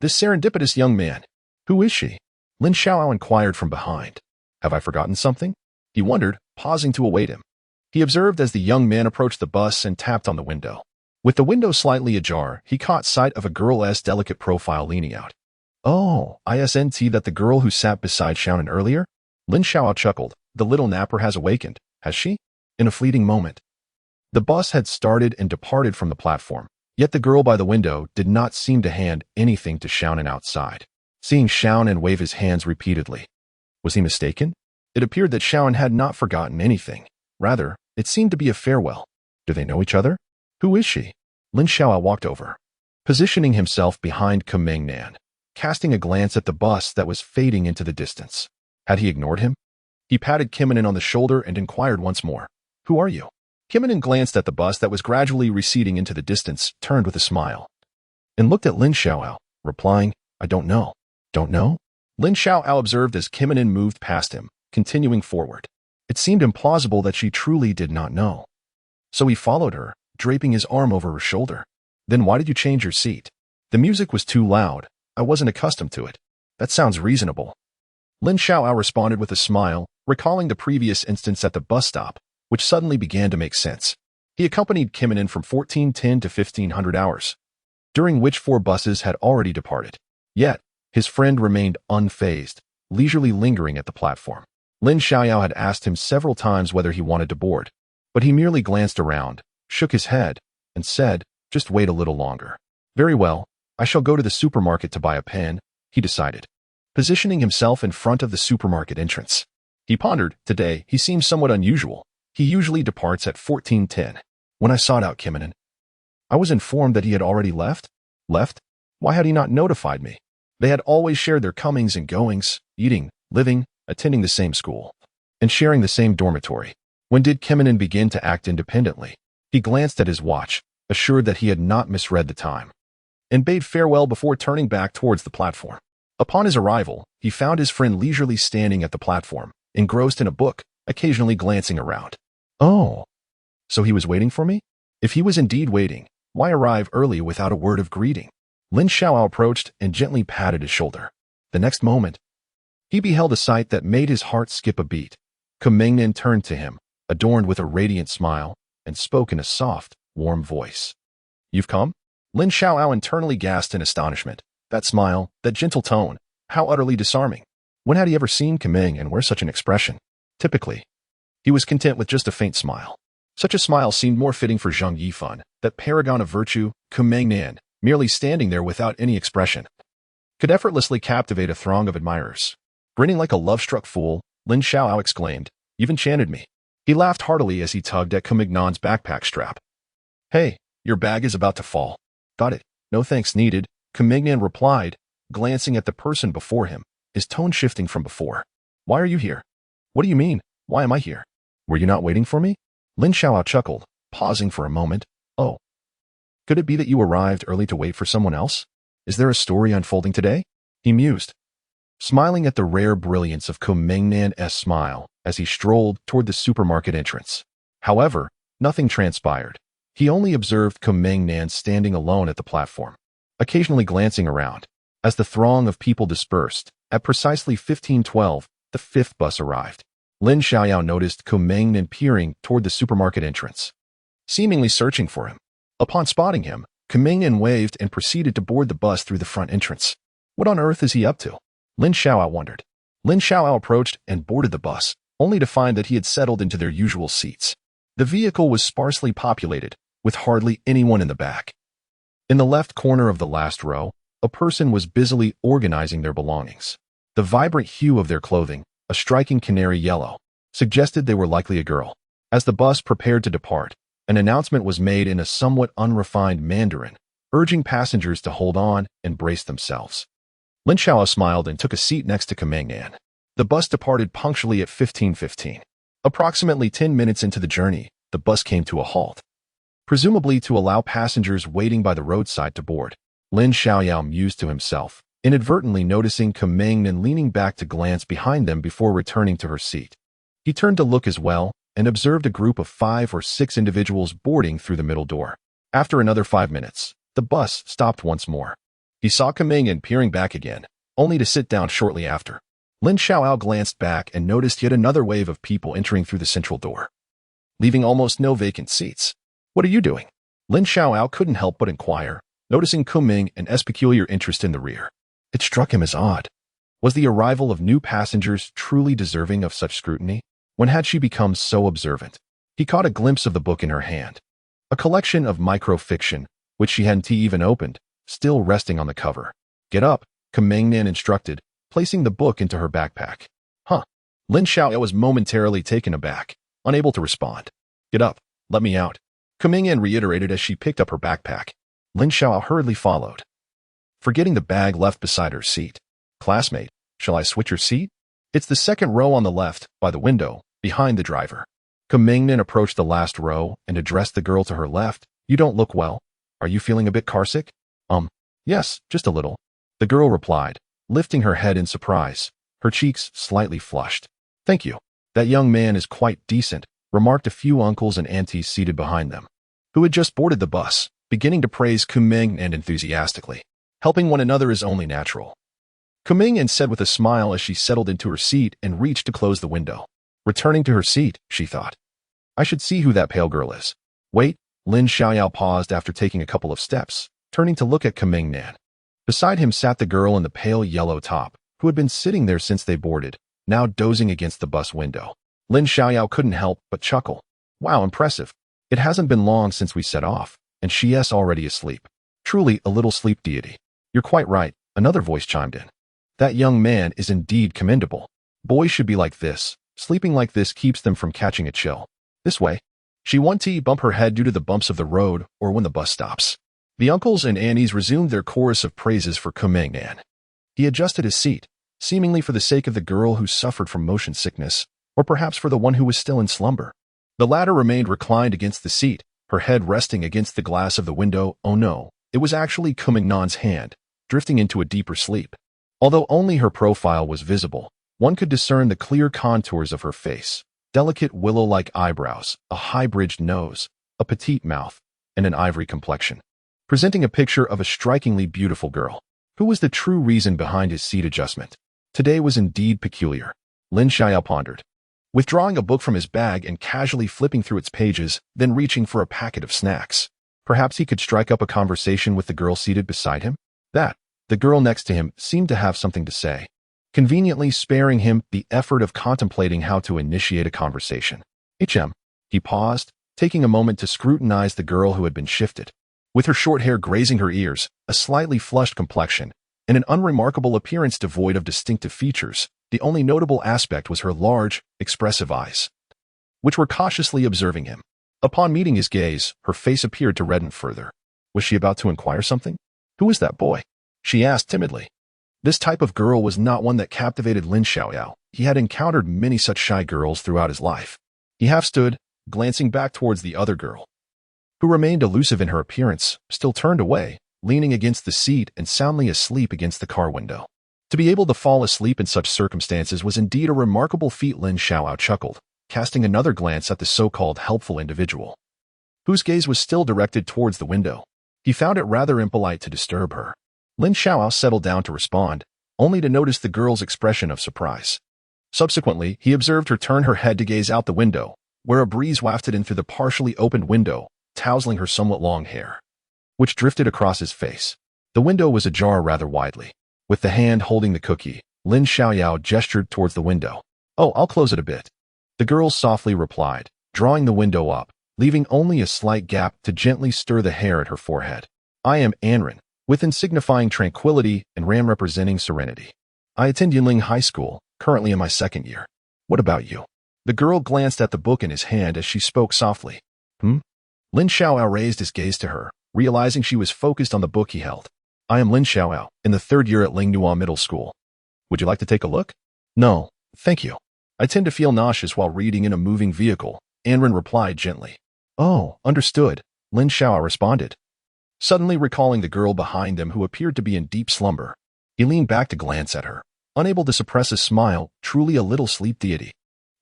This serendipitous young man? Who is she? Lin Xiaoao inquired from behind. Have I forgotten something? He wondered, pausing to await him. He observed as the young man approached the bus and tapped on the window. With the window slightly ajar, he caught sight of a girl's delicate profile leaning out. Oh, isn't that the girl who sat beside Xiaonan earlier? Lin Xiaoao chuckled. The little napper has awakened, has she? In a fleeting moment. The bus had started and departed from the platform, yet the girl by the window did not seem to hand anything to Xiaonan outside. Seeing Xiaonan wave his hands repeatedly. Was he mistaken? It appeared that Xiaonan had not forgotten anything. Rather, it seemed to be a farewell. Do they know each other? Who is she? Lin Xiaoao walked over, positioning himself behind Kumengnan, casting a glance at the bus that was fading into the distance. Had he ignored him? He patted Kimanin on the shoulder and inquired once more. Who are you? Kimanin glanced at the bus that was gradually receding into the distance, turned with a smile, and looked at Lin Xiaoao, replying, I don't know. Don't know? Lin Xiaoao observed as Kimanin moved past him, continuing forward. It seemed implausible that she truly did not know. So he followed her, draping his arm over her shoulder. Then why did you change your seat? The music was too loud. I wasn't accustomed to it. That sounds reasonable. Lin Xiaoao responded with a smile, recalling the previous instance at the bus stop, which suddenly began to make sense. He accompanied Kimanin from 1410 to 1500 hours, during which 4 buses had already departed. Yet, his friend remained unfazed, leisurely lingering at the platform. Lin Xiaoao had asked him several times whether he wanted to board, but he merely glanced around, shook his head, and said, just wait a little longer. Very well, I shall go to the supermarket to buy a pen, he decided, positioning himself in front of the supermarket entrance. He pondered, today he seemed somewhat unusual. He usually departs at 1410. When I sought out Kimanin, I was informed that he had already left. Left? Why had he not notified me? They had always shared their comings and goings, eating, living, attending the same school, and sharing the same dormitory. When did Kimanin begin to act independently? He glanced at his watch, assured that he had not misread the time, and bade farewell before turning back towards the platform. Upon his arrival, he found his friend leisurely standing at the platform, engrossed in a book, occasionally glancing around. Oh, so he was waiting for me? If he was indeed waiting, why arrive early without a word of greeting? Lin Xiaoao approached and gently patted his shoulder. The next moment, he beheld a sight that made his heart skip a beat. Kumengnan turned to him, adorned with a radiant smile, and spoke in a soft, warm voice. You've come? Lin Xiaoao internally gasped in astonishment. That smile, that gentle tone, how utterly disarming. When had he ever seen Kumeng wear such an expression? Typically, he was content with just a faint smile. Such a smile seemed more fitting for Zhang Yifan, that paragon of virtue, Kumengnan, merely standing there without any expression, could effortlessly captivate a throng of admirers. Grinning like a love-struck fool, Lin Xiaoao exclaimed, You've enchanted me. He laughed heartily as he tugged at Kumagnan's backpack strap. Hey, your bag is about to fall. Got it. No thanks needed, Kumengnan replied, glancing at the person before him, his tone shifting from before. Why are you here? What do you mean? Why am I here? Were you not waiting for me? Lin Xiaoao chuckled, pausing for a moment. Oh. Could it be that you arrived early to wait for someone else? Is there a story unfolding today? He mused, smiling at the rare brilliance of Kumengnan's smile as he strolled toward the supermarket entrance. However, nothing transpired. He only observed Kumengnan standing alone at the platform, occasionally glancing around. As the throng of people dispersed, at precisely 1512, the 5th bus arrived. Lin Xiaoao noticed Kumengnan peering toward the supermarket entrance, seemingly searching for him. Upon spotting him, Kumengnan waved and proceeded to board the bus through the front entrance. What on earth is he up to? Lin Xiaoao wondered. Lin Xiaoao approached and boarded the bus, only to find that he had settled into their usual seats. The vehicle was sparsely populated, with hardly anyone in the back. In the left corner of the last row, a person was busily organizing their belongings. The vibrant hue of their clothing, a striking canary yellow, suggested they were likely a girl. As the bus prepared to depart, an announcement was made in a somewhat unrefined Mandarin, urging passengers to hold on and brace themselves. Lin Xiao smiled and took a seat next to Kamengnan. The bus departed punctually at 15:15. Approximately 10 minutes into the journey, the bus came to a halt, presumably to allow passengers waiting by the roadside to board. Lin Xiaoyao mused to himself, inadvertently noticing Kamengnan leaning back to glance behind them before returning to her seat. He turned to look as well and observed a group of 5 or 6 individuals boarding through the middle door. After another 5 minutes, the bus stopped once more. He saw Kamengnan peering back again, only to sit down shortly after. Lin Xiaoyao glanced back and noticed yet another wave of people entering through the central door, leaving almost no vacant seats. "What are you doing?" Lin Xiaoyao couldn't help but inquire, noticing Kamengna's peculiar interest in the rear. It struck him as odd. Was the arrival of new passengers truly deserving of such scrutiny? When had she become so observant? He caught a glimpse of the book in her hand, a collection of microfiction, which she hadn't even opened, still resting on the cover. "Get up," Kamengnan instructed, placing the book into her backpack. "Huh." Lin Xiaoyao was momentarily taken aback, unable to respond. "Get up, let me out," Kamengnan reiterated as she picked up her backpack. Lin Xiaoyao hurriedly followed, forgetting the bag left beside her seat. "Classmate, shall I switch your seat?" "It's the second row on the left, by the window, behind the driver." Kamengnan approached the last row and addressed the girl to her left. "You don't look well. Are you feeling a bit carsick?" Yes, just a little," the girl replied, lifting her head in surprise, her cheeks slightly flushed. "Thank you. That young man is quite decent," remarked a few uncles and aunties seated behind them, who had just boarded the bus, beginning to praise Kamengnan enthusiastically. "Helping one another is only natural," Kamengnan said with a smile as she settled into her seat and reached to close the window. Returning to her seat, she thought, "I should see who that pale girl is." "Wait," Lin Xiaoyao paused after taking a couple of steps, turning to look at Kamengnan. Beside him sat the girl in the pale yellow top, who had been sitting there since they boarded, now dozing against the bus window. Lin Xiaoyao couldn't help but chuckle. "Wow, impressive. It hasn't been long since we set off, and she is already asleep. Truly a little sleep deity." "You're quite right," another voice chimed in. "That young man is indeed commendable. Boys should be like this. Sleeping like this keeps them from catching a chill. This way." She wanted to bump her head due to the bumps of the road or when the bus stops. The uncles and aunties resumed their chorus of praises for Kamengnan. He adjusted his seat, seemingly for the sake of the girl who suffered from motion sickness, or perhaps for the one who was still in slumber. The latter remained reclined against the seat, her head resting against the glass of the window. Oh no, it was actually Kamengnan's hand, drifting into a deeper sleep. Although only her profile was visible, one could discern the clear contours of her face, delicate willow-like eyebrows, a high-bridged nose, a petite mouth, and an ivory complexion, presenting a picture of a strikingly beautiful girl. Who was the true reason behind his seat adjustment? Today was indeed peculiar, Lin Xiaoyao pondered, withdrawing a book from his bag and casually flipping through its pages, then reaching for a packet of snacks. Perhaps he could strike up a conversation with the girl seated beside him? The girl next to him seemed to have something to say, conveniently sparing him the effort of contemplating how to initiate a conversation. "Ahem." He paused, taking a moment to scrutinize the girl who had been shifted. With her short hair grazing her ears, a slightly flushed complexion, and an unremarkable appearance devoid of distinctive features, the only notable aspect was her large, expressive eyes, which were cautiously observing him. Upon meeting his gaze, her face appeared to redden further. Was she about to inquire something? "Who is that boy?" she asked timidly. This type of girl was not one that captivated Lin Xiaoyao. He had encountered many such shy girls throughout his life. He half stood, glancing back towards the other girl, who remained elusive in her appearance, still turned away, leaning against the seat and soundly asleep against the car window. To be able to fall asleep in such circumstances was indeed a remarkable feat. Lin Xiaoyao chuckled, casting another glance at the so-called helpful individual, whose gaze was still directed towards the window. He found it rather impolite to disturb her. Lin Xiaoyao settled down to respond, only to notice the girl's expression of surprise. Subsequently, he observed her turn her head to gaze out the window, where a breeze wafted in through the partially opened window, tousling her somewhat long hair, which drifted across his face. The window was ajar rather widely. With the hand holding the cookie, Lin Xiaoyao gestured towards the window. "Oh, I'll close it a bit," the girl softly replied, drawing the window up, leaving only a slight gap to gently stir the hair at her forehead. "I am Anren," within signifying tranquility and Ram representing serenity. I attend Yunling High School, currently in my second year. What about you? The girl glanced at the book in his hand as she spoke softly. Lin Xiaoao raised his gaze to her, realizing she was focused on the book he held. I am Lin Xiaoao, in the third year at Lingnua Middle School. Would you like to take a look? No, thank you. I tend to feel nauseous while reading in a moving vehicle, Anren replied gently. Oh, understood, Lin Xiaoao responded. Suddenly recalling the girl behind them who appeared to be in deep slumber, he leaned back to glance at her, unable to suppress a smile, truly a little sleep deity.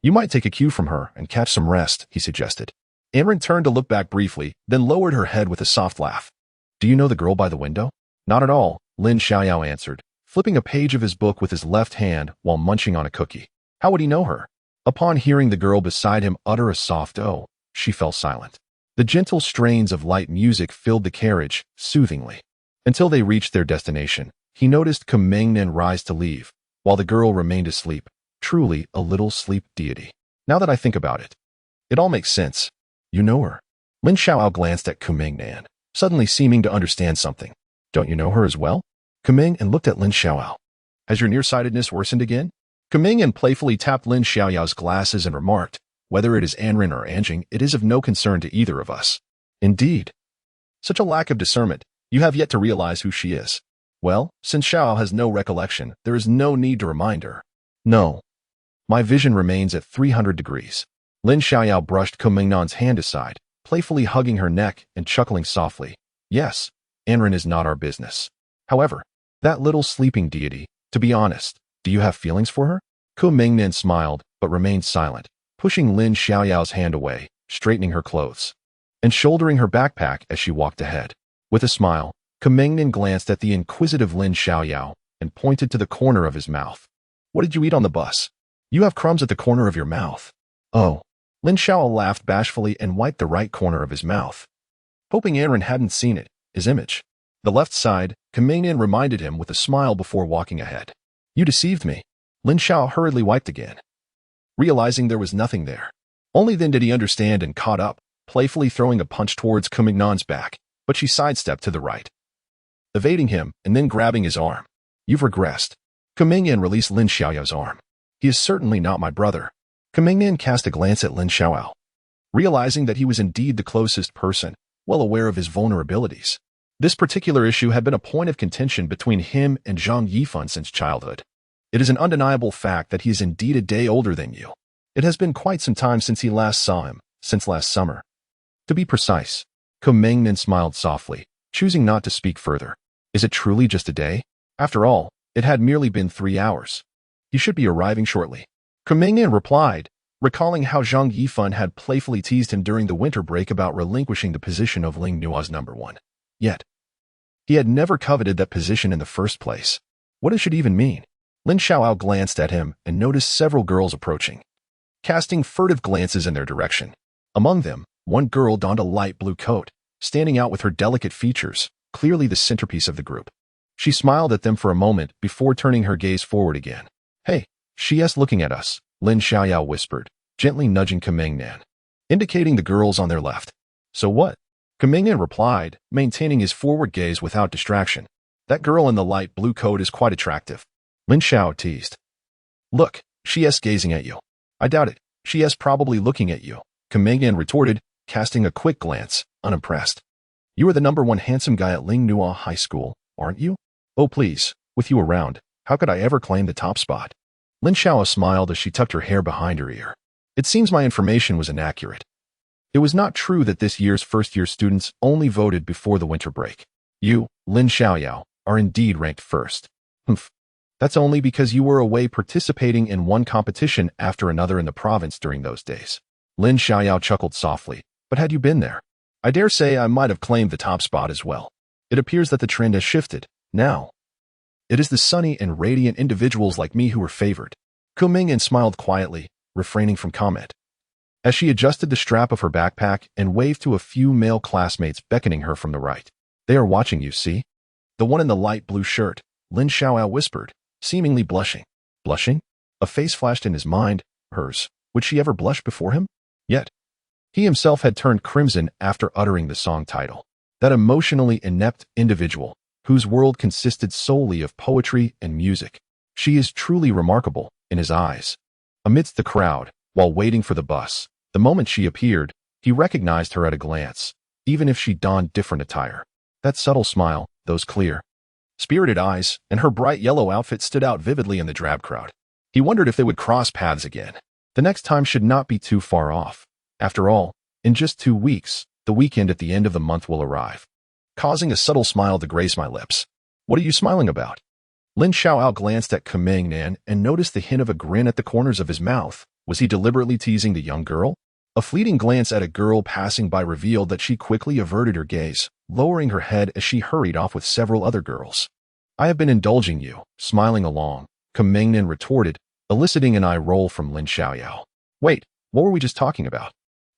You might take a cue from her and catch some rest, he suggested. Anren turned to look back briefly, then lowered her head with a soft laugh. Do you know the girl by the window? Not at all, Lin Xiaoyao answered, flipping a page of his book with his left hand while munching on a cookie. How would he know her? Upon hearing the girl beside him utter a soft "oh," she fell silent. The gentle strains of light music filled the carriage, soothingly. Until they reached their destination, he noticed Kumengnan rise to leave, while the girl remained asleep, truly a little sleep deity. Now that I think about it, it all makes sense. You know her. Lin Xiaoao glanced at Kumengnan, suddenly seeming to understand something. Don't you know her as well? Kumengnan looked at Lin Xiaoao. Has your nearsightedness worsened again? Kumengnan playfully tapped Lin Xiaoyao's glasses and remarked, whether it is Anren or Anjing, it is of no concern to either of us. Indeed. Such a lack of discernment, you have yet to realize who she is. Well, since Xiao has no recollection, there is no need to remind her. No. My vision remains at 300 degrees. Lin Xiaoyao brushed Kumengnan's hand aside, playfully hugging her neck and chuckling softly. Yes, Anren is not our business. However, that little sleeping deity, to be honest, do you have feelings for her? Kumengnan smiled, but remained silent, pushing Lin Xiaoyao's hand away, straightening her clothes, and shouldering her backpack as she walked ahead. With a smile, Kumengnan glanced at the inquisitive Lin Xiaoyao and pointed to the corner of his mouth. What did you eat on the bus? You have crumbs at the corner of your mouth. Oh. Lin Xiaoyao laughed bashfully and wiped the right corner of his mouth. Hoping Anren hadn't seen it, his image. The left side, Kumengnan reminded him with a smile before walking ahead. You deceived me. Lin Xiaoyao hurriedly wiped again, realizing there was nothing there. Only then did he understand and caught up, playfully throwing a punch towards Kumengnan's back, but she sidestepped to the right, evading him and then grabbing his arm. You've regressed. Kumengnan released Lin Xiaoyao's arm. He is certainly not my brother. Kumengnan cast a glance at Lin Xiaoyao, realizing that he was indeed the closest person, well aware of his vulnerabilities. This particular issue had been a point of contention between him and Zhang Yifan since childhood. It is an undeniable fact that he is indeed a day older than you. It has been quite some time since he last saw him, since last summer. To be precise, Kumengnan smiled softly, choosing not to speak further. Is it truly just a day? After all, it had merely been 3 hours. He should be arriving shortly. Kumengnan replied, recalling how Zhang Yifan had playfully teased him during the winter break about relinquishing the position of Lingnua's #1. Yet, he had never coveted that position in the first place. What it should even mean? Lin Xiaoyao glanced at him and noticed several girls approaching, casting furtive glances in their direction. Among them, one girl donned a light blue coat, standing out with her delicate features, clearly the centerpiece of the group. She smiled at them for a moment before turning her gaze forward again. Hey, she's looking at us, Lin Xiaoyao whispered, gently nudging Kumengnan, indicating the girls on their left. So what? Kumengnan replied, maintaining his forward gaze without distraction. That girl in the light blue coat is quite attractive. Lin Xiao teased. Look, she's gazing at you. I doubt it. She's probably looking at you, Kumengnan retorted, casting a quick glance, unimpressed. You are the #1 handsome guy at Lingnua High School, aren't you? Oh please, with you around, how could I ever claim the top spot? Lin Xiao smiled as she tucked her hair behind her ear. It seems my information was inaccurate. It was not true that this year's first-year students only voted before the winter break. You, Lin Xiaoyao, are indeed ranked first. Humph. That's only because you were away participating in one competition after another in the province during those days. Lin Xiaoyao chuckled softly. But had you been there, I dare say I might have claimed the top spot as well. It appears that the trend has shifted. Now, it is the sunny and radiant individuals like me who are favored. Kumengnan smiled quietly, refraining from comment, as she adjusted the strap of her backpack and waved to a few male classmates beckoning her from the right. They are watching you, see? The one in the light blue shirt, Lin Xiaoyao whispered, seemingly blushing. Blushing? A face flashed in his mind, hers. Would she ever blush before him? Yet, he himself had turned crimson after uttering the song title. That emotionally inept individual, whose world consisted solely of poetry and music. She is truly remarkable, in his eyes. Amidst the crowd, while waiting for the bus, the moment she appeared, he recognized her at a glance, even if she donned different attire. That subtle smile, those clear, spirited eyes, and her bright yellow outfit stood out vividly in the drab crowd. He wondered if they would cross paths again. The next time should not be too far off. After all, in just 2 weeks, the weekend at the end of the month will arrive, causing a subtle smile to grace my lips. What are you smiling about? Lin Xiaoao glanced at Kumingnan and noticed the hint of a grin at the corners of his mouth. Was he deliberately teasing the young girl? A fleeting glance at a girl passing by revealed that she quickly averted her gaze, lowering her head as she hurried off with several other girls. I have been indulging you, smiling along, Kumingnan retorted, eliciting an eye roll from Lin Xiaoyao. Wait, what were we just talking about?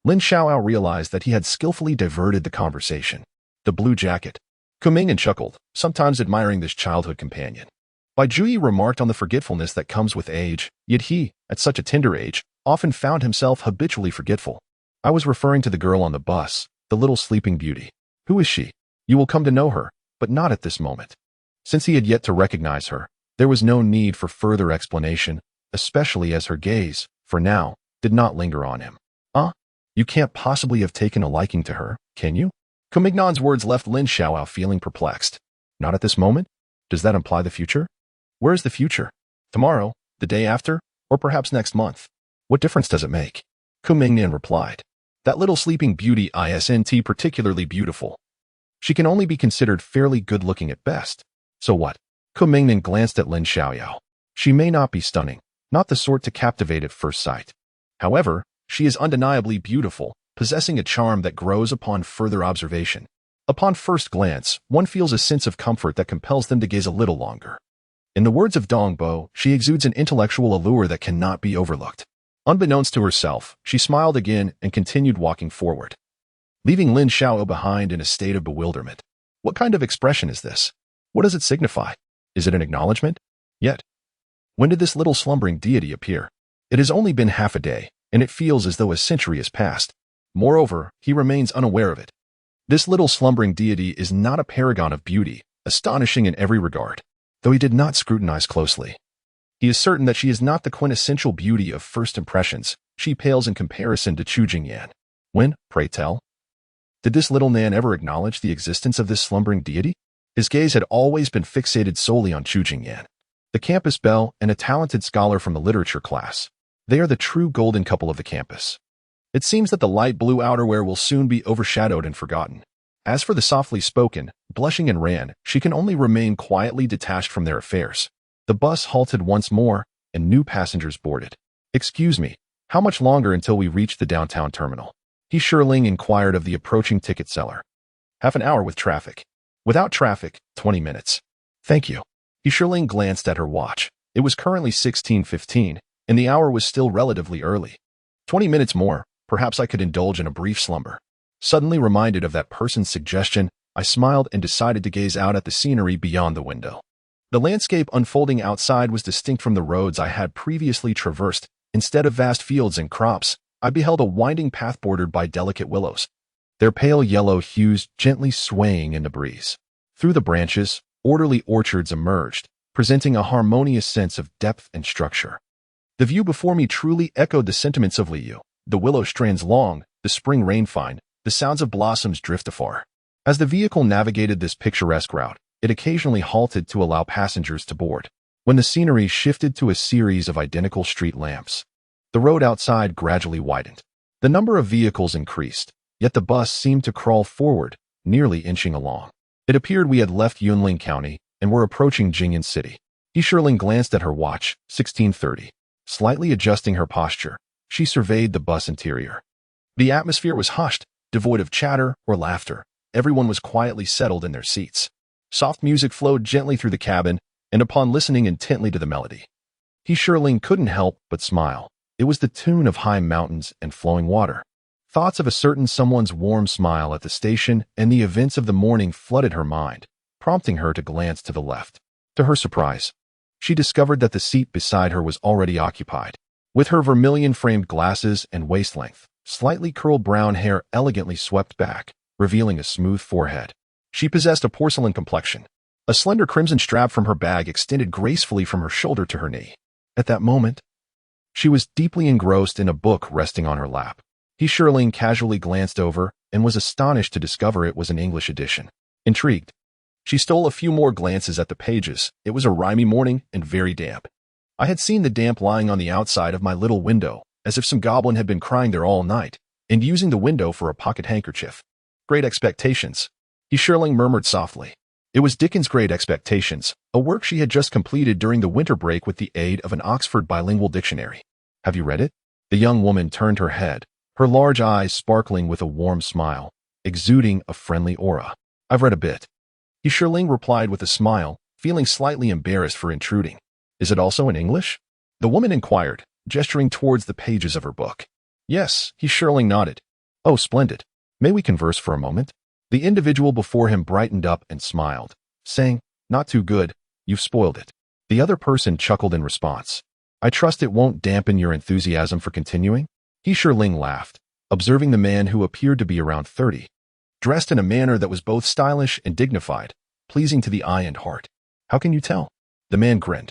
Lin Xiaoyao realized that he had skillfully diverted the conversation. The blue jacket. Kumingnan chuckled, sometimes admiring this childhood companion. Bai Juyi remarked on the forgetfulness that comes with age, yet he, at such a tender age, often found himself habitually forgetful. I was referring to the girl on the bus, the little sleeping beauty. Who is she? You will come to know her, but not at this moment. Since he had yet to recognize her, there was no need for further explanation, especially as her gaze, for now, did not linger on him. You can't possibly have taken a liking to her, can you? Kumignan's words left Lin Xiaoao feeling perplexed. Not at this moment? Does that imply the future? Where is the future? Tomorrow? The day after? Or perhaps next month? What difference does it make? Kumingnan replied. That little sleeping beauty isn't particularly beautiful. She can only be considered fairly good-looking at best. So what? Kumingnan glanced at Lin Xiaoyao. She may not be stunning, not the sort to captivate at first sight. However, she is undeniably beautiful, possessing a charm that grows upon further observation. Upon first glance, one feels a sense of comfort that compels them to gaze a little longer. In the words of Dong Bo, she exudes an intellectual allure that cannot be overlooked. Unbeknownst to herself, she smiled again and continued walking forward, leaving Lin Xiaoyao behind in a state of bewilderment. What kind of expression is this? What does it signify? Is it an acknowledgement? Yet, when did this little slumbering deity appear? It has only been half a day, and it feels as though a century has passed. Moreover, he remains unaware of it. This little slumbering deity is not a paragon of beauty, astonishing in every regard, though he did not scrutinize closely. He is certain that she is not the quintessential beauty of first impressions. She pales in comparison to Chu Jingyan. When, pray tell? Did this little Nan ever acknowledge the existence of this slumbering deity? His gaze had always been fixated solely on Chu Jingyan, the campus belle and a talented scholar from the literature class. They are the true golden couple of the campus. It seems that the light blue outerwear will soon be overshadowed and forgotten. As for the softly spoken, blushing and ran, she can only remain quietly detached from their affairs. The bus halted once more, and new passengers boarded. Excuse me, how much longer until we reach the downtown terminal? Yunling inquired of the approaching ticket seller. Half an hour with traffic. Without traffic, 20 minutes. Thank you. Yunling glanced at her watch. It was currently 16:15, and the hour was still relatively early. 20 minutes more, perhaps I could indulge in a brief slumber. Suddenly reminded of that person's suggestion, I smiled and decided to gaze out at the scenery beyond the window. The landscape unfolding outside was distinct from the roads I had previously traversed. Instead of vast fields and crops, I beheld a winding path bordered by delicate willows, their pale yellow hues gently swaying in the breeze. Through the branches, orderly orchards emerged, presenting a harmonious sense of depth and structure. The view before me truly echoed the sentiments of Liu. The willow strands long, the spring rain fine, the sounds of blossoms drift afar. As the vehicle navigated this picturesque route, it occasionally halted to allow passengers to board. When the scenery shifted to a series of identical street lamps, the road outside gradually widened. The number of vehicles increased, yet the bus seemed to crawl forward, nearly inching along. It appeared we had left Yunling County and were approaching Jingyan City. Yunling glanced at her watch, 16:30. Slightly adjusting her posture, she surveyed the bus interior. The atmosphere was hushed, devoid of chatter or laughter. Everyone was quietly settled in their seats. Soft music flowed gently through the cabin, and upon listening intently to the melody, Yunling couldn't help but smile. It was the tune of high mountains and flowing water. Thoughts of a certain someone's warm smile at the station and the events of the morning flooded her mind, prompting her to glance to the left. To her surprise, she discovered that the seat beside her was already occupied. With her vermilion-framed glasses and waist-length, slightly curled brown hair elegantly swept back, revealing a smooth forehead. She possessed a porcelain complexion. A slender crimson strap from her bag extended gracefully from her shoulder to her knee. At that moment, she was deeply engrossed in a book resting on her lap. Yunling casually glanced over and was astonished to discover it was an English edition. Intrigued, she stole a few more glances at the pages. It was a rimy morning and very damp. I had seen the damp lying on the outside of my little window, as if some goblin had been crying there all night, and using the window for a pocket handkerchief. Great Expectations, Yunling murmured softly. It was Dickens' Great Expectations, a work she had just completed during the winter break with the aid of an Oxford bilingual dictionary. Have you read it? The young woman turned her head, her large eyes sparkling with a warm smile, exuding a friendly aura. I've read a bit. Yunling replied with a smile, feeling slightly embarrassed for intruding. Is it also in English? The woman inquired, gesturing towards the pages of her book. Yes, Yunling nodded. Oh, splendid. May we converse for a moment? The individual before him brightened up and smiled, saying, Not too good, you've spoiled it. The other person chuckled in response. I trust it won't dampen your enthusiasm for continuing? Yunling laughed, observing the man who appeared to be around 30, dressed in a manner that was both stylish and dignified, pleasing to the eye and heart. How can you tell? The man grinned,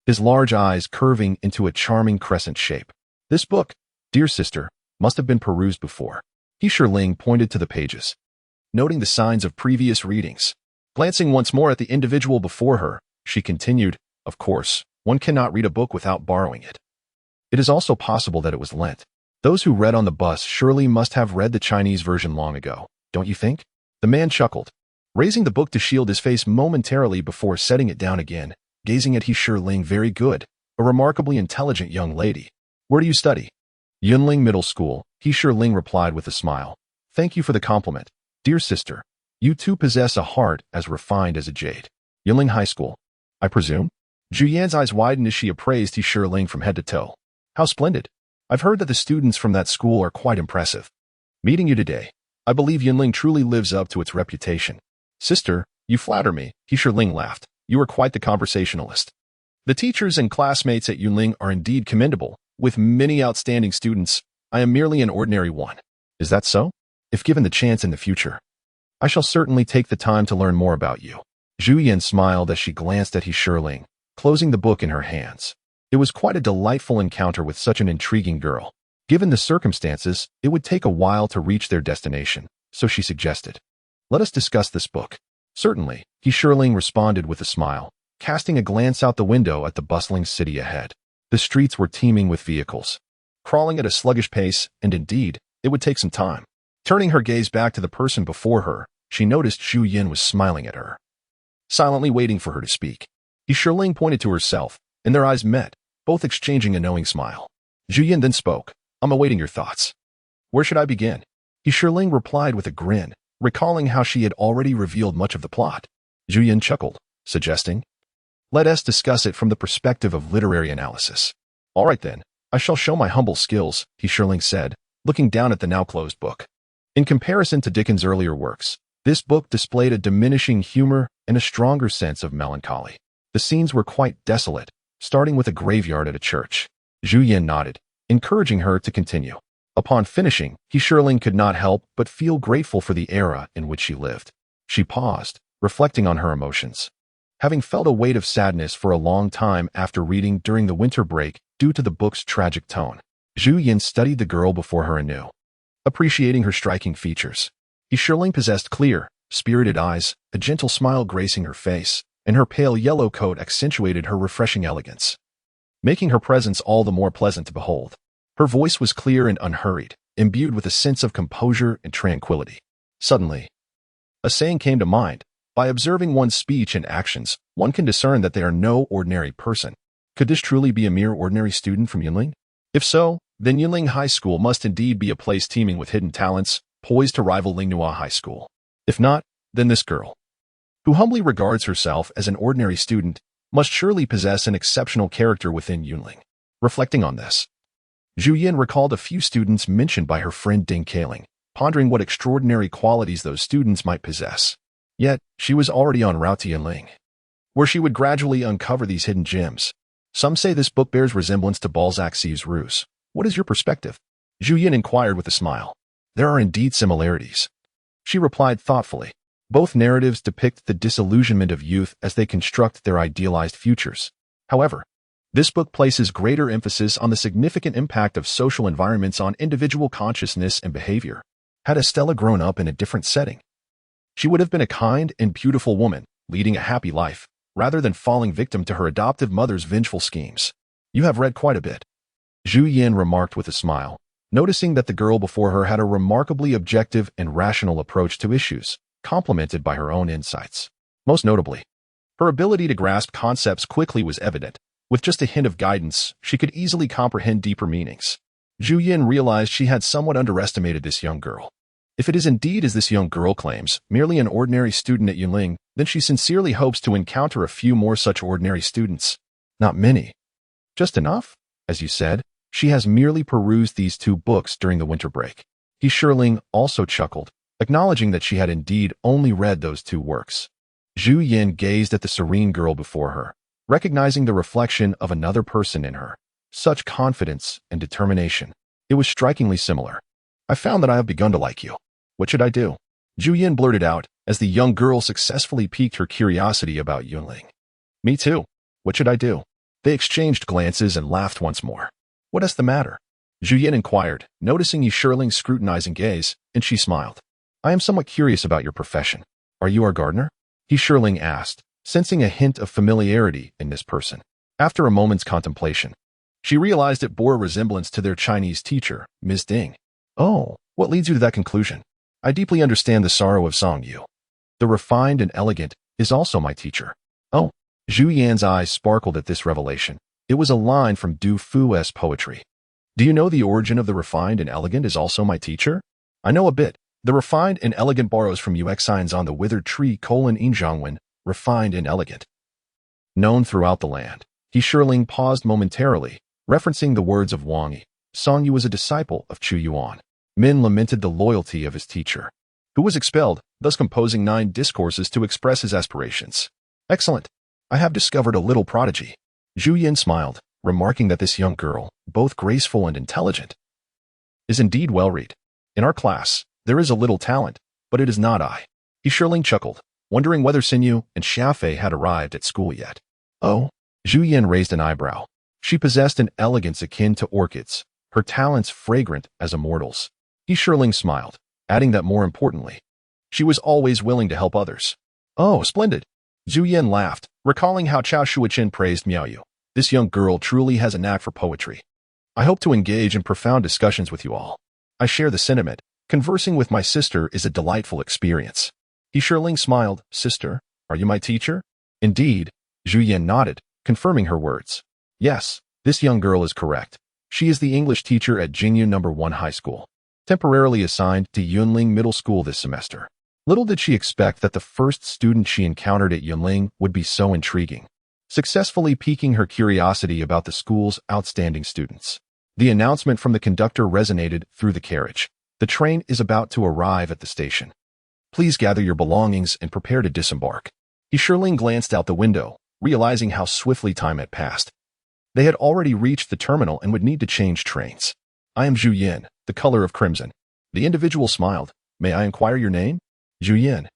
his large eyes curving into a charming crescent shape. This book, dear sister, must have been perused before. Yunling pointed to the pages, noting the signs of previous readings. Glancing once more at the individual before her, she continued, Of course, one cannot read a book without borrowing it. It is also possible that it was lent. Those who read on the bus surely must have read the Chinese version long ago, don't you think? The man chuckled, raising the book to shield his face momentarily before setting it down again, gazing at Yunling. Very good, a remarkably intelligent young lady. Where do you study? Yunling Middle School, Yunling replied with a smile. Thank you for the compliment. Dear sister, you too possess a heart as refined as a jade. Yunling High School, I presume? Zhu Yan's eyes widened as she appraised Yunling from head to toe. How splendid. I've heard that the students from that school are quite impressive. Meeting you today, I believe Yunling truly lives up to its reputation. Sister, you flatter me, Yunling laughed. You are quite the conversationalist. The teachers and classmates at Yunling are indeed commendable. With many outstanding students, I am merely an ordinary one. Is that so? If given the chance in the future, I shall certainly take the time to learn more about you. Zhu Yan smiled as she glanced at Yunling, closing the book in her hands. It was quite a delightful encounter with such an intriguing girl. Given the circumstances, it would take a while to reach their destination, so she suggested, Let us discuss this book. Certainly, Yunling responded with a smile, casting a glance out the window at the bustling city ahead. The streets were teeming with vehicles, crawling at a sluggish pace, and indeed, it would take some time. Turning her gaze back to the person before her, she noticed Zhu Yan was smiling at her, silently waiting for her to speak. Yunling pointed to herself, and their eyes met, both exchanging a knowing smile. Zhu Yan then spoke, I'm awaiting your thoughts. Where should I begin? Yunling replied with a grin, recalling how she had already revealed much of the plot. Zhu Yan chuckled, suggesting, Let us discuss it from the perspective of literary analysis. All right then, I shall show my humble skills, Yunling said, looking down at the now closed book. In comparison to Dickens' earlier works, this book displayed a diminishing humor and a stronger sense of melancholy. The scenes were quite desolate, starting with a graveyard at a church. Zhu Yan nodded, encouraging her to continue. Upon finishing, Yunling could not help but feel grateful for the era in which she lived. She paused, reflecting on her emotions. Having felt a weight of sadness for a long time after reading during the winter break due to the book's tragic tone, Zhu Yan studied the girl before her anew, appreciating her striking features. Yunling possessed clear, spirited eyes, a gentle smile gracing her face, and her pale yellow coat accentuated her refreshing elegance, making her presence all the more pleasant to behold. Her voice was clear and unhurried, imbued with a sense of composure and tranquility. Suddenly, a saying came to mind. By observing one's speech and actions, one can discern that they are no ordinary person. Could this truly be a mere ordinary student from Yunling? If so, then Yunling High School must indeed be a place teeming with hidden talents, poised to rival Lingnua High School. If not, then this girl, who humbly regards herself as an ordinary student, must surely possess an exceptional character within Yunling. Reflecting on this, Zhu Yan recalled a few students mentioned by her friend Ding Kaling, pondering what extraordinary qualities those students might possess. Yet, she was already en route to Yunling, where she would gradually uncover these hidden gems. Some say this book bears resemblance to Balzac's Ruse. What is your perspective? Zhu Yan inquired with a smile. There are indeed similarities, she replied thoughtfully. Both narratives depict the disillusionment of youth as they construct their idealized futures. However, this book places greater emphasis on the significant impact of social environments on individual consciousness and behavior. Had Estella grown up in a different setting, she would have been a kind and beautiful woman, leading a happy life, rather than falling victim to her adoptive mother's vengeful schemes. You have read quite a bit, Zhu Yin remarked with a smile, noticing that the girl before her had a remarkably objective and rational approach to issues, complemented by her own insights. Most notably, her ability to grasp concepts quickly was evident. With just a hint of guidance, she could easily comprehend deeper meanings. Zhu Yin realized she had somewhat underestimated this young girl. If it is indeed as this young girl claims, merely an ordinary student at Yunling, then she sincerely hopes to encounter a few more such ordinary students. Not many. Just enough? As you said, she has merely perused these 2 books during the winter break. Yunling also chuckled, acknowledging that she had indeed only read those 2 works. Zhu Yin gazed at the serene girl before her, recognizing the reflection of another person in her. Such confidence and determination. It was strikingly similar. I found that I have begun to like you. What should I do? Zhu Yin blurted out as the young girl successfully piqued her curiosity about Yunling. Me too. What should I do? They exchanged glances and laughed once more. What is the matter? Zhu Yin inquired, noticing Yuling's scrutinizing gaze, and she smiled. I am somewhat curious about your profession. Are you our gardener? Yuling asked, sensing a hint of familiarity in this person. After a moment's contemplation, she realized it bore a resemblance to their Chinese teacher, Ms. Ding. Oh, what leads you to that conclusion? I deeply understand the sorrow of Song Yu. The refined and elegant is also my teacher. Oh, Zhu Yan's eyes sparkled at this revelation. It was a line from Du Fu's poetry. Do you know the origin of the refined and elegant is also my teacher? I know a bit. The refined and elegant borrows from Signs on the withered tree : Injiangwen, refined and elegant. Known throughout the land. Yuling paused momentarily, referencing the words of Wang Yi. Song Yu was a disciple of Chu Yuan. Men lamented the loyalty of his teacher, who was expelled, thus composing 9 discourses to express his aspirations. Excellent. I have discovered a little prodigy. Zhu Yin smiled, remarking that this young girl, both graceful and intelligent, is indeed well-read. In our class, there is a little talent, but it is not I. Yuling chuckled, wondering whether Xinyu and Xiafei had arrived at school yet. Oh, Zhu Yin raised an eyebrow. She possessed an elegance akin to orchids, her talents fragrant as immortals. Yuling smiled, adding that more importantly, she was always willing to help others. Oh, splendid. Zhu Yin laughed, recalling how Cao Shuichen praised Miao Yu. This young girl truly has a knack for poetry. I hope to engage in profound discussions with you all. I share the sentiment. Conversing with my sister is a delightful experience. Yuling smiled. Sister, are you my teacher? Indeed. Zhu Yin nodded, confirming her words. Yes, this young girl is correct. She is the English teacher at Jingyu No. 1 High School, temporarily assigned to Yunling Middle School this semester. Little did she expect that the first student she encountered at Yunling would be so intriguing, successfully piquing her curiosity about the school's outstanding students. The announcement from the conductor resonated through the carriage. The train is about to arrive at the station. Please gather your belongings and prepare to disembark. Yuling glanced out the window, realizing how swiftly time had passed. They had already reached the terminal and would need to change trains. I am Zhu Yin, the color of crimson. The individual smiled. May I inquire your name? Zhu Yin,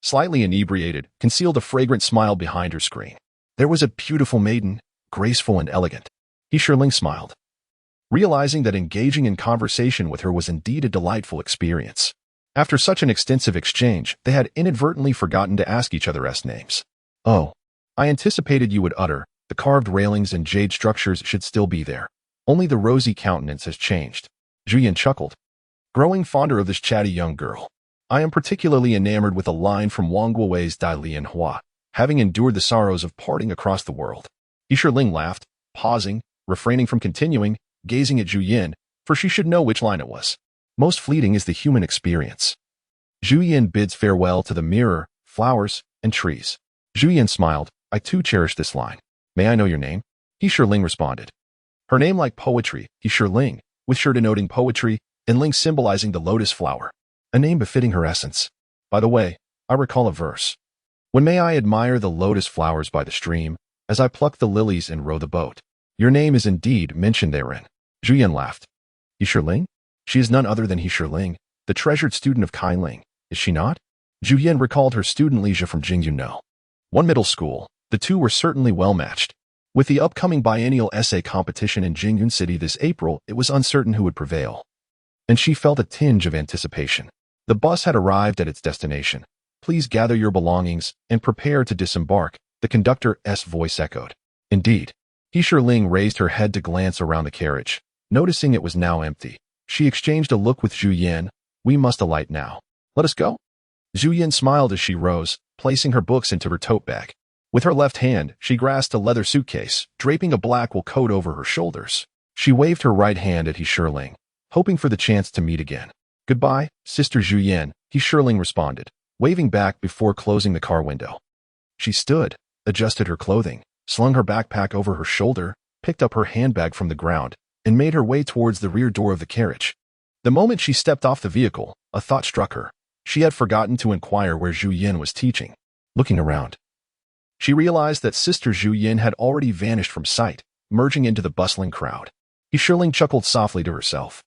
slightly inebriated, concealed a fragrant smile behind her screen. There was a beautiful maiden, graceful and elegant. Yuling smiled, realizing that engaging in conversation with her was indeed a delightful experience. After such an extensive exchange, they had inadvertently forgotten to ask each other's names. Oh, I anticipated you would utter. The carved railings and jade structures should still be there. Only the rosy countenance has changed. Zhu Yin chuckled, growing fonder of this chatty young girl. I am particularly enamored with a line from Wang Guowei's Dai Lian Hua, having endured the sorrows of parting across the world. Yuling laughed, pausing, refraining from continuing, gazing at Zhu Yin, for she should know which line it was. Most fleeting is the human experience. Zhu Yin bids farewell to the mirror, flowers, and trees. Zhu Yin smiled. I too cherish this line. May I know your name? Yuling responded. Her name like poetry, Yuling, with sure denoting poetry, and ling symbolizing the lotus flower. A name befitting her essence. By the way, I recall a verse. When may I admire the lotus flowers by the stream, as I pluck the lilies and row the boat. Your name is indeed mentioned therein. Zhu Yin laughed. Yuling? She is none other than Yuling, the treasured student of Kai Ling, is she not? Zhu Yin recalled her student Lija from Jingyun No. One middle school, the two were certainly well-matched. With the upcoming biennial essay competition in Jingyun City this April, it was uncertain who would prevail. And she felt a tinge of anticipation. The bus had arrived at its destination. Please gather your belongings and prepare to disembark, the conductor's voice echoed. Indeed. Yunling raised her head to glance around the carriage. Noticing it was now empty, she exchanged a look with Zhu Yin. We must alight now. Let us go. Zhu Yin smiled as she rose, placing her books into her tote bag. With her left hand, she grasped a leather suitcase, draping a black wool coat over her shoulders. She waved her right hand at Yunling, hoping for the chance to meet again. Goodbye, Sister Zhu Yin, Yunling responded, waving back before closing the car window. She stood, adjusted her clothing, slung her backpack over her shoulder, picked up her handbag from the ground, and made her way towards the rear door of the carriage. The moment she stepped off the vehicle, a thought struck her. She had forgotten to inquire where Zhu Yin was teaching. Looking around, she realized that Sister Zhu Yin had already vanished from sight, merging into the bustling crowd. Yunling chuckled softly to herself.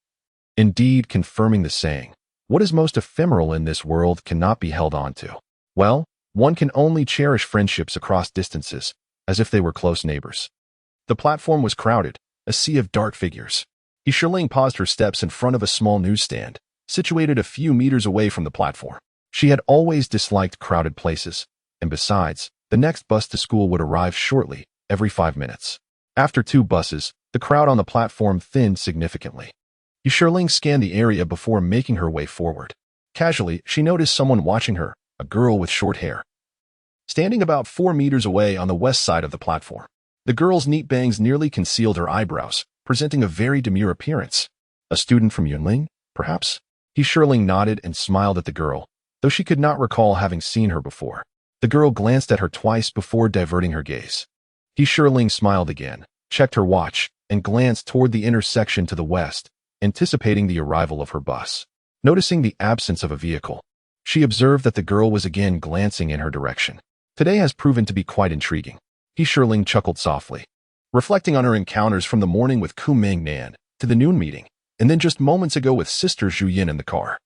Indeed, confirming the saying, what is most ephemeral in this world cannot be held on to. Well, one can only cherish friendships across distances, as if they were close neighbors. The platform was crowded, a sea of dark figures. Yunling paused her steps in front of a small newsstand, situated a few meters away from the platform. She had always disliked crowded places, and besides, the next bus to school would arrive shortly, every 5 minutes. After 2 buses, the crowd on the platform thinned significantly. Yunling scanned the area before making her way forward. Casually, she noticed someone watching her, a girl with short hair. Standing about 4 meters away on the west side of the platform. The girl's neat bangs nearly concealed her eyebrows, presenting a very demure appearance. A student from Yunling, perhaps? Yunling nodded and smiled at the girl, though she could not recall having seen her before. The girl glanced at her twice before diverting her gaze. Yunling smiled again, checked her watch, and glanced toward the intersection to the west, anticipating the arrival of her bus. Noticing the absence of a vehicle, she observed that the girl was again glancing in her direction. Today has proven to be quite intriguing. Yunling chuckled softly, reflecting on her encounters from the morning with Kuming Nan to the noon meeting, and then just moments ago with Sister Zhu Yin in the car.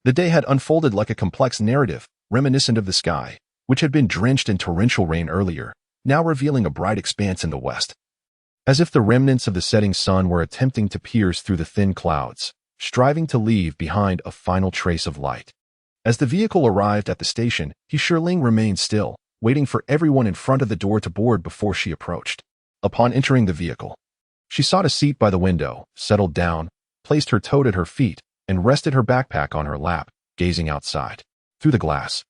The day had unfolded like a complex narrative, reminiscent of the sky, which had been drenched in torrential rain earlier, now revealing a bright expanse in the west. As if the remnants of the setting sun were attempting to pierce through the thin clouds, striving to leave behind a final trace of light. As the vehicle arrived at the station, Yunling remained still, waiting for everyone in front of the door to board before she approached. Upon entering the vehicle, she sought a seat by the window, settled down, placed her tote at her feet, and rested her backpack on her lap, gazing outside. Through the glass,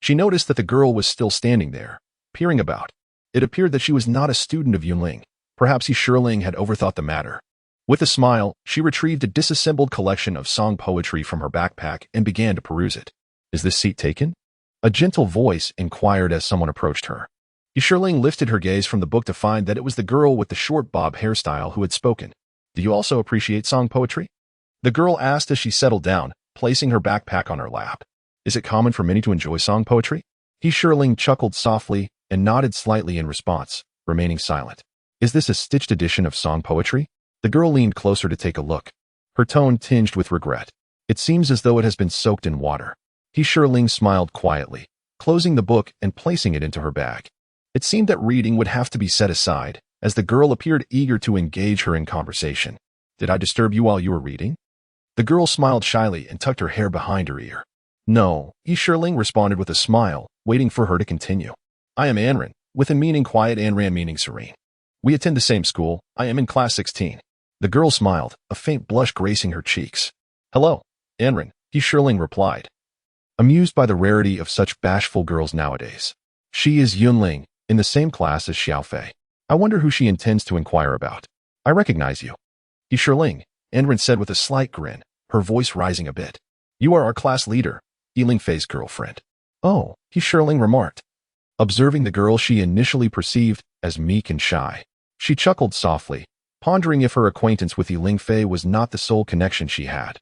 she noticed that the girl was still standing there, peering about. It appeared that she was not a student of Yunling. Perhaps Yunling had overthought the matter. With a smile, she retrieved a disassembled collection of song poetry from her backpack and began to peruse it. Is this seat taken? A gentle voice inquired as someone approached her. Yunling lifted her gaze from the book to find that it was the girl with the short bob hairstyle who had spoken. Do you also appreciate song poetry? The girl asked as she settled down, placing her backpack on her lap. Is it common for many to enjoy song poetry? Yunling chuckled softly and nodded slightly in response, remaining silent. Is this a stitched edition of song poetry? The girl leaned closer to take a look, her tone tinged with regret. It seems as though it has been soaked in water. Yunling smiled quietly, closing the book and placing it into her bag. It seemed that reading would have to be set aside, as the girl appeared eager to engage her in conversation. Did I disturb you while you were reading? The girl smiled shyly and tucked her hair behind her ear. No, Yunling responded with a smile, waiting for her to continue. I am Anran, with a meaning quiet, Anran meaning serene. We attend the same school. I am in class 16. The girl smiled, a faint blush gracing her cheeks. Hello, Anran, Yunling replied, amused by the rarity of such bashful girls nowadays. She is Yunling, in the same class as Xiaofei. I wonder who she intends to inquire about. I recognize you. Yunling, Anran said with a slight grin, her voice rising a bit. You are our class leader, Yunling Fei's girlfriend. Oh, Yunling remarked, observing the girl she initially perceived as meek and shy. She chuckled softly, pondering if her acquaintance with Yunling Fei was not the sole connection she had.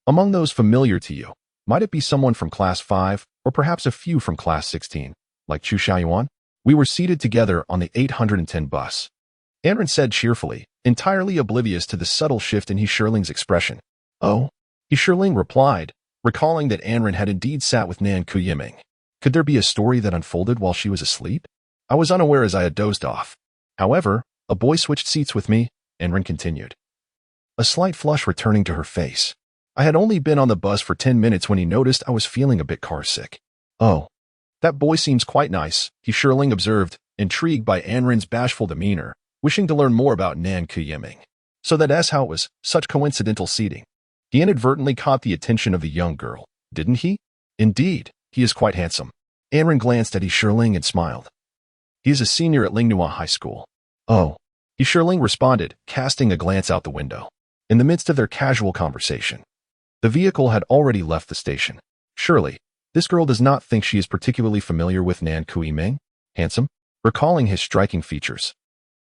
Among those familiar to you, might it be someone from class 5, or perhaps a few from class 16, like Chu Xiaoyuan? We were seated together on the 810 bus. Anran said cheerfully, entirely oblivious to the subtle shift in Yunling's expression. Oh, Yunling replied, recalling that Anren had indeed sat with Nan Kuyiming. Could there be a story that unfolded while she was asleep? I was unaware as I had dozed off. However, a boy switched seats with me, Anren continued, a slight flush returning to her face. I had only been on the bus for 10 minutes when he noticed I was feeling a bit carsick. Oh, that boy seems quite nice, Yunling observed, intrigued by Anren's bashful demeanor, wishing to learn more about Nan Kuyiming. So that's how it was, such coincidental seating. He inadvertently caught the attention of the young girl, didn't he? Indeed, he is quite handsome. Anren glanced at Yunling and smiled. He is a senior at Lingnua High School. Oh, Yunling responded, casting a glance out the window. In the midst of their casual conversation, the vehicle had already left the station. Surely, this girl does not think she is particularly familiar with Nan Kuyiming? Handsome? Recalling his striking features.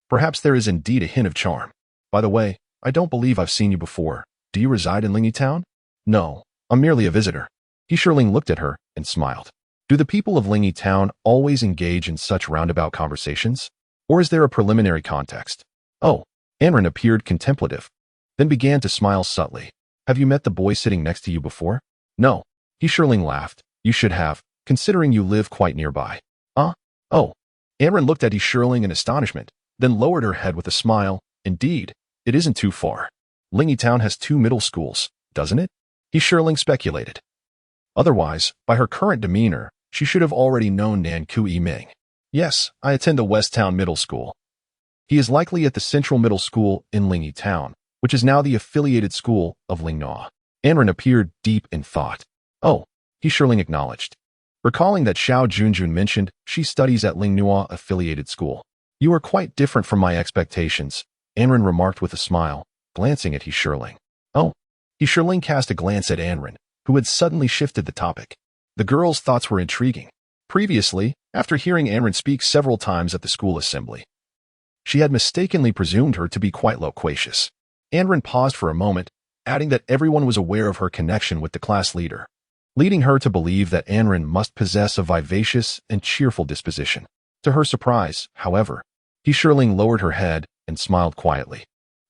Perhaps there is indeed a hint of charm. By the way, I don't believe I've seen you before. Do you reside in Lingi Town? No, I'm merely a visitor. Yunling looked at her and smiled. Do the people of Lingi Town always engage in such roundabout conversations? Or is there a preliminary context? Oh, Anren appeared contemplative, then began to smile subtly. Have you met the boy sitting next to you before? No. Yunling laughed. You should have, considering you live quite nearby. Oh. Anren looked at Yunling in astonishment, then lowered her head with a smile. Indeed, it isn't too far. Lingi Town has 2 middle schools, doesn't it? Yunling speculated. Otherwise, by her current demeanor, she should have already known Nan Kuyiming. Yes, I attend the West Town Middle School. He is likely at the Central Middle School in Lingi Town, which is now the affiliated school of Lingnua. Anren appeared deep in thought. Oh, Yunling acknowledged. Recalling that Xiao Junjun mentioned she studies at Lingnua affiliated school. You are quite different from my expectations, Anren remarked with a smile, glancing at Yunling. Oh. Yunling cast a glance at Anren, who had suddenly shifted the topic. The girl's thoughts were intriguing. Previously, after hearing Anren speak several times at the school assembly, she had mistakenly presumed her to be quite loquacious. Anren paused for a moment, adding that everyone was aware of her connection with the class leader, leading her to believe that Anren must possess a vivacious and cheerful disposition. To her surprise, however, Yunling lowered her head and smiled quietly,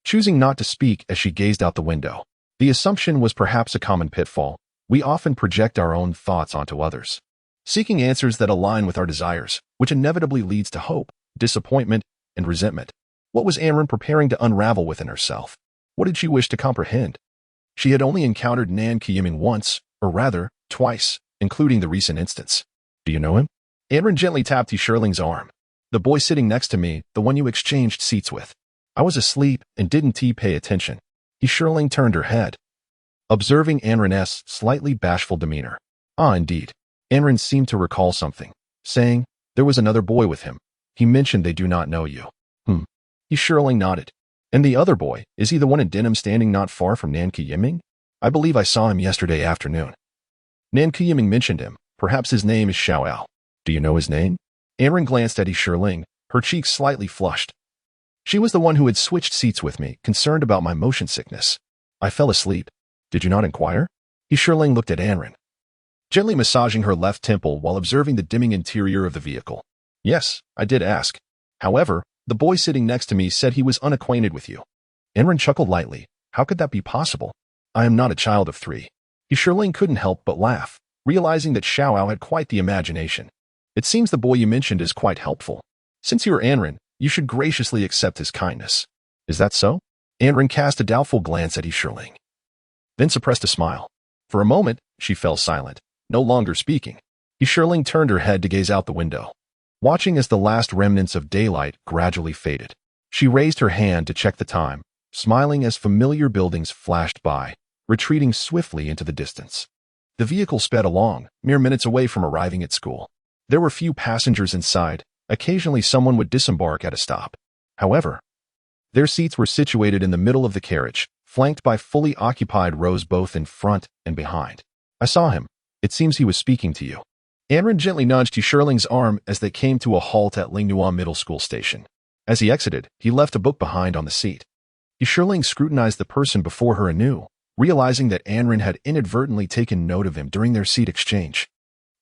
choosing not to speak as she gazed out the window. The assumption was perhaps a common pitfall. We often project our own thoughts onto others, seeking answers that align with our desires, which inevitably leads to hope, disappointment, and resentment. What was Anren preparing to unravel within herself? What did she wish to comprehend? She had only encountered Nan Kuyiming once, or rather, twice, including the recent instance. Do you know him? Anren gently tapped Yunling's arm. The boy sitting next to me, the one you exchanged seats with. I was asleep and didn't pay attention. Yunling turned her head, observing Anren's slightly bashful demeanor. Ah, indeed. Anren seemed to recall something, saying, there was another boy with him. He mentioned they do not know you. Yunling nodded. And the other boy, is he the one in denim standing not far from Nan Kuyiming? I believe I saw him yesterday afternoon. Nan Kuyiming mentioned him. Perhaps his name is Xiao. Do you know his name? Anren glanced at Yunling, her cheeks slightly flushed. She was the one who had switched seats with me, concerned about my motion sickness. I fell asleep. Did you not inquire? Yunling looked at Anren, gently massaging her left temple while observing the dimming interior of the vehicle. Yes, I did ask. However, the boy sitting next to me said he was unacquainted with you. Anren chuckled lightly. How could that be possible? I am not a child of 3. Yunling couldn't help but laugh, realizing that Xiao had quite the imagination. It seems the boy you mentioned is quite helpful. Since you are Anren, you should graciously accept his kindness. Is that so? Anren cast a doubtful glance at Yunling, then suppressed a smile. For a moment, she fell silent, no longer speaking. Yunling turned her head to gaze out the window, watching as the last remnants of daylight gradually faded. She raised her hand to check the time, smiling as familiar buildings flashed by, retreating swiftly into the distance. The vehicle sped along, mere minutes away from arriving at school. There were few passengers inside. Occasionally someone would disembark at a stop. However, their seats were situated in the middle of the carriage, flanked by fully occupied rows both in front and behind. I saw him. It seems he was speaking to you. Anren gently nudged Yunling's arm as they came to a halt at Lingnua Middle School station. As he exited, he left a book behind on the seat. Yunling scrutinized the person before her anew, realizing that Anren had inadvertently taken note of him during their seat exchange.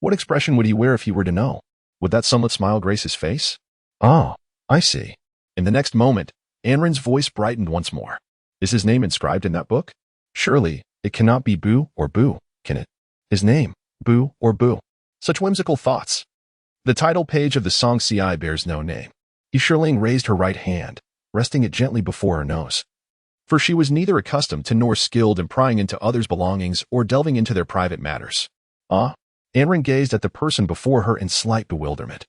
What expression would he wear if he were to know? Would that somewhat smile grace his face? Oh, I see. In the next moment, Anren's voice brightened once more. Is his name inscribed in that book? Surely, it cannot be Boo or Boo, can it? His name, Boo or Boo. Such whimsical thoughts. The title page of the song CI bears no name. Yunling raised her right hand, resting it gently before her nose. For she was neither accustomed to nor skilled in prying into others' belongings or delving into their private matters. Anren gazed at the person before her in slight bewilderment.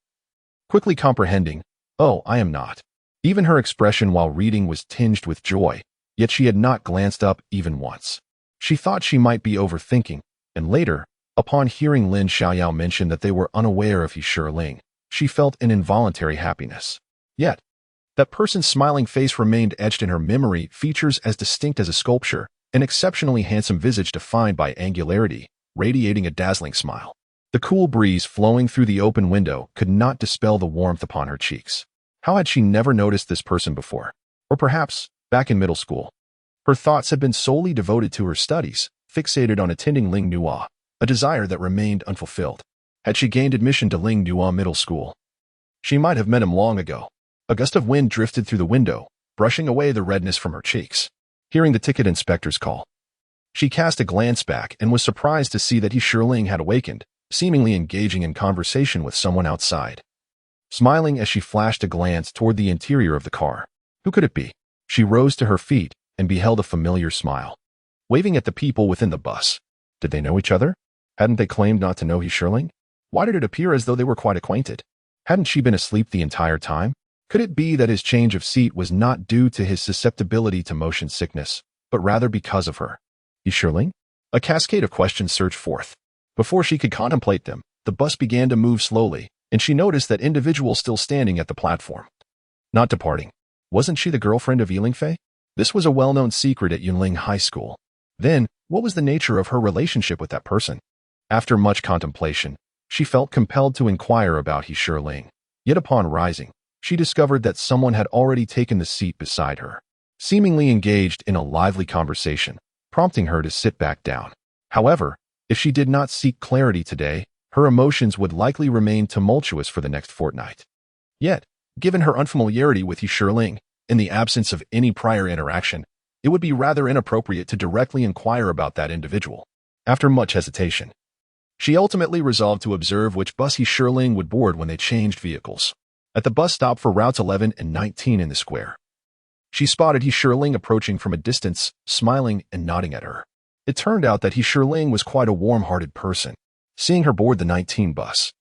Quickly comprehending, oh, I am not. Even her expression while reading was tinged with joy, yet she had not glanced up even once. She thought she might be overthinking, and later, upon hearing Lin Xiaoyao mention that they were unaware of Yunling, she felt an involuntary happiness. Yet, that person's smiling face remained etched in her memory, features as distinct as a sculpture, an exceptionally handsome visage defined by angularity, radiating a dazzling smile. The cool breeze flowing through the open window could not dispel the warmth upon her cheeks. How had she never noticed this person before? Or perhaps, back in middle school. Her thoughts had been solely devoted to her studies, fixated on attending Ling Nua, a desire that remained unfulfilled. Had she gained admission to Ling Nua Middle School? She might have met him long ago. A gust of wind drifted through the window, brushing away the redness from her cheeks. Hearing the ticket inspector's call, she cast a glance back and was surprised to see that Yunling had awakened, seemingly engaging in conversation with someone outside. Smiling as she flashed a glance toward the interior of the car. Who could it be? She rose to her feet and beheld a familiar smile. Waving at the people within the bus. Did they know each other? Hadn't they claimed not to know Yunling? Why did it appear as though they were quite acquainted? Hadn't she been asleep the entire time? Could it be that his change of seat was not due to his susceptibility to motion sickness, but rather because of her? Yunling? A cascade of questions surged forth. Before she could contemplate them, the bus began to move slowly, and she noticed that individual still standing at the platform. Not departing. Wasn't she the girlfriend of Yunling? This was a well-known secret at Yunling High School. Then, what was the nature of her relationship with that person? After much contemplation, she felt compelled to inquire about Yunling. Yet upon rising, she discovered that someone had already taken the seat beside her, seemingly engaged in a lively conversation, prompting her to sit back down. However, if she did not seek clarity today, her emotions would likely remain tumultuous for the next fortnight. Yet, given her unfamiliarity with Yunling, in the absence of any prior interaction, it would be rather inappropriate to directly inquire about that individual. After much hesitation, she ultimately resolved to observe which bus Yunling would board when they changed vehicles. At the bus stop for routes 11 and 19 in the square, she spotted Yunling approaching from a distance, smiling and nodding at her. It turned out that Yunling was quite a warm-hearted person. Seeing her board the 19 bus,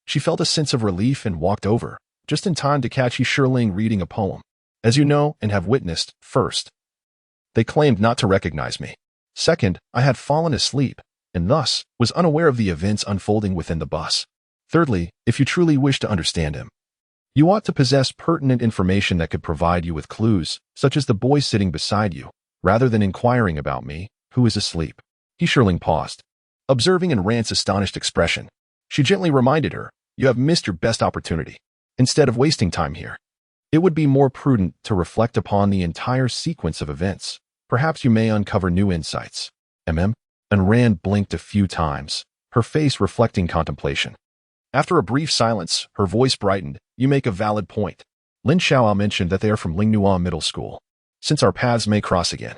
she felt a sense of relief and walked over, just in time to catch Yunling reading a poem. As you know and have witnessed, first, they claimed not to recognize me. Second, I had fallen asleep, and thus was unaware of the events unfolding within the bus. Thirdly, if you truly wish to understand him, you ought to possess pertinent information that could provide you with clues, such as the boy sitting beside you, rather than inquiring about me, who is asleep. Yunling paused. Observing Anran's astonished expression, she gently reminded her, you have missed your best opportunity. Instead of wasting time here, it would be more prudent to reflect upon the entire sequence of events. Perhaps you may uncover new insights. Anran blinked a few times, her face reflecting contemplation. After a brief silence, her voice brightened. You make a valid point. Lin Xiaoyao mentioned that they are from Ling Nua Middle School. Since our paths may cross again,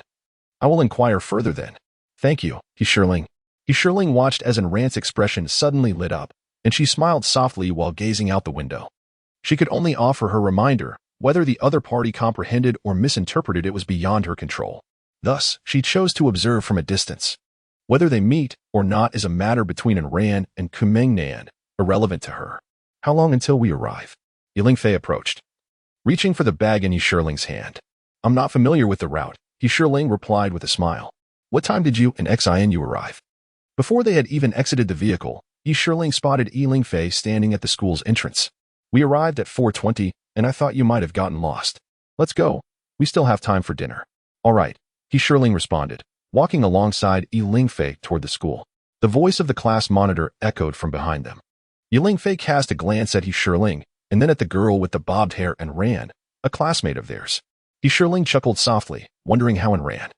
I will inquire further then. Thank you, Yunling. Yunling watched as Anran's expression suddenly lit up, and she smiled softly while gazing out the window. She could only offer her reminder. Whether the other party comprehended or misinterpreted it was beyond her control. Thus, she chose to observe from a distance. Whether they meet or not is a matter between Anran and Kumengnan, irrelevant to her. How long until we arrive? Yunling approached, reaching for the bag in Yunling's hand. I'm not familiar with the route, Yunling replied with a smile. What time did you and Xin arrive? Before they had even exited the vehicle, Yunling spotted Yunling standing at the school's entrance. We arrived at 4:20, and I thought you might have gotten lost. Let's go. We still have time for dinner. All right, Yunling responded, walking alongside Yunling toward the school. The voice of the class monitor echoed from behind them. Yunling cast a glance at Yunling, and then at the girl with the bobbed hair and ran, a classmate of theirs. Yunling chuckled softly, wondering how Anran,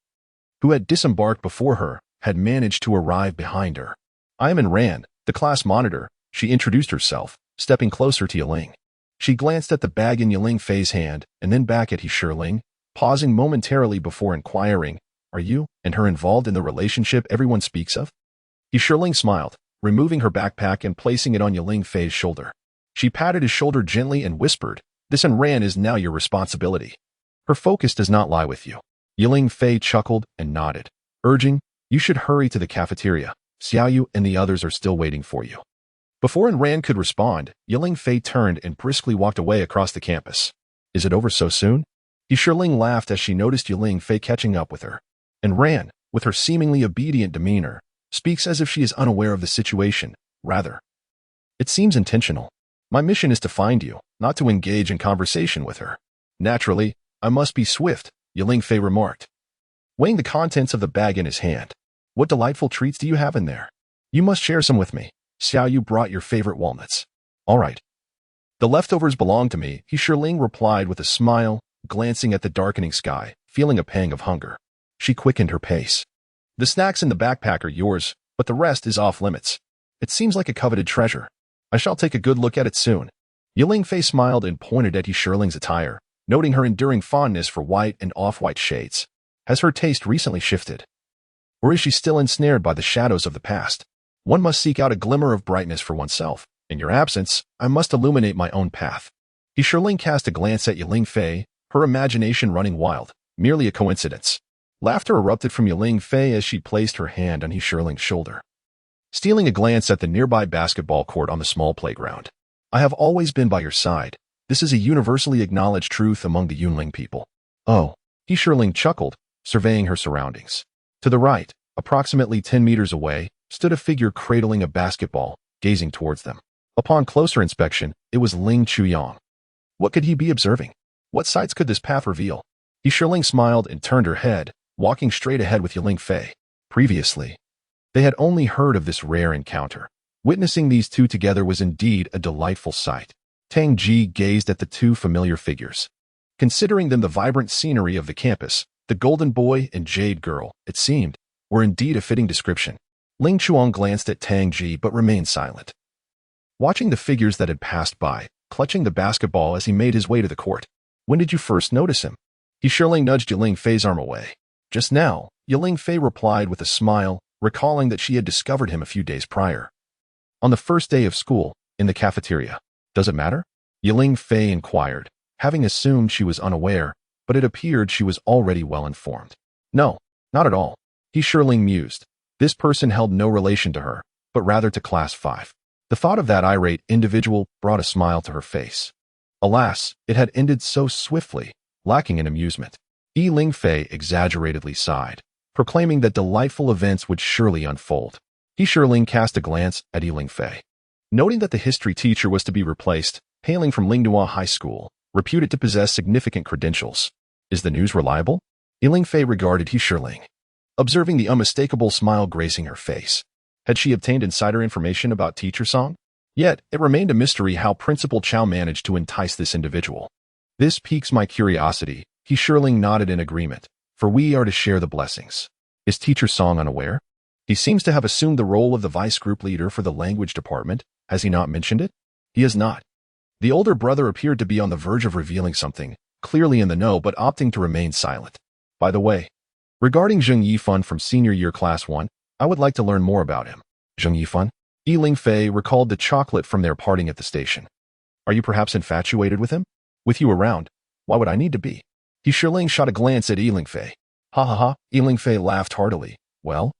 who had disembarked before her, had managed to arrive behind her. I am Anran, the class monitor, she introduced herself, stepping closer to Yunling. She glanced at the bag in Yunling's hand and then back at Yunling, pausing momentarily before inquiring, are you and her involved in the relationship everyone speaks of? Yunling smiled, removing her backpack and placing it on Yunling Fei's shoulder. She patted his shoulder gently and whispered, "This and Ran is now your responsibility. Her focus does not lie with you." Yunling Fei chuckled and nodded, urging, "You should hurry to the cafeteria. Xiaoyu and the others are still waiting for you." Before Ran could respond, Yunling Fei turned and briskly walked away across the campus. "Is it over so soon?" Yunling laughed as she noticed Yunling Fei catching up with her. And Ran, with her seemingly obedient demeanor, speaks as if she is unaware of the situation. Rather, it seems intentional. "My mission is to find you, not to engage in conversation with her. Naturally, I must be swift," Yunling Fei remarked, weighing the contents of the bag in his hand. "What delightful treats do you have in there? You must share some with me. Xiaoyu brought your favorite walnuts." "All right. The leftovers belong to me," Yunling replied with a smile, glancing at the darkening sky, feeling a pang of hunger. She quickened her pace. "The snacks in the backpack are yours, but the rest is off limits. It seems like a coveted treasure. I shall take a good look at it soon." Yunling Fei smiled and pointed at Yunling's attire, noting her enduring fondness for white and off-white shades. Has her taste recently shifted? Or is she still ensnared by the shadows of the past? One must seek out a glimmer of brightness for oneself. In your absence, I must illuminate my own path. Yunling cast a glance at Yunling Fei, her imagination running wild. Merely a coincidence. Laughter erupted from Yunling Fei as she placed her hand on Yunling's shoulder, stealing a glance at the nearby basketball court on the small playground. "I have always been by your side. This is a universally acknowledged truth among the Yunling people." "Oh," Yunling chuckled, surveying her surroundings. To the right, approximately 10 meters away, stood a figure cradling a basketball, gazing towards them. Upon closer inspection, it was Ling Chuyang. What could he be observing? What sights could this path reveal? Yunling smiled and turned her head, walking straight ahead with Yunling Fei. Previously, they had only heard of this rare encounter. Witnessing these two together was indeed a delightful sight. Tang Ji gazed at the two familiar figures. Considering them the vibrant scenery of the campus, the Golden Boy and Jade Girl, it seemed, were indeed a fitting description. Ling Chuang glanced at Tang Ji but remained silent, watching the figures that had passed by, clutching the basketball as he made his way to the court. "When did you first notice him?" Yunling nudged Yunling Fei's arm away. "Just now," Yunling Fei replied with a smile, recalling that she had discovered him a few days prior. "On the first day of school, in the cafeteria." "Does it matter?" Yunling Fei inquired, having assumed she was unaware, but it appeared she was already well informed. "No, not at all," Yunling mused. This person held no relation to her, but rather to Class 5. The thought of that irate individual brought a smile to her face. Alas, it had ended so swiftly, lacking in amusement. Yunling Fei exaggeratedly sighed, proclaiming that delightful events would surely unfold. Yunling cast a glance at Yunling Fei, noting that the history teacher was to be replaced, hailing from Lingnua High School, reputed to possess significant credentials. Is the news reliable? Yunling Fei regarded Yunling, observing the unmistakable smile gracing her face. Had she obtained insider information about Teacher Song? Yet, it remained a mystery how Principal Cao managed to entice this individual. "This piques my curiosity," Yunling nodded in agreement, "for we are to share the blessings." Is Teacher Song unaware? He seems to have assumed the role of the vice group leader for the language department. Has he not mentioned it? He has not. The older brother appeared to be on the verge of revealing something, clearly in the know but opting to remain silent. By the way, regarding Zheng Yifan from senior year class 1, I would like to learn more about him. Zheng Yifan? Yunling Fei recalled the chocolate from their parting at the station. Are you perhaps infatuated with him? With you around, why would I need to be? Yunling shot a glance at Yunling Fei. Ha ha ha, Yunling Fei laughed heartily. Well,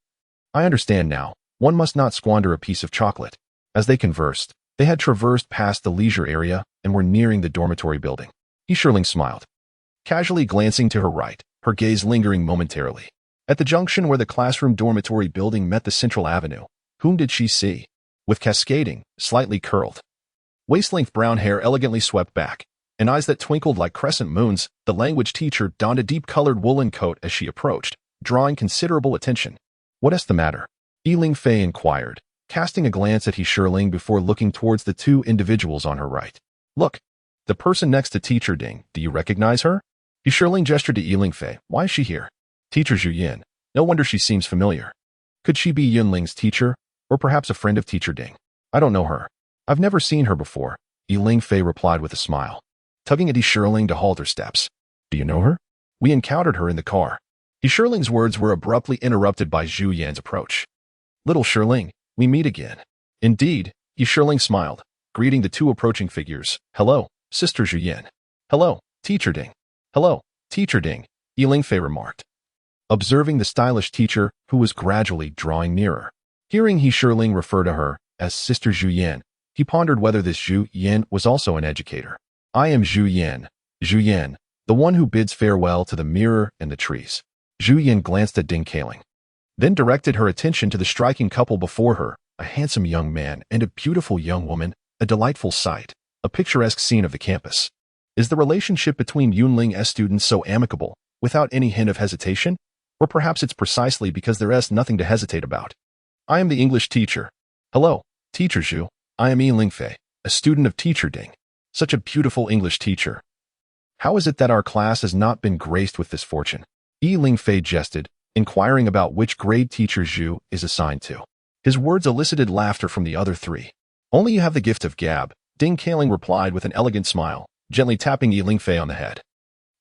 I understand now. One must not squander a piece of chocolate. As they conversed, they had traversed past the leisure area and were nearing the dormitory building. Yunling smiled, casually glancing to her right, her gaze lingering momentarily. At the junction where the classroom dormitory building met the central avenue, whom did she see? With cascading, slightly curled, waist-length brown hair elegantly swept back, and eyes that twinkled like crescent moons, the language teacher donned a deep-colored woolen coat as she approached, drawing considerable attention. What is the matter? Yunling Fei inquired, casting a glance at Yunling before looking towards the two individuals on her right. Look, the person next to Teacher Ding, do you recognize her? Yunling gestured to Yunling Fei. Why is she here? Teacher Zhu Yin. No wonder she seems familiar. Could she be Yunling's teacher, or perhaps a friend of Teacher Ding? I don't know her. I've never seen her before, Yunling Fei replied with a smile, tugging at Yunling to halt her steps. Do you know her? We encountered her in the car. Yunling's words were abruptly interrupted by Zhu Yan's approach. Little Shirling, we meet again. Indeed, Shirling smiled, greeting the two approaching figures. Hello, Sister Zhuyan. Hello, Teacher Ding. Hello, Teacher Ding, Lingfei remarked, observing the stylish teacher who was gradually drawing nearer. Hearing Shirling refer to her as Sister Zhuyan, he pondered whether this Zhu Yan was also an educator. I am Zhu Yan, the one who bids farewell to the mirror and the trees. Zhu Yan glanced at Ding Kaling, then directed her attention to the striking couple before her, a handsome young man and a beautiful young woman, a delightful sight, a picturesque scene of the campus. Is the relationship between Yunling's students so amicable, without any hint of hesitation? Or perhaps it's precisely because there is nothing to hesitate about. I am the English teacher. Hello, Teacher Zhu. I am Lingfei, a student of Teacher Ding. Such a beautiful English teacher. How is it that our class has not been graced with this fortune? Lingfei jested, inquiring about which grade Teacher Zhu is assigned to. His words elicited laughter from the other three. Only you have the gift of gab, Ding Kaling replied with an elegant smile, gently tapping Lingfei on the head.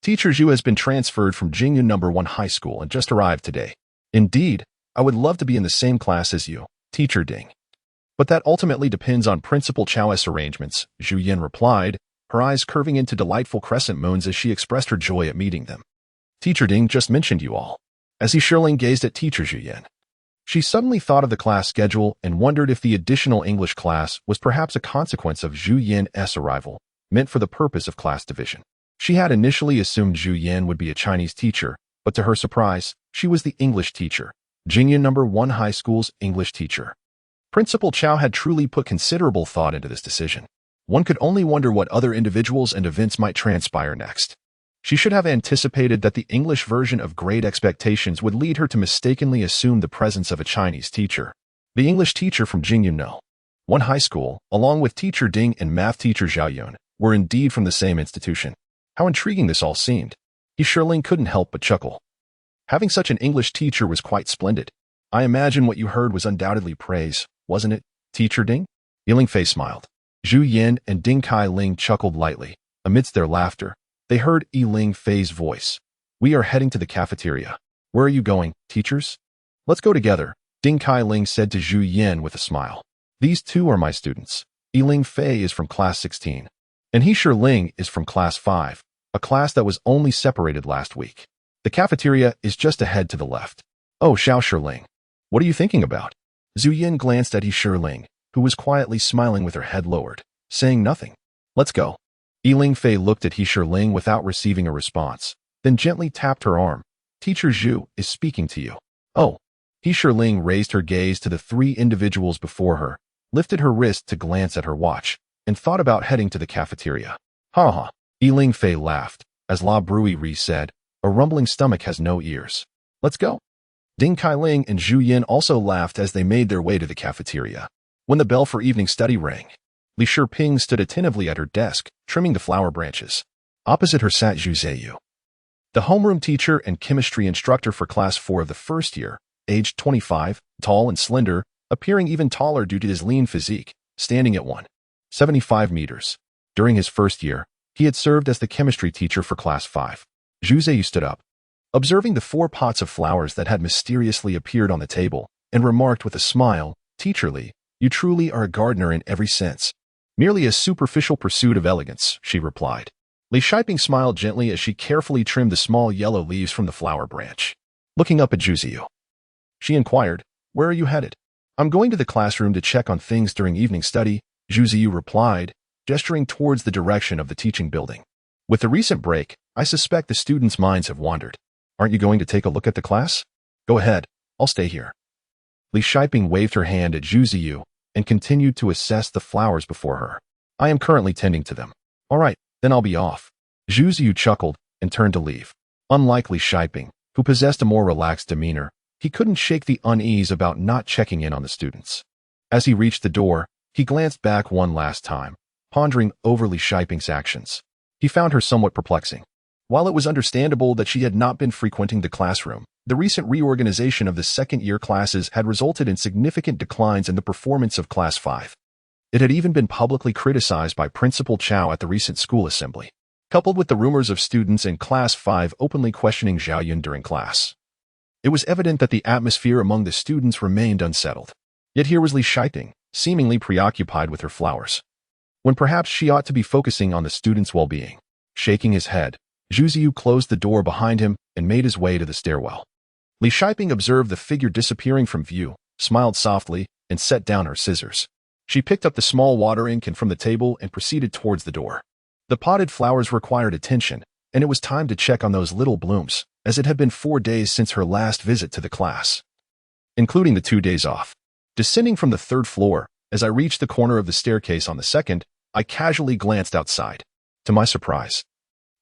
Teacher Zhu has been transferred from Jingyun No. 1 High School and just arrived today. Indeed, I would love to be in the same class as you, Teacher Ding. But that ultimately depends on Principal Cao's arrangements, Zhu Yan replied, her eyes curving into delightful crescent moons as she expressed her joy at meeting them. Teacher Ding just mentioned you all. As Shirling gazed at Teacher Zhu Yan, she suddenly thought of the class schedule and wondered if the additional English class was perhaps a consequence of Zhu Yan's arrival, meant for the purpose of class division. She had initially assumed Zhu Yan would be a Chinese teacher, but to her surprise, she was the English teacher, Jingyun No. 1 High School's English teacher. Principal Cao had truly put considerable thought into this decision. One could only wonder what other individuals and events might transpire next. She should have anticipated that the English version of Great Expectations would lead her to mistakenly assume the presence of a Chinese teacher. The English teacher from Jingyun No. 1 High School, along with Teacher Ding and math teacher Zhao Yun, were indeed from the same institution. How intriguing this all seemed. Shirling couldn't help but chuckle. Having such an English teacher was quite splendid. I imagine what you heard was undoubtedly praise, wasn't it, Teacher Ding? Lingfei smiled. Zhu Yan and Ding Kai-ling chuckled lightly. Amidst their laughter, they heard Lingfei's voice. We are heading to the cafeteria. Where are you going, teachers? Let's go together, Ding Kai-ling said to Zhu Yan with a smile. These two are my students. Lingfei is from class 16. And Shirling is from class 5, a class that was only separated last week. The cafeteria is just ahead to the left. Oh, Xiao Shirling. What are you thinking about? Zhu Yan glanced at Shirling, who was quietly smiling with her head lowered, saying nothing. Let's go. Lingfei looked at Shirling without receiving a response, then gently tapped her arm. Teacher Zhu is speaking to you. Oh. Shirling raised her gaze to the three individuals before her, lifted her wrist to glance at her watch, and thought about heading to the cafeteria. Ha ha. Lingfei laughed, as La Brui said, a rumbling stomach has no ears. Let's go. Ding Kai-ling and Zhu Yan also laughed as they made their way to the cafeteria. When the bell for evening study rang, Li Shiping stood attentively at her desk, trimming the flower branches. Opposite her sat Zhu Zheyu, the homeroom teacher and chemistry instructor for class 4 of the first year, aged 25, tall and slender, appearing even taller due to his lean physique, standing at 175 meters. During his first year, he had served as the chemistry teacher for class 5. Zhu Zheyu stood up, observing the 4 pots of flowers that had mysteriously appeared on the table, and remarked with a smile, Teacher Li, you truly are a gardener in every sense. Merely a superficial pursuit of elegance, she replied. Li Shiping smiled gently as she carefully trimmed the small yellow leaves from the flower branch. Looking up at Zhu Zheyu, she inquired, where are you headed? I'm going to the classroom to check on things during evening study, Zhu Zheyu replied, gesturing towards the direction of the teaching building. With the recent break, I suspect the students' minds have wandered. Aren't you going to take a look at the class? Go ahead, I'll stay here. Li Shiping waved her hand at Zhu Zheyu and continued to assess the flowers before her. I am currently tending to them. All right, then I'll be off. Zhu Zheyu chuckled and turned to leave. Unlike Li Shiping, who possessed a more relaxed demeanor, he couldn't shake the unease about not checking in on the students. As he reached the door, he glanced back one last time, pondering over Li Shiping's actions. He found her somewhat perplexing. While it was understandable that she had not been frequenting the classroom, the recent reorganization of the second-year classes had resulted in significant declines in the performance of Class 5. It had even been publicly criticized by Principal Cao at the recent school assembly, coupled with the rumors of students in Class 5 openly questioning Zhao Yun during class. It was evident that the atmosphere among the students remained unsettled. Yet here was Li Shiping, seemingly preoccupied with her flowers, when perhaps she ought to be focusing on the students' well-being. Shaking his head, Zhu Ziyu closed the door behind him and made his way to the stairwell. Li Shiping observed the figure disappearing from view, smiled softly, and set down her scissors. She picked up the small water incan from the table and proceeded towards the door. The potted flowers required attention, and it was time to check on those little blooms, as it had been 4 days since her last visit to the class, including the 2 days off. Descending from the 3rd floor, as I reached the corner of the staircase on the 2nd, I casually glanced outside. To my surprise,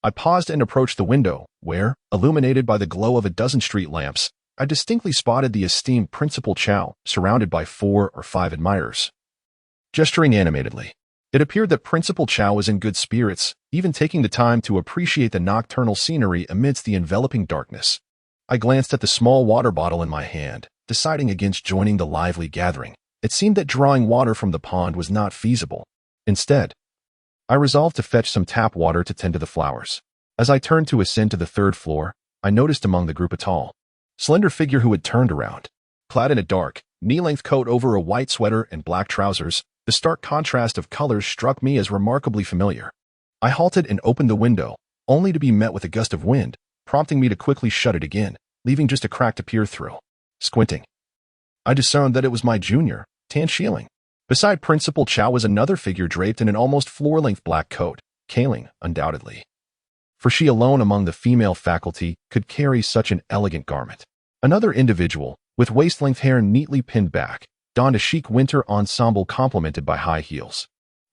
I paused and approached the window, where, illuminated by the glow of a dozen street lamps, I distinctly spotted the esteemed Principal Cao, surrounded by 4 or 5 admirers. Gesturing animatedly, it appeared that Principal Cao was in good spirits, even taking the time to appreciate the nocturnal scenery amidst the enveloping darkness. I glanced at the small water bottle in my hand, deciding against joining the lively gathering. It seemed that drawing water from the pond was not feasible. Instead, I resolved to fetch some tap water to tend to the flowers. As I turned to ascend to the 3rd floor, I noticed among the group a tall, slender figure who had turned around. Clad in a dark, knee-length coat over a white sweater and black trousers, the stark contrast of colors struck me as remarkably familiar. I halted and opened the window, only to be met with a gust of wind, prompting me to quickly shut it again, leaving just a crack to peer through. Squinting, I discerned that it was my junior, Tan Shieling. Beside Principal Cao was another figure draped in an almost floor-length black coat, Kaling, undoubtedly, for she alone among the female faculty could carry such an elegant garment. Another individual, with waist-length hair neatly pinned back, donned a chic winter ensemble complemented by high heels.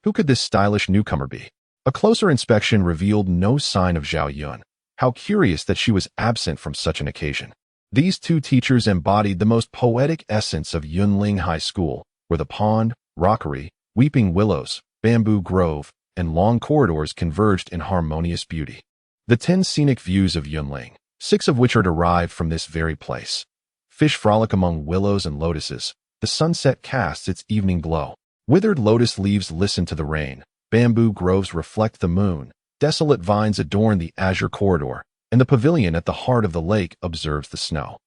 Who could this stylish newcomer be? A closer inspection revealed no sign of Zhao Yun. How curious that she was absent from such an occasion. These 2 teachers embodied the most poetic essence of Yunling High School, where the pond, rockery, weeping willows, bamboo grove, and long corridors converged in harmonious beauty. The 10 scenic views of Yunling, 6 of which are derived from this very place. Fish frolic among willows and lotuses. The sunset casts its evening glow. Withered lotus leaves listen to the rain. Bamboo groves reflect the moon. Desolate vines adorn the azure corridor, and the pavilion at the heart of the lake observes the snow.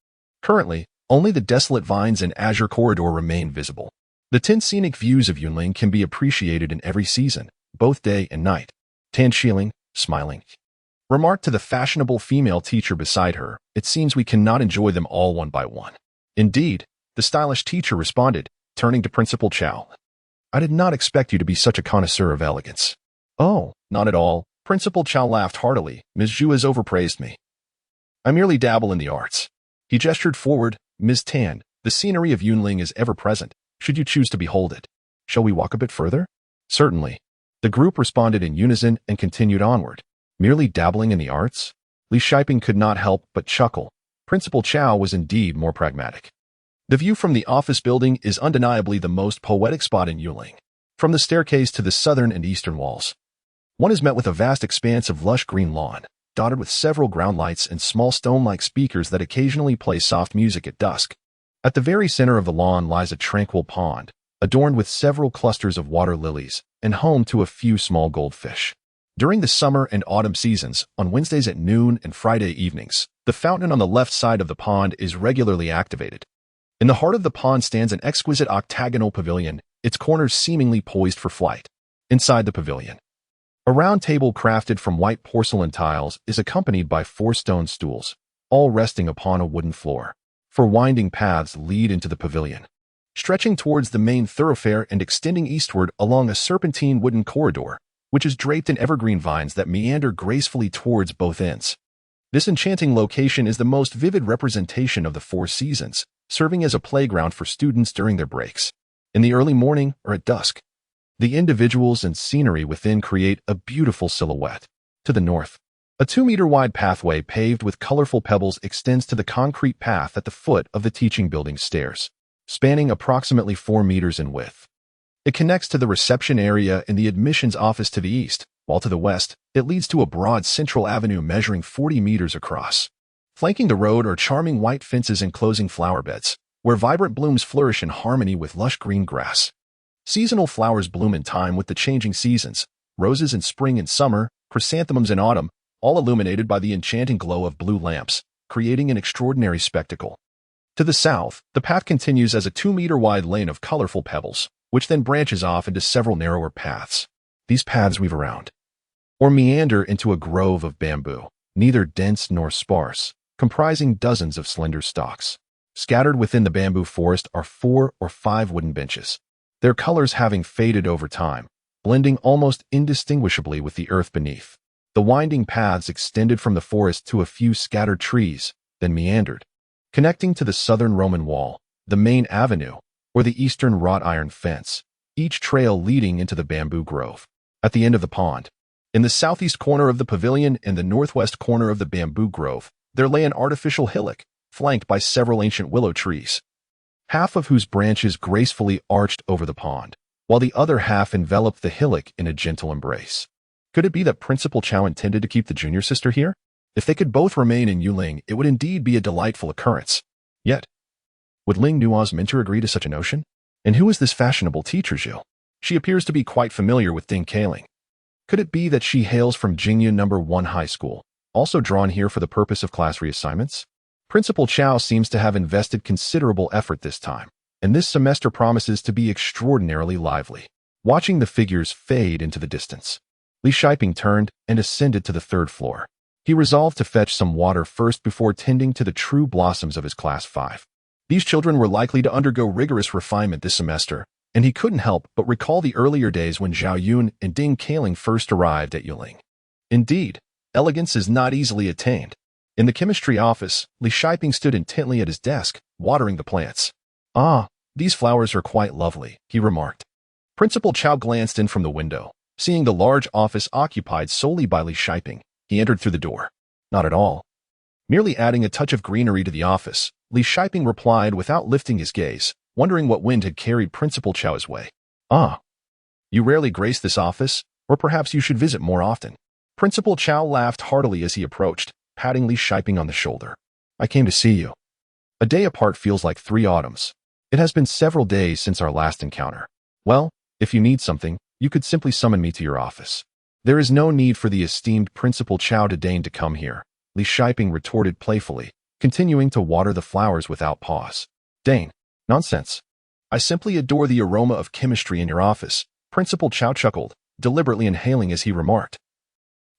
Currently, only the desolate vines and azure corridor remain visible. The 10 scenic views of Yunling can be appreciated in every season, both day and night. Tan Shieling, smiling, remarked to the fashionable female teacher beside her, "It seems we cannot enjoy them all one by one." "Indeed," the stylish teacher responded, turning to Principal Cao. "I did not expect you to be such a connoisseur of elegance." "Oh, not at all." Principal Cao laughed heartily. "Ms. Zhu has overpraised me. I merely dabble in the arts." He gestured forward. "Ms. Tan, the scenery of Yunling is ever present, should you choose to behold it. Shall we walk a bit further?" "Certainly." The group responded in unison and continued onward. Merely dabbling in the arts? Li Shiping could not help but chuckle. Principal Cao was indeed more pragmatic. The view from the office building is undeniably the most poetic spot in Yunling. From the staircase to the southern and eastern walls, one is met with a vast expanse of lush green lawn, dotted with several ground lights and small stone-like speakers that occasionally play soft music at dusk. At the very center of the lawn lies a tranquil pond, adorned with several clusters of water lilies, and home to a few small goldfish. During the summer and autumn seasons, on Wednesdays at noon and Friday evenings, the fountain on the left side of the pond is regularly activated. In the heart of the pond stands an exquisite octagonal pavilion, its corners seemingly poised for flight. Inside the pavilion, a round table crafted from white porcelain tiles is accompanied by 4 stone stools, all resting upon a wooden floor. 4 winding paths lead into the pavilion, stretching towards the main thoroughfare and extending eastward along a serpentine wooden corridor, which is draped in evergreen vines that meander gracefully towards both ends. This enchanting location is the most vivid representation of the 4 seasons, serving as a playground for students during their breaks. In the early morning or at dusk, the individuals and scenery within create a beautiful silhouette. To the north, a 2-meter-wide pathway paved with colorful pebbles extends to the concrete path at the foot of the teaching building's stairs, spanning approximately 4 meters in width. It connects to the reception area and the admissions office to the east, while to the west, it leads to a broad central avenue measuring 40 meters across. Flanking the road are charming white fences enclosing flower beds, where vibrant blooms flourish in harmony with lush green grass. Seasonal flowers bloom in time with the changing seasons, roses in spring and summer, chrysanthemums in autumn, all illuminated by the enchanting glow of blue lamps, creating an extraordinary spectacle. To the south, the path continues as a 2-meter-wide lane of colorful pebbles, which then branches off into several narrower paths. These paths weave around, or meander into a grove of bamboo, neither dense nor sparse, comprising dozens of slender stalks. Scattered within the bamboo forest are 4 or 5 wooden benches, their colors having faded over time, blending almost indistinguishably with the earth beneath. The winding paths extended from the forest to a few scattered trees, then meandered, connecting to the southern Roman wall, the main avenue, or the eastern wrought iron fence, each trail leading into the bamboo grove. At the end of the pond, in the southeast corner of the pavilion and the northwest corner of the bamboo grove, there lay an artificial hillock, flanked by several ancient willow trees, half of whose branches gracefully arched over the pond, while the other half enveloped the hillock in a gentle embrace. Could it be that Principal Cao intended to keep the junior sister here? If they could both remain in Yunling, it would indeed be a delightful occurrence. Yet, would Ling Nua's mentor agree to such a notion? And who is this fashionable teacher Zhu? She appears to be quite familiar with Ding Kailing. Could it be that she hails from Jingya No. 1 High School, also drawn here for the purpose of class reassignments? Principal Cao seems to have invested considerable effort this time, and this semester promises to be extraordinarily lively. Watching the figures fade into the distance, Li Shiping turned and ascended to the 3rd floor. He resolved to fetch some water first before tending to the true blossoms of his Class 5. These children were likely to undergo rigorous refinement this semester, and he couldn't help but recall the earlier days when Zhao Yun and Ding Kailing first arrived at Yunling. Indeed, elegance is not easily attained. In the chemistry office, Li Shiping stood intently at his desk, watering the plants. "Ah, these flowers are quite lovely," he remarked. Principal Cao glanced in from the window. Seeing the large office occupied solely by Li Shiping, he entered through the door. "Not at all. Merely adding a touch of greenery to the office," Li Shiping replied without lifting his gaze, wondering what wind had carried Principal Cao's way. "Ah, you rarely grace this office, or perhaps you should visit more often." Principal Cao laughed heartily as he approached, patting Li Shiping on the shoulder. "I came to see you. A day apart feels like 3 autumns. It has been several days since our last encounter. Well, if you need something, you could simply summon me to your office." "There is no need for the esteemed Principal Cao to deign to come here," Li Shiping retorted playfully, continuing to water the flowers without pause. "Deign? Nonsense. I simply adore the aroma of chemistry in your office," Principal Cao chuckled, deliberately inhaling as he remarked.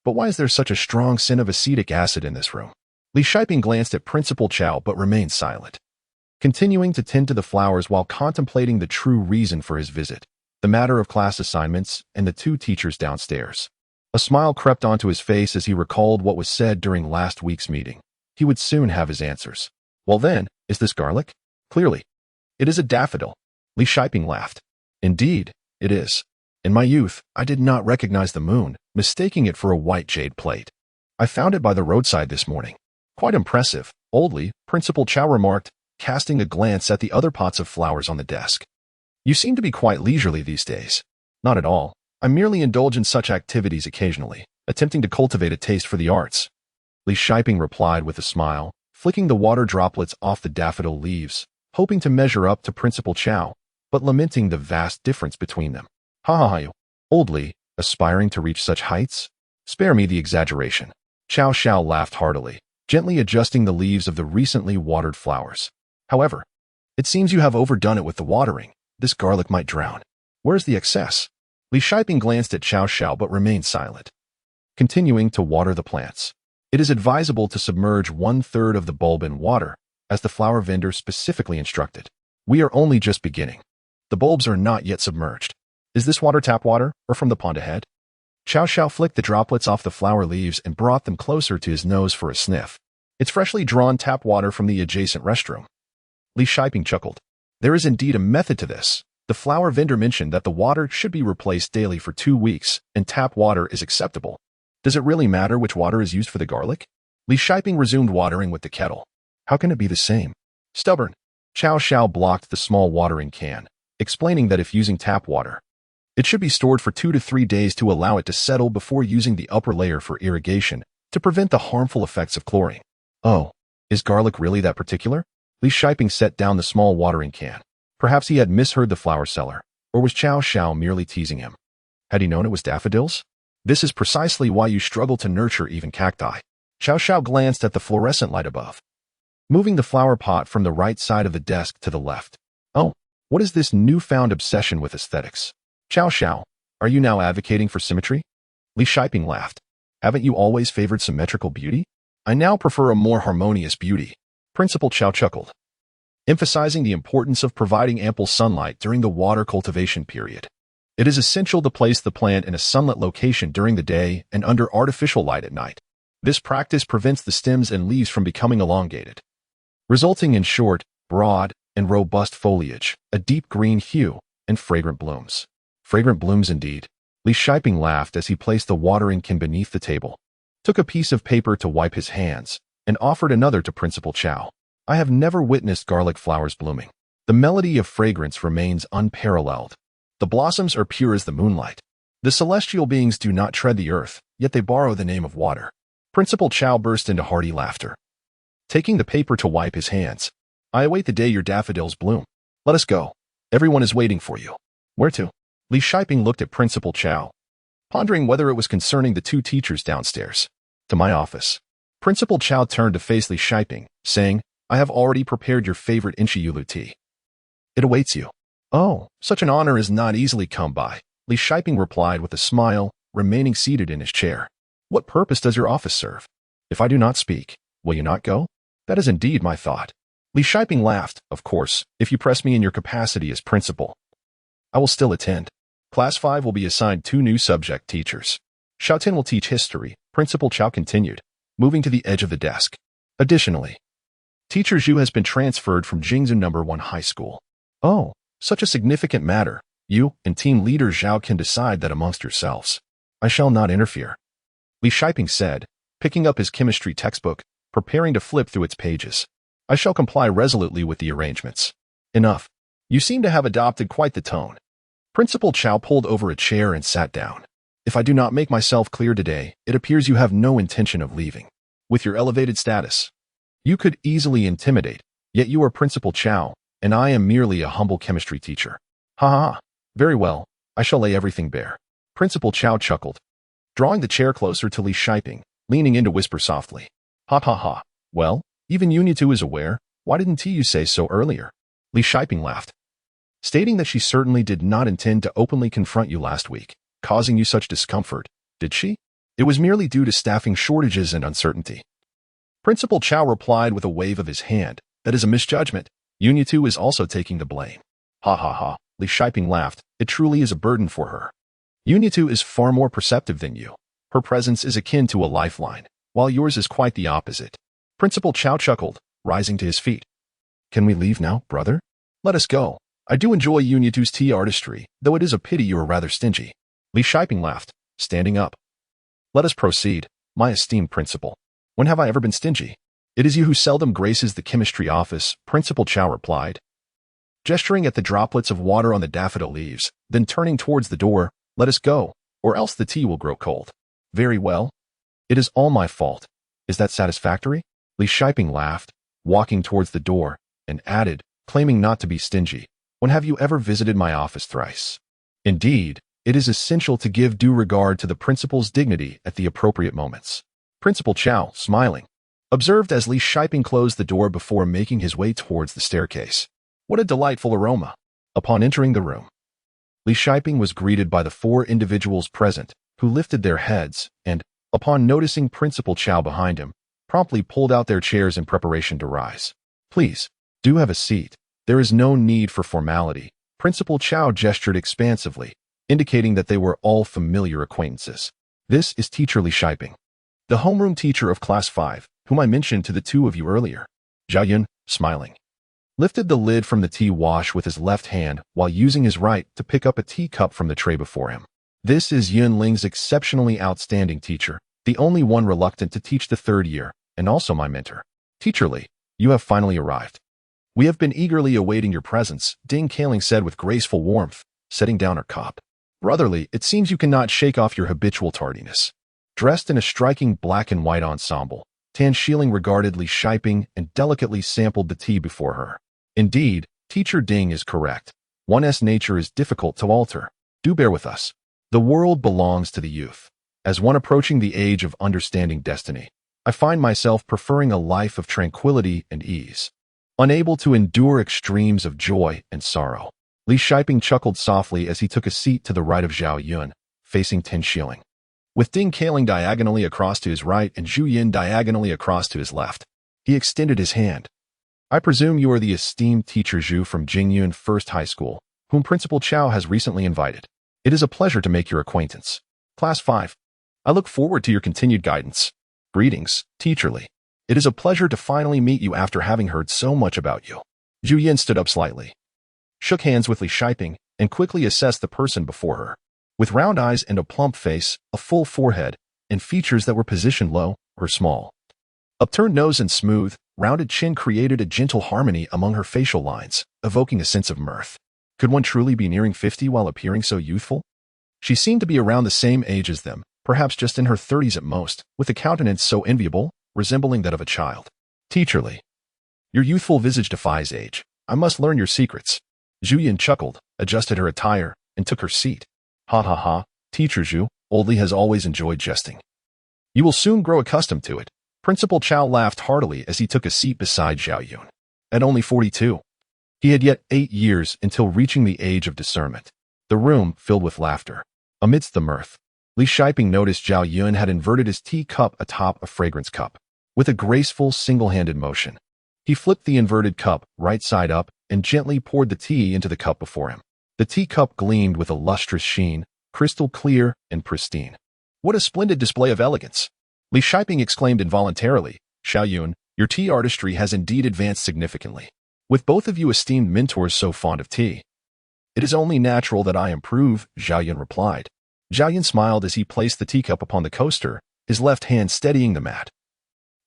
"But why is there such a strong scent of acetic acid in this room?" Li Shiping glanced at Principal Cao but remained silent, continuing to tend to the flowers while contemplating the true reason for his visit, the matter of class assignments and the 2 teachers downstairs. A smile crept onto his face as he recalled what was said during last week's meeting. He would soon have his answers. "Well then, is this garlic?" "Clearly. It is a daffodil." Li Shiping laughed. "Indeed, it is. In my youth, I did not recognize the moon, mistaking it for a white jade plate. I found it by the roadside this morning. Quite impressive, oldly," Principal Cao remarked, casting a glance at the other pots of flowers on the desk. "You seem to be quite leisurely these days." "Not at all. I merely indulge in such activities occasionally, attempting to cultivate a taste for the arts." Li Shiping replied with a smile, flicking the water droplets off the daffodil leaves, hoping to measure up to Principal Cao, but lamenting the vast difference between them. "Ha ha ha, old Li, aspiring to reach such heights? Spare me the exaggeration." Cao Xiao laughed heartily, gently adjusting the leaves of the recently watered flowers. "However, it seems you have overdone it with the watering. This garlic might drown. Where's the excess?" Li Shiping glanced at Cao Xiao but remained silent, continuing to water the plants. "It is advisable to submerge 1/3 of the bulb in water, as the flower vendor specifically instructed. We are only just beginning. The bulbs are not yet submerged. Is this water tap water, or from the pond ahead?" Cao Xiao flicked the droplets off the flower leaves and brought them closer to his nose for a sniff. "It's freshly drawn tap water from the adjacent restroom." Li Shiping chuckled. "There is indeed a method to this. The flower vendor mentioned that the water should be replaced daily for 2 weeks, and tap water is acceptable. Does it really matter which water is used for the garlic?" Li Shiping resumed watering with the kettle. "How can it be the same?" "Stubborn." Cao Xiao blocked the small watering can, explaining that if using tap water, it should be stored for 2 to 3 days to allow it to settle before using the upper layer for irrigation to prevent the harmful effects of chlorine. "Oh, is garlic really that particular?" Li Shiping set down the small watering can. Perhaps he had misheard the flower seller, or was Cao Xiao merely teasing him? Had he known it was daffodils? "This is precisely why you struggle to nurture even cacti." Cao Xiao glanced at the fluorescent light above, moving the flower pot from the right side of the desk to the left. Oh, what is this newfound obsession with aesthetics? Cao Xiao, are you now advocating for symmetry? Li Shiping laughed. Haven't you always favored symmetrical beauty? I now prefer a more harmonious beauty. Principal Cao chuckled, emphasizing the importance of providing ample sunlight during the water cultivation period. It is essential to place the plant in a sunlit location during the day and under artificial light at night. This practice prevents the stems and leaves from becoming elongated, resulting in short, broad, and robust foliage, a deep green hue, and fragrant blooms. Fragrant blooms indeed. Li Shiping laughed as he placed the watering can beneath the table, took a piece of paper to wipe his hands, and offered another to Principal Cao. I have never witnessed garlic flowers blooming. The melody of fragrance remains unparalleled. The blossoms are pure as the moonlight. The celestial beings do not tread the earth, yet they borrow the name of water. Principal Cao burst into hearty laughter, taking the paper to wipe his hands. I await the day your daffodils bloom. Let us go. Everyone is waiting for you. Where to? Li Shiping looked at Principal Cao, pondering whether it was concerning the two teachers downstairs. To my office. Principal Cao turned to face Li Shiping, saying, I have already prepared your favorite Inchiyulu tea. It awaits you. Oh, such an honor is not easily come by, Li Shiping replied with a smile, remaining seated in his chair. What purpose does your office serve? If I do not speak, will you not go? That is indeed my thought. Li Shiping laughed. Of course, if you press me in your capacity as principal, I will still attend. Class 5 will be assigned 2 new subject teachers. Xiaotin will teach history, Principal Cao continued, moving to the edge of the desk. Additionally, Teacher Zhu has been transferred from Jingzhou No. 1 High School. Oh, such a significant matter. You and team leader Zhao can decide that amongst yourselves. I shall not interfere. Li Shiping said, picking up his chemistry textbook, preparing to flip through its pages. I shall comply resolutely with the arrangements. Enough. You seem to have adopted quite the tone. Principal Cao pulled over a chair and sat down. If I do not make myself clear today, it appears you have no intention of leaving. With your elevated status, you could easily intimidate, yet you are Principal Cao, and I am merely a humble chemistry teacher. Ha ha ha. Very well, I shall lay everything bare. Principal Cao chuckled, drawing the chair closer to Li Shiping, leaning in to whisper softly. Ha ha ha. Well, even Yunling is aware. Why didn't you say so earlier? Li Shiping laughed, stating that she certainly did not intend to openly confront you last week, causing you such discomfort, did she? It was merely due to staffing shortages and uncertainty. Principal Cao replied with a wave of his hand. That is a misjudgment. Yunling is also taking the blame. Ha ha ha. Li Shiping laughed. It truly is a burden for her. Yunling is far more perceptive than you. Her presence is akin to a lifeline, while yours is quite the opposite. Principal Cao chuckled, rising to his feet. Can we leave now, brother? Let us go. I do enjoy Yunling's tea artistry, though it is a pity you are rather stingy. Li Shiping laughed, standing up. Let us proceed, my esteemed principal. When have I ever been stingy? It is you who seldom graces the chemistry office, Principal Cao replied, gesturing at the droplets of water on the daffodil leaves, then turning towards the door. Let us go, or else the tea will grow cold. Very well. It is all my fault. Is that satisfactory? Li Shiping laughed, walking towards the door, and added, claiming not to be stingy. When have you ever visited my office thrice? Indeed, it is essential to give due regard to the principal's dignity at the appropriate moments. Principal Cao, smiling, observed as Li Shiping closed the door before making his way towards the staircase. What a delightful aroma! Upon entering the room, Li Shiping was greeted by the 4 individuals present, who lifted their heads and, upon noticing Principal Cao behind him, promptly pulled out their chairs in preparation to rise. Please, do have a seat. There is no need for formality. Principal Cao gestured expansively, indicating that they were all familiar acquaintances. This is Teacher Li Shiping, the homeroom teacher of Class 5, whom I mentioned to the 2 of you earlier. Zhao Yun, smiling, lifted the lid from the tea wash with his left hand while using his right to pick up a teacup from the tray before him. This is Yunling's exceptionally outstanding teacher, the only one reluctant to teach the 3rd year, and also my mentor. Teacher Li, you have finally arrived. We have been eagerly awaiting your presence, Ding Kaling said with graceful warmth, setting down her cup. Brotherly, it seems you cannot shake off your habitual tardiness. Dressed in a striking black and white ensemble, Tan Shilling regarded Li Shiping and delicately sampled the tea before her. Indeed, Teacher Ding is correct. One's nature is difficult to alter. Do bear with us. The world belongs to the youth. As one approaching the age of understanding destiny, I find myself preferring a life of tranquility and ease, unable to endure extremes of joy and sorrow. Li Shiping chuckled softly as he took a seat to the right of Zhao Yun, facing Tin Xiling. With Ding Kailing diagonally across to his right and Zhu Yin diagonally across to his left, he extended his hand. I presume you are the esteemed teacher Zhu from Jingyun First High School, whom Principal Cao has recently invited. It is a pleasure to make your acquaintance. Class 5. I look forward to your continued guidance. Greetings, teacherly. It is a pleasure to finally meet you after having heard so much about you. Zhu Yin stood up slightly, shook hands with Li Shiping, and quickly assessed the person before her. With round eyes and a plump face, a full forehead, and features that were positioned low or small. Upturned nose and smooth, rounded chin created a gentle harmony among her facial lines, evoking a sense of mirth. Could one truly be nearing 50 while appearing so youthful? She seemed to be around the same age as them, perhaps just in her 30s at most, with a countenance so enviable, resembling that of a child. Teacherly. Your youthful visage defies age. I must learn your secrets. Zhu Yin chuckled, adjusted her attire, and took her seat. Ha ha ha, Teacher Zhu, Oldly has always enjoyed jesting. You will soon grow accustomed to it. Principal Cao laughed heartily as he took a seat beside Zhao Yun. At only 42. He had yet 8 years until reaching the age of discernment. The room filled with laughter. Amidst the mirth, Li Shiping noticed Zhao Yun had inverted his tea cup atop a fragrance cup. With a graceful, single-handed motion, he flipped the inverted cup right side up and gently poured the tea into the cup before him. The teacup gleamed with a lustrous sheen, crystal clear and pristine. What a splendid display of elegance! Li Shiping exclaimed involuntarily, Zhao Yun, your tea artistry has indeed advanced significantly. With both of you esteemed mentors so fond of tea, it is only natural that I improve, Zhao Yun replied. Zhao Yun smiled as he placed the teacup upon the coaster, his left hand steadying the mat,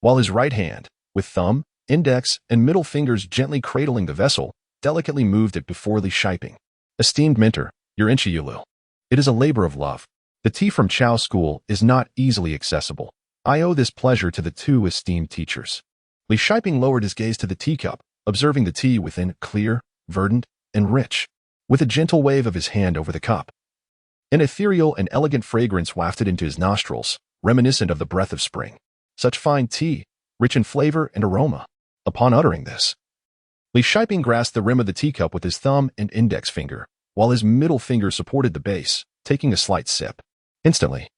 while his right hand, with thumb, index, and middle fingers gently cradling the vessel, delicately moved it before Li Shiping. Esteemed mentor, your Enchiyulu. It is a labor of love. The tea from Cao School is not easily accessible. I owe this pleasure to the two esteemed teachers. Li Shiping lowered his gaze to the teacup, observing the tea within clear, verdant, and rich. With a gentle wave of his hand over the cup, an ethereal and elegant fragrance wafted into his nostrils, reminiscent of the breath of spring. Such fine tea, rich in flavor and aroma. Upon uttering this, Li Shiping grasped the rim of the teacup with his thumb and index finger, while his middle finger supported the base, taking a slight sip. Instantly,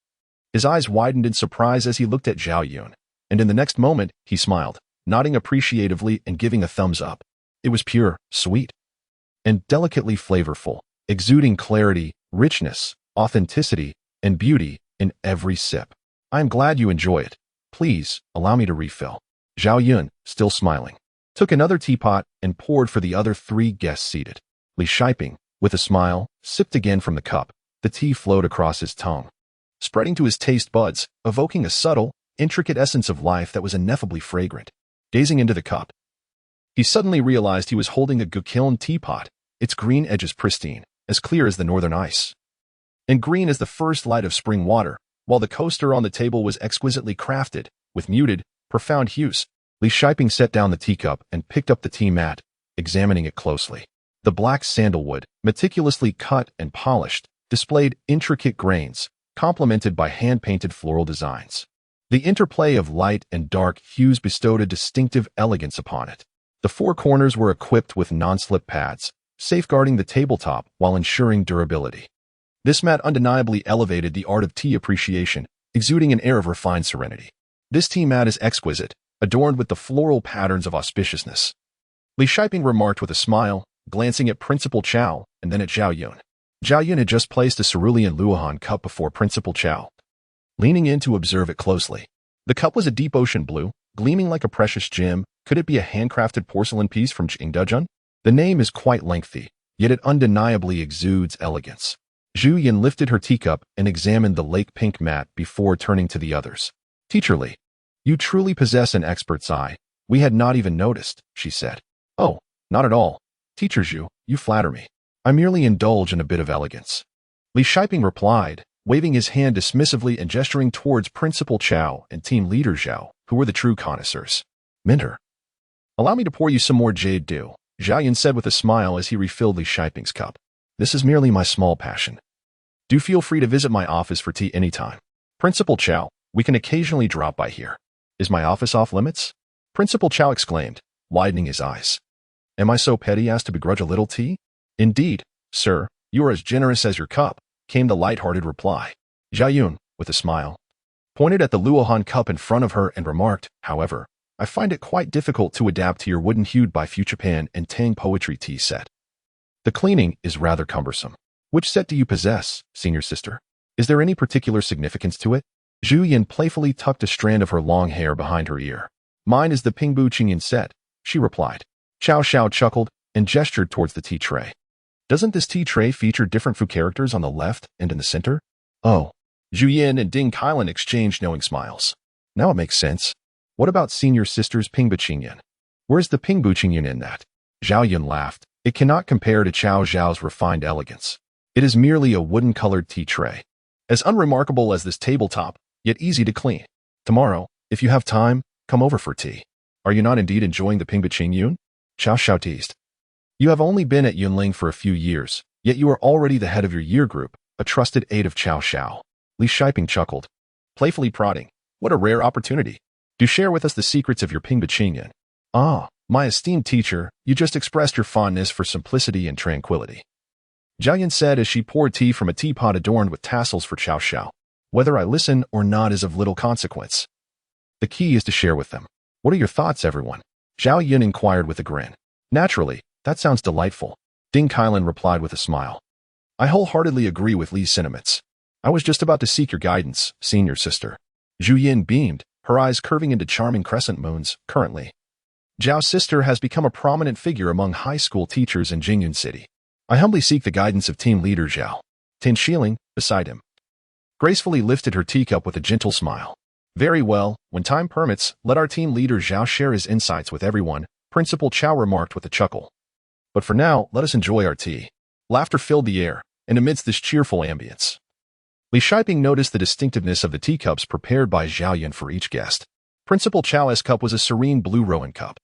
his eyes widened in surprise as he looked at Zhao Yun, and in the next moment, he smiled, nodding appreciatively and giving a thumbs up. It was pure, sweet, and delicately flavorful, exuding clarity, richness, authenticity, and beauty in every sip. I am glad you enjoy it. Please, allow me to refill. Zhao Yun, still smiling, took another teapot and poured for the other 3 guests seated. Li Shiping, with a smile, sipped again from the cup. The tea flowed across his tongue, spreading to his taste buds, evoking a subtle, intricate essence of life that was ineffably fragrant. Gazing into the cup, he suddenly realized he was holding a Gukiln teapot, its green edges pristine, as clear as the northern ice, and green as the first light of spring water, while the coaster on the table was exquisitely crafted, with muted, profound hues. Li Shiping set down the teacup and picked up the tea mat, examining it closely. The black sandalwood, meticulously cut and polished, displayed intricate grains, complemented by hand-painted floral designs. The interplay of light and dark hues bestowed a distinctive elegance upon it. The 4 corners were equipped with non-slip pads, safeguarding the tabletop while ensuring durability. This mat undeniably elevated the art of tea appreciation, exuding an air of refined serenity. This tea mat is exquisite, adorned with the floral patterns of auspiciousness. Li Shiping remarked with a smile, glancing at Principal Cao and then at Zhao Yun. Zhao Yun had just placed a cerulean Luohan cup before Principal Cao, leaning in to observe it closely. The cup was a deep ocean blue, gleaming like a precious gem. Could it be a handcrafted porcelain piece from Qingdezhen? The name is quite lengthy, yet it undeniably exudes elegance. Zhu Yin lifted her teacup and examined the lake pink mat before turning to the others. Teacherly, you truly possess an expert's eye. We had not even noticed, she said. Oh, not at all. Teacher Zhu, you flatter me. I merely indulge in a bit of elegance. Li Shiping replied, waving his hand dismissively and gesturing towards Principal Cao and Team Leader Zhao, who were the true connoisseurs. Mentor, allow me to pour you some more jade dew, Zhao Yun said with a smile as he refilled Li Shiping's cup. This is merely my small passion. Do feel free to visit my office for tea anytime. Principal Cao, we can occasionally drop by here. Is my office off limits? Principal Cao exclaimed, widening his eyes. Am I so petty as to begrudge a little tea? Indeed, sir, you are as generous as your cup, came the light-hearted reply. Zhao Yun, with a smile, pointed at the Luohan cup in front of her and remarked, however, I find it quite difficult to adapt to your wooden-hued by Futurepan and Tang poetry tea set. The cleaning is rather cumbersome. Which set do you possess, senior sister? Is there any particular significance to it? Zhu Yin playfully tucked a strand of her long hair behind her ear. Mine is the Pingbu Qingyan set, she replied. Xiao Xiao chuckled and gestured towards the tea tray. Doesn't this tea tray feature different Fu characters on the left and in the center? Oh. Zhu Yin and Ding Kailan exchanged knowing smiles. Now it makes sense. What about senior sister's Pingbu Qingyan? Where's the Pingbu Qingyan in that? Zhao Yun laughed. It cannot compare to Cao Zhao's refined elegance. It is merely a wooden-colored tea tray. As unremarkable as this tabletop, yet easy to clean. Tomorrow, if you have time, come over for tea. Are you not indeed enjoying the Pingbu Qingyun? Cao Xiao teased. You have only been at Yunling for a few years, yet you are already the head of your year group, a trusted aide of Cao Xiao. Li Shiping chuckled, playfully prodding. What a rare opportunity. Do share with us the secrets of your Pingbu Qingyan. Ah, my esteemed teacher, you just expressed your fondness for simplicity and tranquility. Zhao Yun said as she poured tea from a teapot adorned with tassels for Cao Xiao. Whether I listen or not is of little consequence. The key is to share with them. What are your thoughts, everyone? Zhao Yun inquired with a grin. Naturally, that sounds delightful. Ding Kailan replied with a smile. I wholeheartedly agree with Li's sentiments. I was just about to seek your guidance, senior sister. Zhu Yin beamed, her eyes curving into charming crescent moons. Currently, Zhao's sister has become a prominent figure among high school teachers in Jingyun City. I humbly seek the guidance of team leader Zhao. Tin Shiling, beside him, gracefully lifted her teacup with a gentle smile. Very well, when time permits, let our team leader Zhao share his insights with everyone, Principal Cao remarked with a chuckle. But for now, let us enjoy our tea. Laughter filled the air, and amidst this cheerful ambience, Li Shiping noticed the distinctiveness of the teacups prepared by Zhao Yun for each guest. Principal Chao's cup was a serene blue Rowan cup,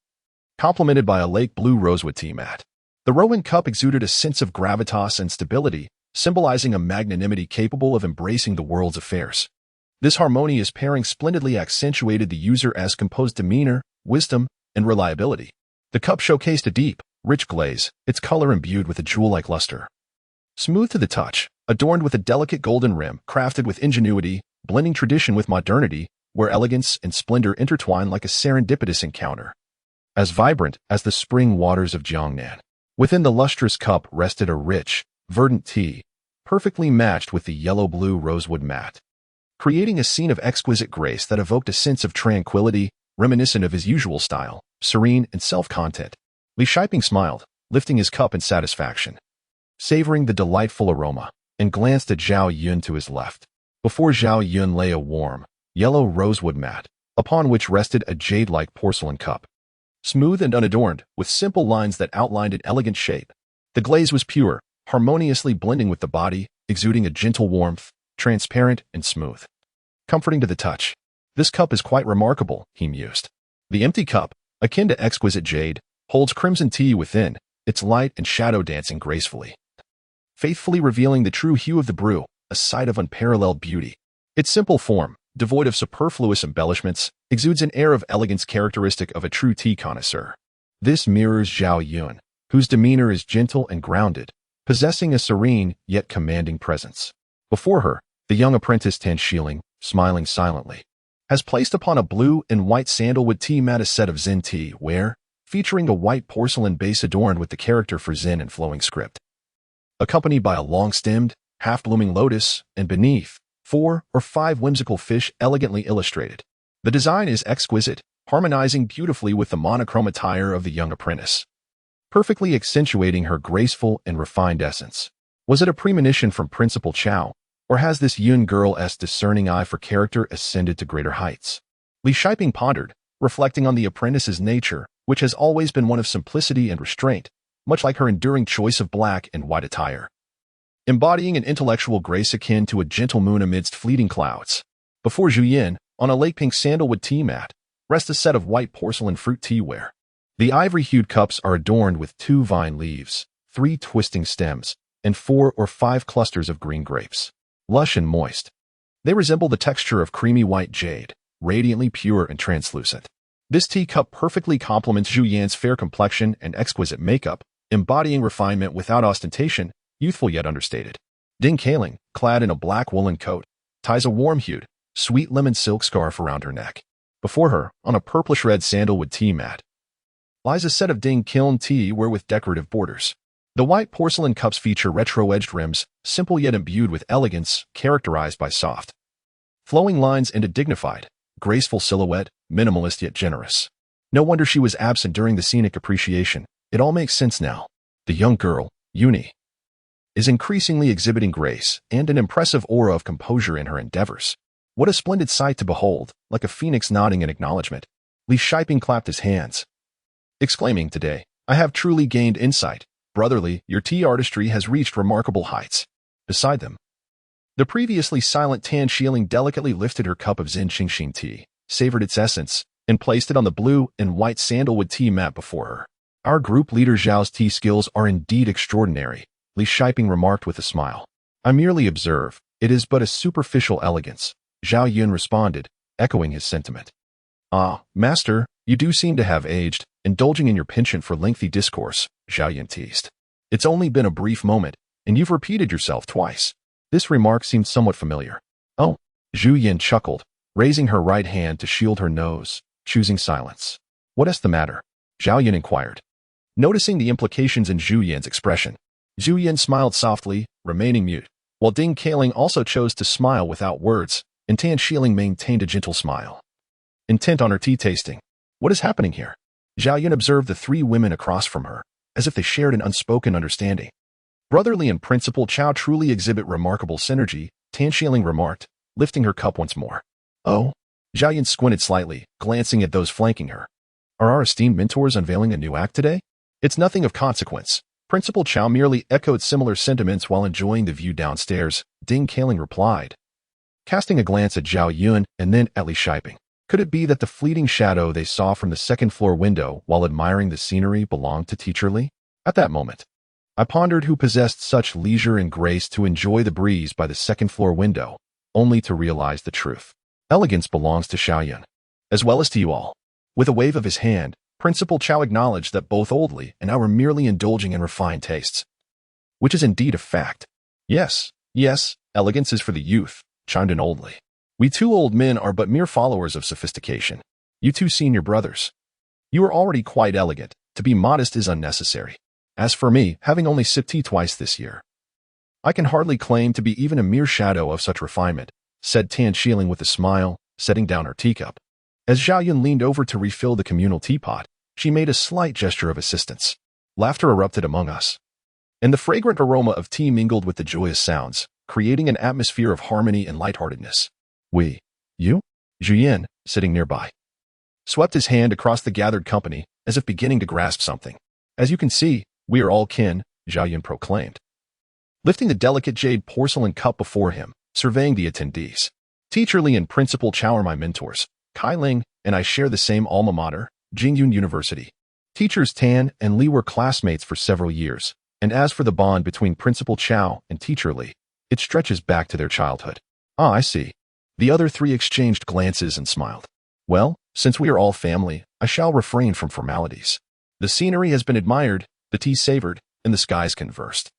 complemented by a lake blue rosewood tea mat. The Rowan cup exuded a sense of gravitas and stability, symbolizing a magnanimity capable of embracing the world's affairs. This harmonious pairing splendidly accentuated the user's composed demeanor, wisdom, and reliability. The cup showcased a deep, rich glaze, its color imbued with a jewel-like luster. Smooth to the touch, adorned with a delicate golden rim, crafted with ingenuity, blending tradition with modernity, where elegance and splendor intertwine like a serendipitous encounter. As vibrant as the spring waters of Jiangnan. Within the lustrous cup rested a rich, verdant tea, perfectly matched with the yellow-blue rosewood mat, creating a scene of exquisite grace that evoked a sense of tranquility, reminiscent of his usual style, serene and self-content. Li Shiping smiled, lifting his cup in satisfaction, savoring the delightful aroma, and glanced at Zhao Yun to his left. Before Zhao Yun lay a warm, yellow rosewood mat, upon which rested a jade-like porcelain cup, smooth and unadorned, with simple lines that outlined an elegant shape. The glaze was pure, harmoniously blending with the body, exuding a gentle warmth, transparent and smooth, comforting to the touch. This cup is quite remarkable, he mused. The empty cup, akin to exquisite jade, holds crimson tea within, its light and shadow dancing gracefully, faithfully revealing the true hue of the brew, a sight of unparalleled beauty. Its simple form, devoid of superfluous embellishments, exudes an air of elegance characteristic of a true tea connoisseur. This mirrors Zhao Yun, whose demeanor is gentle and grounded, possessing a serene yet commanding presence. Before her, the young apprentice Tan Shiling, smiling silently, has placed upon a blue and white sandalwood tea mat a set of Zen tea ware, featuring a white porcelain base adorned with the character for Zen and flowing script, accompanied by a long-stemmed, half-blooming lotus, and beneath, 4 or 5 whimsical fish elegantly illustrated. The design is exquisite, harmonizing beautifully with the monochrome attire of the young apprentice, perfectly accentuating her graceful and refined essence. Was it a premonition from Principal Cao, or has this Yun girl's discerning eye for character ascended to greater heights? Li Shiping pondered, reflecting on the apprentice's nature, which has always been one of simplicity and restraint, much like her enduring choice of black and white attire, embodying an intellectual grace akin to a gentle moon amidst fleeting clouds. Before Zhu Yin, on a lake pink sandalwood tea mat, rests a set of white porcelain fruit teaware. The ivory-hued cups are adorned with 2 vine leaves, 3 twisting stems, and 4 or 5 clusters of green grapes, lush and moist. They resemble the texture of creamy white jade, radiantly pure and translucent. This teacup perfectly complements Zhu Yan's fair complexion and exquisite makeup, embodying refinement without ostentation, youthful yet understated. Ding Kaling, clad in a black woolen coat, ties a warm-hued, sweet lemon silk scarf around her neck. Before her, on a purplish-red sandalwood tea mat, lies a set of Ding Kiln teaware with decorative borders. The white porcelain cups feature retro-edged rims, simple yet imbued with elegance, characterized by soft, flowing lines and a dignified, graceful silhouette, minimalist yet generous. No wonder she was absent during the scenic appreciation. It all makes sense now. The young girl, Yuni, is increasingly exhibiting grace and an impressive aura of composure in her endeavors. What a splendid sight to behold, like a phoenix nodding in acknowledgement. Li Shiping clapped his hands, exclaiming, "Today, I have truly gained insight. Brotherly, your tea artistry has reached remarkable heights." Beside them, the previously silent Tan Shieling delicately lifted her cup of Zin Xingxing tea, savored its essence, and placed it on the blue and white sandalwood tea mat before her. "Our group leader Zhao's tea skills are indeed extraordinary," Li Shiping remarked with a smile. "I merely observe. It is but a superficial elegance," Zhao Yun responded, echoing his sentiment. "Ah, master, you do seem to have aged, indulging in your penchant for lengthy discourse," Zhao Yun teased. "It's only been a brief moment, and you've repeated yourself twice." This remark seemed somewhat familiar. "Oh," Zhu Yin chuckled, raising her right hand to shield her nose, choosing silence. "What is the matter?" Zhao Yun inquired. Noticing the implications in Zhu Yin's expression, Zhu Yin smiled softly, remaining mute, while Ding Kaling also chose to smile without words, and Tan Shieling maintained a gentle smile, intent on her tea tasting. "What is happening here?" Zhao Yun observed the three women across from her, as if they shared an unspoken understanding. "Brotherly and Principal Cao truly exhibit remarkable synergy," Tan Shieling remarked, lifting her cup once more. "Oh?" Zhao Yun squinted slightly, glancing at those flanking her. "Are our esteemed mentors unveiling a new act today?" "It's nothing of consequence." Principal Cao merely echoed similar sentiments while enjoying the view downstairs, Ding Kaling replied, casting a glance at Zhao Yun and then at Li Shiping. Could it be that the fleeting shadow they saw from the second-floor window while admiring the scenery belonged to Teacher Li? At that moment, I pondered who possessed such leisure and grace to enjoy the breeze by the second-floor window, only to realize the truth. Elegance belongs to Zhao Yun, as well as to you all. With a wave of his hand, Principal Cao acknowledged that both Old Li and I were merely indulging in refined tastes. Which is indeed a fact. Yes, elegance is for the youth, chimed in Old Li. We two old men are but mere followers of sophistication. You two senior brothers, you are already quite elegant. To be modest is unnecessary. As for me, having only sipped tea twice this year, I can hardly claim to be even a mere shadow of such refinement, said Tan Shieling with a smile, setting down her teacup. As Zhao Yun leaned over to refill the communal teapot, she made a slight gesture of assistance. Laughter erupted among us, and the fragrant aroma of tea mingled with the joyous sounds, creating an atmosphere of harmony and lightheartedness. You? Zhu Yin, sitting nearby, swept his hand across the gathered company, as if beginning to grasp something. "As you can see, we are all kin," Zhao Yun proclaimed, lifting the delicate jade porcelain cup before him, surveying the attendees. "Teacher Li and Principal Cao are my mentors. Kai Ling and I share the same alma mater, Jingyun University. Teachers Tan and Li were classmates for several years, and as for the bond between Principal Cao and Teacher Li, it stretches back to their childhood." "Ah, I see." The other three exchanged glances and smiled. "Well, since we are all family, I shall refrain from formalities. The scenery has been admired, the tea savored, and the skies conversed.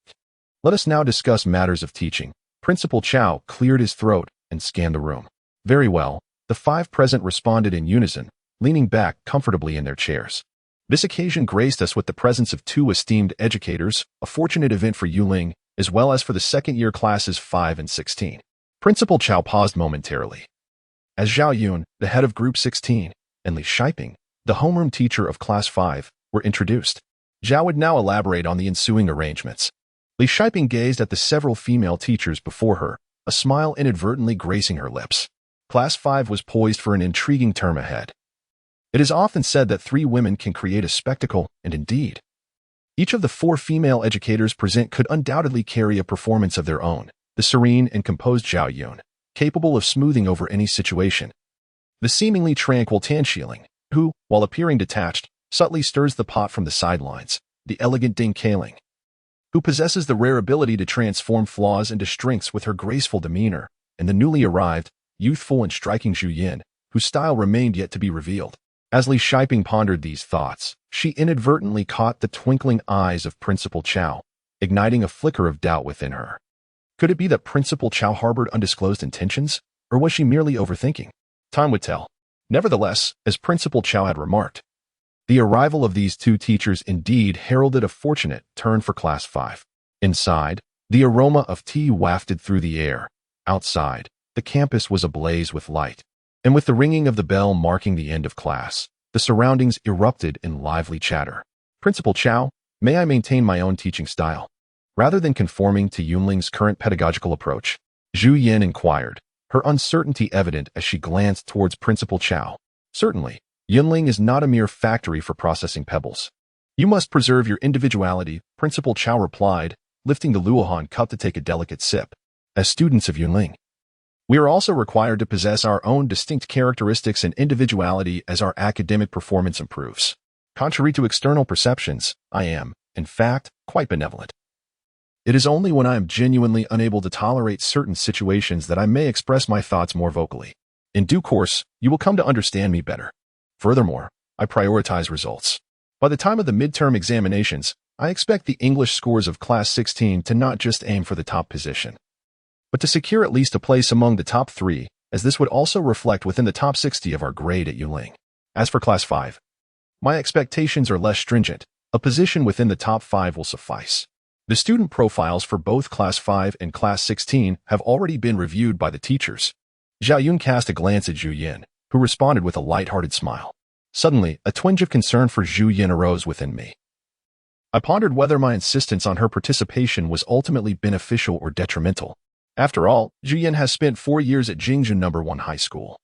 Let us now discuss matters of teaching." Principal Cao cleared his throat and scanned the room. "Very well," the five present responded in unison, leaning back comfortably in their chairs. This occasion graced us with the presence of two esteemed educators, a fortunate event for Yunling, as well as for the second-year classes 5 and 16. Principal Cao paused momentarily, as Zhao Yun, the head of Group 16, and Li Shiping, the homeroom teacher of Class 5, were introduced. Zhao would now elaborate on the ensuing arrangements. Li Shiping gazed at the several female teachers before her, a smile inadvertently gracing her lips. Class 5 was poised for an intriguing term ahead. It is often said that 3 women can create a spectacle, and indeed, each of the 4 female educators present could undoubtedly carry a performance of their own. The serene and composed Zhao Yun, capable of smoothing over any situation. The seemingly tranquil Tan Shieling, who, while appearing detached, subtly stirs the pot from the sidelines. The elegant Ding Kaling, who possesses the rare ability to transform flaws into strengths with her graceful demeanor. And the newly arrived, youthful and striking Zhu Yin, whose style remained yet to be revealed. As Li Shiping pondered these thoughts, she inadvertently caught the twinkling eyes of Principal Cao, igniting a flicker of doubt within her. Could it be that Principal Cao harbored undisclosed intentions, or was she merely overthinking? Time would tell. Nevertheless, as Principal Cao had remarked, the arrival of these two teachers indeed heralded a fortunate turn for Class 5. Inside, the aroma of tea wafted through the air. Outside, the campus was ablaze with light. And with the ringing of the bell marking the end of class, the surroundings erupted in lively chatter. Principal Cao, may I maintain my own teaching style? Rather than conforming to Yunling's current pedagogical approach, Zhu Yin inquired, her uncertainty evident as she glanced towards Principal Cao. Certainly, Yunling is not a mere factory for processing pebbles. You must preserve your individuality, Principal Cao replied, lifting the Luohan cup to take a delicate sip. As students of Yunling, we are also required to possess our own distinct characteristics and individuality as our academic performance improves. Contrary to external perceptions, I am, in fact, quite benevolent. It is only when I am genuinely unable to tolerate certain situations that I may express my thoughts more vocally. In due course, you will come to understand me better. Furthermore, I prioritize results. By the time of the midterm examinations, I expect the English scores of Class 16 to not just aim for the top position, but to secure at least a place among the top 3, as this would also reflect within the top 60 of our grade at Yunling. As for Class 5, my expectations are less stringent. A position within the top 5 will suffice. The student profiles for both Class 5 and Class 16 have already been reviewed by the teachers. Zhao Yun cast a glance at Zhu Yin, who responded with a light-hearted smile. Suddenly, a twinge of concern for Zhu Yin arose within me. I pondered whether my insistence on her participation was ultimately beneficial or detrimental. After all, Zhu Yin has spent 4 years at Jingjun No. 1 High School,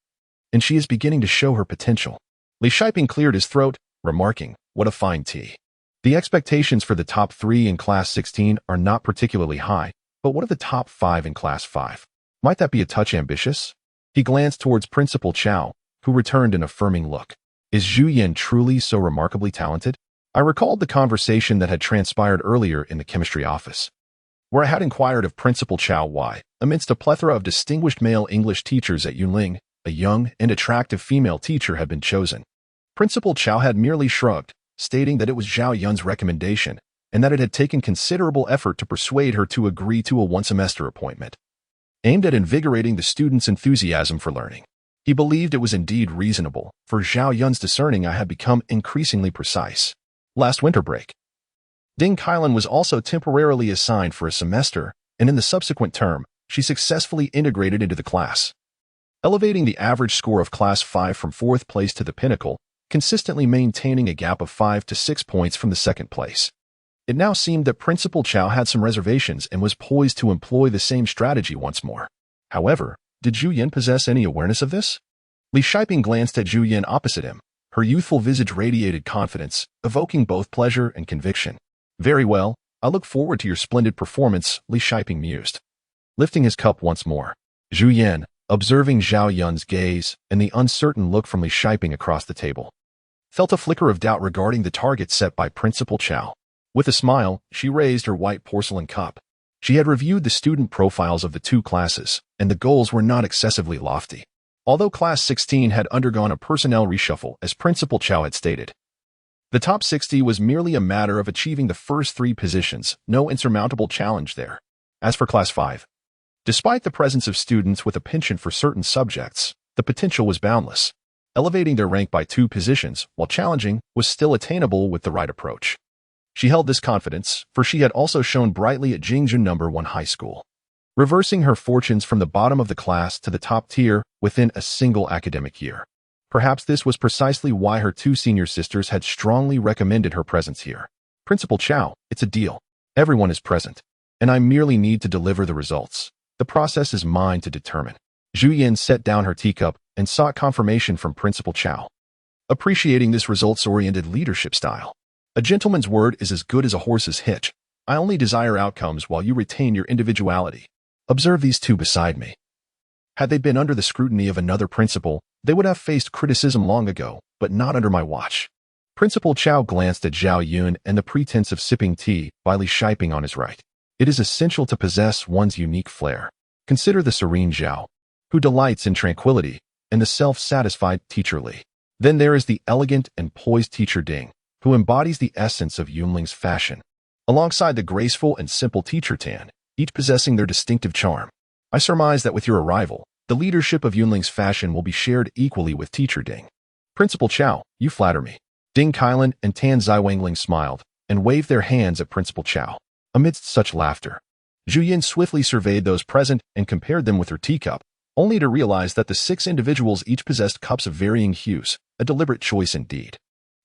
and she is beginning to show her potential. Li Shiping cleared his throat, remarking, "What a fine tea." The expectations for the top 3 in Class 16 are not particularly high, but what of the top 5 in Class 5? Might that be a touch ambitious? He glanced towards Principal Cao, who returned an affirming look. Is Zhu Yin truly so remarkably talented? I recalled the conversation that had transpired earlier in the chemistry office, where I had inquired of Principal Cao why, amidst a plethora of distinguished male English teachers at Yunling, a young and attractive female teacher had been chosen. Principal Cao had merely shrugged, stating that it was Zhao Yun's recommendation, and that it had taken considerable effort to persuade her to agree to a one-semester appointment, aimed at invigorating the students' enthusiasm for learning. He believed it was indeed reasonable. For Zhao Yun's discerning eye had become increasingly precise. Last winter break, Ding Kailan was also temporarily assigned for a semester, and in the subsequent term, she successfully integrated into the class, elevating the average score of Class 5 from 4th place to the pinnacle, consistently maintaining a gap of 5 to 6 points from the 2nd place. It now seemed that Principal Cao had some reservations and was poised to employ the same strategy once more. However, did Zhu Yin possess any awareness of this? Li Shiping glanced at Zhu Yin opposite him. Her youthful visage radiated confidence, evoking both pleasure and conviction. Very well, I look forward to your splendid performance, Li Shiping mused. Lifting his cup once more, Zhu Yin, observing Zhao Yun's gaze and the uncertain look from Li Shiping across the table, felt a flicker of doubt regarding the target set by Principal Cao. With a smile, she raised her white porcelain cup. She had reviewed the student profiles of the two classes, and the goals were not excessively lofty. Although Class 16 had undergone a personnel reshuffle, as Principal Cao had stated, the top 60 was merely a matter of achieving the first 3 positions, no insurmountable challenge there. As for Class 5, despite the presence of students with a penchant for certain subjects, the potential was boundless. Elevating their rank by 2 positions, while challenging, was still attainable with the right approach. She held this confidence, for she had also shone brightly at Jingjun No. 1 High School, reversing her fortunes from the bottom of the class to the top tier within a single academic year. Perhaps this was precisely why her 2 senior sisters had strongly recommended her presence here. Principal Cao, it's a deal. Everyone is present, and I merely need to deliver the results. The process is mine to determine. Zhu Yin set down her teacup and sought confirmation from Principal Cao, appreciating this results-oriented leadership style. A gentleman's word is as good as a horse's hitch. I only desire outcomes while you retain your individuality. Observe these 2 beside me. Had they been under the scrutiny of another principal, they would have faced criticism long ago, but not under my watch. Principal Cao glanced at Zhao Yun and the pretense of sipping tea by Li Shiping on his right. It is essential to possess one's unique flair. Consider the serene Zhao, who delights in tranquility, and the self-satisfied teacher Li. Then there is the elegant and poised teacher Ding, who embodies the essence of Yunling's fashion, alongside the graceful and simple teacher Tan, each possessing their distinctive charm. I surmise that with your arrival, the leadership of Yunling's fashion will be shared equally with teacher Ding. Principal Cao, you flatter me. Ding Kailan and Tan Ziwangling smiled and waved their hands at Principal Cao. Amidst such laughter, Zhu Yin swiftly surveyed those present and compared them with her teacup, only to realize that the 6 individuals each possessed cups of varying hues, a deliberate choice indeed.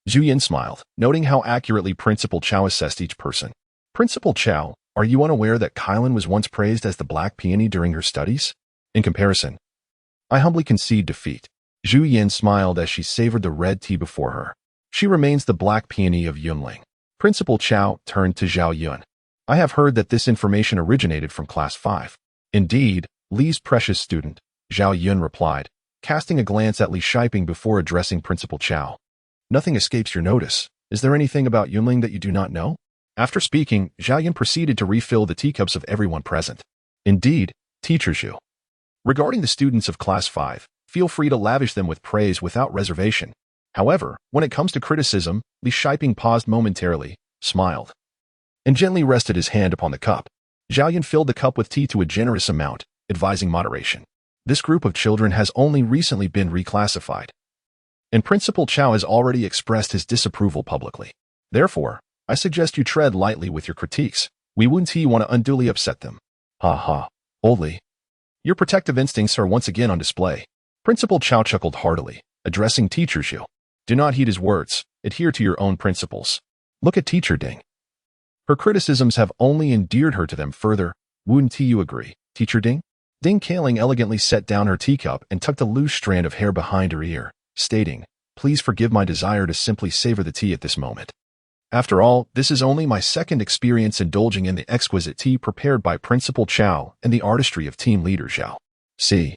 Zhu Yin smiled, noting how accurately Principal Cao assessed each person. Principal Cao, are you unaware that Kailan was once praised as the Black Peony during her studies? In comparison, I humbly concede defeat. Zhu Yin smiled as she savored the red tea before her. She remains the Black Peony of Yunling. Principal Cao turned to Zhao Yun. I have heard that this information originated from Class 5. Indeed, Li's precious student, Zhao Yun replied, casting a glance at Li Shiping before addressing Principal Cao. Nothing escapes your notice. Is there anything about Yunling that you do not know? After speaking, Zhao Yun proceeded to refill the teacups of everyone present. Indeed, Teacher Zhu. Regarding the students of Class 5, feel free to lavish them with praise without reservation. However, when it comes to criticism, Li Shiping paused momentarily, smiled, and gently rested his hand upon the cup. Zhao Yun filled the cup with tea to a generous amount, advising moderation. This group of children has only recently been reclassified, and Principal Cao has already expressed his disapproval publicly. Therefore, I suggest you tread lightly with your critiques. We wouldn't want to unduly upset them. Ha ha, old Li. Your protective instincts are once again on display. Principal Cao chuckled heartily, addressing Teacher Zhu. Do not heed his words. Adhere to your own principles. Look at Teacher Ding. Her criticisms have only endeared her to them further. Wouldn't you agree, Teacher Ding? Ding Kailing elegantly set down her teacup and tucked a loose strand of hair behind her ear, stating, please forgive my desire to simply savor the tea at this moment. After all, this is only my second experience indulging in the exquisite tea prepared by Principal Cao and the artistry of team leader Zhao. See,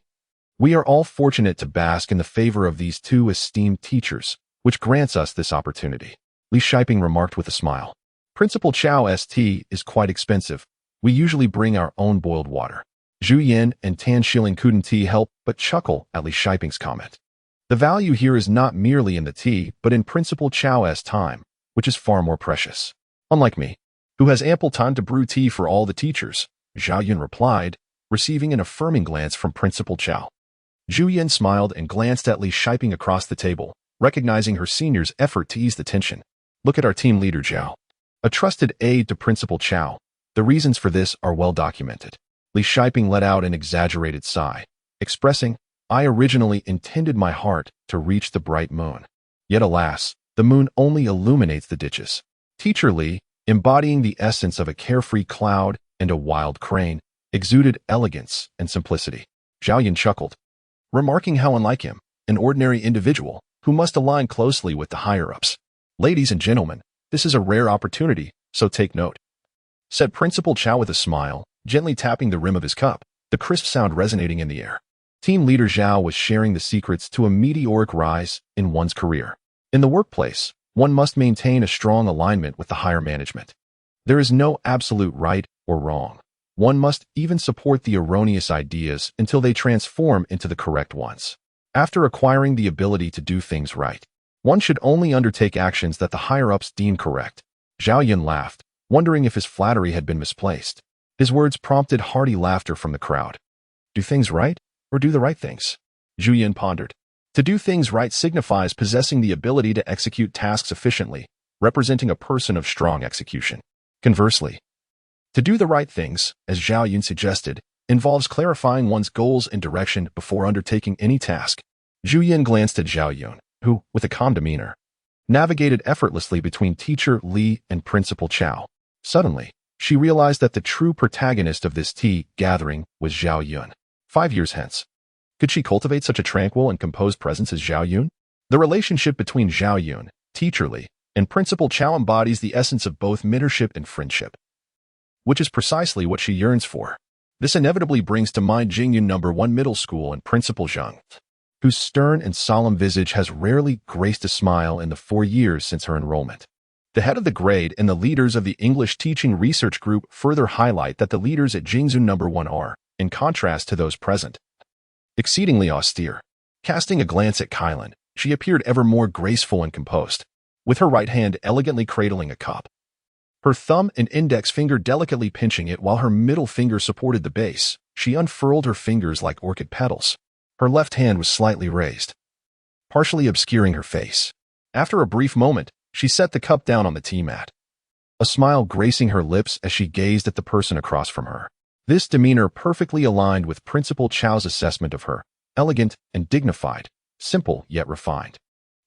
we are all fortunate to bask in the favor of these 2 esteemed teachers, which grants us this opportunity. Li Shiping remarked with a smile. Principal Cao's tea is quite expensive. We usually bring our own boiled water. Zhu Yin and Tan Shilling couldn't help but chuckle at Li Shiping's comment. The value here is not merely in the tea, but in Principal Cao's time, which is far more precious. Unlike me, who has ample time to brew tea for all the teachers, Zhao Yun replied, receiving an affirming glance from Principal Cao. Zhu Yin smiled and glanced at Li Shiping across the table, recognizing her senior's effort to ease the tension. Look at our team leader Zhao, a trusted aide to Principal Cao. The reasons for this are well documented. Li Shiping let out an exaggerated sigh, expressing, I originally intended my heart to reach the bright moon. Yet alas, the moon only illuminates the ditches. Teacher Li, embodying the essence of a carefree cloud and a wild crane, exuded elegance and simplicity. Zhao Yun chuckled, remarking how unlike him, an ordinary individual who must align closely with the higher-ups. Ladies and gentlemen, this is a rare opportunity, so take note, said Principal Cao with a smile, gently tapping the rim of his cup, the crisp sound resonating in the air. Team leader Zhao was sharing the secrets to a meteoric rise in one's career. In the workplace, one must maintain a strong alignment with the higher management. There is no absolute right or wrong. One must even support the erroneous ideas until they transform into the correct ones. After acquiring the ability to do things right, one should only undertake actions that the higher-ups deem correct. Zhao Yun laughed, wondering if his flattery had been misplaced. His words prompted hearty laughter from the crowd. Do things right, or do the right things? Zhu Yin pondered. To do things right signifies possessing the ability to execute tasks efficiently, representing a person of strong execution. Conversely, to do the right things, as Zhao Yun suggested, involves clarifying one's goals and direction before undertaking any task. Zhu Yin glanced at Zhao Yun, who, with a calm demeanor, navigated effortlessly between Teacher Li and Principal Cao. Suddenly, she realized that the true protagonist of this tea gathering was Zhao Yun. 5 years hence, could she cultivate such a tranquil and composed presence as Zhao Yun? The relationship between Zhao Yun, Teacher Li, and Principal Cao embodies the essence of both mentorship and friendship, which is precisely what she yearns for. This inevitably brings to mind Jingyun No. 1 Middle School and Principal Zhang, whose stern and solemn visage has rarely graced a smile in the 4 years since her enrollment. The head of the grade and the leaders of the English Teaching Research Group further highlight that the leaders at Jingyun No. 1 are, in contrast to those present, exceedingly austere, Casting a glance at Kylan, she appeared ever more graceful and composed, with her right hand elegantly cradling a cup. Her thumb and index finger delicately pinching it while her middle finger supported the base. She unfurled her fingers like orchid petals. Her left hand was slightly raised, partially obscuring her face. After a brief moment, she set the cup down on the tea mat, a smile gracing her lips as she gazed at the person across from her. This demeanor perfectly aligned with Principal Cao's assessment of her, elegant and dignified, simple yet refined.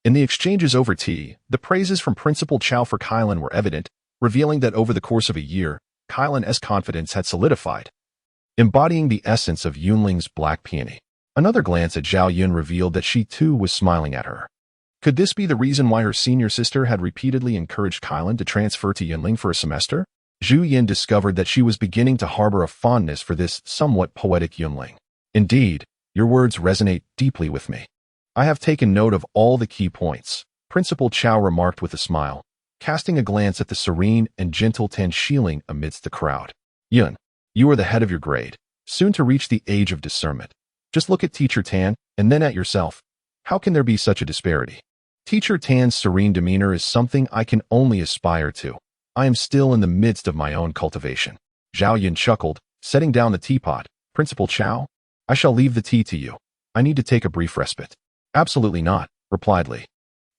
In the exchanges over tea, the praises from Principal Cao for Kylan were evident, revealing that over the course of a year, Kylan's confidence had solidified, embodying the essence of Yunling's black peony. Another glance at Zhao Yun revealed that she too was smiling at her. Could this be the reason why her senior sister had repeatedly encouraged Kylan to transfer to Yunling for a semester? Zhu Yin discovered that she was beginning to harbor a fondness for this somewhat poetic Yunling. Indeed, your words resonate deeply with me. I have taken note of all the key points, Principal Cao remarked with a smile, casting a glance at the serene and gentle Tan Shiling amidst the crowd. Yun, you are the head of your grade, soon to reach the age of discernment. Just look at Teacher Tan, and then at yourself. How can there be such a disparity? Teacher Tan's serene demeanor is something I can only aspire to. I am still in the midst of my own cultivation. Zhao Yun chuckled, setting down the teapot. Principal Cao, I shall leave the tea to you. I need to take a brief respite. Absolutely not, replied Li.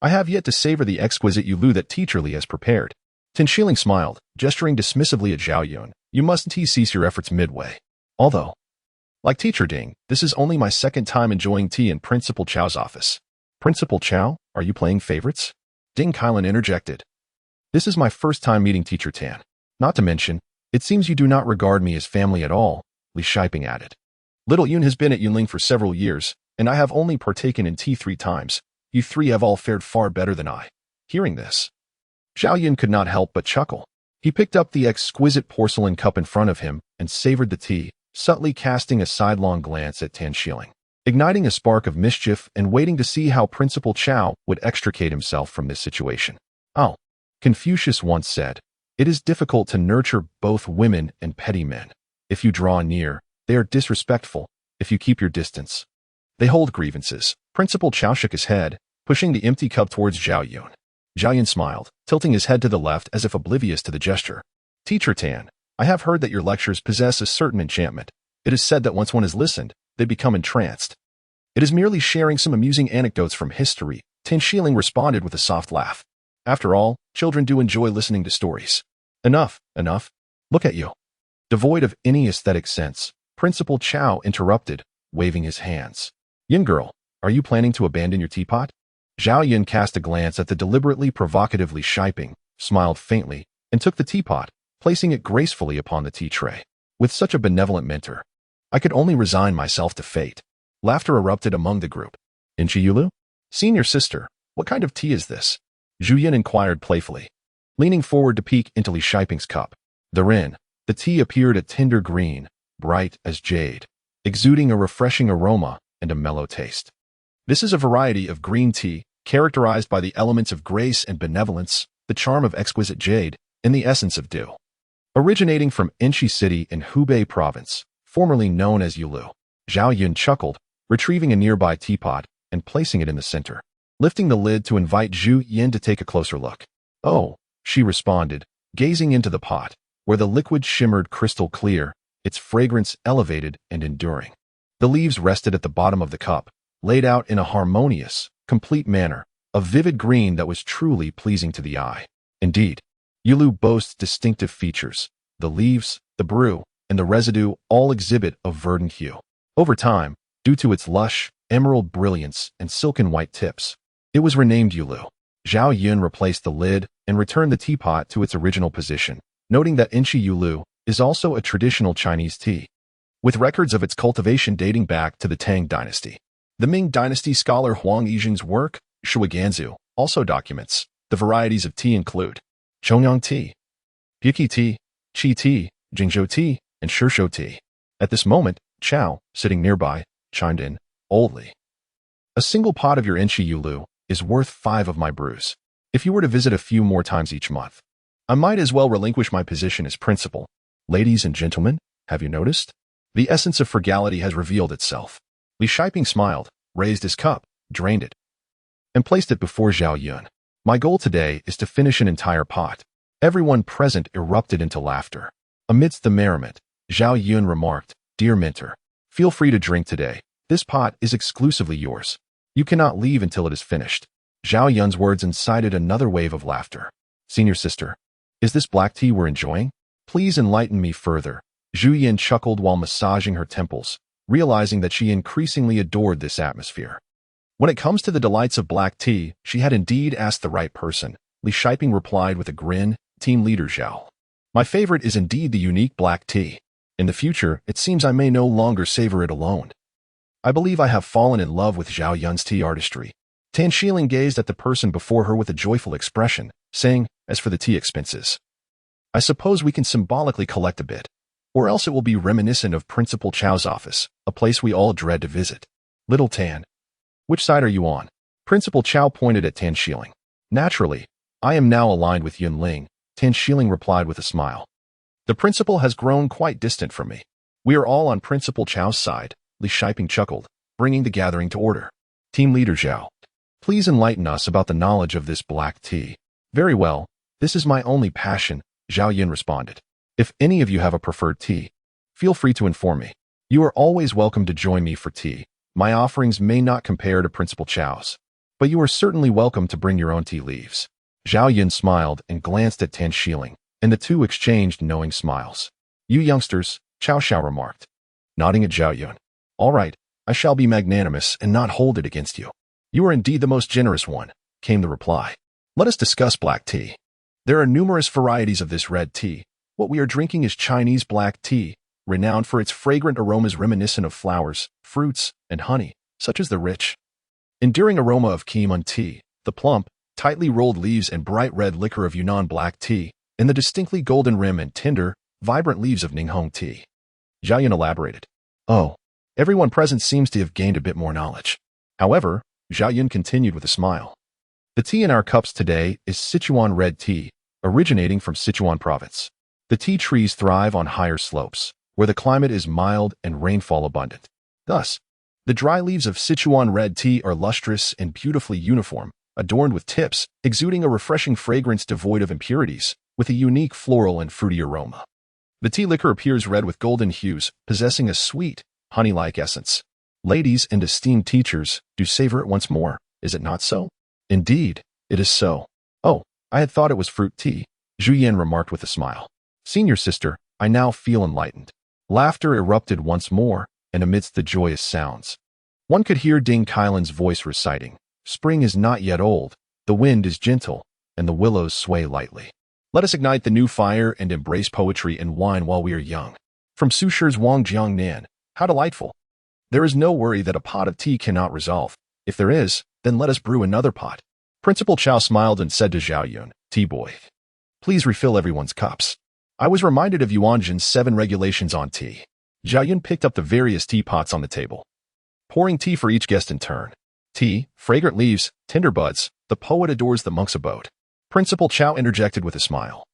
I have yet to savor the exquisite Yulu that Teacher Li has prepared. Tan Shiling smiled, gesturing dismissively at Zhao Yun. You mustn't cease your efforts midway. Although, like Teacher Ding, this is only my second time enjoying tea in Principal Cao's office. Principal Cao, are you playing favorites? Ding Kylan interjected. This is my first time meeting Teacher Tan. Not to mention, it seems you do not regard me as family at all, Li Shiping added. Little Yun has been at Yunling for several years, and I have only partaken in tea 3 times. You 3 have all fared far better than I. Hearing this, Zhao Yun could not help but chuckle. He picked up the exquisite porcelain cup in front of him and savored the tea, subtly casting a sidelong glance at Tan Shiling, igniting a spark of mischief and waiting to see how Principal Cao would extricate himself from this situation. Oh, Confucius once said, it is difficult to nurture both women and petty men. If you draw near, they are disrespectful. If you keep your distance, they hold grievances. Principal Cao shook his head, pushing the empty cup towards Zhao Yun. Zhao Yun smiled, tilting his head to the left as if oblivious to the gesture. Teacher Tan, I have heard that your lectures possess a certain enchantment. It is said that once one has listened, they become entranced. It is merely sharing some amusing anecdotes from history, Tan Shiling responded with a soft laugh. After all, children do enjoy listening to stories. Enough. Look at you. Devoid of any aesthetic sense, Principal Cao interrupted, waving his hands. Yin girl, are you planning to abandon your teapot? Zhao Yun cast a glance at the deliberately provocatively Shiping, smiled faintly, and took the teapot, placing it gracefully upon the tea tray. With such a benevolent mentor, I could only resign myself to fate. Laughter erupted among the group. Inchi Yulu? Senior sister, what kind of tea is this? Zhu Yin inquired playfully, leaning forward to peek into Li Shiping's cup. Therein, the tea appeared a tender green, bright as jade, exuding a refreshing aroma and a mellow taste. This is a variety of green tea, characterized by the elements of grace and benevolence, the charm of exquisite jade, and the essence of dew. Originating from Enshi City in Hubei Province, formerly known as Yulu, Zhao Yun chuckled, retrieving a nearby teapot and placing it in the center, lifting the lid to invite Zhu Yin to take a closer look. Oh, she responded, gazing into the pot, where the liquid shimmered crystal clear, its fragrance elevated and enduring. The leaves rested at the bottom of the cup, laid out in a harmonious, complete manner, a vivid green that was truly pleasing to the eye. Indeed, Yulu boasts distinctive features. The leaves, the brew, and the residue all exhibit a verdant hue. Over time, due to its lush, emerald brilliance and silken white tips, it was renamed Yulu. Zhao Yun replaced the lid and returned the teapot to its original position, noting that Enshi Yulu is also a traditional Chinese tea, with records of its cultivation dating back to the Tang dynasty. The Ming dynasty scholar Huang Yizheng's work, Shuiganzu, also documents the varieties of tea include Chongyang tea, Yuki tea, Qi tea, Jingzhou tea, and Shishou tea. At this moment, Cao, sitting nearby, chimed in, boldly. A single pot of your Enshi Yulu is worth 5 of my brews. If you were to visit a few more times each month, I might as well relinquish my position as principal. Ladies and gentlemen, have you noticed? The essence of frugality has revealed itself. Li Shiping smiled, raised his cup, drained it, and placed it before Zhao Yun. My goal today is to finish an entire pot. Everyone present erupted into laughter. Amidst the merriment, Zhao Yun remarked, "Dear mentor, feel free to drink today. This pot is exclusively yours. You cannot leave until it is finished." Zhao Yun's words incited another wave of laughter. "Senior sister, is this black tea we're enjoying? Please enlighten me further." Zhu Yin chuckled while massaging her temples, realizing that she increasingly adored this atmosphere. When it comes to the delights of black tea, she had indeed asked the right person. Li Shiping replied with a grin, "Team leader Zhao. My favorite is indeed the unique black tea. In the future, it seems I may no longer savor it alone. I believe I have fallen in love with Zhao Yun's tea artistry." Tan Xiling gazed at the person before her with a joyful expression, saying, "As for the tea expenses, I suppose we can symbolically collect a bit, or else it will be reminiscent of Principal Cao's office, a place we all dread to visit." "Little Tan, which side are you on?" Principal Cao pointed at Tan Xiling. "Naturally, I am now aligned with Yunling," Tan Xiling replied with a smile. "The principal has grown quite distant from me. We are all on Principal Cao's side," Li Shiping chuckled, bringing the gathering to order. "Team leader Zhao, please enlighten us about the knowledge of this black tea." "Very well, this is my only passion," Zhao Yun responded. "If any of you have a preferred tea, feel free to inform me. You are always welcome to join me for tea. My offerings may not compare to Principal Cao's, but you are certainly welcome to bring your own tea leaves." Zhao Yun smiled and glanced at Tan Xiling, and the two exchanged knowing smiles. "You youngsters," Cao Xiao remarked, nodding at Zhao Yun. "All right, I shall be magnanimous and not hold it against you." "You are indeed the most generous one," came the reply. "Let us discuss black tea. There are numerous varieties of this red tea. What we are drinking is Chinese black tea, renowned for its fragrant aromas reminiscent of flowers, fruits, and honey, such as the rich, enduring aroma of Keemun tea, the plump, tightly rolled leaves and bright red liquor of Yunnan black tea, and the distinctly golden rim and tender, vibrant leaves of Ninghong tea." Zhao Yun elaborated. "Oh, everyone present seems to have gained a bit more knowledge." However, Zhao Yun continued with a smile. "The tea in our cups today is Sichuan red tea, originating from Sichuan province. The tea trees thrive on higher slopes, where the climate is mild and rainfall abundant. Thus, the dry leaves of Sichuan red tea are lustrous and beautifully uniform, adorned with tips, exuding a refreshing fragrance devoid of impurities, with a unique floral and fruity aroma. The tea liquor appears red with golden hues, possessing a sweet, honey-like essence. Ladies and esteemed teachers, do savor it once more, is it not so?" "Indeed, it is so." "Oh, I had thought it was fruit tea," Zhu Yan remarked with a smile. "Senior sister, I now feel enlightened." Laughter erupted once more, and amidst the joyous sounds, one could hear Ding Kailan's voice reciting, "Spring is not yet old, the wind is gentle, and the willows sway lightly. Let us ignite the new fire and embrace poetry and wine while we are young." From Sushi's Wang Jiangnan, how delightful. There is no worry that a pot of tea cannot resolve. If there is, then let us brew another pot. Principal Cao smiled and said to Zhao Yun, "Tea boy, please refill everyone's cups." I was reminded of Yuanjin's 7 regulations on tea. Zhao Yun picked up the various teapots on the table, pouring tea for each guest in turn. Tea, fragrant leaves, tender buds, the poet adores the monk's abode. Principal Cao interjected with a smile,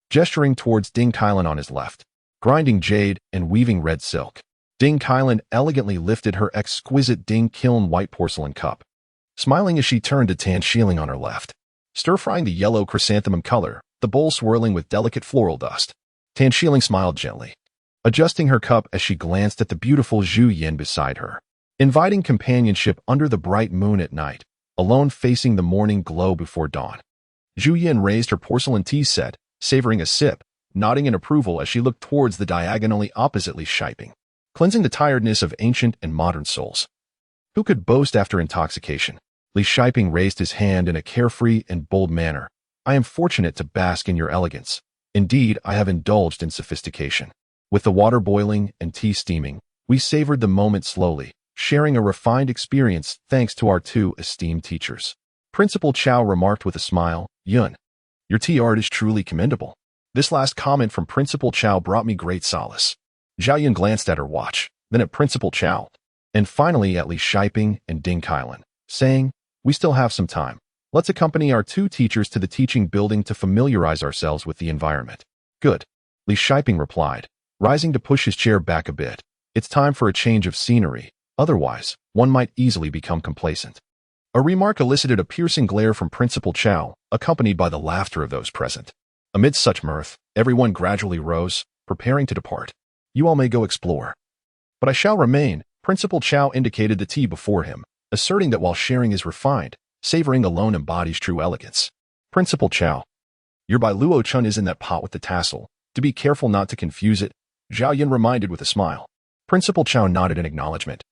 gesturing towards Ding Kailan on his left, grinding jade and weaving red silk. Ding Kailan elegantly lifted her exquisite Ding Kiln white porcelain cup, smiling as she turned to Tan Xiling on her left, stir-frying the yellow chrysanthemum color, the bowl swirling with delicate floral dust. Tan Xiling smiled gently, adjusting her cup as she glanced at the beautiful Zhu Yin beside her, inviting companionship under the bright moon at night, alone facing the morning glow before dawn. Zhu Yin raised her porcelain tea set, savoring a sip, nodding in approval as she looked towards the diagonally opposite Li Shiping, cleansing the tiredness of ancient and modern souls. Who could boast after intoxication? Li Shiping raised his hand in a carefree and bold manner. "I am fortunate to bask in your elegance. Indeed, I have indulged in sophistication." With the water boiling and tea steaming, we savored the moment slowly, sharing a refined experience thanks to our 2 esteemed teachers. Principal Cao remarked with a smile, "Yun, your tea art is truly commendable." This last comment from Principal Cao brought me great solace. Zhao Yun glanced at her watch, then at Principal Cao, and finally at Li Shiping and Ding Kailan, saying, "We still have some time. Let's accompany our 2 teachers to the teaching building to familiarize ourselves with the environment." "Good," Li Shiping replied, rising to push his chair back a bit. "It's time for a change of scenery. Otherwise, one might easily become complacent. A remark elicited a piercing glare from Principal Cao, accompanied by the laughter of those present. Amidst such mirth, everyone gradually rose, preparing to depart. You all may go explore. But I shall remain. Principal Cao indicated the tea before him, asserting that while sharing is refined, savoring alone embodies true elegance. Principal Cao. Your Bai Luo Chun is in that pot with the tassel. To be careful not to confuse it, Zhao Yun reminded with a smile. Principal Cao nodded in acknowledgement,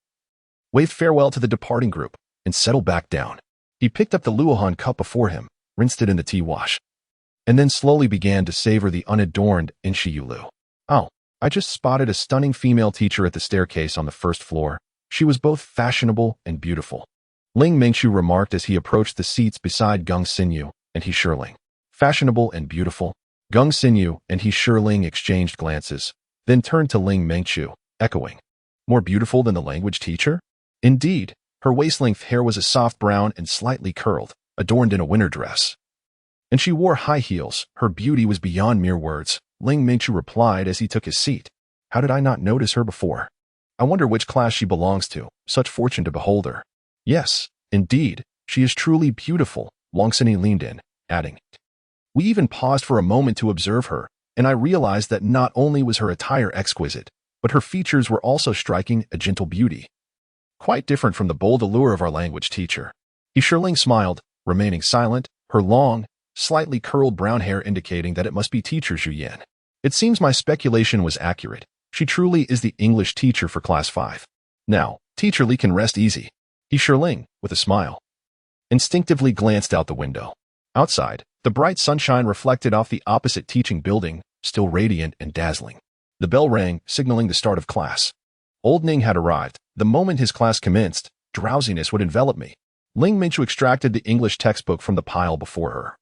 waved farewell to the departing group, and settled back down. He picked up the Luohan cup before him, rinsed it in the tea wash, and then slowly began to savor the unadorned Inshi Yulu. Oh, I just spotted a stunning female teacher at the staircase on the first floor. She was both fashionable and beautiful. Ling Mingqiu remarked as he approached the seats beside Geng Xinyu and He Shiling. Fashionable and beautiful. Geng Xinyu and He Shiling exchanged glances, then turned to Ling Mingqiu, echoing, more beautiful than the language teacher? Indeed, her waist-length hair was a soft brown and slightly curled, adorned in a winter dress. And she wore high heels. Her beauty was beyond mere words, Ling Mingqiu replied as he took his seat. How did I not notice her before? I wonder which class she belongs to. Such fortune to behold her. Yes, indeed, she is truly beautiful, Wang Xinyi leaned in, adding. We even paused for a moment to observe her, and I realized that not only was her attire exquisite, but her features were also striking a gentle beauty. Quite different from the bold allure of our language teacher. He Shiling smiled, remaining silent, her long, slightly curled brown hair indicating that it must be teacher Zhu Yan. It seems my speculation was accurate. She truly is the English teacher for Class 5. Now, Teacher Li can rest easy. He Shiling, with a smile, instinctively glanced out the window. Outside, the bright sunshine reflected off the opposite teaching building, still radiant and dazzling. The bell rang, signaling the start of class. Old Ning had arrived. The moment his class commenced, drowsiness would envelop me. Ling Mingqiu extracted the English textbook from the pile before her,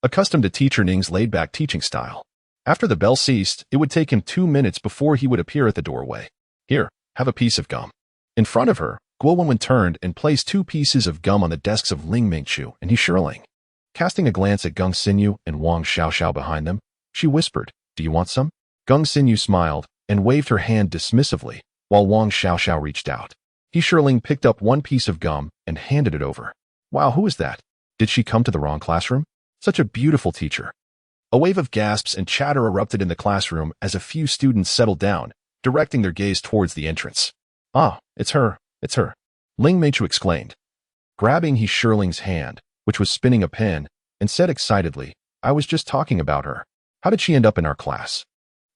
accustomed to Teacher Ning's laid-back teaching style. After the bell ceased, it would take him 2 minutes before he would appear at the doorway. Here, have a piece of gum. In front of her, Guo Wenwen turned and placed 2 pieces of gum on the desks of Ling Mingqiu and He Shiling. Casting a glance at Geng Xinyu and Wang Xiaoxiao behind them, she whispered, Do you want some? Geng Xinyu smiled and waved her hand dismissively, while Wang Xiaoxiao reached out. He Shiling picked up 1 piece of gum and handed it over. Wow, who is that? Did she come to the wrong classroom? Such a beautiful teacher. A wave of gasps and chatter erupted in the classroom as a few students settled down, directing their gaze towards the entrance. Ah, it's her, it's her. Ling Mingqiu exclaimed, grabbing He Shiling's hand, which was spinning a pen, and said excitedly, I was just talking about her. How did she end up in our class?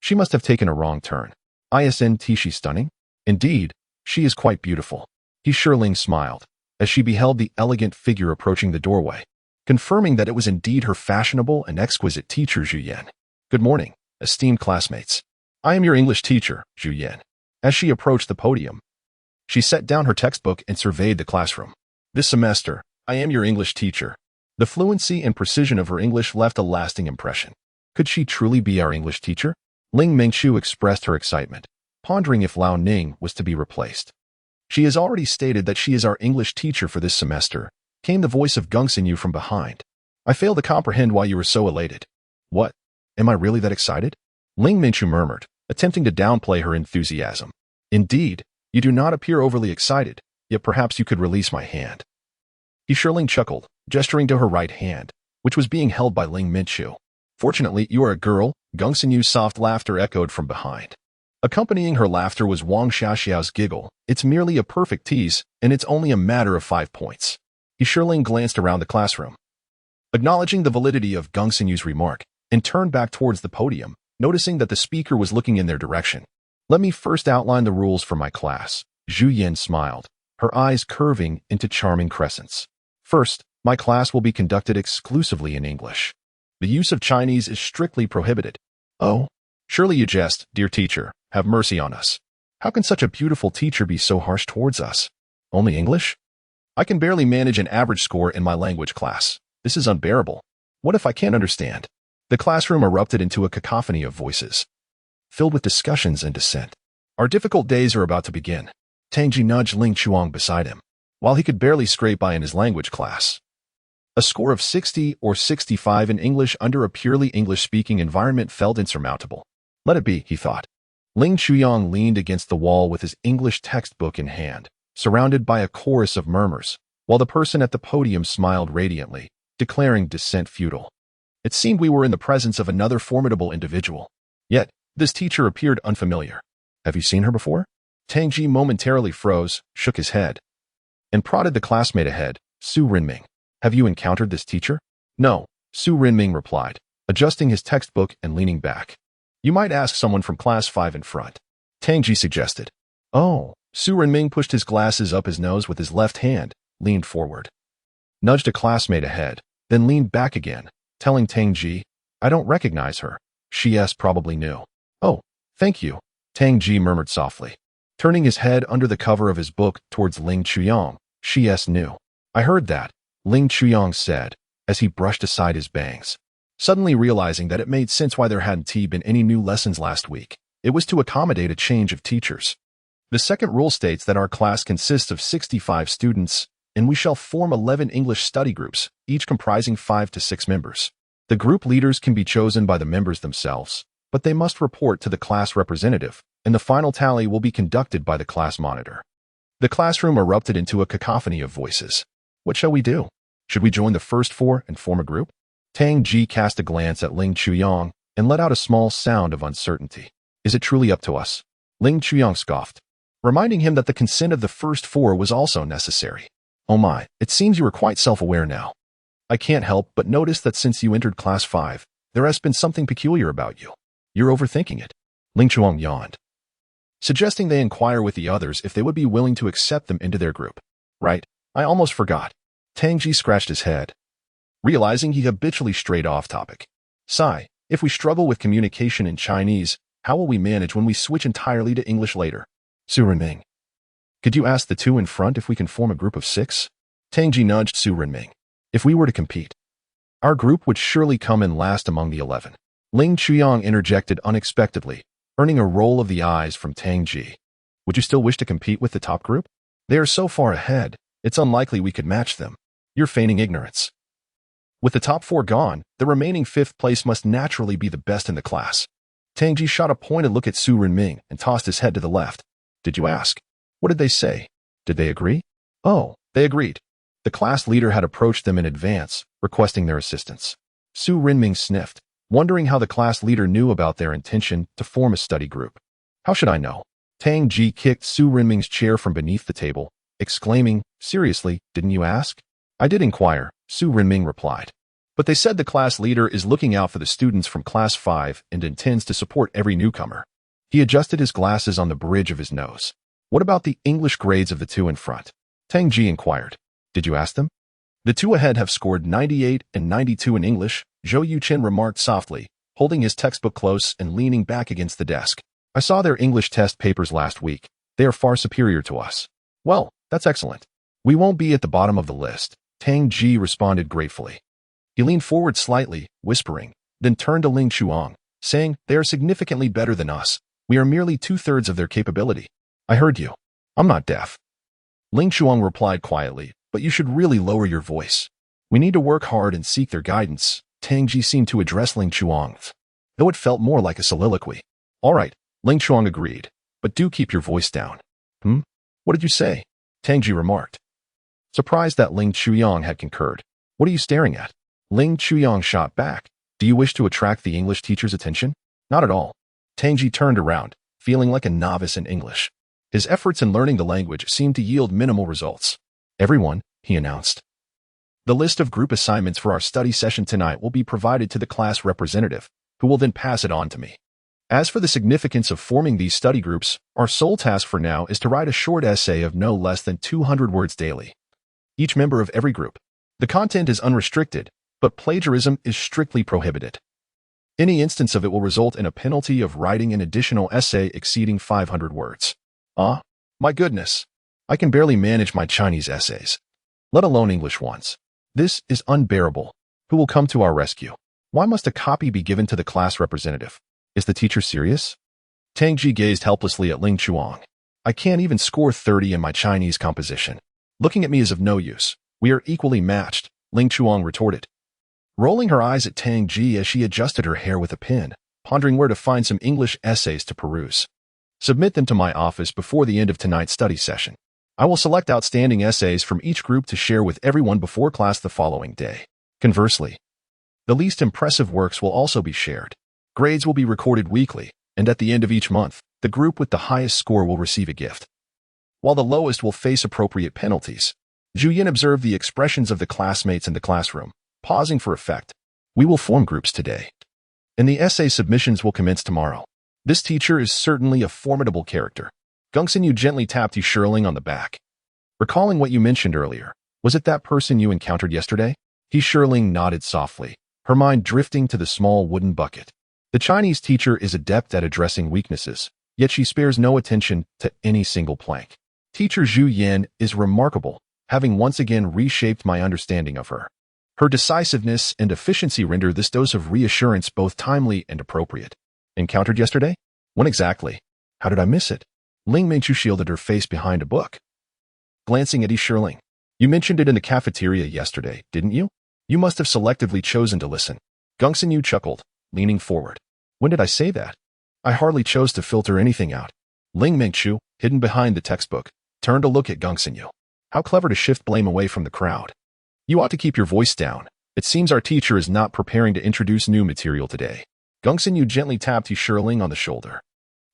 She must have taken a wrong turn. Isn't she stunning? Indeed, she is quite beautiful. He Shiling smiled, as she beheld the elegant figure approaching the doorway, confirming that it was indeed her fashionable and exquisite teacher Zhu Yan. Good morning, esteemed classmates. I am your English teacher, Zhu Yan. As she approached the podium, she set down her textbook and surveyed the classroom. This semester, I am your English teacher. The fluency and precision of her English left a lasting impression. Could she truly be our English teacher? Ling Mingqiu expressed her excitement, pondering if Lao Ning was to be replaced. She has already stated that she is our English teacher for this semester, came the voice of Geng Xinyu from behind. I fail to comprehend why you were so elated. What? Am I really that excited? Ling Mingqiu murmured, attempting to downplay her enthusiasm. Indeed, you do not appear overly excited, yet perhaps you could release my hand. He Shiling chuckled, gesturing to her right hand, which was being held by Ling Mingqiu. Fortunately, you are a girl, Geng Xinyu's soft laughter echoed from behind. Accompanying her laughter was Wang Xiaoxiao's giggle. It's merely a perfect tease, and it's only a matter of 5 points. He Shiling glanced around the classroom, acknowledging the validity of Geng Xinyu's remark, and turned back towards the podium, noticing that the speaker was looking in their direction. Let me first outline the rules for my class. Zhu Yan smiled, her eyes curving into charming crescents. First, my class will be conducted exclusively in English. The use of Chinese is strictly prohibited. Oh, surely you jest, dear teacher. Have mercy on us. How can such a beautiful teacher be so harsh towards us? Only English? I can barely manage an average score in my language class. This is unbearable. What if I can't understand? The classroom erupted into a cacophony of voices, filled with discussions and dissent. Our difficult days are about to begin. Tangji nudged Ling Chuang beside him, while he could barely scrape by in his language class. A score of 60 or 65 in English under a purely English-speaking environment felt insurmountable. Let it be, he thought. Ling Chuyang leaned against the wall with his English textbook in hand, surrounded by a chorus of murmurs, while the person at the podium smiled radiantly, declaring dissent futile. It seemed we were in the presence of another formidable individual. Yet, this teacher appeared unfamiliar. Have you seen her before? Tang Ji momentarily froze, shook his head, and prodded the classmate ahead, Su Renming. Have you encountered this teacher? No, Su Renming replied, adjusting his textbook and leaning back. You might ask someone from class 5 in front. Tang Ji suggested. Oh, Su Renming pushed his glasses up his nose with his left hand, leaned forward, nudged a classmate ahead, then leaned back again, telling Tang Ji, I don't recognize her. She's probably new. Oh, thank you, Tang Ji murmured softly, turning his head under the cover of his book towards Ling Chuyang. She's new. I heard that, Ling Chuyang said, as he brushed aside his bangs, suddenly realizing that it made sense why there hadn't been any new lessons last week. It was to accommodate a change of teachers. The second rule states that our class consists of 65 students, and we shall form 11 English study groups, each comprising 5 to 6 members. The group leaders can be chosen by the members themselves, but they must report to the class representative, and the final tally will be conducted by the class monitor. The classroom erupted into a cacophony of voices. What shall we do? Should we join the first 4 and form a group? Tang Ji cast a glance at Ling Chuyang and let out a small sound of uncertainty. Is it truly up to us? Ling Chuyang scoffed, reminding him that the consent of the first 4 was also necessary. Oh my, it seems you are quite self-aware now. I can't help but notice that since you entered class 5, there has been something peculiar about you. You're overthinking it. Ling Chuyang yawned, suggesting they inquire with the others if they would be willing to accept them into their group. Right, I almost forgot. Tang Ji scratched his head, realizing he habitually strayed off topic. Sigh, if we struggle with communication in Chinese, how will we manage when we switch entirely to English later? Su Renming, could you ask the 2 in front if we can form a group of 6? Tang Ji nudged Su Renming. If we were to compete, our group would surely come in last among the 11. Ling Chuyang interjected unexpectedly, earning a roll of the eyes from Tang Ji. Would you still wish to compete with the top group? They are so far ahead, it's unlikely we could match them. You're feigning ignorance. With the top 4 gone, the remaining 5th place must naturally be the best in the class. Tang Ji shot a pointed look at Su Renming and tossed his head to the left. Did you ask? What did they say? Did they agree? Oh, they agreed. The class leader had approached them in advance, requesting their assistance. Su Renming sniffed, wondering how the class leader knew about their intention to form a study group. How should I know? Tang Ji kicked Su Renming's chair from beneath the table, exclaiming, seriously, didn't you ask? I did inquire, Su Renming replied. But they said the class leader is looking out for the students from class 5 and intends to support every newcomer. He adjusted his glasses on the bridge of his nose. What about the English grades of the 2 in front? Tang Ji inquired. Did you ask them? The 2 ahead have scored 98 and 92 in English, Zhou Yuchen remarked softly, holding his textbook close and leaning back against the desk. I saw their English test papers last week. They are far superior to us. Well, that's excellent. We won't be at the bottom of the list, Tang Ji responded gratefully. He leaned forward slightly, whispering, then turned to Ling Chuyang, saying, they are significantly better than us. We are merely 2/3 of their capability. I heard you. I'm not deaf. Ling Chuyang replied quietly, but you should really lower your voice. We need to work hard and seek their guidance. Tang Ji seemed to address Ling Chuyang, though it felt more like a soliloquy. All right, Ling Chuyang agreed, but do keep your voice down. What did you say? Tang Ji remarked, surprised that Ling Chuyang had concurred. What are you staring at? Ling Chuyang shot back. Do you wish to attract the English teacher's attention? Not at all. Tang Ji turned around, feeling like a novice in English. His efforts in learning the language seemed to yield minimal results. Everyone, he announced. The list of group assignments for our study session tonight will be provided to the class representative, who will then pass it on to me. As for the significance of forming these study groups, our sole task for now is to write a short essay of no less than 200 words daily. Each member of every group. The content is unrestricted, but plagiarism is strictly prohibited. Any instance of it will result in a penalty of writing an additional essay exceeding 500 words. My goodness. I can barely manage my Chinese essays, let alone English ones. This is unbearable. Who will come to our rescue? Why must a copy be given to the class representative? Is the teacher serious? Tang Ji gazed helplessly at Ling Chuyang. I can't even score 30 in my Chinese composition. Looking at me is of no use. We are equally matched, Ling Chuyang retorted, rolling her eyes at Tang Ji as she adjusted her hair with a pin, pondering where to find some English essays to peruse. Submit them to my office before the end of tonight's study session. I will select outstanding essays from each group to share with everyone before class the following day. Conversely, the least impressive works will also be shared. Grades will be recorded weekly, and at the end of each month, the group with the highest score will receive a gift, while the lowest will face appropriate penalties. Zhu Yin observed the expressions of the classmates in the classroom, pausing for effect. We will form groups today, and the essay submissions will commence tomorrow. This teacher is certainly a formidable character. Gongsun gently tapped Yunling on the back. Recalling what you mentioned earlier, was it that person you encountered yesterday? Yunling nodded softly, her mind drifting to the small wooden bucket. The Chinese teacher is adept at addressing weaknesses, yet she spares no attention to any single plank. Teacher Zhu Yin is remarkable, having once again reshaped my understanding of her. Her decisiveness and efficiency render this dose of reassurance both timely and appropriate. Encountered yesterday? When exactly? How did I miss it? Ling Mingchu shielded her face behind a book. Glancing at Yunling. You mentioned it in the cafeteria yesterday, didn't you? You must have selectively chosen to listen. Gongsun chuckled, leaning forward. When did I say that? I hardly chose to filter anything out. Ling Mingchu, hidden behind the textbook, turned to look at Gongsun. How clever to shift blame away from the crowd. You ought to keep your voice down. It seems our teacher is not preparing to introduce new material today. Gongsun gently tapped Yunling on the shoulder.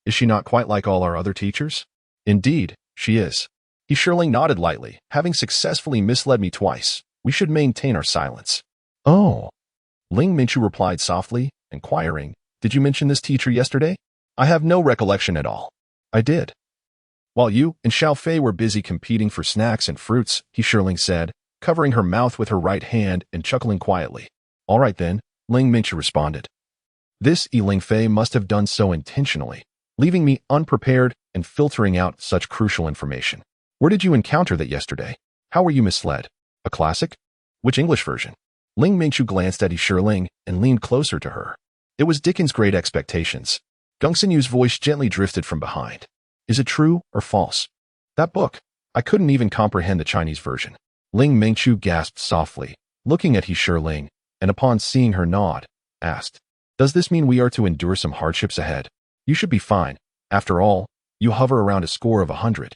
Is she not quite like all our other teachers? Indeed, she is. Yunling nodded lightly. Having successfully misled me twice, we should maintain our silence. Oh. Ling Mingchu replied softly, inquiring, did you mention this teacher yesterday? I have no recollection at all. I did. While you and Xiao Fei were busy competing for snacks and fruits, Yunling said, covering her mouth with her right hand and chuckling quietly. All right then, Ling Mingchu responded. This Ling Fei must have done so intentionally, leaving me unprepared and filtering out such crucial information. Where did you encounter that yesterday? How were you misled? A classic? Which English version? Ling Mingchu glanced at Yunling and leaned closer to her. It was Dickens' Great Expectations. Gongsun voice gently drifted from behind. Is it true or false? That book. I couldn't even comprehend the Chinese version. Ling Mingchu gasped softly, looking at Yunling, and upon seeing her nod, asked, does this mean we are to endure some hardships ahead? You should be fine. After all, you hover around a score of 100.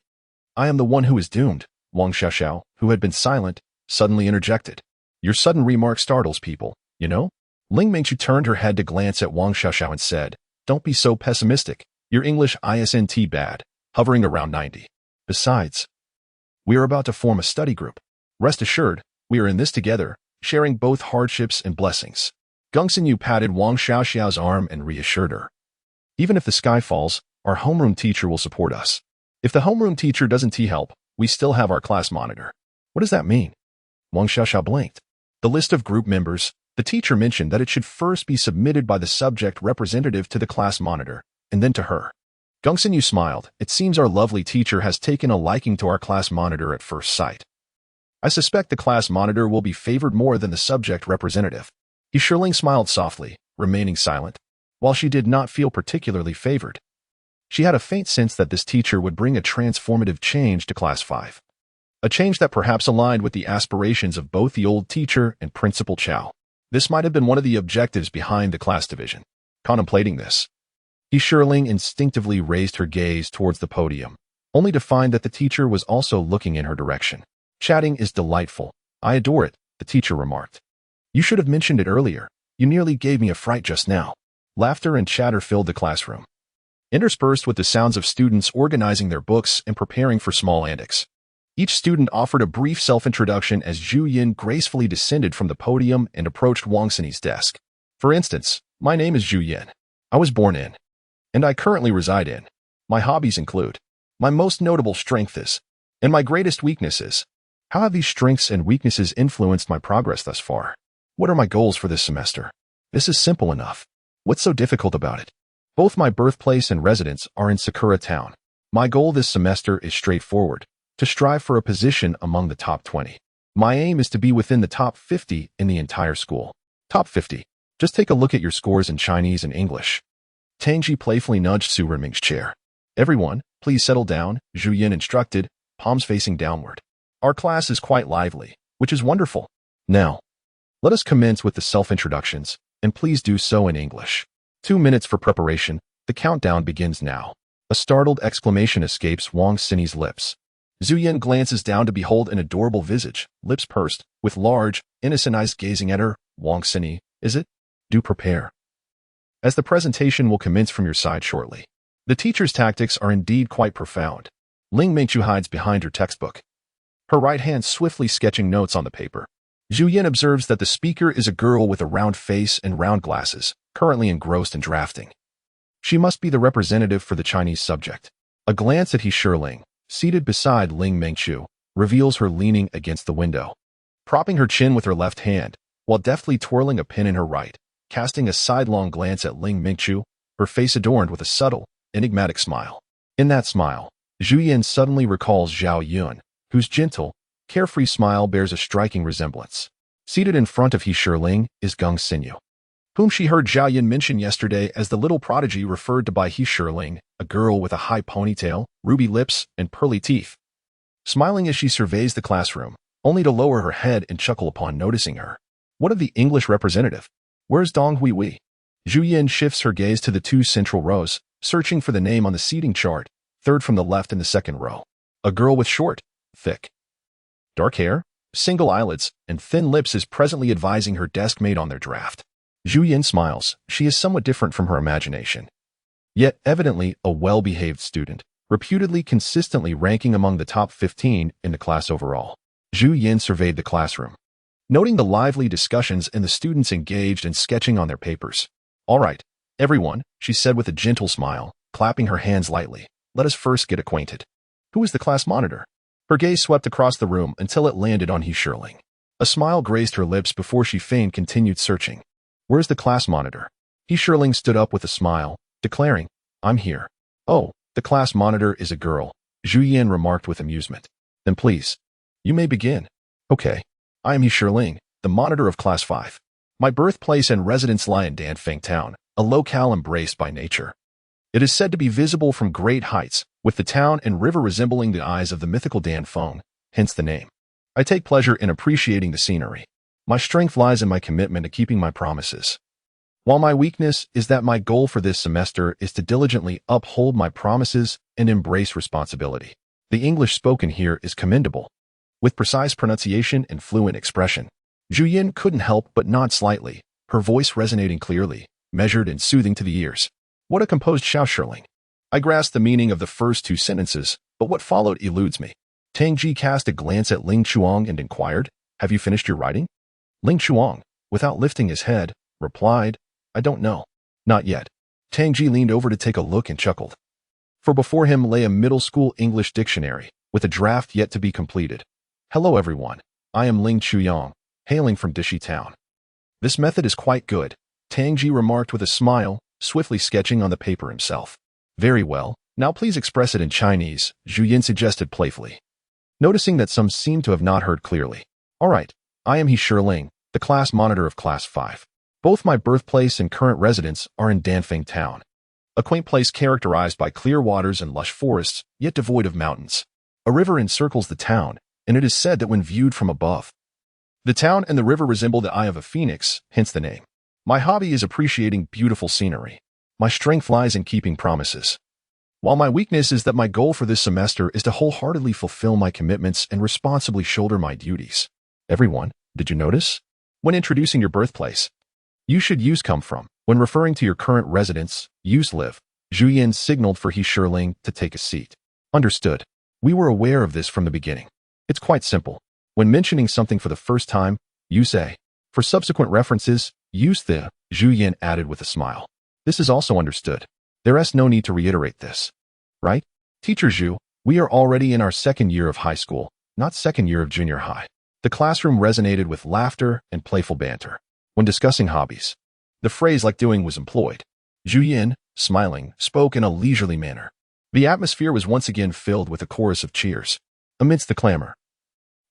I am the one who is doomed, Wang Xiaoxiao, who had been silent, suddenly interjected. Your sudden remark startles people, you know? Ling Mingchu turned her head to glance at Wang Xiaoxiao and said, don't be so pessimistic. Your English isn't bad, hovering around 90. Besides, we are about to form a study group. Rest assured, we are in this together, sharing both hardships and blessings. Gongsun patted Wang Xiaoxiao's arm and reassured her. Even if the sky falls, our homeroom teacher will support us. If the homeroom teacher doesn't help, we still have our class monitor. What does that mean? Wang Xiaoxiao blinked. The list of group members, the teacher mentioned that it should first be submitted by the subject representative to the class monitor, and then to her. Gongsun smiled. It seems our lovely teacher has taken a liking to our class monitor at first sight. I suspect the class monitor will be favored more than the subject representative. Yunling smiled softly, remaining silent. While she did not feel particularly favored, she had a faint sense that this teacher would bring a transformative change to Class 5. A change that perhaps aligned with the aspirations of both the old teacher and Principal Cao. This might have been one of the objectives behind the class division. Contemplating this, Yunling instinctively raised her gaze towards the podium, only to find that the teacher was also looking in her direction. Chatting is delightful. I adore it, the teacher remarked. You should have mentioned it earlier. You nearly gave me a fright just now. Laughter and chatter filled the classroom, interspersed with the sounds of students organizing their books and preparing for small antics. Each student offered a brief self-introduction as Zhu Yin gracefully descended from the podium and approached Wang Xin's desk. For instance, my name is Zhu Yin. I was born in, and I currently reside in. My hobbies include, my most notable strength is, and my greatest weakness is. How have these strengths and weaknesses influenced my progress thus far? What are my goals for this semester? This is simple enough. What's so difficult about it? Both my birthplace and residence are in Sakura Town. My goal this semester is straightforward, to strive for a position among the top 20. My aim is to be within the top 50 in the entire school. Top 50. Just take a look at your scores in Chinese and English. Tangji playfully nudged Su Renming's chair. Everyone, please settle down, Zhu Yin instructed, palms facing downward. Our class is quite lively, which is wonderful. Now, let us commence with the self-introductions, and please do so in English. 2 minutes for preparation. The countdown begins now. A startled exclamation escapes Wang Xinyi's lips. Zhu Yin glances down to behold an adorable visage, lips pursed, with large, innocent eyes gazing at her. Wang Xinyi, is it? Do prepare, as the presentation will commence from your side shortly. The teacher's tactics are indeed quite profound. Ling Mingqiu hides behind her textbook, her right hand swiftly sketching notes on the paper. Zhu Yin observes that the speaker is a girl with a round face and round glasses, currently engrossed in drafting. She must be the representative for the Chinese subject. A glance at He Shiling, seated beside Ling Mingqiu, reveals her leaning against the window, propping her chin with her left hand, while deftly twirling a pen in her right, casting a sidelong glance at Ling Mingqiu, her face adorned with a subtle, enigmatic smile. In that smile, Zhu Yin suddenly recalls Zhao Yun, whose gentle, carefree smile bears a striking resemblance. Seated in front of He Shiling is Geng Xinyu, whom she heard Zhao Yun mention yesterday as the little prodigy referred to by He Shiling, a girl with a high ponytail, ruby lips, and pearly teeth. Smiling as she surveys the classroom, only to lower her head and chuckle upon noticing her. What of the English representative? Where's Dong Huihui? Zhu Yin shifts her gaze to the two central rows, searching for the name on the seating chart, third from the left in the second row. A girl with short, thick, dark hair, single eyelids, and thin lips is presently advising her desk mate on their draft. Zhu Yin smiles. She is somewhat different from her imagination, yet evidently a well-behaved student, reputedly consistently ranking among the top 15 in the class overall. Zhu Yin surveyed the classroom, noting the lively discussions and the students engaged in sketching on their papers. All right, everyone, she said with a gentle smile, clapping her hands lightly. Let us first get acquainted. Who is the class monitor? Her gaze swept across the room until it landed on He Shiling. A smile graced her lips before she feigned continued searching. Where's the class monitor? He Shiling stood up with a smile, declaring, I'm here. Oh, the class monitor is a girl, Zhu Yin remarked with amusement. Then please, you may begin. Okay. I am He Shiling, the monitor of Class 5. My birthplace and residence lie in Danfeng Town, a locale embraced by nature. It is said to be visible from great heights, with the town and river resembling the eyes of the mythical Danfeng, hence the name. I take pleasure in appreciating the scenery. My strength lies in my commitment to keeping my promises, while my weakness is that my goal for this semester is to diligently uphold my promises and embrace responsibility. The English spoken here is commendable, with precise pronunciation and fluent expression. Zhu Yin couldn't help but nod slightly, her voice resonating clearly, measured and soothing to the ears. What a composed Shiling. I grasped the meaning of the first two sentences, but what followed eludes me. Tang Ji cast a glance at Ling Chuang and inquired, Have you finished your writing? Ling Chuang, without lifting his head, replied, I don't know. Not yet. Tang Ji leaned over to take a look and chuckled. For before him lay a middle school English dictionary, with a draft yet to be completed. Hello everyone. I am Ling Chuyang, hailing from Dishi Town. This method is quite good, Tang Ji remarked with a smile, swiftly sketching on the paper himself. Very well, now please express it in Chinese, Zhu Yin suggested playfully, noticing that some seemed to have not heard clearly. All right, I am He Shiling, the class monitor of Class 5. Both my birthplace and current residence are in Danfeng Town, a quaint place characterized by clear waters and lush forests, yet devoid of mountains. A river encircles the town, and it is said that when viewed from above, the town and the river resemble the eye of a phoenix, hence the name. My hobby is appreciating beautiful scenery. My strength lies in keeping promises, while my weakness is that my goal for this semester is to wholeheartedly fulfill my commitments and responsibly shoulder my duties. Everyone, did you notice? When introducing your birthplace, you should use come from. When referring to your current residence, use live. Zhu Yin signaled for He Shiling to take a seat. Understood. We were aware of this from the beginning. It's quite simple. When mentioning something for the first time, use a. For subsequent references, use the, Zhu Yin added with a smile. This is also understood. There is no need to reiterate this. Right? Teacher Zhu, we are already in our second year of high school, not second year of junior high. The classroom resonated with laughter and playful banter. When discussing hobbies, the phrase like doing was employed. Zhu Yin, smiling, spoke in a leisurely manner. The atmosphere was once again filled with a chorus of cheers. Amidst the clamor,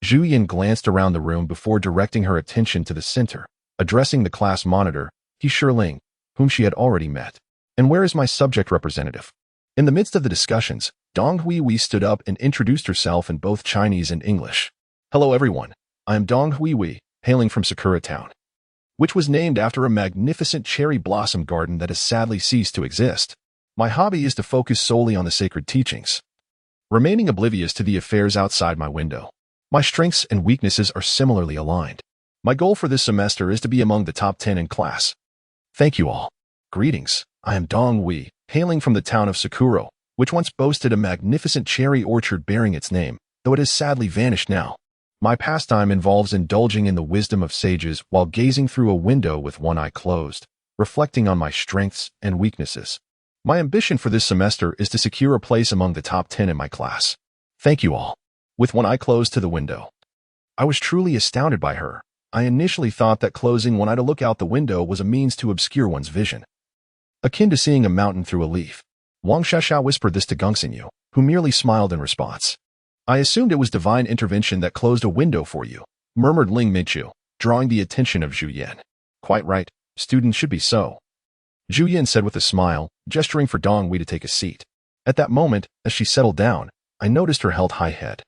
Zhu Yin glanced around the room before directing her attention to the center, addressing the class monitor, He Shiling, whom she had already met. And where is my subject representative? In the midst of the discussions, Dong Huihui stood up and introduced herself in both Chinese and English. Hello everyone, I am Dong Huihui, hailing from Sakura Town, which was named after a magnificent cherry blossom garden that has sadly ceased to exist. My hobby is to focus solely on the sacred teachings, remaining oblivious to the affairs outside my window. My strengths and weaknesses are similarly aligned. My goal for this semester is to be among the top 10 in class. Thank you all. Greetings, I am Dong Wei, hailing from the town of Sakuro, which once boasted a magnificent cherry orchard bearing its name, though it has sadly vanished now. My pastime involves indulging in the wisdom of sages while gazing through a window with one eye closed, reflecting on my strengths and weaknesses. My ambition for this semester is to secure a place among the top 10 in my class. Thank you all. With one eye closed to the window. I was truly astounded by her. I initially thought that closing one eye to look out the window was a means to obscure one's vision, akin to seeing a mountain through a leaf. Wang Xiaoxiao whispered this to Gongxinyu, who merely smiled in response. I assumed it was divine intervention that closed a window for you, murmured Ling Mingqiu, drawing the attention of Zhu Yan. Quite right, students should be so. Zhu Yan said with a smile, gesturing for Dong Wei to take a seat. At that moment, as she settled down, I noticed her held high head,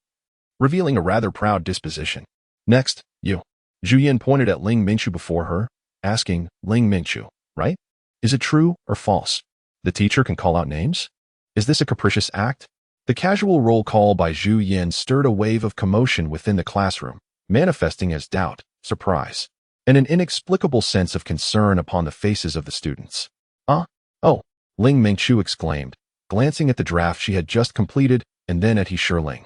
revealing a rather proud disposition. Next, you. Zhu Yan pointed at Ling Mingqiu before her, asking, Ling Mingqiu, right? Is it true or false? The teacher can call out names? Is this a capricious act? The casual roll call by Zhu Yan stirred a wave of commotion within the classroom, manifesting as doubt, surprise, and an inexplicable sense of concern upon the faces of the students. Oh, Ling Mingqiu exclaimed, glancing at the draft she had just completed and then at Yunling,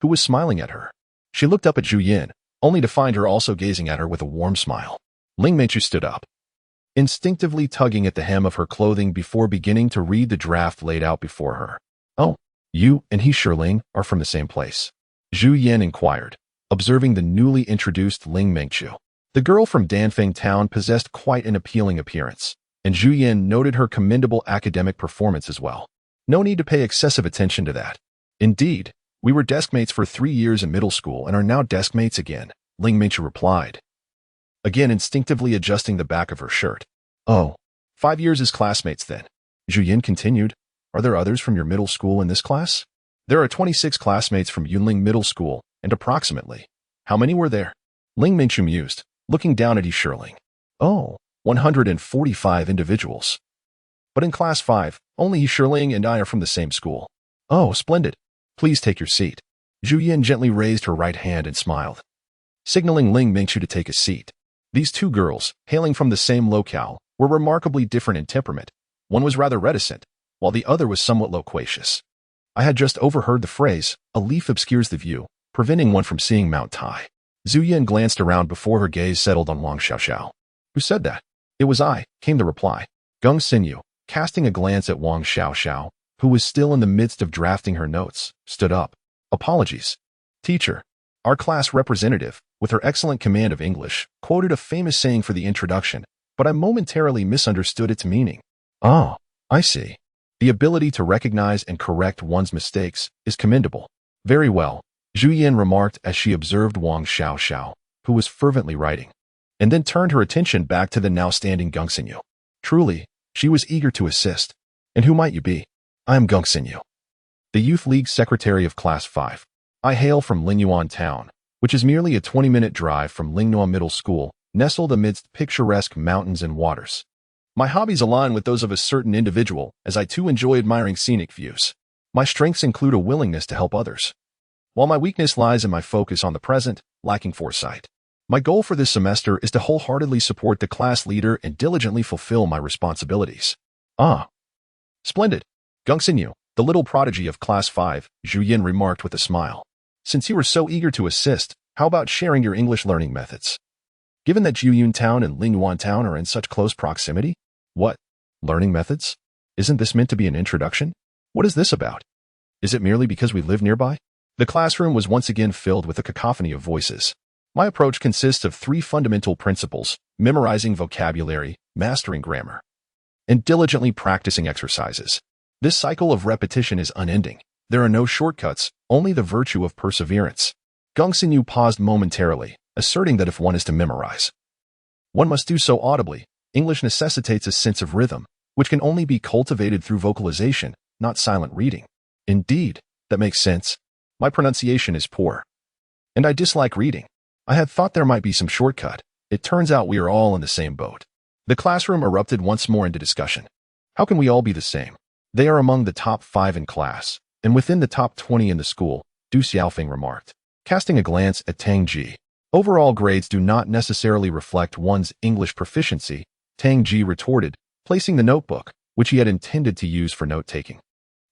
who was smiling at her. She looked up at Zhu Yan, only to find her also gazing at her with a warm smile. Ling Mingqiu stood up, instinctively tugging at the hem of her clothing before beginning to read the draft laid out before her. Oh, you and Yunling are from the same place? Zhu Yan inquired, observing the newly introduced Ling Mingqiu. The girl from Danfeng town possessed quite an appealing appearance, and Zhu Yan noted her commendable academic performance as well. No need to pay excessive attention to that. Indeed, we were deskmates for 3 years in middle school and are now deskmates again, Ling Mingqiu replied, again instinctively adjusting the back of her shirt. Oh, 5 years as classmates then. Zhu Yan continued. Are there others from your middle school in this class? There are 26 classmates from Yunling Middle School, and approximately. How many were there? Ling Mingqiu mused, looking down at Yunling. Oh, 145 individuals. But in class 5, only Yunling and I are from the same school. Oh, splendid. Please take your seat. Zhu Yan gently raised her right hand and smiled, signaling Ling Mingqiu to take a seat. These two girls, hailing from the same locale, were remarkably different in temperament. One was rather reticent, while the other was somewhat loquacious. I had just overheard the phrase, a leaf obscures the view, preventing one from seeing Mount Tai. Zhu Yan glanced around before her gaze settled on Wang Xiaoxiao. Who said that? It was I, came the reply. Gongxinyu, casting a glance at Wang Xiaoxiao, who was still in the midst of drafting her notes, stood up. Apologies. Teacher. Our class representative, with her excellent command of English, quoted a famous saying for the introduction, but I momentarily misunderstood its meaning. Oh, I see. The ability to recognize and correct one's mistakes is commendable. Very well, Zhu Yan remarked as she observed Wang Xiaoxiao, who was fervently writing, and then turned her attention back to the now standing Gongxinyu. Truly, she was eager to assist. And who might you be? I am Gongxinyu, the Youth League Secretary of Class 5. I hail from Lingyuan Town, which is merely a 20-minute drive from Lingnua Middle School, nestled amidst picturesque mountains and waters. My hobbies align with those of a certain individual, as I too enjoy admiring scenic views. My strengths include a willingness to help others, while my weakness lies in my focus on the present, lacking foresight. My goal for this semester is to wholeheartedly support the class leader and diligently fulfill my responsibilities. Ah, splendid. Gongxinyu, the little prodigy of Class 5, Zhu Yan remarked with a smile. Since you were so eager to assist, how about sharing your English learning methods? Given that Jiyun Town and Lingyuan Town are in such close proximity? What? Learning methods? Isn't this meant to be an introduction? What is this about? Is it merely because we live nearby? The classroom was once again filled with a cacophony of voices. My approach consists of 3 fundamental principles: memorizing vocabulary, mastering grammar, and diligently practicing exercises. This cycle of repetition is unending. There are no shortcuts, only the virtue of perseverance. Gongxinyu paused momentarily, asserting that if one is to memorize, one must do so audibly. English necessitates a sense of rhythm, which can only be cultivated through vocalization, not silent reading. Indeed, that makes sense. My pronunciation is poor, and I dislike reading. I had thought there might be some shortcut. It turns out we are all in the same boat. The classroom erupted once more into discussion. How can we all be the same? They are among the top 5 in class, and within the top 20 in the school, Du Xiaofeng remarked, casting a glance at Tang Ji. Overall grades do not necessarily reflect one's English proficiency, Tang Ji retorted, placing the notebook, which he had intended to use for note-taking,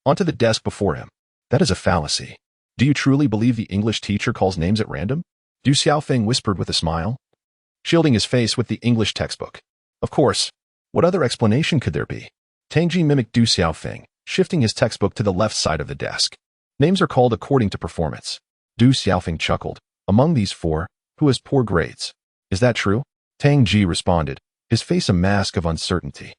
onto the desk before him. That is a fallacy. Do you truly believe the English teacher calls names at random? Du Xiaofeng whispered with a smile, shielding his face with the English textbook. Of course. What other explanation could there be? Tang Ji mimicked Du Xiaofeng, shifting his textbook to the left side of the desk. Names are called according to performance. Du Xiaofeng chuckled. Among these 4, who has poor grades? Is that true? Tang Ji responded, his face a mask of uncertainty.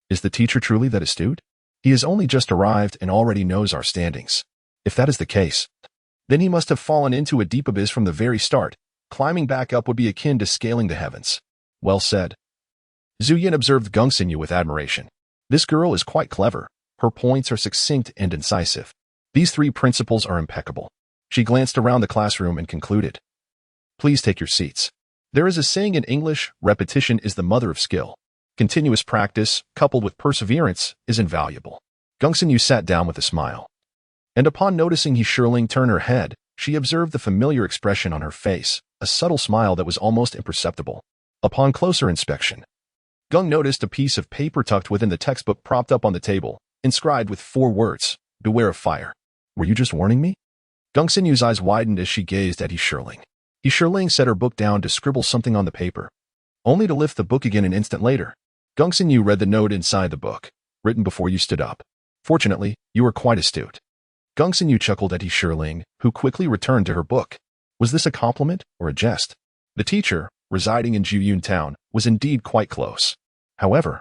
Is the teacher truly that astute? He has only just arrived and already knows our standings. If that is the case, then he must have fallen into a deep abyss from the very start. Climbing back up would be akin to scaling the heavens. Well said. Zhu Yin observed Gongxinyu with admiration. This girl is quite clever. Her points are succinct and incisive. These 3 principles are impeccable. She glanced around the classroom and concluded. Please take your seats. There is a saying in English, repetition is the mother of skill. Continuous practice, coupled with perseverance, is invaluable. Gongxinyu sat down with a smile. And upon noticing Yunling turn her head, she observed the familiar expression on her face, a subtle smile that was almost imperceptible. Upon closer inspection, Gung noticed a piece of paper tucked within the textbook propped up on the table, inscribed with 4 words, "Beware of fire." Were you just warning me? Gongxinyu's eyes widened as she gazed at Yunling. Yunling set her book down to scribble something on the paper, only to lift the book again an instant later. Gongxinyu read the note inside the book, written before you stood up. Fortunately, you were quite astute. Gongxinyu chuckled at Yunling, who quickly returned to her book. Was this a compliment or a jest? The teacher, residing in Juyun town, was indeed quite close. However,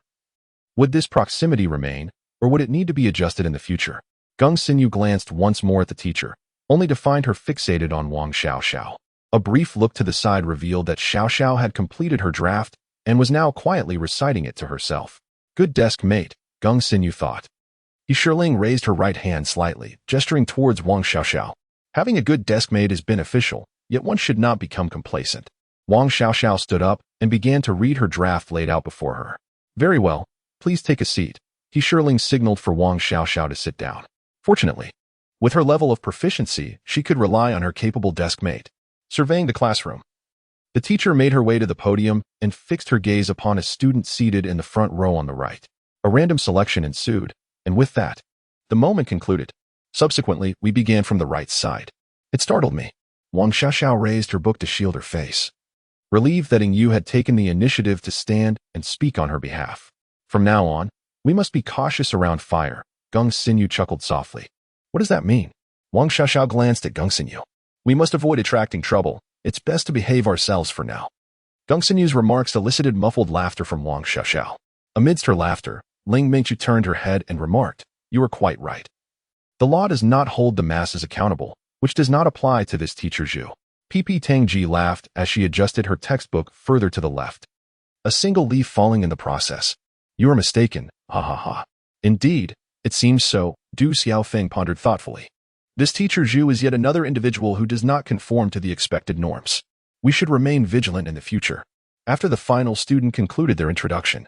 would this proximity remain, or would it need to be adjusted in the future? Gongxinyu glanced once more at the teacher, only to find her fixated on Wang Xiaoxiao. A brief look to the side revealed that Xiaoxiao had completed her draft and was now quietly reciting it to herself. Good desk mate, Gongxinyu thought. Yunling raised her right hand slightly, gesturing towards Wang Xiaoxiao. Having a good desk mate is beneficial, yet one should not become complacent. Wang Xiaoxiao stood up and began to read her draft laid out before her. Very well, please take a seat. Yunling signaled for Wang Xiaoxiao to sit down. Fortunately, with her level of proficiency, she could rely on her capable desk mate. Surveying the classroom, the teacher made her way to the podium and fixed her gaze upon a student seated in the front row on the right. A random selection ensued, and with that, the moment concluded. Subsequently, we began from the right side. It startled me. Wang Xiaoxiao raised her book to shield her face, relieved that Yu had taken the initiative to stand and speak on her behalf. From now on, we must be cautious around fire. Gongxinyu chuckled softly. What does that mean? Wang Xiaoxiao glanced at Gongxinyu. We must avoid attracting trouble. It's best to behave ourselves for now. Gongxinyu's remarks elicited muffled laughter from Wang Xiaoxiao. Amidst her laughter, Ling Mingchu turned her head and remarked, "You are quite right. The law does not hold the masses accountable, which does not apply to this teacher Zhu." P.P. Tang Ji laughed as she adjusted her textbook further to the left, a single leaf falling in the process. You are mistaken, ha ha ha. Indeed, it seems so, Du Xiaofeng pondered thoughtfully. This teacher Zhu is yet another individual who does not conform to the expected norms. We should remain vigilant in the future. After the final student concluded their introduction,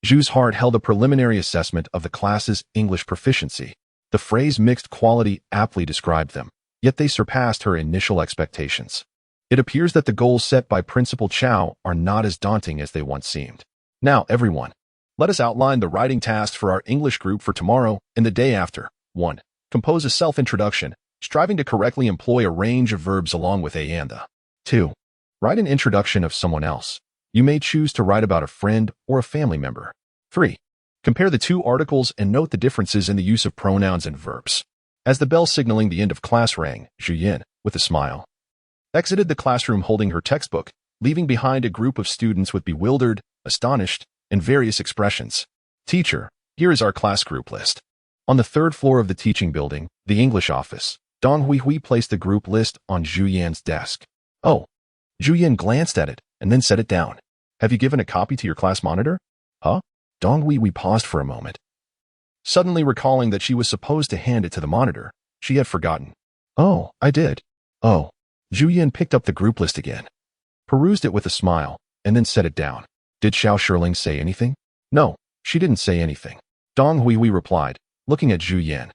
Zhu's heart held a preliminary assessment of the class's English proficiency. The phrase mixed quality aptly described them, yet they surpassed her initial expectations. It appears that the goals set by Principal Cao are not as daunting as they once seemed. Now, everyone, let us outline the writing tasks for our English group for tomorrow and the day after. 1. Compose a self-introduction, striving to correctly employ a range of verbs along with a and the. 2. Write an introduction of someone else. You may choose to write about a friend or a family member. 3. Compare the 2 articles and note the differences in the use of pronouns and verbs. As the bell signaling the end of class rang, Zhu Yin, with a smile, exited the classroom holding her textbook, leaving behind a group of students with bewildered, astonished, and various expressions. Teacher, here is our class group list. On the 3rd floor of the teaching building, the English office, Dong Hui placed the group list on Zhu Yan's desk. Oh. Zhu Yan glanced at it and then set it down. Have you given a copy to your class monitor? Huh? Dong Hui paused for a moment. Suddenly recalling that she was supposed to hand it to the monitor, she had forgotten. Oh, I did. Oh. Zhu Yan picked up the group list again, perused it with a smile, and then set it down. Did Xiao Shirling say anything? No, she didn't say anything. Dong Hui replied, looking at Zhu Yan.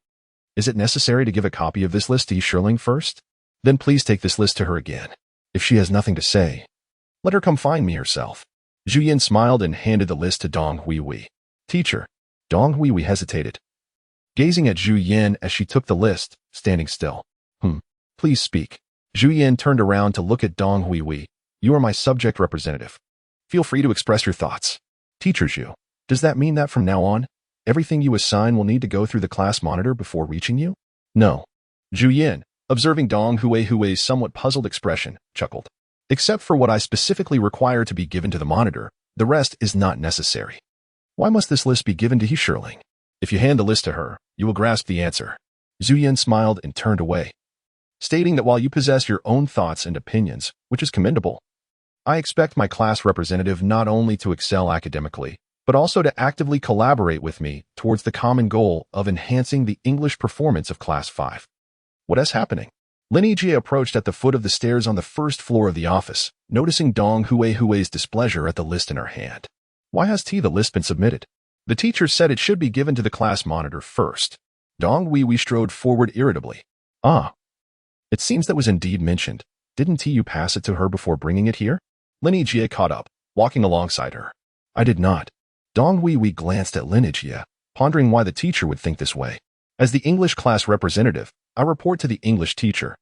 Is it necessary to give a copy of this list to Yunling first? Then please take this list to her again. If she has nothing to say, let her come find me herself. Zhu Yan smiled and handed the list to Dong Huihui. Teacher. Dong Huihui hesitated, gazing at Zhu Yan as she took the list, standing still. Please speak. Zhu Yan turned around to look at Dong Huihui. You are my subject representative. Feel free to express your thoughts. Teacher Zhu, does that mean that from now on, everything you assign will need to go through the class monitor before reaching you? No. Zhu Yan, observing Dong Huihui's somewhat puzzled expression, chuckled. Except for what I specifically require to be given to the monitor, the rest is not necessary. Why must this list be given to Yunling? If you hand the list to her, you will grasp the answer. Zhu Yan smiled and turned away, stating that while you possess your own thoughts and opinions, which is commendable, I expect my class representative not only to excel academically, but also to actively collaborate with me towards the common goal of enhancing the English performance of Class 5. What is happening? Lin Yijie approached at the foot of the stairs on the first floor of the office, noticing Dong Huihui's displeasure at the list in her hand. Why has the list been submitted? The teacher said it should be given to the class monitor first. Dong Huihui strode forward irritably. It seems that was indeed mentioned. Didn't you pass it to her before bringing it here? Lin Yijie caught up, walking alongside her. I did not. Dong Huihui glanced at Lin Yijie, pondering why the teacher would think this way. As the English class representative, I report to the English teacher.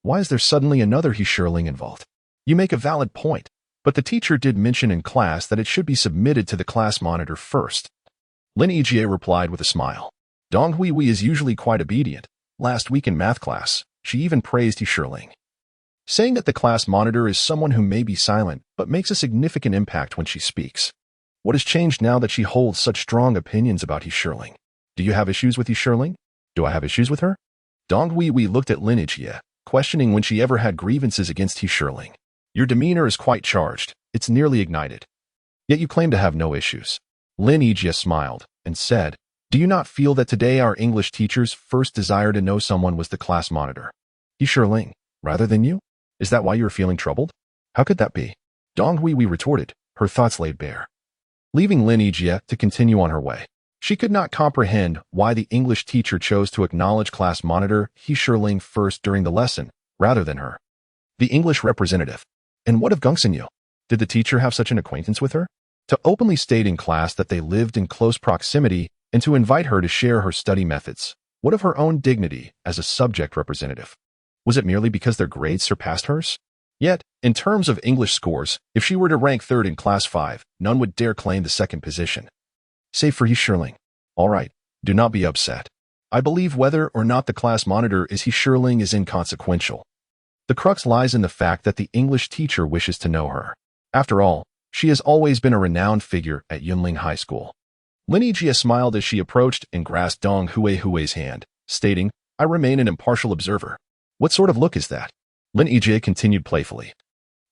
Why is there suddenly another Yunling involved? You make a valid point, but the teacher did mention in class that it should be submitted to the class monitor first. Lin Yijie replied with a smile. Dong Huihui is usually quite obedient. Last week in math class, she even praised Yunling, saying that the class monitor is someone who may be silent but makes a significant impact when she speaks. What has changed now that she holds such strong opinions about Yunling? Do you have issues with Yunling? Do I have issues with her? Dong Huihui looked at Lin Yijie, questioning when she ever had grievances against Yunling. Your demeanor is quite charged. It's nearly ignited. Yet you claim to have no issues. Lin Yijie smiled and said, do you not feel that today our English teacher's first desire to know someone was the class monitor? Yunling, rather than you? Is that why you are feeling troubled? How could that be? Dong Huihui retorted, her thoughts laid bare. Leaving Lin Yijie to continue on her way. She could not comprehend why the English teacher chose to acknowledge class monitor Yunling first during the lesson, rather than her. The English representative. And what of Gongsun? Did the teacher have such an acquaintance with her? To openly state in class that they lived in close proximity and to invite her to share her study methods. What of her own dignity as a subject representative? Was it merely because their grades surpassed hers? Yet, in terms of English scores, if she were to rank third in Class 5, none would dare claim the second position. Save for Yunling. All right, do not be upset. I believe whether or not the class monitor is Yunling is inconsequential. The crux lies in the fact that the English teacher wishes to know her. After all, she has always been a renowned figure at Yunling High School. Lin Yijie smiled as she approached and grasped Dong Huihui's hand, stating, I remain an impartial observer. What sort of look is that? Lin Yijie continued playfully.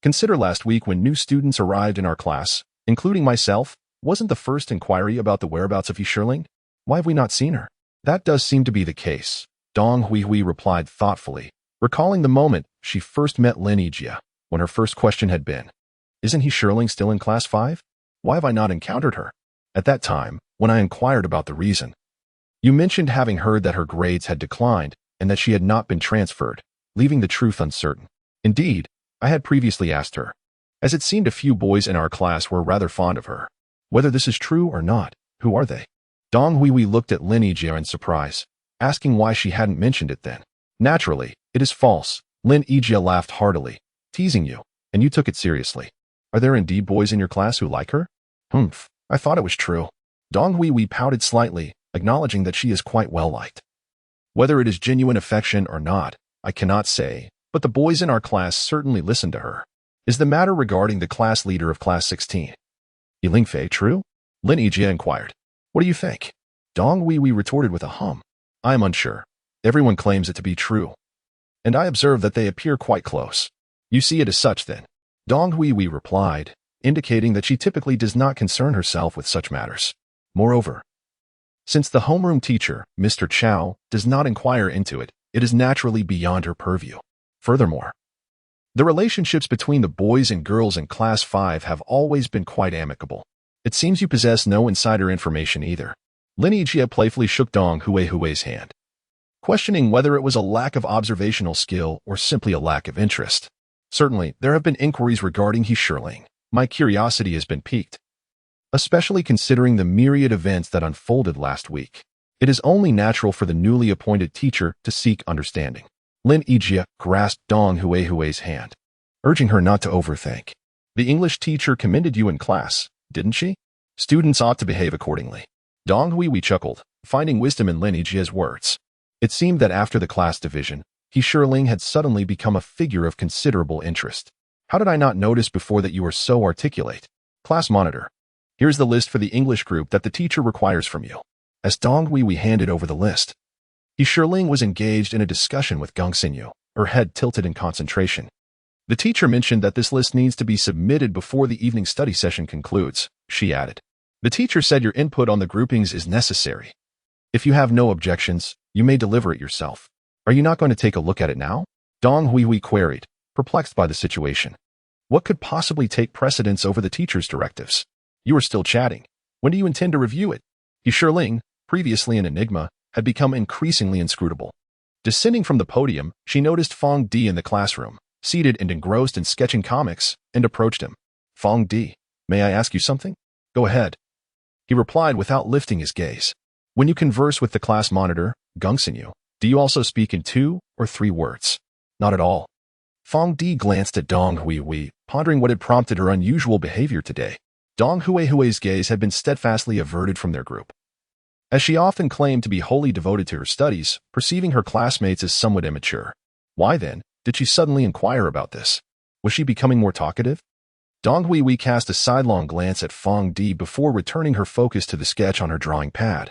Consider last week when new students arrived in our class, including myself, wasn't the first inquiry about the whereabouts of Yunling? Why have we not seen her? That does seem to be the case, Dong Huihui replied thoughtfully, recalling the moment she first met Lin Yijie, when her first question had been, isn't Yunling still in Class 5? Why have I not encountered her? At that time, when I inquired about the reason, you mentioned having heard that her grades had declined and that she had not been transferred, leaving the truth uncertain. Indeed, I had previously asked her, as it seemed a few boys in our class were rather fond of her. Whether this is true or not, who are they? Dong Huihui looked at Lin Yijie in surprise, asking why she hadn't mentioned it then. Naturally, it is false. Lin Yijie laughed heartily, teasing you, and you took it seriously. Are there indeed boys in your class who like her? I thought it was true. Dong Huihui pouted slightly, acknowledging that she is quite well liked. Whether it is genuine affection or not, I cannot say, but the boys in our class certainly listen to her. Is the matter regarding the class leader of Class 16? Yunling Fei true? Lin Yijie inquired. What do you think? Dong Huihui retorted with a hum. I am unsure. Everyone claims it to be true. And I observe that they appear quite close. You see it as such then? Dong Huihui replied, indicating that she typically does not concern herself with such matters. Moreover, since the homeroom teacher, Mr. Cao, does not inquire into it, it is naturally beyond her purview. Furthermore, the relationships between the boys and girls in Class 5 have always been quite amicable. It seems you possess no insider information either. Lin Yijie playfully shook Dong Hui's hand, questioning whether it was a lack of observational skill or simply a lack of interest. Certainly, there have been inquiries regarding Yunling. My curiosity has been piqued, especially considering the myriad events that unfolded last week. It is only natural for the newly appointed teacher to seek understanding. Lin Yijie grasped Dong Hui's hand, urging her not to overthink. The English teacher commended you in class, didn't she? Students ought to behave accordingly. Dong Hui chuckled, finding wisdom in Lin Yijie's words. It seemed that after the class division, Yunling had suddenly become a figure of considerable interest. How did I not notice before that you are so articulate? Class monitor. Here's the list for the English group that the teacher requires from you. As Dong Hui handed over the list, Yunling was engaged in a discussion with Gong Xinyu, her head tilted in concentration. The teacher mentioned that this list needs to be submitted before the evening study session concludes, she added. The teacher said your input on the groupings is necessary. If you have no objections, you may deliver it yourself. Are you not going to take a look at it now? Dong Hui queried, perplexed by the situation. What could possibly take precedence over the teacher's directives? You are still chatting. When do you intend to review it? Yunling, previously an enigma, had become increasingly inscrutable. Descending from the podium, she noticed Fong Di in the classroom, seated and engrossed in sketching comics, and approached him. Fong Di, may I ask you something? Go ahead. He replied without lifting his gaze. When you converse with the class monitor, Gong Xinyu, do you also speak in 2 or 3 words? Not at all. Fong Di glanced at Dong Hui, pondering what had prompted her unusual behavior today. Dong Hui's gaze had been steadfastly averted from their group, as she often claimed to be wholly devoted to her studies, perceiving her classmates as somewhat immature. Why, then, did she suddenly inquire about this? Was she becoming more talkative? Dong Hui cast a sidelong glance at Fong Di before returning her focus to the sketch on her drawing pad,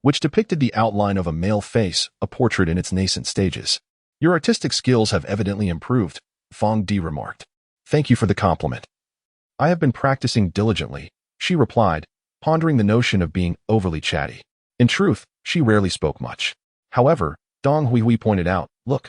which depicted the outline of a male face, a portrait in its nascent stages. Your artistic skills have evidently improved, Fong Di remarked. Thank you for the compliment. I have been practicing diligently, she replied, pondering the notion of being overly chatty. In truth, she rarely spoke much. However, Dong Hui pointed out, look,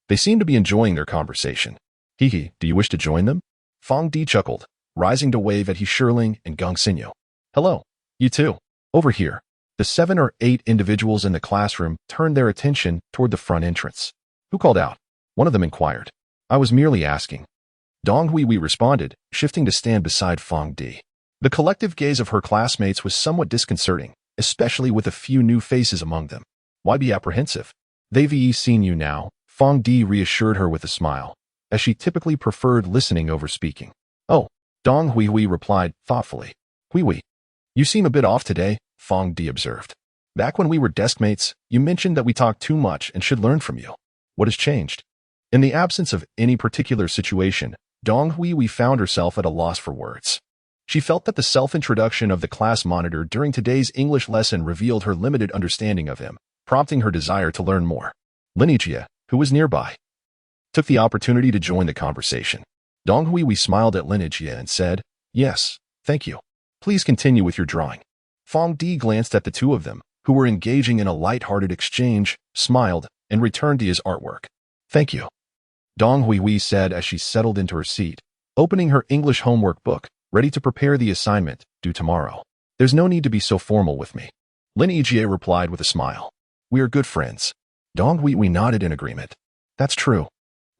they seem to be enjoying their conversation. Hee, do you wish to join them? Fong Di chuckled, rising to wave at Yunling and Gong Xinyu. Hello, you too. Over here. The 7 or 8 individuals in the classroom turned their attention toward the front entrance. Who called out? One of them inquired. I was merely asking. Dong Hui responded, shifting to stand beside Fong Di. The collective gaze of her classmates was somewhat disconcerting, especially with a few new faces among them. Why be apprehensive? They've seen you now, Fong Di reassured her with a smile, as she typically preferred listening over speaking. Oh, Dong Hui replied thoughtfully. Hui, you seem a bit off today, Fong Di observed. Back when we were deskmates, you mentioned that we talked too much and should learn from you. What has changed? In the absence of any particular situation, Dong Hui found herself at a loss for words. She felt that the self-introduction of the class monitor during today's English lesson revealed her limited understanding of him, prompting her desire to learn more. Lin Yijie, who was nearby, took the opportunity to join the conversation. Dong Hui smiled at Lin Yijie and said, Yes, thank you. Please continue with your drawing. Fong Di glanced at the two of them, who were engaging in a light-hearted exchange, smiled, and returned to his artwork. Thank you. Dong Hui said as she settled into her seat, opening her English homework book, ready to prepare the assignment, due tomorrow. There's no need to be so formal with me. Lin Yijie replied with a smile. We are good friends. Dong Hui nodded in agreement. That's true.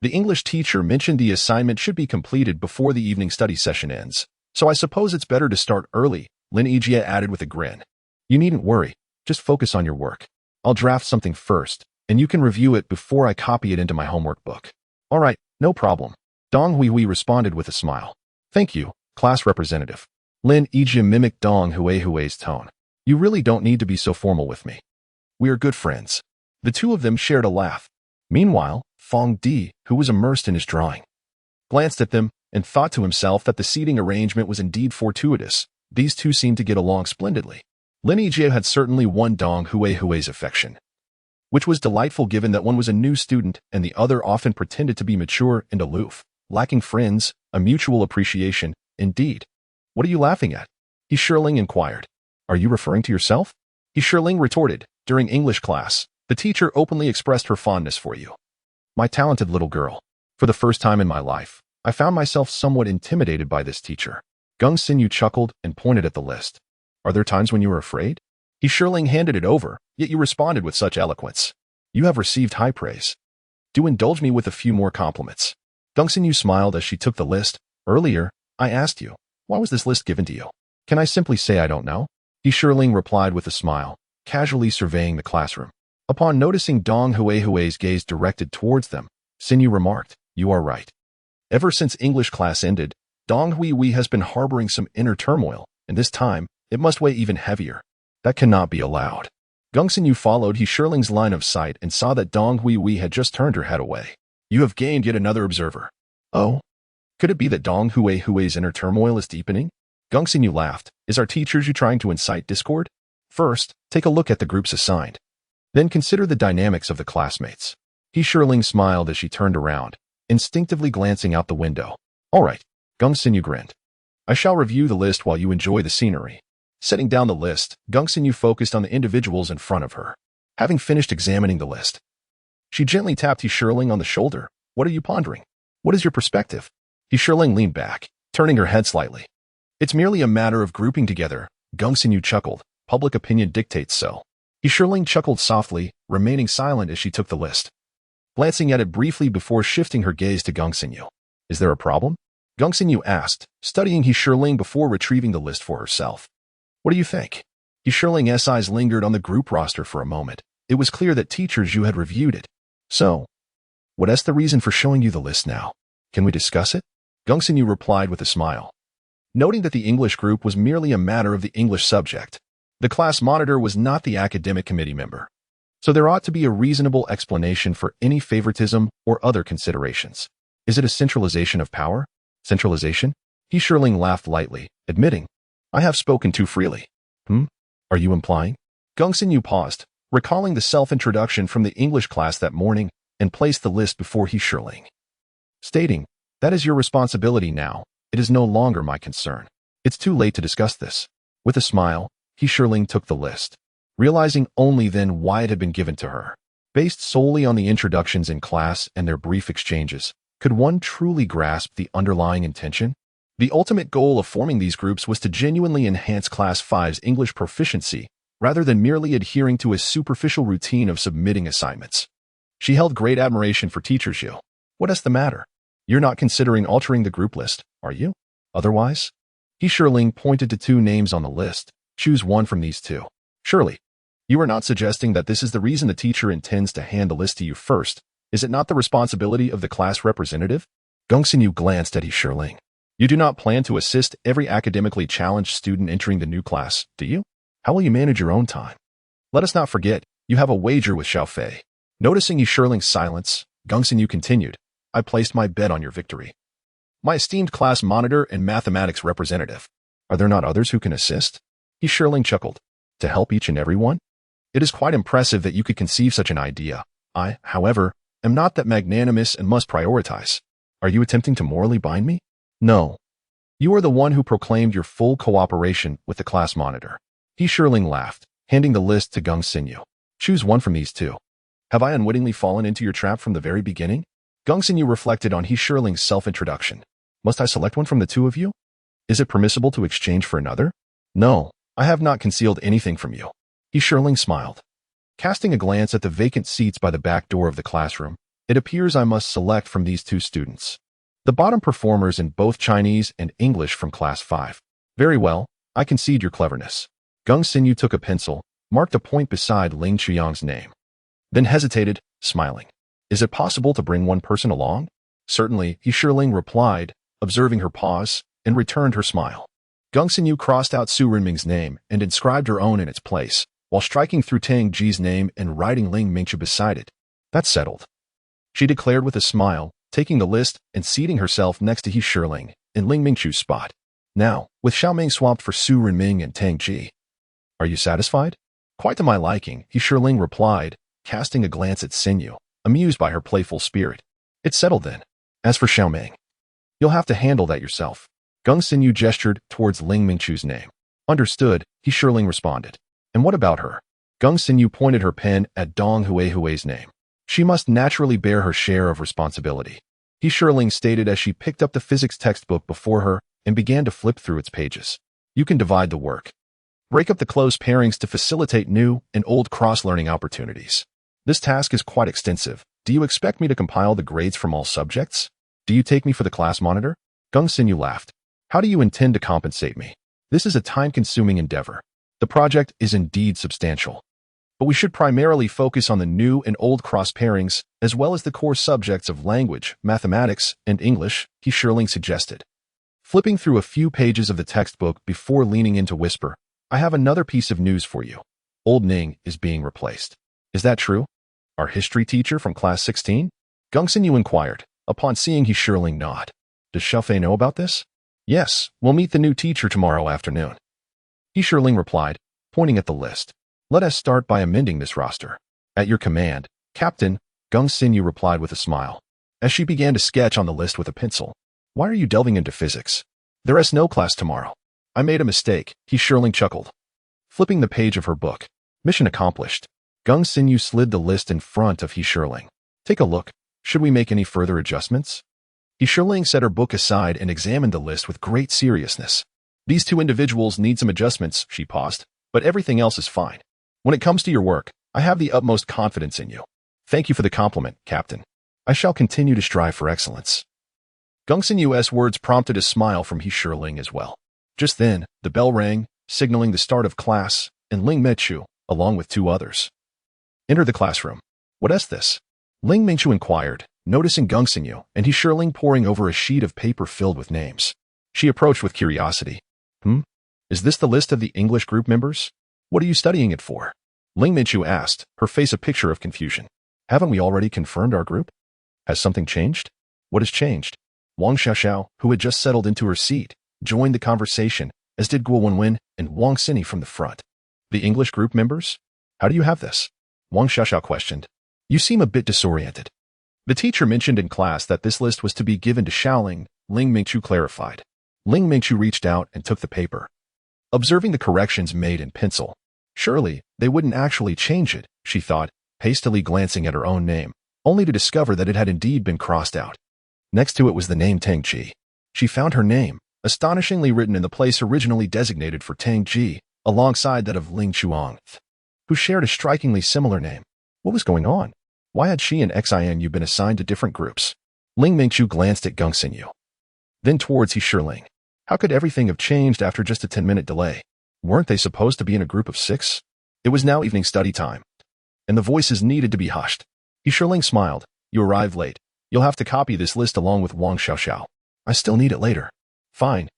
The English teacher mentioned the assignment should be completed before the evening study session ends, so I suppose it's better to start early, Lin Yijie added with a grin. You needn't worry, just focus on your work. I'll draft something first, and you can review it before I copy it into my homework book. All right, no problem. Dong Hui responded with a smile. Thank you, class representative. Lin Yijie mimicked Dong Hui's tone. You really don't need to be so formal with me. We are good friends. The two of them shared a laugh. Meanwhile, Fong Di, who was immersed in his drawing, glanced at them and thought to himself that the seating arrangement was indeed fortuitous. These two seemed to get along splendidly. Lin Yijie had certainly won Dong Hui's affection, which was delightful given that one was a new student and the other often pretended to be mature and aloof, lacking friends, a mutual appreciation, indeed. What are you laughing at? Yunling inquired. Are you referring to yourself? Yunling retorted. During English class, the teacher openly expressed her fondness for you. My talented little girl. For the first time in my life, I found myself somewhat intimidated by this teacher. Gong Xinyu chuckled and pointed at the list. Are there times when you are afraid? He Shirling handed it over, yet you responded with such eloquence. You have received high praise. Do indulge me with a few more compliments. Gongsun smiled as she took the list. Earlier, I asked you, why was this list given to you? Can I simply say I don't know? He Shirling replied with a smile, casually surveying the classroom. Upon noticing Dong Hui's gaze directed towards them, Sinyu remarked, you are right. Ever since English class ended, Dong Hui has been harboring some inner turmoil, and this time, it must weigh even heavier. That cannot be allowed. Gongsun followed He Shirling's line of sight and saw that Dong Hui had just turned her head away. You have gained yet another observer. Oh? Could it be that Dong Hui's inner turmoil is deepening? Gongsun laughed. Is our teachers you trying to incite discord? First, take a look at the groups assigned. Then consider the dynamics of the classmates. He Shirling smiled as she turned around, instinctively glancing out the window. All right, Gongsun grinned. I shall review the list while you enjoy the scenery. Setting down the list, Gongsun focused on the individuals in front of her. Having finished examining the list, she gently tapped He Shirling on the shoulder. What are you pondering? What is your perspective? He Shirling leaned back, turning her head slightly. It's merely a matter of grouping together. Gongsun chuckled. Public opinion dictates so. He Shirling chuckled softly, remaining silent as she took the list, glancing at it briefly before shifting her gaze to Gongsun. Is there a problem? Gongsun asked, studying He Shirling before retrieving the list for herself. What do you think? He Shirling's eyes lingered on the group roster for a moment. It was clear that teachers you had reviewed it. So, what's the reason for showing you the list now? Can we discuss it? Gongsun replied with a smile. Noting that the English group was merely a matter of the English subject, the class monitor was not the academic committee member. So there ought to be a reasonable explanation for any favoritism or other considerations. Is it a centralization of power? Centralization? He Shirling laughed lightly, admitting, I have spoken too freely. Are you implying? Gongsun paused, recalling the self-introduction from the English class that morning, and placed the list before He Shirling, stating, that is your responsibility now. It is no longer my concern. It's too late to discuss this. With a smile, He Shirling took the list, realizing only then why it had been given to her. Based solely on the introductions in class and their brief exchanges, could one truly grasp the underlying intention? The ultimate goal of forming these groups was to genuinely enhance Class 5's English proficiency, rather than merely adhering to a superficial routine of submitting assignments. She held great admiration for teachers. What's the matter? You're not considering altering the group list, are you? Otherwise? He Shirling pointed to two names on the list. Choose one from these two. Surely, you are not suggesting that this is the reason the teacher intends to hand the list to you first. Is it not the responsibility of the class representative? Gongsun glanced at He Shirling. You do not plan to assist every academically challenged student entering the new class, do you? How will you manage your own time? Let us not forget, you have a wager with Xiaofei. Noticing He Shirling's silence, Gongsun continued, I placed my bet on your victory. My esteemed class monitor and mathematics representative. Are there not others who can assist? He Shirling chuckled. To help each and every one? It is quite impressive that you could conceive such an idea. I, however, am not that magnanimous and must prioritize. Are you attempting to morally bind me? No. You are the one who proclaimed your full cooperation with the class monitor. He Shirling laughed, handing the list to Gongsun. Choose one from these two. Have I unwittingly fallen into your trap from the very beginning? Gongsun reflected on He Shirling's self-introduction. Must I select one from the two of you? Is it permissible to exchange for another? No, I have not concealed anything from you. He Shirling smiled. Casting a glance at the vacant seats by the back door of the classroom, it appears I must select from these two students. The bottom performers in both Chinese and English from Class 5. Very well, I concede your cleverness. Gongsun took a pencil, marked a point beside Ling Chuyang's name, then hesitated, smiling. Is it possible to bring one person along? Certainly, He Shirling replied, observing her pause, and returned her smile. Gongsun crossed out Su Renming's name and inscribed her own in its place, while striking through Tang Ji's name and writing Ling Mingchu beside it. That's settled, she declared with a smile, taking the list and seating herself next to He Shirling in Ling Mingchu's spot. Now, with Xiaoming swapped for Su Renming and Tang Ji. Are you satisfied? Quite to my liking, He Shirling replied, casting a glance at Sinyu, amused by her playful spirit. It's settled then. As for Xiaoming, you'll have to handle that yourself. Gongsun gestured towards Ling Mingchu's name. Understood, He Shirling responded. And what about her? Gongsun pointed her pen at Dong Hui's name. She must naturally bear her share of responsibility. He Shirling stated as she picked up the physics textbook before her and began to flip through its pages. You can divide the work. Break up the close pairings to facilitate new and old cross-learning opportunities. This task is quite extensive. Do you expect me to compile the grades from all subjects? Do you take me for the class monitor? Gung Sinyu laughed. How do you intend to compensate me? This is a time-consuming endeavor. The project is indeed substantial. But we should primarily focus on the new and old cross pairings, as well as the core subjects of language, mathematics, and English, Yunling suggested. Flipping through a few pages of the textbook before leaning in to whisper, I have another piece of news for you. Old Ning is being replaced. Is that true? Our history teacher from class 16? Gung Sinyu inquired, upon seeing Yunling nod. Does Xiaofei know about this? Yes, we'll meet the new teacher tomorrow afternoon. Yunling replied, pointing at the list. Let us start by amending this roster. At your command, Captain, Gung Sinyu replied with a smile, as she began to sketch on the list with a pencil. Why are you delving into physics? There is no class tomorrow. I made a mistake, Yunling chuckled. Flipping the page of her book. Mission accomplished. Gung Sinyu slid the list in front of Yunling. Take a look. Should we make any further adjustments? Yunling set her book aside and examined the list with great seriousness. These two individuals need some adjustments, she paused, but everything else is fine. When it comes to your work, I have the utmost confidence in you. Thank you for the compliment, Captain. I shall continue to strive for excellence. Gung Sinyu's words prompted a smile from Yunling as well. Just then, the bell rang, signaling the start of class, and Ling Meichu, along with two others, entered the classroom. What is this? Ling Meichu inquired, noticing Gung Sinyu and Yunling poring over a sheet of paper filled with names. She approached with curiosity. Is this the list of the English group members? What are you studying it for? Ling Meichu asked, her face a picture of confusion. Haven't we already confirmed our group? Has something changed? What has changed? Wang Xiaoxiao, who had just settled into her seat, joined the conversation, as did Guo Wenwen and Wang Xini from the front. The English group members? How do you have this? Wang Xiaoxiao questioned. You seem a bit disoriented. The teacher mentioned in class that this list was to be given to Xiaoling, Ling Meichu clarified. Ling Meichu reached out and took the paper. Observing the corrections made in pencil. Surely, they wouldn't actually change it, she thought, hastily glancing at her own name, only to discover that it had indeed been crossed out. Next to it was the name Tang Ji. She found her name, astonishingly written in the place originally designated for Tang Ji, alongside that of Ling Chuang, who shared a strikingly similar name. What was going on? Why had she and Xinu been assigned to different groups? Ling Meichu glanced at Gung Sinyu. Then towards Yunling. How could everything have changed after just a 10-minute delay? Weren't they supposed to be in a group of 6? It was now evening study time, and the voices needed to be hushed. Yunling smiled. You arrived late. You'll have to copy this list along with Wang Xiaoxiao. I still need it later. Fine.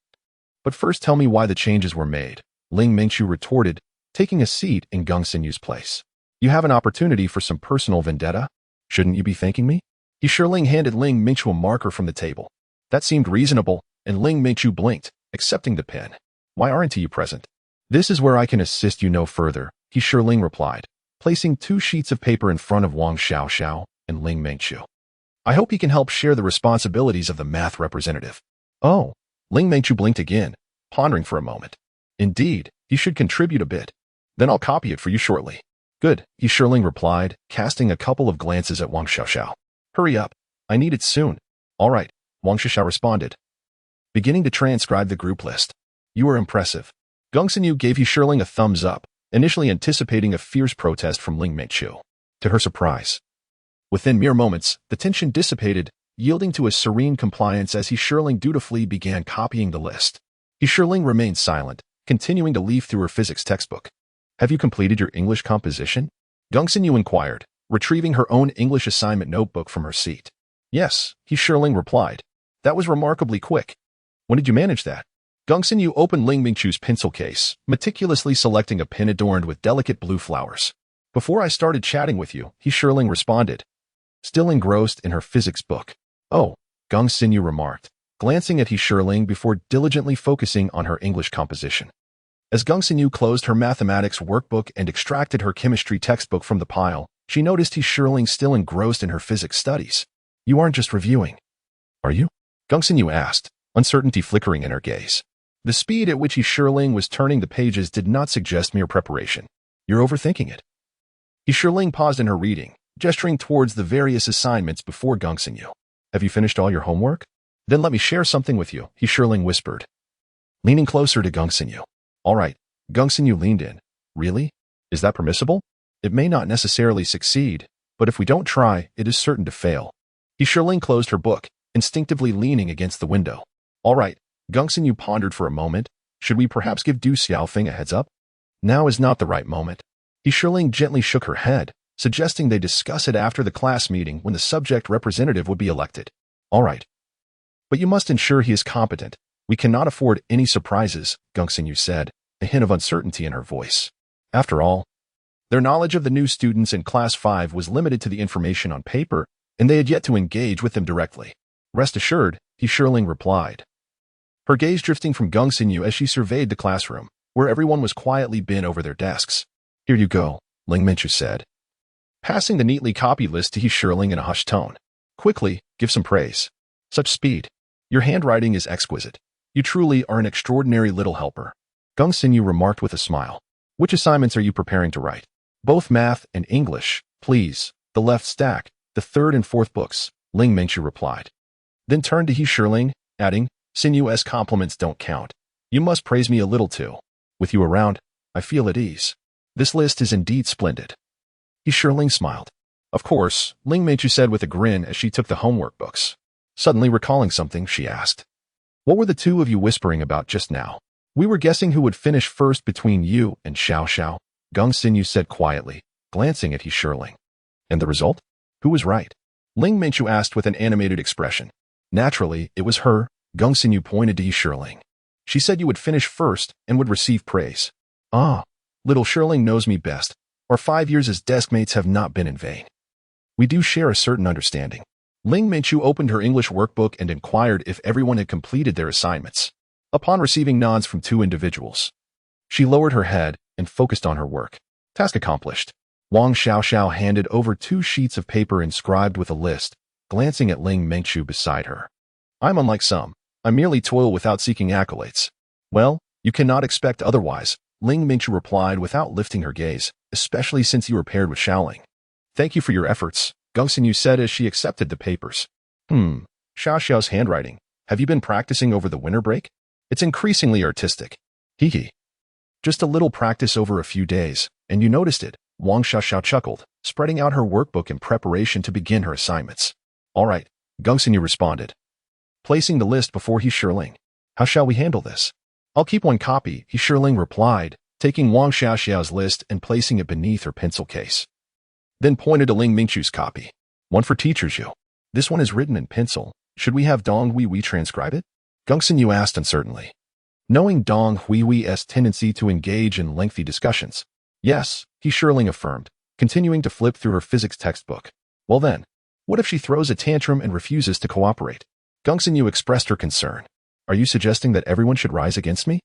But first tell me why the changes were made, Ling Meichu retorted, taking a seat in Gung Sinyu's place. You have an opportunity for some personal vendetta? Shouldn't you be thanking me? Yunling handed Ling Meichu a marker from the table. That seemed reasonable, and Ling Meichu blinked, accepting the pen. Why aren't you present? This is where I can assist you no further, Yunling replied, placing 2 sheets of paper in front of Wang Xiaoxiao and Ling Meichu. I hope he can help share the responsibilities of the math representative. Oh, Ling Meichu blinked again, pondering for a moment. Indeed, he should contribute a bit. Then I'll copy it for you shortly. Good, Yunling replied, casting a couple of glances at Wang Xiaoxiao. Hurry up, I need it soon. All right, Wang Xiaoxiao responded, beginning to transcribe the group list. You are impressive. Gung Sinyu gave Yunling a thumbs up, initially anticipating a fierce protest from Ling Meichu. To her surprise, within mere moments, the tension dissipated, yielding to a serene compliance as Yunling dutifully began copying the list. Yunling remained silent, continuing to leaf through her physics textbook. Have you completed your English composition? Gung Sinyu inquired, retrieving her own English assignment notebook from her seat. Yes, Yunling replied. That was remarkably quick. When did you manage that? Gung Sinyu opened Ling Mingchu's pencil case, meticulously selecting a pen adorned with delicate blue flowers. Before I started chatting with you, Yunling responded, still engrossed in her physics book. Oh, Gung Sinyu remarked, glancing at Yunling before diligently focusing on her English composition. As Gung Sinyu closed her mathematics workbook and extracted her chemistry textbook from the pile, she noticed Yunling still engrossed in her physics studies. You aren't just reviewing, are you? Gung Sinyu asked, uncertainty flickering in her gaze. The speed at which Yunling was turning the pages did not suggest mere preparation. You're overthinking it. Yunling paused in her reading, gesturing towards the various assignments before Gung Sinyu. Have you finished all your homework? Then let me share something with you, Yunling whispered, leaning closer to Gung Sinyu. All right, Gung Sinyu leaned in. Really? Is that permissible? It may not necessarily succeed, but if we don't try, it is certain to fail. Yunling closed her book, instinctively leaning against the window. All right, Gung Sinyu pondered for a moment. Should we perhaps give Du Xiaofeng a heads up? Now is not the right moment. Yunling gently shook her head, suggesting they discuss it after the class meeting when the subject representative would be elected. All right. But you must ensure he is competent. We cannot afford any surprises, Gung Sinyu said, a hint of uncertainty in her voice. After all, their knowledge of the new students in Class 5 was limited to the information on paper, and they had yet to engage with them directly. Rest assured, Yunling replied, her gaze drifting from Gung Sinyu as she surveyed the classroom, where everyone was quietly bent over their desks. Here you go, Ling Minchu said, passing the neatly copied list to Yunling in a hushed tone. Quickly, give some praise. Such speed. Your handwriting is exquisite. You truly are an extraordinary little helper. Gung Sinyu remarked with a smile. Which assignments are you preparing to write? Both math and English, please. The left stack, the third and fourth books, Ling Minchu replied. Then turned to Yunling, adding, Sinyu's compliments don't count. You must praise me a little too. With you around, I feel at ease. This list is indeed splendid. Yunling smiled. Of course, Ling Minchu said with a grin as she took the homework books. Suddenly recalling something, she asked. What were the two of you whispering about just now? We were guessing who would finish first between you and Xiao Xiao, Gung Sinyu said quietly, glancing at Yunling. And the result? Who was right? Ling Minchu asked with an animated expression. Naturally, it was her, Gung Sinyu pointed to Yunling. She said you would finish first and would receive praise. Ah, little Yunling knows me best. Our 5 years as desk mates have not been in vain. We do share a certain understanding. Ling Minchu opened her English workbook and inquired if everyone had completed their assignments. Upon receiving nods from two individuals, she lowered her head and focused on her work. Task accomplished. Wang Xiaoxiao handed over 2 sheets of paper inscribed with a list, glancing at Ling Minchu beside her. I'm unlike some. I merely toil without seeking accolades. Well, you cannot expect otherwise, Ling Minchu replied without lifting her gaze, especially since you were paired with Xiaoling. Thank you for your efforts, Gung Sinyu said as she accepted the papers. Xiao Xiao's handwriting. Have you been practicing over the winter break? It's increasingly artistic. Hee. Just a little practice over a few days, and you noticed it, Wang Xiaoxiao chuckled, spreading out her workbook in preparation to begin her assignments. All right, Gung Sinyu responded, placing the list before Yunling. How shall we handle this? I'll keep one copy, Yunling replied, taking Wang Xiaoxiao's list and placing it beneath her pencil case. Then pointed to Ling Minchu's copy. One for teachers, you. This one is written in pencil. Should we have Dong Hui transcribe it? Gung Sinyu asked uncertainly. Knowing Dong Hui's tendency to engage in lengthy discussions. Yes, Yunling affirmed, continuing to flip through her physics textbook. Well then, what if she throws a tantrum and refuses to cooperate? Gung Sinyu expressed her concern. Are you suggesting that everyone should rise against me?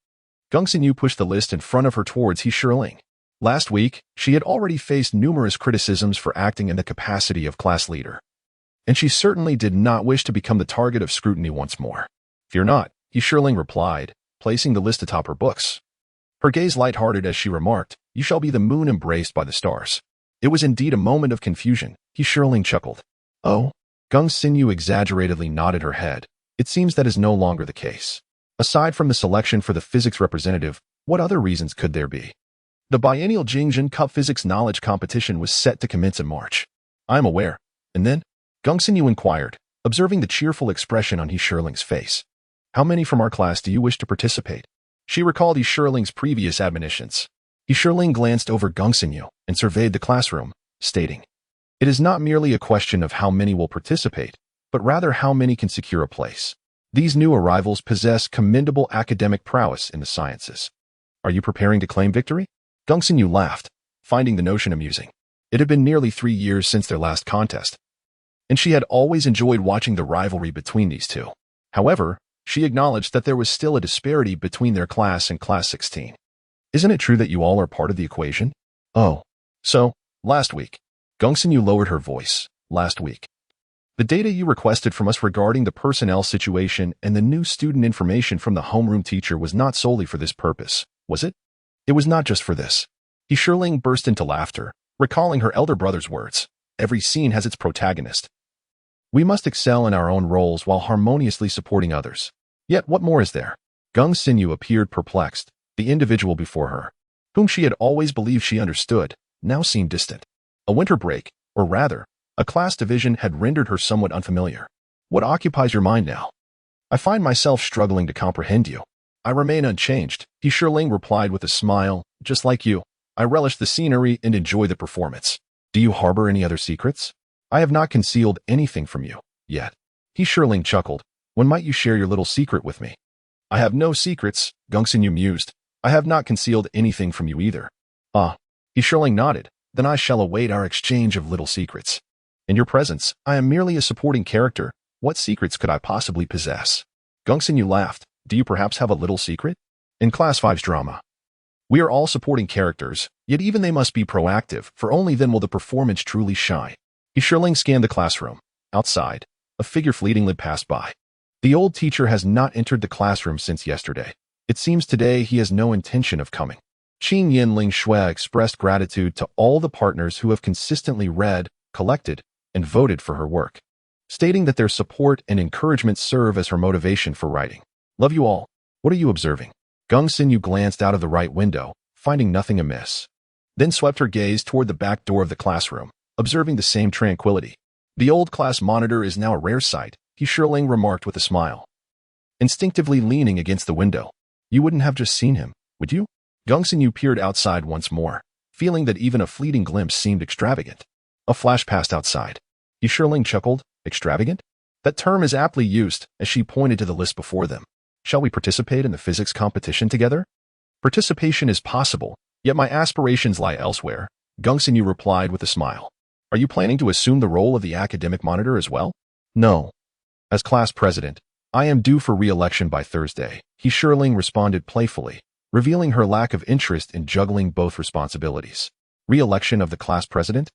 Gung Sinyu pushed the list in front of her towards Yunling. Last week, she had already faced numerous criticisms for acting in the capacity of class leader. And she certainly did not wish to become the target of scrutiny once more. Fear not, Yunling replied, placing the list atop her books. Her gaze light-hearted as she remarked, you shall be the moon embraced by the stars. It was indeed a moment of confusion, Yunling chuckled. Oh? Gung Sinyu exaggeratedly nodded her head. It seems that is no longer the case. Aside from the selection for the physics representative, what other reasons could there be? The biennial Jingzhen Cup Physics Knowledge Competition was set to commence in March. I am aware. And then? Gung Sinyu inquired, observing the cheerful expression on Yunling's face. How many from our class do you wish to participate? She recalled Yunling's previous admonitions. Yunling glanced over Gung Sinyu and surveyed the classroom, stating, it is not merely a question of how many will participate, but rather how many can secure a place. These new arrivals possess commendable academic prowess in the sciences. Are you preparing to claim victory? Gung Sinyu laughed, finding the notion amusing. It had been nearly 3 years since their last contest, and she had always enjoyed watching the rivalry between these two. However, she acknowledged that there was still a disparity between their class and Class 16. Isn't it true that you all are part of the equation? Oh. So, last week. Gung Sinyu lowered her voice. Last week. The data you requested from us regarding the personnel situation and the new student information from the homeroom teacher was not solely for this purpose, was it? It was not just for this. Yunling burst into laughter, recalling her elder brother's words. Every scene has its protagonist. We must excel in our own roles while harmoniously supporting others. Yet what more is there? Gung Sinyu appeared perplexed. The individual before her, whom she had always believed she understood, now seemed distant. A winter break, or rather, a class division had rendered her somewhat unfamiliar. What occupies your mind now? I find myself struggling to comprehend you. I remain unchanged, Yunling replied with a smile. Just like you, I relish the scenery and enjoy the performance. Do you harbor any other secrets? I have not concealed anything from you, yet. Yunling chuckled. When might you share your little secret with me? I have no secrets, Gongsun mused. I have not concealed anything from you either. Ah, Yunling nodded. Then I shall await our exchange of little secrets. In your presence, I am merely a supporting character. What secrets could I possibly possess? Gongsun laughed. Do you perhaps have a little secret? In Class 5's drama, we are all supporting characters, yet even they must be proactive, for only then will the performance truly shine. Yunling scanned the classroom. Outside, a figure fleetingly passed by. The old teacher has not entered the classroom since yesterday. It seems today he has no intention of coming. Qin Yunling Shui expressed gratitude to all the partners who have consistently read, collected, and voted for her work, stating that their support and encouragement serve as her motivation for writing. Love you all. What are you observing? Gongsun glanced out of the right window, finding nothing amiss. Then swept her gaze toward the back door of the classroom, observing the same tranquility. The old class monitor is now a rare sight, Yunling remarked with a smile. Instinctively leaning against the window. You wouldn't have just seen him, would you? Gongsun peered outside once more, feeling that even a fleeting glimpse seemed extravagant. A flash passed outside. Yunling chuckled. Extravagant? That term is aptly used, as she pointed to the list before them. Shall we participate in the physics competition together? Participation is possible, yet my aspirations lie elsewhere, Gongsun replied with a smile. Are you planning to assume the role of the academic monitor as well? No. As class president, I am due for re-election by Thursday, Yunling responded playfully, revealing her lack of interest in juggling both responsibilities. Re-election of the class president?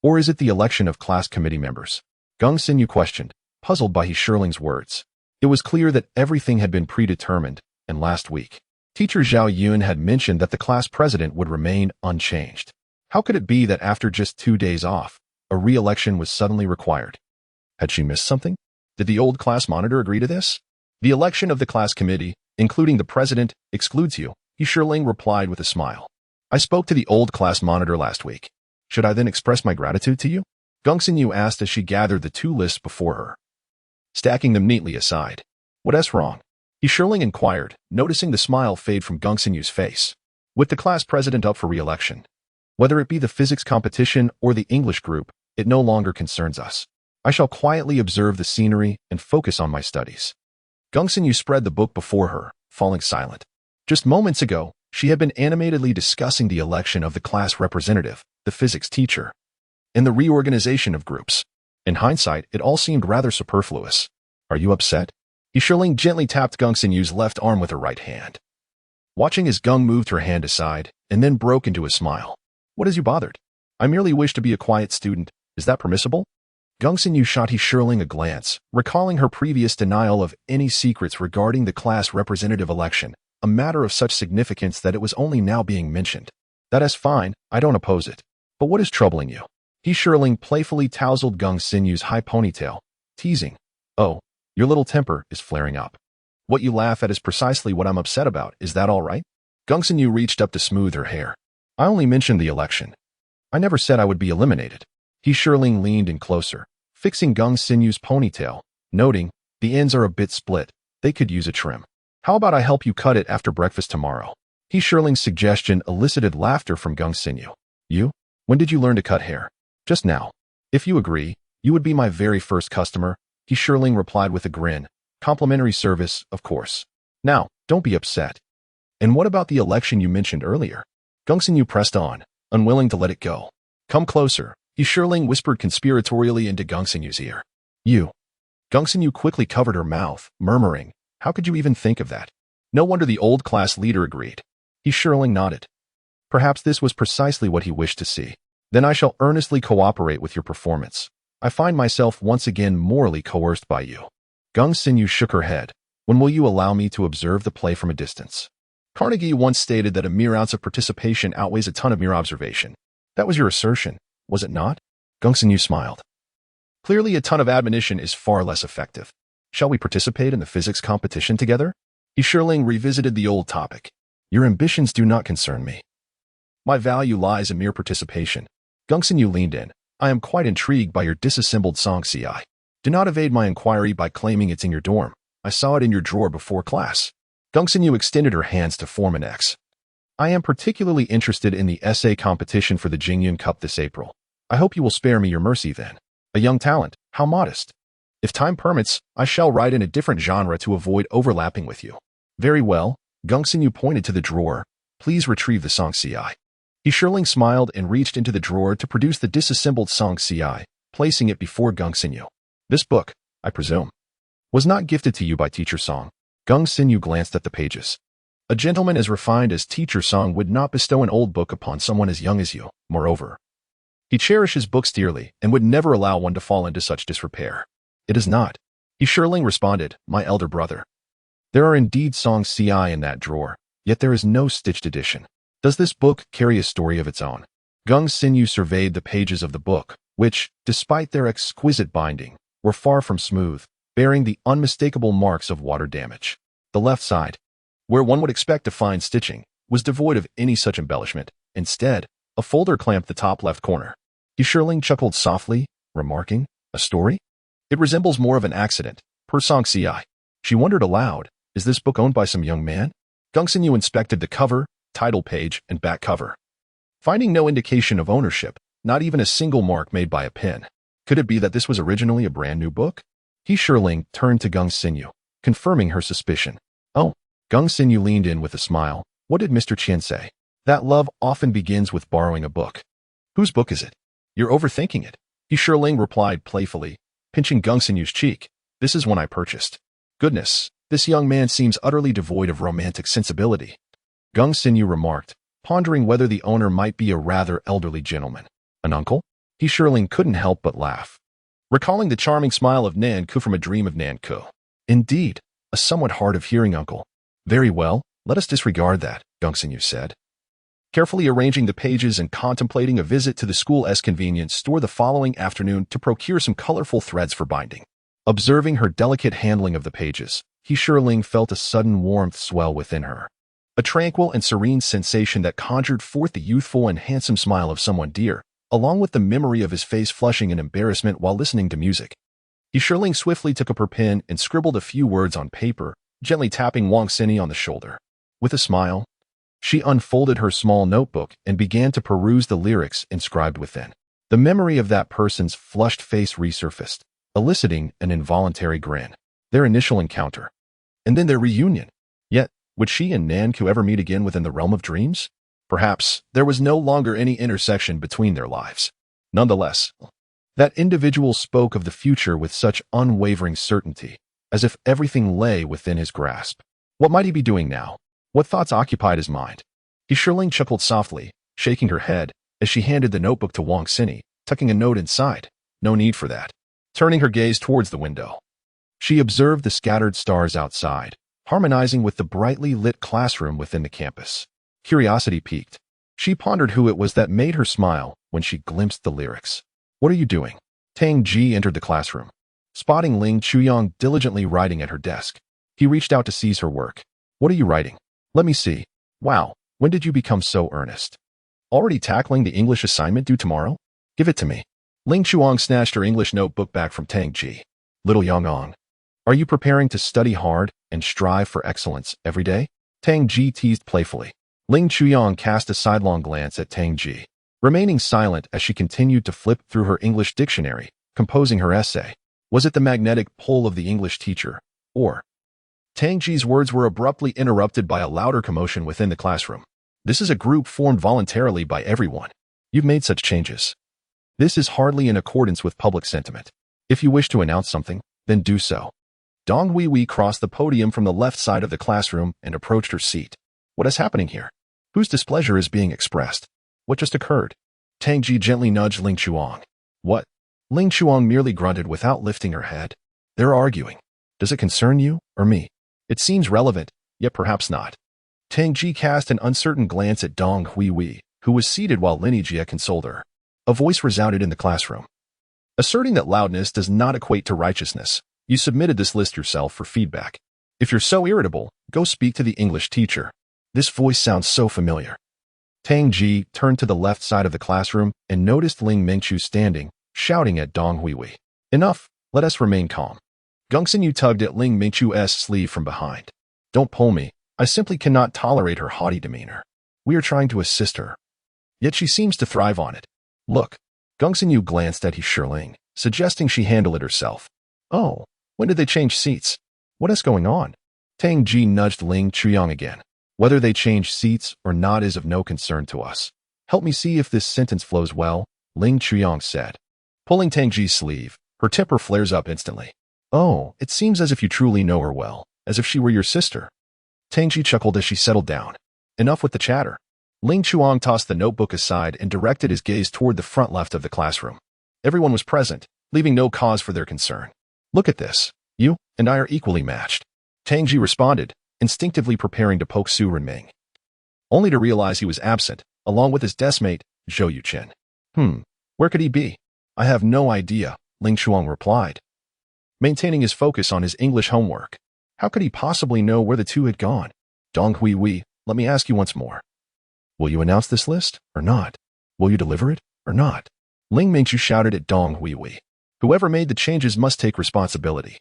Or is it the election of class committee members? Gongsun questioned, puzzled by Yunling's words. It was clear that everything had been predetermined, and last week, Teacher Zhao Yun had mentioned that the class president would remain unchanged. How could it be that after just 2 days off, a re-election was suddenly required? Had she missed something? Did the old class monitor agree to this? The election of the class committee, including the president, excludes you, Yunling replied with a smile. I spoke to the old class monitor last week. Should I then express my gratitude to you? Gongsun asked as she gathered the 2 lists before her, stacking them neatly aside. What's wrong? Yunling inquired, noticing the smile fade from Gongsun face. With the class president up for re-election, whether it be the physics competition or the English group, it no longer concerns us. I shall quietly observe the scenery and focus on my studies. Gongsun spread the book before her, falling silent. Just moments ago, she had been animatedly discussing the election of the class representative, the physics teacher, and the reorganization of groups. In hindsight, it all seemed rather superfluous. Are you upset? Yunling gently tapped Gongsun's left arm with her right hand, watching as Gung moved her hand aside and then broke into a smile. What has you bothered? I merely wish to be a quiet student. Is that permissible? Gongsun shot Yunling a glance, recalling her previous denial of any secrets regarding the class representative election, a matter of such significance that it was only now being mentioned. That is fine, I don't oppose it. But what is troubling you? Yunling playfully tousled Gongsun's high ponytail, teasing. Oh, your little temper is flaring up. What you laugh at is precisely what I'm upset about, is that all right? Gongsun reached up to smooth her hair. I only mentioned the election. I never said I would be eliminated. Yunling leaned in closer, fixing Gongsun's ponytail, noting, the ends are a bit split, they could use a trim. How about I help you cut it after breakfast tomorrow? Yunling's suggestion elicited laughter from Gongsun. You? When did you learn to cut hair? Just now. If you agree, you would be my very first customer, Yunling replied with a grin. Complimentary service, of course. Now, don't be upset. And what about the election you mentioned earlier? Gongsun pressed on, unwilling to let it go. Come closer, Yunling whispered conspiratorially into Gongsun's ear. You. Gongsun quickly covered her mouth, murmuring, how could you even think of that? No wonder the old class leader agreed. Yunling nodded. Perhaps this was precisely what he wished to see. Then I shall earnestly cooperate with your performance. I find myself once again morally coerced by you. Gongsun shook her head. When will you allow me to observe the play from a distance? Carnegie once stated that a mere ounce of participation outweighs a ton of mere observation. That was your assertion, was it not? Gongsun smiled. Clearly a ton of admonition is far less effective. Shall we participate in the physics competition together? Yunling revisited the old topic. Your ambitions do not concern me. My value lies in mere participation. Gongsun leaned in. I am quite intrigued by your disassembled song CI. Do not evade my inquiry by claiming it's in your dorm. I saw it in your drawer before class. Gongsun extended her hands to form an X. I am particularly interested in the essay competition for the Jingyun Cup this April. I hope you will spare me your mercy then. A young talent, how modest. If time permits, I shall write in a different genre to avoid overlapping with you. Very well, Gongsun pointed to the drawer. Please retrieve the song CI. Yunling smiled and reached into the drawer to produce the disassembled song CI, placing it before Gongsun. This book, I presume, was not gifted to you by Teacher Song. Gongsun glanced at the pages. A gentleman as refined as Teacher Song would not bestow an old book upon someone as young as you. Moreover, he cherishes books dearly and would never allow one to fall into such disrepair. It is not. Yunling responded, my elder brother. There are indeed songs CI in that drawer, yet there is no stitched edition. Does this book carry a story of its own? Gongsun surveyed the pages of the book, which, despite their exquisite binding, were far from smooth, bearing the unmistakable marks of water damage. The left side, where one would expect to find stitching, was devoid of any such embellishment. Instead, a folder clamped the top left corner. Yunling chuckled softly, remarking, a story? It resembles more of an accident, per song CI. She wondered aloud, is this book owned by some young man? Gongsun inspected the cover, title page, and back cover. Finding no indication of ownership, not even a single mark made by a pen. Could it be that this was originally a brand new book? Yunling turned to Gongsun, confirming her suspicion. Oh, Gongsun leaned in with a smile. What did Mr. Qian say? That love often begins with borrowing a book. Whose book is it? You're overthinking it. Yunling replied playfully, pinching Gongsun's cheek. This is one I purchased. Goodness, this young man seems utterly devoid of romantic sensibility. Gongsun remarked, pondering whether the owner might be a rather elderly gentleman. An uncle? Yunling couldn't help but laugh, recalling the charming smile of Nanku from A Dream of Nanku. Indeed, a somewhat hard-of-hearing uncle. Very well, let us disregard that, Gongsun said. Carefully arranging the pages and contemplating a visit to the school's convenience store the following afternoon to procure some colorful threads for binding. Observing her delicate handling of the pages, Yunling felt a sudden warmth swell within her. A tranquil and serene sensation that conjured forth the youthful and handsome smile of someone dear, along with the memory of his face flushing in embarrassment while listening to music. Yunling swiftly took up her pen and scribbled a few words on paper, gently tapping Gongsun on the shoulder. With a smile, she unfolded her small notebook and began to peruse the lyrics inscribed within. The memory of that person's flushed face resurfaced, eliciting an involuntary grin. Their initial encounter, and then their reunion. Yet, would she and Nanku ever meet again within the realm of dreams? Perhaps there was no longer any intersection between their lives. Nonetheless, that individual spoke of the future with such unwavering certainty, as if everything lay within his grasp. What might he be doing now? What thoughts occupied his mind? Yunling chuckled softly, shaking her head, as she handed the notebook to Gongsun, tucking a note inside. No need for that. Turning her gaze towards the window, she observed the scattered stars outside, harmonizing with the brightly lit classroom within the campus. Curiosity piqued. She pondered who it was that made her smile when she glimpsed the lyrics. What are you doing? Tang Ji entered the classroom, spotting Ling Chuyang diligently writing at her desk. He reached out to seize her work. What are you writing? Let me see. Wow, when did you become so earnest? Already tackling the English assignment due tomorrow? Give it to me. Ling Chuang snatched her English notebook back from Tang Ji. Little Yang, are you preparing to study hard and strive for excellence every day? Tang Ji teased playfully. Ling Chuyang cast a sidelong glance at Tang Ji, remaining silent as she continued to flip through her English dictionary, composing her essay. Was it the magnetic pull of the English teacher, or? Tang Ji's words were abruptly interrupted by a louder commotion within the classroom. This is a group formed voluntarily by everyone. You've made such changes. This is hardly in accordance with public sentiment. If you wish to announce something, then do so. Dong Wei crossed the podium from the left side of the classroom and approached her seat. What is happening here? Whose displeasure is being expressed? What just occurred? Tang Ji gently nudged Ling Chuang. What? Ling Chuang merely grunted without lifting her head. They're arguing. Does it concern you or me? It seems relevant, yet perhaps not. Tang Ji cast an uncertain glance at Dong Wei, who was seated while Lin Jie consoled her. A voice resounded in the classroom, asserting that loudness does not equate to righteousness. You submitted this list yourself for feedback. If you're so irritable, go speak to the English teacher. This voice sounds so familiar. Tang Ji turned to the left side of the classroom and noticed Ling Mingchu standing, shouting at Dong Huihui. Enough, let us remain calm. Gongsun Yu tugged at Ling Mingchu's sleeve from behind. Don't pull me, I simply cannot tolerate her haughty demeanor. We are trying to assist her. Yet she seems to thrive on it. Look. Gongsun Yu glanced at Yunling, suggesting she handle it herself. Oh, when did they change seats? What is going on? Tang Ji nudged Ling Chuyang again. Whether they change seats or not is of no concern to us. Help me see if this sentence flows well, Ling Chuyang said. Pulling Tang Ji's sleeve, her temper flares up instantly. Oh, it seems as if you truly know her well, as if she were your sister. Tang Ji chuckled as she settled down. Enough with the chatter. Ling Chuang tossed the notebook aside and directed his gaze toward the front left of the classroom. Everyone was present, leaving no cause for their concern. Look at this. You and I are equally matched. Tang Ji responded, instinctively preparing to poke Su Renming. Only to realize he was absent, along with his deskmate, Zhou Yuchen. Where could he be? I have no idea, Ling Chuang replied, maintaining his focus on his English homework. How could he possibly know where the two had gone? Dong Huihui, let me ask you once more. Will you announce this list, or not? Will you deliver it, or not? Ling Mingchu shouted at Dong Huihui. Whoever made the changes must take responsibility.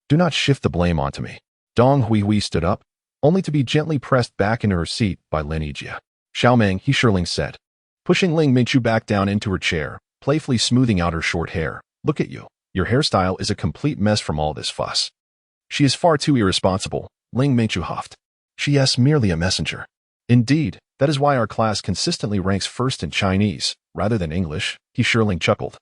Do not shift the blame onto me. Dong Huihui stood up, only to be gently pressed back into her seat by Lin Yijia. Xiaomeng, he Shirling said, pushing Ling Mingchu back down into her chair, playfully smoothing out her short hair. Look at you. Your hairstyle is a complete mess from all this fuss. She is far too irresponsible, Ling Mingchu huffed. She is merely a messenger. Indeed, that is why our class consistently ranks first in Chinese, rather than English, he Shirling chuckled.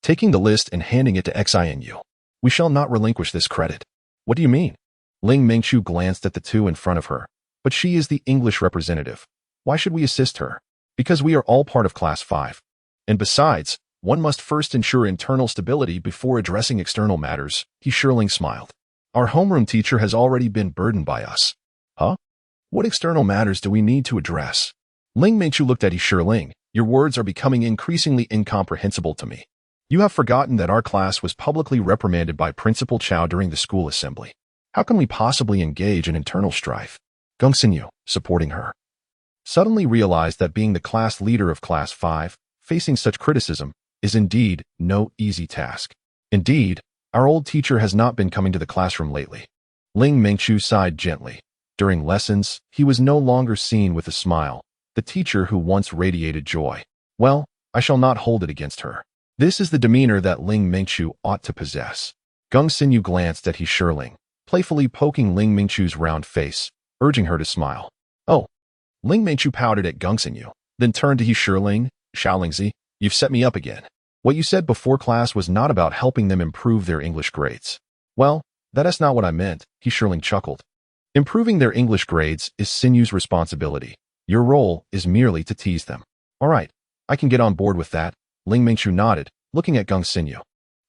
Taking the list and handing it to Xinu. We shall not relinquish this credit. What do you mean? Ling Mingchu glanced at the two in front of her. But she is the English representative. Why should we assist her? Because we are all part of Class 5. And besides, one must first ensure internal stability before addressing external matters, he Shirling smiled. Our homeroom teacher has already been burdened by us. Huh? What external matters do we need to address? Ling Mingchu looked at Shirling. Your words are becoming increasingly incomprehensible to me. You have forgotten that our class was publicly reprimanded by Principal Cao during the school assembly. How can we possibly engage in internal strife? Gongsun Yu, supporting her, suddenly realized that being the class leader of Class 5, facing such criticism, is indeed no easy task. Indeed, our old teacher has not been coming to the classroom lately. Ling Mingchu sighed gently. During lessons, he was no longer seen with a smile, the teacher who once radiated joy. Well, I shall not hold it against her. This is the demeanor that Ling Mingchu ought to possess. Gongsun Yu glanced at Shirling, playfully poking Ling Mingchu's round face, urging her to smile. Oh. Ling Mingchu pouted at Gongsun Yu, then turned to Shirling. Xiaolingzi, you've set me up again. What you said before class was not about helping them improve their English grades. Well, that is not what I meant, Shirling chuckled. Improving their English grades is Sinyu's responsibility. Your role is merely to tease them. All right, I can get on board with that, Ling Mingchu nodded, looking at Gongsun Yu.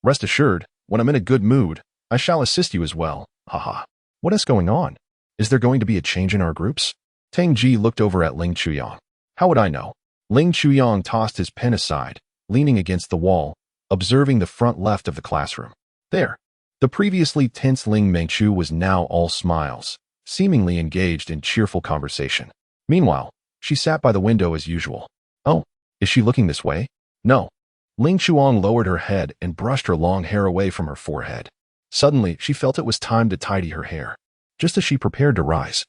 Rest assured, when I'm in a good mood, I shall assist you as well, haha. What is going on? Is there going to be a change in our groups? Tang Ji looked over at Ling Chuyang. How would I know? Ling Chuyang tossed his pen aside, leaning against the wall, observing the front left of the classroom. There. The previously tense Ling Mingchu was now all smiles, seemingly engaged in cheerful conversation. Meanwhile, she sat by the window as usual. Oh, is she looking this way? No. Ling Chuang lowered her head and brushed her long hair away from her forehead. Suddenly, she felt it was time to tidy her hair, just as she prepared to rise.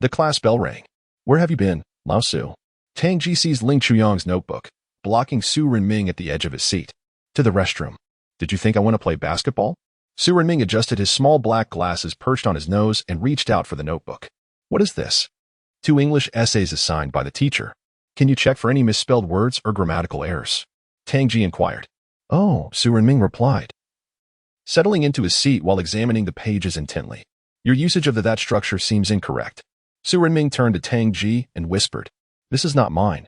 The class bell rang. Where have you been, Lao Su? Tang Ji seized Ling Chuyang's notebook, blocking Su Renming at the edge of his seat. To the restroom. Did you think I want to play basketball? Su Renming adjusted his small black glasses perched on his nose and reached out for the notebook. What is this? 2 English essays assigned by the teacher. Can you check for any misspelled words or grammatical errors? Tang Ji inquired. Oh, Su Renming replied, settling into his seat while examining the pages intently. Your usage of the that structure seems incorrect. Su Renming turned to Tang Ji and whispered, this is not mine.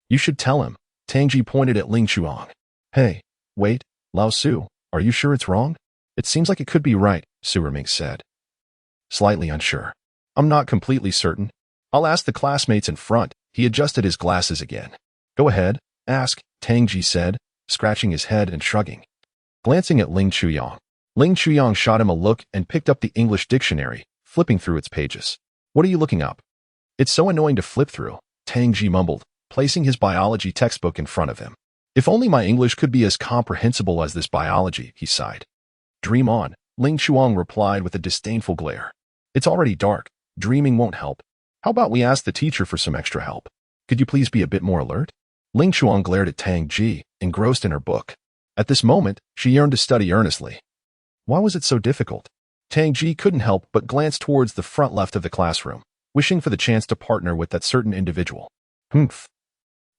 You should tell him. Tang Ji pointed at Ling Chuang. Hey, wait, Lao Su, are you sure it's wrong? It seems like it could be right, Su Renming said. Slightly unsure. I'm not completely certain. I'll ask the classmates in front. He adjusted his glasses again. Go ahead, ask, Tang Ji said, scratching his head and shrugging. Glancing at Ling Chuyang shot him a look and picked up the English dictionary, flipping through its pages. What are you looking up? It's so annoying to flip through, Tang Ji mumbled, placing his biology textbook in front of him. If only my English could be as comprehensible as this biology, he sighed. Dream on, Ling Chuang replied with a disdainful glare. It's already dark. Dreaming won't help. How about we ask the teacher for some extra help? Could you please be a bit more alert? Ling Chuang glared at Tang Ji, engrossed in her book. At this moment, she yearned to study earnestly. Why was it so difficult? Tang Ji couldn't help but glance towards the front left of the classroom, wishing for the chance to partner with that certain individual. Humph.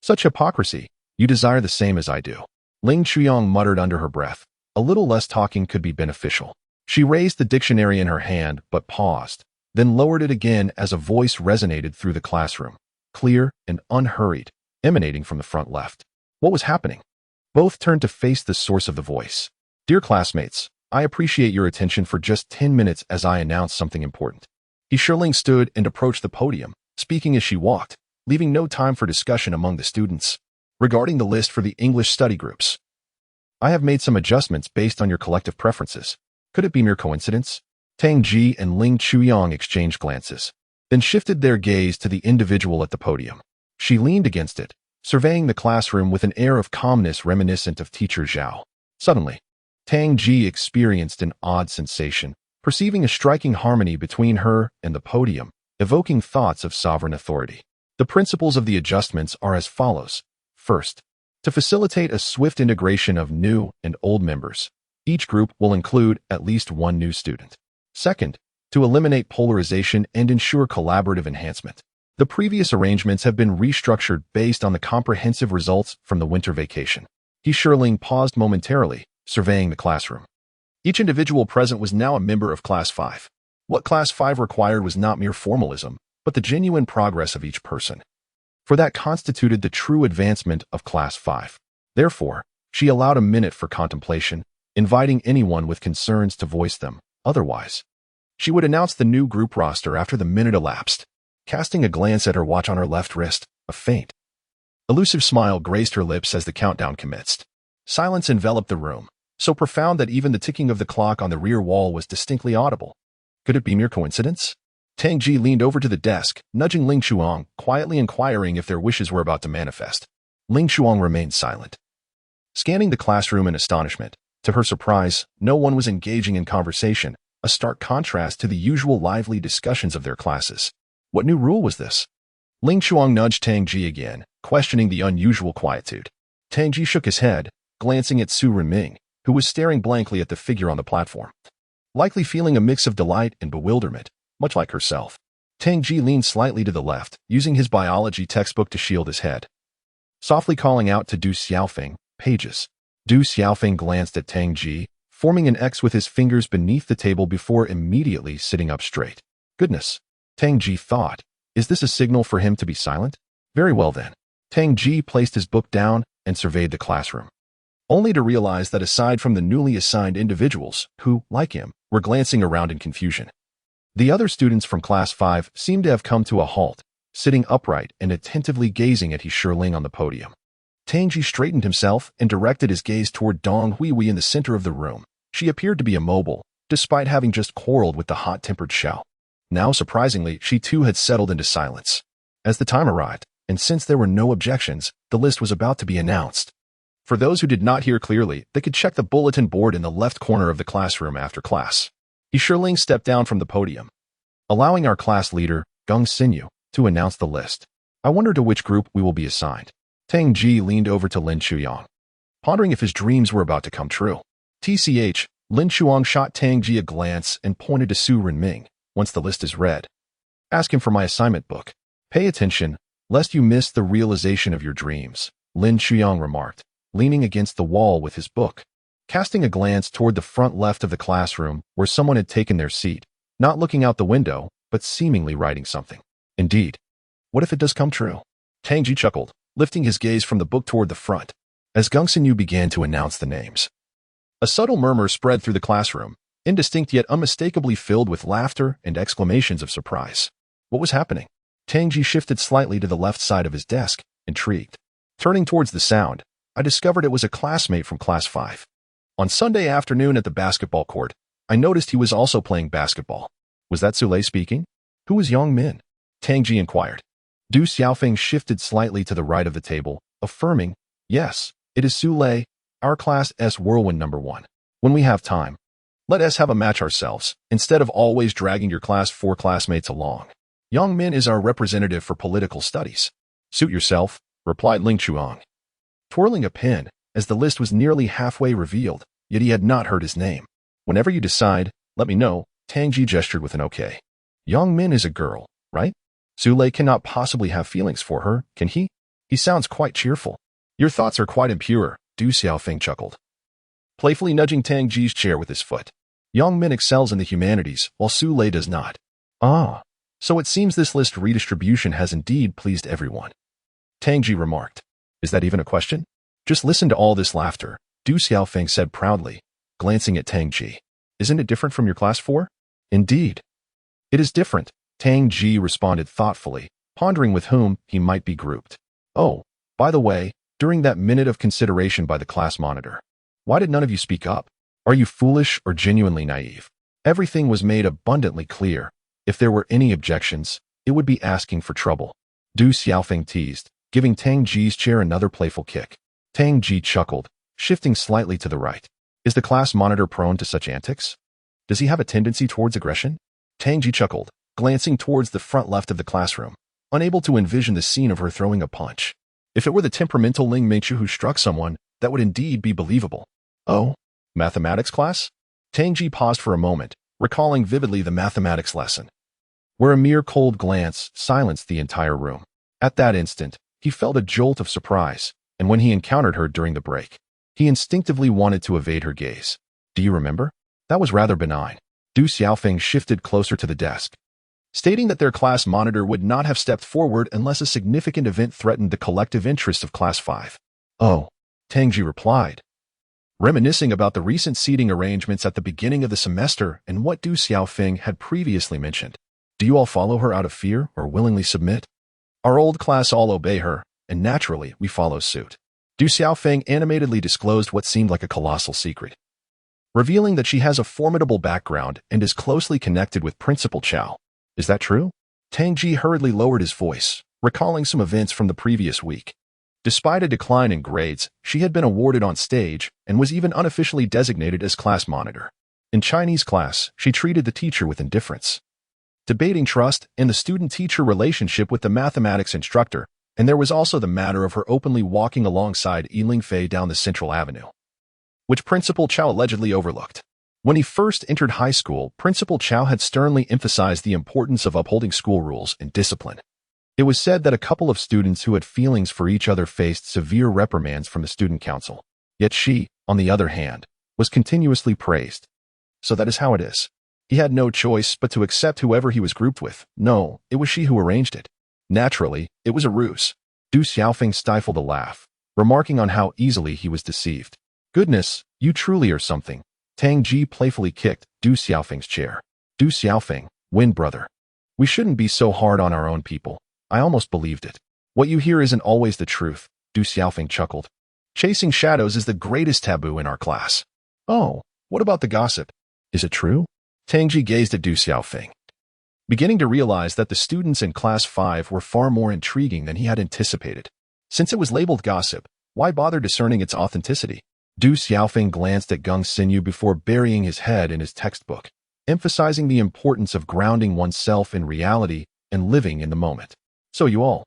Such hypocrisy. You desire the same as I do. Ling Chuang muttered under her breath. A little less talking could be beneficial. She raised the dictionary in her hand, but paused, then lowered it again as a voice resonated through the classroom, clear and unhurried, emanating from the front left. What was happening? Both turned to face the source of the voice. Dear classmates, I appreciate your attention for just 10 minutes as I announce something important. Yunling stood and approached the podium, speaking as she walked, leaving no time for discussion among the students. Regarding the list for the English study groups, I have made some adjustments based on your collective preferences. Could it be mere coincidence? Tang Ji and Ling Chuang exchanged glances, then shifted their gaze to the individual at the podium. She leaned against it, surveying the classroom with an air of calmness reminiscent of Teacher Zhao. Suddenly, Tang Ji experienced an odd sensation, perceiving a striking harmony between her and the podium, evoking thoughts of sovereign authority. The principles of the adjustments are as follows. First, to facilitate a swift integration of new and old members, each group will include at least one new student. Second, to eliminate polarization and ensure collaborative enhancement. The previous arrangements have been restructured based on the comprehensive results from the winter vacation. Yunling paused momentarily, surveying the classroom. Each individual present was now a member of Class 5. What Class 5 required was not mere formalism, but the genuine progress of each person. For that constituted the true advancement of Class 5. Therefore, she allowed a minute for contemplation, inviting anyone with concerns to voice them. Otherwise, she would announce the new group roster after the minute elapsed. Casting a glance at her watch on her left wrist, a faint, elusive smile graced her lips as the countdown commenced. Silence enveloped the room, so profound that even the ticking of the clock on the rear wall was distinctly audible. Could it be mere coincidence? Tang Ji leaned over to the desk, nudging Ling Chuang, quietly inquiring if their wishes were about to manifest. Ling Chuang remained silent, scanning the classroom in astonishment. To her surprise, no one was engaging in conversation, a stark contrast to the usual lively discussions of their classes. What new rule was this? Ling Chuang nudged Tang Ji again, questioning the unusual quietude. Tang Ji shook his head, glancing at Su Renming, who was staring blankly at the figure on the platform, likely feeling a mix of delight and bewilderment, much like herself. Tang Ji leaned slightly to the left, using his biology textbook to shield his head, softly calling out to Du Xiaofeng, pages. Du Xiaofeng glanced at Tang Ji, forming an X with his fingers beneath the table before immediately sitting up straight. Goodness, Tang Ji thought. Is this a signal for him to be silent? Very well then. Tang Ji placed his book down and surveyed the classroom, only to realize that aside from the newly assigned individuals who, like him, were glancing around in confusion, the other students from Class 5 seemed to have come to a halt, sitting upright and attentively gazing at Yunling on the podium. Tang Ji straightened himself and directed his gaze toward Dong Huihui in the center of the room. She appeared to be immobile, despite having just quarreled with the hot-tempered Xiao. Now, surprisingly, she too had settled into silence. As the time arrived, and since there were no objections, the list was about to be announced. For those who did not hear clearly, they could check the bulletin board in the left corner of the classroom after class. Yunling stepped down from the podium, allowing our class leader, Gung Xinyu, to announce the list. I wonder to which group we will be assigned. Tang Ji leaned over to Lin Chuyang, pondering if his dreams were about to come true. TCH, Lin Chuang shot Tang Ji a glance and pointed to Su Renming. Once the list is read, ask him for my assignment book. Pay attention, lest you miss the realization of your dreams, Lin Chuyang remarked, leaning against the wall with his book, casting a glance toward the front left of the classroom where someone had taken their seat, not looking out the window, but seemingly writing something. Indeed, what if it does come true? Tang Ji chuckled, lifting his gaze from the book toward the front, as Gung Xinyu began to announce the names. A subtle murmur spread through the classroom, indistinct yet unmistakably filled with laughter and exclamations of surprise. What was happening? Tang Ji shifted slightly to the left side of his desk, intrigued. Turning towards the sound, I discovered it was a classmate from Class 5. On Sunday afternoon at the basketball court, I noticed he was also playing basketball. Was that Sule speaking? Who was Yang Min? Tang Ji inquired. Du Xiaofeng shifted slightly to the right of the table, affirming, yes, it is Su Lei, our class S whirlwind number 1. When we have time, let us have a match ourselves, instead of always dragging your class 4 classmates along. Yang Min is our representative for political studies. Suit yourself, replied Ling Chuang, twirling a pen, as the list was nearly halfway revealed, yet he had not heard his name. Whenever you decide, let me know. Tang Ji gestured with an okay. Yang Min is a girl, right? Su Lei cannot possibly have feelings for her, can he? He sounds quite cheerful. Your thoughts are quite impure, Du Xiaofeng chuckled, playfully nudging Tang Ji's chair with his foot. Yang Min excels in the humanities, while Su Lei does not. Ah, so it seems this list redistribution has indeed pleased everyone. Tang Ji remarked. Is that even a question? Just listen to all this laughter, Du Xiaofeng said proudly, glancing at Tang Ji. Isn't it different from your class 4? Indeed. It is different, Tang Ji responded thoughtfully, pondering with whom he might be grouped. Oh, by the way, during that minute of consideration by the class monitor, why did none of you speak up? Are you foolish or genuinely naive? Everything was made abundantly clear. If there were any objections, it would be asking for trouble. Du Xiaofeng teased, giving Tang Ji's chair another playful kick. Tang Ji chuckled, shifting slightly to the right. Is the class monitor prone to such antics? Does he have a tendency towards aggression? Tang Ji chuckled, glancing towards the front left of the classroom, unable to envision the scene of her throwing a punch. If it were the temperamental Ling Meichu who struck someone, that would indeed be believable. Oh, mathematics class? Tang Ji paused for a moment, recalling vividly the mathematics lesson, where a mere cold glance silenced the entire room. At that instant, he felt a jolt of surprise, and when he encountered her during the break, he instinctively wanted to evade her gaze. Do you remember? That was rather benign. Du Xiaofeng shifted closer to the desk, stating that their class monitor would not have stepped forward unless a significant event threatened the collective interest of Class 5. Oh, Tang Ji replied, reminiscing about the recent seating arrangements at the beginning of the semester and what Du Xiaofeng had previously mentioned. Do you all follow her out of fear or willingly submit? Our old class all obey her, and naturally we follow suit. Du Xiaofeng animatedly disclosed what seemed like a colossal secret, revealing that she has a formidable background and is closely connected with Principal Cao. Is that true? Tang Ji hurriedly lowered his voice, recalling some events from the previous week. Despite a decline in grades, she had been awarded on stage and was even unofficially designated as class monitor. In Chinese class, she treated the teacher with indifference, debating trust and the student-teacher relationship with the mathematics instructor, and there was also the matter of her openly walking alongside Yunling Fei down the Central Avenue, which Principal Cao allegedly overlooked. When he first entered high school, Principal Cao had sternly emphasized the importance of upholding school rules and discipline. It was said that a couple of students who had feelings for each other faced severe reprimands from the student council. Yet she, on the other hand, was continuously praised. So that is how it is. He had no choice but to accept whoever he was grouped with. No, it was she who arranged it. Naturally, it was a ruse. Du Xiaofeng stifled a laugh, remarking on how easily he was deceived. Goodness, you truly are something. Tang Ji playfully kicked Du Xiaofeng's chair. Du Xiaofeng, win brother. We shouldn't be so hard on our own people. I almost believed it. What you hear isn't always the truth, Du Xiaofeng chuckled. Chasing shadows is the greatest taboo in our class. Oh, what about the gossip? Is it true? Tang Ji gazed at Du Xiaofeng, beginning to realize that the students in Class 5 were far more intriguing than he had anticipated. Since it was labeled gossip, why bother discerning its authenticity? Du Xiaofeng glanced at Geng Xinyu before burying his head in his textbook, emphasizing the importance of grounding oneself in reality and living in the moment. So you all,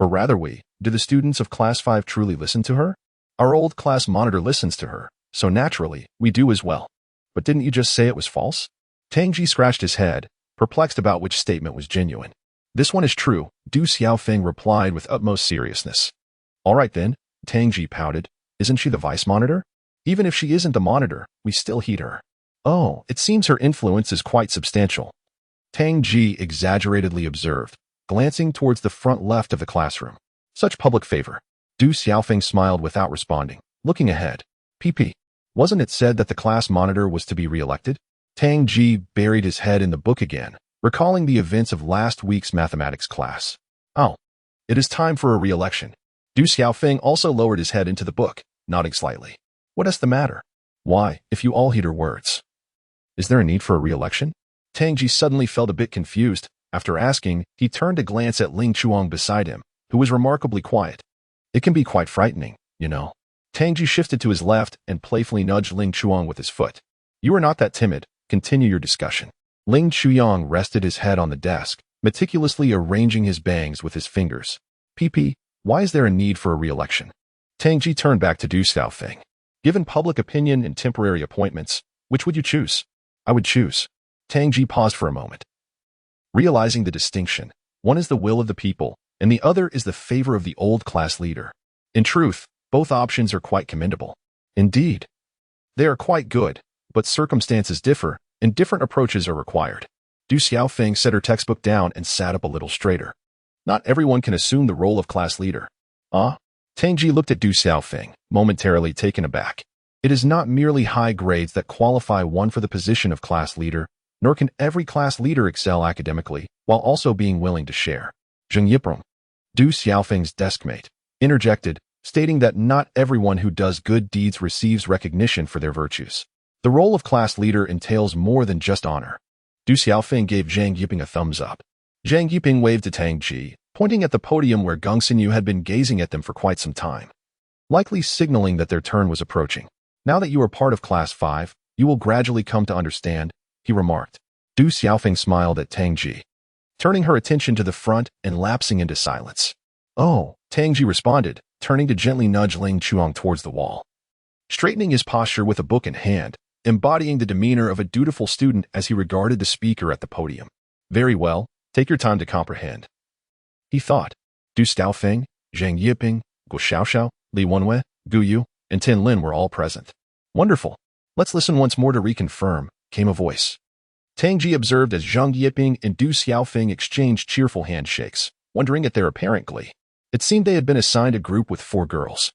or rather do the students of Class 5 truly listen to her? Our old class monitor listens to her, so naturally, we do as well. But didn't you just say it was false? Tang Ji scratched his head, perplexed about which statement was genuine. This one is true, Du Xiaofeng replied with utmost seriousness. All right then, Tang Ji pouted. Isn't she the vice monitor? Even if she isn't the monitor, we still heed her. Oh, it seems her influence is quite substantial, Tang Ji exaggeratedly observed, glancing towards the front left of the classroom. Such public favor. Du Xiaofeng smiled without responding, looking ahead. PP. Wasn't it said that the class monitor was to be re-elected? Tang Ji buried his head in the book again, recalling the events of last week's mathematics class. Oh, it is time for a re-election. Du Xiaofeng also lowered his head into the book, nodding slightly. What is the matter? Why, if you all heed her words? Is there a need for a re-election? Tang Ji suddenly felt a bit confused, After asking, he turned to glance at Ling Chuang beside him, who was remarkably quiet. It can be quite frightening, you know. Tang Ji shifted to his left and playfully nudged Ling Chuang with his foot. You are not that timid. Continue your discussion. Ling Chuyang rested his head on the desk, meticulously arranging his bangs with his fingers. PP, why is there a need for a re-election? Tang Ji turned back to Du Xiaofeng. Given public opinion and temporary appointments, which would you choose? I would choose. Tang Ji paused for a moment. Realizing the distinction, one is the will of the people, and the other is the favor of the old class leader. In truth, both options are quite commendable. Indeed, they are quite good, but circumstances differ, and different approaches are required. Du Xiaofeng set her textbook down and sat up a little straighter. Not everyone can assume the role of class leader. Ah? Tang Ji looked at Du Xiaofeng, momentarily taken aback. It is not merely high grades that qualify one for the position of class leader, nor can every class leader excel academically, while also being willing to share. Zheng Yiprong, Du Xiaofeng's deskmate, interjected, stating that not everyone who does good deeds receives recognition for their virtues. The role of class leader entails more than just honor. Du Xiaofeng gave Zhang Yiping a thumbs up. Zhang Yiping waved to Tang Ji, pointing at the podium where Geng Xinyu had been gazing at them for quite some time, likely signaling that their turn was approaching. Now that you are part of Class 5, you will gradually come to understand, he remarked. Du Xiaofeng smiled at Tang Ji, turning her attention to the front and lapsing into silence. Oh, Tang Ji responded, turning to gently nudge Ling Chuang towards the wall. Straightening his posture with a book in hand, embodying the demeanor of a dutiful student as he regarded the speaker at the podium. Very well, take your time to comprehend. He thought. Du Xiaofeng, Zhang Yiping, Guo Xiaoxiao, Li Wenwei, Gu Yu, and Tin Lin were all present. Wonderful. Let's listen once more to reconfirm, came a voice. Tang Ji observed as Zhang Yiping and Du Xiaofeng exchanged cheerful handshakes, wondering at their apparent glee. It seemed they had been assigned a group with 4 girls.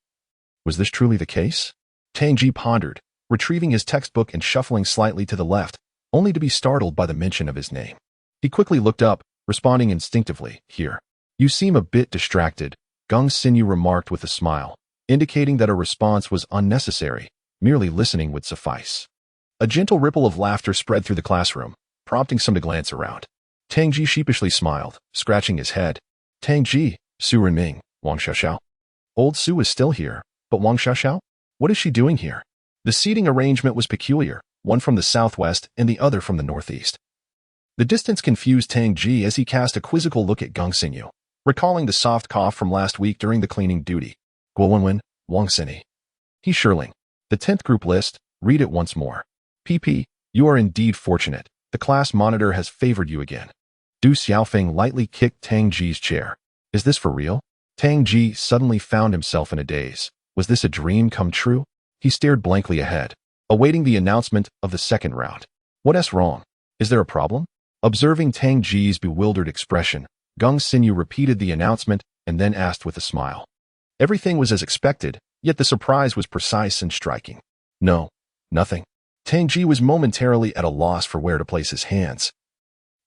Was this truly the case? Tang Ji pondered, retrieving his textbook and shuffling slightly to the left, only to be startled by the mention of his name. He quickly looked up, responding instinctively, here. You seem a bit distracted, Geng Xinyu remarked with a smile, indicating that a response was unnecessary, merely listening would suffice. A gentle ripple of laughter spread through the classroom, prompting some to glance around. Tang Ji sheepishly smiled, scratching his head. Tang Ji, Su Renming, Wang Xiaoxiao. Old Su is still here, but Wang Xiaoxiao? What is she doing here? The seating arrangement was peculiar, one from the southwest and the other from the northeast. The distance confused Tang Ji as he cast a quizzical look at Geng Xinyu, recalling the soft cough from last week during the cleaning duty. Guo Wenwen, Wang Xinyi. He Shirling. The 10th group list, read it once more. PP, you are indeed fortunate. The class monitor has favored you again. Du Xiaofeng lightly kicked Tang Ji's chair. Is this for real? Tang Ji suddenly found himself in a daze. Was this a dream come true? He stared blankly ahead, awaiting the announcement of the second round. What's wrong? Is there a problem? Observing Tang Ji's bewildered expression, Geng Xinyu repeated the announcement and then asked with a smile. Everything was as expected, yet the surprise was precise and striking. No, nothing. Tang Ji was momentarily at a loss for where to place his hands.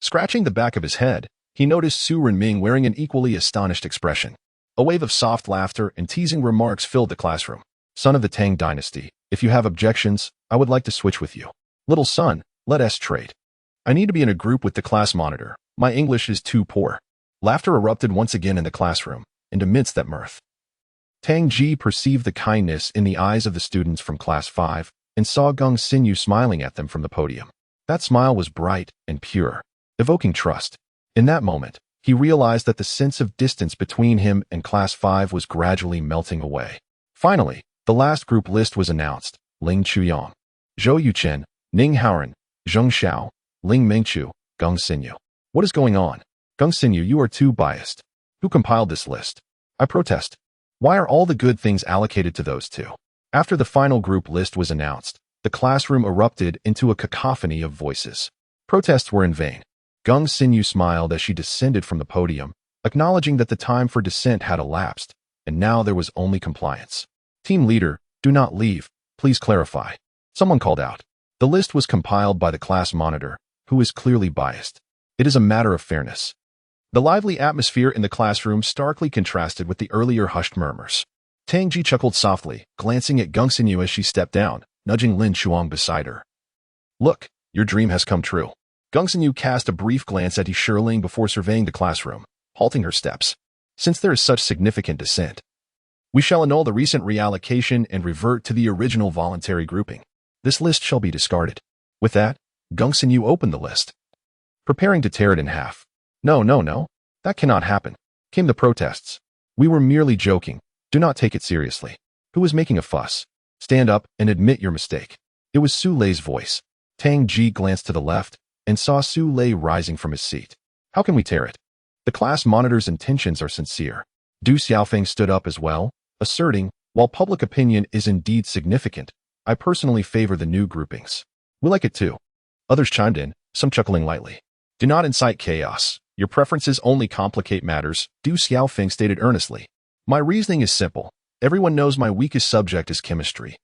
Scratching the back of his head, he noticed Su Renming wearing an equally astonished expression. A wave of soft laughter and teasing remarks filled the classroom. Son of the Tang dynasty, if you have objections, I would like to switch with you. Little son, let us trade. I need to be in a group with the class monitor. My English is too poor. Laughter erupted once again in the classroom, and amidst that mirth, Tang Ji perceived the kindness in the eyes of the students from Class 5 and saw Geng Xinyu smiling at them from the podium. That smile was bright and pure, evoking trust. In that moment, he realized that the sense of distance between him and Class 5 was gradually melting away. Finally, the last group list was announced. Ling Chuyang, Zhou Yuchen, Ning Haoren, Zheng Xiao, Ling Mingchu, Geng Xinyu. What is going on? Geng Xinyu, you are too biased. Who compiled this list? I protest. Why are all the good things allocated to those two? After the final group list was announced, the classroom erupted into a cacophony of voices. Protests were in vain. Geng Xinyu smiled as she descended from the podium, acknowledging that the time for dissent had elapsed, and now there was only compliance. Team leader, do not leave. Please clarify. Someone called out. The list was compiled by the class monitor, who is clearly biased. It is a matter of fairness. The lively atmosphere in the classroom starkly contrasted with the earlier hushed murmurs. Tang Ji chuckled softly, glancing at Geng Xinyu as she stepped down, nudging Lin Chuang beside her. Look, your dream has come true. Gongsun cast a brief glance at Yunling before surveying the classroom, halting her steps. Since there is such significant dissent, we shall annul the recent reallocation and revert to the original voluntary grouping. This list shall be discarded. With that, Gongsun opened the list, preparing to tear it in half. No. That cannot happen, came the protests. We were merely joking. Do not take it seriously. Who is making a fuss? Stand up and admit your mistake. It was Su Lei's voice. Tang Ji glanced to the left and saw Su Lei rising from his seat. How can we tear it? The class monitor's intentions are sincere. Du Xiaofeng stood up as well, asserting, while public opinion is indeed significant, I personally favor the new groupings. We like it too. Others chimed in, some chuckling lightly. Do not incite chaos. Your preferences only complicate matters, Du Xiaofeng stated earnestly. My reasoning is simple. Everyone knows my weakest subject is chemistry,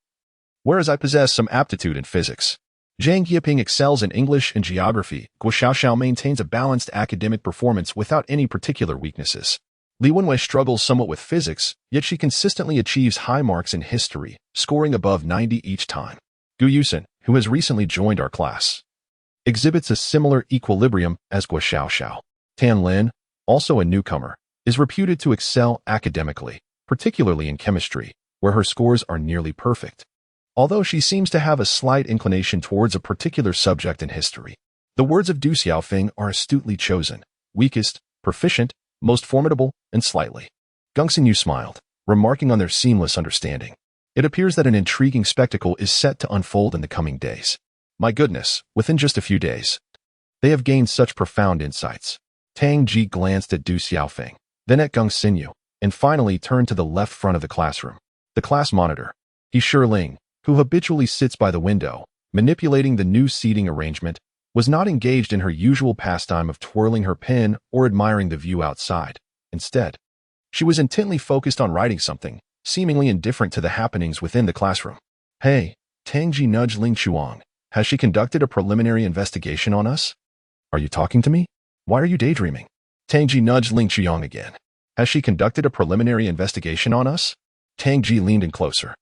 whereas I possess some aptitude in physics. Zhang Yiping excels in English and geography. Guo Xiaoxiao maintains a balanced academic performance without any particular weaknesses. Li Wenwei struggles somewhat with physics, yet she consistently achieves high marks in history, scoring above 90 each time. Gu Yusen, who has recently joined our class, exhibits a similar equilibrium as Guo Xiaoxiao. Tan Lin, also a newcomer, is reputed to excel academically, particularly in chemistry, where her scores are nearly perfect. Although she seems to have a slight inclination towards a particular subject in history. The words of Du Xiaofeng are astutely chosen: weakest, proficient, most formidable, and slightly. Gongsun smiled, remarking on their seamless understanding. It appears that an intriguing spectacle is set to unfold in the coming days. My goodness, within just a few days, they have gained such profound insights. Tang Ji glanced at Du Xiaofeng, then at Gongsun, and finally turned to the left front of the classroom. The class monitor, Yunling, who habitually sits by the window, manipulating the new seating arrangement, was not engaged in her usual pastime of twirling her pen or admiring the view outside. Instead, she was intently focused on writing something, seemingly indifferent to the happenings within the classroom. Hey, Tang Ji nudged Ling Chuang. Has she conducted a preliminary investigation on us? Are you talking to me? Why are you daydreaming? Tang Ji nudged Ling Chuang again. Has she conducted a preliminary investigation on us? Tang Ji leaned in closer.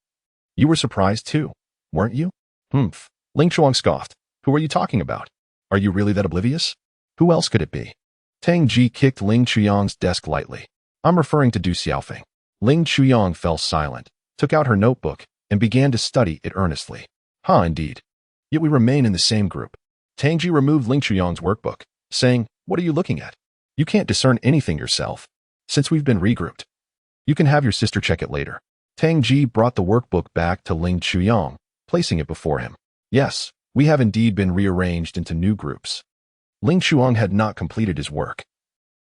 You were surprised too, weren't you? Humph. Ling Chuang scoffed. Who are you talking about? Are you really that oblivious? Who else could it be? Tang Ji kicked Ling Chuyang's desk lightly. I'm referring to Du Xiaofeng. Ling Chuyang fell silent, took out her notebook, and began to study it earnestly. Indeed. Yet we remain in the same group. Tang Ji removed Ling Chuyang's workbook, saying, what are you looking at? You can't discern anything yourself. Since we've been regrouped, you can have your sister check it later. Tang Ji brought the workbook back to Ling Chuyang, placing it before him. Yes, we have indeed been rearranged into new groups. Ling Chuang had not completed his work.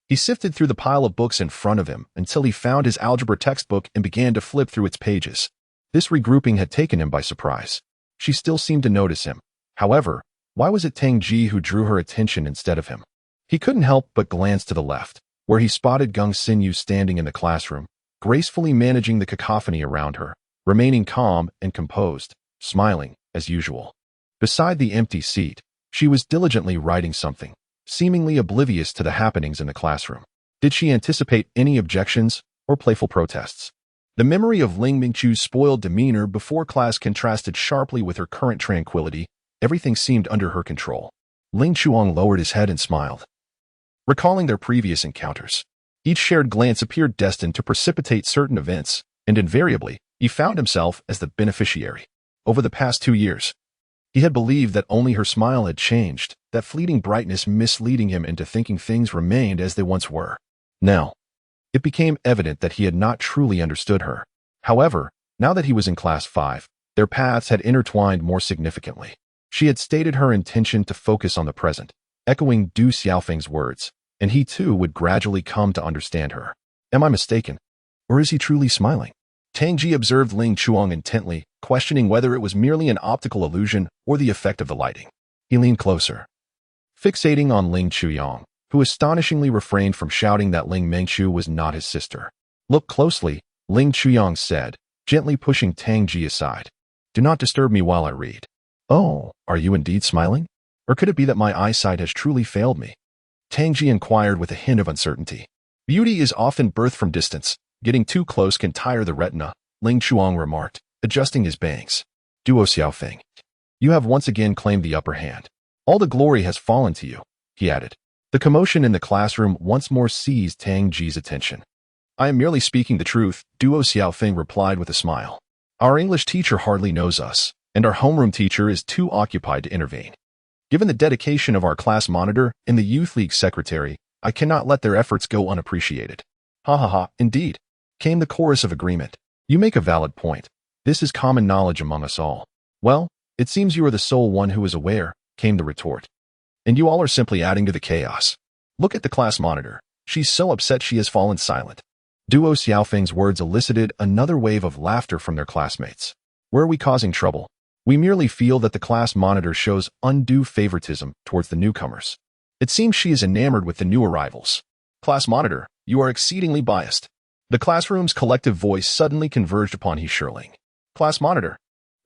He sifted through the pile of books in front of him until he found his algebra textbook and began to flip through its pages. This regrouping had taken him by surprise. She still seemed to notice him. However, why was it Tang Ji who drew her attention instead of him? He couldn't help but glance to the left, where he spotted Gongsun standing in the classroom, gracefully managing the cacophony around her, remaining calm and composed, smiling, as usual. Beside the empty seat, she was diligently writing something, seemingly oblivious to the happenings in the classroom. Did she anticipate any objections or playful protests? The memory of Ling Mingchu's spoiled demeanor before class contrasted sharply with her current tranquility. Everything seemed under her control. Ling Chuang lowered his head and smiled, recalling their previous encounters. Each shared glance appeared destined to precipitate certain events, and invariably, he found himself as the beneficiary. Over the past 2 years, he had believed that only her smile had changed, that fleeting brightness misleading him into thinking things remained as they once were. Now, it became evident that he had not truly understood her. However, now that he was in Class 5, their paths had intertwined more significantly. She had stated her intention to focus on the present, echoing Du Xiaofeng's words, and he too would gradually come to understand her. Am I mistaken? Or is he truly smiling? Tang Ji observed Ling Chuang intently, questioning whether it was merely an optical illusion or the effect of the lighting. He leaned closer, fixating on Ling Chuyang, who astonishingly refrained from shouting that Ling Mengchu was not his sister. Look closely, Ling Chuyang said, gently pushing Tang Ji aside. Do not disturb me while I read. Oh, are you indeed smiling? Or could it be that my eyesight has truly failed me? Tang Ji inquired with a hint of uncertainty. Beauty is often birthed from distance. Getting too close can tire the retina, Ling Chuang remarked, adjusting his bangs. Duo Xiaofeng, you have once again claimed the upper hand. All the glory has fallen to you, he added. The commotion in the classroom once more seized Tang Ji's attention. I am merely speaking the truth, Duo Xiaofeng replied with a smile. Our English teacher hardly knows us, and our homeroom teacher is too occupied to intervene. Given the dedication of our class monitor and the youth league secretary, I cannot let their efforts go unappreciated. Ha ha ha, indeed, came the chorus of agreement. You make a valid point. This is common knowledge among us all. Well, it seems you are the sole one who is aware, came the retort. And you all are simply adding to the chaos. Look at the class monitor. She's so upset she has fallen silent. Duo Xiaofeng's words elicited another wave of laughter from their classmates. Where are we causing trouble? We merely feel that the class monitor shows undue favoritism towards the newcomers. It seems she is enamored with the new arrivals. Class monitor, you are exceedingly biased. The classroom's collective voice suddenly converged upon He Shirling. Class monitor.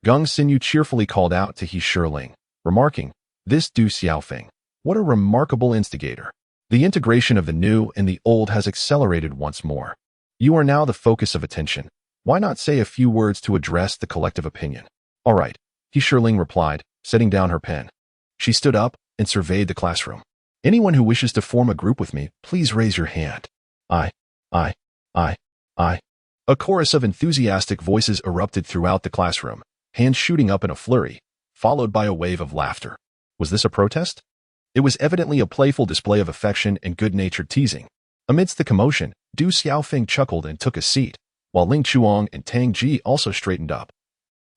Geng Xinyu cheerfully called out to He Shirling, remarking, This Du Xiaofeng. What a remarkable instigator. The integration of the new and the old has accelerated once more. You are now the focus of attention. Why not say a few words to address the collective opinion? All right, He Shirling replied, setting down her pen. She stood up and surveyed the classroom. Anyone who wishes to form a group with me, please raise your hand. I. A chorus of enthusiastic voices erupted throughout the classroom, hands shooting up in a flurry, followed by a wave of laughter. Was this a protest? It was evidently a playful display of affection and good-natured teasing. Amidst the commotion, Du Xiaofeng chuckled and took a seat, while Ling Chuang and Tang Ji also straightened up,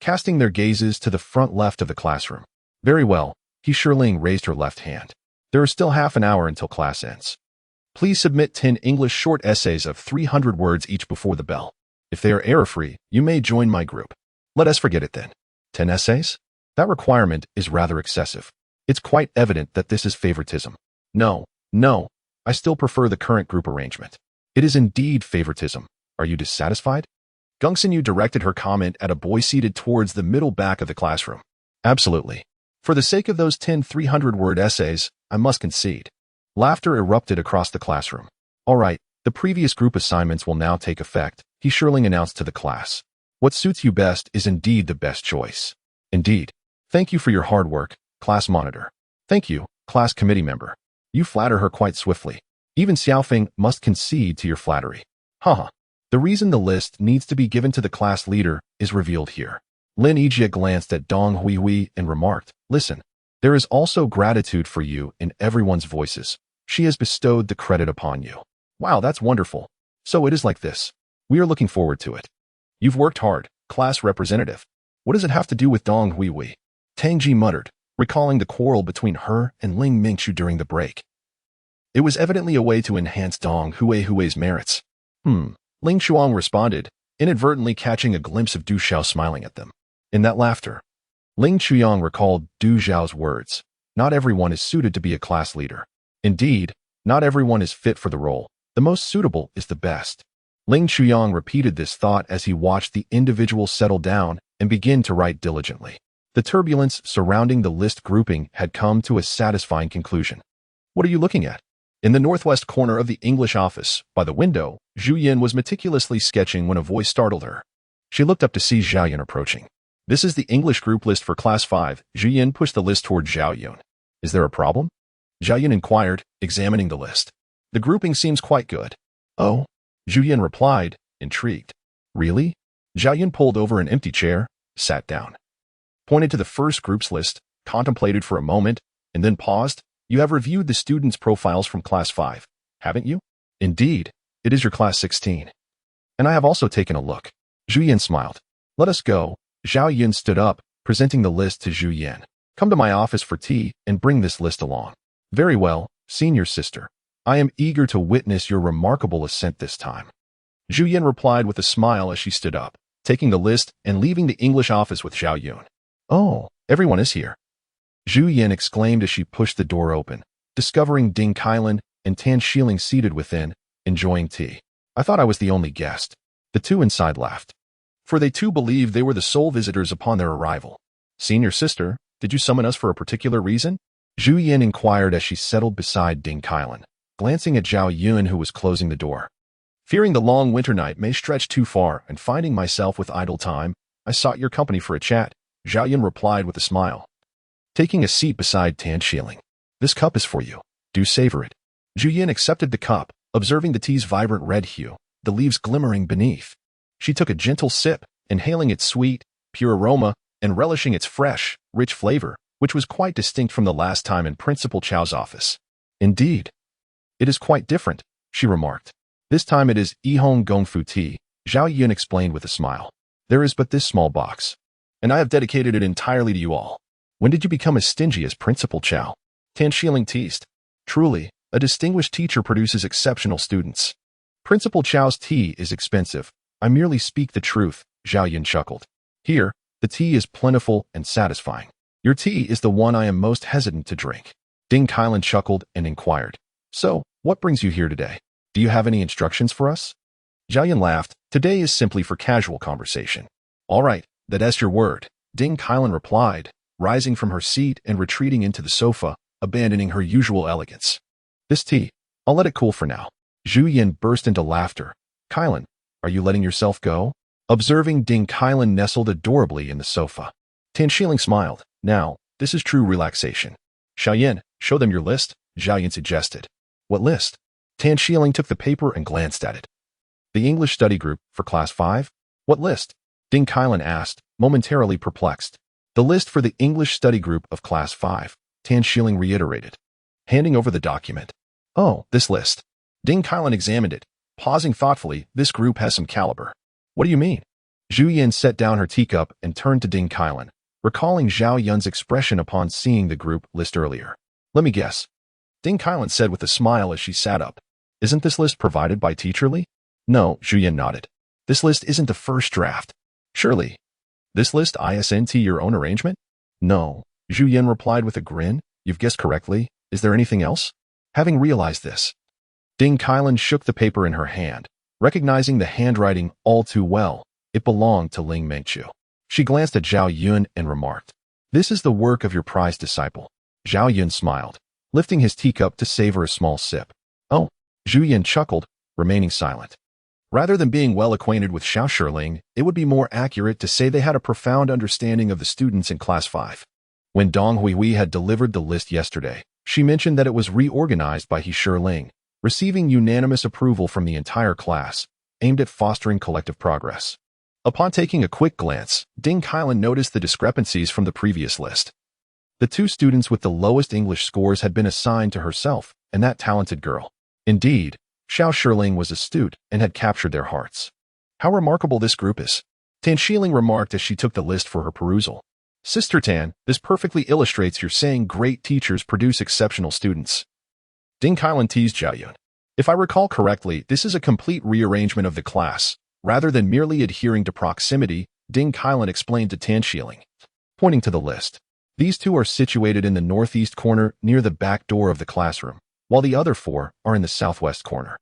casting their gazes to the front left of the classroom. Very well, He Shirling raised her left hand. There is still half an hour until class ends. Please submit 10 English short essays of 300 words each before the bell. If they are error-free, you may join my group. Let us forget it then. 10 essays? That requirement is rather excessive. It's quite evident that this is favoritism. No, I still prefer the current group arrangement. It is indeed favoritism. Are you dissatisfied? Geng Xinyu directed her comment at a boy seated towards the middle back of the classroom. Absolutely. For the sake of those 10 300-word essays, I must concede. Laughter erupted across the classroom. All right, the previous group assignments will now take effect, He Shirling announced to the class. What suits you best is indeed the best choice. Indeed. Thank you for your hard work, class monitor. Thank you, class committee member. You flatter her quite swiftly. Even Xiaofeng must concede to your flattery. Haha. The reason the list needs to be given to the class leader is revealed here. Lin Yijie glanced at Dong Huihui and remarked, Listen, there is also gratitude for you in everyone's voices. She has bestowed the credit upon you. Wow, that's wonderful. So it is like this. We are looking forward to it. You've worked hard, class representative. What does it have to do with Dong Huihui? Tang Ji muttered, recalling the quarrel between her and Ling Mingchu during the break. It was evidently a way to enhance Dong Huihui's merits. Ling Chuang responded, inadvertently catching a glimpse of Du Xiao smiling at them. In that laughter, Ling Chuyang recalled Du Xiao's words. Not everyone is suited to be a class leader. Indeed, not everyone is fit for the role. The most suitable is the best. Ling Chuyang repeated this thought as he watched the individual settle down and begin to write diligently. The turbulence surrounding the list grouping had come to a satisfying conclusion. What are you looking at? In the northwest corner of the English office, by the window, Zhu Yin was meticulously sketching when a voice startled her. She looked up to see Zhao Yun approaching. This is the English group list for Class 5. Zhu Yin pushed the list toward Zhao Yun. Is there a problem? Zhao Yun inquired, examining the list. The grouping seems quite good. Oh? Zhu Yin replied, intrigued. Really? Zhao Yun pulled over an empty chair, sat down, pointed to the first group's list, contemplated for a moment, and then paused. You have reviewed the students' profiles from Class 5, haven't you? Indeed, it is your Class 16. And I have also taken a look. Zhu Yin smiled. Let us go. Zhao Yun stood up, presenting the list to Zhu Yin. Come to my office for tea and bring this list along. Very well, senior sister. I am eager to witness your remarkable ascent this time. Zhu Yin replied with a smile as she stood up, taking the list and leaving the English office with Zhao Yun. Oh, everyone is here. Zhu Yin exclaimed as she pushed the door open, discovering Ding Kailan and Tan Shiling seated within, enjoying tea. I thought I was the only guest. The two inside laughed, for they too believed they were the sole visitors upon their arrival. Senior sister, did you summon us for a particular reason? Zhu Yin inquired as she settled beside Ding Kailan, glancing at Zhao Yun who was closing the door. Fearing the long winter night may stretch too far and finding myself with idle time, I sought your company for a chat, Zhao Yun replied with a smile. taking a seat beside Tan Shieling. "This cup is for you. Do savor it." Zhu Yin accepted the cup, observing the tea's vibrant red hue, the leaves glimmering beneath. She took a gentle sip, inhaling its sweet, pure aroma and relishing its fresh, rich flavor, which was quite distinct from the last time in Principal Cao's office. "Indeed. It is quite different," she remarked. "This time it is Yihong Gongfu tea," Zhao Yun explained with a smile. "There is but this small box, and I have dedicated it entirely to you all." "When did you become as stingy as Principal Cao?" Tan Shieling teased. "Truly, a distinguished teacher produces exceptional students." "Principal Cao's tea is expensive. I merely speak the truth," Zhao Yun chuckled. "Here, the tea is plentiful and satisfying. Your tea is the one I am most hesitant to drink." Ding Kailan chuckled and inquired, "So, what brings you here today? Do you have any instructions for us?" Zhao Yun laughed. "Today is simply for casual conversation." "All right, that's your word," Ding Kailan replied, rising from her seat and retreating into the sofa, abandoning her usual elegance. "This tea, I'll let it cool for now." Zhu Yin burst into laughter. "Kailan, are you letting yourself go?" Observing Ding Kailan nestled adorably in the sofa. Tan Shieling smiled. "Now, this is true relaxation." "Xiaoyan, show them your list," Zhao Yun suggested. "What list?" Tan Shieling took the paper and glanced at it. "The English study group for class 5? "What list?" Ding Kailan asked, momentarily perplexed. "The list for the English study group of class 5, Tan Shieling reiterated, handing over the document. "Oh, this list." Ding Kailan examined it, pausing thoughtfully. "This group has some caliber." "What do you mean?" Zhu Yin set down her teacup and turned to Ding Kailan, recalling Zhao Yun's expression upon seeing the group list earlier. "Let me guess." Ding Kailan said with a smile as she sat up. "Isn't this list provided by Teacher Li?" "No," Zhu Yin nodded. "This list isn't the first draft." "Surely. This list isn't your own arrangement?" "No," Zhu Yin replied with a grin. "You've guessed correctly. Is there anything else?" Having realized this, Ding Kailan shook the paper in her hand, recognizing the handwriting all too well. It belonged to Ling Mengqiu. She glanced at Zhao Yun and remarked, "This is the work of your prized disciple." Zhao Yun smiled, lifting his teacup to savor a small sip. "Oh," Zhu Yin chuckled, remaining silent. Rather than being well acquainted with Xiao Shiling, it would be more accurate to say they had a profound understanding of the students in Class 5. When Dong Huihui had delivered the list yesterday, she mentioned that it was reorganized by He Shiling, receiving unanimous approval from the entire class, aimed at fostering collective progress. Upon taking a quick glance, Ding Kailan noticed the discrepancies from the previous list. The two students with the lowest English scores had been assigned to herself and that talented girl. Indeed, Xiao Shiling was astute and had captured their hearts. "How remarkable this group is," Tan Shieling remarked as she took the list for her perusal. "Sister Tan, this perfectly illustrates your saying great teachers produce exceptional students." Ding Kailan teased Zhao Yun. "If I recall correctly, this is a complete rearrangement of the class. Rather than merely adhering to proximity, Ding Kailan explained to Tan Shieling, pointing to the list. "These two are situated in the northeast corner near the back door of the classroom, while the other 4 are in the southwest corner."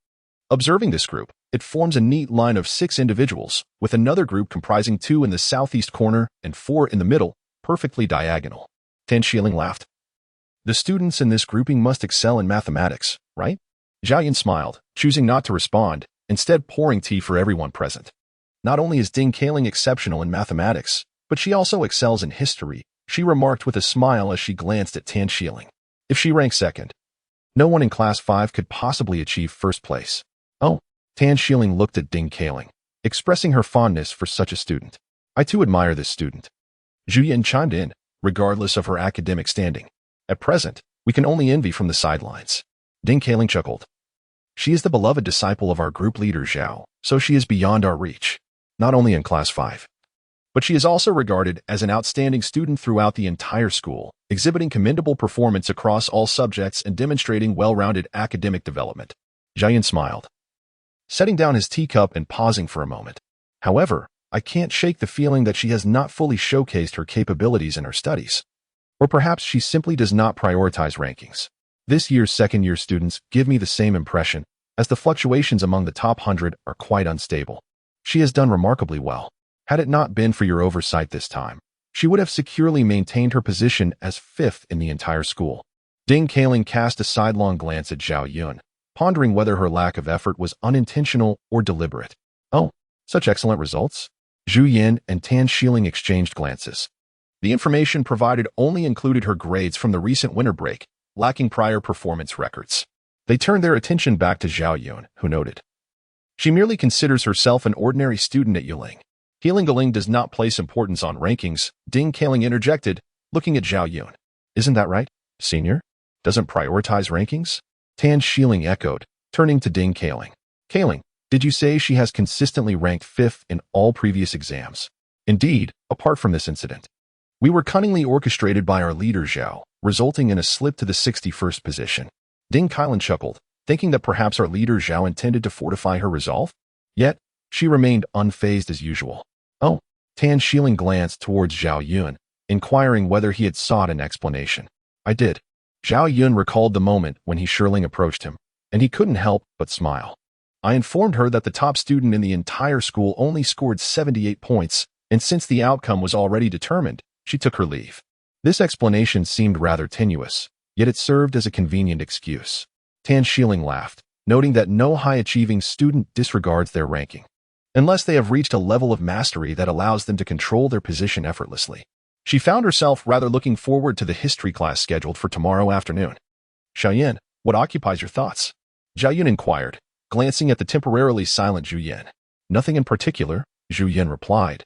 Observing this group, it forms a neat line of 6 individuals, with another group comprising 2 in the southeast corner and 4 in the middle, perfectly diagonal. Tan Shieling laughed. "The students in this grouping must excel in mathematics, right?" Zhao Yun smiled, choosing not to respond, instead pouring tea for everyone present. "Not only is Ding Kailing exceptional in mathematics, but she also excels in history," she remarked with a smile as she glanced at Tan Shieling. "If she ranks second, no one in Class 5 could possibly achieve first place." "Oh," Tan Shieling looked at Ding Kailing, expressing her fondness for such a student. "I too admire this student." Zhu Yin chimed in, regardless of her academic standing. "At present, we can only envy from the sidelines." Ding Kailing chuckled. "She is the beloved disciple of our group leader Zhao, so she is beyond our reach, not only in Class 5. But she is also regarded as an outstanding student throughout the entire school, exhibiting commendable performance across all subjects and demonstrating well-rounded academic development." Zhao Yun smiled, setting down his teacup and pausing for a moment. "However, I can't shake the feeling that she has not fully showcased her capabilities in her studies. Or perhaps she simply does not prioritize rankings. This year's second-year students give me the same impression, as the fluctuations among the top 100 are quite unstable. She has done remarkably well. Had it not been for your oversight this time, she would have securely maintained her position as 5th in the entire school." Ding Kailing cast a sidelong glance at Zhao Yun, pondering whether her lack of effort was unintentional or deliberate. "Oh, such excellent results?" Zhu Yin and Tan Shieling exchanged glances. The information provided only included her grades from the recent winter break, lacking prior performance records. They turned their attention back to Zhao Yun, who noted, "She merely considers herself an ordinary student at Yunling. Yunling does not place importance on rankings," Ding Kaling interjected, looking at Zhao Yun. "Isn't that right, senior? Doesn't prioritize rankings?" Tan Shieling echoed, turning to Ding Kaling. "Kaling, did you say she has consistently ranked 5th in all previous exams?" "Indeed, apart from this incident. We were cunningly orchestrated by our leader Zhao, resulting in a slip to the 61st position." Ding Kaling chuckled, thinking that perhaps our leader Zhao intended to fortify her resolve. Yet, she remained unfazed as usual. "Oh." Tan Shieling glanced towards Zhao Yun, inquiring whether he had sought an explanation. "I did." Zhao Yun recalled the moment when he Shirling approached him, and he couldn't help but smile. "I informed her that the top student in the entire school only scored 78 points, and since the outcome was already determined, she took her leave." This explanation seemed rather tenuous, yet it served as a convenient excuse. Tan Shieling laughed, noting that no high-achieving student disregards their ranking, unless they have reached a level of mastery that allows them to control their position effortlessly. She found herself rather looking forward to the history class scheduled for tomorrow afternoon. "Xiaoyan, what occupies your thoughts?" Zhao Yun inquired, glancing at the temporarily silent Zhu Yan. "Nothing in particular," Zhu Yan replied,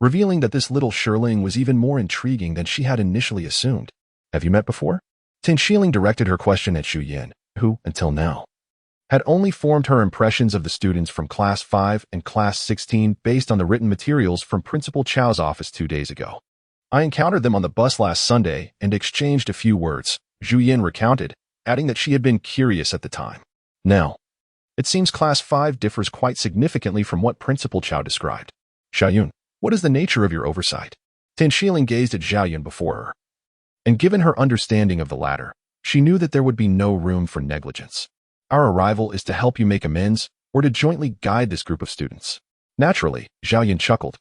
revealing that this little Shirling was even more intriguing than she had initially assumed. "Have you met before?" Tan Shieling directed her question at Zhu Yan, who, until now, had only formed her impressions of the students from Class 5 and Class 16 based on the written materials from Principal Cao's office 2 days ago. "I encountered them on the bus last Sunday and exchanged a few words," Zhu Yan recounted, adding that she had been curious at the time. "Now, it seems Class 5 differs quite significantly from what Principal Cao described. Xiaoyun, what is the nature of your oversight?" Tan Shieling gazed at Zhao Yun before her, and given her understanding of the latter, she knew that there would be no room for negligence. "Our arrival is to help you make amends or to jointly guide this group of students." Naturally, Zhao Yun chuckled.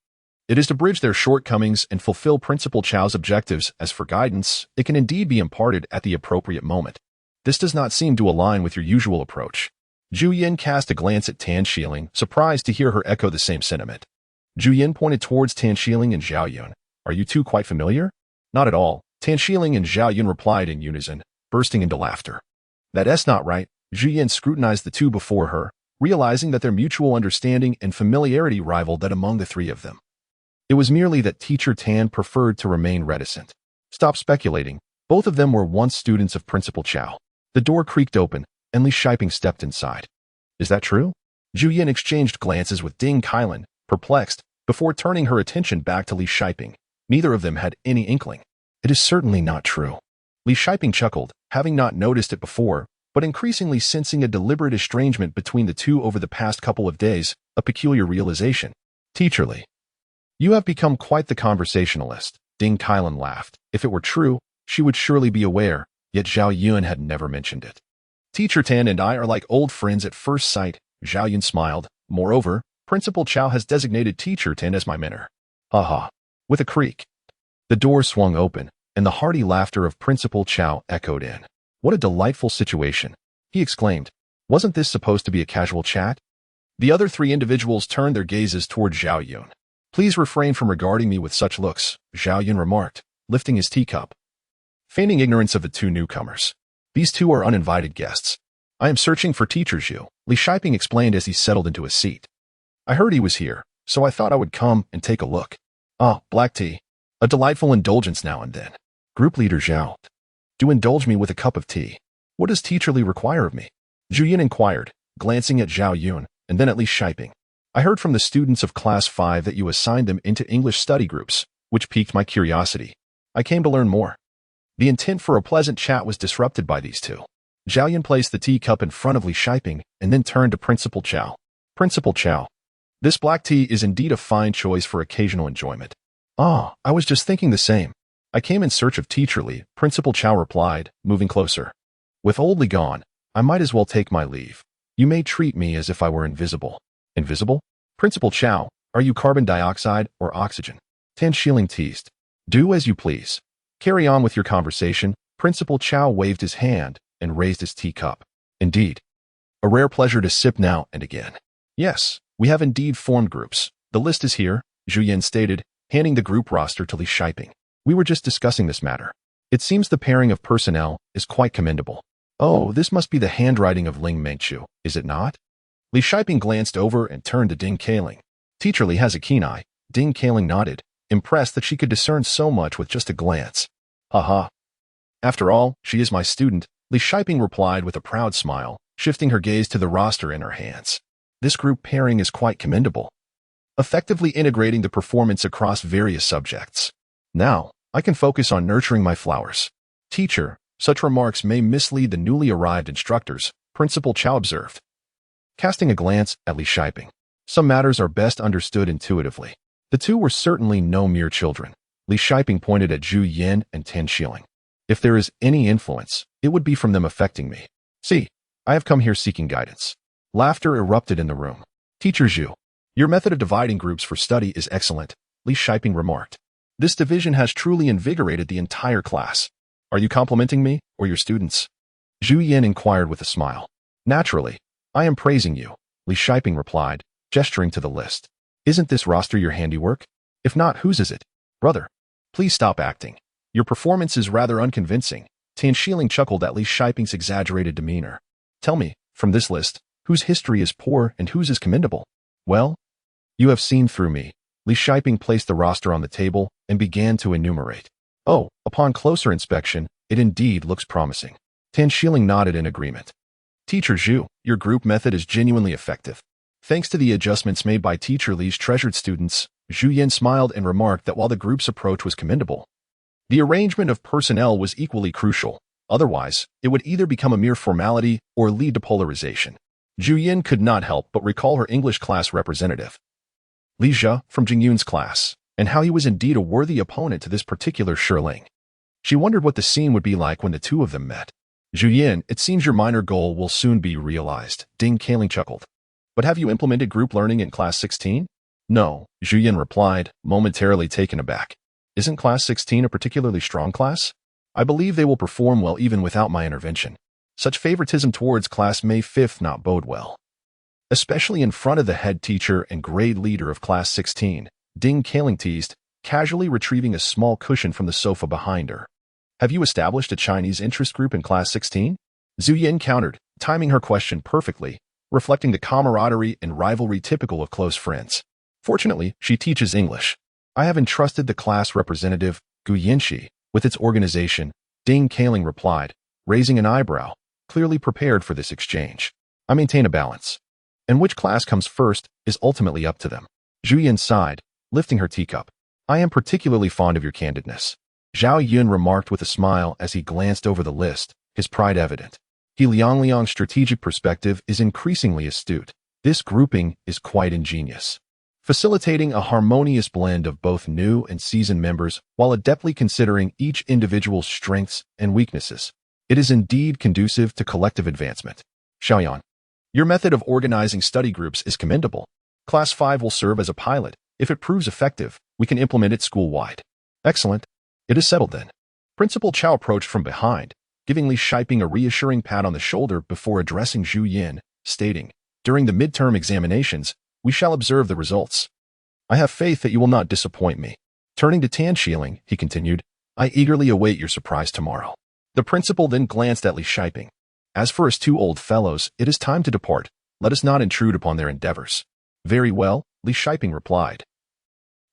"It is to bridge their shortcomings and fulfill Principal Cao's objectives. As for guidance, it can indeed be imparted at the appropriate moment. This does not seem to align with your usual approach." Zhu Yan cast a glance at Tan Shieling, surprised to hear her echo the same sentiment. Zhu Yan pointed towards Tan Shieling and Zhao Yun. "Are you two quite familiar?" "Not at all," Tan Shieling and Zhao Yun replied in unison, bursting into laughter. "That's not right." Zhu Yan scrutinized the two before her, realizing that their mutual understanding and familiarity rivaled that among the three of them. It was merely that Teacher Tan preferred to remain reticent. "Stop speculating. Both of them were once students of Principal Cao." The door creaked open, and Li Shiping stepped inside. "Is that true?" Zhu Yan exchanged glances with Ding Kailin, perplexed, before turning her attention back to Li Shiping. Neither of them had any inkling. "It is certainly not true." Li Shiping chuckled, having not noticed it before, but increasingly sensing a deliberate estrangement between the two over the past couple of days, a peculiar realization. "Teacher Li, you have become quite the conversationalist," Ding Kailin laughed. If it were true, she would surely be aware, yet Zhao Yun had never mentioned it. "Teacher Tan and I are like old friends at first sight," Zhao Yun smiled. "Moreover, Principal Cao has designated Teacher Tan as my mentor." "Ha ha." With a creak, the door swung open, and the hearty laughter of Principal Cao echoed in. "What a delightful situation," he exclaimed. "Wasn't this supposed to be a casual chat?" The other three individuals turned their gazes toward Zhao Yun. "Please refrain from regarding me with such looks," Zhao Yun remarked, lifting his teacup, feigning ignorance of the two newcomers. "These two are uninvited guests. I am searching for Teacher Zhu," Li Shiping explained as he settled into a seat. "I heard he was here, so I thought I would come and take a look." "Ah, black tea. A delightful indulgence now and then." Group Leader Zhao, "Do indulge me with a cup of tea. What does Teacher Li require of me?" Zhu Yan inquired, glancing at Zhao Yun, and then at Li Shiping. "I heard from the students of Class 5 that you assigned them into English study groups, which piqued my curiosity. I came to learn more." The intent for a pleasant chat was disrupted by these two. Zhao Yun placed the teacup in front of Li Shiping and then turned to Principal Cao. "Principal Cao, this black tea is indeed a fine choice for occasional enjoyment." "Ah, I was just thinking the same. I came in search of Teacher Li," Principal Cao replied, moving closer. "With old Li gone, I might as well take my leave. You may treat me as if I were invisible." "Invisible? Principal Cao, are you carbon dioxide or oxygen?" Tan Shieling teased. "Do as you please. Carry on with your conversation." Principal Cao waved his hand and raised his teacup. "Indeed. A rare pleasure to sip now and again." "Yes, we have indeed formed groups. The list is here," Zhu Yan stated, handing the group roster to Li Shiping. We were just discussing this matter. It seems the pairing of personnel is quite commendable. Oh, this must be the handwriting of Ling Mengqiu, is it not? Li Shiping glanced over and turned to Ding Kaling. Teacher Li has a keen eye. Ding Kaling nodded, impressed that she could discern so much with just a glance. Haha. After all, she is my student, Li Shiping replied with a proud smile, shifting her gaze to the roster in her hands. This group pairing is quite commendable, effectively integrating the performance across various subjects. Now, I can focus on nurturing my flowers. Teacher, such remarks may mislead the newly arrived instructors, Principal Cao observed, casting a glance at Li Shiping. Some matters are best understood intuitively. The two were certainly no mere children. Li Shiping pointed at Zhu Yin and Tan Xiling. If there is any influence, it would be from them affecting me. See, I have come here seeking guidance. Laughter erupted in the room. Teacher Zhu, your method of dividing groups for study is excellent, Li Shiping remarked. This division has truly invigorated the entire class. Are you complimenting me or your students? Zhu Yin inquired with a smile. Naturally, I am praising you, Li Shiping replied, gesturing to the list. Isn't this roster your handiwork? If not, whose is it? Brother, please stop acting. Your performance is rather unconvincing. Tan Xiling chuckled at Li Shiping's exaggerated demeanor. Tell me, from this list, whose history is poor and whose is commendable? Well, you have seen through me. Li Shiping placed the roster on the table and began to enumerate. Oh, upon closer inspection, it indeed looks promising. Tan Xiling nodded in agreement. Teacher Zhu, your group method is genuinely effective. Thanks to the adjustments made by Teacher Li's treasured students, Zhu Yin smiled and remarked that while the group's approach was commendable, the arrangement of personnel was equally crucial. Otherwise, it would either become a mere formality or lead to polarization. Zhu Yin could not help but recall her English class representative, Li Zhe, from Jingyun's class, and how he was indeed a worthy opponent to this particular Shirling. She wondered what the scene would be like when the two of them met. Zhu Yin, it seems your minor goal will soon be realized, Ding Kaling chuckled. But have you implemented group learning in Class 16? No, Zhu Yin replied, momentarily taken aback. Isn't Class 16 a particularly strong class? I believe they will perform well even without my intervention. Such favoritism towards Class May 5th not bode well. Especially in front of the head teacher and grade leader of Class 16, Ding Kaling teased, casually retrieving a small cushion from the sofa behind her. Have you established a Chinese interest group in Class 16? Zhu Yin countered, timing her question perfectly, reflecting the camaraderie and rivalry typical of close friends. Fortunately, she teaches English. I have entrusted the class representative, Gu Yinshi, with its organization, Ding Kaling replied, raising an eyebrow, clearly prepared for this exchange. I maintain a balance. And which class comes first is ultimately up to them. Zhu Yin sighed, lifting her teacup. I am particularly fond of your candidness. Zhao Yun remarked with a smile as he glanced over the list, his pride evident. He Liang's strategic perspective is increasingly astute. This grouping is quite ingenious, facilitating a harmonious blend of both new and seasoned members while adeptly considering each individual's strengths and weaknesses. It is indeed conducive to collective advancement. Xiaoyan, your method of organizing study groups is commendable. Class 5 will serve as a pilot. If it proves effective, we can implement it school-wide. Excellent. It is settled then. Principal Cao approached from behind, giving Li Shiping a reassuring pat on the shoulder before addressing Zhu Yin, stating, during the midterm examinations, we shall observe the results. I have faith that you will not disappoint me. Turning to Tan Xiling, he continued, I eagerly await your surprise tomorrow. The principal then glanced at Li Shiping. As for us two old fellows, it is time to depart. Let us not intrude upon their endeavors. Very well, Li Shiping replied,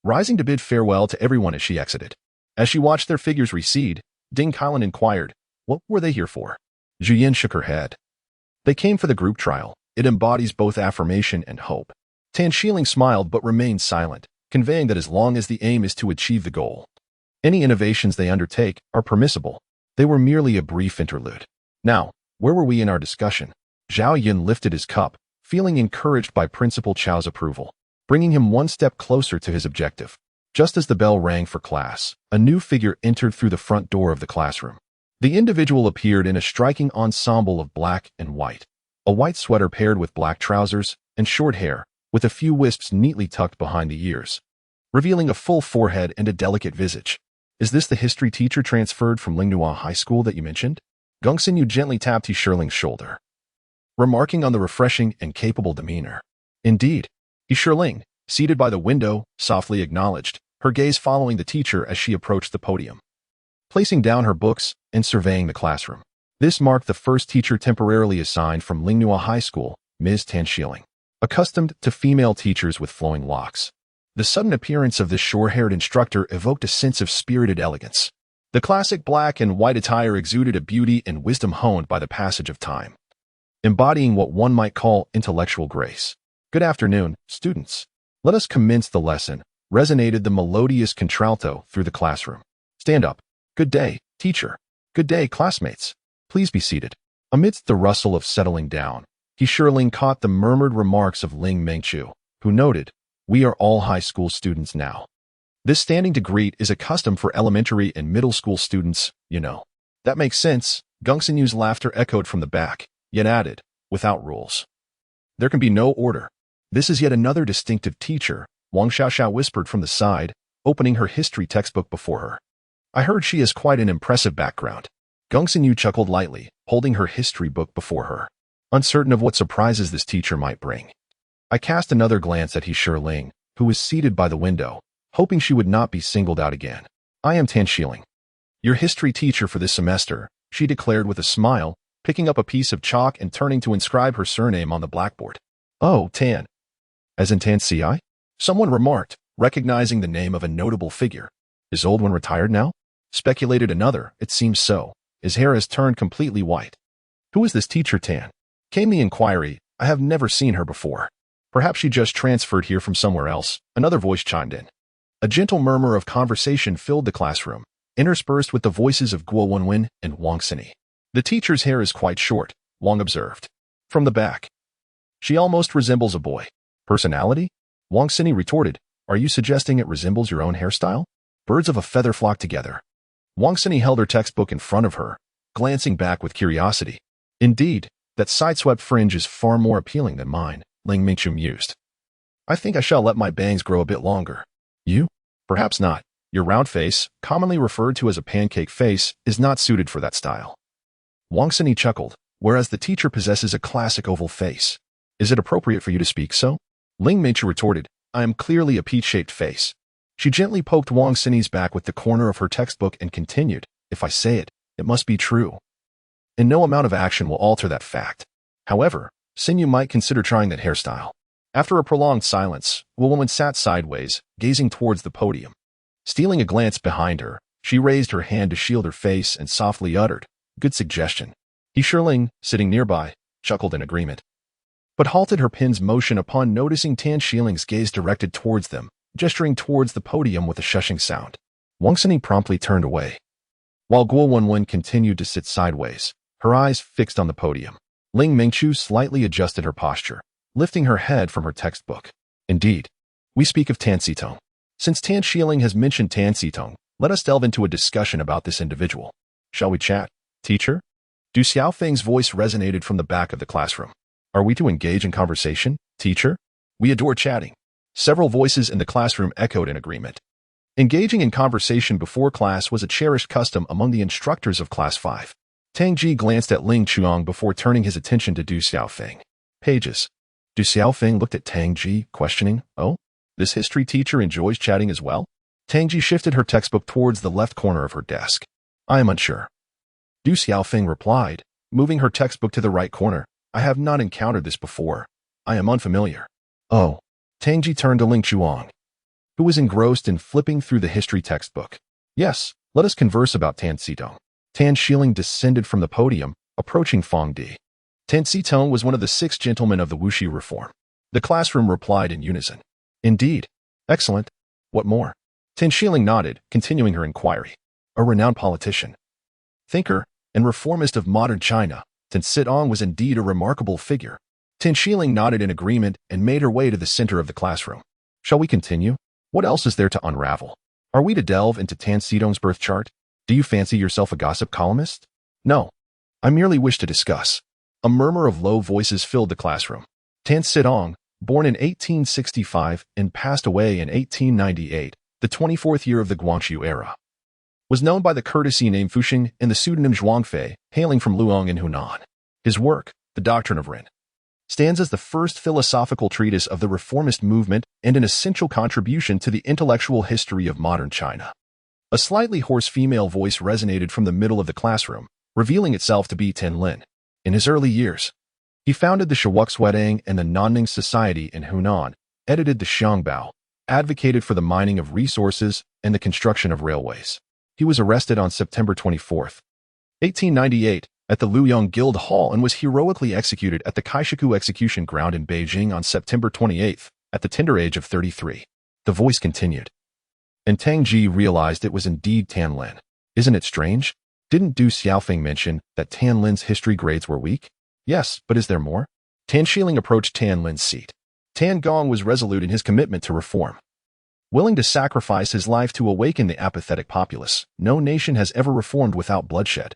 rising to bid farewell to everyone as she exited. As she watched their figures recede, Ding Kailin inquired, what were they here for? Zhu Yin shook her head. They came for the group trial. It embodies both affirmation and hope. Tan Xiling smiled but remained silent, conveying that as long as the aim is to achieve the goal, any innovations they undertake are permissible. They were merely a brief interlude. Now, where were we in our discussion? Zhao Yun lifted his cup, feeling encouraged by Principal Cao's approval, bringing him one step closer to his objective. Just as the bell rang for class, a new figure entered through the front door of the classroom. The individual appeared in a striking ensemble of black and white, a white sweater paired with black trousers and short hair, with a few wisps neatly tucked behind the ears, revealing a full forehead and a delicate visage. Is this the history teacher transferred from Lingnua High School that you mentioned? Gongsin Yu gently tapped He Shiling's shoulder, remarking on the refreshing and capable demeanor. Indeed, He Shiling, seated by the window, softly acknowledged, her gaze following the teacher as she approached the podium, placing down her books and surveying the classroom. This marked the first teacher temporarily assigned from Lingnua High School, Ms. Tan Xiling. Accustomed to female teachers with flowing locks, the sudden appearance of this short-haired instructor evoked a sense of spirited elegance. The classic black and white attire exuded a beauty and wisdom honed by the passage of time, embodying what one might call intellectual grace. "Good afternoon, students. Let us commence the lesson," resonated the melodious contralto through the classroom. "Stand up. Good day, teacher. Good day, classmates. Please be seated." Amidst the rustle of settling down, Yunling caught the murmured remarks of Ling Mengchu, who noted, "We are all high school students now. This standing to greet is a custom for elementary and middle school students, you know." "That makes sense," Gongsinyu's laughter echoed from the back, yet added, "Without rules, there can be no order." "This is yet another distinctive teacher," Wang Xiaoxiao whispered from the side, opening her history textbook before her. "I heard she has quite an impressive background." Gongsinyu chuckled lightly, holding her history book before her, uncertain of what surprises this teacher might bring. I cast another glance at Yunling, who was seated by the window, hoping she would not be singled out again. "I am Tan Xiling, your history teacher for this semester," she declared with a smile, picking up a piece of chalk and turning to inscribe her surname on the blackboard. "Oh, Tan. As in Tan Ci?" someone remarked, recognizing the name of a notable figure. "Is old one retired now?" speculated another. "It seems so. His hair has turned completely white." "Who is this teacher Tan?" came the inquiry. "I have never seen her before. Perhaps she just transferred here from somewhere else," another voice chimed in. A gentle murmur of conversation filled the classroom, interspersed with the voices of Guo Wenwen and Wang Sini. "The teacher's hair is quite short," Wang observed. "From the back, she almost resembles a boy." "Personality?" Wang Sini retorted. "Are you suggesting it resembles your own hairstyle?" Birds of a feather flock together. Wang Sini held her textbook in front of her, glancing back with curiosity. "Indeed, that side-swept fringe is far more appealing than mine," Ling Mingchu mused. "I think I shall let my bangs grow a bit longer." "You? Perhaps not. Your round face, commonly referred to as a pancake face, is not suited for that style." Wang Sini chuckled, "Whereas the teacher possesses a classic oval face. Is it appropriate for you to speak so?" Ling Mingchu retorted, "I am clearly a peach-shaped face." She gently poked Wang Sini's back with the corner of her textbook and continued, "If I say it, it must be true. And no amount of action will alter that fact. However, Sinyu might consider trying that hairstyle." After a prolonged silence, the woman sat sideways, gazing towards the podium. Stealing a glance behind her, she raised her hand to shield her face and softly uttered, "Good suggestion." Yunling, sitting nearby, chuckled in agreement, but halted her pen's motion upon noticing Tan Xiling's gaze directed towards them, gesturing towards the podium with a shushing sound. Wang Sini promptly turned away, while Guo Wenwen continued to sit sideways, her eyes fixed on the podium. Ling Mingchu slightly adjusted her posture, lifting her head from her textbook. "Indeed, we speak of Tan Xitong. Since Tan Xiling has mentioned Tan Xitong, let us delve into a discussion about this individual. Shall we chat, teacher?" Du Xiaofeng's voice resonated from the back of the classroom. "Are we to engage in conversation, teacher?" "We adore chatting." Several voices in the classroom echoed in agreement. Engaging in conversation before class was a cherished custom among the instructors of Class 5. Tang Ji glanced at Ling Chuang before turning his attention to Du Xiaofeng. "Pages." Du Xiaofeng looked at Tang Ji, questioning, "Oh, this history teacher enjoys chatting as well?" Tang Ji shifted her textbook towards the left corner of her desk. "I am unsure." Du Xiaofeng replied, moving her textbook to the right corner. "I have not encountered this before. I am unfamiliar." "Oh." Tang Ji turned to Ling Chuang, who was engrossed in flipping through the history textbook. "Yes, let us converse about Tan Xitong." Tan Xiling descended from the podium, approaching Fang Di. Tan Xitong was one of the 6 gentlemen of the Wuxi reform. The classroom replied in unison. "Indeed. Excellent. What more?" Tan Xiling nodded, continuing her inquiry. "A renowned politician, thinker, and reformist of modern China, Tan Xitong was indeed a remarkable figure." Tan Xiling nodded in agreement and made her way to the center of the classroom. "Shall we continue? What else is there to unravel? Are we to delve into Tan Xitong's birth chart? Do you fancy yourself a gossip columnist?" "No. I merely wish to discuss." A murmur of low voices filled the classroom. Tan Xitong, born in 1865 and passed away in 1898, the 24th year of the Guangxu era, was known by the courtesy name Fuxing and the pseudonym Zhuangfei, hailing from Luoyang in Hunan. His work, The Doctrine of Ren, stands as the first philosophical treatise of the reformist movement and an essential contribution to the intellectual history of modern China. A slightly hoarse female voice resonated from the middle of the classroom, revealing itself to be Tin Lin. In his early years, he founded the Shuoxuedang and the Nanning Society in Hunan, edited the Xiangbao, advocated for the mining of resources and the construction of railways. He was arrested on September 24, 1898, at the Luoyang Guild Hall and was heroically executed at the Kaishiku execution ground in Beijing on September 28, at the tender age of 33. The voice continued. And Tang Ji realized it was indeed Tan Lin. Isn't it strange? Didn't Du Xiaofeng mention that Tan Lin's history grades were weak? Yes, but is there more? Tan Xiling approached Tan Lin's seat. Tan Gong was resolute in his commitment to reform. Willing to sacrifice his life to awaken the apathetic populace, no nation has ever reformed without bloodshed.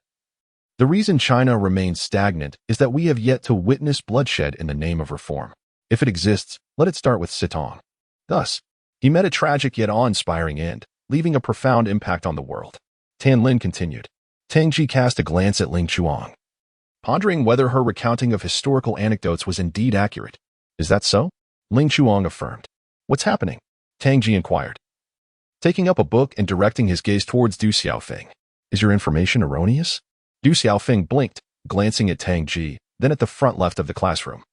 The reason China remains stagnant is that we have yet to witness bloodshed in the name of reform. If it exists, let it start with Sitong. Thus, he met a tragic yet awe-inspiring end, leaving a profound impact on the world. Tan Lin continued. Tang Ji cast a glance at Ling Chuang, pondering whether her recounting of historical anecdotes was indeed accurate. Is that so? Ling Chuang affirmed. What's happening? Tang Ji inquired, taking up a book and directing his gaze towards Du Xiaofeng. Is your information erroneous? Du Xiaofeng blinked, glancing at Tang Ji, then at the front left of the classroom,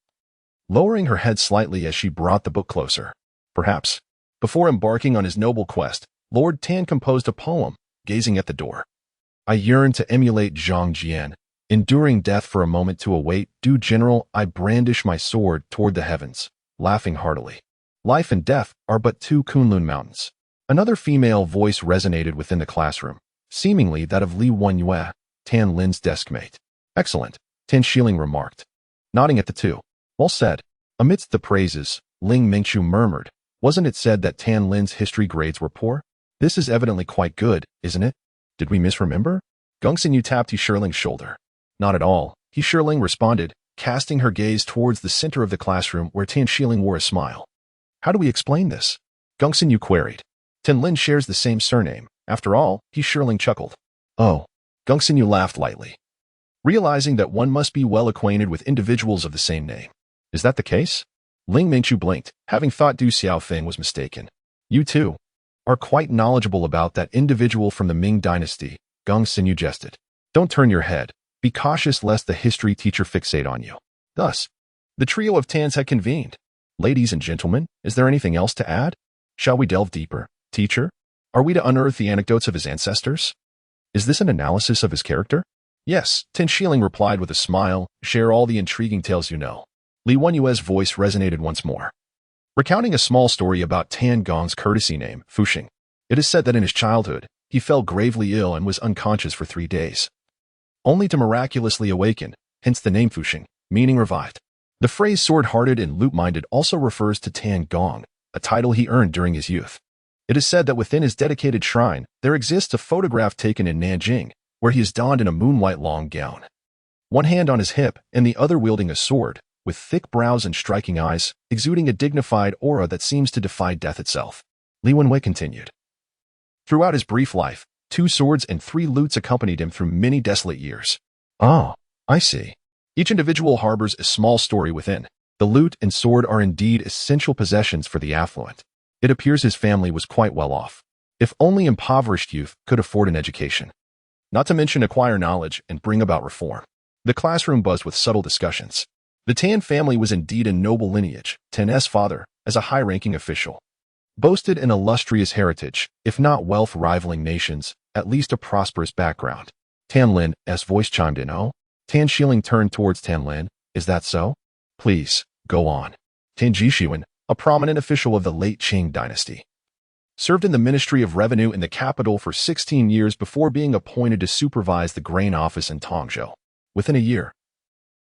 lowering her head slightly as she brought the book closer. Perhaps. Before embarking on his noble quest, Lord Tan composed a poem, gazing at the door. I yearn to emulate Zhang Jian, enduring death for a moment to await due general. I brandish my sword toward the heavens, laughing heartily. Life and death are but two Kunlun mountains. Another female voice resonated within the classroom, seemingly that of Li Wenyue, Tan Lin's deskmate. Excellent, Tan Xiling remarked, nodding at the two. Well said. Amidst the praises, Ling Mingchu murmured, wasn't it said that Tan Lin's history grades were poor? This is evidently quite good, isn't it? Did we misremember? Gongxinyu tapped He Shiling's shoulder. Not at all, He Shiling responded, casting her gaze towards the center of the classroom where Tan Xiling wore a smile. How do we explain this? Gongxinyu queried. Tin Lin shares the same surname. After all, He Shiling chuckled. Oh. Gongxinyu laughed lightly, realizing that one must be well acquainted with individuals of the same name. Is that the case? Ling Mingchu blinked, having thought Du Xiaofeng was mistaken. You too are quite knowledgeable about that individual from the Ming dynasty, Gongxinyu jested. Don't turn your head. Be cautious lest the history teacher fixate on you. Thus, the trio of Tans had convened. Ladies and gentlemen, is there anything else to add? Shall we delve deeper, teacher? Are we to unearth the anecdotes of his ancestors? Is this an analysis of his character? Yes, Tan Xiling replied with a smile. Share all the intriguing tales you know. Li Wenyue's voice resonated once more, recounting a small story about Tan Gong's courtesy name, Fuxing. It is said that in his childhood, he fell gravely ill and was unconscious for 3 days, only to miraculously awaken, hence the name Fuxing, meaning revived. The phrase sword-hearted and loot-minded also refers to Tan Gong, a title he earned during his youth. It is said that within his dedicated shrine, there exists a photograph taken in Nanjing, where he is donned in a moonlight long gown, one hand on his hip and the other wielding a sword, with thick brows and striking eyes, exuding a dignified aura that seems to defy death itself. Li Wenwei continued. Throughout his brief life, 2 swords and 3 lutes accompanied him through many desolate years. Oh, I see. Each individual harbors a small story within. The lute and sword are indeed essential possessions for the affluent. It appears his family was quite well off, if only impoverished youth could afford an education, not to mention acquire knowledge and bring about reform. The classroom buzzed with subtle discussions. The Tan family was indeed a noble lineage. Tan's father, as a high-ranking official, boasted an illustrious heritage, if not wealth rivaling nations, at least a prosperous background. Tan Lin's voice chimed in. Oh? Tan Xiling turned towards Tan Lin. Is that so? Please, go on. Tan Jishuan, a prominent official of the late Qing dynasty, served in the Ministry of Revenue in the capital for 16 years before being appointed to supervise the grain office in Tongzhou. Within a year,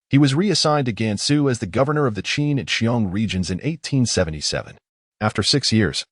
he was reassigned to Gansu as the governor of the Qin and Xiong regions in 1877. After 6 years,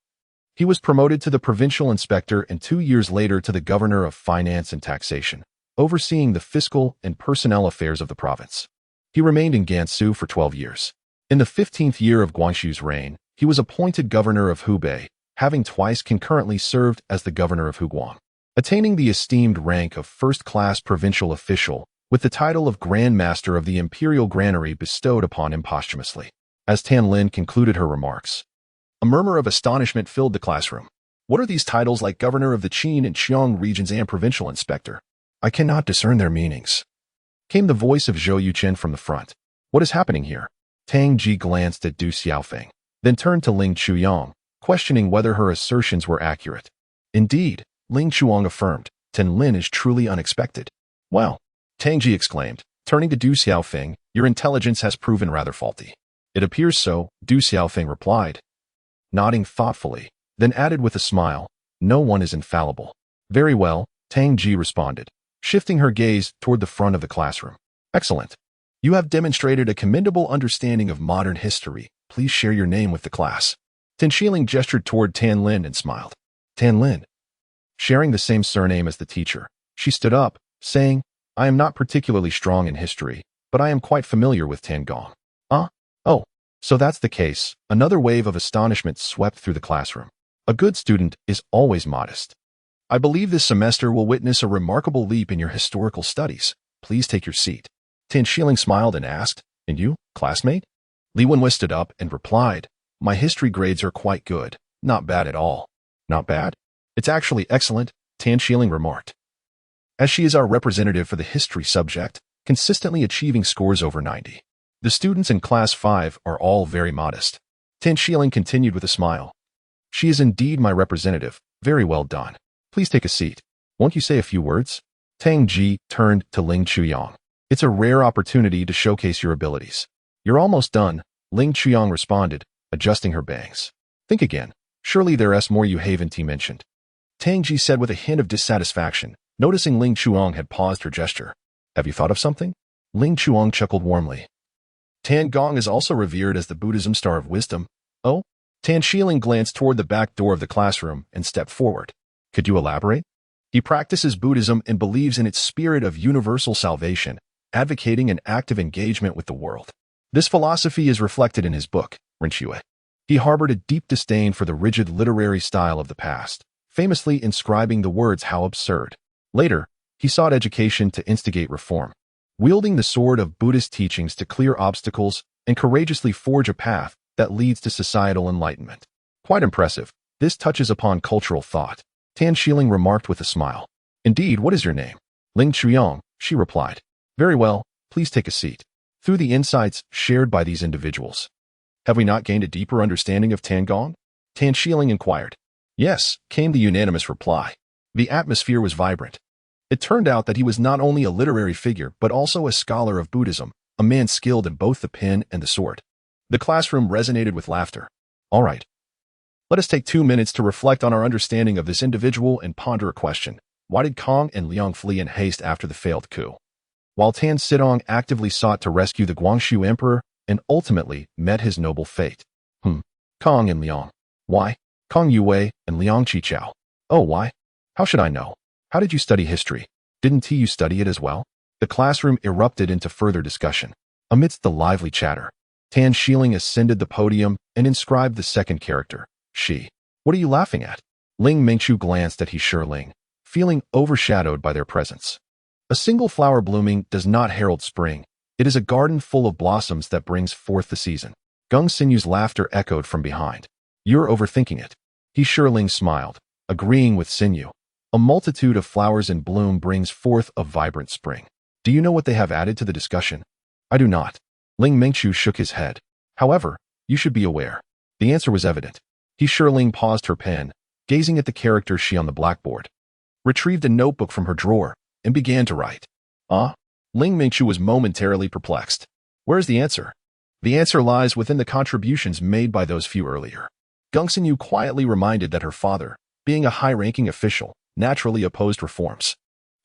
he was promoted to the provincial inspector and 2 years later to the governor of finance and taxation, overseeing the fiscal and personnel affairs of the province. He remained in Gansu for 12 years. In the 15th year of Guangxu's reign, he was appointed governor of Hubei, having twice concurrently served as the governor of Huguang. Attaining the esteemed rank of first-class provincial official, with the title of Grand Master of the Imperial Granary bestowed upon him posthumously. As Tan Lin concluded her remarks, a murmur of astonishment filled the classroom. What are these titles like Governor of the Qin and Qiang regions and Provincial Inspector? I cannot discern their meanings. Came the voice of Zhou Yuchen from the front. What is happening here? Tang Ji glanced at Du Xiaofeng, then turned to Ling Chuyang, questioning whether her assertions were accurate. Indeed, Ling Chuang affirmed, Tan Lin is truly unexpected. Well, Tang Ji exclaimed, turning to Du Xiaofeng, your intelligence has proven rather faulty. It appears so, Du Xiaofeng replied, nodding thoughtfully, then added with a smile, no one is infallible. Very well, Tang Ji responded, shifting her gaze toward the front of the classroom. Excellent. You have demonstrated a commendable understanding of modern history. Please share your name with the class. Tan Xiling gestured toward Tan Lin and smiled. Tan Lin. Sharing the same surname as the teacher, she stood up, saying, I am not particularly strong in history, but I am quite familiar with Tan Gong. Oh, so that's the case. Another wave of astonishment swept through the classroom. A good student is always modest. I believe this semester will witness a remarkable leap in your historical studies. Please take your seat. Tan Xiling smiled and asked, and you, classmate? Li Wenwei stood up and replied, my history grades are quite good. Not bad at all. Not bad? It's actually excellent, Tan Xiling remarked. As she is our representative for the history subject, consistently achieving scores over 90. The students in Class 5 are all very modest. Tan Xiling continued with a smile. She is indeed my representative. Very well done. Please take a seat. Won't you say a few words? Tang Ji turned to Ling Chuyang. It's a rare opportunity to showcase your abilities. You're almost done, Ling Chuyang responded, adjusting her bangs. Think again. Surely there's more you haven't mentioned. Tang Ji said with a hint of dissatisfaction, noticing Ling Chuang had paused her gesture. Have you thought of something? Ling Chuang chuckled warmly. Tan Gong is also revered as the Buddhism star of wisdom. Oh? Tan Xiling glanced toward the back door of the classroom and stepped forward. Could you elaborate? He practices Buddhism and believes in its spirit of universal salvation, advocating an active engagement with the world. This philosophy is reflected in his book, Rinxue. He harbored a deep disdain for the rigid literary style of the past, famously inscribing the words how absurd. Later, he sought education to instigate reform, wielding the sword of Buddhist teachings to clear obstacles and courageously forge a path that leads to societal enlightenment. Quite impressive. This touches upon cultural thought, Tan Xiling remarked with a smile. Indeed, what is your name? Ling Chuyang, she replied. Very well, please take a seat. Through the insights shared by these individuals, have we not gained a deeper understanding of Tan Gong? Tan Xiling inquired. Yes, came the unanimous reply. The atmosphere was vibrant. It turned out that he was not only a literary figure but also a scholar of Buddhism, a man skilled in both the pen and the sword. The classroom resonated with laughter. All right. Let us take 2 minutes to reflect on our understanding of this individual and ponder a question. Why did Kong and Liang flee in haste after the failed coup? While Tan Sidong actively sought to rescue the Guangxu emperor and ultimately met his noble fate. Kong and Liang. Why? Kong Yue and Liang Qichao. Oh, why? How should I know? How did you study history? Didn't you study it as well? The classroom erupted into further discussion. Amidst the lively chatter, Tan Xiling ascended the podium and inscribed the second character, she. What are you laughing at? Ling Mingchu glanced at He Ling, feeling overshadowed by their presence. A single flower blooming does not herald spring. It is a garden full of blossoms that brings forth the season. Gung Sinyu's laughter echoed from behind. You're overthinking it. He Ling smiled, agreeing with Sinyu. A multitude of flowers in bloom brings forth a vibrant spring. Do you know what they have added to the discussion? I do not. Ling Mingchu shook his head. However, you should be aware. The answer was evident. He Ling paused her pen, gazing at the character she on the blackboard, retrieved a notebook from her drawer, and began to write. Ling Mingchu was momentarily perplexed. Where's the answer? The answer lies within the contributions made by those few earlier. Gung Sinyu quietly reminded that her father, being a high-ranking official, naturally opposed reforms.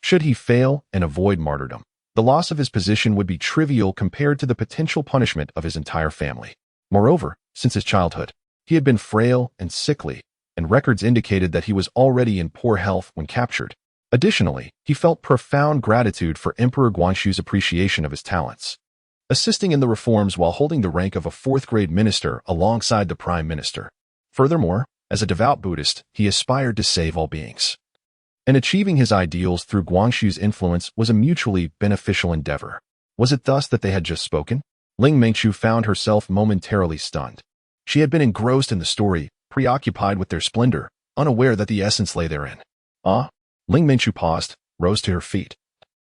Should he fail and avoid martyrdom, the loss of his position would be trivial compared to the potential punishment of his entire family. Moreover, since his childhood, he had been frail and sickly, and records indicated that he was already in poor health when captured. Additionally, he felt profound gratitude for Emperor Guangxu's appreciation of his talents, assisting in the reforms while holding the rank of a fourth-grade minister alongside the prime minister. Furthermore, as a devout Buddhist, he aspired to save all beings. and achieving his ideals through Guangxu's influence was a mutually beneficial endeavor. Was it thus that they had just spoken? Ling Mengqiu found herself momentarily stunned. She had been engrossed in the story, preoccupied with their splendor, unaware that the essence lay therein. Ling Mengqiu paused, rose to her feet,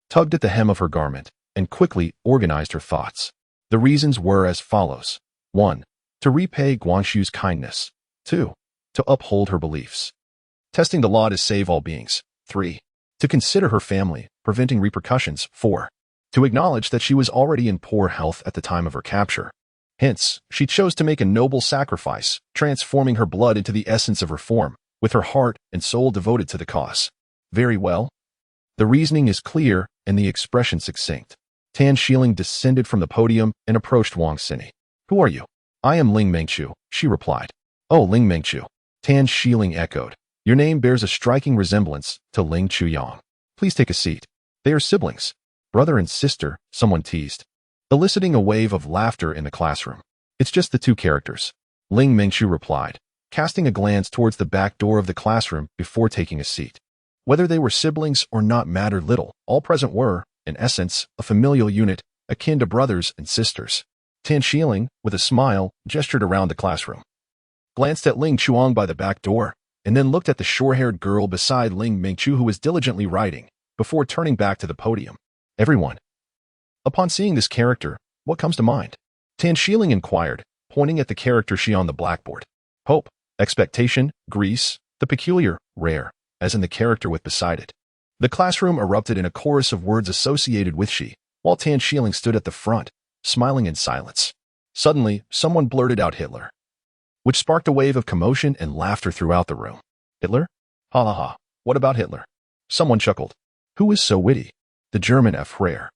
tugged at the hem of her garment, and quickly organized her thoughts. The reasons were as follows. 1. To repay Guangxu's kindness. 2. To uphold her beliefs. Testing the law to save all beings. 3. To consider her family, preventing repercussions. 4. To acknowledge that she was already in poor health at the time of her capture. Hence, she chose to make a noble sacrifice, transforming her blood into the essence of reform, with her heart and soul devoted to the cause. Very well. The reasoning is clear and the expression succinct. Tan Shilling descended from the podium and approached Wang Sini. Who are you? I am Ling Mengqiu, she replied. Oh, Ling Mengqiu. Tan Shilling echoed. Your name bears a striking resemblance to Ling Chuyang. Please take a seat. They are siblings. Brother and sister, someone teased, eliciting a wave of laughter in the classroom. It's just the two characters, Ling Mengqiu replied, casting a glance towards the back door of the classroom before taking a seat. Whether they were siblings or not mattered little. All present were, in essence, a familial unit, akin to brothers and sisters. Tan Shilling, with a smile, gestured around the classroom, glanced at Ling Chuang by the back door, and then looked at the short-haired girl beside Ling Mengqiu who was diligently writing, before turning back to the podium. Everyone. Upon seeing this character, what comes to mind? Tan Shilling inquired, pointing at the character she on the blackboard. Hope, expectation, grease, the peculiar, rare, as in the character with beside it. The classroom erupted in a chorus of words associated with she, while Tan Shilling stood at the front, smiling in silence. Suddenly, someone blurted out Hitler, which sparked a wave of commotion and laughter throughout the room. Hitler? Ha ha ha. What about Hitler? Someone chuckled. Who is so witty? The German Führer,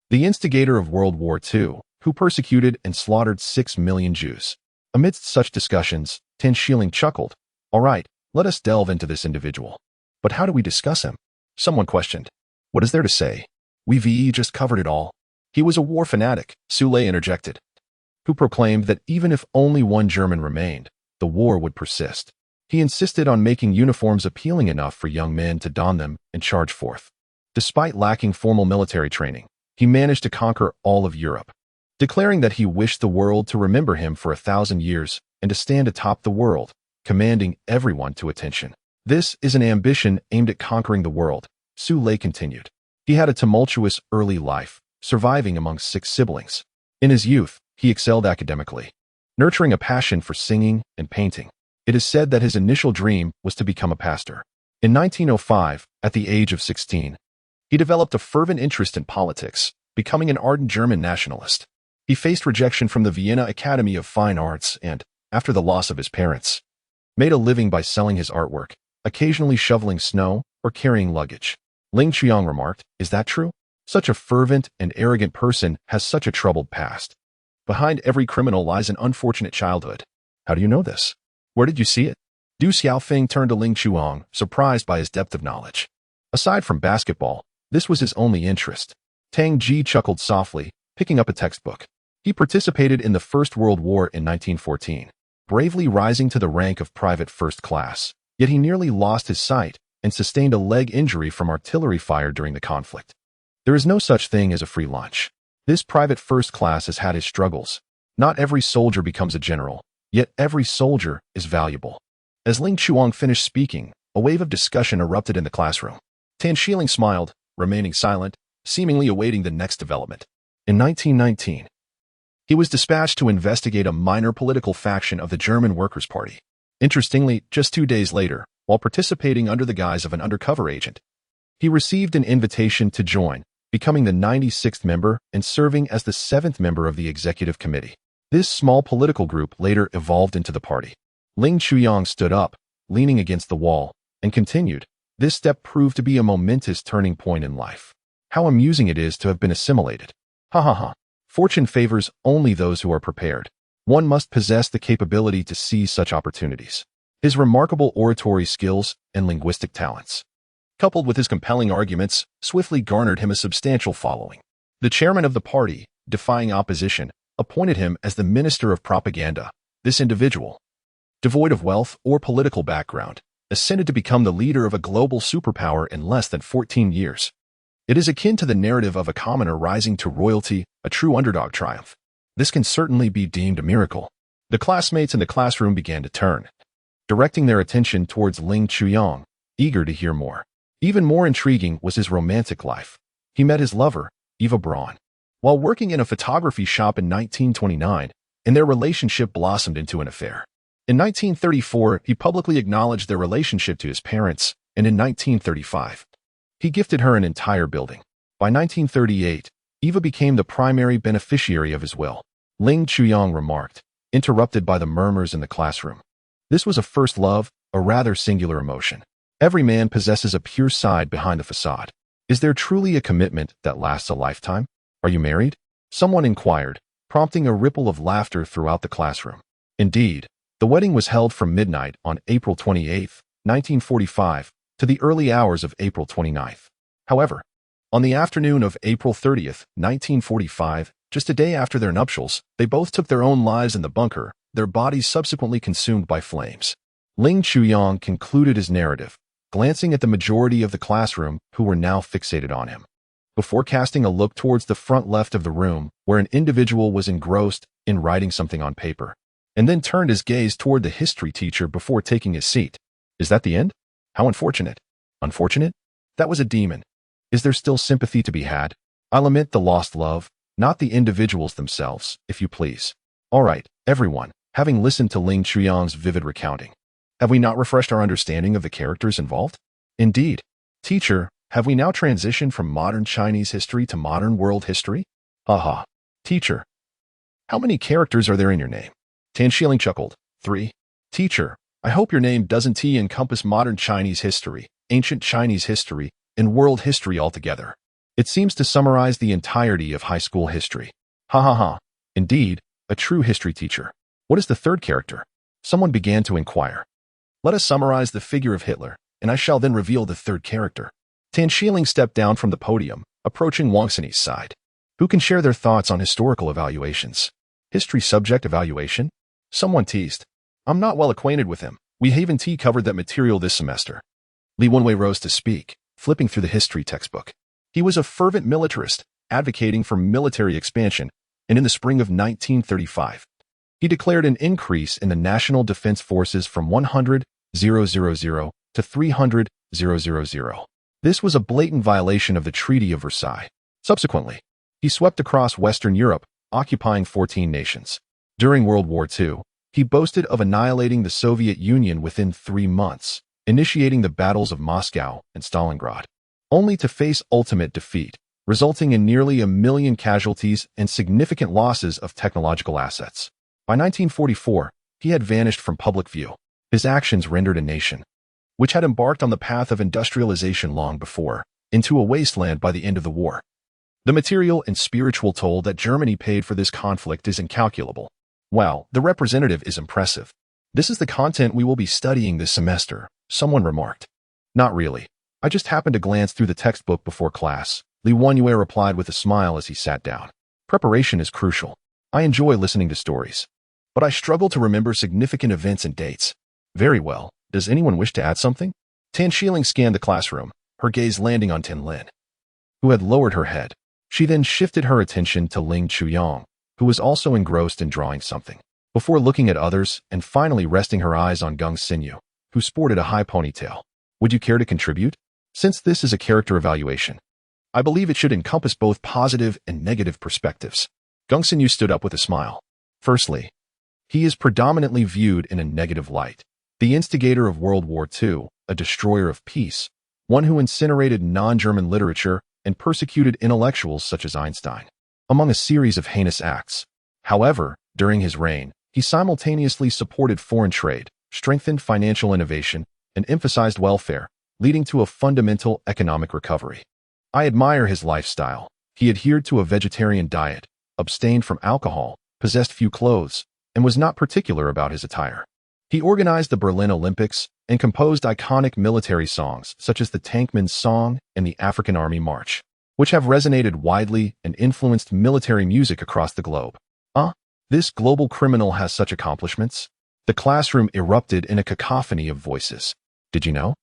the instigator of World War II, who persecuted and slaughtered 6 million Jews. Amidst such discussions, Tan Shilling chuckled. All right, let us delve into this individual. But how do we discuss him? Someone questioned. What is there to say? We just covered it all. He was a war fanatic, Sule interjected, who proclaimed that even if only one German remained, the war would persist. He insisted on making uniforms appealing enough for young men to don them and charge forth. Despite lacking formal military training, he managed to conquer all of Europe, declaring that he wished the world to remember him for 1,000 years and to stand atop the world, commanding everyone to attention. This is an ambition aimed at conquering the world, Sule continued. He had a tumultuous early life, surviving among 6 siblings. In his youth, he excelled academically, nurturing a passion for singing and painting. It is said that his initial dream was to become a pastor. In 1905, at the age of 16, he developed a fervent interest in politics, becoming an ardent German nationalist. He faced rejection from the Vienna Academy of Fine Arts and, after the loss of his parents, made a living by selling his artwork, occasionally shoveling snow or carrying luggage. Ling Qiang remarked, is that true? Such a fervent and arrogant person has such a troubled past. Behind every criminal lies an unfortunate childhood. How do you know this? Where did you see it? Du Xiaofeng turned to Ling Chuang, surprised by his depth of knowledge. Aside from basketball, this was his only interest. Tang Ji chuckled softly, picking up a textbook. He participated in the First World War in 1914, bravely rising to the rank of private first class. Yet he nearly lost his sight and sustained a leg injury from artillery fire during the conflict. There is no such thing as a free lunch. This private first class has had his struggles. Not every soldier becomes a general, yet every soldier is valuable. As Ling Chuang finished speaking, a wave of discussion erupted in the classroom. Tan Shilling smiled, remaining silent, seemingly awaiting the next development. In 1919, he was dispatched to investigate a minor political faction of the German Workers' Party. Interestingly, just 2 days later, while participating under the guise of an undercover agent, he received an invitation to join, becoming the 96th member and serving as the 7th member of the executive committee. This small political group later evolved into the party. Ling Chuyang stood up, leaning against the wall, and continued, this step proved to be a momentous turning point in life. How amusing it is to have been assimilated. Ha ha ha. Fortune favors only those who are prepared. One must possess the capability to seize such opportunities. His remarkable oratory skills and linguistic talents, coupled with his compelling arguments, swiftly garnered him a substantial following. The chairman of the party, defying opposition, appointed him as the Minister of Propaganda. This individual, devoid of wealth or political background, ascended to become the leader of a global superpower in less than 14 years. It is akin to the narrative of a commoner rising to royalty, a true underdog triumph. This can certainly be deemed a miracle. The classmates in the classroom began to turn, directing their attention towards Ling Chuyang, eager to hear more. Even more intriguing was his romantic life. He met his lover, Eva Braun, while working in a photography shop in 1929, and their relationship blossomed into an affair. In 1934, he publicly acknowledged their relationship to his parents, and in 1935, he gifted her an entire building. By 1938, Eva became the primary beneficiary of his will. Ling Chuyang remarked, interrupted by the murmurs in the classroom. This was a first love, a rather singular emotion. Every man possesses a pure side behind the facade. Is there truly a commitment that lasts a lifetime? Are you married? Someone inquired, prompting a ripple of laughter throughout the classroom. Indeed, the wedding was held from midnight on April 28, 1945, to the early hours of April 29. However, on the afternoon of April 30, 1945, just a day after their nuptials, they both took their own lives in the bunker, their bodies subsequently consumed by flames. Ling Chuyang concluded his narrative, glancing at the majority of the classroom who were now fixated on him, before casting a look towards the front left of the room where an individual was engrossed in writing something on paper, and then turned his gaze toward the history teacher before taking his seat. Is that the end? How unfortunate. Unfortunate? That was a demon. Is there still sympathy to be had? I lament the lost love, not the individuals themselves, if you please. All right, everyone, having listened to Ling Chuyang's vivid recounting, have we not refreshed our understanding of the characters involved? Indeed. Teacher, have we now transitioned from modern Chinese history to modern world history? Haha. Teacher, how many characters are there in your name? Tan Shilling chuckled. 3. Teacher, I hope your name doesn't encompass modern Chinese history, ancient Chinese history, and world history altogether. It seems to summarize the entirety of high school history. Ha ha ha. Indeed, a true history teacher. What is the third character? Someone began to inquire. Let us summarize the figure of Hitler, and I shall then reveal the third character. Tan Shilling stepped down from the podium, approaching Wang Xinyi's side. Who can share their thoughts on historical evaluations? History subject evaluation? Someone teased. I'm not well acquainted with him. We haven't covered that material this semester. Li Wenwei rose to speak, flipping through the history textbook. He was a fervent militarist, advocating for military expansion, and in the spring of 1935, he declared an increase in the National Defense Forces from 100,000 to 300,000. This was a blatant violation of the Treaty of Versailles. Subsequently, he swept across Western Europe, occupying 14 nations. During World War II, he boasted of annihilating the Soviet Union within 3 months, initiating the battles of Moscow and Stalingrad, only to face ultimate defeat, resulting in nearly 1 million casualties and significant losses of technological assets. By 1944, he had vanished from public view. His actions rendered a nation, which had embarked on the path of industrialization long before, into a wasteland by the end of the war. The material and spiritual toll that Germany paid for this conflict is incalculable. Wow, the representative is impressive. This is the content we will be studying this semester, someone remarked. Not really. I just happened to glance through the textbook before class, Li Wenwei replied with a smile as he sat down. Preparation is crucial. I enjoy listening to stories, but I struggle to remember significant events and dates. Very well. Does anyone wish to add something? Tan Shilling scanned the classroom, her gaze landing on Tin Lin, who had lowered her head. She then shifted her attention to Ling Chuyang, who was also engrossed in drawing something, before looking at others and finally resting her eyes on Geng Xinyu, who sported a high ponytail. Would you care to contribute? Since this is a character evaluation, I believe it should encompass both positive and negative perspectives. Geng Xinyu stood up with a smile. Firstly, he is predominantly viewed in a negative light. The instigator of World War II, a destroyer of peace, one who incinerated non-German literature and persecuted intellectuals such as Einstein, among a series of heinous acts. However, during his reign, he simultaneously supported foreign trade, strengthened financial innovation, and emphasized welfare, leading to a fundamental economic recovery. I admire his lifestyle. He adhered to a vegetarian diet, abstained from alcohol, possessed few clothes, and was not particular about his attire. He organized the Berlin Olympics and composed iconic military songs such as the Tankman's Song and the African Army March, which have resonated widely and influenced military music across the globe. This global criminal has such accomplishments? The classroom erupted in a cacophony of voices. Did you know?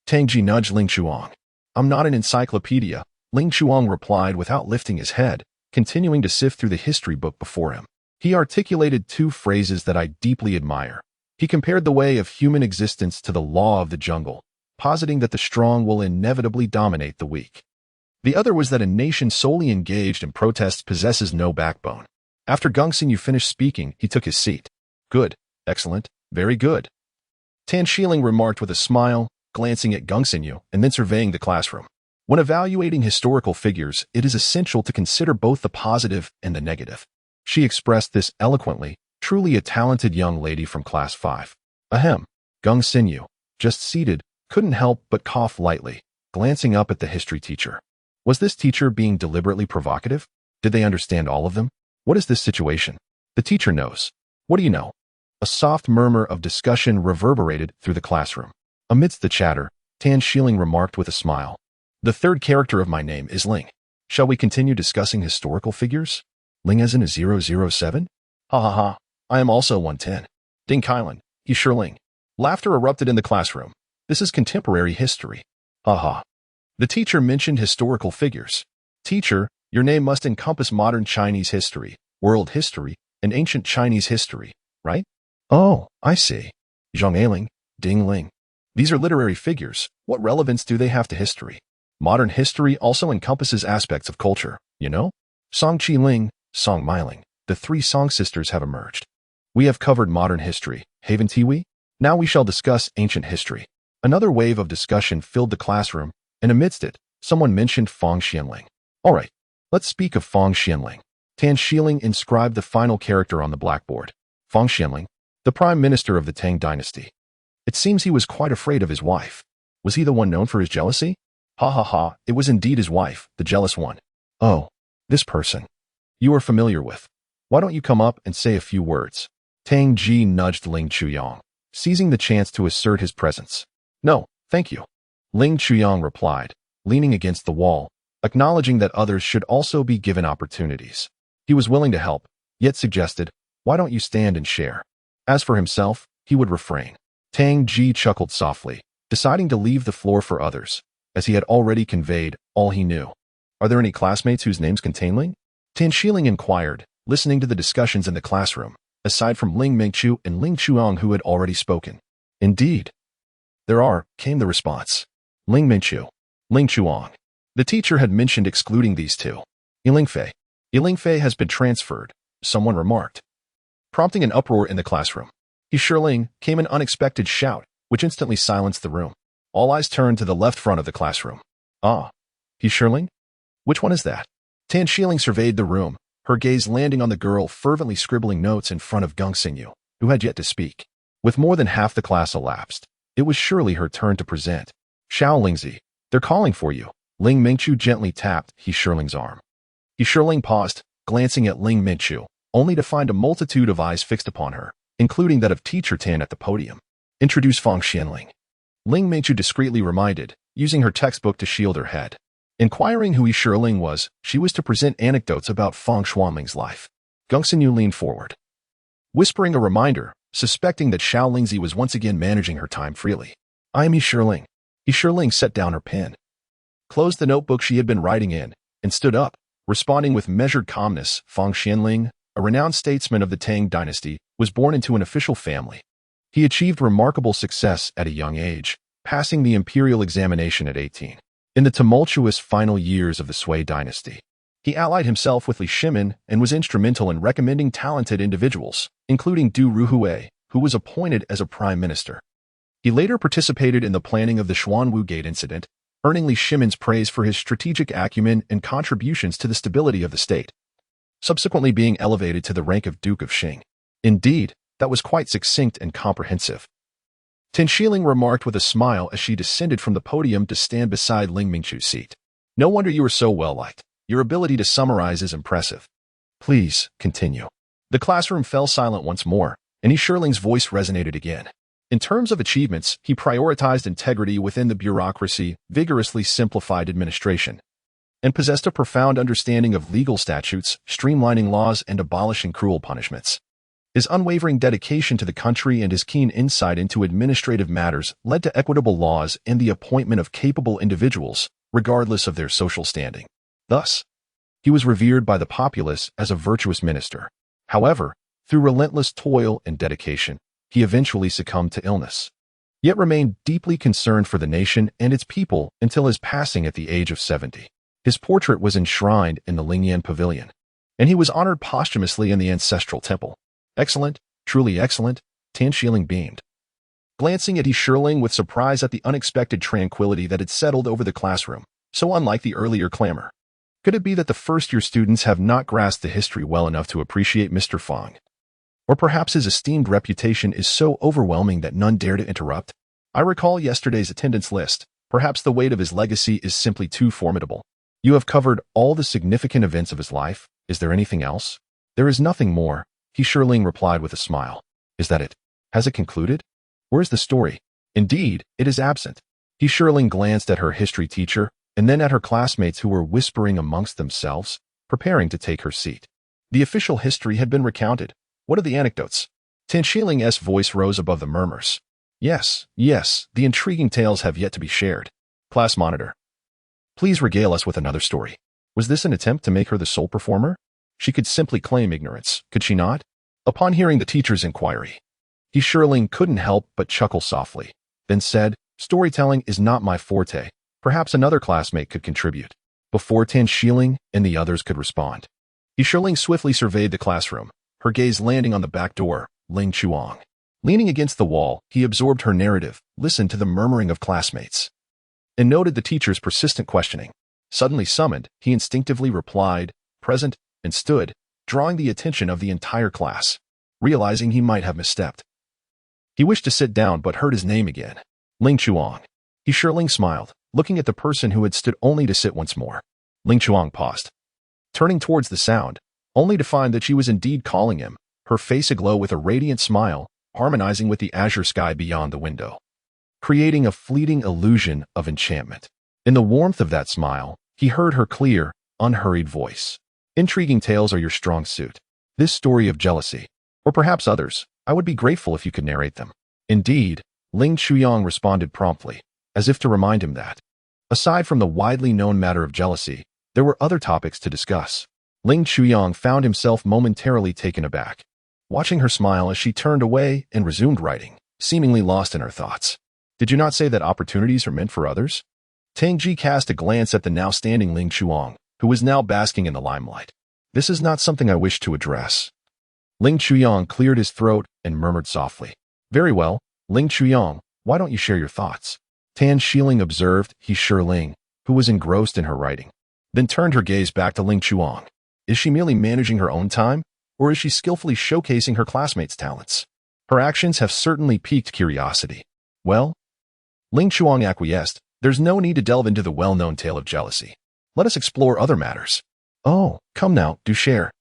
Tang Ji nudged Ling Chuang. I'm not an encyclopedia, Ling Chuang replied without lifting his head, continuing to sift through the history book before him. He articulated two phrases that I deeply admire. He compared the way of human existence to the law of the jungle, positing that the strong will inevitably dominate the weak. The other was that a nation solely engaged in protests possesses no backbone. After Geng Xinyu finished speaking, he took his seat. Good, excellent, very good, Tan Shiling remarked with a smile, glancing at Geng Xinyu and then surveying the classroom. When evaluating historical figures, it is essential to consider both the positive and the negative. She expressed this eloquently, truly a talented young lady from Class 5. Ahem. Geng Xinyu, just seated, couldn't help but cough lightly, glancing up at the history teacher. Was this teacher being deliberately provocative? Did they understand all of them? What is this situation? The teacher knows. What do you know? A soft murmur of discussion reverberated through the classroom. Amidst the chatter, Tan Shiling remarked with a smile. The third character of my name is Ling. Shall we continue discussing historical figures? Ling as in a 007? Ha ha ha, I am also 110. Ding Kailan, he's Ling. Laughter erupted in the classroom. This is contemporary history. Ha ha. The teacher mentioned historical figures. Teacher, your name must encompass modern Chinese history, world history, and ancient Chinese history, right? Oh, I see. Zhang Ailing, Ding Ling. These are literary figures. What relevance do they have to history? Modern history also encompasses aspects of culture, you know? Song Qi Ling, Song Mailing, the three Song sisters have emerged. We have covered modern history, haven't we? Now we shall discuss ancient history. Another wave of discussion filled the classroom, and amidst it, someone mentioned Fang Xianling. All right, let's speak of Fang Xianling. Tan Shiling inscribed the final character on the blackboard. Fang Xianling, the prime minister of the Tang dynasty. It seems he was quite afraid of his wife. Was he the one known for his jealousy? Ha ha ha, it was indeed his wife, the jealous one. Oh, this person. You are familiar with. Why don't you come up and say a few words? Tang Ji nudged Ling Chuyang, seizing the chance to assert his presence. No, thank you. Ling Chuyang replied, leaning against the wall, acknowledging that others should also be given opportunities. He was willing to help, yet suggested, why don't you stand and share? As for himself, he would refrain. Tang Ji chuckled softly, deciding to leave the floor for others, as he had already conveyed all he knew. Are there any classmates whose names contain Ling? Tan Shiling inquired, listening to the discussions in the classroom, aside from Ling Mingchu and Ling Chuang who had already spoken. Indeed. There are, came the response. Ling Mingchu, Ling Chuang. The teacher had mentioned excluding these two. Yilingfei has been transferred, someone remarked, prompting an uproar in the classroom. Ling came an unexpected shout, which instantly silenced the room. All eyes turned to the left front of the classroom. Ah, Ling? Which one is that? Tan Shiling surveyed the room, her gaze landing on the girl fervently scribbling notes in front of Geng Xinyu, who had yet to speak. With more than half the class elapsed, it was surely her turn to present. Xiao Lingzi, they're calling for you. Ling Mingchu gently tapped Ling's arm. Ling paused, glancing at Ling Mingchu, only to find a multitude of eyes fixed upon her, including that of Teacher Tan at the podium. Introduce Fang Xianling. Ling Mingchu discreetly reminded, using her textbook to shield her head. Inquiring who Ling was, she was to present anecdotes about Fang Xuanling's life. Geng Xinyu leaned forward, whispering a reminder, suspecting that Xiao Lingzi was once again managing her time freely. I am Ling. Ling set down her pen, closed the notebook she had been writing in, and stood up, responding with measured calmness. Fang Xianling, a renowned statesman of the Tang dynasty, was born into an official family. He achieved remarkable success at a young age, passing the imperial examination at 18. In the tumultuous final years of the Sui dynasty, he allied himself with Li Shimin and was instrumental in recommending talented individuals, including Du Ruhui, who was appointed as a prime minister. He later participated in the planning of the Xuanwu Gate incident, earning Li Shimin's praise for his strategic acumen and contributions to the stability of the state, subsequently being elevated to the rank of Duke of Xing. Indeed, that was quite succinct and comprehensive. Tan Shiling remarked with a smile as she descended from the podium to stand beside Ling Mingchu's seat. No wonder you are so well-liked. Your ability to summarize is impressive. Please, continue. The classroom fell silent once more, and Ling's voice resonated again. In terms of achievements, he prioritized integrity within the bureaucracy, vigorously simplified administration, and possessed a profound understanding of legal statutes, streamlining laws and abolishing cruel punishments. His unwavering dedication to the country and his keen insight into administrative matters led to equitable laws and the appointment of capable individuals, regardless of their social standing. Thus, he was revered by the populace as a virtuous minister. However, through relentless toil and dedication, he eventually succumbed to illness, yet remained deeply concerned for the nation and its people until his passing at the age of 70. His portrait was enshrined in the Lingyan Pavilion, and he was honored posthumously in the ancestral temple. Excellent, truly excellent, Tan Shilling beamed, glancing at Shilling with surprise at the unexpected tranquility that had settled over the classroom, so unlike the earlier clamor. Could it be that the first-year students have not grasped the history well enough to appreciate Mr. Fong? Or perhaps his esteemed reputation is so overwhelming that none dare to interrupt? I recall yesterday's attendance list. Perhaps the weight of his legacy is simply too formidable. You have covered all the significant events of his life. Is there anything else? There is nothing more, Shilling replied with a smile. Is that it? Has it concluded? Where's the story? Indeed, it is absent. Shilling glanced at her history teacher and then at her classmates who were whispering amongst themselves, preparing to take her seat. The official history had been recounted. What are the anecdotes? Tan Shilling's voice rose above the murmurs. Yes, the intriguing tales have yet to be shared. Class monitor, please regale us with another story. Was this an attempt to make her the sole performer? She could simply claim ignorance, could she not? Upon hearing the teacher's inquiry, Shilling couldn't help but chuckle softly, then said, storytelling is not my forte. Perhaps another classmate could contribute. Before Tan Shilling and the others could respond, Shilling swiftly surveyed the classroom, her gaze landing on the back door, Ling Chuang. Leaning against the wall, he absorbed her narrative, listened to the murmuring of classmates, and noted the teacher's persistent questioning. Suddenly summoned, he instinctively replied, present, and stood, drawing the attention of the entire class. Realizing he might have misstepped, he wished to sit down but heard his name again. Ling Chuang. Shilling smiled, looking at the person who had stood only to sit once more. Ling Chuang paused, turning towards the sound, only to find that she was indeed calling him, her face aglow with a radiant smile, harmonizing with the azure sky beyond the window, creating a fleeting illusion of enchantment. In the warmth of that smile, he heard her clear, unhurried voice. Intriguing tales are your strong suit. This story of jealousy, or perhaps others, I would be grateful if you could narrate them. Indeed, Ling Chuyang responded promptly, as if to remind him that, aside from the widely known matter of jealousy, there were other topics to discuss. Ling Chuyang found himself momentarily taken aback, watching her smile as she turned away and resumed writing, seemingly lost in her thoughts. Did you not say that opportunities are meant for others? Tang Ji cast a glance at the now standing Ling Chuang, who was now basking in the limelight. This is not something I wish to address. Ling Chuyang cleared his throat and murmured softly. Very well, Ling Chuyang, why don't you share your thoughts? Tan Shilling observed Shilling, who was engrossed in her writing, then turned her gaze back to Ling Chuang. Is she merely managing her own time, or is she skillfully showcasing her classmates' talents? Her actions have certainly piqued curiosity. Well, Ling Chuang acquiesced. There's no need to delve into the well-known tale of jealousy. Let us explore other matters. Oh, come now, do share.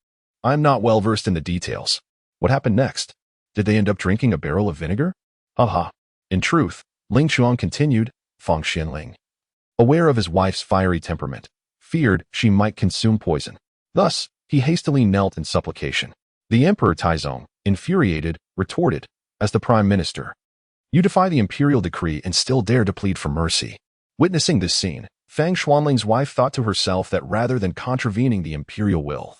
I'm not well versed in the details. What happened next? Did they end up drinking a barrel of vinegar? Haha. In truth, Ling Chuang continued, Fong Xianling, aware of his wife's fiery temperament, feared she might consume poison. Thus, he hastily knelt in supplication. The Emperor Taizong, infuriated, retorted, as the Prime Minister, you defy the imperial decree and still dare to plead for mercy. Witnessing this scene, Fang Xuanling's wife thought to herself that rather than contravening the imperial will,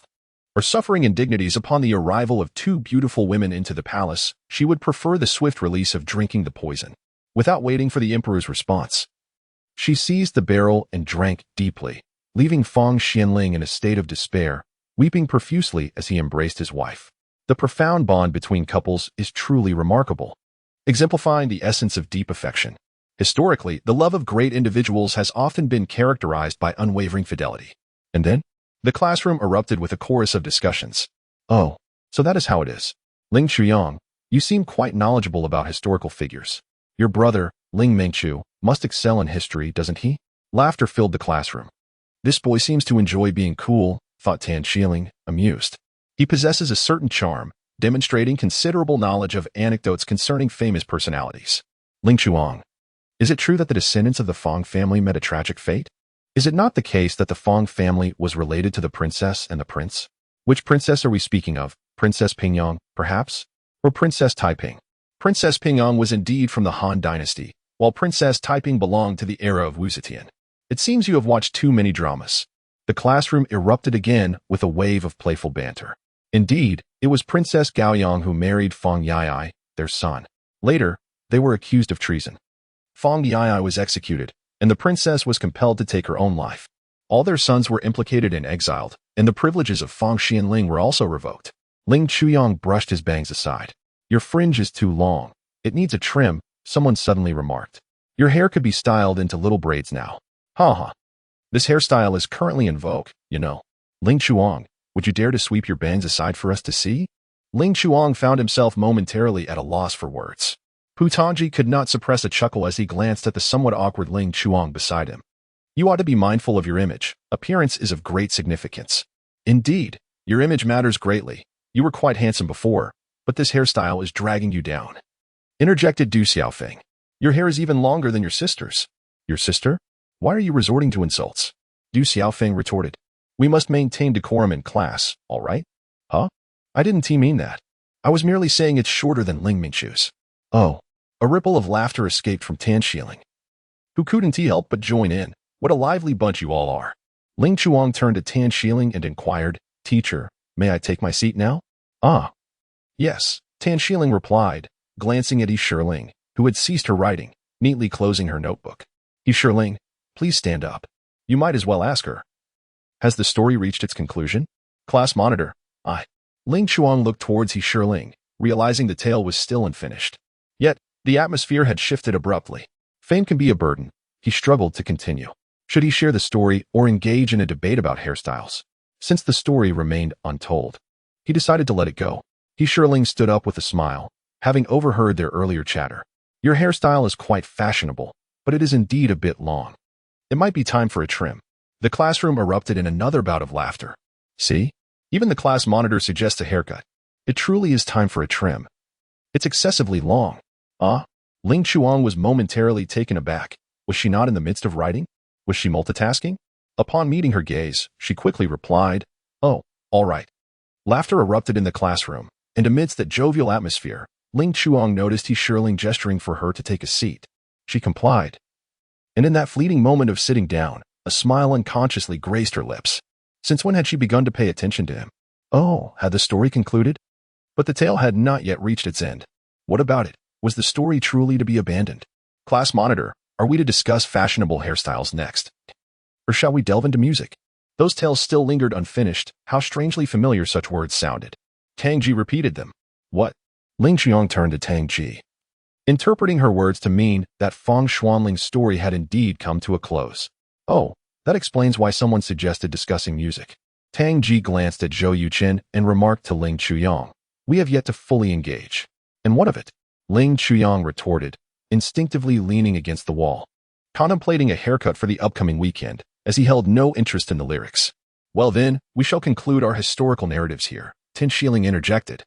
or suffering indignities upon the arrival of two beautiful women into the palace, she would prefer the swift release of drinking the poison. Without waiting for the emperor's response, she seized the barrel and drank deeply, leaving Fong Xianling in a state of despair, weeping profusely as he embraced his wife. The profound bond between couples is truly remarkable, exemplifying the essence of deep affection. Historically, the love of great individuals has often been characterized by unwavering fidelity. And then, the classroom erupted with a chorus of discussions. Oh, so that is how it is. Ling Chuyang, you seem quite knowledgeable about historical figures. Your brother, Ling Mengchu, must excel in history, doesn't he? Laughter filled the classroom. This boy seems to enjoy being cool, thought Tan Shilling, amused. He possesses a certain charm, demonstrating considerable knowledge of anecdotes concerning famous personalities. Ling Chuang, is it true that the descendants of the Fong family met a tragic fate? Is it not the case that the Fong family was related to the princess and the prince? Which princess are we speaking of? Princess Pingyang, perhaps? Or Princess Taiping? Princess Pingyang was indeed from the Han Dynasty, while Princess Taiping belonged to the era of Wuzetian. It seems you have watched too many dramas. The classroom erupted again with a wave of playful banter. Indeed, it was Princess Gaoyang who married Fang Yai, their son. Later, they were accused of treason. Fang Yai was executed, and the princess was compelled to take her own life. All their sons were implicated and exiled, and the privileges of Fang Xianling were also revoked. Ling Chuyang brushed his bangs aside. Your fringe is too long. It needs a trim, someone suddenly remarked. Your hair could be styled into little braids now. Ha. This hairstyle is currently in vogue, you know. Ling Chuang, would you dare to sweep your bangs aside for us to see? Ling Chuang found himself momentarily at a loss for words. Pu Tongji could not suppress a chuckle as he glanced at the somewhat awkward Ling Chuang beside him. You ought to be mindful of your image. Appearance is of great significance. Indeed, your image matters greatly. You were quite handsome before, but this hairstyle is dragging you down. Interjected Du Xiaofeng. Your hair is even longer than your sister's. Your sister? Why are you resorting to insults? Du Xiaofeng retorted. We must maintain decorum in class, all right? Huh? I didn't mean that. I was merely saying it's shorter than Ling Mingchu's. Oh. A ripple of laughter escaped from Tan Xiling, who couldn't help but join in. What a lively bunch you all are. Ling Chuang turned to Tan Xiling and inquired, Teacher, may I take my seat now? Ah. Yes, Tan Xiling replied, glancing at Yi Shiling, who had ceased her writing, neatly closing her notebook. Yi Shiling, please stand up. You might as well ask her. Has the story reached its conclusion? Class monitor, I. Ling Chuang looked towards Yi Shiling, realizing the tale was still unfinished. Yet, the atmosphere had shifted abruptly. Fame can be a burden. He struggled to continue. Should he share the story or engage in a debate about hairstyles? Since the story remained untold, he decided to let it go. Yi Shiling stood up with a smile, having overheard their earlier chatter. Your hairstyle is quite fashionable, but it is indeed a bit long. It might be time for a trim. The classroom erupted in another bout of laughter. See? Even the class monitor suggests a haircut. It truly is time for a trim. It's excessively long. Ling Chuang was momentarily taken aback. Was she not in the midst of writing? Was she multitasking? Upon meeting her gaze, she quickly replied, Oh, all right. Laughter erupted in the classroom, and amidst that jovial atmosphere, Ling Chuang noticed Yi Shiling gesturing for her to take a seat. She complied. And in that fleeting moment of sitting down, a smile unconsciously graced her lips. Since when had she begun to pay attention to him? Oh, had the story concluded? But the tale had not yet reached its end. What about it? Was the story truly to be abandoned? Class monitor, are we to discuss fashionable hairstyles next? Or shall we delve into music? Those tales still lingered unfinished. How strangely familiar such words sounded. Tang Ji repeated them. What? Ling Qiang turned to Tang Ji, interpreting her words to mean that Fang Xuanling's story had indeed come to a close. Oh, that explains why someone suggested discussing music. Tang Ji glanced at Zhou Yuqin and remarked to Ling Chuyang, We have yet to fully engage. And what of it? Ling Chuyang retorted, instinctively leaning against the wall, contemplating a haircut for the upcoming weekend, as he held no interest in the lyrics. Well then, we shall conclude our historical narratives here, Tan Xiling interjected,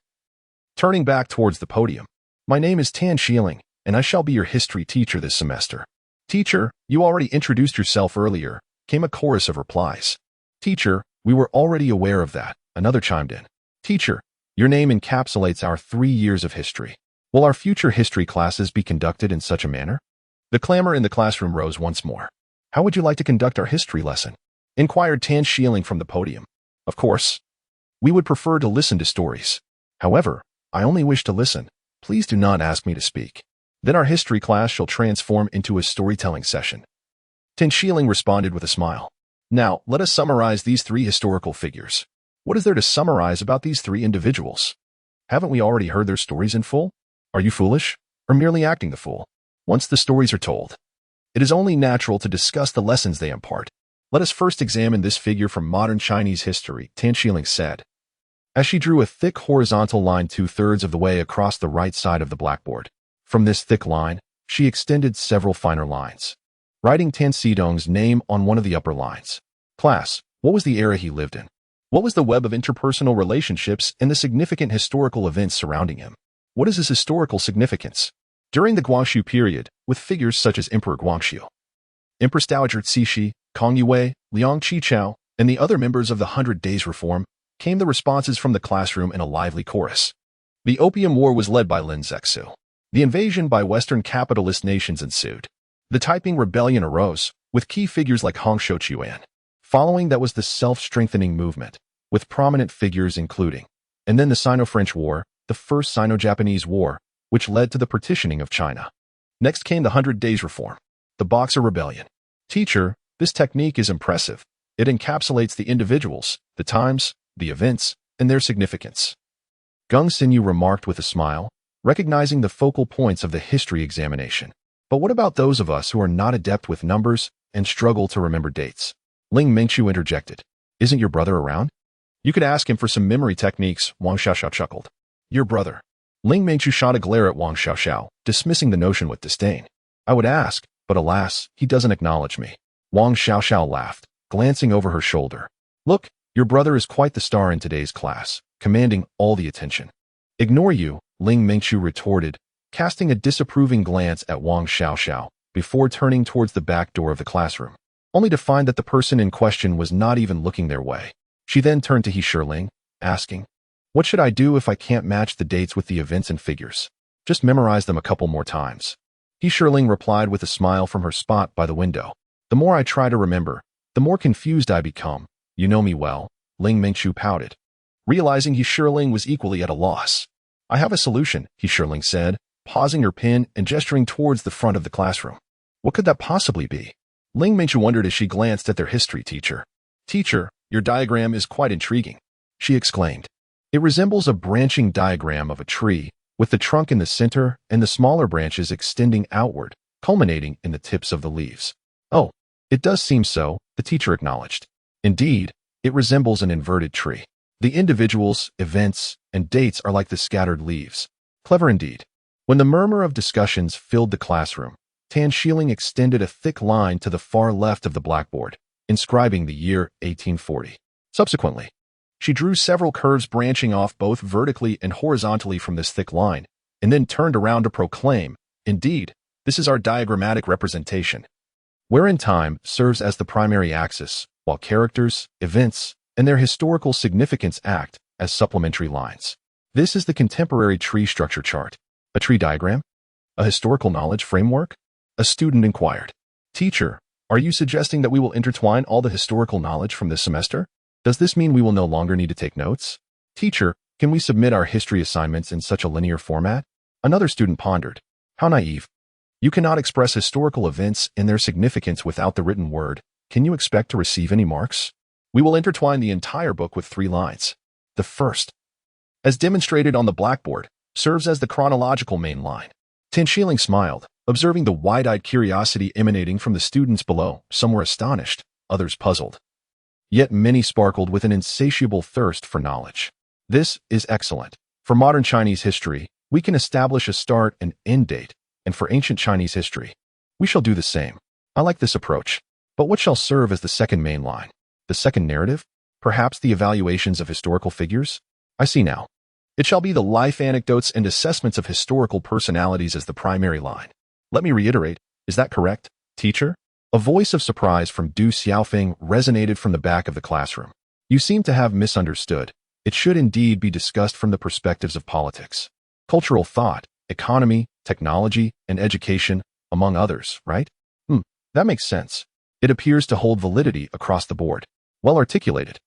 turning back towards the podium. My name is Tan Xiling, and I shall be your history teacher this semester. Teacher, you already introduced yourself earlier, came a chorus of replies. Teacher, we were already aware of that, another chimed in. Teacher, your name encapsulates our 3 years of history. Will our future history classes be conducted in such a manner? The clamor in the classroom rose once more. How would you like to conduct our history lesson? Inquired Tan Xiling from the podium. Of course. We would prefer to listen to stories. However, I only wish to listen. Please do not ask me to speak. Then our history class shall transform into a storytelling session. Tan Xiling responded with a smile. Now, let us summarize these 3 historical figures. What is there to summarize about these 3 individuals? Haven't we already heard their stories in full? Are you foolish, or merely acting the fool? Once the stories are told, it is only natural to discuss the lessons they impart. Let us first examine this figure from modern Chinese history, Tan Xiling said, as she drew a thick horizontal line 2/3 of the way across the right side of the blackboard. From this thick line, she extended several finer lines, writing Tan Xidong's name on one of the upper lines. Class, what was the era he lived in? What was the web of interpersonal relationships and the significant historical events surrounding him? What is his historical significance? During the Guangxu period, with figures such as Emperor Guangxu, Empress Dowager Cixi, Kong Yue, Liang Qichao, and the other members of the 100 Days Reform, came the responses from the classroom in a lively chorus. The Opium War was led by Lin Zexu. The invasion by Western capitalist nations ensued. The Taiping Rebellion arose, with key figures like Hong Shouchuan. Following that was the self-strengthening movement, with prominent figures including, and then the Sino-French War, the First Sino-Japanese War, which led to the partitioning of China. Next came the 100 Days Reform, the Boxer Rebellion. Teacher, this technique is impressive. It encapsulates the individuals, the times, the events, and their significance. Gung Xinyu remarked with a smile, recognizing the focal points of the history examination. But what about those of us who are not adept with numbers and struggle to remember dates? Ling Mingqiu interjected. Isn't your brother around? You could ask him for some memory techniques, Wang Xiaoxiao chuckled. Your brother. Ling Mingqiu shot a glare at Wang Xiaoxiao, dismissing the notion with disdain. I would ask, but alas, he doesn't acknowledge me. Wang Xiaoxiao laughed, glancing over her shoulder. Look, your brother is quite the star in today's class, commanding all the attention. Ignore you, Ling Mingqiu retorted, casting a disapproving glance at Wang Xiaoxiao before turning towards the back door of the classroom, only to find that the person in question was not even looking their way. She then turned to He Shirling, asking, what should I do if I can't match the dates with the events and figures? Just memorize them a couple more times. He Shirling replied with a smile from her spot by the window. The more I try to remember, the more confused I become. You know me well, Ling Mingqiu pouted, realizing He Shirling was equally at a loss. I have a solution, He Shirling said, pausing her pen and gesturing towards the front of the classroom. What could that possibly be? Ling Mingqiu wondered as she glanced at their history teacher. Teacher, your diagram is quite intriguing, she exclaimed. It resembles a branching diagram of a tree, with the trunk in the center and the smaller branches extending outward, culminating in the tips of the leaves. Oh, it does seem so, the teacher acknowledged. Indeed, it resembles an inverted tree. The individuals, events, and dates are like the scattered leaves. Clever indeed. When the murmur of discussions filled the classroom, Tan Shieling extended a thick line to the far left of the blackboard, inscribing the year 1840. Subsequently, she drew several curves branching off both vertically and horizontally from this thick line, and then turned around to proclaim, indeed, this is our diagrammatic representation, wherein time serves as the primary axis, while characters, events, and their historical significance act as supplementary lines. This is the contemporary tree structure chart. A tree diagram? A historical knowledge framework? A student inquired. Teacher, are you suggesting that we will intertwine all the historical knowledge from this semester? Does this mean we will no longer need to take notes? Teacher, can we submit our history assignments in such a linear format? Another student pondered. How naive. You cannot express historical events and their significance without the written word. Can you expect to receive any marks? We will intertwine the entire book with 3 lines. The first, as demonstrated on the blackboard, serves as the chronological main line. Tan Shieling smiled, observing the wide-eyed curiosity emanating from the students below. Some were astonished, others puzzled. Yet many sparkled with an insatiable thirst for knowledge. This is excellent. For modern Chinese history, we can establish a start and end date, and for ancient Chinese history, we shall do the same. I like this approach. But what shall serve as the second main line? The second narrative? Perhaps the evaluations of historical figures? I see now. It shall be the life anecdotes and assessments of historical personalities as the primary line. Let me reiterate, is that correct, teacher? A voice of surprise from Du Xiaofeng resonated from the back of the classroom. You seem to have misunderstood. It should indeed be discussed from the perspectives of politics, cultural thought, economy, technology, and education, among others, right? That makes sense. It appears to hold validity across the board. Well articulated.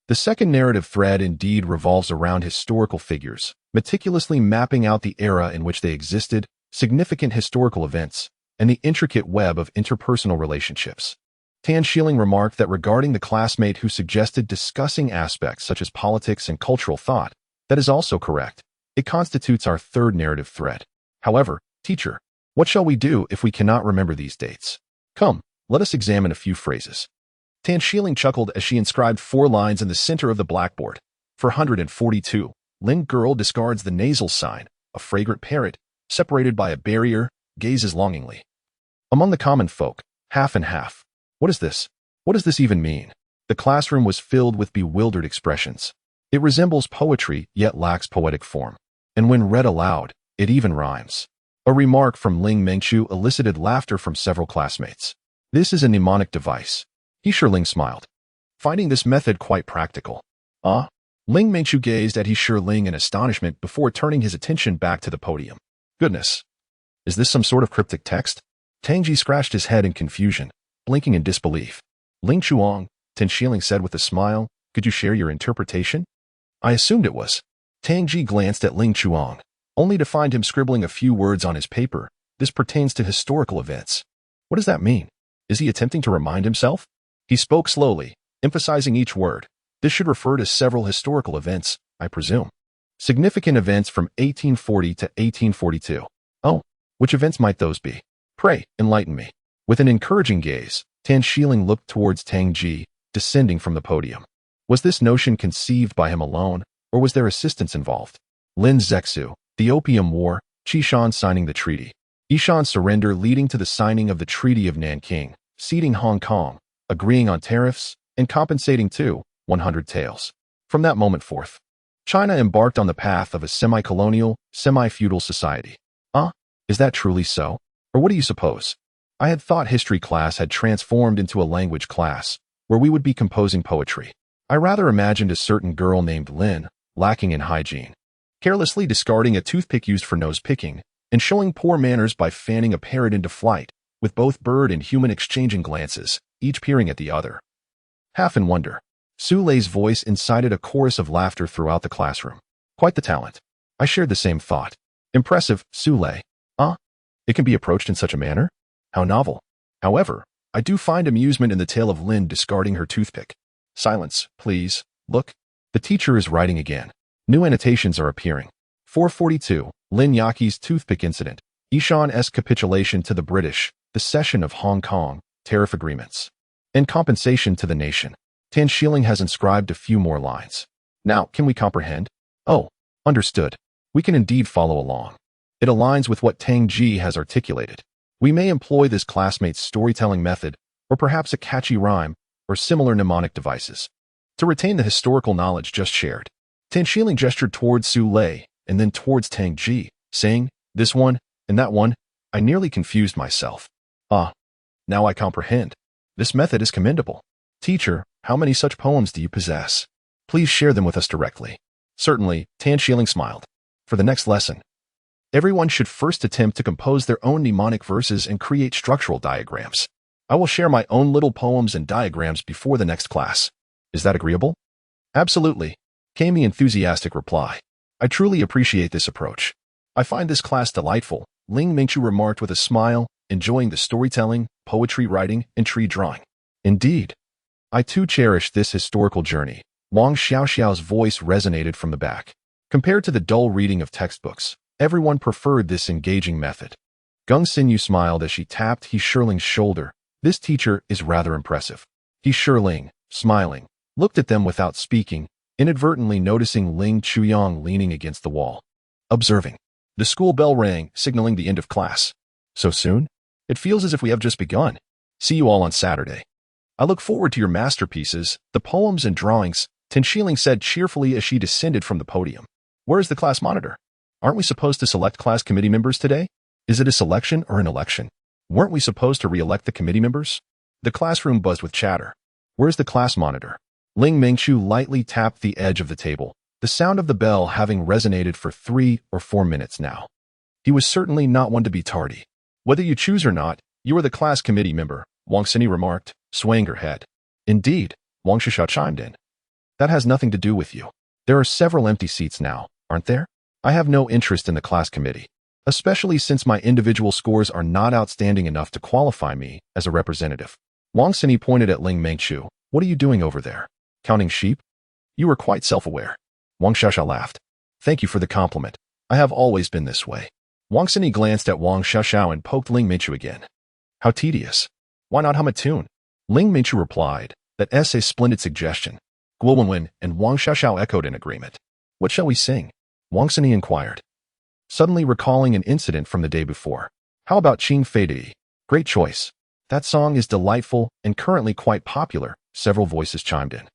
The second narrative thread indeed revolves around historical figures, meticulously mapping out the era in which they existed, significant historical events, and the intricate web of interpersonal relationships. Tan Shieling remarked that regarding the classmate who suggested discussing aspects such as politics and cultural thought, that is also correct. It constitutes our third narrative thread. However, teacher, what shall we do if we cannot remember these dates? Come, let us examine a few phrases. Tan Shieling chuckled as she inscribed 4 lines in the center of the blackboard. For 142, Lin Girl discards the nasal sign, a fragrant parrot, separated by a barrier, gazes longingly. Among the common folk, half and half. What is this? What does this even mean? The classroom was filled with bewildered expressions. It resembles poetry, yet lacks poetic form. And when read aloud, it even rhymes. A remark from Ling Mingqiu elicited laughter from several classmates. This is a mnemonic device. He Shirling smiled, finding this method quite practical. Ling Mingchu gazed at Yunling in astonishment before turning his attention back to the podium. Goodness. Is this some sort of cryptic text? Tangji scratched his head in confusion, blinking in disbelief. Ling Chuang, Tan Shilin said with a smile, could you share your interpretation? I assumed it was. Tangji glanced at Ling Chuang, only to find him scribbling a few words on his paper. This pertains to historical events. What does that mean? Is he attempting to remind himself? He spoke slowly, emphasizing each word. This should refer to several historical events, I presume. Significant events from 1840 to 1842. Oh, which events might those be? Pray, enlighten me. With an encouraging gaze, Tan Shilin looked towards Tang Ji, descending from the podium. Was this notion conceived by him alone, or was there assistance involved? Lin Zexu, the Opium War, Qishan signing the treaty. Yishan's surrender leading to the signing of the Treaty of Nanking, ceding Hong Kong, agreeing on tariffs, and compensating 100 taels. From that moment forth, China embarked on the path of a semi-colonial, semi-feudal society. Is that truly so? Or what do you suppose? I had thought history class had transformed into a language class, where we would be composing poetry. I rather imagined a certain girl named Lin, lacking in hygiene, carelessly discarding a toothpick used for nose picking, and showing poor manners by fanning a parrot into flight, with both bird and human exchanging glances, each peering at the other. Half in wonder, Su Lei's voice incited a chorus of laughter throughout the classroom. Quite the talent. I shared the same thought. Impressive, Su Lei. It can be approached in such a manner? How novel. However, I do find amusement in the tale of Lin discarding her toothpick. Silence, please. Look. The teacher is writing again. New annotations are appearing. 442, Lin Yaqi's toothpick incident. Ishan's capitulation to the British, the cession of Hong Kong, tariff agreements, and compensation to the nation. Tan Shilin has inscribed a few more lines. Now, can we comprehend? Oh, understood. We can indeed follow along. It aligns with what Tang Ji has articulated. We may employ this classmate's storytelling method, or perhaps a catchy rhyme, or similar mnemonic devices, to retain the historical knowledge just shared. Tan Shilin gestured towards Su Lei, and then towards Tang Ji, saying, this one, and that one. I nearly confused myself. Now I comprehend. This method is commendable. Teacher, how many such poems do you possess? Please share them with us directly. Certainly, Tan Shilin smiled. For the next lesson, everyone should first attempt to compose their own mnemonic verses and create structural diagrams. I will share my own little poems and diagrams before the next class. Is that agreeable? Absolutely, came the enthusiastic reply. I truly appreciate this approach. I find this class delightful, Ling Mingchu remarked with a smile, enjoying the storytelling, poetry writing, and tree drawing. Indeed. I too cherish this historical journey. Wang Xiaoxiao's voice resonated from the back. Compared to the dull reading of textbooks, everyone preferred this engaging method. Gung Xinyu smiled as she tapped Yuling's shoulder. This teacher is rather impressive. Yuling, smiling, looked at them without speaking, inadvertently noticing Ling Chuyang leaning against the wall. Observing. The school bell rang, signaling the end of class. So soon? It feels as if we have just begun. See you all on Saturday. I look forward to your masterpieces, the poems and drawings, Tan Shilin said cheerfully as she descended from the podium. Where is the class monitor? Aren't we supposed to select class committee members today? Is it a selection or an election? Weren't we supposed to re-elect the committee members? The classroom buzzed with chatter. Where's the class monitor? Ling Mingchu lightly tapped the edge of the table, the sound of the bell having resonated for 3 or 4 minutes now. He was certainly not one to be tardy. Whether you choose or not, you are the class committee member, Wang Xini remarked, swaying her head. Indeed, Wang Shisha chimed in. That has nothing to do with you. There are several empty seats now, aren't there? I have no interest in the class committee, especially since my individual scores are not outstanding enough to qualify me as a representative. Wang Xini pointed at Ling Mingchu. What are you doing over there? Counting sheep? You are quite self-aware. Wang Xiaoxiao laughed. Thank you for the compliment. I have always been this way. Wang Xini glanced at Wang Xiaoxiao and poked Ling Mingchu again. How tedious. Why not hum a tune? Ling Mingchu replied, that's a splendid suggestion. Guo Wenwen and Wang Xiaoxiao echoed in agreement. What shall we sing? Wang Xini inquired, suddenly recalling an incident from the day before. How about Qing Fei Di? Great choice. That song is delightful and currently quite popular, several voices chimed in.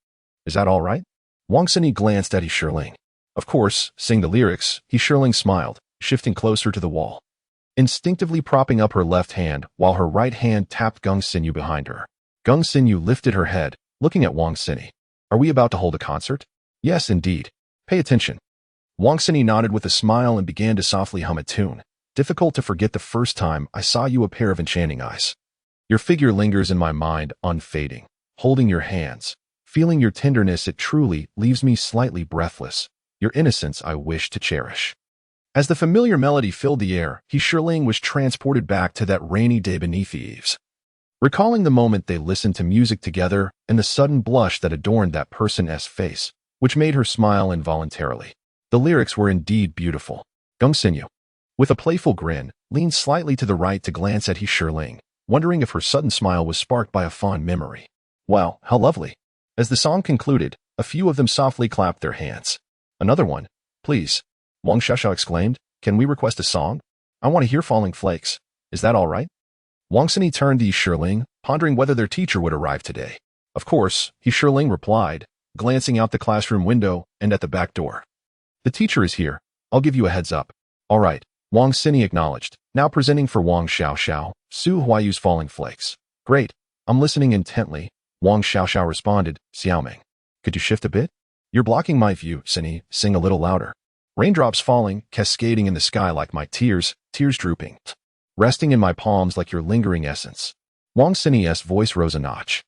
Is that all right? Wang Xini glanced at Yulin. Of course, sing the lyrics. Yulin smiled, shifting closer to the wall, instinctively propping up her left hand while her right hand tapped Gung Xinyu behind her. Gung Xinyu lifted her head, looking at Wang Xini. Are we about to hold a concert? Yes, indeed. Pay attention. Wang Xini nodded with a smile and began to softly hum a tune. Difficult to forget the first time I saw you, a pair of enchanting eyes. Your figure lingers in my mind, unfading. Holding your hands, feeling your tenderness, it truly leaves me slightly breathless. Your innocence I wish to cherish. As the familiar melody filled the air, Yunling was transported back to that rainy day beneath the eaves. Recalling the moment they listened to music together and the sudden blush that adorned that person's face, which made her smile involuntarily. The lyrics were indeed beautiful. Gongsinyu, with a playful grin, leaned slightly to the right to glance at Yunling, wondering if her sudden smile was sparked by a fond memory. Wow, how lovely. As the song concluded, a few of them softly clapped their hands. Another one, please. Wang Xiaoxiao exclaimed, can we request a song? I want to hear Falling Flakes. Is that all right? Wang Xini turned to Yunling, pondering whether their teacher would arrive today. Of course, Yunling replied, glancing out the classroom window and at the back door. The teacher is here. I'll give you a heads up. All right, Wang Xini acknowledged, now presenting for Wang Xiaoxiao, Su Huayu's Falling Flakes. Great. I'm listening intently. Wang Xiaoxiao responded, Xiaoming. Could you shift a bit? You're blocking my view, Xini. Sing a little louder. Raindrops falling, cascading in the sky like my tears, tears drooping. Resting in my palms like your lingering essence. Wang Xini's voice rose a notch.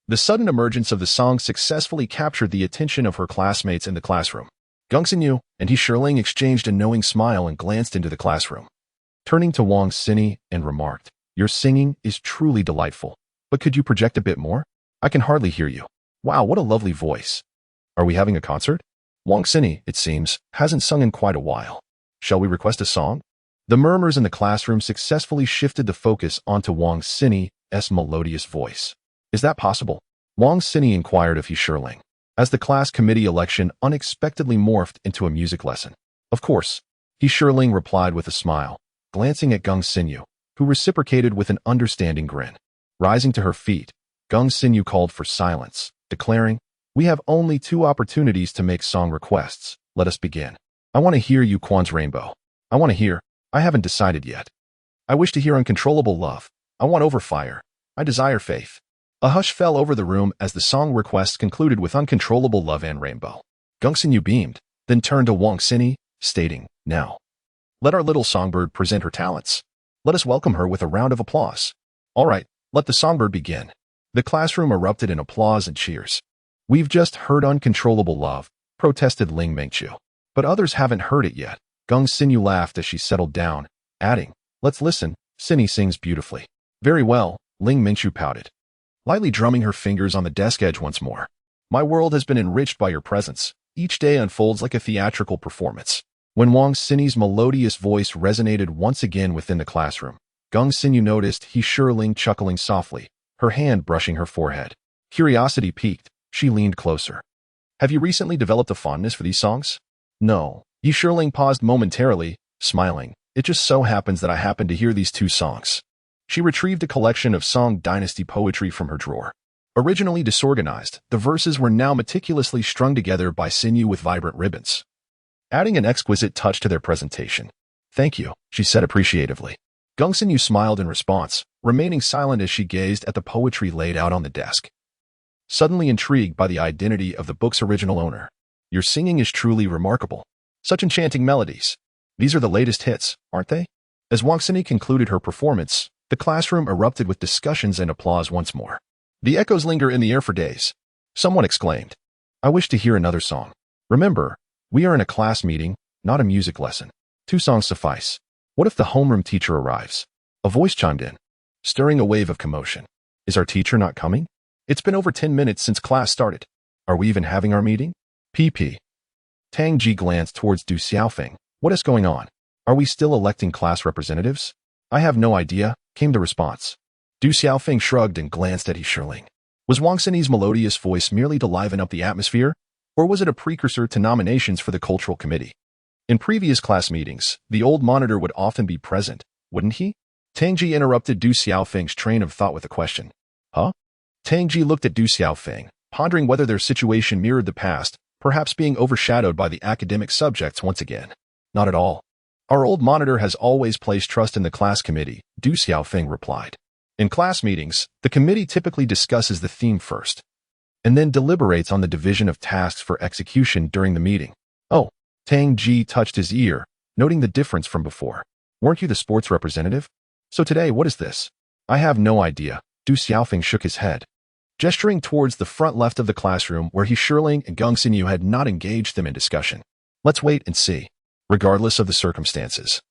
The sudden emergence of the song successfully captured the attention of her classmates in the classroom. Gongsinyu and Yunling exchanged a knowing smile and glanced into the classroom. Turning to Wang Xini and remarked, your singing is truly delightful. But could you project a bit more? I can hardly hear you. Wow, what a lovely voice. Are we having a concert? Wang Xini, it seems, hasn't sung in quite a while. Shall we request a song? The murmurs in the classroom successfully shifted the focus onto Wang Xini's melodious voice. Is that possible? Wang Xini inquired of Yunling, as the class committee election unexpectedly morphed into a music lesson. Of course, Yunling replied with a smile, glancing at Gongsinyu, who reciprocated with an understanding grin. Rising to her feet, Gongsinyu called for silence, declaring, we have only 2 opportunities to make song requests. Let us begin. I want to hear you Quan's Rainbow. I want to hear, I haven't decided yet. I wish to hear Uncontrollable Love. I want Overfire. I desire Faith. A hush fell over the room as the song requests concluded with Uncontrollable Love and Rainbow. Gongsinyu beamed, then turned to Wang Xini, stating, now, let our little songbird present her talents. Let us welcome her with a round of applause. All right, let the songbird begin. The classroom erupted in applause and cheers. We've just heard Uncontrollable Love, protested Ling Mengqiu. But others haven't heard it yet. Gongsinyu laughed as she settled down, adding, let's listen. Xini sings beautifully. Very well, Ling Mengqiu pouted, lightly drumming her fingers on the desk edge once more. My world has been enriched by your presence. Each day unfolds like a theatrical performance. When Wang Xini's melodious voice resonated once again within the classroom, Gongsinyu noticed Yunling chuckling softly, her hand brushing her forehead. Curiosity piqued, she leaned closer. Have you recently developed a fondness for these songs? No. Yunling paused momentarily, smiling. It just so happens that I happen to hear these 2 songs. She retrieved a collection of Song Dynasty poetry from her drawer. Originally disorganized, the verses were now meticulously strung together by sinew with vibrant ribbons, adding an exquisite touch to their presentation. Thank you, she said appreciatively. Gongsinyu smiled in response, remaining silent as she gazed at the poetry laid out on the desk. Suddenly intrigued by the identity of the book's original owner. Your singing is truly remarkable. Such enchanting melodies. These are the latest hits, aren't they? As Wang Xini concluded her performance, the classroom erupted with discussions and applause once more. The echoes linger in the air for days. Someone exclaimed, I wish to hear another song. Remember, we are in a class meeting, not a music lesson. 2 songs suffice. What if the homeroom teacher arrives? A voice chimed in, stirring a wave of commotion. Is our teacher not coming? It's been over 10 minutes since class started. Are we even having our meeting? PP. Tang Ji glanced towards Du Xiaofeng. What is going on? Are we still electing class representatives? I have no idea, came the response. Du Xiaofeng shrugged and glanced at Yunling. Was Wang Xini's melodious voice merely to liven up the atmosphere, or was it a precursor to nominations for the cultural committee? In previous class meetings, the old monitor would often be present, wouldn't he? Tang Ji interrupted Du Xiaofeng's train of thought with a question. Huh? Tang Ji looked at Du Xiaofeng, pondering whether their situation mirrored the past, perhaps being overshadowed by the academic subjects once again. Not at all. Our old monitor has always placed trust in the class committee, Du Xiaofeng replied. In class meetings, the committee typically discusses the theme first, and then deliberates on the division of tasks for execution during the meeting. Oh, Tang Ji touched his ear, noting the difference from before. Weren't you the sports representative? So today, what is this? I have no idea. Du Xiaofeng shook his head, gesturing towards the front left of the classroom where He Shiling and Geng Xinyu had not engaged them in discussion. Let's wait and see, regardless of the circumstances.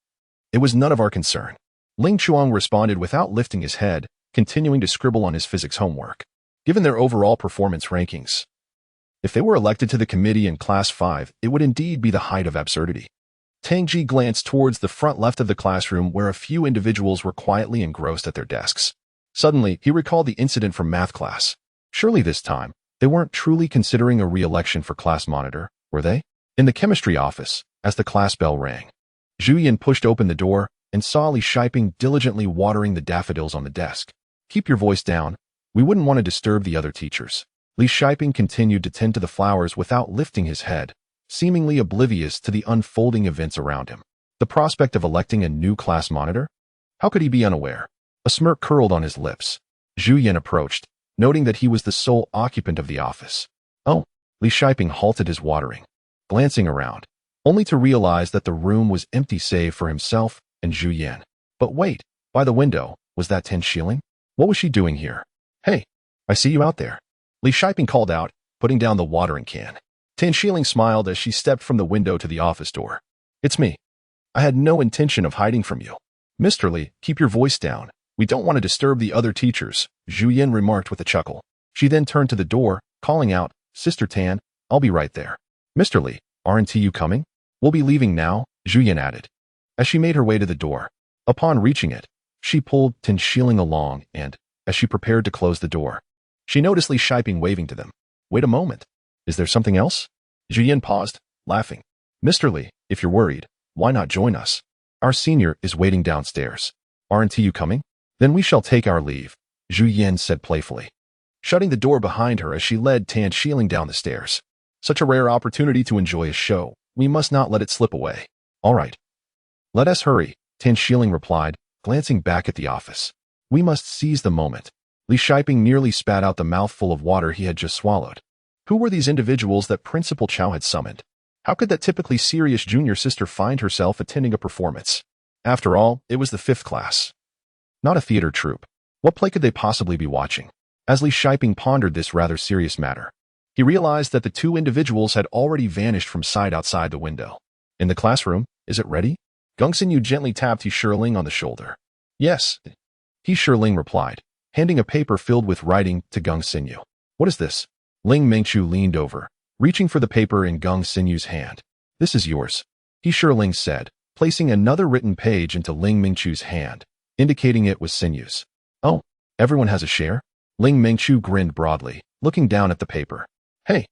It was none of our concern. Ling Chuang responded without lifting his head, continuing to scribble on his physics homework. Given their overall performance rankings, if they were elected to the committee in Class 5, it would indeed be the height of absurdity. Tang Ji glanced towards the front left of the classroom where a few individuals were quietly engrossed at their desks. Suddenly, he recalled the incident from math class. Surely this time, they weren't truly considering a re-election for class monitor, were they? In the chemistry office, as the class bell rang, Zhu Yan pushed open the door and saw Li Shiping diligently watering the daffodils on the desk. Keep your voice down. We wouldn't want to disturb the other teachers. Li Shiping continued to tend to the flowers without lifting his head, seemingly oblivious to the unfolding events around him. The prospect of electing a new class monitor? How could he be unaware? A smirk curled on his lips. Zhu Yan approached, noting that he was the sole occupant of the office. Oh, Li Shiping halted his watering, glancing around, only to realize that the room was empty save for himself and Zhu Yan. But wait, by the window, was that Tan Shiling? What was she doing here? Hey, I see you out there. Li Shiping called out, putting down the watering can. Tan Shiling smiled as she stepped from the window to the office door. It's me. I had no intention of hiding from you. Mr. Li, keep your voice down. We don't want to disturb the other teachers, Zhu Yan remarked with a chuckle. She then turned to the door, calling out, Sister Tan, I'll be right there. Mr. Li, aren't you coming? We'll be leaving now, Zhu Yan added, as she made her way to the door. Upon reaching it, she pulled Tan Shiling along and, as she prepared to close the door, she noticed Li Shiping waving to them. Wait a moment. Is there something else? Zhu Yan paused, laughing. Mr. Li, if you're worried, why not join us? Our senior is waiting downstairs. Aren't you coming? Then we shall take our leave, Zhu Yan said playfully, shutting the door behind her as she led Tan Shiling down the stairs. Such a rare opportunity to enjoy a show. We must not let it slip away. All right. Let us hurry, Tan Shiling replied, glancing back at the office. We must seize the moment. Li Shiping nearly spat out the mouthful of water he had just swallowed. Who were these individuals that Principal Cao had summoned? How could that typically serious junior sister find herself attending a performance? After all, it was the 5th class. Not a theater troupe. What play could they possibly be watching? As Li Shiping pondered this rather serious matter, he realized that the two individuals had already vanished from sight outside the window. In the classroom, is it ready? Geng Xinyu gently tapped He Shiling on the shoulder. Yes, He Shiling replied, handing a paper filled with writing to Geng Xinyu. What is this? Ling Mengchu leaned over, reaching for the paper in Geng Xinyu's hand. This is yours, He Shiling said, placing another written page into Ling Mengchu's hand, indicating it was Xinyu's. Oh, everyone has a share? Ling Mengchu grinned broadly, looking down at the paper. Hey,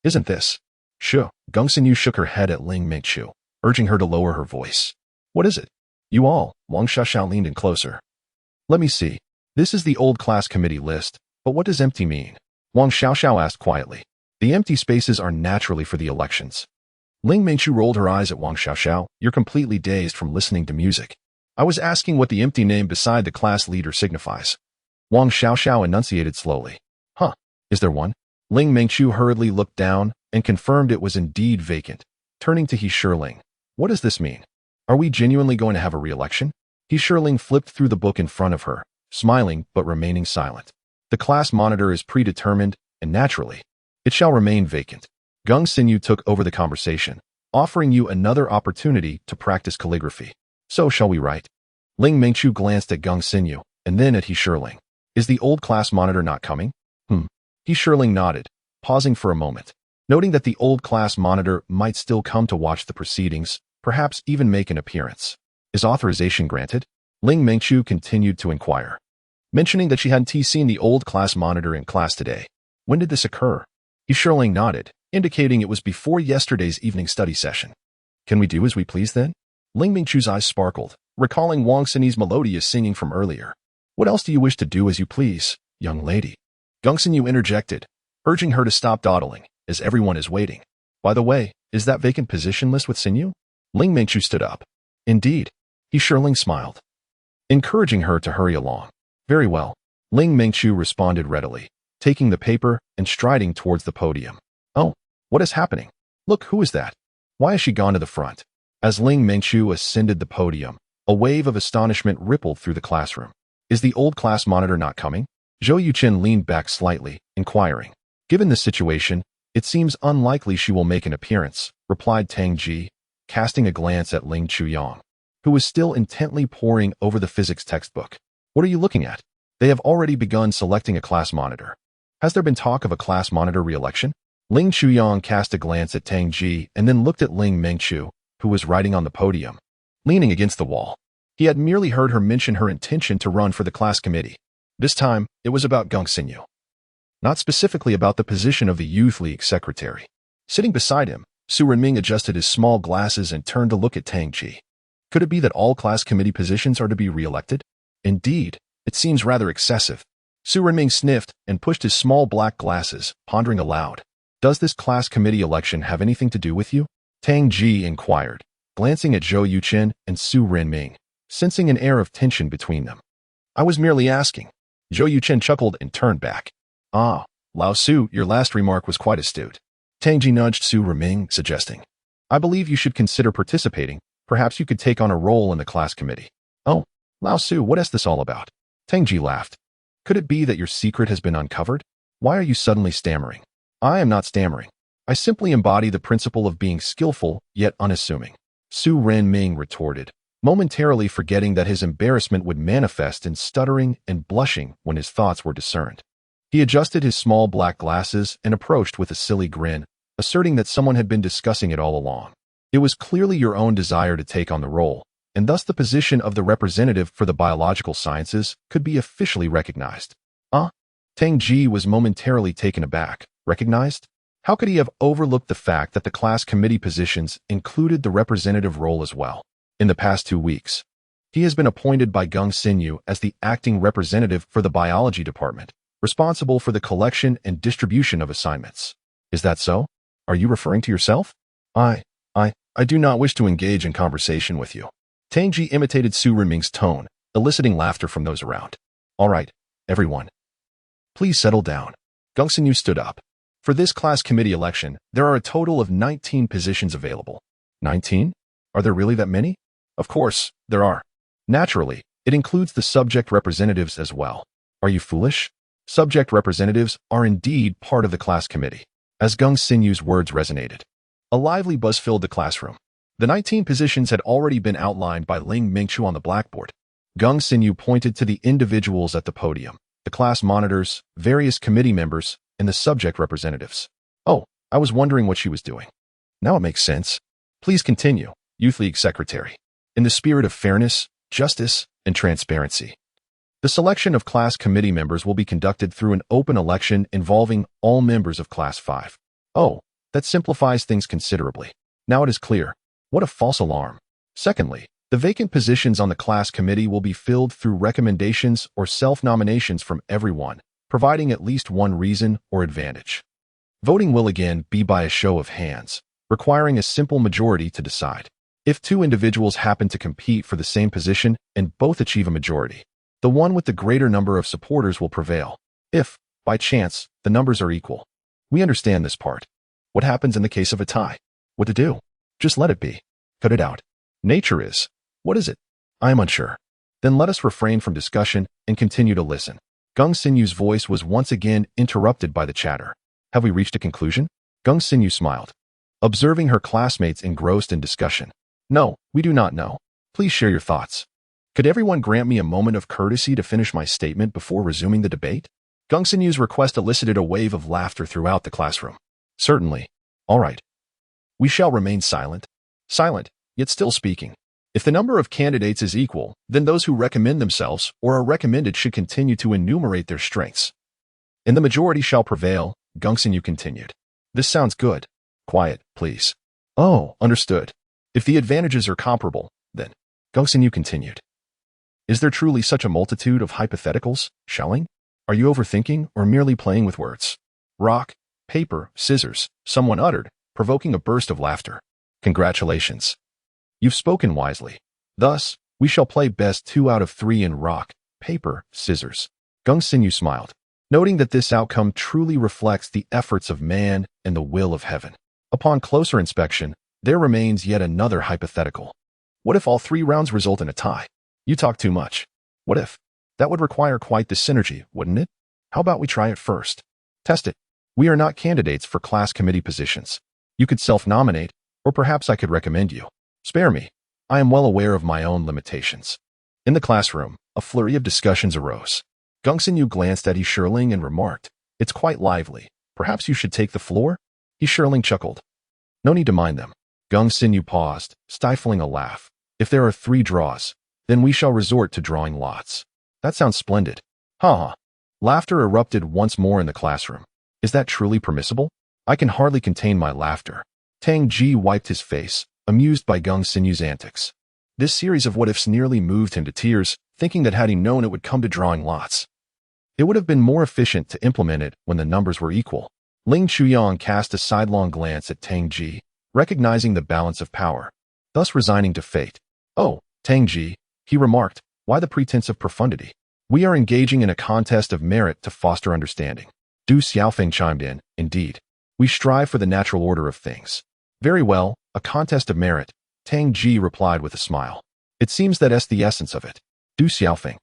isn't this? Sure. Geng Xinyu shook her head at Ling Mengchu, urging her to lower her voice. What is it? You all, Wang Xiaoxiao leaned in closer. Let me see. This is the old class committee list, but what does empty mean? Wang Xiaoxiao asked quietly. The empty spaces are naturally for the elections. Ling Mengchu rolled her eyes at Wang Xiaoxiao. You're completely dazed from listening to music. I was asking what the empty name beside the class leader signifies. Wang Xiaoxiao enunciated slowly. Huh, is there one? Ling Mengchu hurriedly looked down and confirmed it was indeed vacant, turning to He Shiling. What does this mean? Are we genuinely going to have a re-election? He Shiling flipped through the book in front of her, smiling but remaining silent. The class monitor is predetermined, and naturally, it shall remain vacant. Geng Xinyu took over the conversation, offering you another opportunity to practice calligraphy. So shall we write? Ling Mengchu glanced at Geng Xinyu, and then at He Shiling. Is the old class monitor not coming? He Shiling nodded, pausing for a moment, noting that the old class monitor might still come to watch the proceedings, perhaps even make an appearance. Is authorization granted? Ling Mengchu continued to inquire, mentioning that she hadn't seen the old class monitor in class today. When did this occur? He Shiling nodded, indicating it was before yesterday's evening study session. Can we do as we please then? Ling Mengchu's eyes sparkled, recalling Wang Xinyi's melodious singing from earlier. What else do you wish to do as you please, young lady? Geng Xinyu interjected, urging her to stop dawdling, as everyone is waiting. By the way, is that vacant position list with Xinyu? Ling Mengchu stood up. Indeed. He Shiling smiled, encouraging her to hurry along. Very well. Ling Mengchu responded readily, taking the paper and striding towards the podium. Oh, what is happening? Look, who is that? Why has she gone to the front? As Ling Mengqiu ascended the podium, a wave of astonishment rippled through the classroom. Is the old class monitor not coming? Zhou Yuchen leaned back slightly, inquiring. Given the situation, it seems unlikely she will make an appearance, replied Tang Ji, casting a glance at Ling Chuyang, who was still intently poring over the physics textbook. What are you looking at? They have already begun selecting a class monitor. Has there been talk of a class monitor re-election? Ling Chuyang cast a glance at Tang Ji and then looked at Ling Mengqiu, who was riding on the podium, leaning against the wall. He had merely heard her mention her intention to run for the class committee. This time, it was about Geng Xinyu, not specifically about the position of the Youth League secretary. Sitting beside him, Su Renming adjusted his small glasses and turned to look at Tang Ji. Could it be that all class committee positions are to be re-elected? Indeed, it seems rather excessive. Su Renming sniffed and pushed his small black glasses, pondering aloud. Does this class committee election have anything to do with you? Tang Ji inquired, glancing at Zhou Yuchen and Su Renming, sensing an air of tension between them. I was merely asking. Zhou Yuchen chuckled and turned back. Ah, Lao Su, your last remark was quite astute. Tang Ji nudged Su Renming, suggesting. I believe you should consider participating. Perhaps you could take on a role in the class committee. Oh, Lao Su, what is this all about? Tang Ji laughed. Could it be that your secret has been uncovered? Why are you suddenly stammering? I am not stammering. I simply embody the principle of being skillful, yet unassuming. Su Renming retorted, momentarily forgetting that his embarrassment would manifest in stuttering and blushing when his thoughts were discerned. He adjusted his small black glasses and approached with a silly grin, asserting that someone had been discussing it all along. It was clearly your own desire to take on the role, and thus the position of the representative for the biological sciences could be officially recognized. Tang Ji was momentarily taken aback. Recognized? How could he have overlooked the fact that the class committee positions included the representative role as well? In the past 2 weeks, he has been appointed by Geng Xinyu as the acting representative for the biology department, responsible for the collection and distribution of assignments. Is that so? Are you referring to yourself? I do not wish to engage in conversation with you. Tang Ji imitated Su Renming's tone, eliciting laughter from those around. All right, everyone. Please settle down. Geng Xinyu stood up. For this class committee election, there are a total of 19 positions available. 19? Are there really that many? Of course, there are. Naturally, it includes the subject representatives as well. Are you foolish? Subject representatives are indeed part of the class committee. As Geng Xinyu's words resonated, a lively buzz filled the classroom. The 19 positions had already been outlined by Ling Mengqiu on the blackboard. Geng Xinyu pointed to the individuals at the podium, the class monitors, various committee members, and the subject representatives. Oh, I was wondering what she was doing. Now it makes sense. Please continue, Youth League Secretary. In the spirit of fairness, justice, and transparency, the selection of class committee members will be conducted through an open election involving all members of Class 5. Oh, that simplifies things considerably. Now it is clear. What a false alarm. Secondly, the vacant positions on the class committee will be filled through recommendations or self-nominations from everyone, providing at least one reason or advantage. Voting will again be by a show of hands, requiring a simple majority to decide. If 2 individuals happen to compete for the same position and both achieve a majority, the one with the greater number of supporters will prevail. If, by chance, the numbers are equal. We understand this part. What happens in the case of a tie? What to do? Just let it be. Cut it out. Nature is. What is it? I am unsure. Then let us refrain from discussion and continue to listen. Geng Xinyu's voice was once again interrupted by the chatter. Have we reached a conclusion? Geng Xinyu smiled, observing her classmates engrossed in discussion. No, we do not know. Please share your thoughts. Could everyone grant me a moment of courtesy to finish my statement before resuming the debate? Geng Xinyu's request elicited a wave of laughter throughout the classroom. Certainly. All right. We shall remain silent. Silent, yet still speaking. If the number of candidates is equal, then those who recommend themselves or are recommended should continue to enumerate their strengths. And the majority shall prevail, Geng Xinyu continued. This sounds good. Quiet, please. Oh, understood. If the advantages are comparable, then, Geng Xinyu continued. Is there truly such a multitude of hypotheticals, Shelling? Are you overthinking or merely playing with words? Rock, paper, scissors, someone uttered, provoking a burst of laughter. Congratulations. You've spoken wisely. Thus, we shall play best 2 out of 3 in rock, paper, scissors. Geng Xinyu smiled. noting that this outcome truly reflects the efforts of man and the will of heaven. Upon closer inspection, there remains yet another hypothetical. What if all 3 rounds result in a tie? You talk too much. What if? That would require quite the synergy, wouldn't it? How about we try it first? Test it. We are not candidates for class committee positions. You could self-nominate, or perhaps I could recommend you. Spare me. I am well aware of my own limitations. In the classroom, a flurry of discussions arose. Gongxinyu glanced at Yunling and remarked, "It's quite lively. Perhaps you should take the floor?" Yunling chuckled. "No need to mind them." Gongxinyu paused, stifling a laugh. "If there are 3 draws, then we shall resort to drawing lots." "That sounds splendid." Ha ha. Laughter erupted once more in the classroom. Is that truly permissible? I can hardly contain my laughter. Tang Ji wiped his face, amused by Gongxinyu's antics. This series of what-ifs nearly moved him to tears, thinking that had he known it would come to drawing lots, it would have been more efficient to implement it when the numbers were equal. Ling Chuyang cast a sidelong glance at Tang Ji, recognizing the balance of power, thus resigning to fate. "Oh, Tang Ji," he remarked, "why the pretense of profundity? We are engaging in a contest of merit to foster understanding." Du Xiaofeng chimed in, "Indeed. We strive for the natural order of things." "Very well, a contest of merit," Tang Ji replied with a smile. "It seems that's the essence of it. Du Xiaofeng,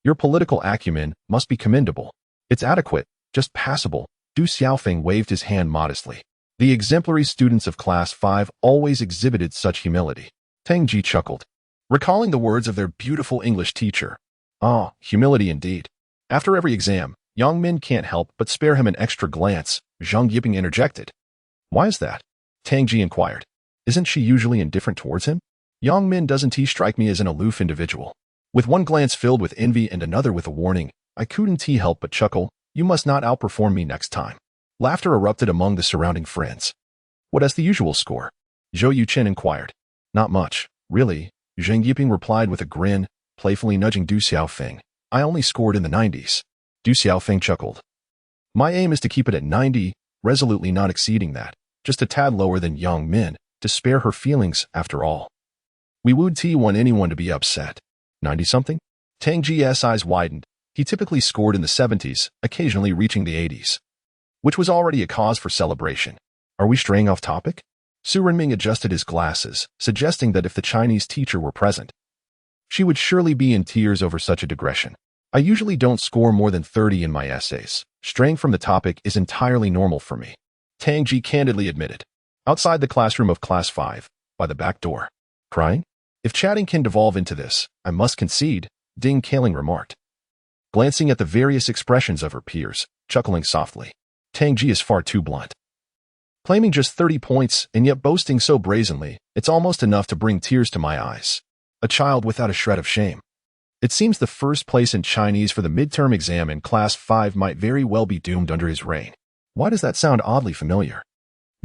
your political acumen must be commendable. It's adequate, just passable." Du Xiaofeng waved his hand modestly. The exemplary students of Class 5 always exhibited such humility. Tang Ji chuckled, recalling the words of their beautiful English teacher. "Ah, humility indeed." After every exam, Yang Min can't help but spare him an extra glance, Zhang Yiping interjected. "Why is that?" Tang Ji inquired. "Isn't she usually indifferent towards him?" "Yang Min doesn't strike me as an aloof individual." With one glance filled with envy and another with a warning, I couldn't help but chuckle. "You must not outperform me next time." Laughter erupted among the surrounding friends. "What is the usual score?" Zhou Yuchen inquired. "Not much, really," Zhang Yiping replied with a grin, playfully nudging Du Xiaofeng. "I only scored in the 90s. Du Xiaofeng chuckled. "My aim is to keep it at 90, resolutely not exceeding that, just a tad lower than Yang Min, to spare her feelings after all. We wouldn't want anyone to be upset." 90-something? Tang Ji's eyes widened. He typically scored in the 70s, occasionally reaching the 80s, which was already a cause for celebration. "Are we straying off topic?" Su Renming adjusted his glasses, suggesting that if the Chinese teacher were present, she would surely be in tears over such a digression. "I usually don't score more than 30 in my essays. Straying from the topic is entirely normal for me," Tang Ji candidly admitted. Outside the classroom of Class 5, by the back door. "Crying? If chatting can devolve into this, I must concede," Ding Kaling remarked, glancing at the various expressions of her peers, chuckling softly. "Tang Ji is far too blunt. Claiming just 30 points and yet boasting so brazenly, it's almost enough to bring tears to my eyes. A child without a shred of shame. It seems the first place in Chinese for the midterm exam in Class 5 might very well be doomed under his reign. Why does that sound oddly familiar?"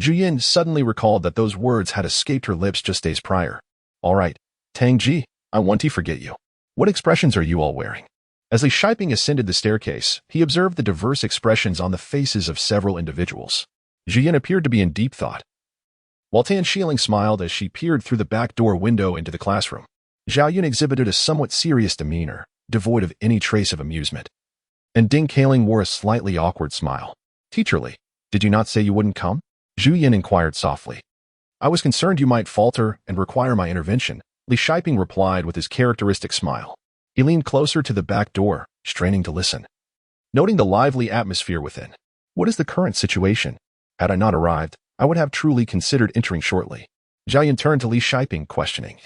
Juyin suddenly recalled that those words had escaped her lips just days prior. "All right, Tang Ji, I want to forget you. What expressions are you all wearing?" As Li Shiping ascended the staircase, he observed the diverse expressions on the faces of several individuals. Juyin appeared to be in deep thought, while Tan Xiling smiled as she peered through the back door window into the classroom. Zhao Yun exhibited a somewhat serious demeanor, devoid of any trace of amusement. And Ding Kaling wore a slightly awkward smile. "Teacher Li, did you not say you wouldn't come?" Zhu Yin inquired softly. "I was concerned you might falter and require my intervention," Li Shiping replied with his characteristic smile. He leaned closer to the back door, straining to listen, noting the lively atmosphere within. "What is the current situation? Had I not arrived, I would have truly considered entering shortly." Zhao Yun turned to Li Shiping, questioning.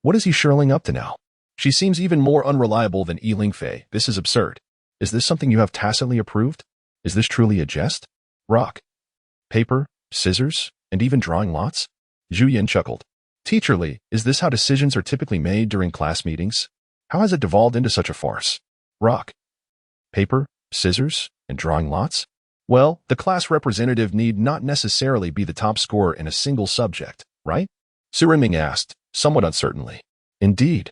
"What is he shirling up to now? She seems even more unreliable than Yi Lingfei. This is absurd. Is this something you have tacitly approved? Is this truly a jest? Rock, paper, scissors, and even drawing lots?" Zhu Yin chuckled. "Teacher Li, is this how decisions are typically made during class meetings? How has it devolved into such a farce? Rock, paper, scissors, and drawing lots? Well, the class representative need not necessarily be the top scorer in a single subject, right?" Su Renming asked, somewhat uncertainly. "Indeed.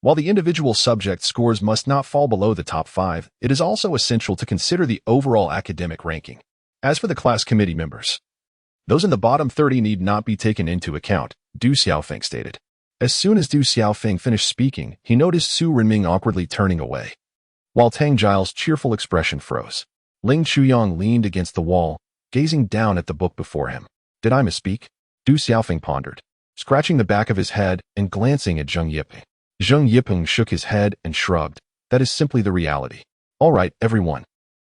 While the individual subject scores must not fall below the top 5, it is also essential to consider the overall academic ranking. As for the class committee members, those in the bottom 30 need not be taken into account," Du Xiaofeng stated. As soon as Du Xiaofeng finished speaking, he noticed Su Renming awkwardly turning away. while Tang Giles' cheerful expression froze. Ling Chuyang leaned against the wall, gazing down at the book before him. Did I misspeak? Du Xiaofeng pondered, scratching the back of his head and glancing at Zheng Yiping. Zheng Yiping shook his head and shrugged. That is simply the reality. All right, everyone.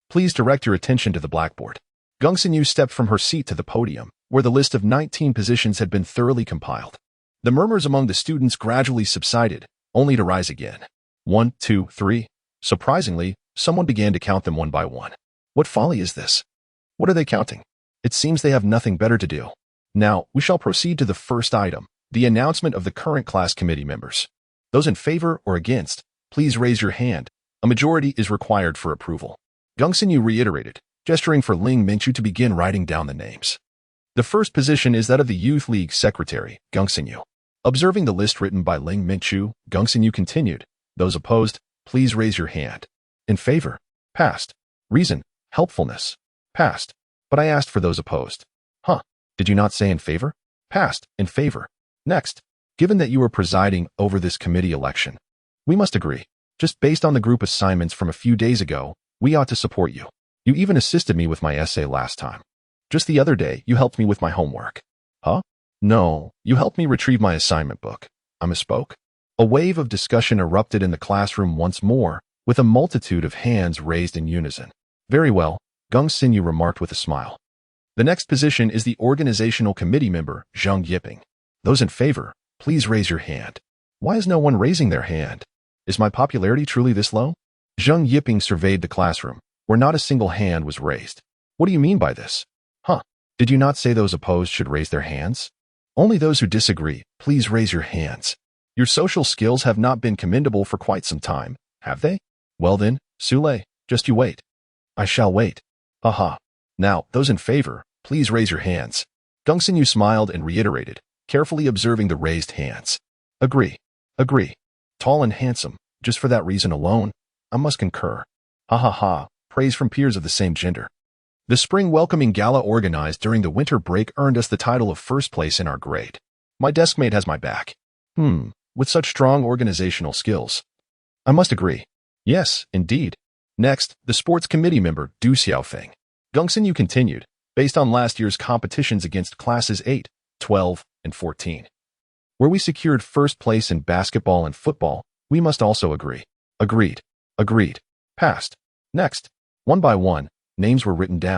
Please direct your attention to the blackboard. Geng Xinyu stepped from her seat to the podium, where the list of 19 positions had been thoroughly compiled. The murmurs among the students gradually subsided, only to rise again. 1, 2, 3. Surprisingly, someone began to count them one by one. What folly is this? What are they counting? It seems they have nothing better to do. Now, we shall proceed to the first item, the announcement of the current class committee members. Those in favor or against, please raise your hand. A majority is required for approval. Geng Xinyu reiterated, gesturing for Ling Mingchu to begin writing down the names. The first position is that of the Youth League Secretary, Geng Xinyu. Observing the list written by Ling Mingchu, Geng Xinyu continued, those opposed, please raise your hand. In favor? Passed. Reason? Helpfulness? Passed. But I asked for those opposed. Huh? Did you not say in favor? Passed. In favor. Next. Given that you are presiding over this committee election, we must agree. Just based on the group assignments from a few days ago, we ought to support you. You even assisted me with my essay last time. Just the other day, you helped me with my homework. Huh? No, you helped me retrieve my assignment book. I misspoke. A wave of discussion erupted in the classroom once more, with a multitude of hands raised in unison. Very well, Geng Xinyu remarked with a smile. The next position is the organizational committee member, Zheng Yiping. Those in favor, please raise your hand. Why is no one raising their hand? Is my popularity truly this low? Zheng Yiping surveyed the classroom, where not a single hand was raised. What do you mean by this? Huh? Did you not say those opposed should raise their hands? Only those who disagree, please raise your hands. Your social skills have not been commendable for quite some time, have they? Well then, Sule, just you wait. I shall wait. Haha. Now, those in favor, please raise your hands. Geng Xinyu smiled and reiterated, carefully observing the raised hands. Agree. Agree. Tall and handsome, just for that reason alone, I must concur. Ha ha ha, praise from peers of the same gender. The spring welcoming gala organized during the winter break earned us the title of first place in our grade. My deskmate has my back. With such strong organizational skills. I must agree. Yes, indeed. Next, the sports committee member, Du Xiaofeng. Geng Xinyu continued, based on last year's competitions against classes 8, 12, and 14. Where we secured first place in basketball and football, we must also agree. Agreed. Agreed. Passed. Next. One by one, names were written down.